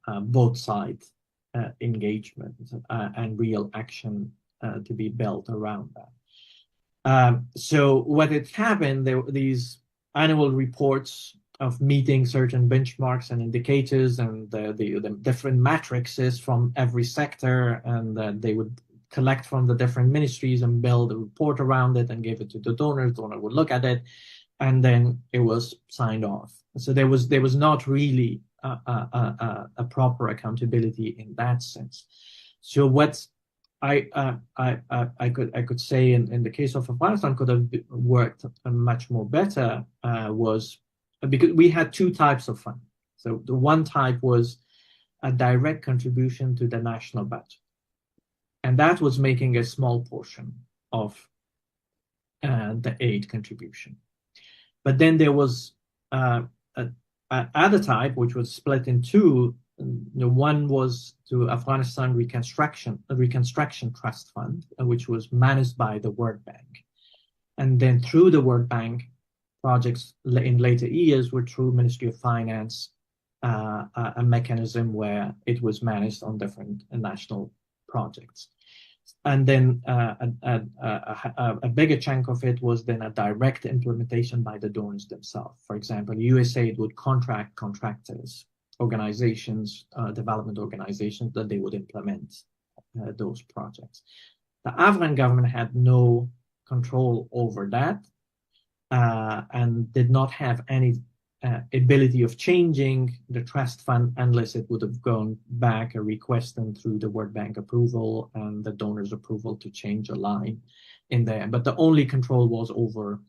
both sides engagement and real action to be built around that. So what had happened, there were these annual reports of meeting certain benchmarks and indicators and the different matrices from every sector, and they would collect from the different ministries and build a report around it and give it to the donors. The donor would look at it, and then it was signed off. So there was not really a proper accountability in that sense. So what I could say in the case of Afghanistan could have worked much more better was because we had two types of funding. So the one type was a direct contribution to the national budget, and that was making a small portion of the aid contribution. But then there was other type, which was split in two. One was to Afghanistan Reconstruction Trust Fund, which was managed by the World Bank. And then through the World Bank, projects in later years were through Ministry of Finance, a mechanism where it was managed on different national projects. And then a bigger chunk of it was then a direct implementation by the donors themselves. For example, USAID would contract contractors, organizations, development organizations, that they would implement those projects. The Afghan government had no control over that and did not have any ability of changing the trust fund unless it would have gone back a request and through the World Bank approval and the donors approval to change a line in there. But the only control was over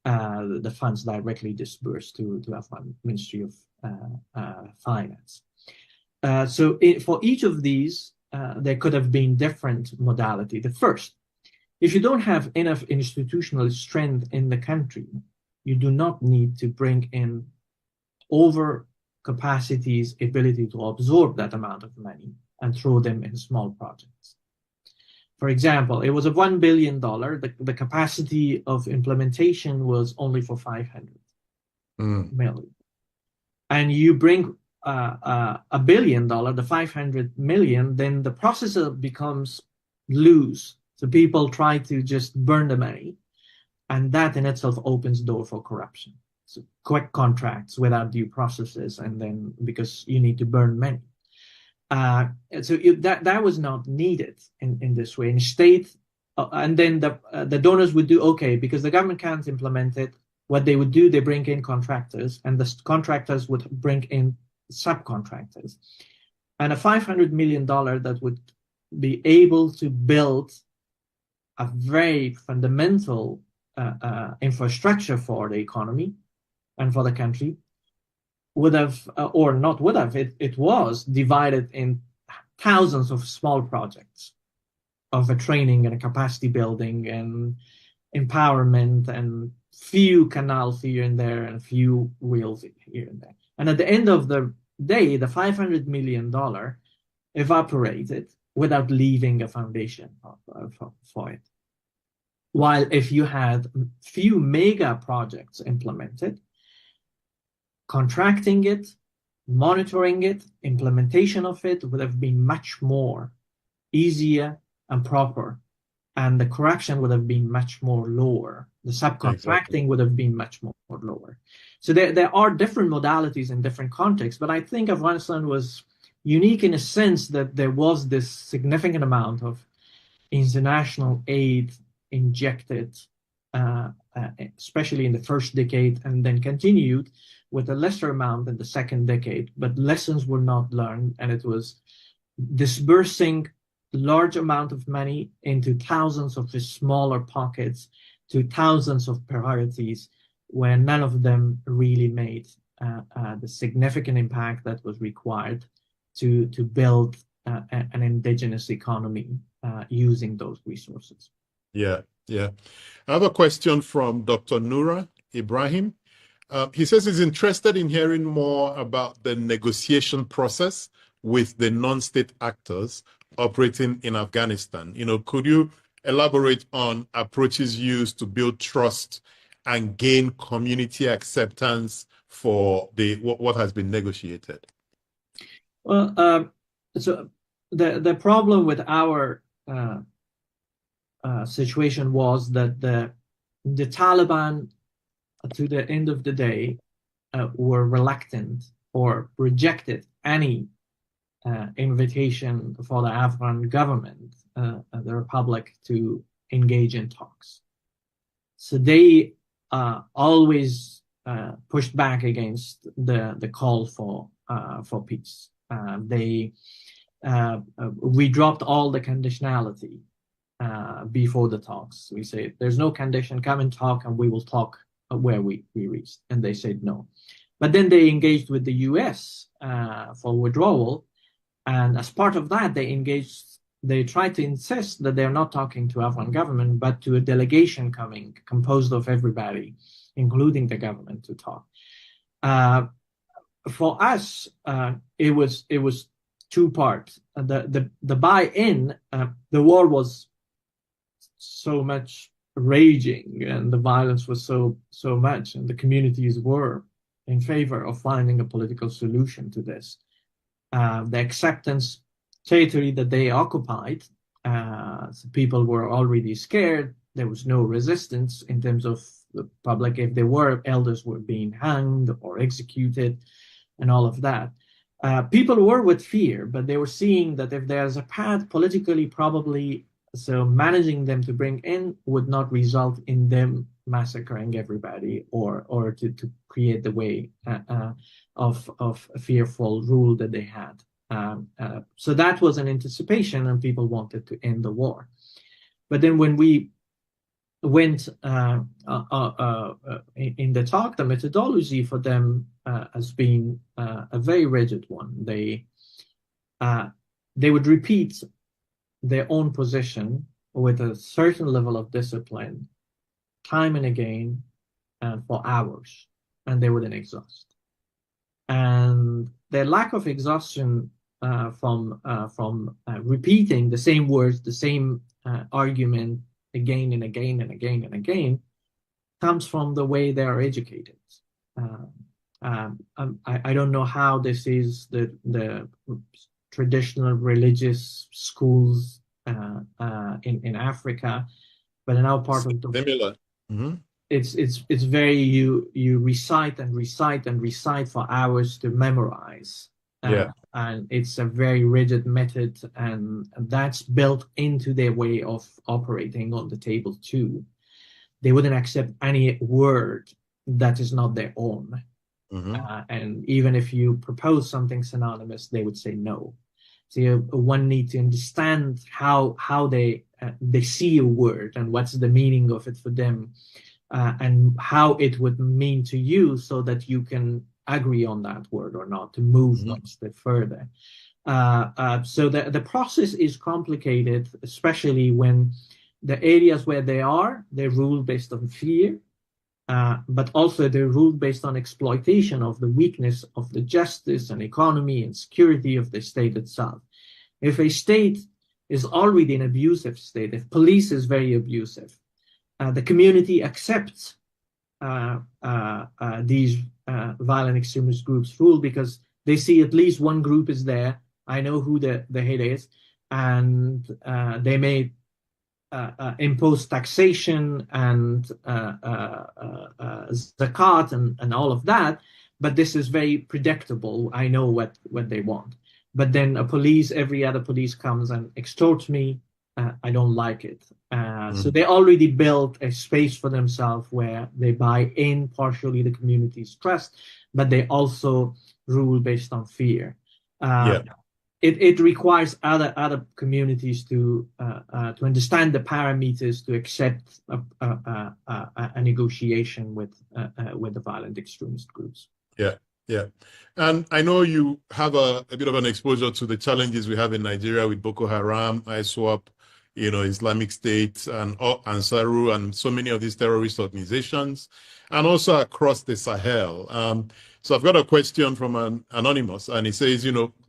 the funds directly disbursed to Afghan Ministry of Finance. For each of these, there could have been different modality. The first, if you don't have enough institutional strength in the country, you do not need to bring in over capacity's ability to absorb that amount of money and throw them in small projects. For example, it was a $1 billion. The capacity of implementation was only for 500 million. And you bring $1 billion, the 500 million, then the processor becomes loose. So people try to just burn the money. And that in itself opens the door for corruption. So quick contracts without due processes, and then because you need to burn money. That was not needed in this way. In state, and then the donors would do okay because the government can't implement it. What they would do, they bring in contractors, and the contractors would bring in subcontractors, and a $500 million that would be able to build a very fundamental infrastructure for the economy and for the country would have, or not would have, it was divided in thousands of small projects of a training and a capacity building and empowerment and few canals here and there and few wheels here and there. And at the end of the day, the $500 million evaporated without leaving a foundation for it. While if you had few mega projects implemented, contracting it, monitoring it, implementation of it would have been much more easier and proper, and the corruption would have been much more lower. The subcontracting would have been much more lower. So there are different modalities in different contexts, but I think Afghanistan was unique in a sense that there was this significant amount of international aid injected, especially in the first decade, and then continued with a lesser amount in the second decade. But lessons were not learned, and it was disbursing large amount of money into thousands of smaller pockets to thousands of priorities where none of them really made the significant impact that was required to build an indigenous economy using those resources. Yeah. I have a question from Dr. Noura Ibrahim. He says he's interested in hearing more about the negotiation process with the non-state actors operating in Afghanistan. Could you elaborate on approaches used to build trust and gain community acceptance for what has been negotiated? Well, so the problem with our situation was that the Taliban, to the end of the day, were reluctant or rejected any invitation for the Afghan government, the Republic, to engage in talks. So they always pushed back against the call for peace. We dropped all the conditionality before the talks. We say, there's no condition, come and talk, and we will talk where we reached. And they said no. But then they engaged with the US for withdrawal. And as part of that, they tried to insist that they're not talking to Afghan government, but to a delegation coming, composed of everybody, including the government, to talk. For us, it was two parts. The buy-in, the war was so much raging and the violence was so much, and the communities were in favor of finding a political solution to this. The acceptance territory that they occupied, so people were already scared. There was no resistance in terms of the public. If there were, elders were being hanged or executed and all of that. People were with fear, but they were seeing that if there's a path politically, probably, so managing them to bring in would not result in them massacring everybody or to create the way of a fearful rule that they had. So that was an anticipation, and people wanted to end the war. But then when we went in the talk, the methodology for them has been a very rigid one. They would repeat their own position with a certain level of discipline time and again for hours, and they wouldn't exhaust. And their lack of exhaustion from repeating the same words, the same argument again and again and again and again comes from the way they are educated. I don't know how this is the traditional religious schools in Africa, but in our part of the similar. Mm-hmm. It's very you recite and recite and recite for hours to memorize. And it's a very rigid method, and that's built into their way of operating on the table too. They wouldn't accept any word that is not their own. Mm-hmm. And even if you propose something synonymous, they would say no. So one needs to understand how they see a word and what's the meaning of it for them, and how it would mean to you, so that you can agree on that word or not, to move one step further. So the process is complicated, especially when the areas where they're ruled based on fear, but also they're ruled based on exploitation of the weakness of the justice and economy and security of the state itself. If a state is already an abusive state, if police is very abusive, the community accepts these violent extremist groups rule, because they see at least one group is there. I know who the head is, and they may impose taxation and zakat and all of that, but this is very predictable. I know what they want. But then every other police comes and extorts me. I don't like it. So they already built a space for themselves where they buy in partially the community's trust, but they also rule based on fear. It requires other communities to understand the parameters to accept a negotiation with the violent extremist groups. Yeah. And I know you have a bit of an exposure to the challenges we have in Nigeria with Boko Haram, ISWAP, Islamic State, and Ansaru, and so many of these terrorist organizations, and also across the Sahel. So I've got a question from an anonymous, and he says,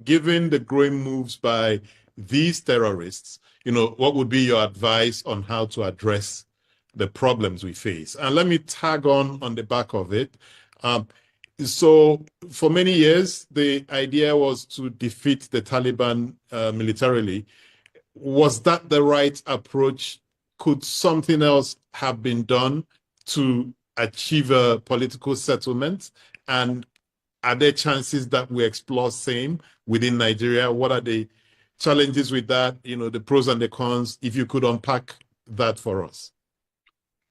given the growing moves by these terrorists, what would be your advice on how to address the problems we face? And let me tag on the back of it. So for many years, the idea was to defeat the Taliban militarily. Was that the right approach? Could something else have been done to achieve a political settlement? And are there chances that we explore same within Nigeria? What are the challenges with that? The pros and the cons, if you could unpack that for us.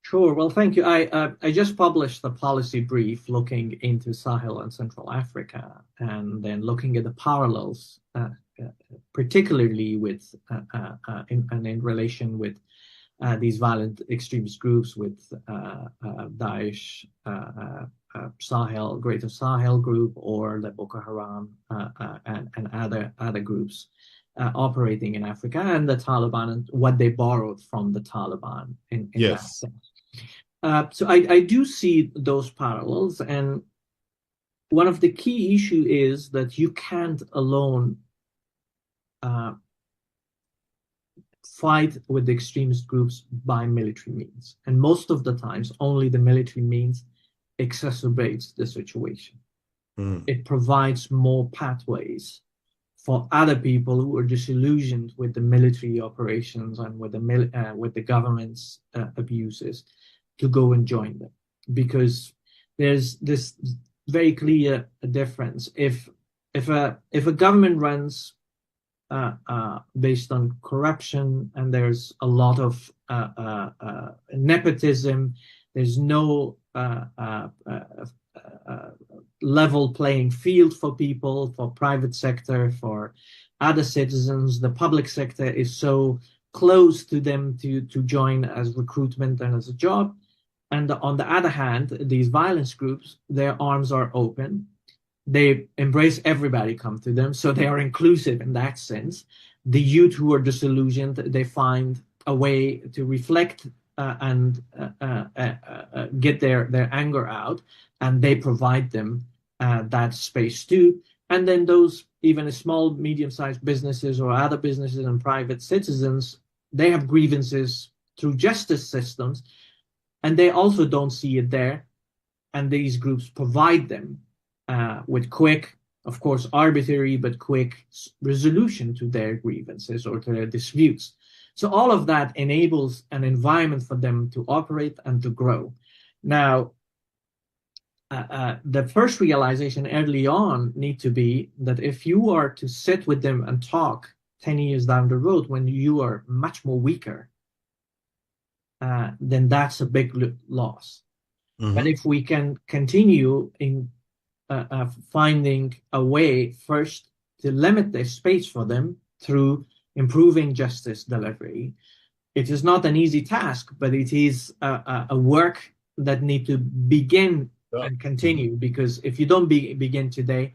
Sure. Well, thank you. I just published a policy brief looking into Sahel and Central Africa, and then looking at the parallels, particularly with in relation with these violent extremist groups, with Daesh, Sahel, Greater Sahel Group, or the Boko Haram and other groups operating in Africa, and the Taliban, and what they borrowed from the Taliban in that sense. So I do see those parallels, and one of the key issues is that you can't alone fight with the extremist groups by military means. And most of the times, only the military means exacerbates the situation. It provides more pathways for other people who are disillusioned with the military operations and with the government's abuses to go and join them, because there's this very clear difference. If a government runs based on corruption and there's a lot of nepotism, there's no level playing field for people, for private sector, for other citizens. The public sector is so close to them to join as recruitment and as a job. And on the other hand, these violence groups, their arms are open. They embrace everybody come to them, so they are inclusive in that sense. The youth who are disillusioned, they find a way to reflect and get their anger out, and they provide them that space too. And then those even small, medium-sized businesses or other businesses and private citizens, they have grievances through justice systems, and they also don't see it there. And these groups provide them with quick, of course, arbitrary, but quick resolution to their grievances or to their disputes. So all of that enables an environment for them to operate and to grow. Now, the first realization early on need to be that if you are to sit with them and talk 10 years down the road when you are much more weaker, then that's a big loss. But if we can continue in finding a way first to limit the space for them through improving justice delivery, it is not an easy task, but it is a work that need to begin and continue, because if you don't begin today,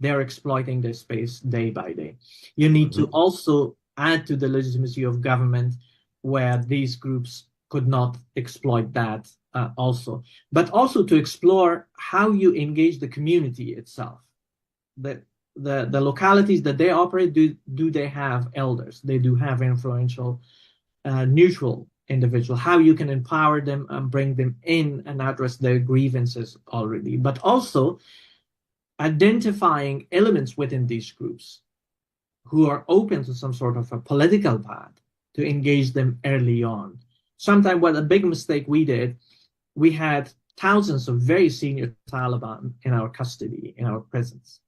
they're exploiting their space day by day. You need to also add to the legitimacy of government where these groups could not exploit that also, but also to explore how you engage the community itself. The localities that they operate, do they have elders? They do have influential, neutral individuals. How you can empower them and bring them in and address their grievances already, but also identifying elements within these groups who are open to some sort of a political path to engage them early on. Sometimes what a big mistake we did, we had thousands of very senior Taliban in our custody, in our prisons.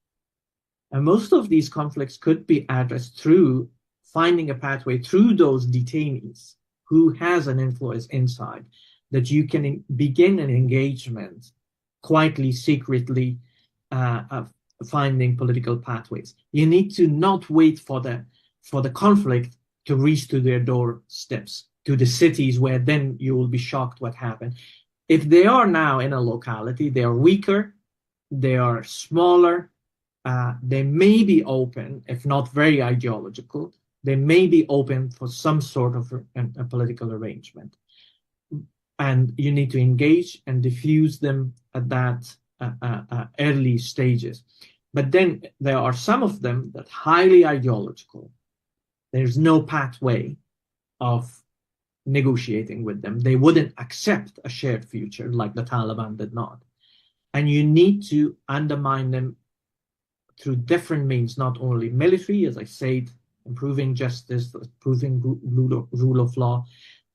And most of these conflicts could be addressed through finding a pathway through those detainees who has an influence inside, that you can begin an engagement quietly, secretly, finding political pathways. You need to not wait for the conflict to reach to their doorsteps, to the cities where then you will be shocked what happened. If they are now in a locality, they are weaker, they are smaller, they may be open, if not very ideological, they may be open for some sort of a political arrangement. And you need to engage and diffuse them at that early stages. But then there are some of them that highly ideological. There's no pathway of negotiating with them. They wouldn't accept a shared future like the Taliban did not. And you need to undermine them through different means, not only military, as I said, improving justice, improving rule of law,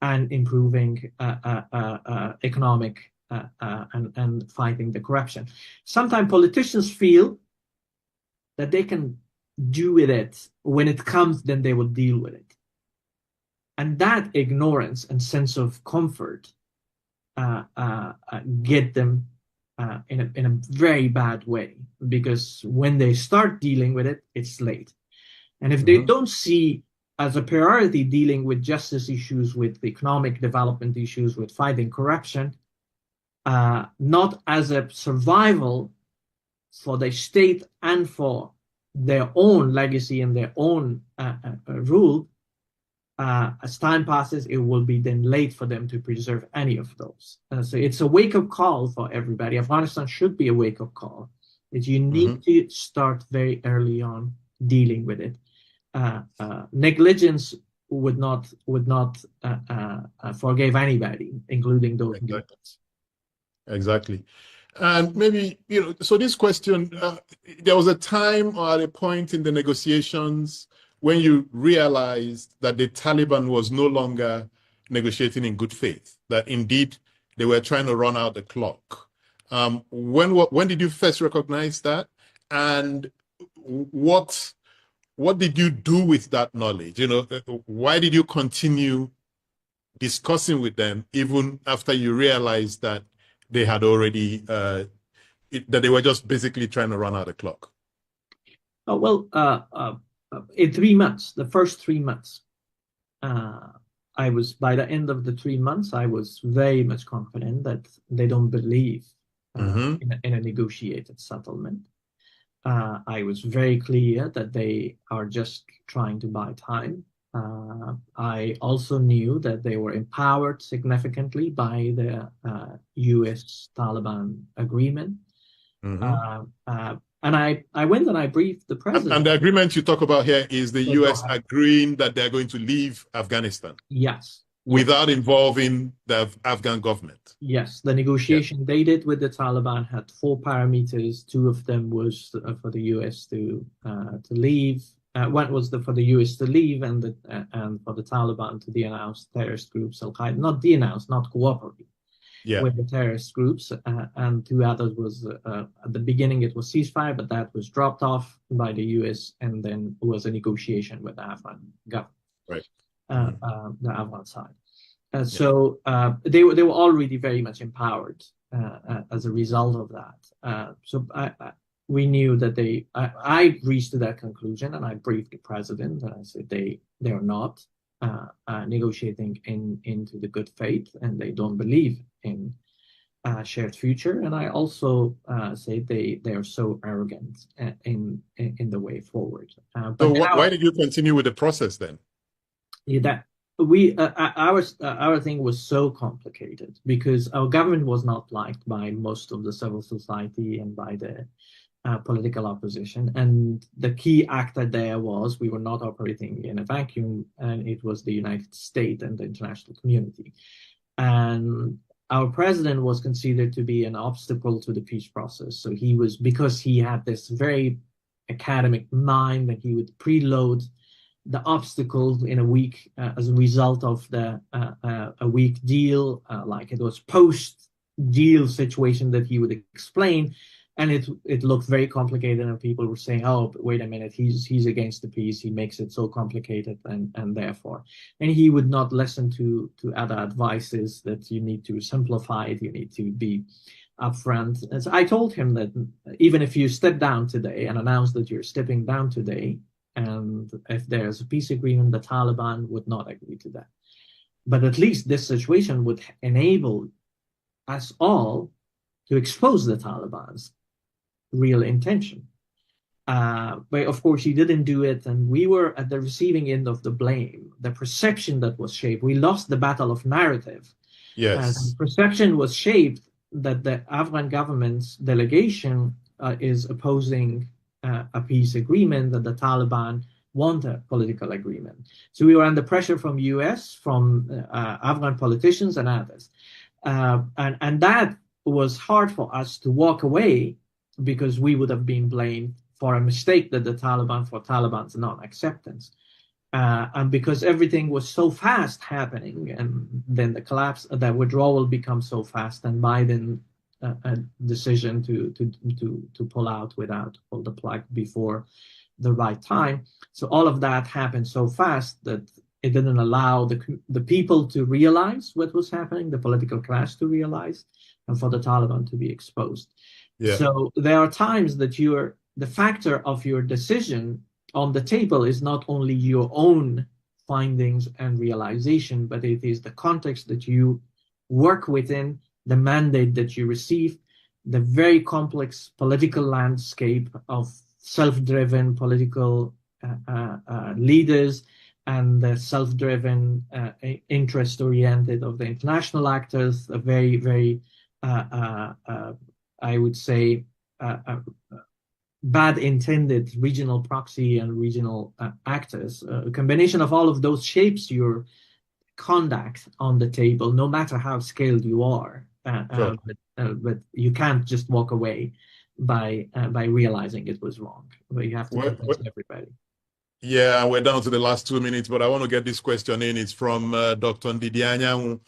and improving economic and fighting the corruption. Sometimes politicians feel that they can do with it. When it comes, then they will deal with it. And that ignorance and sense of comfort get them in a very bad way, because when they start dealing with it, it's late. And if they don't see as a priority dealing with justice issues, with economic development issues, with fighting corruption, not as a survival for the state and for their own legacy and their own rule, as time passes, it will be then late for them to preserve any of those. So it's a wake-up call for everybody. Afghanistan should be a wake-up call. That you need to start very early on dealing with it. Negligence would not forgive anybody, including those. Exactly. And maybe, so this question, there was a time or at a point in the negotiations when you realized that the Taliban was no longer negotiating in good faith, that indeed they were trying to run out the clock. When did you first recognize that? And what did you do with that knowledge? Why did you continue discussing with them even after you realized that they had already, that they were just basically trying to run out the clock? Oh, well, in 3 months, the first 3 months, by the end of the 3 months, I was very much confident that they don't believe in a negotiated settlement. I was very clear that they are just trying to buy time. I also knew that they were empowered significantly by the US-Taliban agreement. And I went and I briefed the president. And the agreement you talk about here is the US agreeing that they're going to leave Afghanistan. Yes. Without involving the Afghan government. Yes, the negotiation they did with the Taliban had 4 parameters. 2 of them was for the US to leave. One was for the US to leave, and for the Taliban to de-announce terrorist groups, Al-Qaeda, not de-announce, not cooperate with the terrorist groups. And 2 others was, at the beginning it was ceasefire, but that was dropped off by the US, and then was a negotiation with the Afghan government. Right. The Afghan side. So they were already very much empowered as a result of that. So we knew that I reached to that conclusion, and I briefed the president, and I said they are not negotiating into the good faith, and they don't believe in shared future. And I also say they are so arrogant in the way forward. So why did you continue with the process then? That our thing was so complicated because our government was not liked by most of the civil society and by the political opposition, and the key actor there was we were not operating in a vacuum, and it was the United States and the international community. And our president was considered to be an obstacle to the peace process. So because he had this very academic mind, that he would preload the obstacles in a week as a result of a weak deal, like it was post-deal situation that he would explain, and it looked very complicated, and people were saying, "Oh, wait a minute, he's against the peace. He makes it so complicated, and therefore," and he would not listen to other advices that you need to simplify it, you need to be upfront. And so I told him that even if you step down today and announce that you're stepping down today, and if there's a peace agreement, the Taliban would not agree to that. But at least this situation would enable us all to expose the Taliban's real intention. But of course, he didn't do it, and we were at the receiving end of the blame. The perception that was shaped, we lost the battle of narrative. Yes. The perception was shaped that the Afghan government's delegation is opposing a peace agreement, that the Taliban want a political agreement. So we were under pressure from US, from Afghan politicians and others. And that was hard for us to walk away, because we would have been blamed for a mistake that the Taliban, for Taliban's non-acceptance. And because everything was so fast happening, and then the collapse, the withdrawal becomes so fast, and Biden a decision to pull out without pull the plug before the right time. So all of that happened so fast that it didn't allow the people to realize what was happening, the political class to realize, and for the Taliban to be exposed. Yeah. So there are times that the factor of your decision on the table is not only your own findings and realization, but it is the context that you work within, the mandate that you receive, the very complex political landscape of self-driven political leaders, and the self-driven, interest-oriented of the international actors, a very, very, I would say, bad intended regional proxy and regional actors. A combination of all of those shapes your conduct on the table, no matter how skilled you are. Sure. But you can't just walk away by realizing it was wrong. But you have to convince everybody. Yeah, we're down to the last 2 minutes, but I want to get this question in. It's from Dr. Ndidianya.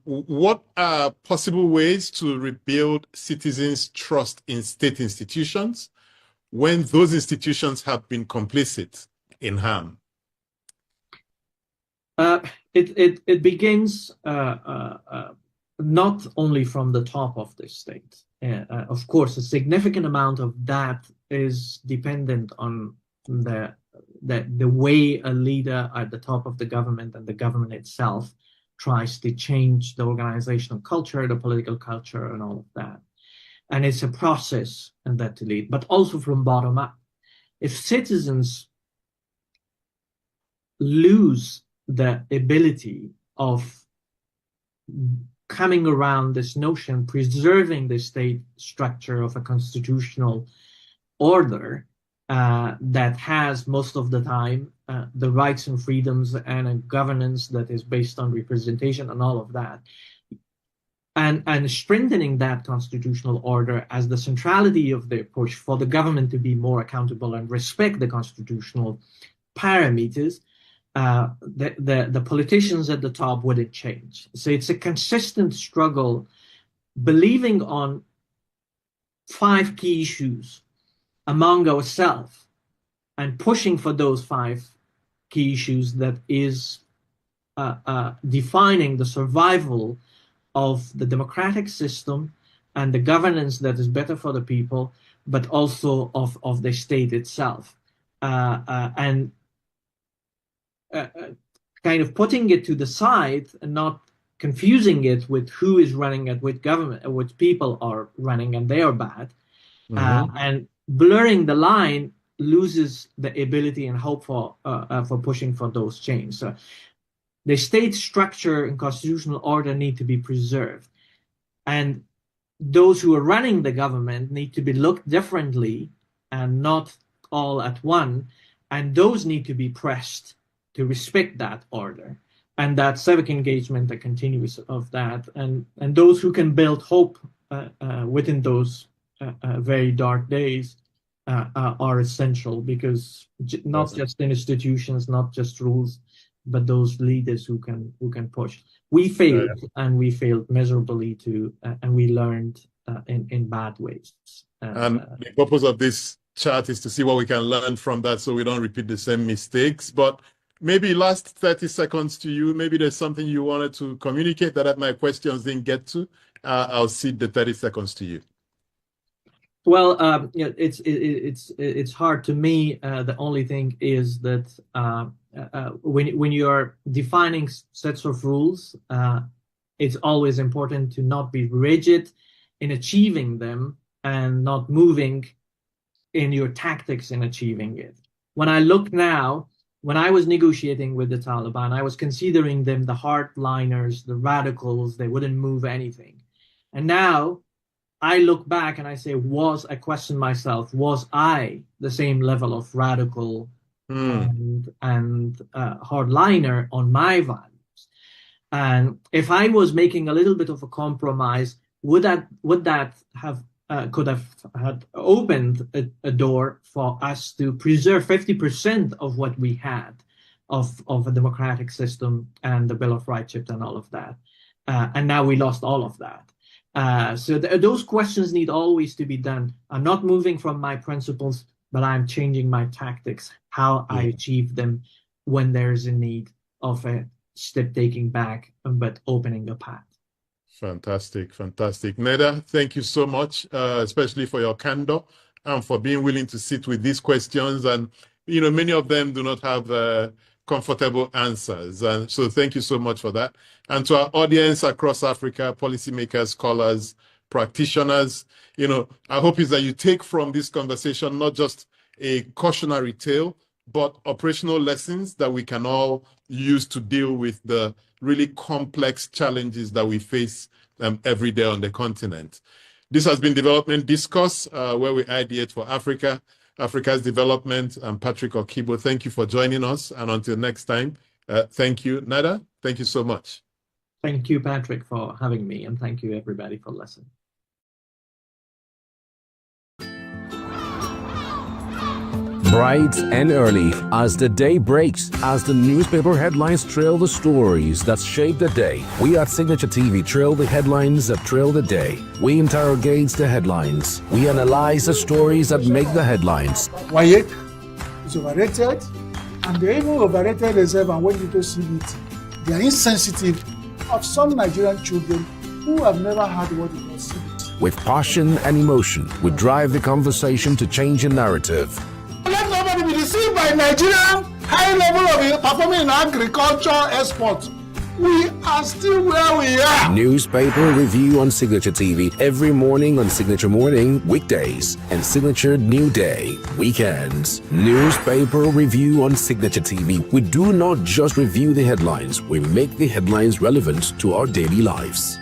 What are possible ways to rebuild citizens' trust in state institutions when those institutions have been complicit in harm? It begins not only from the top of the state. Of course, a significant amount of that is dependent on the way a leader at the top of the government and the government itself tries to change the organizational culture, the political culture, and all of that. And it's a process and that to lead, but also from bottom up. If citizens lose the ability of coming around this notion, preserving the state structure of a constitutional order that has most of the time the rights and freedoms and a governance that is based on representation and all of that, and strengthening that constitutional order as the centrality of their push for the government to be more accountable and respect the constitutional parameters, the politicians at the top wouldn't change. So it's a consistent struggle, believing on 5 key issues among ourselves and pushing for those 5 key issues that is defining the survival of the democratic system and the governance that is better for the people, but also of the state itself. And kind of putting it to the side and not confusing it with who is running it, with government, which people are running and they are bad, and blurring the line loses the ability and hope for pushing for those changes. So the state structure and constitutional order need to be preserved, and those who are running the government need to be looked differently and not all at one, and those need to be pressed to respect that order and that civic engagement that continues of that, and those who can build hope within those very dark days are essential, because not just institutions, not just rules, but those leaders who can push. We failed, and we failed miserably too, and we learned in bad ways. And the purpose of this chat is to see what we can learn from that, so we don't repeat the same mistakes. But maybe last 30 seconds to you. Maybe there's something you wanted to communicate that my questions didn't get to. I'll cede the 30 seconds to you. Well, it's hard to me. The only thing is that when you're defining sets of rules, it's always important to not be rigid in achieving them and not moving in your tactics in achieving it. When I look now, when I was negotiating with the Taliban, I was considering them the hardliners, the radicals. They wouldn't move anything. And now I look back and I say, I question myself, was I the same level of radical and hardliner on my values? And if I was making a little bit of a compromise, would that have could have had opened a door for us to preserve 50% of what we had of a democratic system and the Bill of Rights and all of that, and now we lost all of that. So those questions need always to be done. I'm not moving from my principles, but I'm changing my tactics, how I achieve them when there's a need of a step taking back, but opening a path. Fantastic, fantastic. Neda, thank you so much, especially for your candor and for being willing to sit with these questions. And, you know, many of them do not have comfortable answers. And so thank you so much for that. And to our audience across Africa, policymakers, scholars, practitioners, you know, I hope is that you take from this conversation not just a cautionary tale, but operational lessons that we can all use to deal with the really complex challenges that we face every day on the continent. This has been Development Discourse, where we ideate for Africa, Africa's development. I'm Patrick Okibo. Thank you for joining us. And until next time, thank you. Nada, thank you so much. Thank you, Patrick, for having me, and thank you, everybody, for listening. Bright and early as the day breaks, as the newspaper headlines trail the stories that shape the day. We at Signature TV trail the headlines that trail the day. We interrogate the headlines. We analyze the stories that make the headlines. WAEC is overrated, and they even overrated themselves and went into CBT. They are insensitive of some Nigerian children who have never had what it was CBT. With passion and emotion, we drive the conversation to change the narrative. Let nobody be deceived by Nigerian high level of performing in agriculture export. We are still where we are. Newspaper review on Signature TV every morning on Signature Morning weekdays and Signature New Day weekends. Newspaper review on Signature TV. We do not just review the headlines, we make the headlines relevant to our daily lives.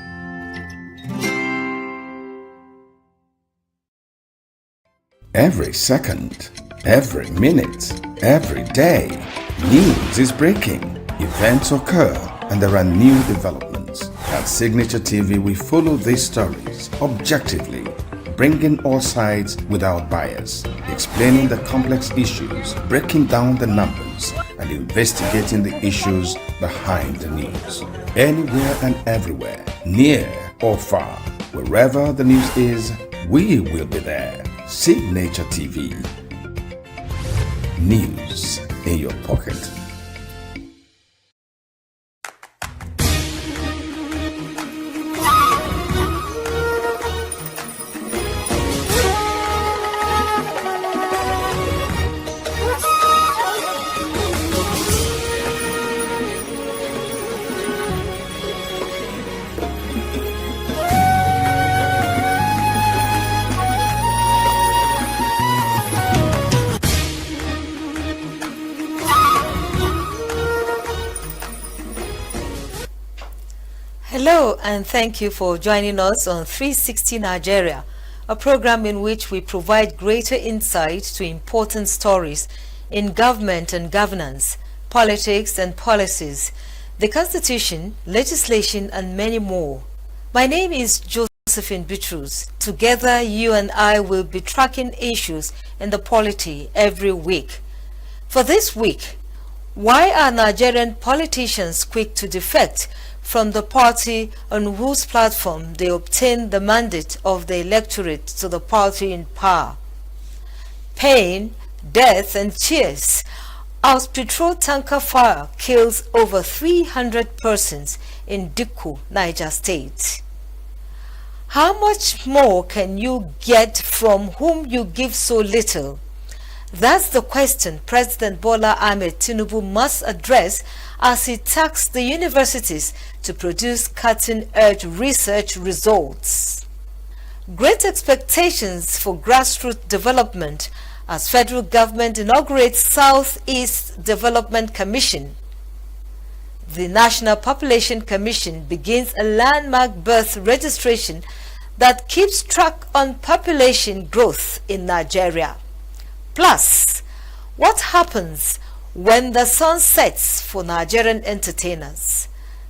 Every second, every minute, every day, news is breaking, events occur, and there are new developments. At Signature TV, we follow these stories objectively, bringing all sides without bias, explaining the complex issues, breaking down the numbers, and investigating the issues behind the news. Anywhere and everywhere, near or far, wherever the news is, we will be there. Signature TV. News in your pocket. Hello, and thank you for joining us on 360 Nigeria, a program in which we provide greater insight to important stories in government and governance, politics and policies, the constitution, legislation, and many more. My name is Josephine Bitrus. Together, you and I will be tracking issues in the polity every week. For this week, why are Nigerian politicians quick to defect from the party on whose platform they obtained the mandate of the electorate to the party in power? Pain, death, and tears as petrol tanker fire kills over 300 persons in Dikko, Niger State. How much more can you get from whom you give so little? That's the question President Bola Ahmed Tinubu must address as he tasked the universities to produce cutting-edge research results. Great expectations for grassroots development as federal government inaugurates Southeast Development Commission. The National Population Commission begins a landmark birth registration that keeps track on population growth in Nigeria. Plus, what happens when the sun sets for Nigerian entertainers?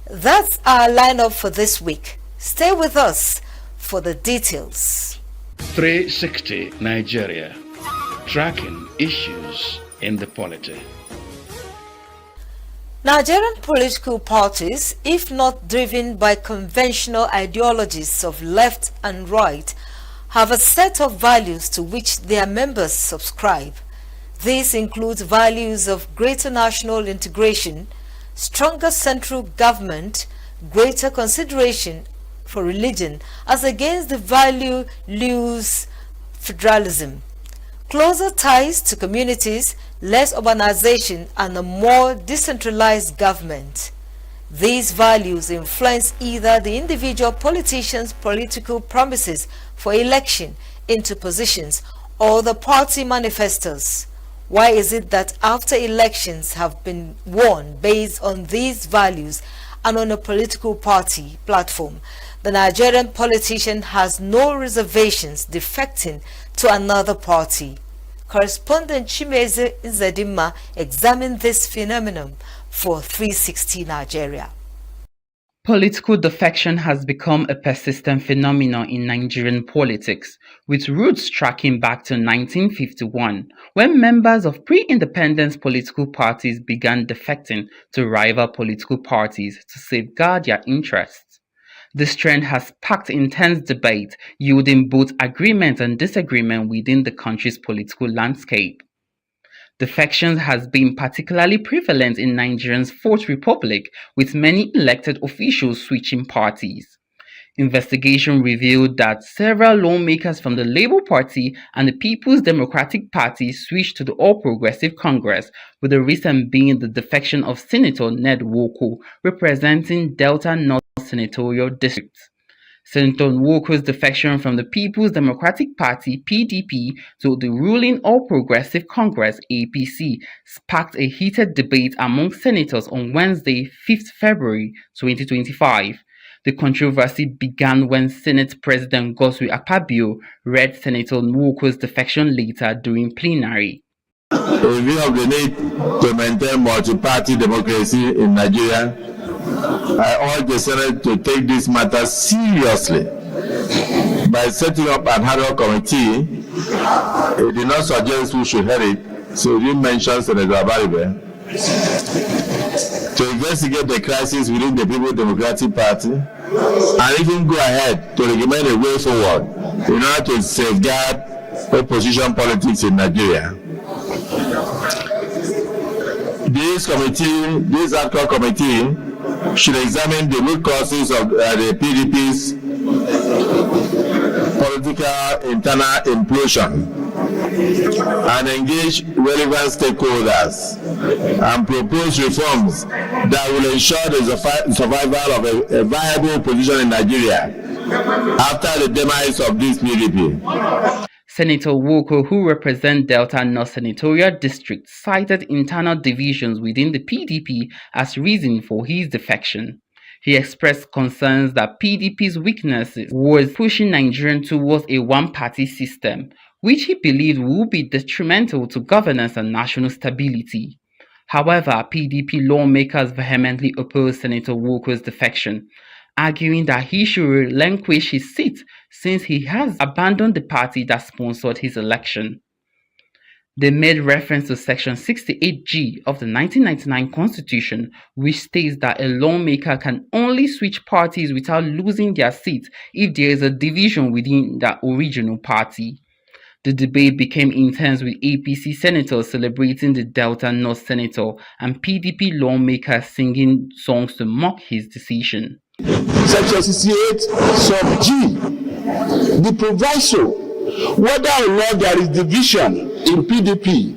That's our lineup for this week. Stay with us for the details. 360 Nigeria, tracking issues in the polity. Nigerian political parties, if not driven by conventional ideologies of left and right, have a set of values to which their members subscribe. This includes values of greater national integration, stronger central government, greater consideration for religion as against the value-loose federalism, closer ties to communities, less urbanization, and a more decentralized government. These values influence either the individual politician's political promises for election into positions or the party manifestos. Why is it that after elections have been won based on these values and on a political party platform, The Nigerian politician has no reservations defecting to another party. Correspondent Chimeze Nzedima examined this phenomenon for 360 Nigeria. Political defection has become a persistent phenomenon in Nigerian politics, with roots tracking back to 1951, when members of pre-independence political parties began defecting to rival political parties to safeguard their interests. This trend has sparked intense debate, yielding both agreement and disagreement within the country's political landscape. Defection has been particularly prevalent in Nigeria's Fourth Republic, with many elected officials switching parties. Investigation revealed that several lawmakers from the Labour Party and the People's Democratic Party switched to the All Progressive Congress, with the recent being the defection of Senator Ned Nwoko, representing Delta North Senatorial District. Senator Nwoko's defection from the People's Democratic Party (PDP) to the ruling All Progressive Congress (APC) sparked a heated debate among senators on Wednesday, 5th February 2025. The controversy began when Senate President Godswill Akpabio read Senator Nwoko's defection letter during plenary. In view of the need to maintain multi-party democracy in Nigeria, I urge the Senate to take this matter seriously by setting up an ad hoc committee. It did not suggest who should head it, so it didn't mention Senator Abaribe, to investigate the crisis within the People's Democratic Party and even go ahead to recommend a way forward in order to safeguard opposition politics in Nigeria. This ad hoc committee should examine the root causes of the PDP's political internal implosion and engage relevant stakeholders and propose reforms that will ensure the survival of a viable opposition in Nigeria after the demise of this PDP. Senator Nwoko, who represents Delta North Senatorial District, cited internal divisions within the PDP as reason for his defection. He expressed concerns that PDP's weaknesses was pushing Nigeria towards a one-party system, which he believed would be detrimental to governance and national stability. However, PDP lawmakers vehemently opposed Senator Nwoko's defection, arguing that he should relinquish his seat since he has abandoned the party that sponsored his election. They made reference to Section 68G of the 1999 Constitution, which states that a lawmaker can only switch parties without losing their seat if there is a division within the original party. The debate became intense, with APC senators celebrating the Delta North senator and PDP lawmakers singing songs to mock his decision. Section 68 sub G, the proviso whether or not there is division in PDP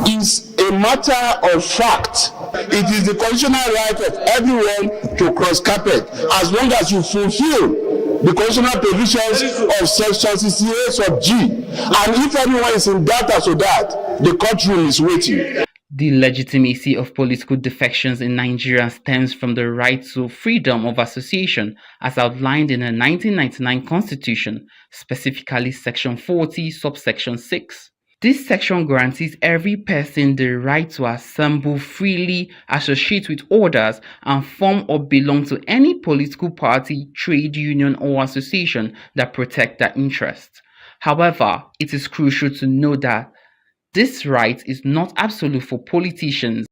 is a matter of fact. It is the constitutional right of everyone to cross carpet as long as you fulfill the constitutional provisions of Section 68 sub G. And if anyone is in doubt as to that, the courtroom is waiting. The legitimacy of political defections in Nigeria stems from the right to freedom of association as outlined in the 1999 Constitution, specifically Section 40, subsection 6. This section guarantees every person the right to assemble freely, associate with others, and form or belong to any political party, trade union, or association that protect their interests. However, it is crucial to note that this right is not absolute for politicians.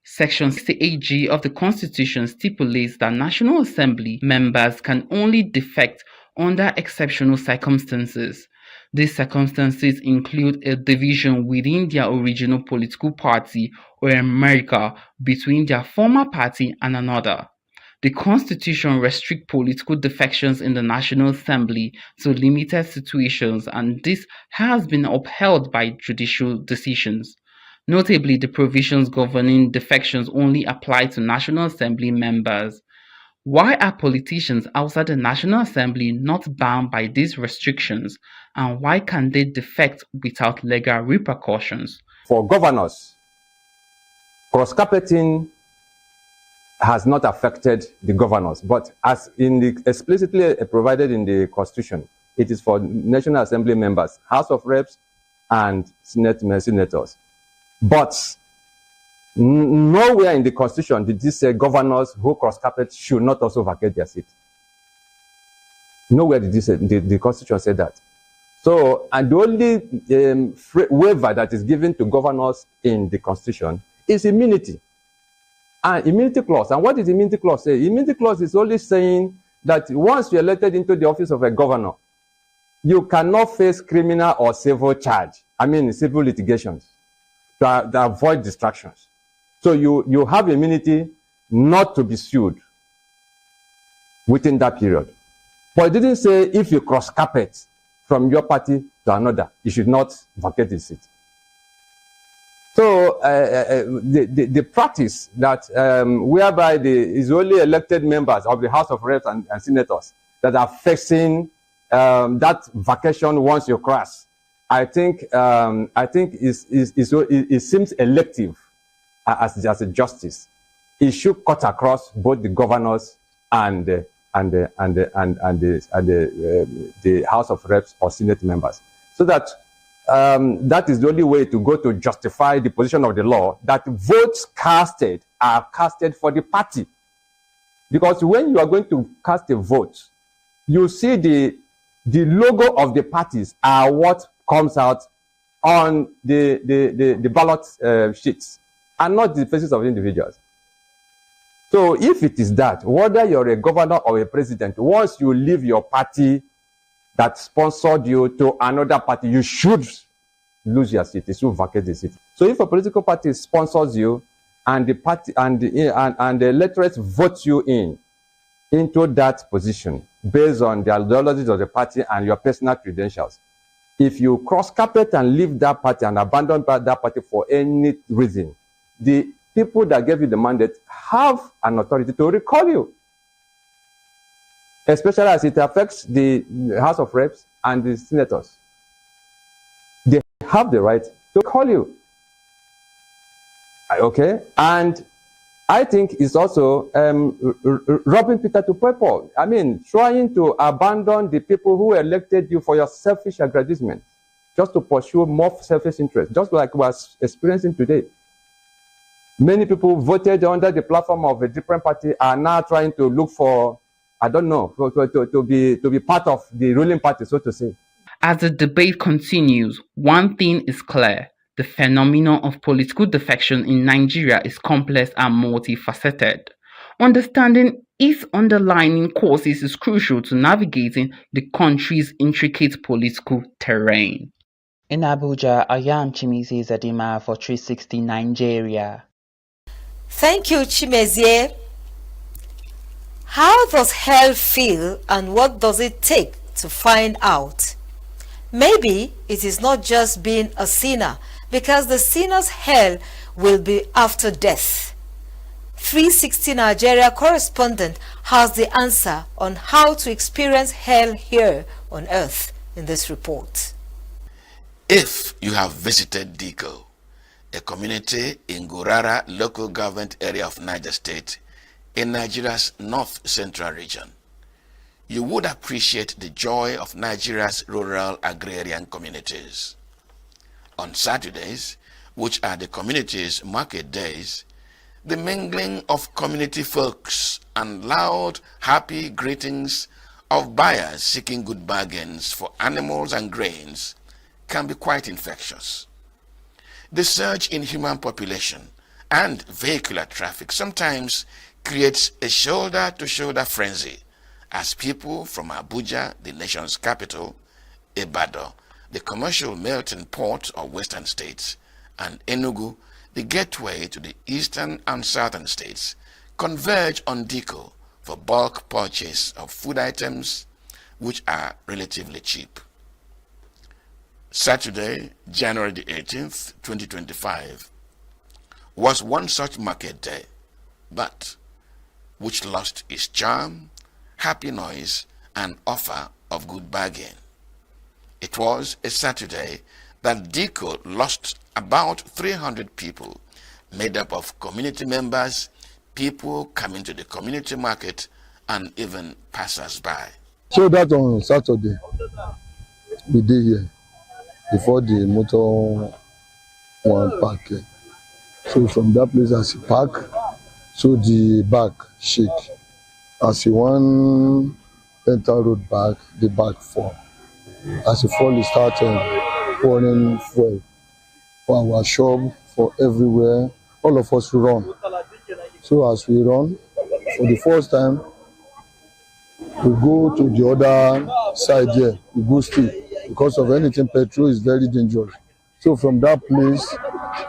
Section 68G of the Constitution stipulates that National Assembly members can only defect under exceptional circumstances. These circumstances include a division within their original political party or a merger between their former party and another. The Constitution restricts political defections in the National Assembly to limited situations, and this has been upheld by judicial decisions. Notably, the provisions governing defections only apply to National Assembly members. Why are politicians outside the National Assembly not bound by these restrictions, and why can they defect without legal repercussions? For governors, cross-carpeting has not affected the governors. But as explicitly provided in the Constitution, it is for National Assembly members, House of Reps, and senators. But nowhere in the Constitution did this say governors who cross carpet should not also vacate their seat. Nowhere did this say, the Constitution say that. So, and the only waiver that is given to governors in the Constitution is immunity. And immunity clause. And what does immunity clause say? Immunity clause is only saying that once you're elected into the office of a governor, you cannot face criminal or civil charge. I mean, civil litigations to avoid distractions. So you have immunity not to be sued within that period. But it didn't say if you cross carpet from your party to another, you should not vacate the seat. So the practice that whereby is only elected members of the House of Reps and Senators that are facing that vacation once you cross, I think it seems elective as a justice. It should cut across both the governors and the House of Reps or Senate members, so that that is the only way to go to justify the position of the law that votes casted are casted for the party. Because when you are going to cast a vote, you see the logo of the parties are what comes out on the ballot sheets and not the faces of individuals. So if it is that, whether you're a governor or a president, once you leave your party that sponsored you to another party, you should lose your seat. You should vacate the seat. So if a political party sponsors you and the party and the electorate vote you into that position based on the ideologies of the party and your personal credentials, if you cross carpet and leave that party and abandon that party for any reason, the people that gave you the mandate have an authority to recall you, especially as it affects the House of Reps and the senators. They have the right to call you. Okay? And I think it's also robbing Peter to pay Paul. I mean, trying to abandon the people who elected you for your selfish aggrandizement, just to pursue more selfish interests, just like we're experiencing today. Many people voted under the platform of a different party are now trying to look for, I don't know, to be part of the ruling party, so to say. As the debate continues, one thing is clear. The phenomenon of political defection in Nigeria is complex and multifaceted. Understanding its underlying causes is crucial to navigating the country's intricate political terrain. In Abuja, I am Chimizi Zadima for 360 Nigeria. Thank you, Chimezie. How does hell feel and what does it take to find out? Maybe it is not just being a sinner, because the sinner's hell will be after death. 360 Nigeria correspondent has the answer on how to experience hell here on earth in this report. If you have visited Diko, a community in Gurara local government area of Niger State in Nigeria's north central region, you would appreciate the joy of Nigeria's rural agrarian communities. On Saturdays, which are the community's market days, the mingling of community folks and loud, happy greetings of buyers seeking good bargains for animals and grains can be quite infectious. The surge in human population and vehicular traffic sometimes creates a shoulder-to-shoulder frenzy as people from Abuja, the nation's capital, Ibadan, the commercial melting pot of western states, and ENUGU, the gateway to the eastern and southern states, converge on Diko for bulk purchase of food items which are relatively cheap. Saturday, January the 18th, 2025, was one such market day, but which lost its charm, happy noise, and offer of good bargain. It was a Saturday that Diko lost about 300 people, made up of community members, people coming to the community market, and even passers-by. So that on Saturday, we did here before the motor one park here. So from that place as he park, so the back shake. As he one enter road back, the back fall. As he fall, he start pouring fuel for our shop, for everywhere. All of us run. So as we run, for the first time, we go to the other side here. We go stay because of anything. Petrol is very dangerous. So from that place,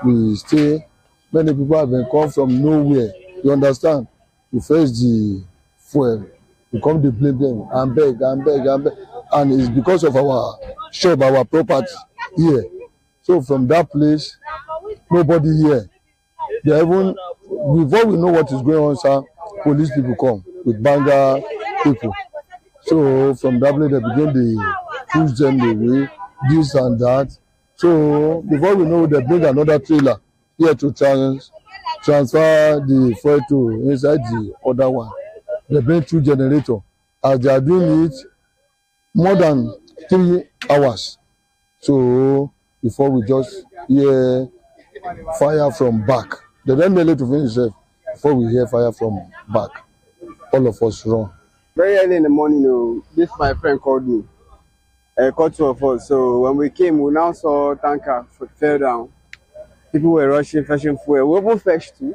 we stay. Many people have been come from nowhere. You understand? We face the fuel. We come to blame them and beg. And it's because of our shop, our property here. So from that place, nobody here. They even, before we know what is going on, sir, police people come with banger people. So from that place, they begin to push them away, this and that. So before we know, they bring another trailer here to transfer the fuel to inside the other one. They bring 2 generators. As they are doing it, more than 3 hours. So before we just hear fire from back. They don't nearly to finish it before we hear fire from back. All of us run. Very early in the morning, this my friend called me. Called 2 of us. So when we came, we now saw tanker fell down. People were rushing, fetching fuel. We both fetched too.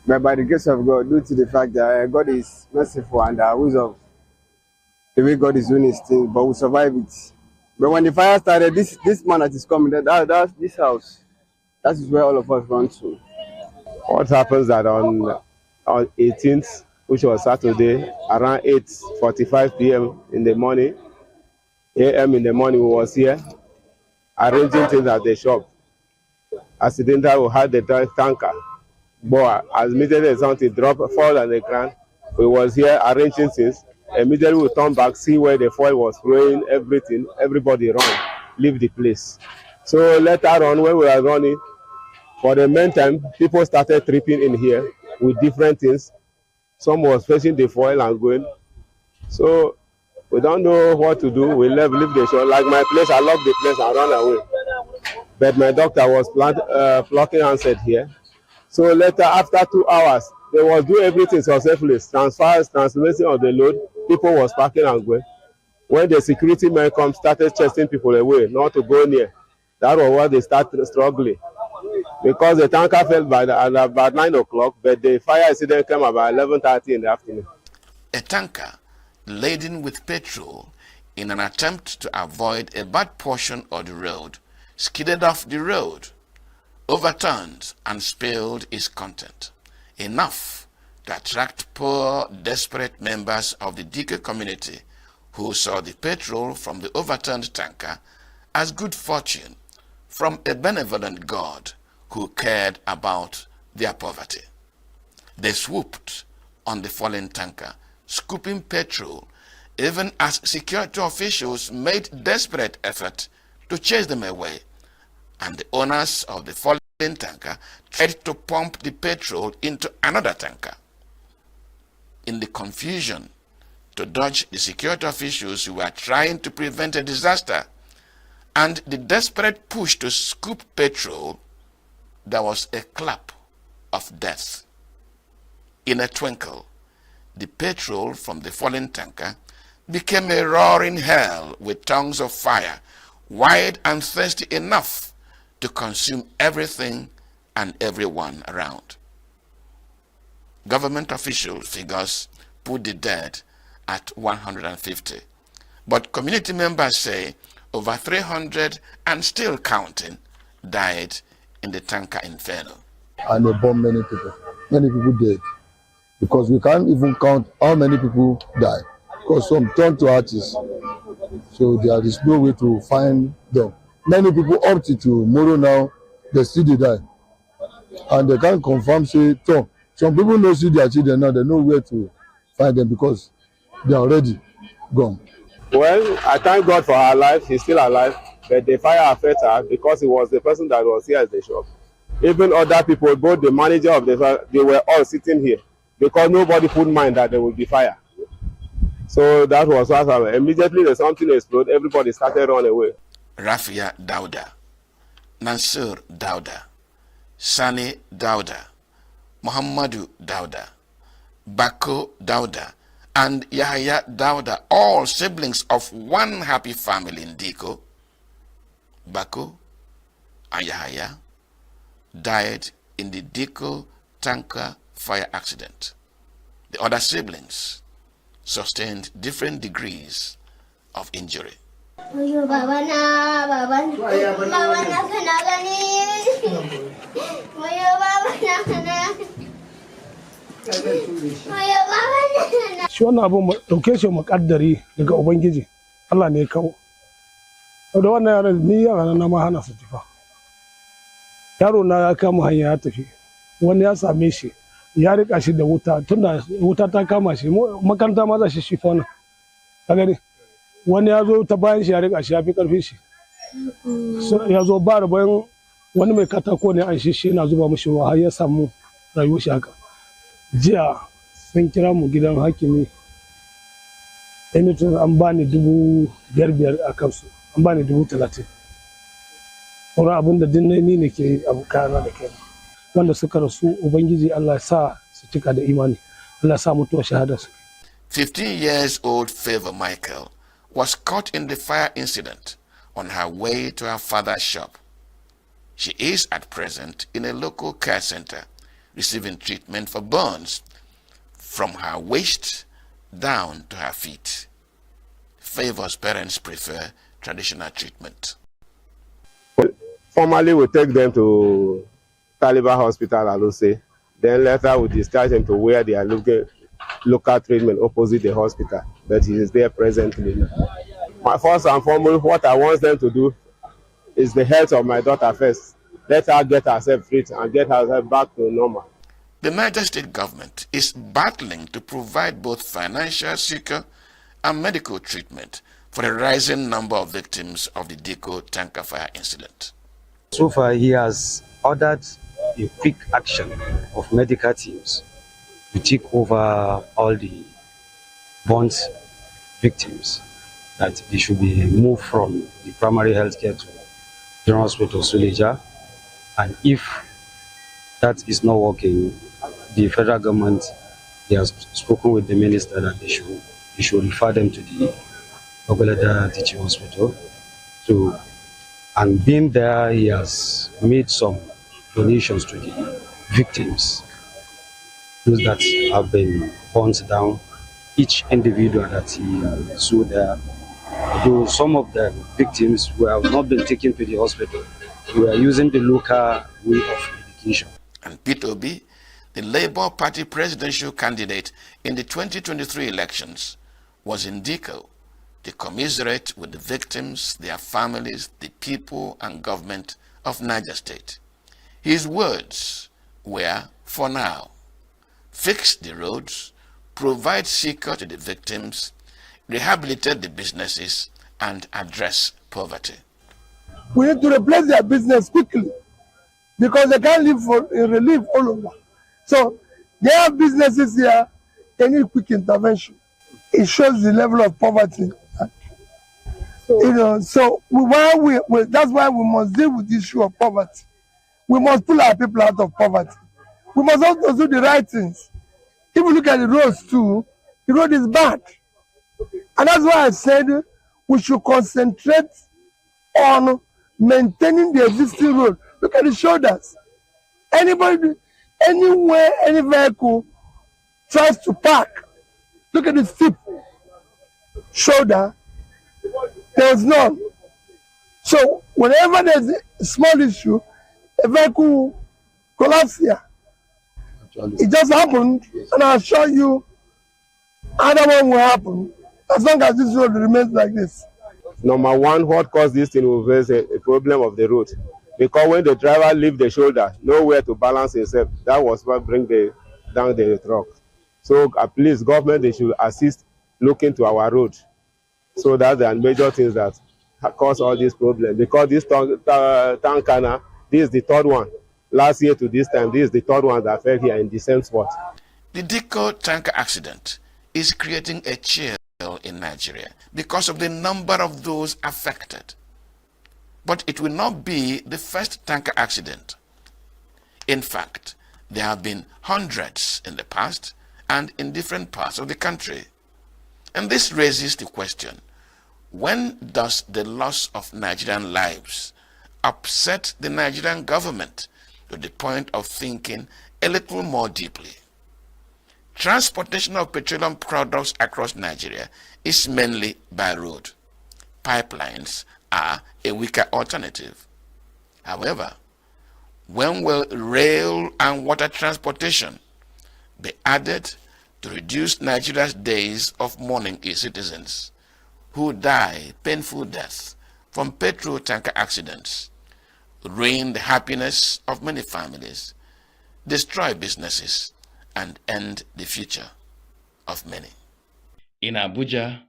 But by the grace of God, due to the fact that God is merciful and because of the way God is doing his thing, but we survived it. But when the fire started, this man that is coming, that's this house. That is where all of us run to. What happens that on 18th, which was Saturday, around 8:45 p.m. in the morning, a.m. in the morning, we was here arranging things at the shop. Accidentally, we had the tanker. But as immediately something drop, fall on the ground, we was here arranging things. Immediately we turn back, see where the foil was flowing, everything. Everybody run, leave the place. So later on, when we were running, for the meantime, people started tripping in here with different things. Some was facing the foil and going. So we don't know what to do. We leave the show. Like my place, I locked the place and ran away. But my doctor was plucking handset here. So later, after 2 hours, they was doing everything successfully. Transfers, translation of the load. People was parking and going. When the security men come, started chasing people away, not to go near. That was why they started struggling. Because the tanker fell by about 9 o'clock, but the fire incident came about 11:30 in the afternoon. A tanker laden with petrol in an attempt to avoid a bad portion of the road skidded off the road, overturned and spilled its content, enough to attract poor, desperate members of the DK community who saw the petrol from the overturned tanker as good fortune from a benevolent God who cared about their poverty. They swooped on the fallen tanker, scooping petrol, even as security officials made desperate effort to chase them away, and the owners of the fallen tanker tried to pump the petrol into another tanker. In the confusion to dodge the security officials who were trying to prevent a disaster, and the desperate push to scoop petrol, there was a clap of death. In a twinkle, the petrol from the fallen tanker became a roaring hell with tongues of fire, wide and thirsty enough to consume everything and everyone around. Government official figures put the dead at 150, but community members say over 300 and still counting died in the tanker inferno. And they bomb many people dead. Because we can't even count how many people die. Because some turn to artists. So there is no way to find them. Many people up to tomorrow now, they still die. And they can't confirm, say, so some people don't see their children now, they know where to find them because they are already gone. Well, I thank God for her life. She's still alive. But the fire affected her because it was the person that was here at the shop. Even other people, both the manager of the fire, they were all sitting here because nobody put mind that there would be fire. So that was what happened. Immediately the something exploded, everybody started running away. Rafia Dauda, Nansur Dauda, Sani Dauda, Muhammadu Dauda, Bako Dauda, and Yahya Dauda, all siblings of one happy family in Diko. Bako and Yahya died in the Diko tanker fire accident. The other siblings sustained different degrees of injury. Shi wannan abu mu ɗauke shi muƙaddari daga Ubangiji, Allah ne ya kawo. Da wannan yaran ni yara na ma hana su tafa. Yaro na ya kama hanya ya tafi, wani ya same shi, ya riƙa shi da wuta, tunda wuta ta kama shi, makaranta ma za shi fona. Ka gani? Wani ya zo ta bayan shi ya riƙa shi ya fi ƙarfin shi. Ya zo ba da bayan wani mai katako ne an shi yana zuba mishi ruwa har ya samu rayuwar shi haka. Jiya sun kira mu gidan hakimi, anything an bani 5,500 a kansu, an bani 30,000. Sauran abin da din ni ne ke abu kayana da kai. Wanda suka rasu Ubangiji Allah sa su cika da imani, Allah sa mutuwa shahada su. 15-year-old Favor Michael was caught in the fire incident on her way to her father's shop. She is at present in a local care center receiving treatment for burns from her waist down to her feet. Favor's parents prefer traditional treatment. Formerly, we take them to Taliban Hospital, I will say. Then later, we discharge them to where they are looking local treatment opposite the hospital, but he is there presently. My first and foremost, what I want them to do is the health of my daughter first. Let her get herself fit and get herself back to normal. The Niger State government is battling to provide both financial succor and medical treatment for the rising number of victims of the Diko tanker fire incident. So far, he has ordered a quick action of medical teams to take over all the burnt victims, that they should be moved from the primary health care to General Hospital Suleja. And if that is not working, the federal government, he has spoken with the minister that they should refer them to the Ogolada Teaching Hospital. So, and being there, he has made some donations to the victims, those that have been burnt down, each individual that he saw there. Though some of the victims who have not been taken to the hospital, we are using the local way of medication. And Peter Obi, the Labour Party presidential candidate in the 2023 elections, was in Diko to commiserate with the victims, their families, the people and government of Niger State. His words were, for now, fix the roads, provide succor to the victims, rehabilitate the businesses, and address poverty. We need to replace their business quickly because they can't live for relief all over. So they have businesses here, they need quick intervention. It shows the level of poverty. So, so that's why we must deal with the issue of poverty. We must pull our people out of poverty. We must also do the right things. If you look at the roads too, the road is bad. And that's why I said we should concentrate on maintaining the existing road. Look at the shoulders. Anybody, anywhere, any vehicle tries to park, look at the steep shoulder, there's none. So whenever there's a small issue, a vehicle will collapse here. It just happened, and I'll show you another one will happen as long as this road remains like this. Number one, what caused this thing was a problem of the road. Because when the driver leave the shoulder, nowhere to balance himself, that was what bring down the truck. So please, government, they should assist looking to our road. So that's the major things that cause all these problems. Because this tanker, this is the third one. last year to this time, this is the third one that fell here in the same spot. The Dikko tanker accident is creating a chill in Nigeria because of the number of those affected. But it will not be the first tanker accident. In fact, there have been hundreds in the past and in different parts of the country. And this raises the question, when does the loss of Nigerian lives upset the Nigerian government to the point of thinking a little more deeply? Transportation of petroleum products across Nigeria is mainly by road. Pipelines are a weaker alternative. However, when will rail and water transportation be added to reduce Nigeria's days of mourning its citizens who die painful deaths from petrol tanker accidents, ruin the happiness of many families, destroy businesses, and end the future of many? In Abuja,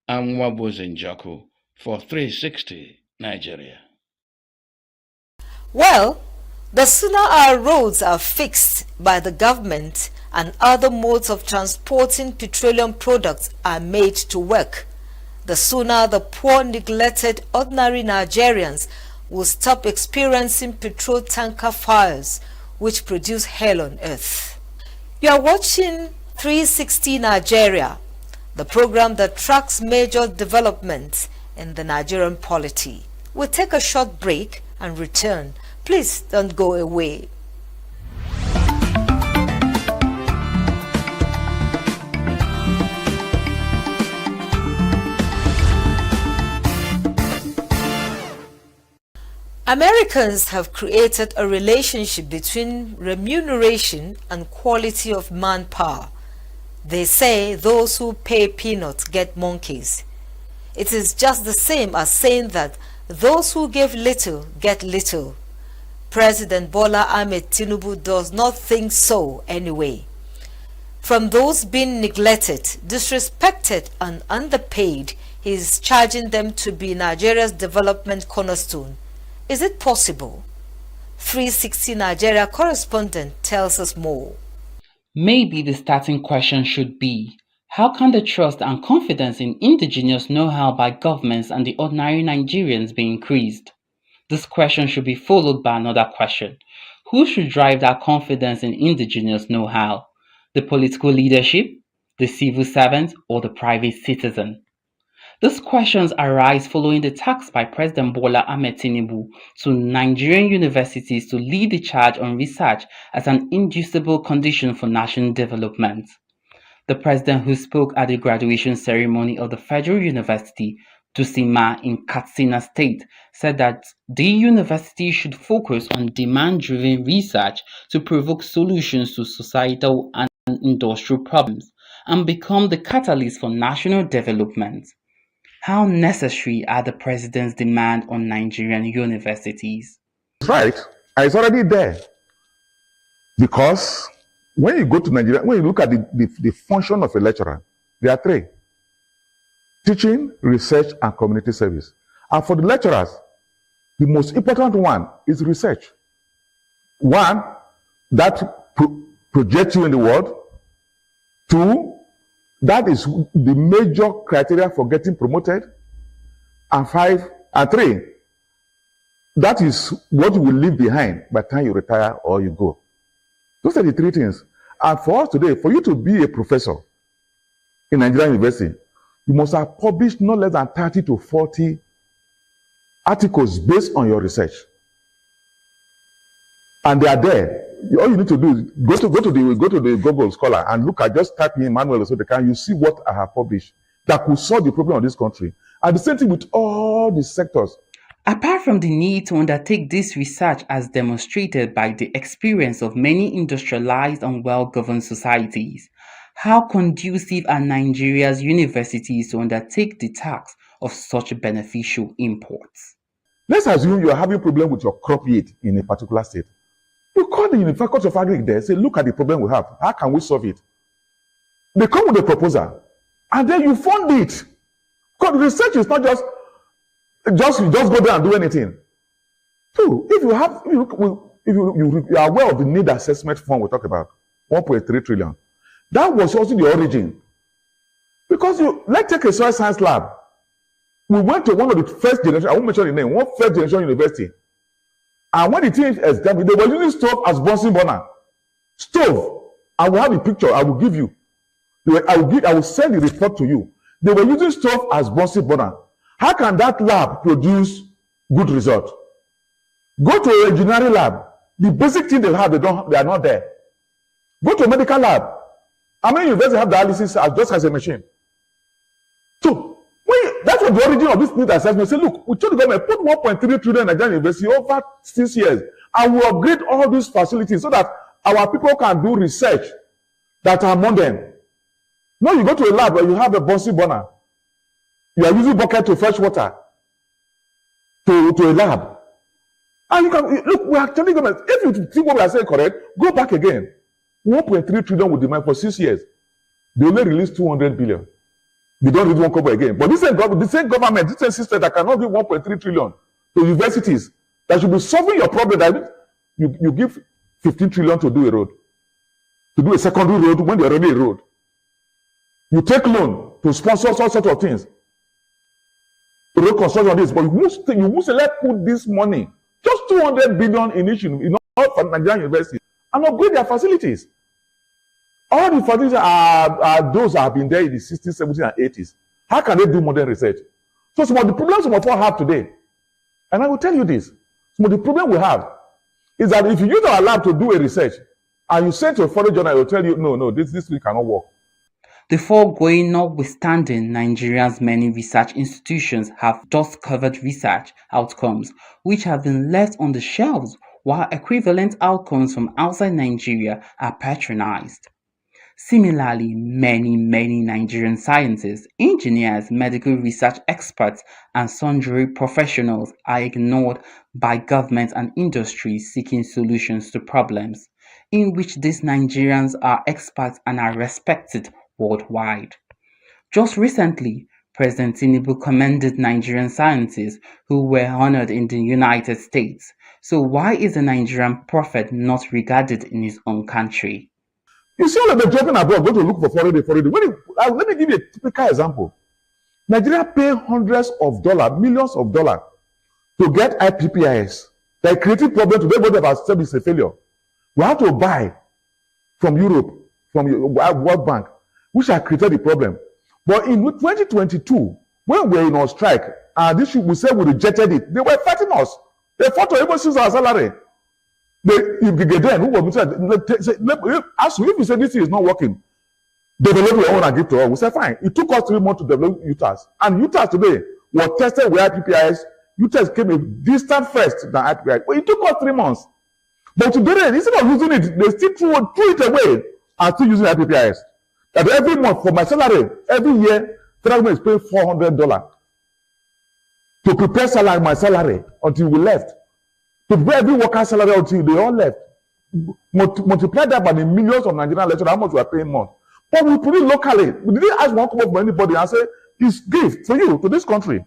I'm Wabozi Njoku for 360 Nigeria. Well, the sooner our roads are fixed by the government and other modes of transporting petroleum products are made to work, the sooner the poor, neglected, ordinary Nigerians will stop experiencing petrol tanker fires which produce hell on earth. You are watching 360 Nigeria, the program that tracks major developments in the Nigerian polity. We'll take a short break and return. Please don't go away. Americans have created a relationship between remuneration and quality of manpower. They say those who pay peanuts get monkeys. It is just the same as saying that those who give little get little. President Bola Ahmed Tinubu does not think so anyway. From those being neglected, disrespected, and underpaid, he is charging them to be Nigeria's development cornerstone. Is it possible? 360 Nigeria correspondent tells us more. Maybe the starting question should be, how can the trust and confidence in indigenous know-how by governments and the ordinary Nigerians be increased? This question should be followed by another question. Who should drive that confidence in indigenous know-how? The political leadership, the civil servant, or the private citizen? These questions arise following the task by President Bola Ahmed Tinubu to Nigerian universities to lead the charge on research as an inducible condition for national development. The president, who spoke at the graduation ceremony of the Federal University, Dusima in Katsina State, said that the university should focus on demand-driven research to provoke solutions to societal and industrial problems and become the catalyst for national development. How necessary are the president's demands on Nigerian universities? Right, it's already there. Because when you go to Nigeria, when you look at the function of a lecturer, there are three: teaching, research, and community service. And for the lecturers, the most important one is research. One, that projects you in the world. Two, that is the major criteria for getting promoted. And three, that is what you will leave behind by the time you retire or you go. Those are the three things. And for us today, for you to be a professor in Nigerian University, you must have published no less than 30 to 40 articles based on your research. And they are there. All you need to do is go to the Google Scholar and look at, just type in Emmanuel Osodeka, you see what I have published that could solve the problem of this country. And the same thing with all the sectors. Apart from the need to undertake this research as demonstrated by the experience of many industrialized and well-governed societies, how conducive are Nigeria's universities to undertake the task of such beneficial imports? Let's assume you are having a problem with your crop yield in a particular state. You call the Faculty of Agric there, say, look at the problem we have. How can we solve it? They come with a proposal, and then you fund it. Because research is not just go there and do anything. Two, if you have, if you are aware of the need assessment fund we talk about, 1.3 trillion. That was also the origin. Because let's take a soil science lab. We went to one of the first generation, I won't mention the name, one first generation university. And when the team established, they were using stove as Bunsen burner. Stove. I will have a picture, I will give you. I will send the report to you. They were using stove as Bunsen burner. How can that lab produce good result? Go to a engineering lab. The basic thing they have, they are not there. Go to a medical lab. How many universities have dialysis just as a machine? So that's what the origin of this need assessment. Say, look, we told the government put 1.3 trillion in Nigerian university over 6 years, and we upgrade all these facilities so that our people can do research that are modern. Now you go to a lab where you have a Bunsen burner. You are using bucket to fetch water to a lab. And you can look, we are telling them, if you think what we are saying correct, go back again. 1.3 trillion would demand for 6 years. They only released 200 billion. They don't read one kobo again. But this same government, this same system that cannot give 1.3 trillion to universities that should be solving your problem, that you give 15 trillion to do a road, to do a secondary road when they're already a road. You take loan to sponsor all sorts of things. Road construction on this, but you won't say, let's put this money, just 200 billion in each, for Nigerian universities, and upgrade their facilities. All the facilities are those that have been there in the 60s, 70s, and 80s. How can they do modern research? So some of the problems some of us have today, and I will tell you this, some of the problem we have is that if you use our lab to do a research, and you send to a foreign journal, it will tell you, no, this thing cannot work. The foregoing notwithstanding, Nigeria's many research institutions have just covered research outcomes which have been left on the shelves, while equivalent outcomes from outside Nigeria are patronized. Similarly, many Nigerian scientists, engineers, medical research experts, and sundry professionals are ignored by government and industry seeking solutions to problems, in which these Nigerians are experts and are respected worldwide. Just recently, President Tinubu commended Nigerian scientists who were honored in the United States. So why is the Nigerian prophet not regarded in his own country? You see all of the joking abroad, go to look for foreign. Let me give you a typical example. Nigeria pay hundreds of dollars, millions of dollars to get IPPIS. They're creating problems to everybody about said it's a failure. We have to buy from Europe, from the World Bank, which have created the problem. But in 2022, when we were in our strike, and we said we rejected it, they were fighting us. They fought to even seize our salary. If you get there, if you say this is not working, develop your own and give to us. We said fine. It took us 3 months to develop UTAS. And UTAS today was tested with IPPIS. UTAS came a distant first than IPPIS. But it took us 3 months. But today, instead of using it, they still threw it away and still using IPPIS. That every month for my salary, every year, federal government is paying $400 to prepare my salary until we left. To pay every worker's salary until they all left. Multiply that by the millions of Nigerian lecturers, how much we are paying more. But we put it locally. We didn't ask one come from anybody and say, it's gift for you to this country.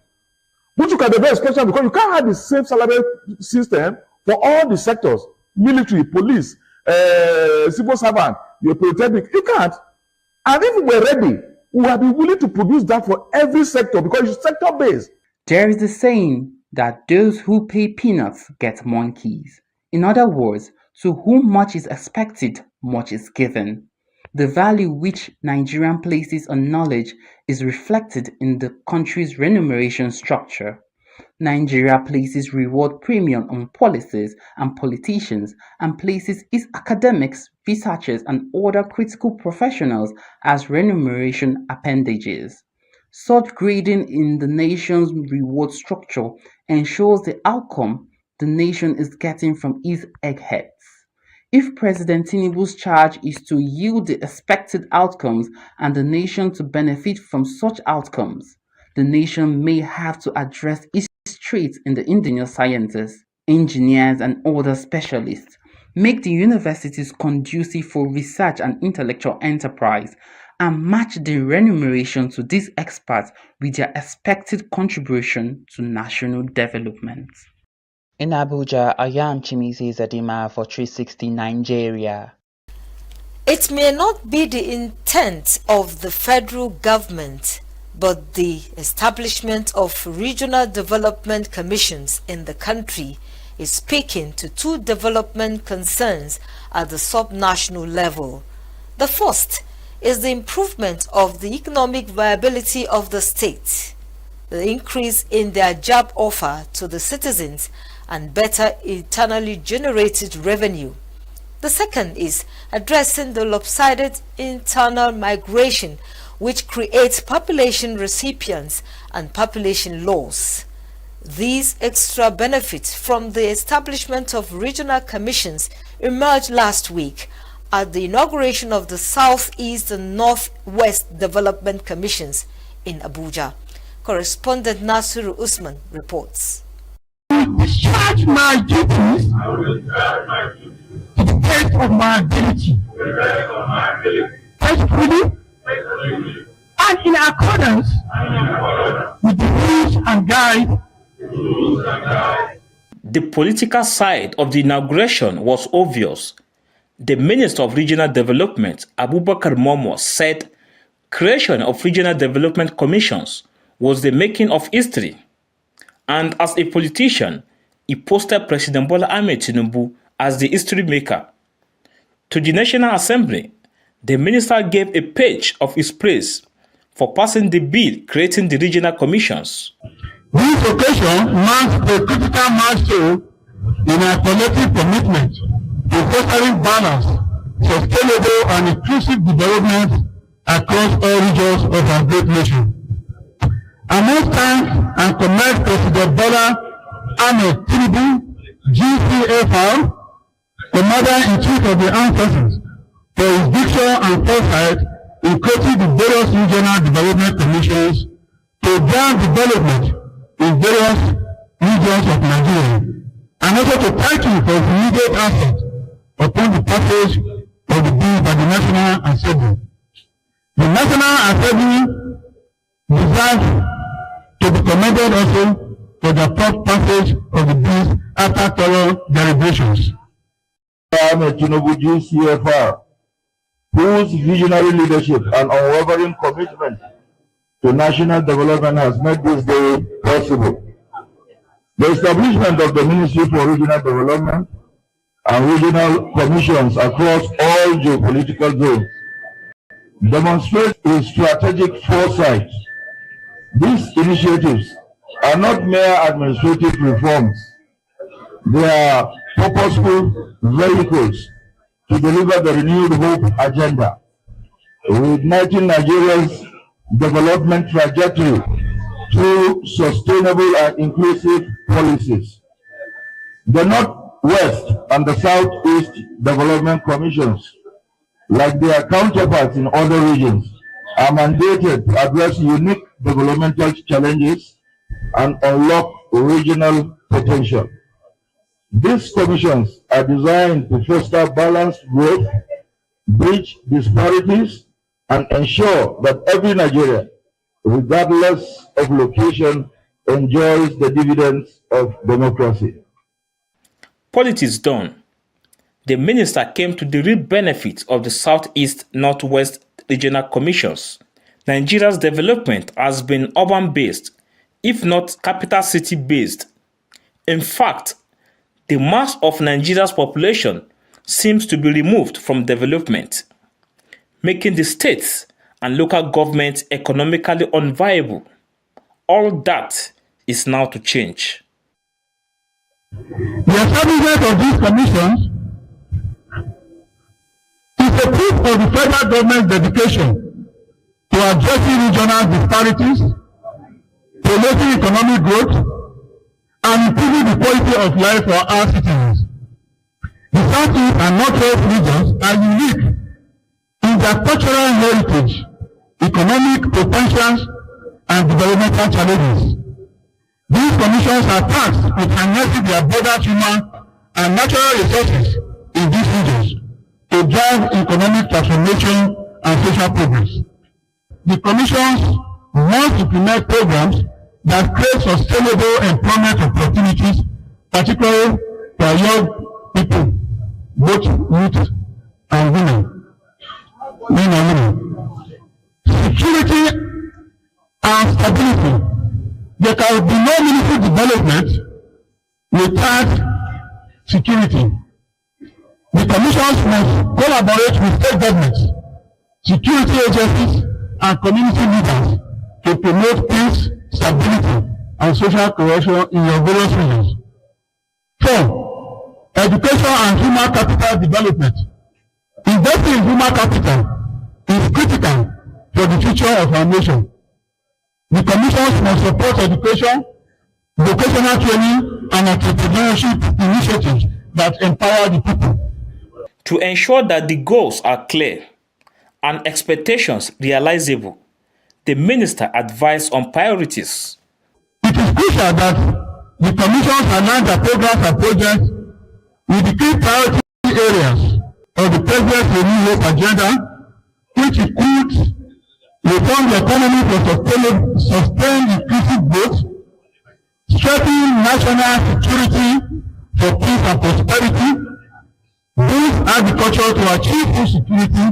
Which you can be very special because you can't have the same salary system for all the sectors. Military, police, civil servant, your polytechnic. You can't. And if we were ready, we would be willing to produce that for every sector because it's sector-based. There is a saying that those who pay peanuts get monkeys. In other words, to whom much is expected, much is given. The value which Nigerian places on knowledge is reflected in the country's remuneration structure. Nigeria places reward premium on policies and politicians and places its academics, researchers, and other critical professionals as remuneration appendages. Such grading in the nation's reward structure ensures the outcome the nation is getting from its eggheads. If President Tinubu's charge is to yield the expected outcomes and the nation to benefit from such outcomes, the nation may have to address its traits in the indigenous sciences, engineers, and other specialists, make the universities conducive for research and intellectual enterprise, and match the remuneration to these experts with their expected contribution to national development. In Abuja, I am Chimisi Zadima for 360 Nigeria. It may not be the intent of the federal government, but the establishment of regional development commissions in the country is speaking to two development concerns at the sub-national level. The first is the improvement of the economic viability of the state, the increase in their job offer to the citizens, and better internally generated revenue. The second is addressing the lopsided internal migration, which creates population recipients and population loss. These extra benefits from the establishment of regional commissions emerged last week at the inauguration of the Southeast and Northwest Development Commissions in Abuja. Correspondent Nasiru Usman reports. Discharge my duties to the best of my ability, faithfully and in accordance with the rules and guides. The political side of the inauguration was obvious. The Minister of Regional Development, Abubakar Momo, said creation of regional development commissions was the making of history. And as a politician, he posted President Bola Ahmed Tinubu as the history maker. To the National Assembly, the minister gave a page of his praise for passing the bill creating the regional commissions. This occasion marks a critical milestone in our collective commitment to fostering balanced, sustainable and inclusive development across all regions of our great nation. I must thank and commend President Bola Ahmed Tinubu, GCFR, Commander-in-Chief of the Armed Forces, for his vision and foresight in creating the various regional development commissions to drive development in various regions of Nigeria, and also to thank you for his immediate assent upon the passage of the bill by the National Assembly. The National Assembly deserves to be commended also for the prompt passage of the bills after thorough deliberations. Ahmed Tinubu GCFR, whose visionary leadership and unwavering commitment to national development has made this day possible. The establishment of the Ministry for Regional Development and regional commissions across all geopolitical zones demonstrates his strategic foresight. These initiatives are not mere administrative reforms. They are purposeful vehicles to deliver the renewed hope agenda, reigniting Nigeria's development trajectory through sustainable and inclusive policies. The Northwest and the Southeast Development Commissions, like their counterparts in other regions, are mandated to address unique developmental challenges and unlock regional potential. These commissions are designed to foster balanced growth, bridge disparities, and ensure that every Nigerian, regardless of location, enjoys the dividends of democracy. Politics done. The minister came to the real benefit of the Southeast Northwest Regional Commissions. Nigeria's development has been urban-based, if not capital city-based. In fact, the mass of Nigeria's population seems to be removed from development, making the states and local governments economically unviable. All that is now to change. The establishment of these commissions is a proof of the federal government's dedication to addressing regional disparities, promoting economic growth, and improving the quality of life for our citizens. The Southeast and Northwest regions are unique in their cultural heritage, economic potentials, and developmental challenges. These commissions are tasked with harnessing the abundant human and natural resources in these regions to drive economic transformation and social progress. The commissions must implement programs that create sustainable employment opportunities particularly for young people, both youth and women, men and women. Security and stability. There can be no meaningful development without security. The commissions must collaborate with state governments, security agencies, and community leaders to promote peace, stability, and social cohesion in your various regions. 4. Education and human capital development. Investing in human capital is critical for the future of our nation. The commissions must support education, vocational training, and entrepreneurship initiatives that empower the people. To ensure that the goals are clear and expectations realizable, the minister advised on priorities. It is crucial that the commissions align their programs and projects with the key priority areas of the President's Renewed Hope agenda, which includes reform the economy for sustained inclusive growth, strengthening national security for peace and prosperity, boost agriculture to achieve food security,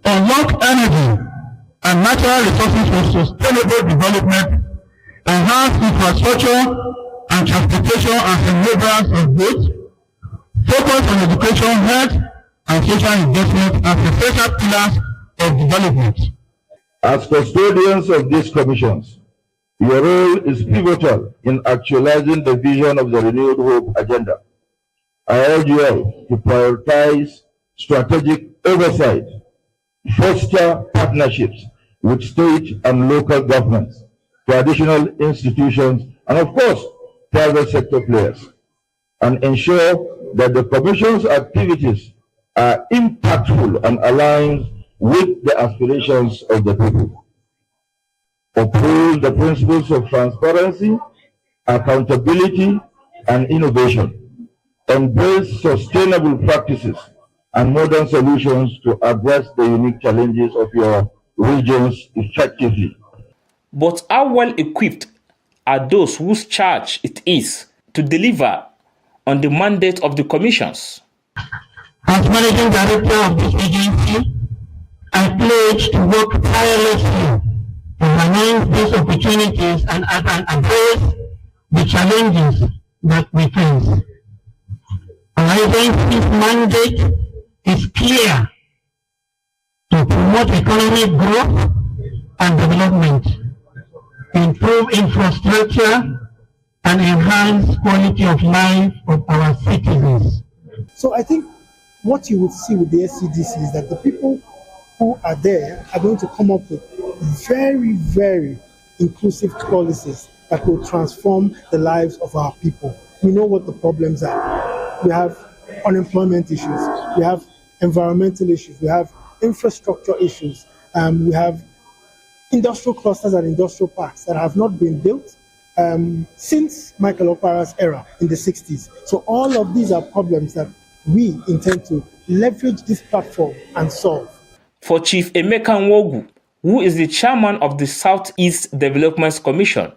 unlock energy and natural resources for sustainable development, enhance infrastructure and transportation as enablers of growth, focus on education, health, and social investment as essential pillars of development. As custodians of these commissions, your role is pivotal in actualizing the vision of the Renewed Hope agenda. I urge you all to prioritize strategic oversight, foster partnerships with state and local governments, traditional institutions, and of course, private sector players, and ensure that the Commission's activities are impactful and aligned with the aspirations of the people. Uphold the principles of transparency, accountability, and innovation. Embrace sustainable practices and modern solutions to address the unique challenges of your regions effectively. But how well equipped are those whose charge it is to deliver on the mandate of the commissions? As managing director of this agency, I pledge to work tirelessly to enhance these opportunities and address the challenges that we face. Our agency's mandate is clear: to promote economic growth and development, improve infrastructure, and enhance quality of life of our citizens. So I think what you would see with the SCDC is that the people who are there are going to come up with very, very inclusive policies that will transform the lives of our people. We know what the problems are. We have unemployment issues, we have environmental issues, we have infrastructure issues, we have industrial clusters and industrial parks that have not been built since Michael Okpara's era in the 60s. So all of these are problems that we intend to leverage this platform and solve. For Chief Emeka ENUGU, who is the chairman of the Southeast Development Commission,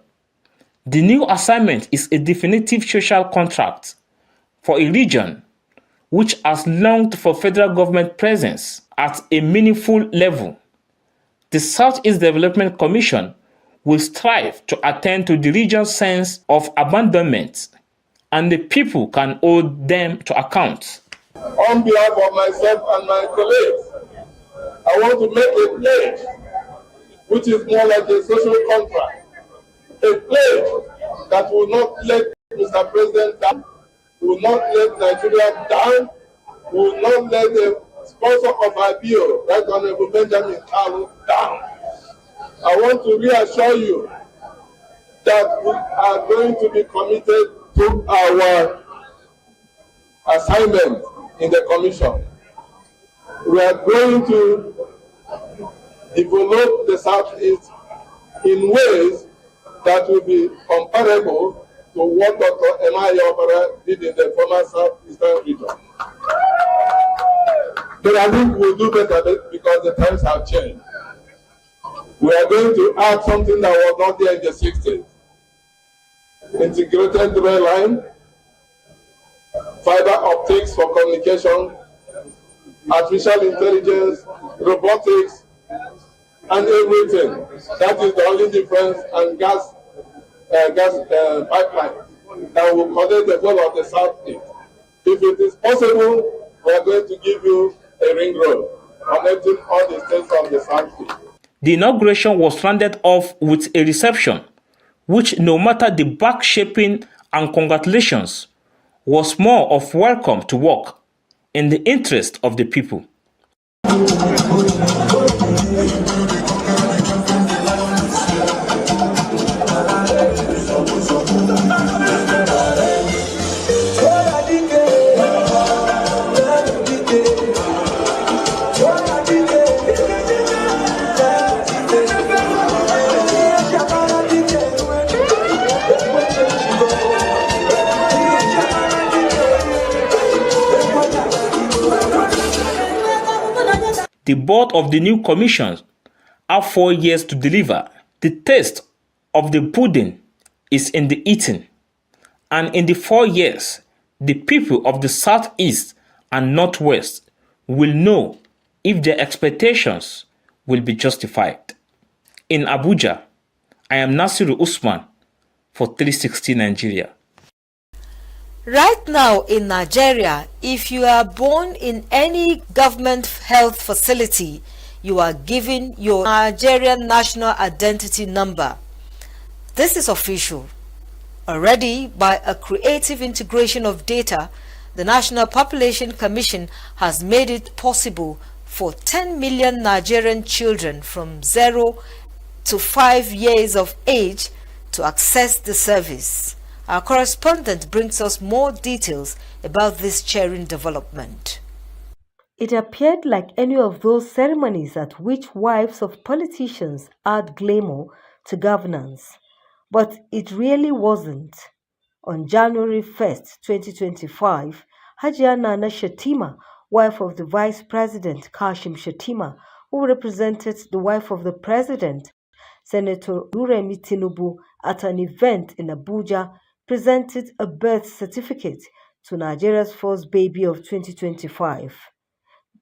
the new assignment is a definitive social contract for a region which has longed for federal government presence at a meaningful level. The Southeast Development Commission will strive to attend to the region's sense of abandonment, and the people can hold them to account. On behalf of myself and my colleagues, I want to make a pledge, which is more like a social contract, a pledge that will not let Mr. President down, will not let Nigeria down, will not let the sponsor of our bill, Right Honorable Benjamin Kalu, down. I want to reassure you that we are going to be committed to our assignment in the Commission. We are going to develop the Southeast in ways that will be comparable to what Dr. Emma Yobara did in the former Southeastern region. But I think we'll do better because the times have changed. We are going to add something that was not there in the 60s. Integrated rail line, fiber optics for communication, artificial intelligence, robotics, and everything. That is the only difference, and gas pipeline that will connect the whole of the Southeast. If it is possible, we are going to give you a ring road connecting all the states of the Southeast. The inauguration was rounded off with a reception, which, no matter the back shaping and congratulations, was more of welcome to work in the interest of the people. The board of the new commission have 4 years to deliver. The taste of the pudding is in the eating. And in the 4 years, the people of the Southeast and Northwest will know if their expectations will be justified. In Abuja, I am Nasiru Usman for 360 Nigeria. Right now in Nigeria, if you are born in any government health facility, you are given your Nigerian National Identity Number. This is official. Already, by a creative integration of data, the National Population Commission has made it possible for 10 million Nigerian children from 0 to 5 years of age to access the service. Our correspondent brings us more details about this cheering development. It appeared like any of those ceremonies at which wives of politicians add glamour to governance, but it really wasn't. On January 1st, 2025, Hajiya Nana Shettima, wife of the Vice President Kashim Shettima, who represented the wife of the President, Senator Duremi Tinubu, at an event in Abuja, presented a birth certificate to Nigeria's first baby of 2025.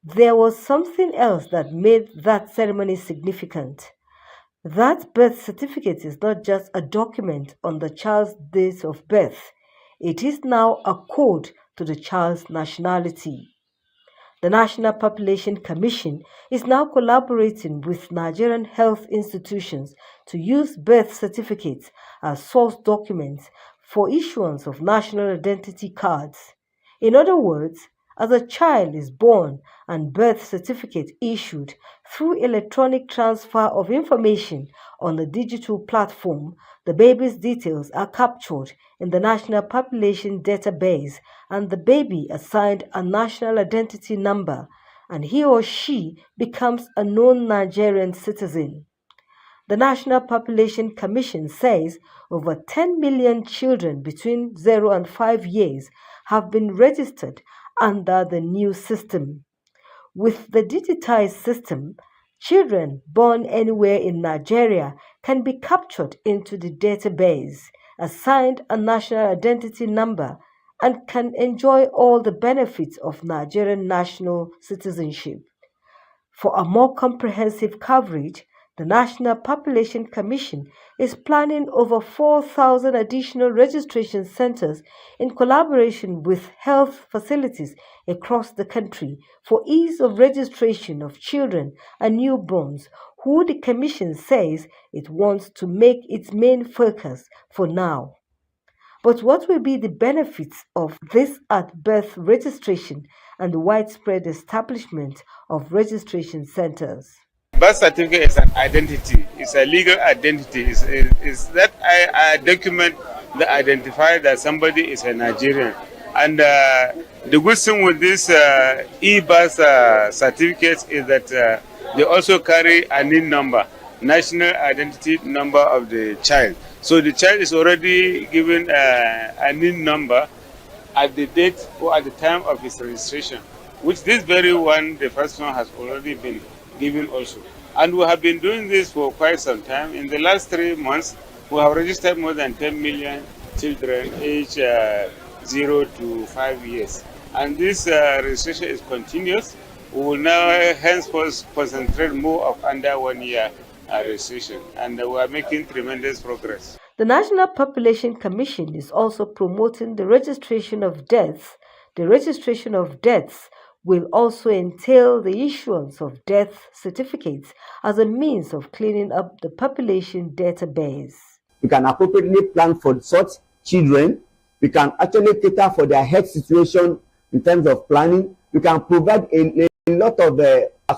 There was something else that made that ceremony significant. That birth certificate is not just a document on the child's date of birth. It is now a code to the child's nationality. The National Population Commission is now collaborating with Nigerian health institutions to use birth certificates as source documents for issuance of national identity cards. In other words, as a child is born and birth certificate issued through electronic transfer of information on the digital platform, the baby's details are captured in the National Population Database and the baby assigned a national identity number, and he or she becomes a known Nigerian citizen. The National Population Commission says over 10 million children between 0 and 5 years have been registered under the new system. With the digitized system, children born anywhere in Nigeria can be captured into the database, assigned a national identity number, and can enjoy all the benefits of Nigerian national citizenship. For a more comprehensive coverage, the National Population Commission is planning over 4,000 additional registration centers in collaboration with health facilities across the country for ease of registration of children and newborns, who the Commission says it wants to make its main focus for now. But what will be the benefits of this at-birth registration and the widespread establishment of registration centers? Birth certificate is an identity. It's a legal identity. It's that I document that identify that somebody is a Nigerian. And the good thing with this e-birth certificates is that they also carry a NIN number, national identity number of the child. So the child is already given a NIN number at the date or at the time of his registration, which this very one, the first one, has already been given also. And we have been doing this for quite some time. In the last 3 months, we have registered more than 10 million children aged 0 to 5 years. And this registration is continuous. We will now henceforth concentrate more of under 1 year registration, and we are making tremendous progress. The National Population Commission is also promoting the registration of deaths. The registration of deaths will also entail the issuance of death certificates as a means of cleaning up the population database. We can appropriately plan for such children. We can actually cater for their health situation in terms of planning. We can provide a lot of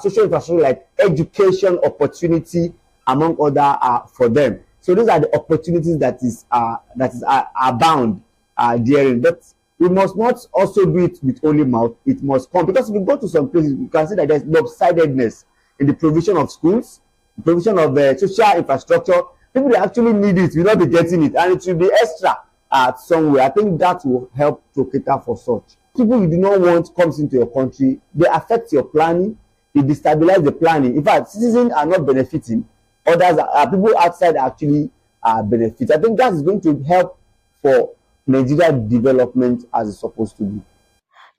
social infrastructure like education opportunity among other for them. So those are the opportunities that is abound therein. But we must not also do it with only mouth. It must come, because if we go to some places, you can see that there's lopsidedness in the provision of schools, the provision of social infrastructure. People that actually need it will not be getting it, and it will be extra somewhere. I think that will help to cater for such. People you do not want comes into your country, they affect your planning, they destabilize the planning. In fact, citizens are not benefiting. Others people outside actually benefit. I think that is going to help for Nigeria development as it's supposed to be.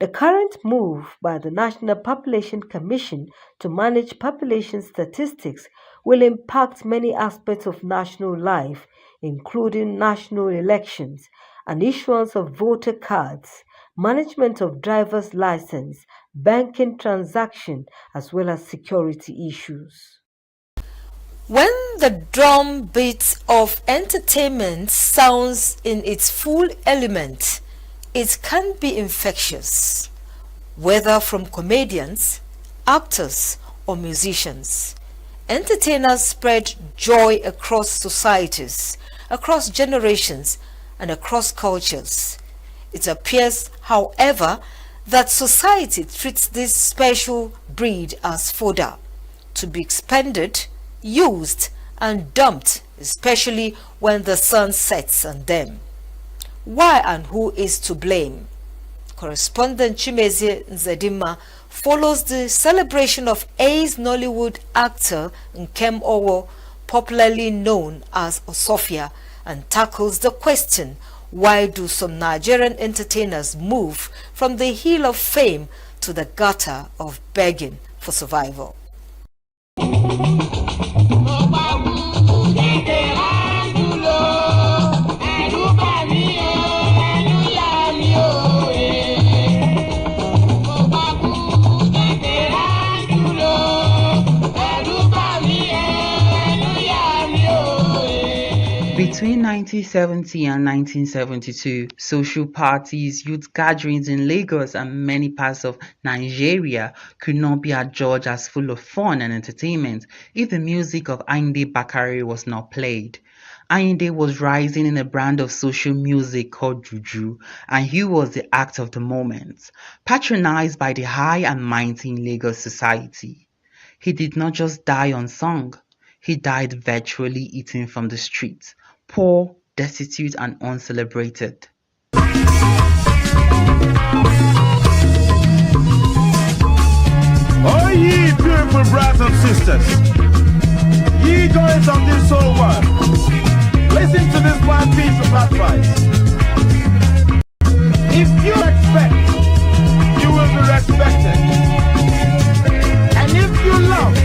The current move by the National Population Commission to manage population statistics will impact many aspects of national life, including national elections and issuance of voter cards, management of driver's license, banking transaction, as well as security issues. When the drum beat of entertainment sounds in its full element, it can be infectious, whether from comedians, actors, or musicians. Entertainers spread joy across societies, across generations, and across cultures. It appears, however, that society treats this special breed as fodder, to be expended, used, and dumped, especially when the sun sets on them. Why and who is to blame? Correspondent Chimezie Nzedima follows the celebration of Ace Nollywood actor Nkem Owo, popularly known as Osofia, and tackles the question, why do some Nigerian entertainers move from the hill of fame to the gutter of begging for survival? Between 1970 and 1972, social parties, youth gatherings in Lagos and many parts of Nigeria could not be adjudged as full of fun and entertainment if the music of Ayinde Bakare was not played. Ayinde was rising in a brand of social music called Juju, and he was the act of the moment, patronized by the high and mighty in Lagos society. He did not just die unsung, he died virtually eaten from the streets, poor, destitute, and uncelebrated. Oh, ye beautiful brothers and sisters, ye joys of this whole world, listen to this one piece of advice. If you expect, you will be respected. And if you love,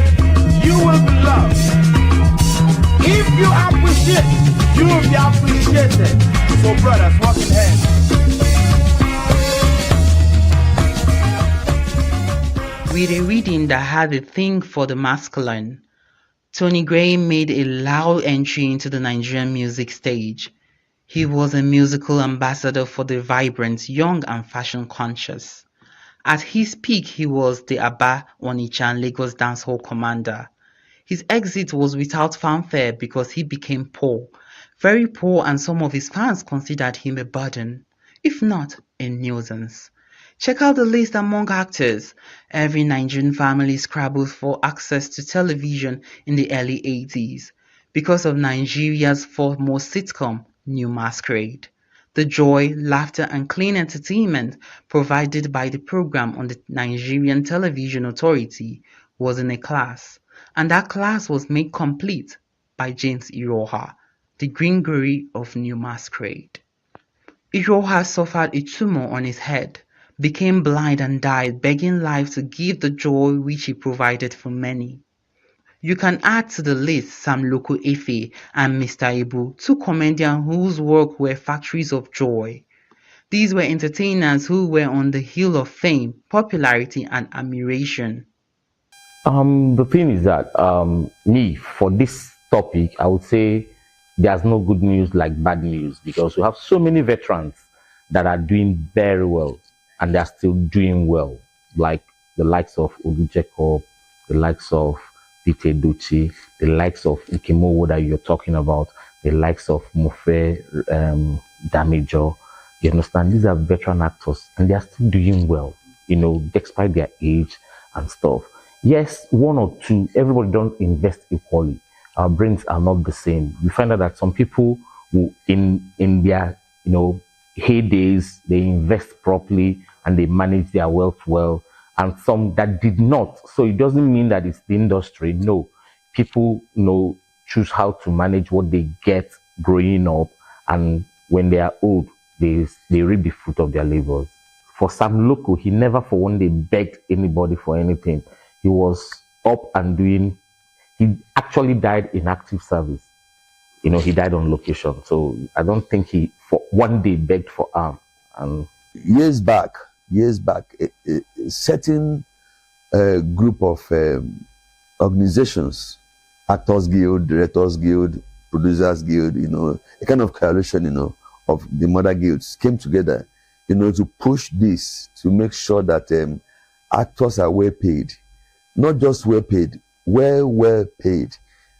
you will be loved. If you appreciate, you will be appreciated. So brothers, walk in hand. With a reading that had a thing for the masculine, Tony Gray made a loud entry into the Nigerian music stage. He was a musical ambassador for the vibrant, young, and fashion-conscious. At his peak, he was the Aba, Onitsha, and Lagos dancehall commander. His exit was without fanfare because he became poor, very poor, and some of his fans considered him a burden, if not a nuisance. Check out the list among actors. Every Nigerian family scrabbled for access to television in the early 80s because of Nigeria's foremost sitcom, New Masquerade. The joy, laughter, and clean entertainment provided by the program on the Nigerian Television Authority was in a class, and that class was made complete by James Iroha, the Green Guri of New Masquerade. Iroha suffered a tumor on his head, became blind and died begging life to give the joy which he provided for many. You can add to the list Sam Loco Efe and Mr. Ibu, two comedians whose work were factories of joy. These were entertainers who were on the hill of fame, popularity and admiration. The thing is that for this topic, I would say there's no good news like bad news, because we have so many veterans that are doing very well and they're still doing well, like the likes of Olu Jacob, the likes of Peter Ducci, the likes of Ikimowo that you're talking about, the likes of Mofe Damajo. You understand? These are veteran actors and they're still doing well, despite their age and stuff. Yes, one or two, everybody don't invest equally. Our brains are not the same. We find out that some people who in their heydays, they invest properly and they manage their wealth well, and some that did not. So it doesn't mean that it's the industry. No, people choose how to manage what they get growing up, and when they are old, they reap the fruit of their labors. For Sam Loco, he never for one day begged anybody for anything. He was up and doing. He actually died in active service. He died on location. So I don't think he for one day begged for arm. And years back, a certain group of organizations, Actors Guild, Directors Guild, Producers Guild, a kind of coalition, of the mother guilds came together, to push this, to make sure that actors are well paid. Not just well paid, well paid.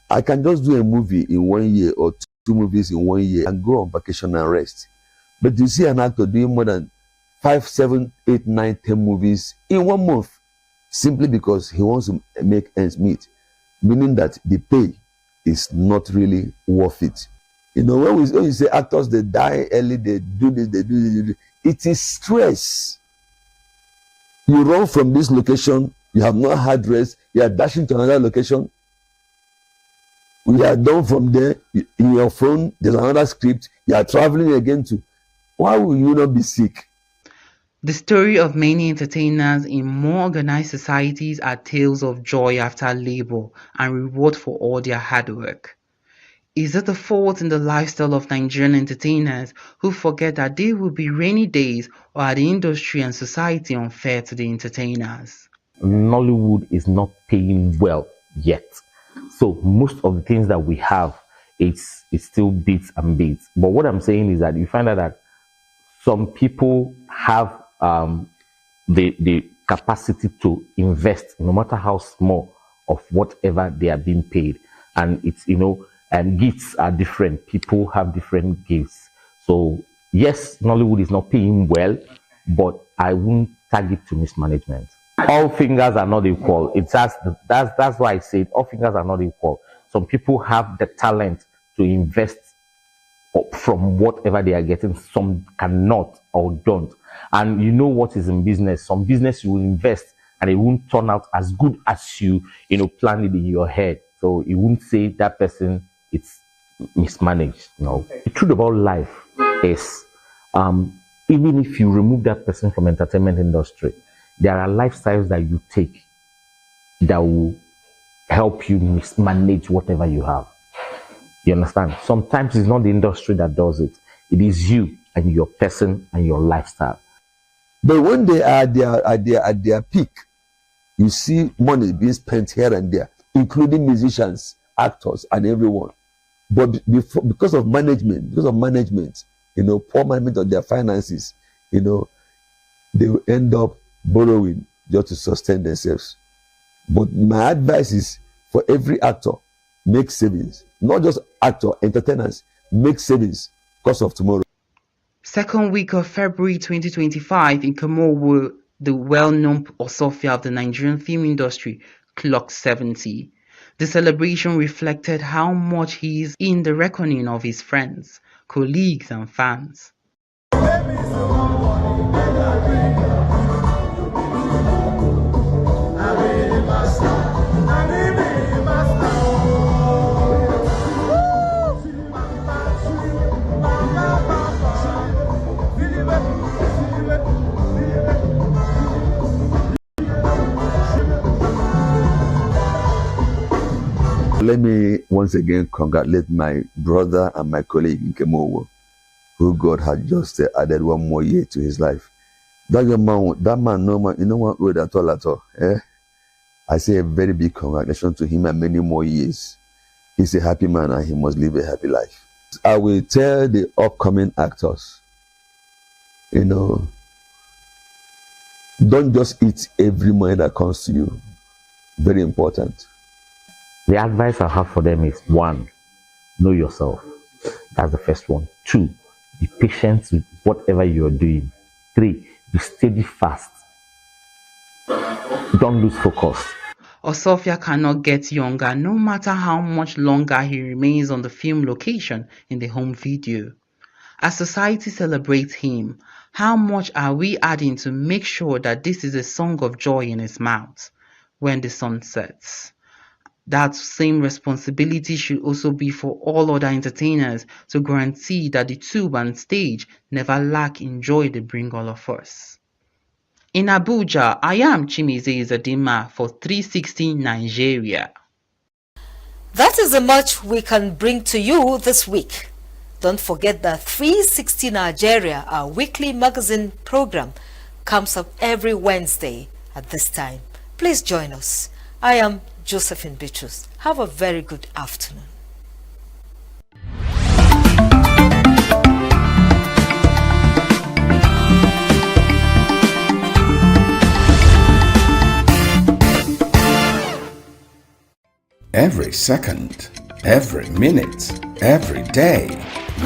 I can just do a movie in 1 year or two movies in 1 year and go on vacation and rest. But you see an actor doing more than 5, 7, 8, 9, 10 movies in 1 month simply because he wants to make ends meet, meaning that the pay is not really worth it. When you say actors, they die early, they do this, they do this, it is stress. You run from this location, you have not had rest, you are dashing to another location. We are done from there, in your phone, there's another script, you are traveling again to. Why will you not be sick? The story of many entertainers in more organized societies are tales of joy after labor and reward for all their hard work. Is it a fault in the lifestyle of Nigerian entertainers who forget that there will be rainy days, or are the industry and society unfair to the entertainers? Nollywood is not paying well yet. So most of the things that we have, it's still bits and bits. But what I'm saying is that you find out that some people have the capacity to invest, no matter how small, of whatever they are being paid. And it's, and gifts are different. People have different gifts. So yes, Nollywood is not paying well, but I won't tag it to mismanagement. All fingers are not equal. That's why I said all fingers are not equal. Some people have the talent to invest from whatever they are getting. Some cannot or don't. And you know what is in business. Some business you will invest and it won't turn out as good as you planned it in your head. So you won't say that person it's mismanaged. No. The truth about life is even if you remove that person from entertainment industry, there are lifestyles that you take that will help you mismanage whatever you have. You understand? Sometimes it's not the industry that does it. It is you and your person and your lifestyle. But when they are at their peak, you see money being spent here and there, including musicians, actors, and everyone. But because of management, poor management of their finances, they will end up borrowing just to sustain themselves. But my advice is for every actor, make savings. Not just actor, entertainers, make savings because of tomorrow. Second week of February 2025 in Kamowo, the well-known Osofia of the Nigerian film industry clocked 70. The celebration reflected how much he is in the reckoning of his friends, colleagues and fans. let me once again congratulate my brother and my colleague Nkemowo, who God had just added one more year to his life. That young man, no man, you know what road at all. Eh? I say a very big congratulations to him and many more years. He's a happy man and he must live a happy life. I will tell the upcoming actors, don't just eat every money that comes to you. Very important. The advice I have for them is 1, know yourself. That's the first one. 2, be patient with whatever you're doing. 3, be steadfast. Don't lose focus. Osofia cannot get younger no matter how much longer he remains on the film location in the home video. As society celebrates him, how much are we adding to make sure that this is a song of joy in his mouth when the sun sets? That same responsibility should also be for all other entertainers to guarantee that the tube and stage never lack in joy they bring all of us. In Abuja, I am Chimize Izadima for 360 Nigeria. That is the much we can bring to you this week. Don't forget that 360 Nigeria, our weekly magazine program, comes up every Wednesday at this time. Please join us. I am Josephine Bitrus. Have a very good afternoon. Every second, every minute, every day,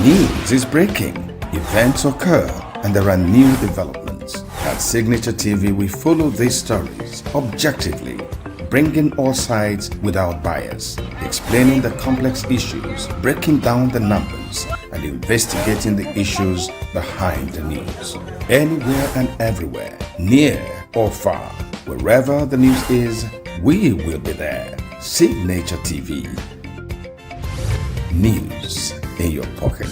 news is breaking, events occur, and there are new developments. At Signature TV, we follow these stories objectively, bringing all sides without bias, explaining the complex issues, breaking down the numbers, and investigating the issues behind the news. Anywhere and everywhere, near or far, wherever the news is, we will be there. Signature TV. News in your pocket.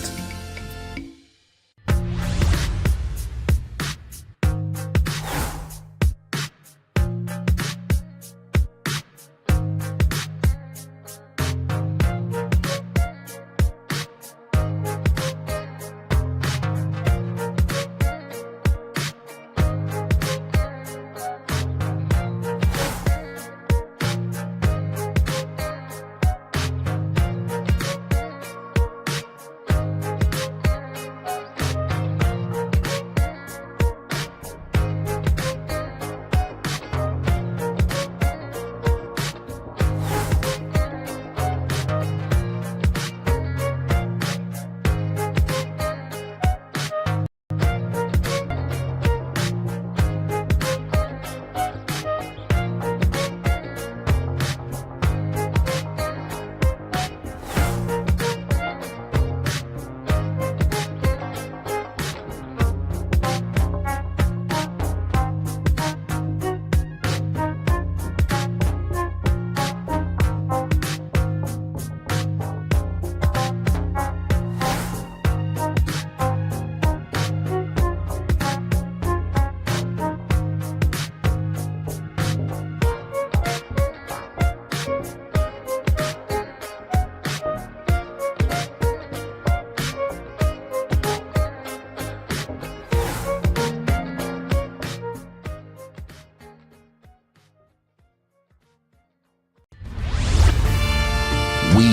We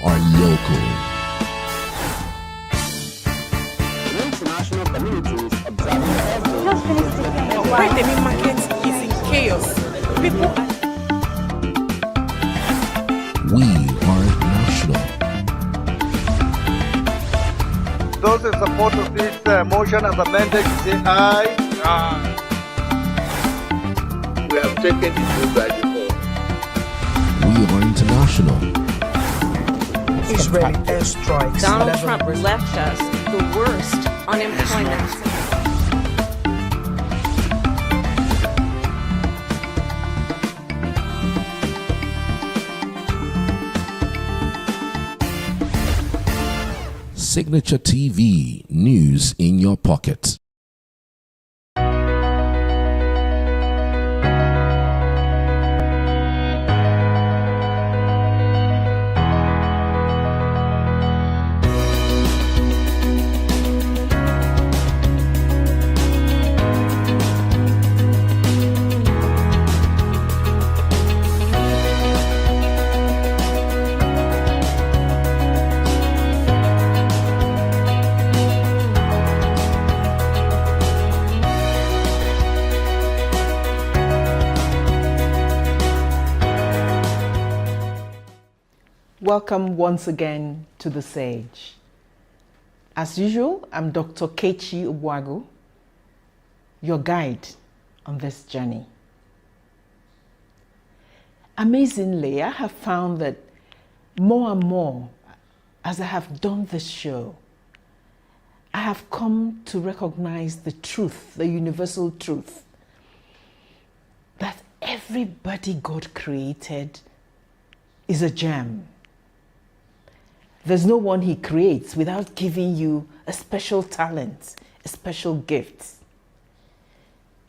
are local. International communities observing why the main market is in chaos. People We are national. Those in support of this motion as amended say aye. Aye. We have taken the vote by default. We are international. Israeli airstrikes. Donald Trump left us the worst unemployment. Signature TV, news in your pocket. Welcome once again to The Sage. As usual, I'm Dr. Kechi Ubwagu, your guide on this journey. Amazingly, I have found that more and more, as I have done this show, I have come to recognize the truth, the universal truth, that everybody God created is a gem. There's no one He creates without giving you a special talent, a special gift.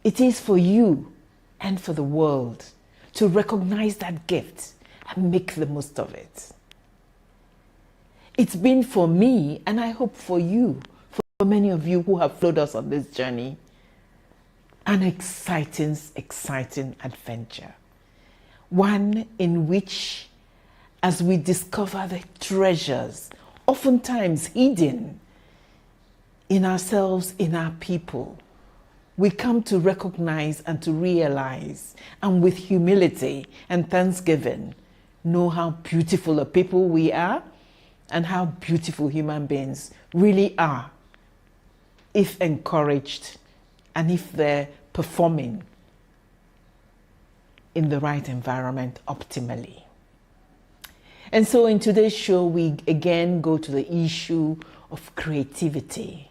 It is for you and for the world to recognize that gift and make the most of it. It's been for me, and I hope for you, for many of you who have followed us on this journey, an exciting, exciting adventure. One in which, as we discover the treasures, oftentimes hidden in ourselves, in our people, we come to recognize and to realize, and with humility and thanksgiving, know how beautiful a people we are and how beautiful human beings really are, if encouraged and if they're performing in the right environment optimally. And so in today's show, we again go to the issue of creativity,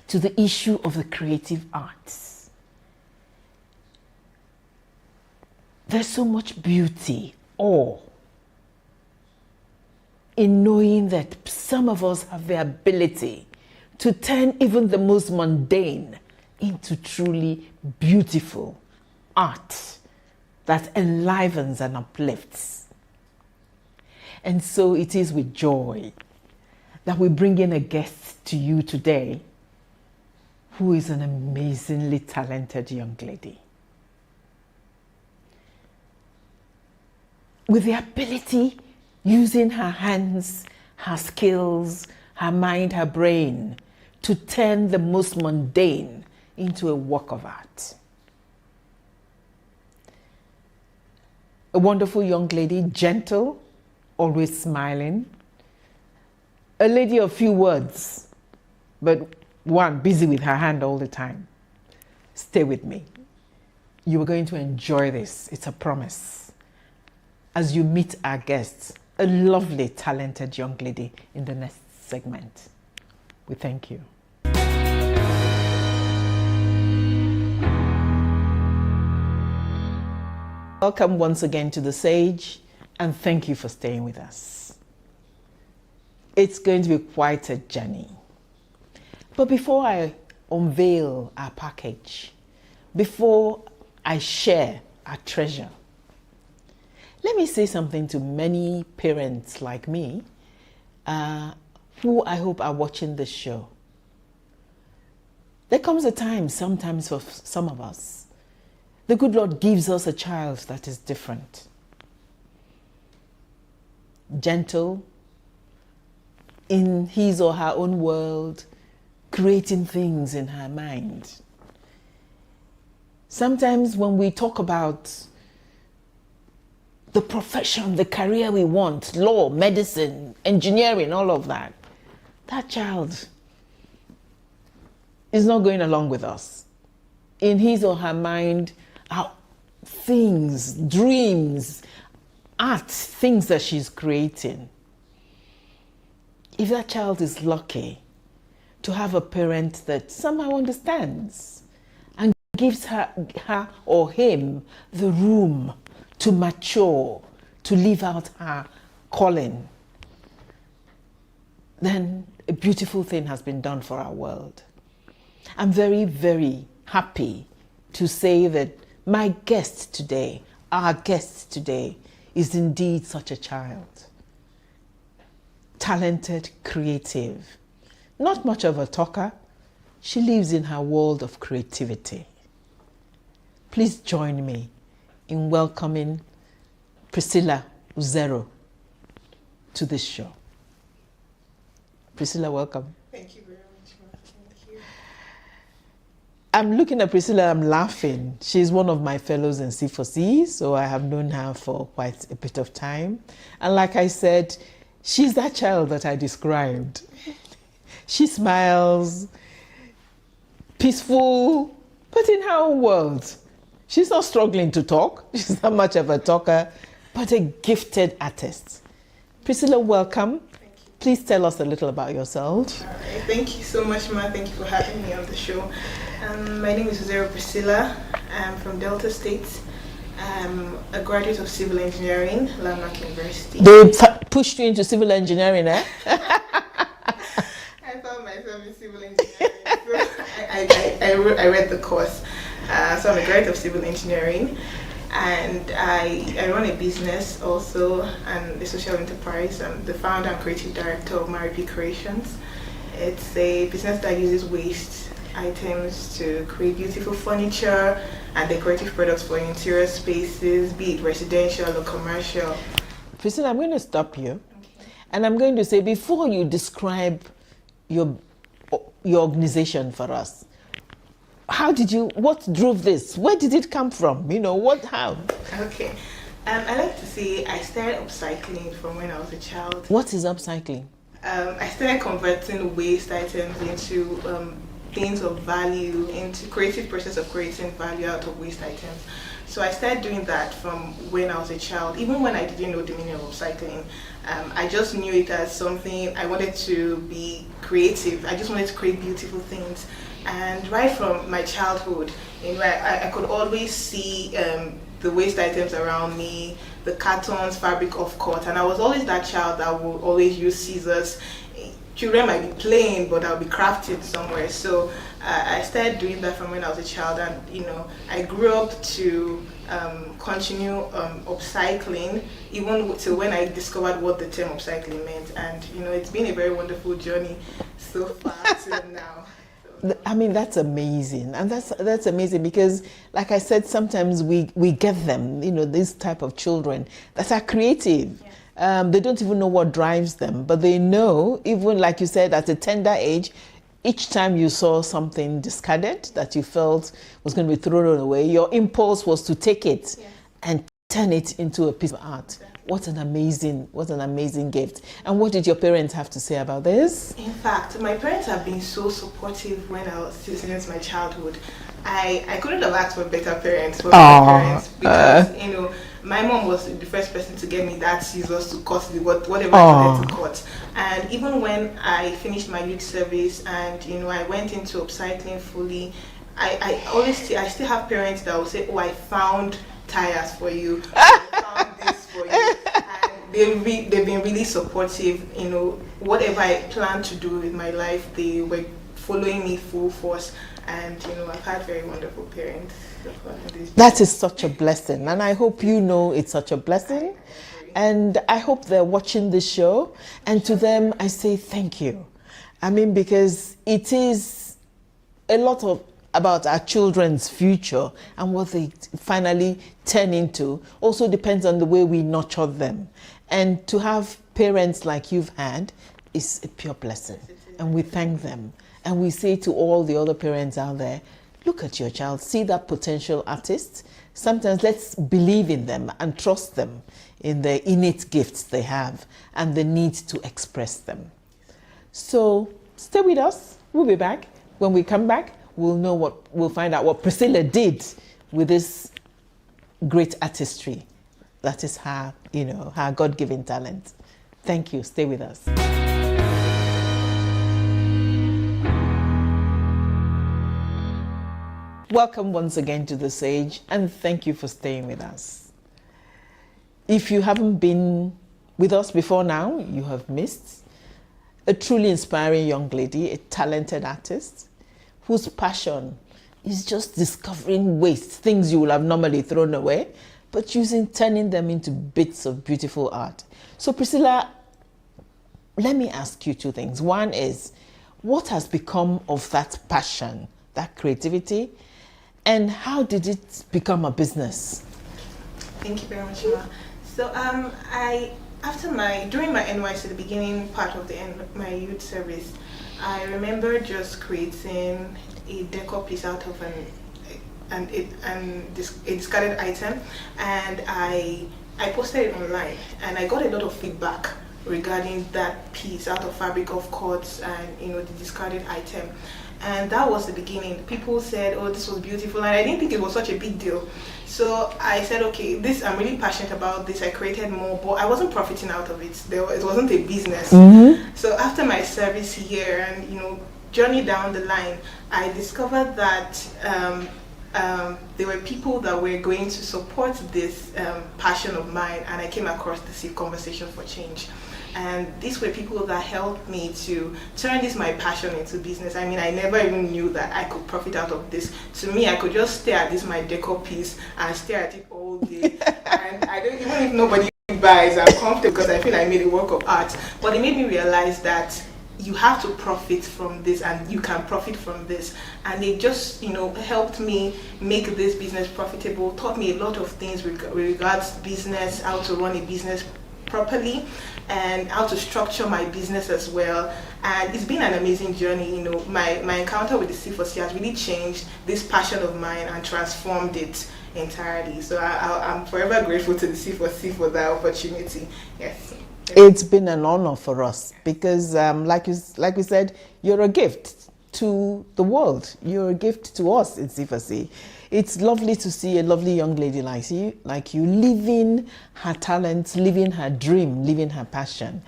to the issue of the creative arts. There's so much beauty, awe, in knowing that some of us have the ability to turn even the most mundane into truly beautiful art that enlivens and uplifts. And so it is with joy that we bring in a guest to you today who is an amazingly talented young lady. With the ability, using her hands, her skills, her mind, her brain, to turn the most mundane into a work of art. A wonderful young lady, gentle, always smiling. A lady of few words, but one busy with her hand all the time. Stay with me. You are going to enjoy this. It's a promise. As you meet our guests, a lovely, talented young lady in the next segment. We thank you. Welcome once again to The Sage, and thank you for staying with us. It's going to be quite a journey. But before I unveil our package, before I share our treasure, let me say something to many parents like me who I hope are watching this show. There comes a time, sometimes for some of us, the good Lord gives us a child that is different. Gentle, in his or her own world, creating things in her mind. Sometimes when we talk about the profession, the career we want, law, medicine, engineering, all of that, that child is not going along with us. In his or her mind are things, dreams, art, things that she's creating. If that child is lucky to have a parent that somehow understands and gives her or him the room to mature, to live out her calling, then a beautiful thing has been done for our world. I'm very, very happy to say that my guest today, our guest today, is indeed such a child. Talented, creative, not much of a talker. She lives in her world of creativity. Please join me in welcoming Priscilla Uzero to this show. Priscilla, welcome. Thank you very much. Thank you. I'm looking at Priscilla, I'm laughing. She's one of my fellows in C4C, so I have known her for quite a bit of time. And like I said, she's that child that I described. She smiles, peaceful, but in her own world. She's not struggling to talk. She's not much of a talker, but a gifted artist. Priscilla, welcome. Please tell us a little about yourself. All right. Thank you so much, Ma. Thank you for having me on the show. My name is Zero Priscilla. I'm from Delta State. I'm a graduate of civil engineering, Landmark University. They pushed you into civil engineering, eh? I found myself in civil engineering, so I read the course. So I'm a graduate of civil engineering, and I run a business also, and a social enterprise. I'm the founder and creative director of Maripi Creations. It's a business that uses waste items to create beautiful furniture and decorative products for interior spaces, be it residential or commercial. Priscilla, I'm going to stop you, and I'm going to say, before you describe your organization for us, what drove this? Where did it come from? How? Okay. I like to say I started upcycling from when I was a child. What is upcycling? I started converting waste items into things of value, into creative process of creating value out of waste items. So I started doing that from when I was a child. Even when I didn't know the meaning of upcycling, I just knew it as something I wanted to be creative. I just wanted to create beautiful things. And right from my childhood, I could always see the waste items around me, the cartons, fabric off cut, and I was always that child that would always use scissors. Children might be playing, but I'll be crafting somewhere. So I started doing that from when I was a child, and I grew up to continue upcycling, even till when I discovered what the term upcycling meant. And it's been a very wonderful journey so far till now. I mean, that's amazing, and that's amazing because, like I said, sometimes we get them, this type of children that are creative. They don't even know what drives them, but they know, even like you said, at a tender age, each time you saw something discarded that you felt was going to be thrown away, your impulse was to take it and turn it into a piece of art. What an amazing gift. And what did your parents have to say about this? In fact, my parents have been so supportive when I was since my childhood. I couldn't have asked for better parents, for better parents, because my mom was the first person to get me that scissors to cut whatever I wanted to cut. And even when I finished my youth service and I went into upcycling fully, I still have parents that will say, "Oh, I found tires for you. I found this for you." And they've been really supportive. Whatever I planned to do with my life, they were following me full force. And I've had very wonderful parents. That is such a blessing, and I hope it's such a blessing. And I hope they're watching this show, and to them I say thank you. I mean, because it is a lot about our children's future, and what they finally turn into also depends on the way we nurture them. And to have parents like you've had is a pure blessing, and we thank them. And we say to all the other parents out there, look at your child, see that potential artist. Sometimes let's believe in them and trust them in the innate gifts they have and the need to express them. So stay with us. We'll be back. When we come back, we'll find out what Priscilla did with this great artistry. That is her, her God-given talent. Thank you. Stay with us. Welcome once again to The Sage, and thank you for staying with us. If you haven't been with us before now, you have missed a truly inspiring young lady, a talented artist, whose passion is just discovering waste, things you will have normally thrown away, but turning them into bits of beautiful art. So Priscilla, let me ask you two things. One is, what has become of that passion, that creativity, and how did it become a business? Thank you very much, Ma. So during my NYC, the beginning part of my youth service, I remember just creating a decor piece out of a discarded item, and I posted it online, and I got a lot of feedback regarding that piece out of fabric of cords and the discarded item. And that was the beginning. People said, oh, this was beautiful, and I didn't think it was such a big deal. So I said, okay, I'm really passionate about this. I created more, but I wasn't profiting out of it. It wasn't a business. So after my service here and journey down the line, I discovered that there were people that were going to support this passion of mine, and I came across the Conversation for Change. And these were people that helped me to turn my passion into business. I mean, I never even knew that I could profit out of this. To me, I could just stare at my decor piece and stare at it all day. And I don't, even if nobody buys, I'm comfortable because I feel I made a work of art. But it made me realize that you have to profit from this, and you can profit from this. And it just, helped me make this business profitable, taught me a lot of things with regards to business, how to run a business properly, and how to structure my business as well. And it's been an amazing journey. My encounter with the C4C has really changed this passion of mine and transformed it entirely. So I'm forever grateful to the C4C for that opportunity. Yes. It's been an honor for us because, like we said, you're a gift to the world. You're a gift to us in C4C. It's lovely to see a lovely young lady like you living her talents, living her dream, living her passion.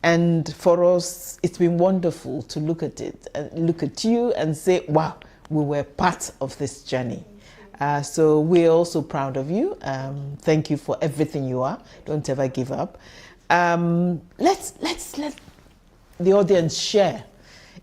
And for us, it's been wonderful to look at it, and look at you and say, wow, we were part of this journey. So we're also proud of you. Thank you for everything you are. Don't ever give up. Let's let the audience share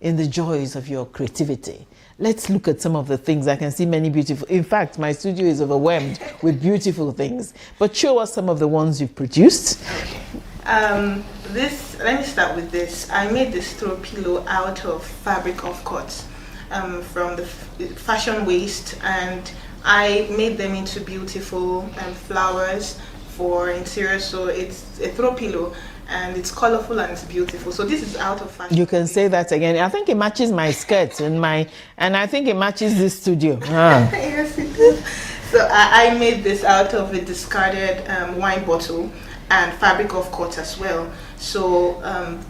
in the joys of your creativity. Let's look at some of the things. I can see many beautiful. In fact, my studio is overwhelmed with beautiful things. But show us some of the ones you've produced. Okay. Let me start with this. I made this throw pillow out of fabric of cords from the fashion waste, and I made them into beautiful flowers for interior. So it's a throw pillow, and it's colorful and it's beautiful. So this is out of fashion. You can say that again. I think it matches my skirt and I think it matches this studio. Yes, it does. So I made this out of a discarded wine bottle and fabric of cord as well. So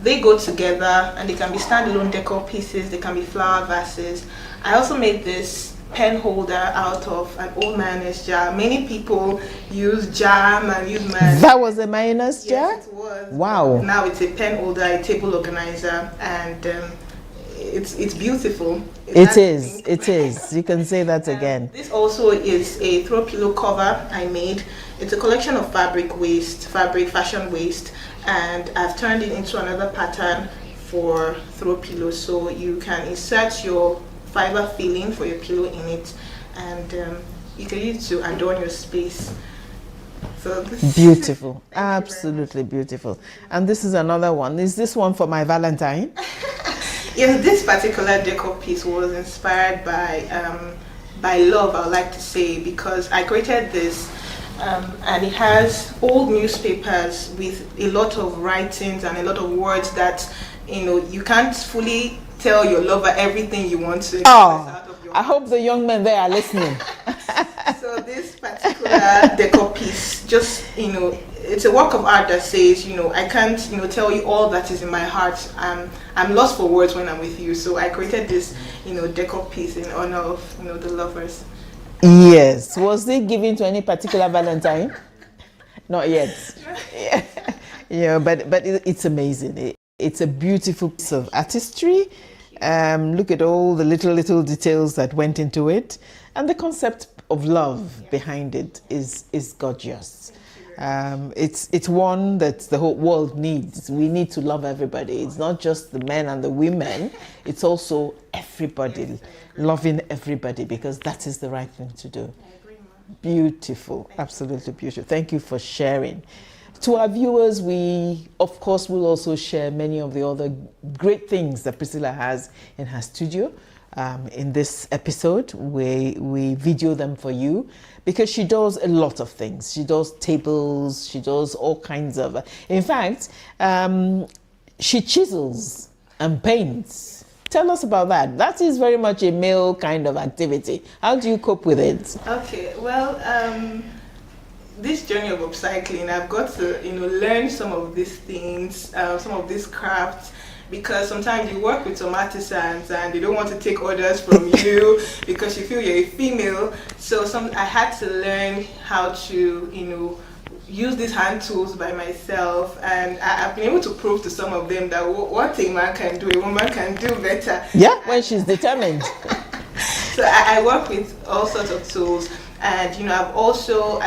they go together, and they can be standalone decor pieces. They can be flower vases. I also made this pen holder out of an old mayonnaise jar. Many people use jam and use mayonnaise. That was a mayonnaise jar? Yes, it was. Wow. Now it's a pen holder, a table organizer, and it's beautiful. It is. You can say that again. This also is a throw pillow cover I made. It's a collection of fashion waste, and I've turned it into another pattern for throw pillows. So you can insert your fiber filling for your pillow in it, and you can use it to adorn your space. So beautiful, absolutely beautiful. And this is another one. Is this one for my Valentine? Yes, this particular decor piece was inspired by love, I would like to say, because I created this and it has old newspapers with a lot of writings and a lot of words that you can't fully tell your lover everything you want to. I hope the young men there are listening. So this particular decor piece, just it's a work of art that says, I can't, tell you all that is in my heart. I'm lost for words when I'm with you. So I created this, decor piece in honor of, the lovers. Yes. Was it given to any particular Valentine? Not yet. Yeah, but it's amazing. It's a beautiful piece of artistry. Look at all the little details that went into it, and the concept of love behind it is gorgeous. It's one that the whole world needs. We need to love everybody. It's not just the men and the women. It's also everybody, loving everybody, because that is the right thing to do. Beautiful, absolutely beautiful. Thank you for sharing. To our viewers, we, of course, will also share many of the other great things that Priscilla has in her studio. In this episode, we video them for you because she does a lot of things. She does tables, she does all kinds of... In fact, she chisels and paints Tell us about that. That is very much a male kind of activity. How do you cope with it? Okay, well, this journey of upcycling, I've got to, learn some of these things, some of these crafts, because sometimes you work with some artisans and they don't want to take orders from you because you feel you're a female. So I had to learn how to, use these hand tools by myself, and I've been able to prove to some of them that what a man can do, a woman can do better. Yeah, when she's determined. So I work with all sorts of tools, and I've also,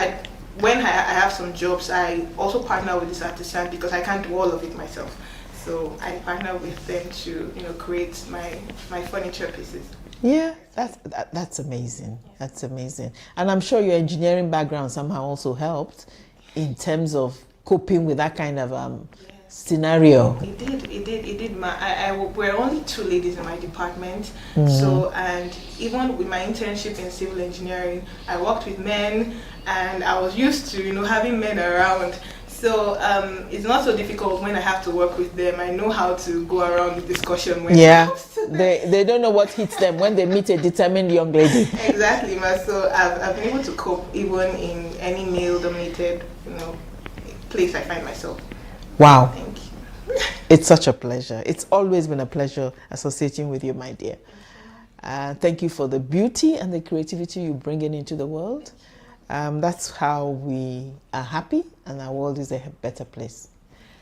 when I have some jobs, I also partner with this artisan because I can't do all of it myself. So I partner with them to create my furniture pieces. Yeah, that's amazing. That's amazing. And I'm sure your engineering background somehow also helped in terms of coping with that kind of scenario. It did. We're only 2 ladies in my department. Mm. So, and even with my internship in civil engineering, I worked with men, and I was used to having men around. So it's not so difficult when I have to work with them. I know how to go around the discussion. When they don't know what hits them when they meet a determined young lady. Exactly, ma. So I've been able to cope even in any male-dominated place I find myself. Wow. Thank you. It's such a pleasure. It's always been a pleasure associating with you, my dear. Thank you for the beauty and the creativity you bring into the world. That's how we are happy and our world is a better place.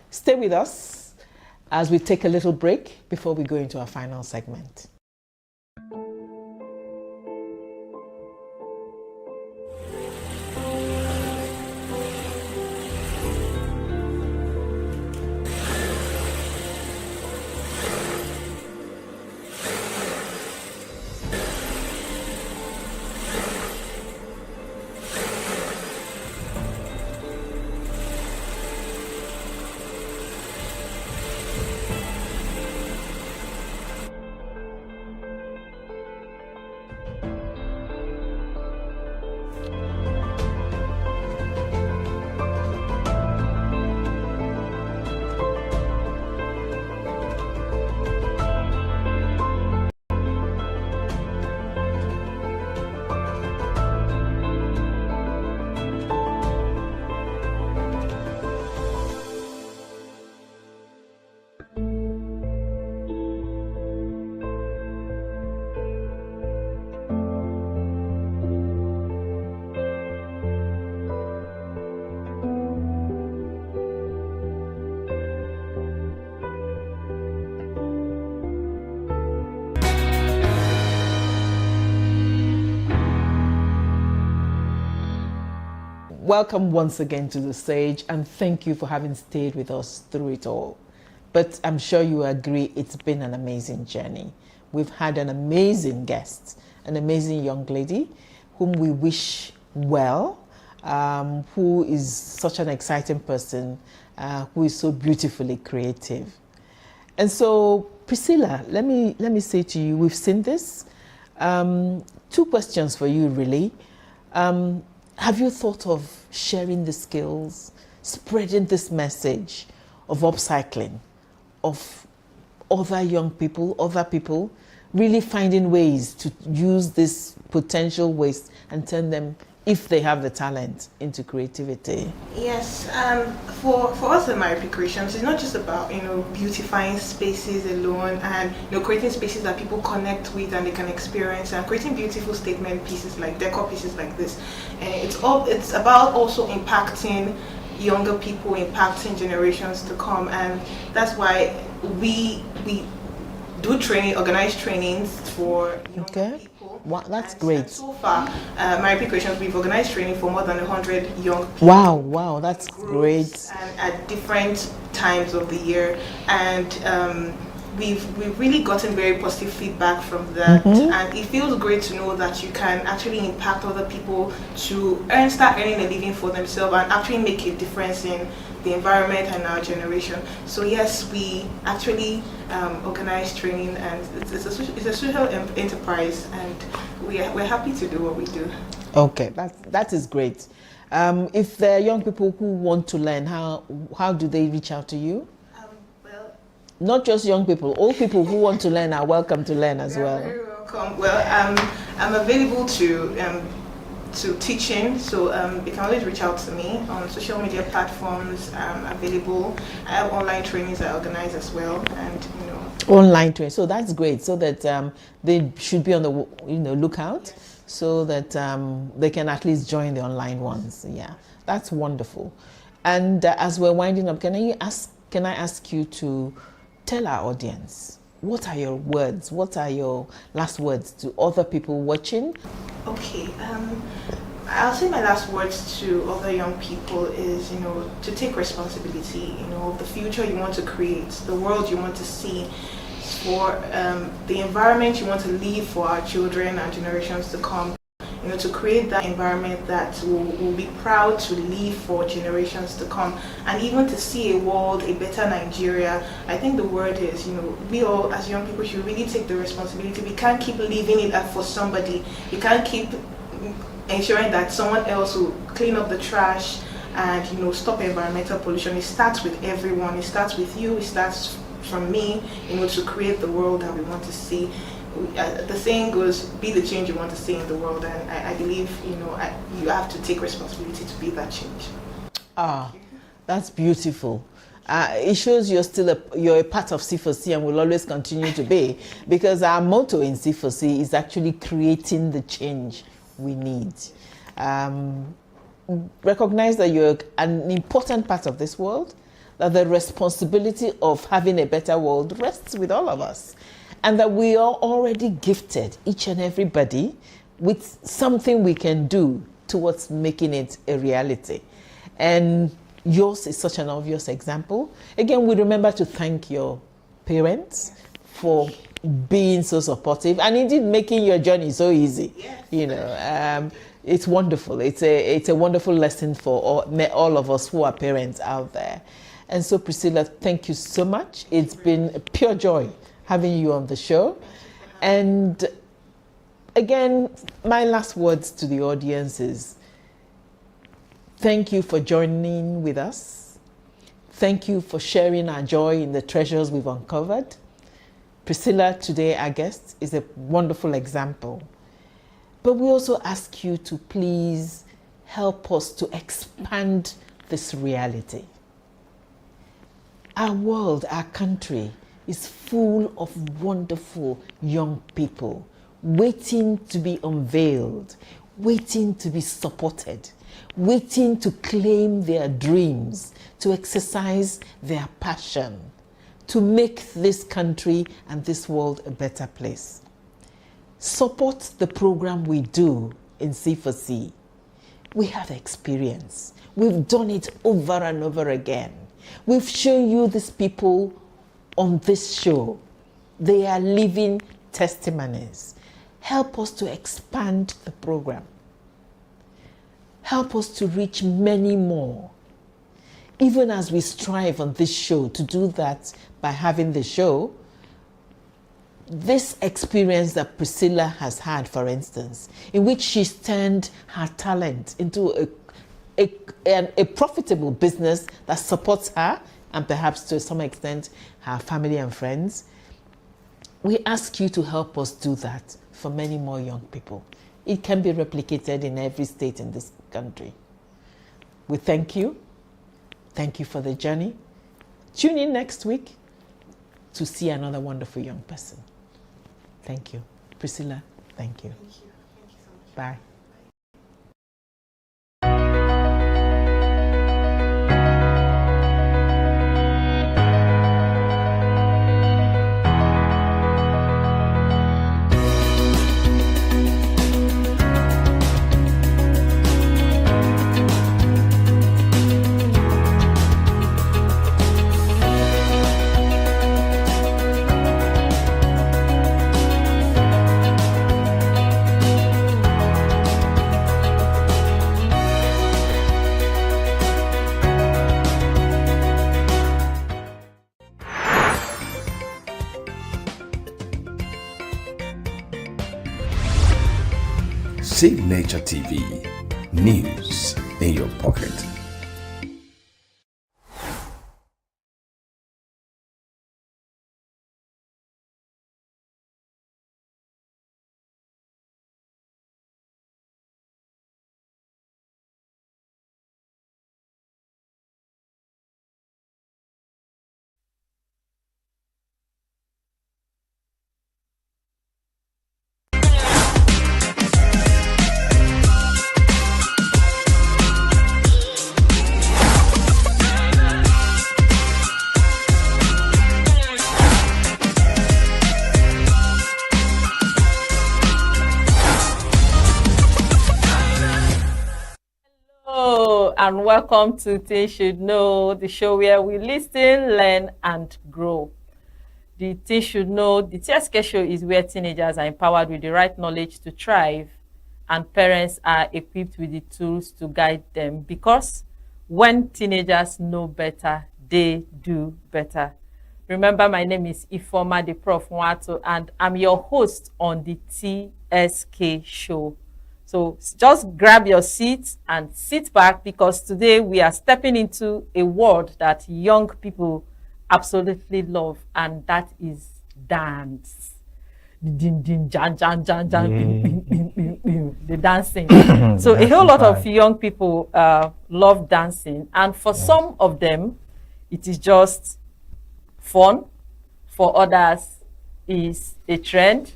Stay with us as we take a little break before we go into our final segment. Welcome once again to the stage, and thank you for having stayed with us through it all. But I'm sure you agree it's been an amazing journey. We've had an amazing guest, an amazing young lady whom we wish well, who is such an exciting person, who is so beautifully creative. And so, Priscilla, let me say to you, we've seen this. 2 questions for you, really. Have you thought of sharing the skills, spreading this message of upcycling, of other young people, other people, really finding ways to use this potential waste and turn them, if they have the talent, into creativity? Yes, for us at Maripy Creations, it's not just about beautifying spaces alone and creating spaces that people connect with and they can experience, and creating beautiful statement pieces like decor pieces like this. And it's about also impacting younger people, impacting generations to come, and that's why we do organize trainings for younger people. Wow, that's great. So far, Maripy Creations, we've organized training for more than 100 young people. Wow, that's great. And at different times of the year, and we've really gotten very positive feedback from that, and it feels great to know that you can actually impact other people to start earning a living for themselves and actually make a difference in the environment and our generation. So yes, we actually organize training, and it's a social enterprise, and we're happy to do what we do. Okay, that is great. If there are young people who want to learn, how do they reach out to you? Not just young people, all people who want to learn are welcome to learn as well. Very welcome. Well, I'm available to teaching, so you can always reach out to me on social media platforms. I'm available. I have online trainings I organize as well, and Online training, so that's great. So that they should be on the lookout, so that they can at least join the online ones. Yeah, that's wonderful. And as we're winding up, can I ask you to tell our audience, what are your words? What are your last words to other people watching? Okay, I'll say my last words to other young people is, to take responsibility, of the future you want to create, the world you want to see, for the environment you want to leave for our children and generations to come. To create that environment that will be proud to leave for generations to come, and even to see a world, a better Nigeria. I think the word is, we all as young people should really take the responsibility. We can't keep leaving it up for somebody. We can't keep ensuring that someone else will clean up the trash and, stop environmental pollution. It starts with everyone. It starts with you. It starts from me, to create the world that we want to see. The saying goes, be the change you want to see in the world, and I believe you have to take responsibility to be that change. That's beautiful. It shows you're a part of C4C and will always continue to be, because our motto in C4C is actually creating the change we need. Recognize that you're an important part of this world, that the responsibility of having a better world rests with all of us. And that we are already gifted, each and everybody, with something we can do towards making it a reality. And yours is such an obvious example. Again, we remember to thank your parents for being so supportive and indeed making your journey so easy. It's wonderful. It's a wonderful lesson for all of us who are parents out there. And so, Priscilla, thank you so much. It's been a pure joy having you on the show. And again, my last words to the audience is, thank you for joining with us. Thank you for sharing our joy in the treasures we've uncovered. Priscilla, today our guest, is a wonderful example. But we also ask you to please help us to expand this reality. Our world, our country, is full of wonderful young people waiting to be unveiled, waiting to be supported, waiting to claim their dreams, to exercise their passion, to make this country and this world a better place. Support the program we do in C4C. We have experience. We've done it over and over again. We've shown you these people on this show. They are living testimonies. Help us to expand the program. Help us to reach many more. Even as we strive on this show to do that by having the show, this experience that Priscilla has had, for instance, in which she's turned her talent into a profitable business that supports her and perhaps to some extent her family and friends, we ask you to help us do that for many more young people. It can be replicated in every state in this country. We thank you. Thank you for the journey. Tune in next week to see another wonderful young person. Thank you. Priscilla, thank you. Thank you. Thank you so much. Bye. Signature TV, news in your pocket. and welcome to Teen Should Know, the show where we listen, learn, and grow. The Teen Should Know, the TSK show is where teenagers are empowered with the right knowledge to thrive, and parents are equipped with the tools to guide them, because when teenagers know better, they do better. Remember, my name is Ifoma, the Prof. Nwato, and I'm your host on the TSK show. So just grab your seat and sit back, because today we are stepping into a world that young people absolutely love, and that is dance. The dancing. So a whole lot of young people love dancing, and for some of them, it is just fun. For others, is a trend,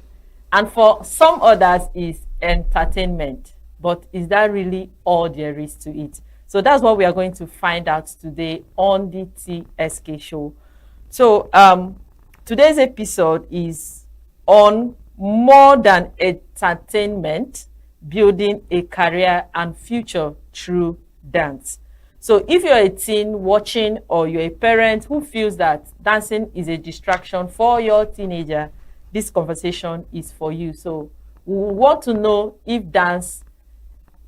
and for some others is entertainment. But is that really all there is to it? So that's what we are going to find out today on the TSK show. So today's episode is on more than entertainment, building a career and future through dance. So if you're a teen watching, or you're a parent who feels that dancing is a distraction for your teenager, this conversation is for you. So we want to know if dance,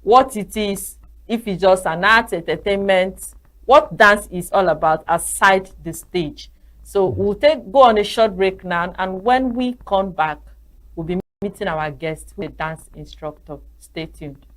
what it is, if it's just an art, entertainment, what dance is all about aside the stage. So we'll go on a short break now, and when we come back, we'll be meeting our guest, who is a dance instructor. Stay tuned.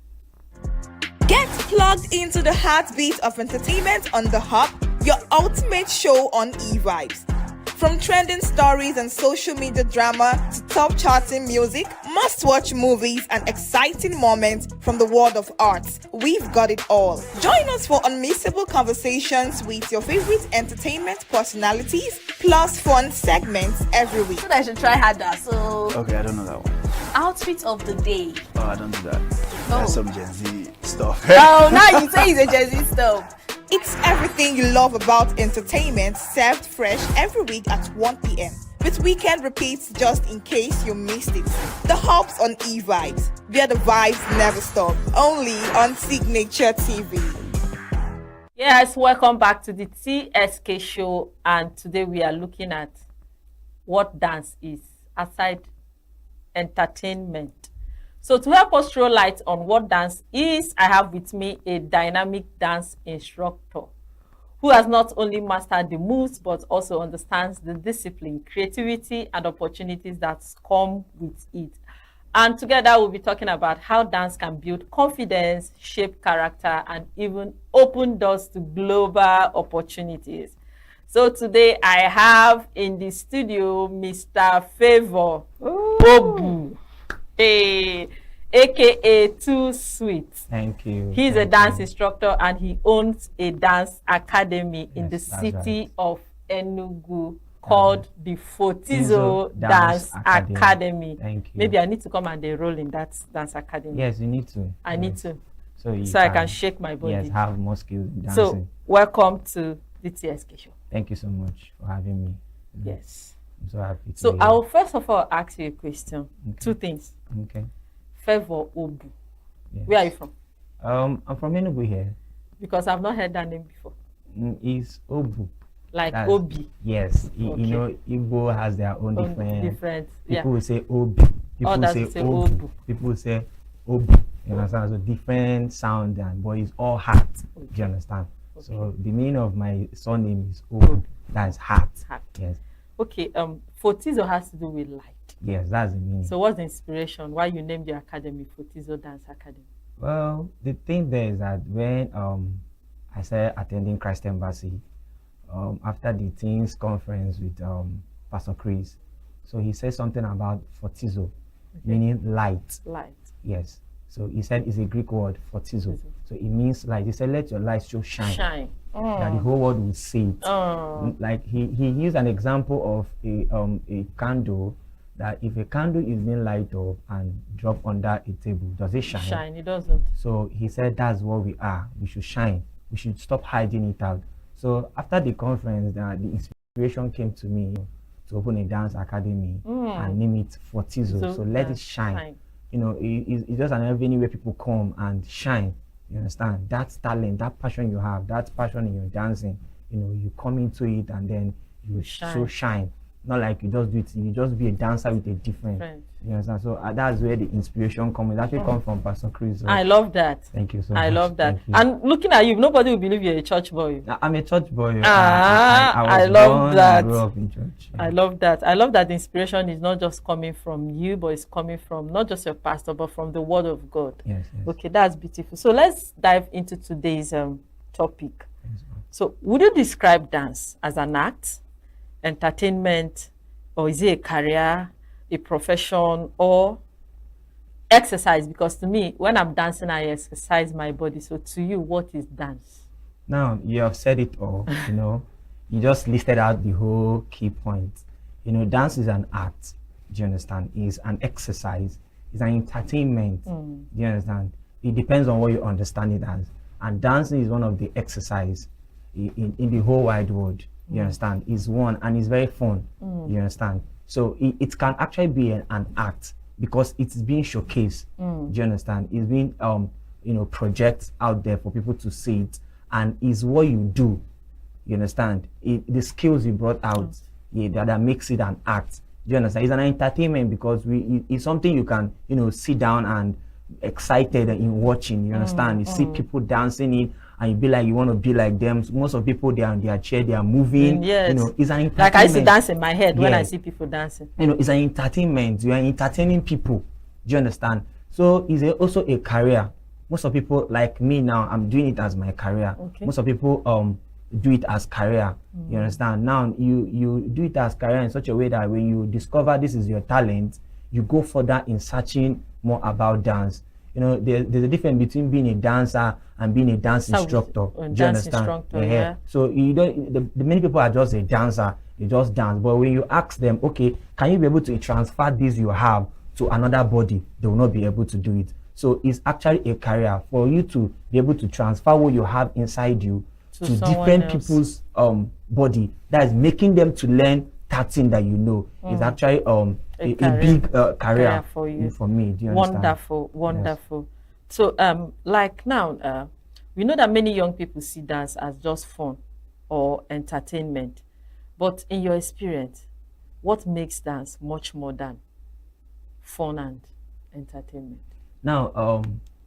Get plugged into the heartbeat of entertainment on The Hub, your ultimate show on eVibes. From trending stories and social media drama to top charting music, must-watch movies, and exciting moments from the world of arts, we've got it all. Join us for unmissable conversations with your favorite entertainment personalities, plus fun segments every week. I should try harder, so... Okay, I don't know that one. Outfit of the day. Oh, I don't do that. That's some Gen Z stuff. Oh, now you say it's a Gen Z stuff. It's everything you love about entertainment, served fresh every week at 1 p.m. with weekend repeats just in case you missed it. The Hub's on eVibes, where the vibes never stop. Only on Signature TV. Yes, welcome back to the TSK show, and today we are looking at what dance is aside entertainment. So to help us throw light on what dance is, I have with me a dynamic dance instructor who has not only mastered the moves, but also understands the discipline, creativity, and opportunities that come with it. And together we'll be talking about how dance can build confidence, shape character, and even open doors to global opportunities. So today I have in the studio Mr. Favor Obu. Hey, aka Too Sweet. Thank you. He's a dance instructor, and he owns a dance academy in the city of Enugu called the Fortizo Dance Academy. Thank you. Maybe I need to come and enroll in that dance academy. Yes, you need to. I need to. So I can shake my body. Yes, have more skills in dancing. So welcome to the TSK show. Thank you so much for having me. Yes. I'm so happy to So I will first of all ask you a question. Okay. Two things. Okay. Favor Obu. Yes. Where are you from? I'm from Enugu here. Because I've not heard that name before. It's Obu. Like Obi. Yes. Okay. You know, Igbo has their own different. People will say Obi. People will say Obu. People will say Obi. You understand? So different sound, but it's all heart. Okay. Do you understand? Okay. So the meaning of my surname is Obu. That's heart. Yes. Okay. Fortizo has to do with light. Yes, that's the meaning. So what's the inspiration? Why you named your academy Fortizo Dance Academy? Well, the thing there is that when I started attending Christ Embassy, after the teens conference with Pastor Chris, so he said something about Fortizo, meaning light. Light. Yes. So he said it's a Greek word, Fortizo. So it means light. He said, let your light so shine. Shine. That the whole world will see it. Like he used an example of a candle, that if a candle is being lighted up and dropped under a table, does it shine? Shine, it doesn't. So he said that's what we are. We should shine. We should stop hiding it out. So after the conference, the inspiration came to me to open a dance academy and name it Fortizo. So let it shine. You know, it's just an avenue where people come and shine. You understand? That talent, that passion you have, that passion in your dancing, you know, you come into it and then you so shine. Not like you just do it, you just be a dancer with a different. You understand? So that's where the inspiration comes. It actually comes from Pastor Chris. So I love that. Thank you so much. I love that. And looking at you, nobody will believe you're a church boy. I'm a church boy. I love that. I grew up in church. I love that. I love that the inspiration is not just coming from you, but it's coming from not just your pastor, but from the Word of God. Yes. Okay, that's beautiful. So let's dive into today's topic. So would you describe dance as an act, entertainment, or is it a career, a profession, or exercise? Because to me, when I'm dancing, I exercise my body. So to you, what is dance? Now, you have said it all, you know. You just listed out the whole key points. You know, dance is an art. Do you understand? It's an exercise. It's an entertainment. Do you understand? It depends on what you understand it as. And dancing is one of the exercise in the whole wide world. You understand? It's one, and it's very fun. You understand? So it can actually be an act because it's being showcased. Do you understand? It's being project out there for people to see it, and it's what you do. You understand? The skills you brought out, that makes it an act. Do you understand? It's an entertainment because it's something you can sit down and excited in watching. You understand? You see people dancing it, and you be like, you want to be like them. Most of people, they are on their chair, they are moving. Yes. It's an entertainment. Like I see dance in my head when I see people dancing. It's an entertainment. You are entertaining people. Do you understand? So it's also a career. Most of people, like me now, I'm doing it as my career. Okay. Most of people do it as career. You understand? Now you do it as career in such a way that when you discover this is your talent, you go further in searching more about dance. There's a difference between being a dancer and being a dance instructor. Do you understand? Yeah. So you don't. The many people are just a dancer. They just dance. But when you ask them, okay, can you be able to transfer this you have to another body? They will not be able to do it. So it's actually a career for you to be able to transfer what you have inside you to different people's body. That is making them to learn that thing that you know. Is actually a big career for you. For me. Do you understand? Wonderful. Yes. So like now, we know that many young people see dance as just fun or entertainment. But in your experience, what makes dance much more than fun and entertainment? Now,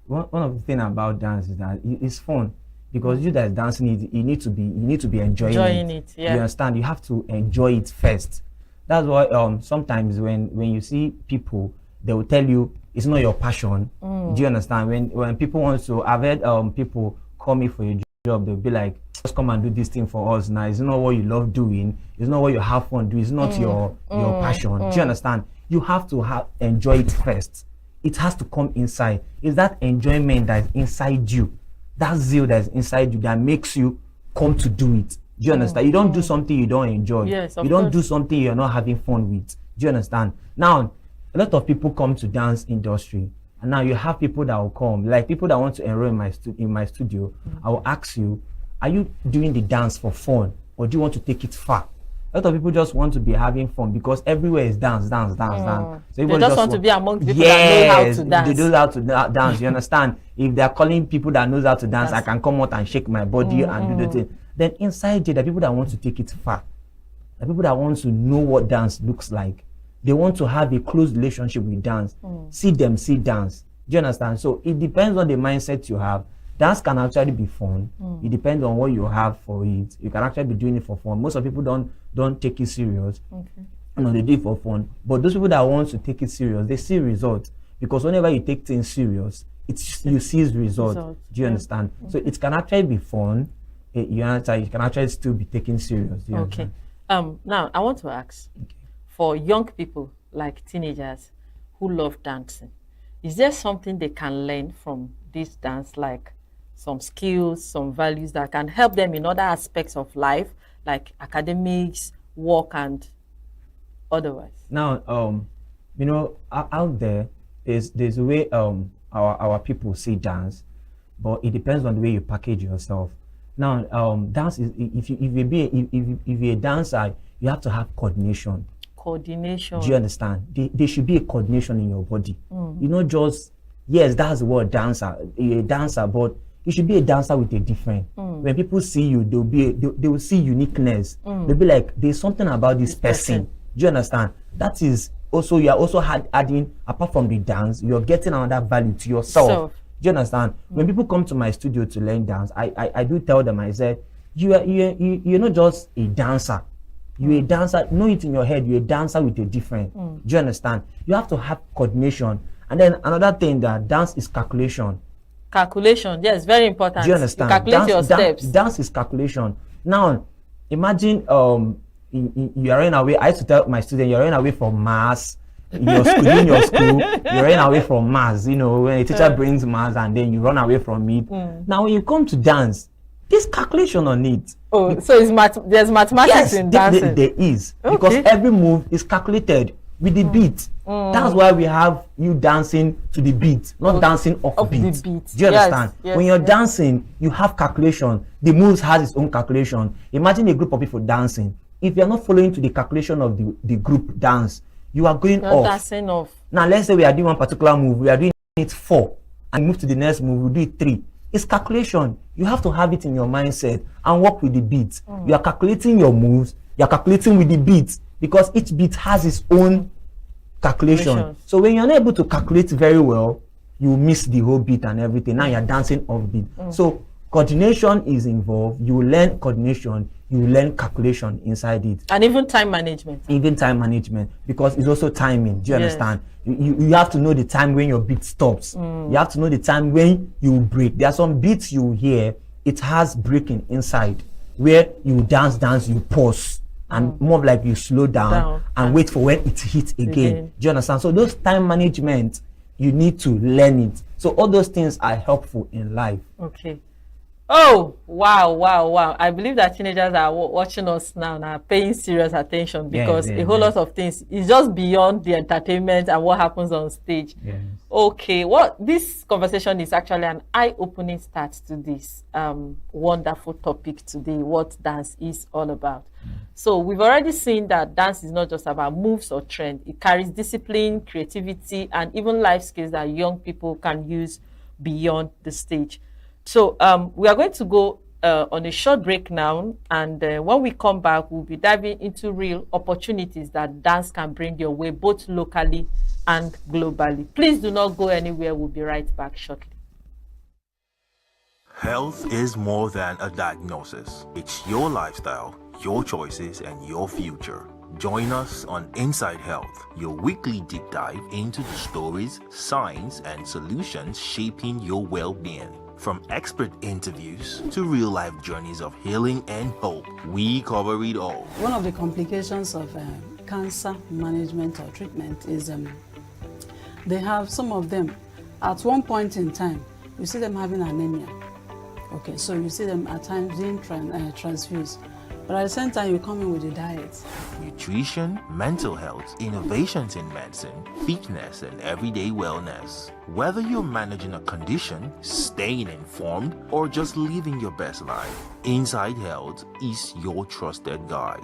one of the things about dance is that it's fun because you guys dancing, you need to be enjoying it. Yeah. You understand? You have to enjoy it first. That's why sometimes when you see people, they will tell you it's not your passion. Do you understand? When people want to, I've heard people call me for a job, they'll be like, just come and do this thing for us now. It's not what you love doing. It's not what you have fun doing. It's not your passion. Do you understand? You have to enjoy it first. It has to come inside. It's that enjoyment that is inside you, that zeal that is inside you that makes you come to do it. Do you understand? You don't do something you don't enjoy. Yes, you don't do something you're not having fun with. Do you understand? Now, a lot of people come to dance industry, and now you have people that will come, like people that want to enroll in my studio. I will ask you, are you doing the dance for fun, or do you want to take it far? A lot of people just want to be having fun because everywhere is dance. So they just want to be among people that know how to dance. They know how to dance. You understand? If they're calling people that knows how to dance, I can come out and shake my body and do the thing. Then inside there, the people that want to take it far, the people that want to know what dance looks like. They want to have a close relationship with dance. See them see dance. Do you understand? So it depends on the mindset you have. Dance can actually be fun. It depends on what you have for it. You can actually be doing it for fun. Most of people don't take it serious. They do it for fun. But those people that want to take it serious, they see results. Because whenever you take things serious, you see results. Do you understand? So it can actually be fun. You understand? You can actually still be taken serious. Okay. Now I want to ask, for young people like teenagers who love dancing, is there something they can learn from this dance, like some skills, some values that can help them in other aspects of life, like academics, work, and otherwise? Now, out there's a way our people see dance, but it depends on the way you package yourself. Now, dance is if you're a dancer, you have to have coordination. Coordination. Do you understand? There should be a coordination in your body. You know, just yes, that's the word dancer. You're a dancer, but You should be a dancer with a different. When people see you, they will see uniqueness. They'll be like, there's something about this person. Do you understand? That is also, you are also adding, apart from the dance, you're getting another value to yourself. Do you understand? When people come to my studio to learn dance, I do tell them, I said, you're not just a dancer. You're a dancer. Know it in your head. You're a dancer with a different. Do you understand? You have to have coordination. And then another thing, that dance is calculation. Calculation, yes, very important. Do you understand? You calculate your steps. Dance is calculation. Now, imagine you are running away. I used to tell my students, you're running away from maths. You're in your school, you're running away from maths. You know, when a teacher brings maths and then you run away from it. Now, when you come to dance, there's calculation on it. Oh, so there's mathematics in dancing? There is. Okay. Because every move is calculated with the beat. That's why we have you dancing to the beat, not dancing off beat. The beat. Do you understand? Yes, when you're dancing, you have calculation. The moves has its own calculation. Imagine a group of people dancing. If you're not following to the calculation of the group dance, you are going off. Dancing off. Now, let's say we are doing one particular move. We are doing it 4 and move to the next move. We do it 3. It's calculation. You have to have it in your mindset and work with the beats. You are calculating your moves. You are calculating with the beats because each beat has its own calculation. So when you're not able to calculate very well, you miss the whole beat and everything. Now you're dancing off beat. So coordination is involved. You learn coordination. You learn calculation inside it. And even time management. Even time management, because it's also timing. Do you understand? You have to know the time when your beat stops. You have to know the time when you break. There are some beats you hear, it has breaking inside, where you dance, you pause, and more like you slow down and wait for when it hits again. Do you understand? So those time management, you need to learn it. So all those things are helpful in life. Okay. Oh, wow. I believe that teenagers are watching us now and are paying serious attention because a whole lot of things is just beyond the entertainment and what happens on stage. Okay, this conversation is actually an eye-opening start to this wonderful topic today, what dance is all about. So we've already seen that dance is not just about moves or trend. It carries discipline, creativity, and even life skills that young people can use beyond the stage. So we are going to go on a short break now, and when we come back, we'll be diving into real opportunities that dance can bring your way, both locally and globally. Please do not go anywhere. We'll be right back shortly. Health is more than a diagnosis. It's your lifestyle, your choices, and your future. Join us on Inside Health, your weekly deep dive into the stories, science, and solutions shaping your well-being. From expert interviews to real-life journeys of healing and hope, we cover it all. One of the complications of cancer management or treatment is they have some of them, at one point in time, you see them having anemia. Okay, so you see them at times being transfused. But at the same time, you come in with a diet. Nutrition, mental health, innovations in medicine, fitness, and everyday wellness. Whether you're managing a condition, staying informed, or just living your best life, Inside Health is your trusted guide.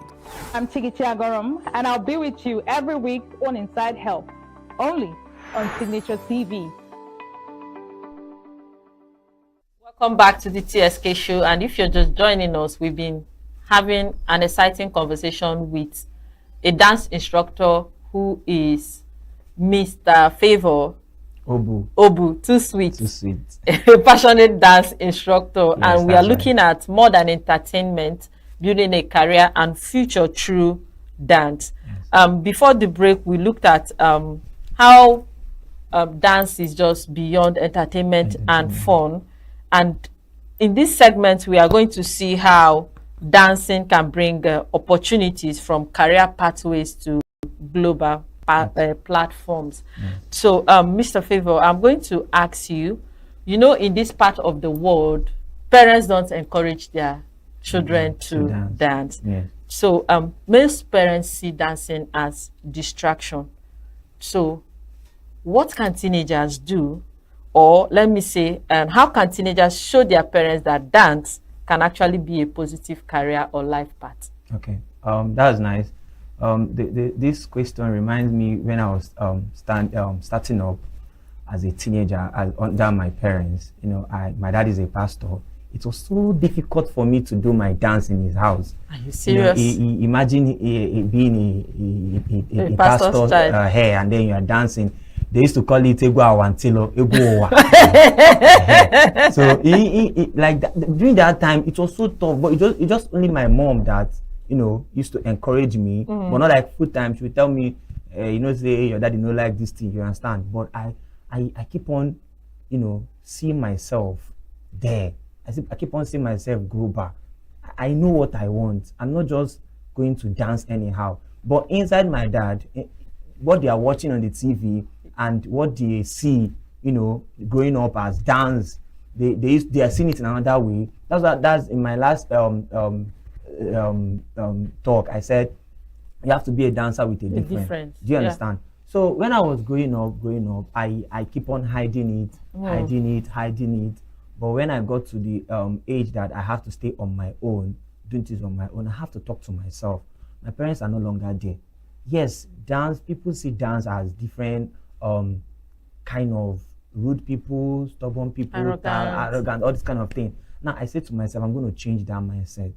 I'm Chigichi Agorom, and I'll be with you every week on Inside Health, only on Signature TV. Welcome back to the TSK show, and if you're just joining us, we've been having an exciting conversation with a dance instructor who is Mr. Favor Obu, too sweet. A passionate dance instructor, and we are looking at more than entertainment, building a career and future through dance. Before the break, we looked at how dance is just beyond entertainment and fun, and in this segment, we are going to see how dancing can bring opportunities from career pathways to global platforms. So, Mr. Favor, I'm going to ask you, you know, in this part of the world, parents don't encourage their children to dance. So, most parents see dancing as distraction. So, what can teenagers do? Or let me say, how can teenagers show their parents that dance can actually be a positive career or life path? Okay, that's nice. This question reminds me when I was starting up. as a teenager, under my parents. You know, my dad is a pastor. It was so difficult for me to do my dance in his house. Are you serious? Imagine being a pastor's hair, and then you are dancing. They used to call it Egu Awantilo, Egu Owa. So like that, during that time, it was so tough. But it just only my mom that, you know, used to encourage me, but not like full time. She would tell me, you know, say your daddy no like this thing. You understand? But I keep on, you know, seeing myself there. I keep on seeing myself grow back. I know what I want. I'm not just going to dance anyhow. But inside my dad, what they are watching on the TV and what they see, you know, growing up as dance, they are seeing it in another way. That's in my last talk. I said you have to be a dancer with a difference. Do you understand? So when I was growing up, I keep on hiding it. But when I got to the age that I have to stay on my own, doing things on my own, I have to talk to myself. My parents are no longer there. Yes, dance, people see dance as different kind of rude people, stubborn people, arrogant, all this kind of thing. Now I say to myself, I'm going to change that mindset.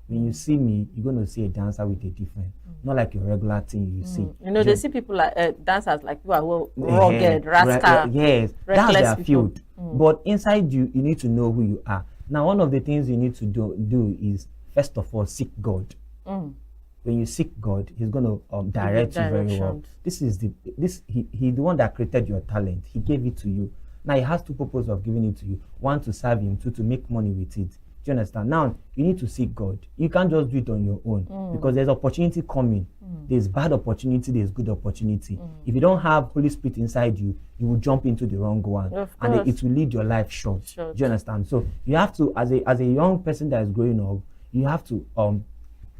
When you see me, you're going to see a dancer with a different, not like your regular thing you see. You know, they see people like dancers like you are rugged, rascal. Yes, that's their field. But inside you need to know who you are. Now, one of the things you need to do is, first of all, seek God. When you seek God, He's going to direct you very well. He's the one that created your talent. He gave it to you. Now, He has two purposes of giving it to you. One, to serve Him. Two, to make money with it. Do you understand? Now, you need to seek God. You can't just do it on your own because there's opportunity coming. There's bad opportunity, there's good opportunity. If you don't have Holy Spirit inside you, you will jump into the wrong one. And it will lead your life short. Do you understand? So you have to, as a young person that is growing up, you have to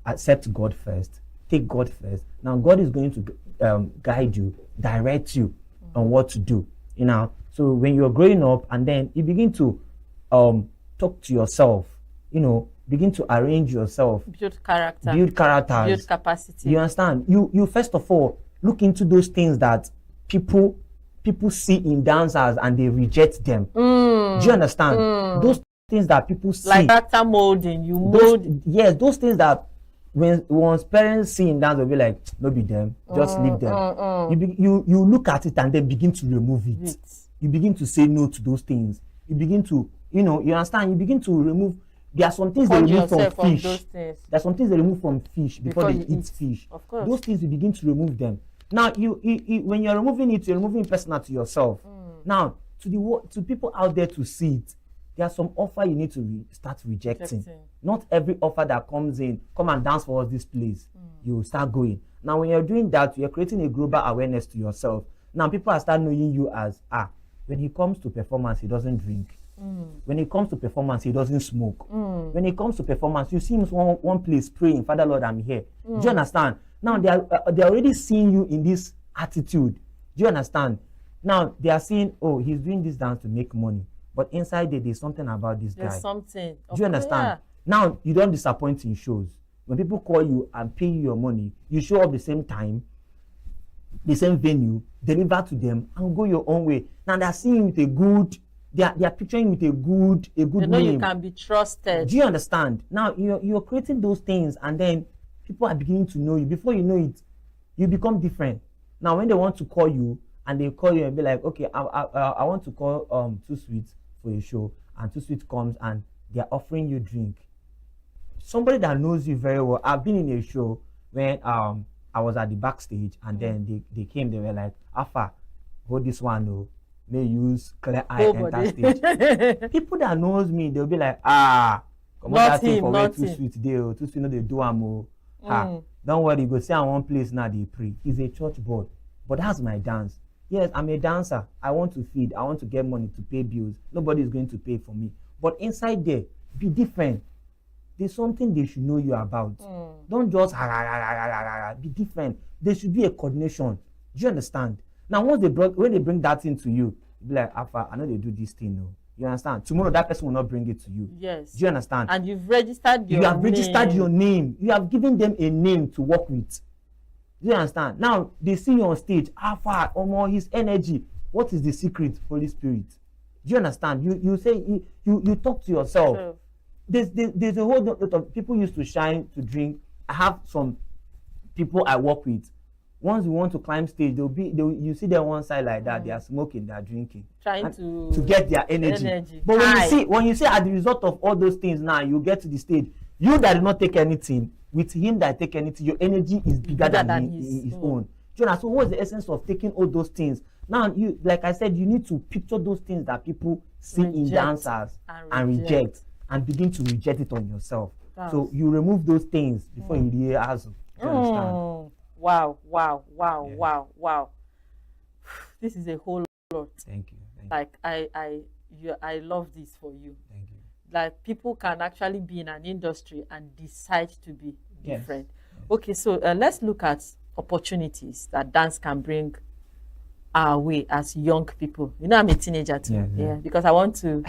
accept God first, take God first. Now, God is going to guide you, direct you on what to do. You know, so when you're growing up and then you begin to talk to yourself, you know, begin to arrange yourself, build character, build characters, build capacity. You understand? You first of all look into those things that people see in dancers and they reject them. Do you understand? Those things that people see, like character molding, you mold. Those things that when one's parents see in dance, they'll be like, no, be them, just leave them. You look at it and then begin to remove it. You begin to say no to those things. You begin to, you know, you understand? You begin to remove. There are some things they remove from fish. There are some things they remove from fish before they eat fish. Of course. Those things you begin to remove them. Now, you when you're removing it, you're removing personal to yourself. Now, to people out there to see it, there are some offer you need to start rejecting. Not every offer that comes in, come and dance for us this place, you start going. Now, when you're doing that, you're creating a global awareness to yourself. Now, people are start knowing you as, when he comes to performance, he doesn't drink. When it comes to performance, he doesn't smoke. When it comes to performance, you see him one place praying, Father Lord, I'm here. Do you understand? Now they're already seeing you in this attitude. Do you understand? Now they are seeing, oh, he's doing this dance to make money, but inside there's something about this guy. There's something. Do you understand? Yeah. Now you don't disappoint in shows. When people call you and pay you your money, you show up the same time, the same venue, deliver to them, and go your own way. Now they're seeing you with a good. They are picturing with a good they know name. You can be trusted. Do you understand? Now you're creating those things, and then people are beginning to know you. Before you know it, you become different. Now when they want to call you and they call you and be like, okay, I want to call Too Sweet for a show, and Too Sweet comes and they are offering you drink. Somebody that knows you very well. I've been in a show when I was at the backstage, and then they came. They were like, Alpha, hold this one, no. May use clear eye enter stage. People that knows me, they'll be like, come on, that thing for where Too Sweet they Too Sweet, no, they do am. Don't worry, go see one place now they pray. He's a church boy, but that's my dance. Yes, I'm a dancer. I want to feed. I want to get money to pay bills. Nobody is going to pay for me. But inside there, be different. There's something they should know you about. Don't just be different. There should be a coordination. Do you understand? Now, when they bring that into you, be like, Alpha, I know they do this thing, no. You understand? Tomorrow, that person will not bring it to you. Yes. Do you understand? And you've registered your name. You have registered your name. You have given them a name to work with. Do you understand? Now, they see you on stage, Alpha, his energy. what is the secret, Holy Spirit? Do you understand? You say, you talk to yourself. Sure. There's a whole lot of people used to shine to drink. I have some people I work with. Once we want to climb stage, you see them one side like that, they are smoking, they are drinking. Trying to get their energy. But when you see as the result of all those things now, you get to the stage, you that did not take anything, with him that take anything, your energy is bigger than his own. Do you know? So what's the essence of taking all those things? Now, you, like I said, you need to picture those things that people see in dancers and reject and begin to reject it on yourself. So you remove those things before you really ask. Do you understand? Wow. This is a whole lot. Thank you. Like I love this for you. Thank you. Like people can actually be in an industry and decide to be different. Yes. Okay, so let's look at opportunities that dance can bring our way as young people. You know, I'm a teenager too. Yeah, because I want to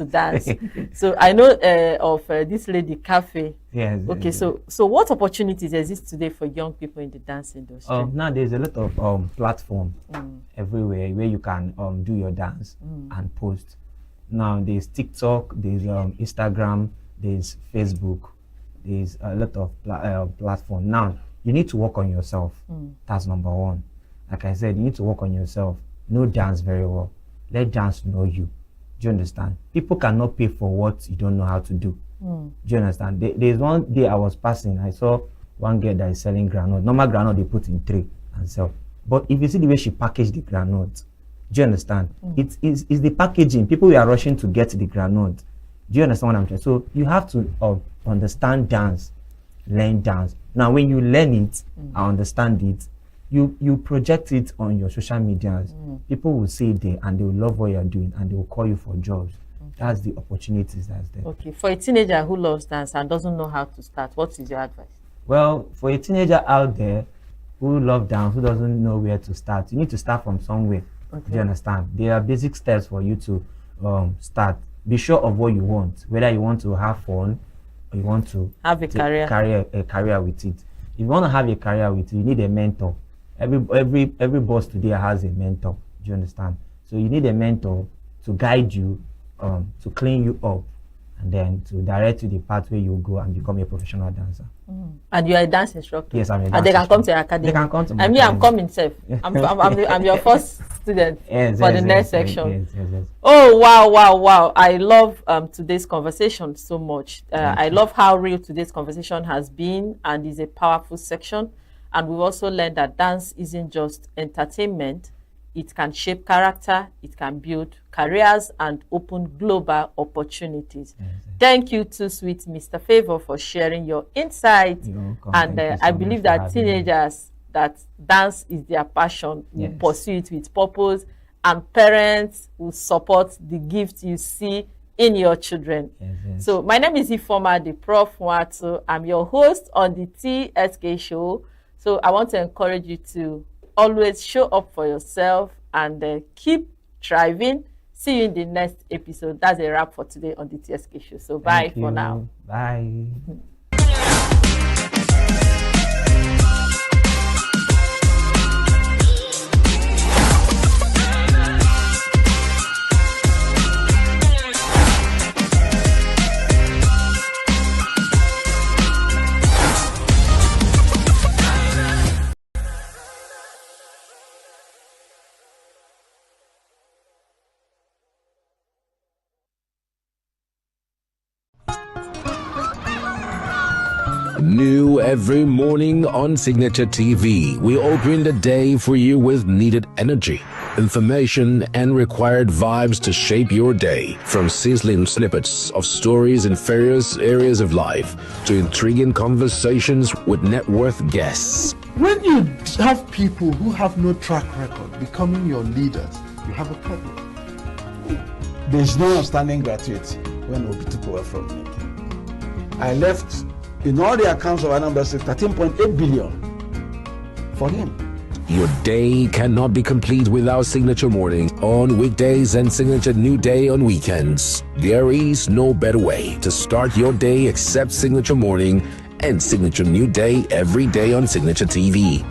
dance. So I know of this lady Cafe. Yes. Okay, so what opportunities exist today for young people in the dance industry? Now there's a lot of platform everywhere where you can do your dance and post. Now there's TikTok, there's Instagram, there's Facebook, there's a lot of platform. Now you need to work on yourself. That's number one. Like I said, you need to work on yourself. Know dance very well. Let dance know you. Do you understand? People cannot pay for what you don't know how to do. Do you understand? There's one day I was passing, I saw one girl that is selling groundnut. Normal groundnut they put in tray and sell. But if you see the way she packaged the groundnut, do you understand? It's the packaging. People were rushing to get the groundnut. Do you understand what I'm saying? So you have to understand dance, learn dance. Now when you learn it and understand it, you project it on your social medias. People will see it there and they will love what you're doing and they will call you for jobs. That's the opportunities that's there. Okay, for a teenager who loves dance and doesn't know how to start, what is your advice? Well, for a teenager out there who loves dance, who doesn't know where to start, you need to start from somewhere. Do you understand? There are basic steps for you to start. Be sure of what you want, whether you want to have fun or you want to have a career with it. If you want to have a career with it, you need a mentor. Every boss today has a mentor. Do you understand? So you need a mentor to guide you, to clean you up, and then to direct you the path where you go and become a professional dancer. And you are a dance instructor. Yes, I'm a dance and they can instructor. come to your academy. They can come to my I'm academy. coming, self. I'm your first student for the next section. Yes. Oh wow! I love today's conversation so much. I love how real today's conversation has been, and is a powerful section. And we've also learned that dance isn't just entertainment. It can shape character, it can build careers, and open global opportunities. Thank you to sweet Mr. Favor for sharing your insight. And I believe that teenagers, that dance is their passion, will pursue it with purpose, and parents will support the gift you see in your children. So my name is Ifoma, the Prof. Watu. I'm your host on the TSK show. So I want to encourage you to always show up for yourself and keep thriving. See you in the next episode. That's a wrap for today on the TSK show. So bye for now. Bye. New every morning on Signature TV, we open the day for you with needed energy, information, and required vibes to shape your day. From sizzling snippets of stories in various areas of life to intriguing conversations with net worth guests. When you have people who have no track record becoming your leaders, you have a problem. There's no outstanding gratuity when Obi took over from me. I left in all the accounts of our number 13.8 billion for him. Your day cannot be complete without Signature Morning on weekdays and Signature New Day on weekends. There is no better way to start your day except Signature Morning and Signature New Day every day on Signature TV.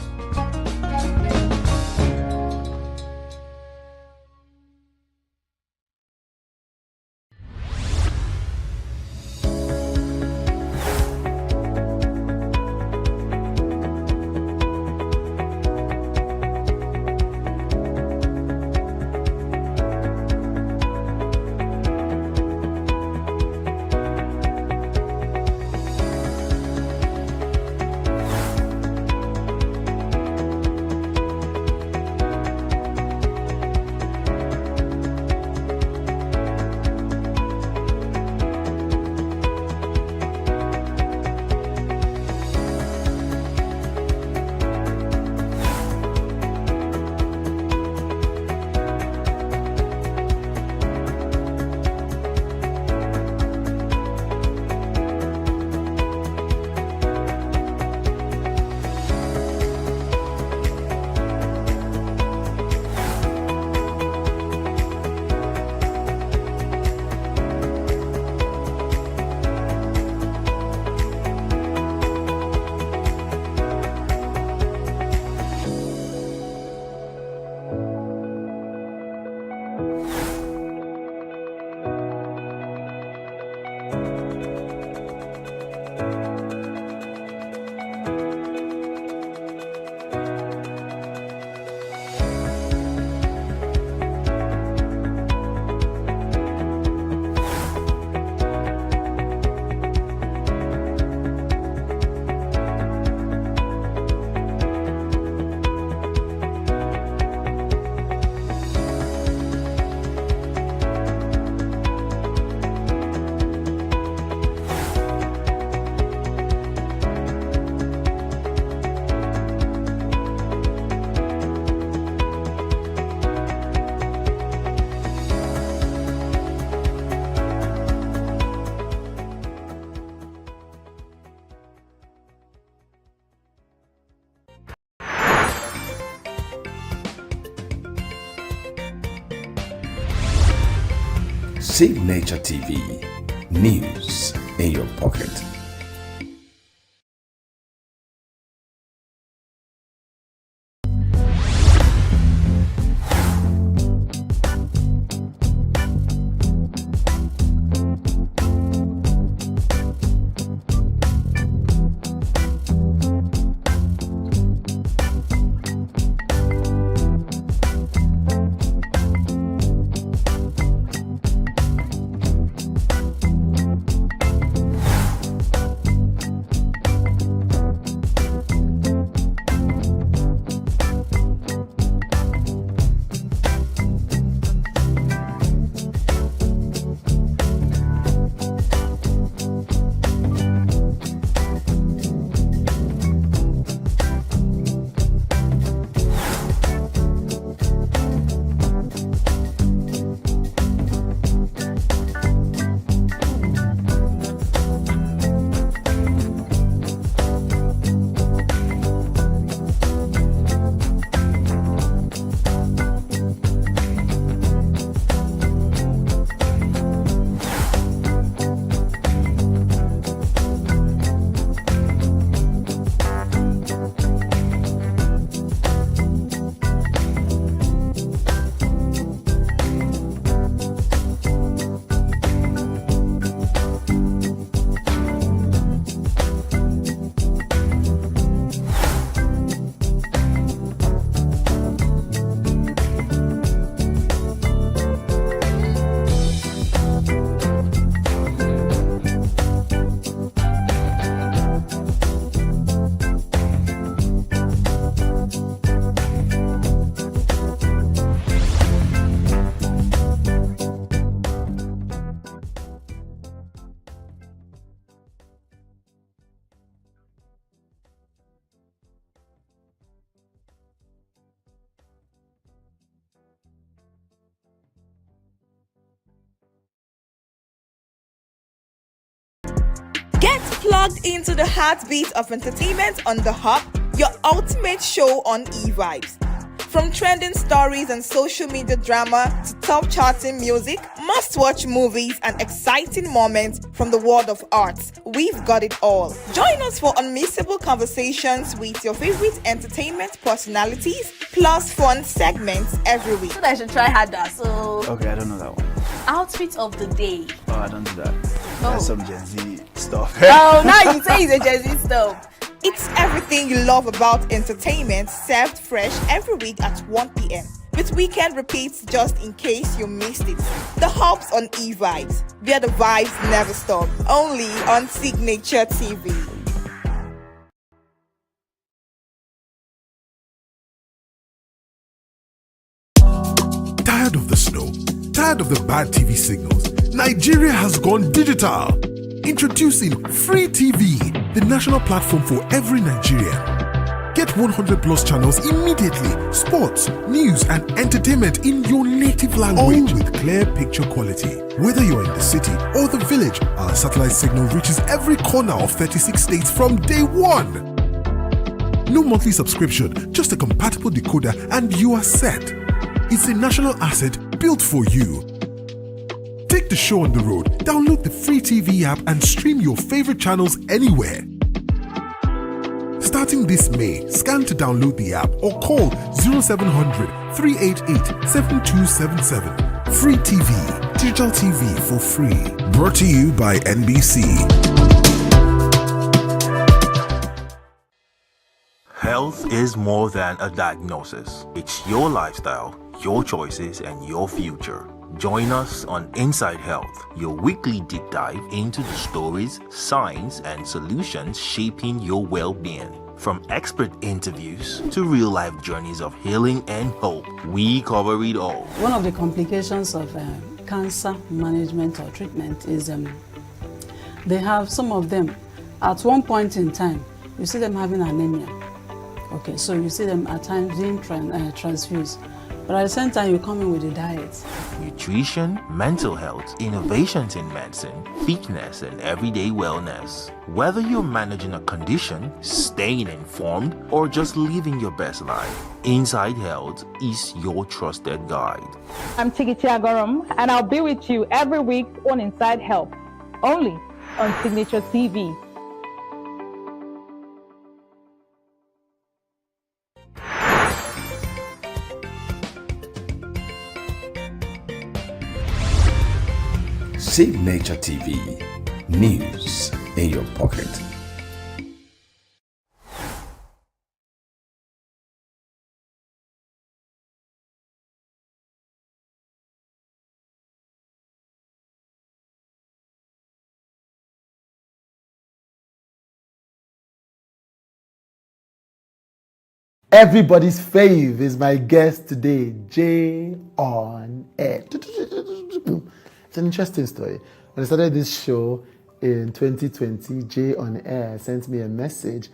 Signature TV, news in your pocket. Get plugged into the heartbeat of entertainment on The Hub, your ultimate show on eVibes. From trending stories and social media drama to top charting music, must-watch movies and exciting moments from the world of arts, we've got it all. Join us for unmissable conversations with your favorite entertainment personalities, plus fun segments every week. So I should try harder. So Okay, I don't know that one. outfit of the day. Oh, I don't do that. That's some Gen Z stuff. Oh, now you say it's a Gen Z stuff. It's everything you love about entertainment, served fresh every week at 1 p.m. with weekend repeats just in case you missed it. The Hub's on eVibes, where the vibes never stop. Only on Signature TV. Tired of the snow? Tired of the bad TV signals? Nigeria has gone digital. Introducing Free TV, the national platform for every Nigerian. Get 100 plus channels immediately. Sports, news, and entertainment in your native language. All with clear picture quality. Whether you're in the city or the village, our satellite signal reaches every corner of 36 states from day one. No monthly subscription, just a compatible decoder and you are set. It's a national asset built for you. Take the show on the road, download the Free TV app and stream your favorite channels anywhere. Starting this May, scan to download the app or call 0700 388 7277. Free TV, digital TV for free. Brought to you by NBC. Health is more than a diagnosis. It's your lifestyle, your choices, and your future. Join us on Inside Health, your weekly deep dive into the stories, science, and solutions shaping your well-being. From expert interviews to real-life journeys of healing and hope, we cover it all. One of the complications of cancer management or treatment is they have some of them, at one point in time, you see them having anemia. Okay, so you see them at times being transfused. But at the same time, you come in with a diet. Nutrition, mental health, innovations in medicine, fitness, and everyday wellness. Whether you're managing a condition, staying informed, or just living your best life, Inside Health is your trusted guide. I'm Tigiti Agorom, and I'll be with you every week on Inside Health, only on Signature TV. Signature TV, news in your pocket. Everybody's fave is my guest today, Jay on Air. It's an interesting story. When I started this show in 2020, Jay on Air sent me a message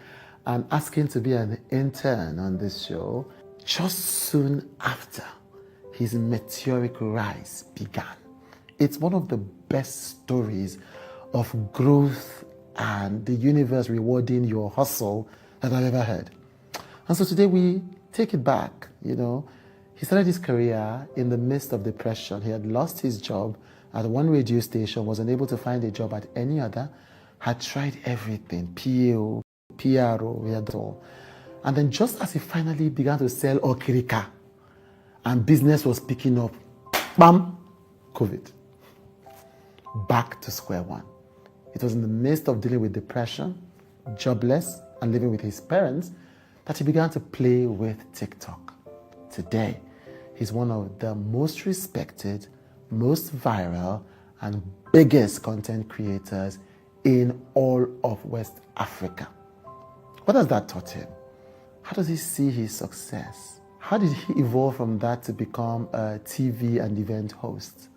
asking to be an intern on this show. Just soon after, his meteoric rise began. It's one of the best stories of growth and the universe rewarding your hustle that I've ever heard. And so today we take it back, He started his career in the midst of depression. He had lost his job at one radio station, was unable to find a job at any other, had tried everything, PAO, PRO, he had it all. And then just as he finally began to sell Okirika and business was picking up, bam, COVID. Back to square one. It was in the midst of dealing with depression, jobless, and living with his parents that he began to play with TikTok. Today, he's one of the most respected, most viral, and biggest content creators in all of West Africa. What has that taught him? How does he see his success? How did he evolve from that to become a TV and event host?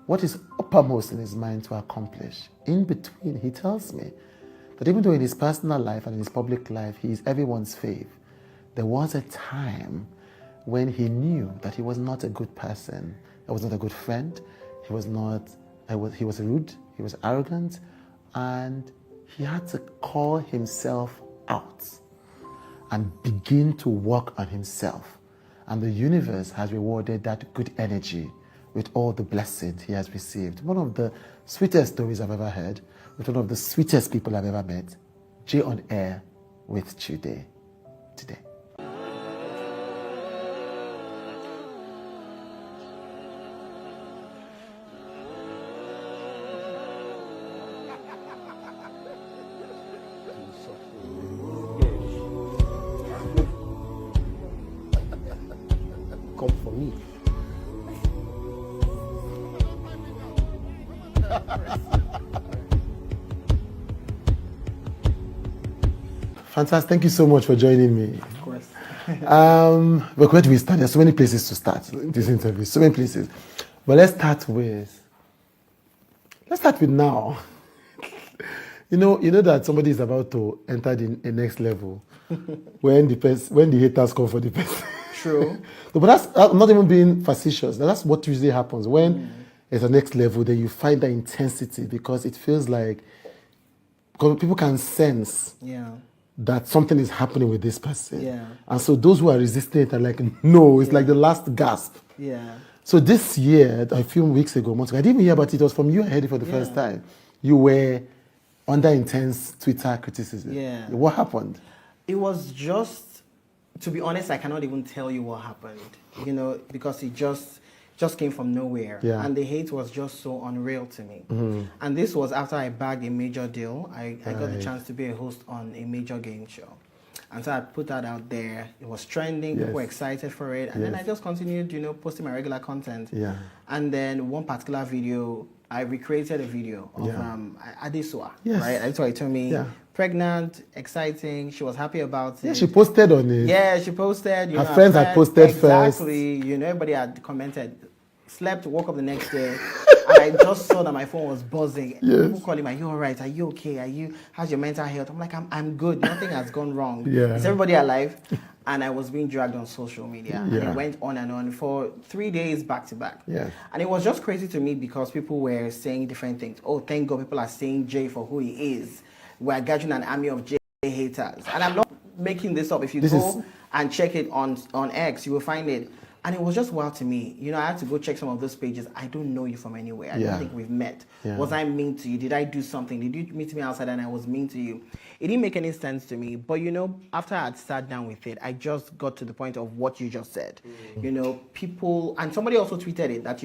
What is uppermost in his mind to accomplish? In between, he tells me that even though in his personal life and in his public life, he is everyone's fave, there was a time when he knew that he was not a good person. He was not a good friend. He was rude, he was arrogant, and he had to call himself out and begin to work on himself. And the universe has rewarded that good energy with all the blessings he has received. One of the sweetest stories I've ever heard, with one of the sweetest people I've ever met, Jay on Air with Today. Come for me. Fantastic. Thank you so much for joining me. Of course. But where do we start? There's so many places to start this interview. So many places. But let's start with now. You know that somebody is about to enter the next level when the haters come for the person. True. But that's I'm not even being facetious. That's what usually happens when it's a next level. Then you find that intensity because it feels like people can sense that something is happening with this person. Yeah. And so those who are resisting it are like, no, it's like the last gasp. Yeah. So this year, a few weeks ago, months ago, I didn't even hear about it. It was from you. I heard it for the first time. You were under intense Twitter criticism. Yeah. What happened? It was just, to be honest, I cannot even tell you what happened, because it just came from nowhere. Yeah. And the hate was just so unreal to me. Mm-hmm. And this was after I bagged a major deal. I got the chance to be a host on a major game show. And so I put that out there. It was trending. People were excited for it. And then I just continued, posting my regular content. Yeah. And then one particular video, I recreated a video of Adesua. Yes. Right? Adesua told me, pregnant, exciting. She was happy about it. Yeah, she posted on it. Yeah, she posted. Her friends had posted first. Exactly. Everybody had commented. Slept, woke up the next day, and I just saw that my phone was buzzing. Yes. People calling me, "Are you all right? Are you okay? How's your mental health?" I'm like, I'm good. Nothing has gone wrong. Yeah. Is everybody alive? And I was being dragged on social media. Yeah. And it went on and on for 3 days back to back. Yeah. And it was just crazy to me because people were saying different things. Oh, thank God people are saying Jay for who he is. We're gathering an army of Jay haters. And I'm not making this up. If you go and check it on X, you will find it. And it was just wild to me. I had to go check some of those pages. I don't know you from anywhere. I don't think we've met. Yeah. Was I mean to you? Did I do something? Did you meet me outside and I was mean to you? It didn't make any sense to me. But, after I had sat down with it, I just got to the point of what you just said. People, and somebody also tweeted it, that,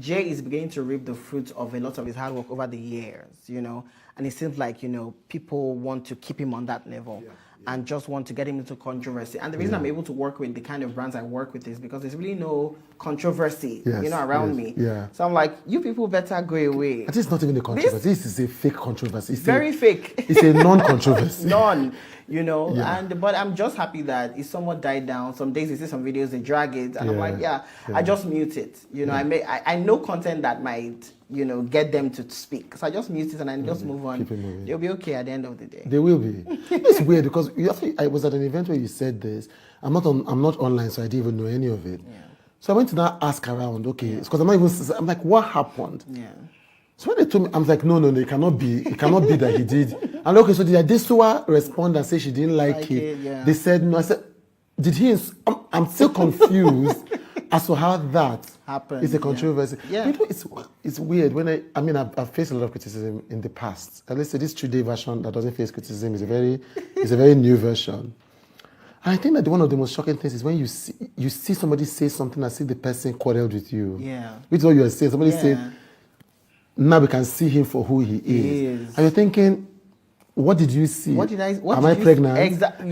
Jay is beginning to reap the fruits of a lot of his hard work over the years, And it seems like, people want to keep him on that level. Yeah. And just want to get him into controversy. And the reason I'm able to work with the kind of brands I work with is because there's really no controversy, around me. Yeah. So I'm like, you people better go away. This is not even a controversy. This is a fake controversy. It's very fake. It's a non-controversy. None, but I'm just happy that it somewhat died down. Some days you see some videos, they drag it. And I'm like, I just mute it. I know content that might, get them to speak. So I just mute it and I just move on. They'll be okay at the end of the day. They will be. It's weird because I was at an event where you said this. I'm not online, so I didn't even know any of it. Yeah. So I went to now ask around, because I'm like, what happened? Yeah. So when they told me, I'm like, no, it cannot be that he did. And okay, so did Adesua respond and say she didn't like it? Yeah. They said no. I said, did he? I'm still confused as to how that happened. It's a controversy. Yeah. It's weird when I've faced a lot of criticism in the past. At least this 2-day version that doesn't face criticism is a very new version. And I think that one of the most shocking things is when you see somebody say something and see the person quarreled with you. Yeah. Which is what you are saying. Somebody said, now we can see him for who he is. And you're thinking, what did you see? Am I pregnant? Exactly.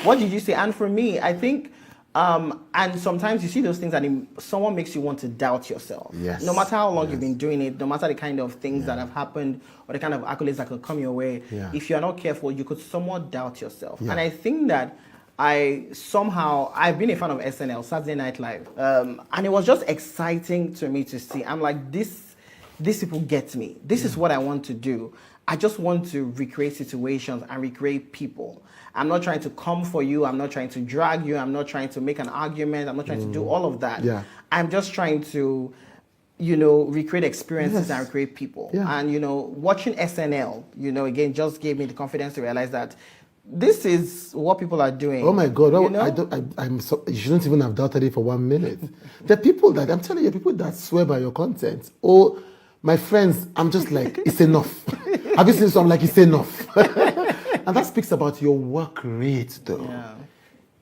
What did you say? And for me, I think, and sometimes you see those things and someone makes you want to doubt yourself. Yes. No matter how long you've been doing it, no matter the kind of things that have happened or the kind of accolades that could come your way, if you're not careful, you could somewhat doubt yourself. Yeah. And I think that I've been a fan of SNL, Saturday Night Live. And it was just exciting to me to see. I'm like, these people get me. This is what I want to do. I just want to recreate situations and recreate people. I'm not trying to come for you. I'm not trying to drag you. I'm not trying to make an argument. I'm not trying to do all of that. Yeah. I'm just trying to, recreate experiences and recreate people. Yeah. And, watching SNL, again, just gave me the confidence to realize that this is what people are doing. Oh my God! You shouldn't even have doubted it for 1 minute. The people that I'm telling you, people that swear by your content. Oh, my friends, I'm just like, it's enough. Have you seen something like it's enough? And that speaks about your work rate, though. Yeah.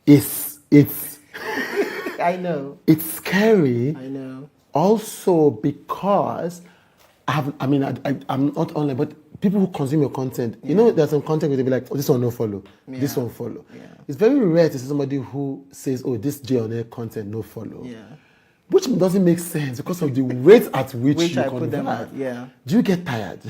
It's. I know. It's scary. I know. Also because I'm not online, but people who consume your content, there's some content where they be like, oh, this one no follow, this one follow. Yeah. It's very rare to see somebody who says, oh, this J on air content no follow. Yeah. Which doesn't make sense because of the rate at which you I put them at. Yeah. Do you get tired?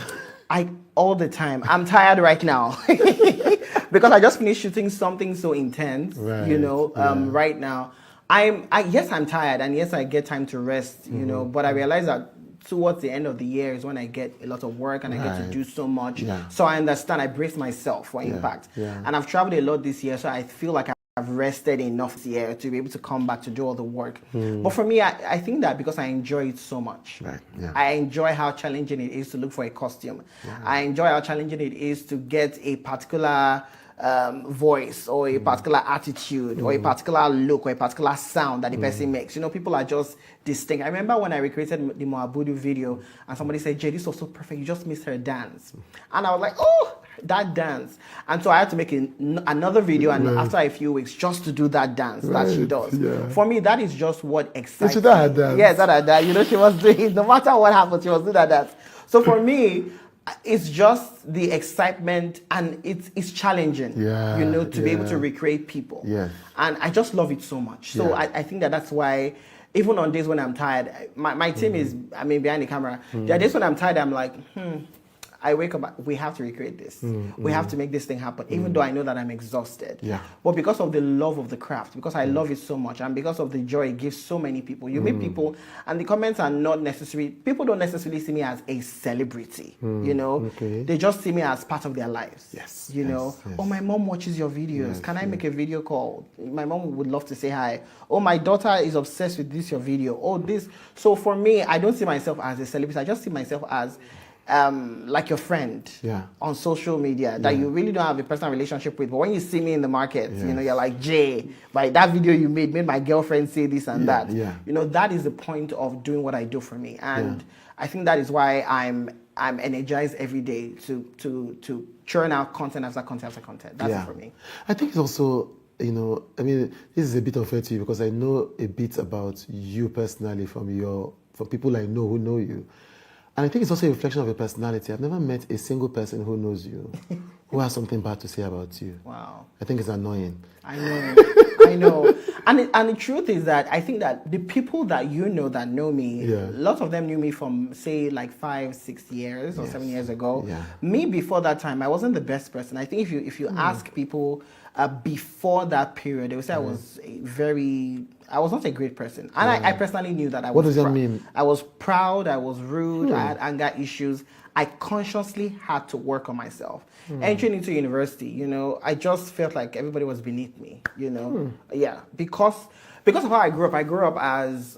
All the time. I'm tired right now because I just finished shooting something so intense. Right. Right now, yes, I'm tired, and yes, I get time to rest. But I realize that towards the end of the year is when I get a lot of work and I get to do so much. Yeah. So I understand. I brace myself for impact. Yeah. And I've traveled a lot this year, so I feel like I've rested enough this year to be able to come back to do all the work. But for me, I think that because I enjoy it so much. Right. Yeah. I enjoy how challenging it is to look for a costume. Yeah. I enjoy how challenging it is to get a particular voice or a particular attitude or a particular look or a particular sound that the person makes. People are just distinct. I remember when I recreated the Moabudu video and somebody said, Jay, this was so perfect. You just missed her dance. And I was like, oh, that dance. And so I had to make another video and after a few weeks just to do that dance that she does. Yeah. For me, that is just what excites me. Yes, that. She was doing it. No matter what happened, she was doing that dance. So for me, it's just the excitement, and it's challenging, to be able to recreate people. Yes. And I just love it so much. So I think that's why, even on days when I'm tired, my team is, behind the camera. There are days when I'm tired, I'm like, I wake up, we have to recreate this. We have to make this thing happen, even though I know that I'm exhausted. Yeah. But because of the love of the craft, because I love it so much, and because of the joy it gives so many people, you meet people, and the comments are not necessarily, people don't necessarily see me as a celebrity, They just see me as part of their lives. Yes. Yes. Oh, my mom watches your videos. Yes, can I make a video call? My mom would love to say hi. Oh, my daughter is obsessed with your video. Oh, this. So for me, I don't see myself as a celebrity. I just see myself as like your friend on social media that you really don't have a personal relationship with. But when you see me in the market, you're like, Jay, by that video you made my girlfriend say this and that. Yeah. That is the point of doing what I do for me. And I think that is why I'm energized every day to churn out content after content after content. That's it for me. I think it's also, this is a bit unfair to you because I know a bit about you personally from people I know who know you. And I think it's also a reflection of your personality. I've never met a single person who knows you who has something bad to say about you. Wow. I think it's annoying. I know. And the truth is that I think that the people that that know me, lots of them knew me from, say, like 5, 6 years or 7 years ago. Yeah. Me, before that time, I wasn't the best person. I think if you ask people before that period, they would say I was not a great person. And I personally knew that I was. What does that mean? I was proud, I was rude, I had anger issues. I consciously had to work on myself. Entering into university, I just felt like everybody was beneath me, Yeah, because of how I grew up as,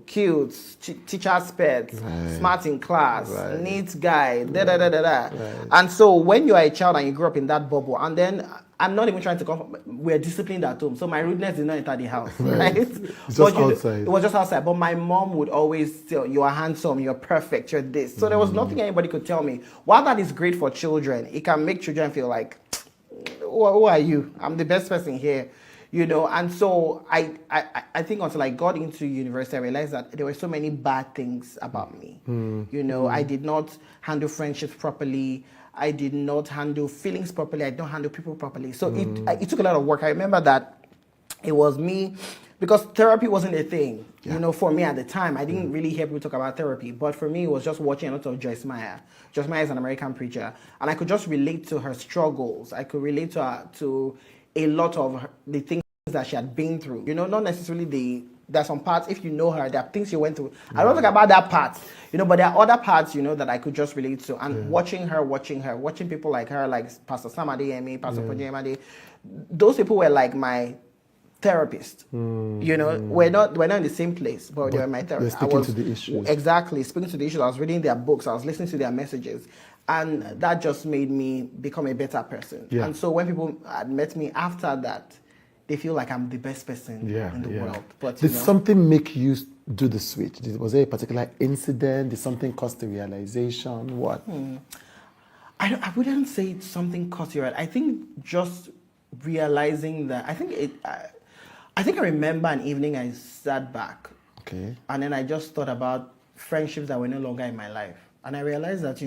cute, teacher's pet, smart in class, neat guy, Right. And so when you are a child and you grew up in that bubble, and then I'm not even trying to come. We're disciplined at home, so my rudeness did not enter the house. Right? It's just outside. It was just outside. But my mom would always tell, "You are handsome. You're perfect. You're this." So there was nothing anybody could tell me. While that is great for children, it can make children feel like, "Who are you? I'm the best person here." And so I think until I got into university, I realized that there were so many bad things about me. I did not handle friendships properly. I did not handle feelings properly. I don't handle people properly. So it took a lot of work. I remember that it was me, because therapy wasn't a thing, for me at the time. I didn't really hear people talk about therapy. But for me, it was just watching a lot of Joyce Meyer. Joyce Meyer is an American preacher. And I could just relate to her struggles. I could relate to a lot of the things that she had been through. Not necessarily there's some parts, if you know her, there are things she went through. I don't talk about that part, but there are other parts, that I could just relate to. And watching people like her, like Pastor Sam Adeyemi, Pastor Kojo Emade, those people were like my therapist. We're not in the same place, but they were my therapist. Speaking to the issues. Exactly, speaking to the issues. I was reading their books, I was listening to their messages. And that just made me become a better person. Yeah. And so when people had met me after that, they feel like I'm the best person in the world. But did something make you do the switch? Was there a particular incident? Did something cause the realization? What? I wouldn't say it's something caused you. I think just realizing that. I think I remember an evening I sat back. Okay. And then I just thought about friendships that were no longer in my life. And I realized that,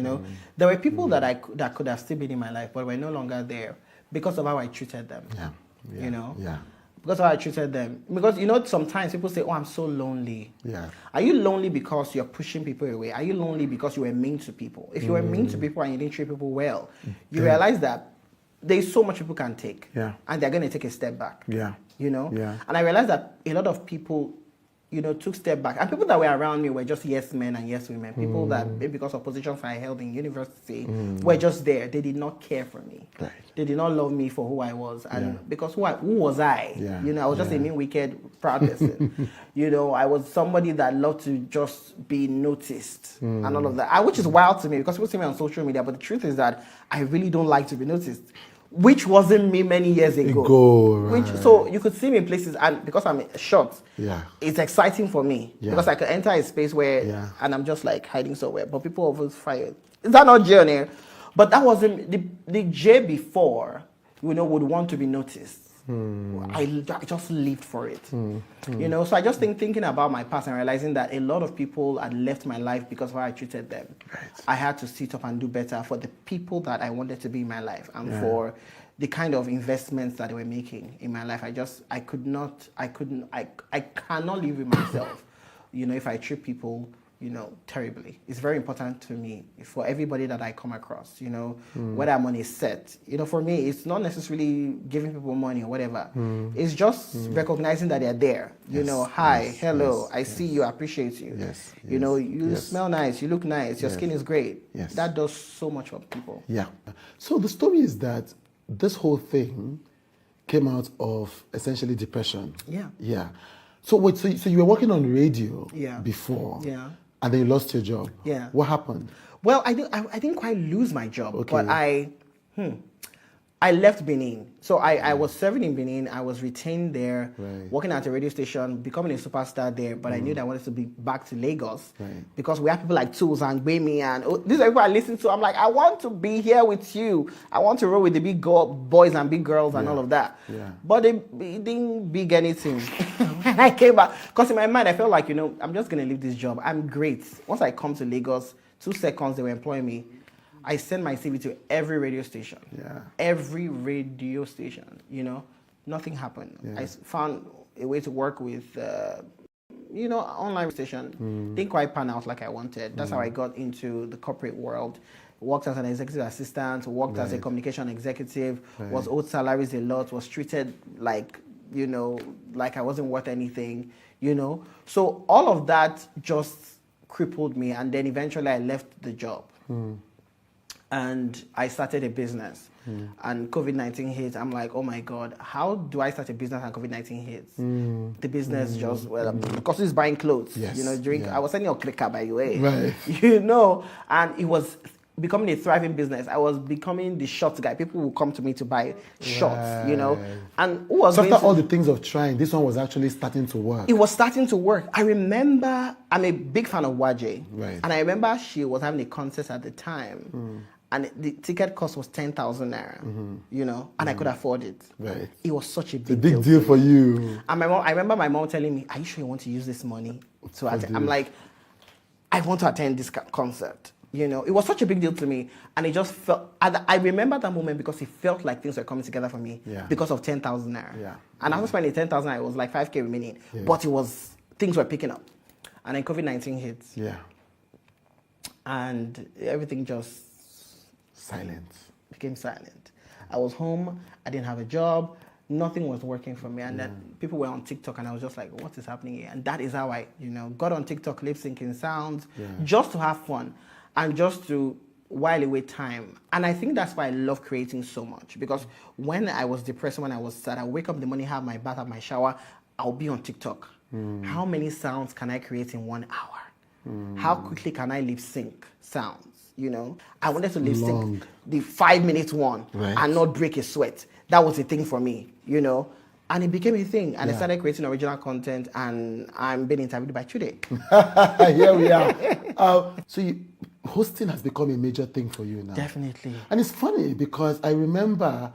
there were people that could have still been in my life, but were no longer there because of how I treated them. Because of how I treated them. Because, sometimes people say, "Oh, I'm so lonely." Yeah. Are you lonely because you're pushing people away? Are you lonely because you were mean to people? If you were mean to people and you didn't treat people well, you realize that there's so much people can take. Yeah. And they're going to take a step back. Yeah. And I realized that a lot of people, took step back. And people that were around me were just yes men and yes women. People that, maybe because of positions I held in university, were just there. They did not care for me. Right. They did not love me for who I was. And because who was I? Yeah. I was just a mean, wicked, proud person. I was somebody that loved to just be noticed and all of that. Which is wild to me because people see me on social media, but the truth is that I really don't like to be noticed. Which wasn't me many years ago. Right. So you could see me in places, and because I'm short, it's exciting for me because I could enter a space where, and I'm just like hiding somewhere. But people always fire. Is that not Jay? But that wasn't the Jay before. Would want to be noticed. I just lived for it. You know, so I just thinking about my past and realizing that a lot of people had left my life because of how I treated them. I had to sit up and do better for the people that I wanted to be in my life and for the kind of investments that they were making in my life. I cannot live with myself, you know, if I treat people, you know, terribly. It's very important to me for everybody that I come across, you know, whether I'm on a set. You know, for me, it's not necessarily giving people money or whatever. It's just recognizing that they're there. You know, hi, hello, I see you, I appreciate you. You know, you smell nice, you look nice, your skin is great. That does so much for people. Yeah. So the story is that this whole thing came out of essentially depression. Yeah. Yeah. So wait, so you were working on radio before. Yeah. And then you lost your job. Yeah. What happened? Well, I didn't quite lose my job, but I left Benin. So I was serving in Benin. I was retained there, working at a radio station, becoming a superstar there. But I knew that I wanted to be back to Lagos because we have people like Tools and Gbemi and these are people I listen to. I'm like, I want to be here with you. I want to roll with the big boys and big girls and all of that. But it didn't big anything. When I came back, because in my mind I felt like, you know, I'm just going to leave this job. I'm great. Once I come to Lagos, 2 seconds they were employing me. I sent my CV to every radio station. Every radio station, you know. Nothing happened. I found a way to work with, you know, online station. Didn't quite pan out like I wanted. That's how I got into the corporate world. Worked as an executive assistant, worked as a communication executive, was owed salaries a lot, was treated like, you know, like I wasn't worth anything, you know. So all of that just crippled me, and then eventually I left the job. And I started a business. And COVID-19 hit. I'm like, oh my God, how do I start a business and COVID-19 hits? The business just, well, because it's buying clothes, you know, I was selling a clicker, by the way, you know, and it was becoming a thriving business. I was becoming the shorts guy. People would come to me to buy shorts, you know. And who was so after all the things of trying, this one was actually starting to work. It was starting to work. I remember, I'm a big fan of Waje. And I remember she was having a concert at the time. And the ticket cost was 10,000 naira, you know, and I could afford it. It was such a big deal for you. And I remember my mom telling me, are you sure you want to use this money to attend? I'm like, I want to attend this concert. You know, it was such a big deal to me, and it just felt. I remember that moment because it felt like things were coming together for me because of 10,000 naira. And after spending 10,000 naira, it was like 5K remaining, but things were picking up, and then COVID-19 hit. And everything just became silent. I was home. I didn't have a job. Nothing was working for me, and then people were on TikTok, and I was just like, "What is happening here?" And that is how I, you know, got on TikTok, lip syncing sounds, just to have fun. And just to while away time. And I think that's why I love creating so much. Because when I was depressed, when I was sad, I wake up in the morning, have my bath, have my shower, I'll be on TikTok. How many sounds can I create in 1 hour? How quickly can I lip sync sounds? You know, I wanted to lip sync the 5-minute one and not break a sweat. That was a thing for me, you know. And it became a thing. And I started creating original content, and I'm being interviewed by Today. Here we are. So hosting has become a major thing for you now. Definitely. And it's funny because I remember,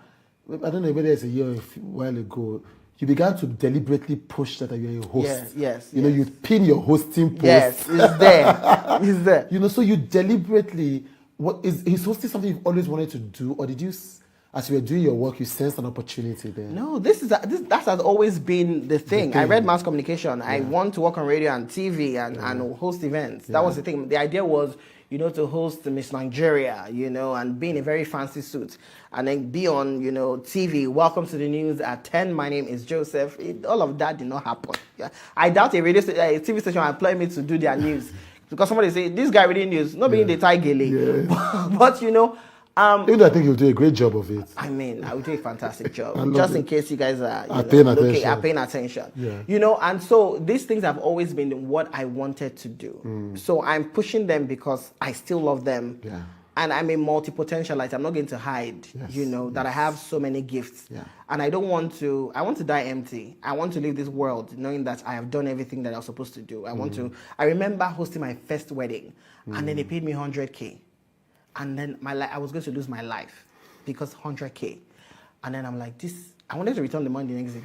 I don't know whether it's a year or a while ago, you began to deliberately push that you're a host. You know, you pin your hosting post. Yes, it's there. It's there. You know, so you deliberately, is hosting something you've always wanted to do, or did you, as you were doing your work, you sensed an opportunity there? No, that has always been the thing. I read mass communication. I want to work on radio and TV and host events. That was the thing. The idea was, you know, to host Miss Nigeria, you know, and be in a very fancy suit, and then be on, you know, TV. Welcome to the news at 10. My name is Joseph. All of that did not happen. I doubt a TV station will employ me to do their news because somebody say this guy reading news, not being the Tiger, but you know. Even though I think you'll do a great job of it. I mean, I will do a fantastic job. Just in case you guys are paying attention. You know, and so these things have always been what I wanted to do. So I'm pushing them because I still love them. And I'm a multi-potentialite. I'm not going to hide, you know, that I have so many gifts. And I want to die empty. I want to leave this world knowing that I have done everything that I was supposed to do. I remember hosting my first wedding, and then they paid me 100K. And then I was going to lose my life because 100K. And then I'm like, I wanted to return the money the next day.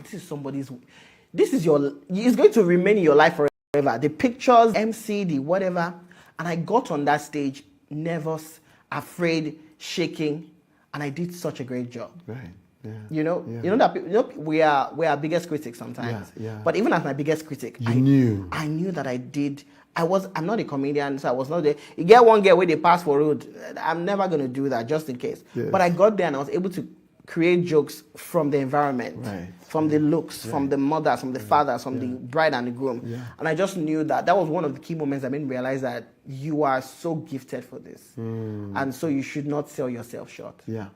It's going to remain in your life forever. The pictures, MC, the whatever. And I got on that stage, nervous, afraid, shaking, and I did such a great job. Right. Yeah. You know that we are our biggest critics sometimes. Yeah. But even as my biggest critic, I knew that I did. I'm not a comedian, so I was not there. You get one girl where they pass for road. I'm never gonna do that just in case. Yes. But I got there and I was able to create jokes from the environment, from the looks, from the mothers, from the fathers, from the bride and the groom. Yeah. And I just knew that was one of the key moments that made me realize that you are so gifted for this. And so you should not sell yourself short. Yeah.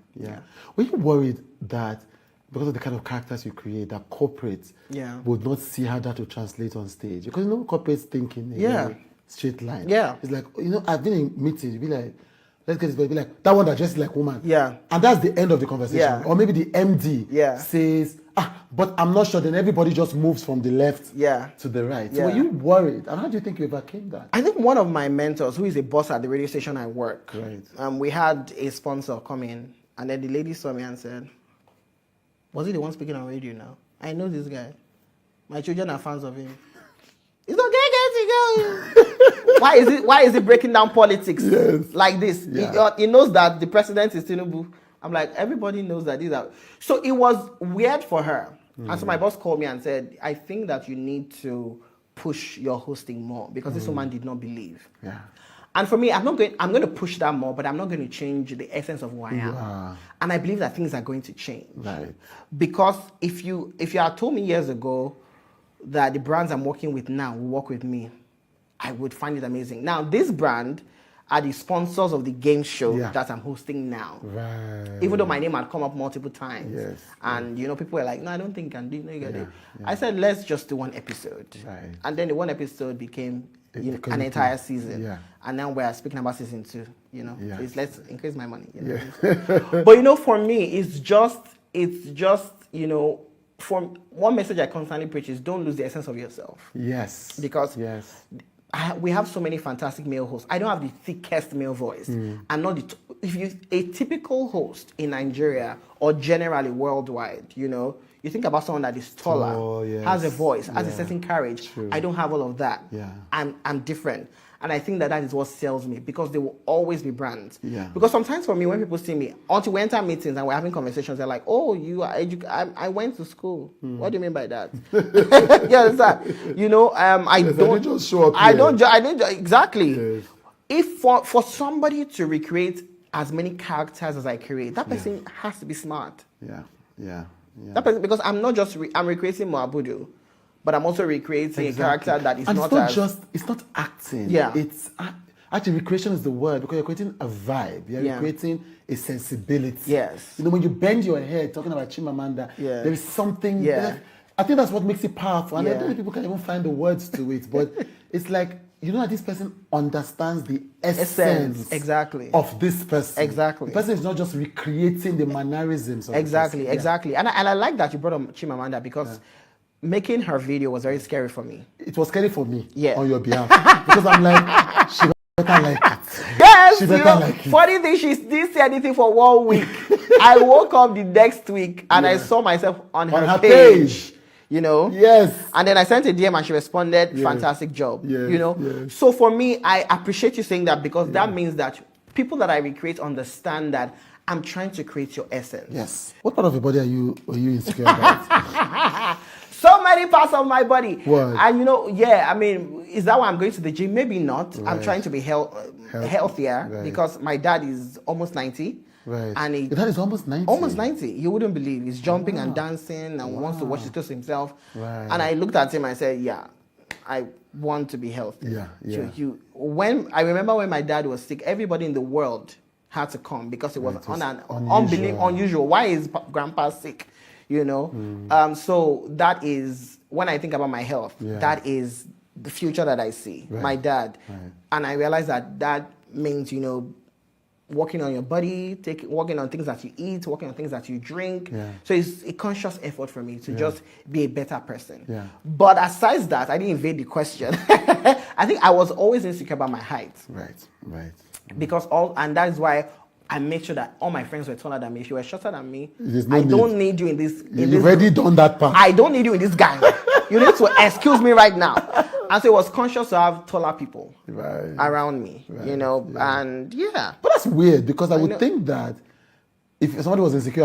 Were you worried that because of the kind of characters you create, that corporates would not see how that would translate on stage? Because corporates thinking in a straight line. Yeah. It's like, I've been in meetings, you'd be like, let's get this, but be like, that one that dresses like woman. Yeah. And that's the end of the conversation. Yeah. Or maybe the MD says, but I'm not sure. Then everybody just moves from the left to the right. So were you worried? And how do you think you overcame that? I think one of my mentors, who is a boss at the radio station I work, we had a sponsor come in, and then the lady saw me and said, was he the one speaking on radio now? I know this guy. My children are fans of him. It's okay, guys, you go. Why is it breaking down politics like this? Yeah. He knows that the president is Tinubu. I'm like, everybody knows that these are. So it was weird for her. And so my boss called me and said, I think that you need to push your hosting more because this woman did not believe. Yeah. And for me, I'm going to push that more, but I'm not going to change the essence of who I am. And I believe that things are going to change. Right. Because if you had told me years ago that the brands I'm working with now will work with me, I would find it amazing. Now, this brand are the sponsors of the game show that I'm hosting now. Right. Even though my name had come up multiple times. Yes. And, people were like, no, I don't think you can do it. I said, let's just do one episode. Right. And then the one episode became an entire season. Yeah. And now we're speaking about season 2, So let's increase my money. But, for me, it's just, for one message I constantly preach is don't lose the essence of yourself. Yes. Because we have so many fantastic male hosts. I don't have the thickest male voice. And not a typical host in Nigeria or generally worldwide, you think about someone that is taller, has a voice, has a certain courage. True. I don't have all of that. Yeah. I'm different. And I think that is what sells me because there will always be brands. Yeah. Because sometimes for me, when people see me, until we enter meetings and we're having conversations, they're like, oh, you are I went to school. What do you mean by that? You understand? I don't just show up. I don't exactly. Yes. If for somebody to recreate as many characters as I create, that person has to be smart. Yeah. That person, because I'm not just I'm recreating Moabudu. But I'm also recreating a character that is it's not acting. Yeah. It's actually recreation is the word because you're creating a vibe. You're creating a sensibility. Yes. When you bend your head talking about Chimamanda, there is something. Yeah. I think that's what makes it powerful. And I don't think people can even find the words to it. But it's like, that this person understands the essence of this person. Exactly. The person is not just recreating the mannerisms of the person. Exactly. And I like that you brought up Chimamanda because making her video was very scary for me. It was scary for me on your behalf. Because I'm like, she better like it. Yes! She better like it. Funny thing, she didn't say anything for 1 week. I woke up the next week and I saw myself on her page. Yes. And then I sent a DM and she responded, fantastic job. Yes. So for me, I appreciate you saying that because that means that people that I recreate understand that I'm trying to create your essence. Yes. What part of your body are you insecure about? So many parts of my body. What? And is that why I'm going to the gym? Maybe not. Right. I'm trying to be healthier because my dad is almost 90. Right. And your dad is almost 90? Almost 90. You wouldn't believe. He's jumping and dancing and wants to watch his clothes himself. Right. And I looked at him and I said, I want to be healthy. I remember when my dad was sick, everybody in the world had to come because it was unusual. Why is grandpa sick? So that is, when I think about my health, that is the future that I see, my dad. Right. And I realize that means, working on your body, working on things that you eat, working on things that you drink. Yeah. So it's a conscious effort for me to just be a better person. Yeah. But aside that, I didn't evade the question. I think I was always insecure about my height. Right. Because and that is why I made sure that all my friends were taller than me. If you were shorter than me, No I don't need you in this. You've already done that part. I don't need you in this gang. You need to excuse me right now. And so it was conscious to have taller people around me, and yeah. But that's weird because I would think that if somebody was insecure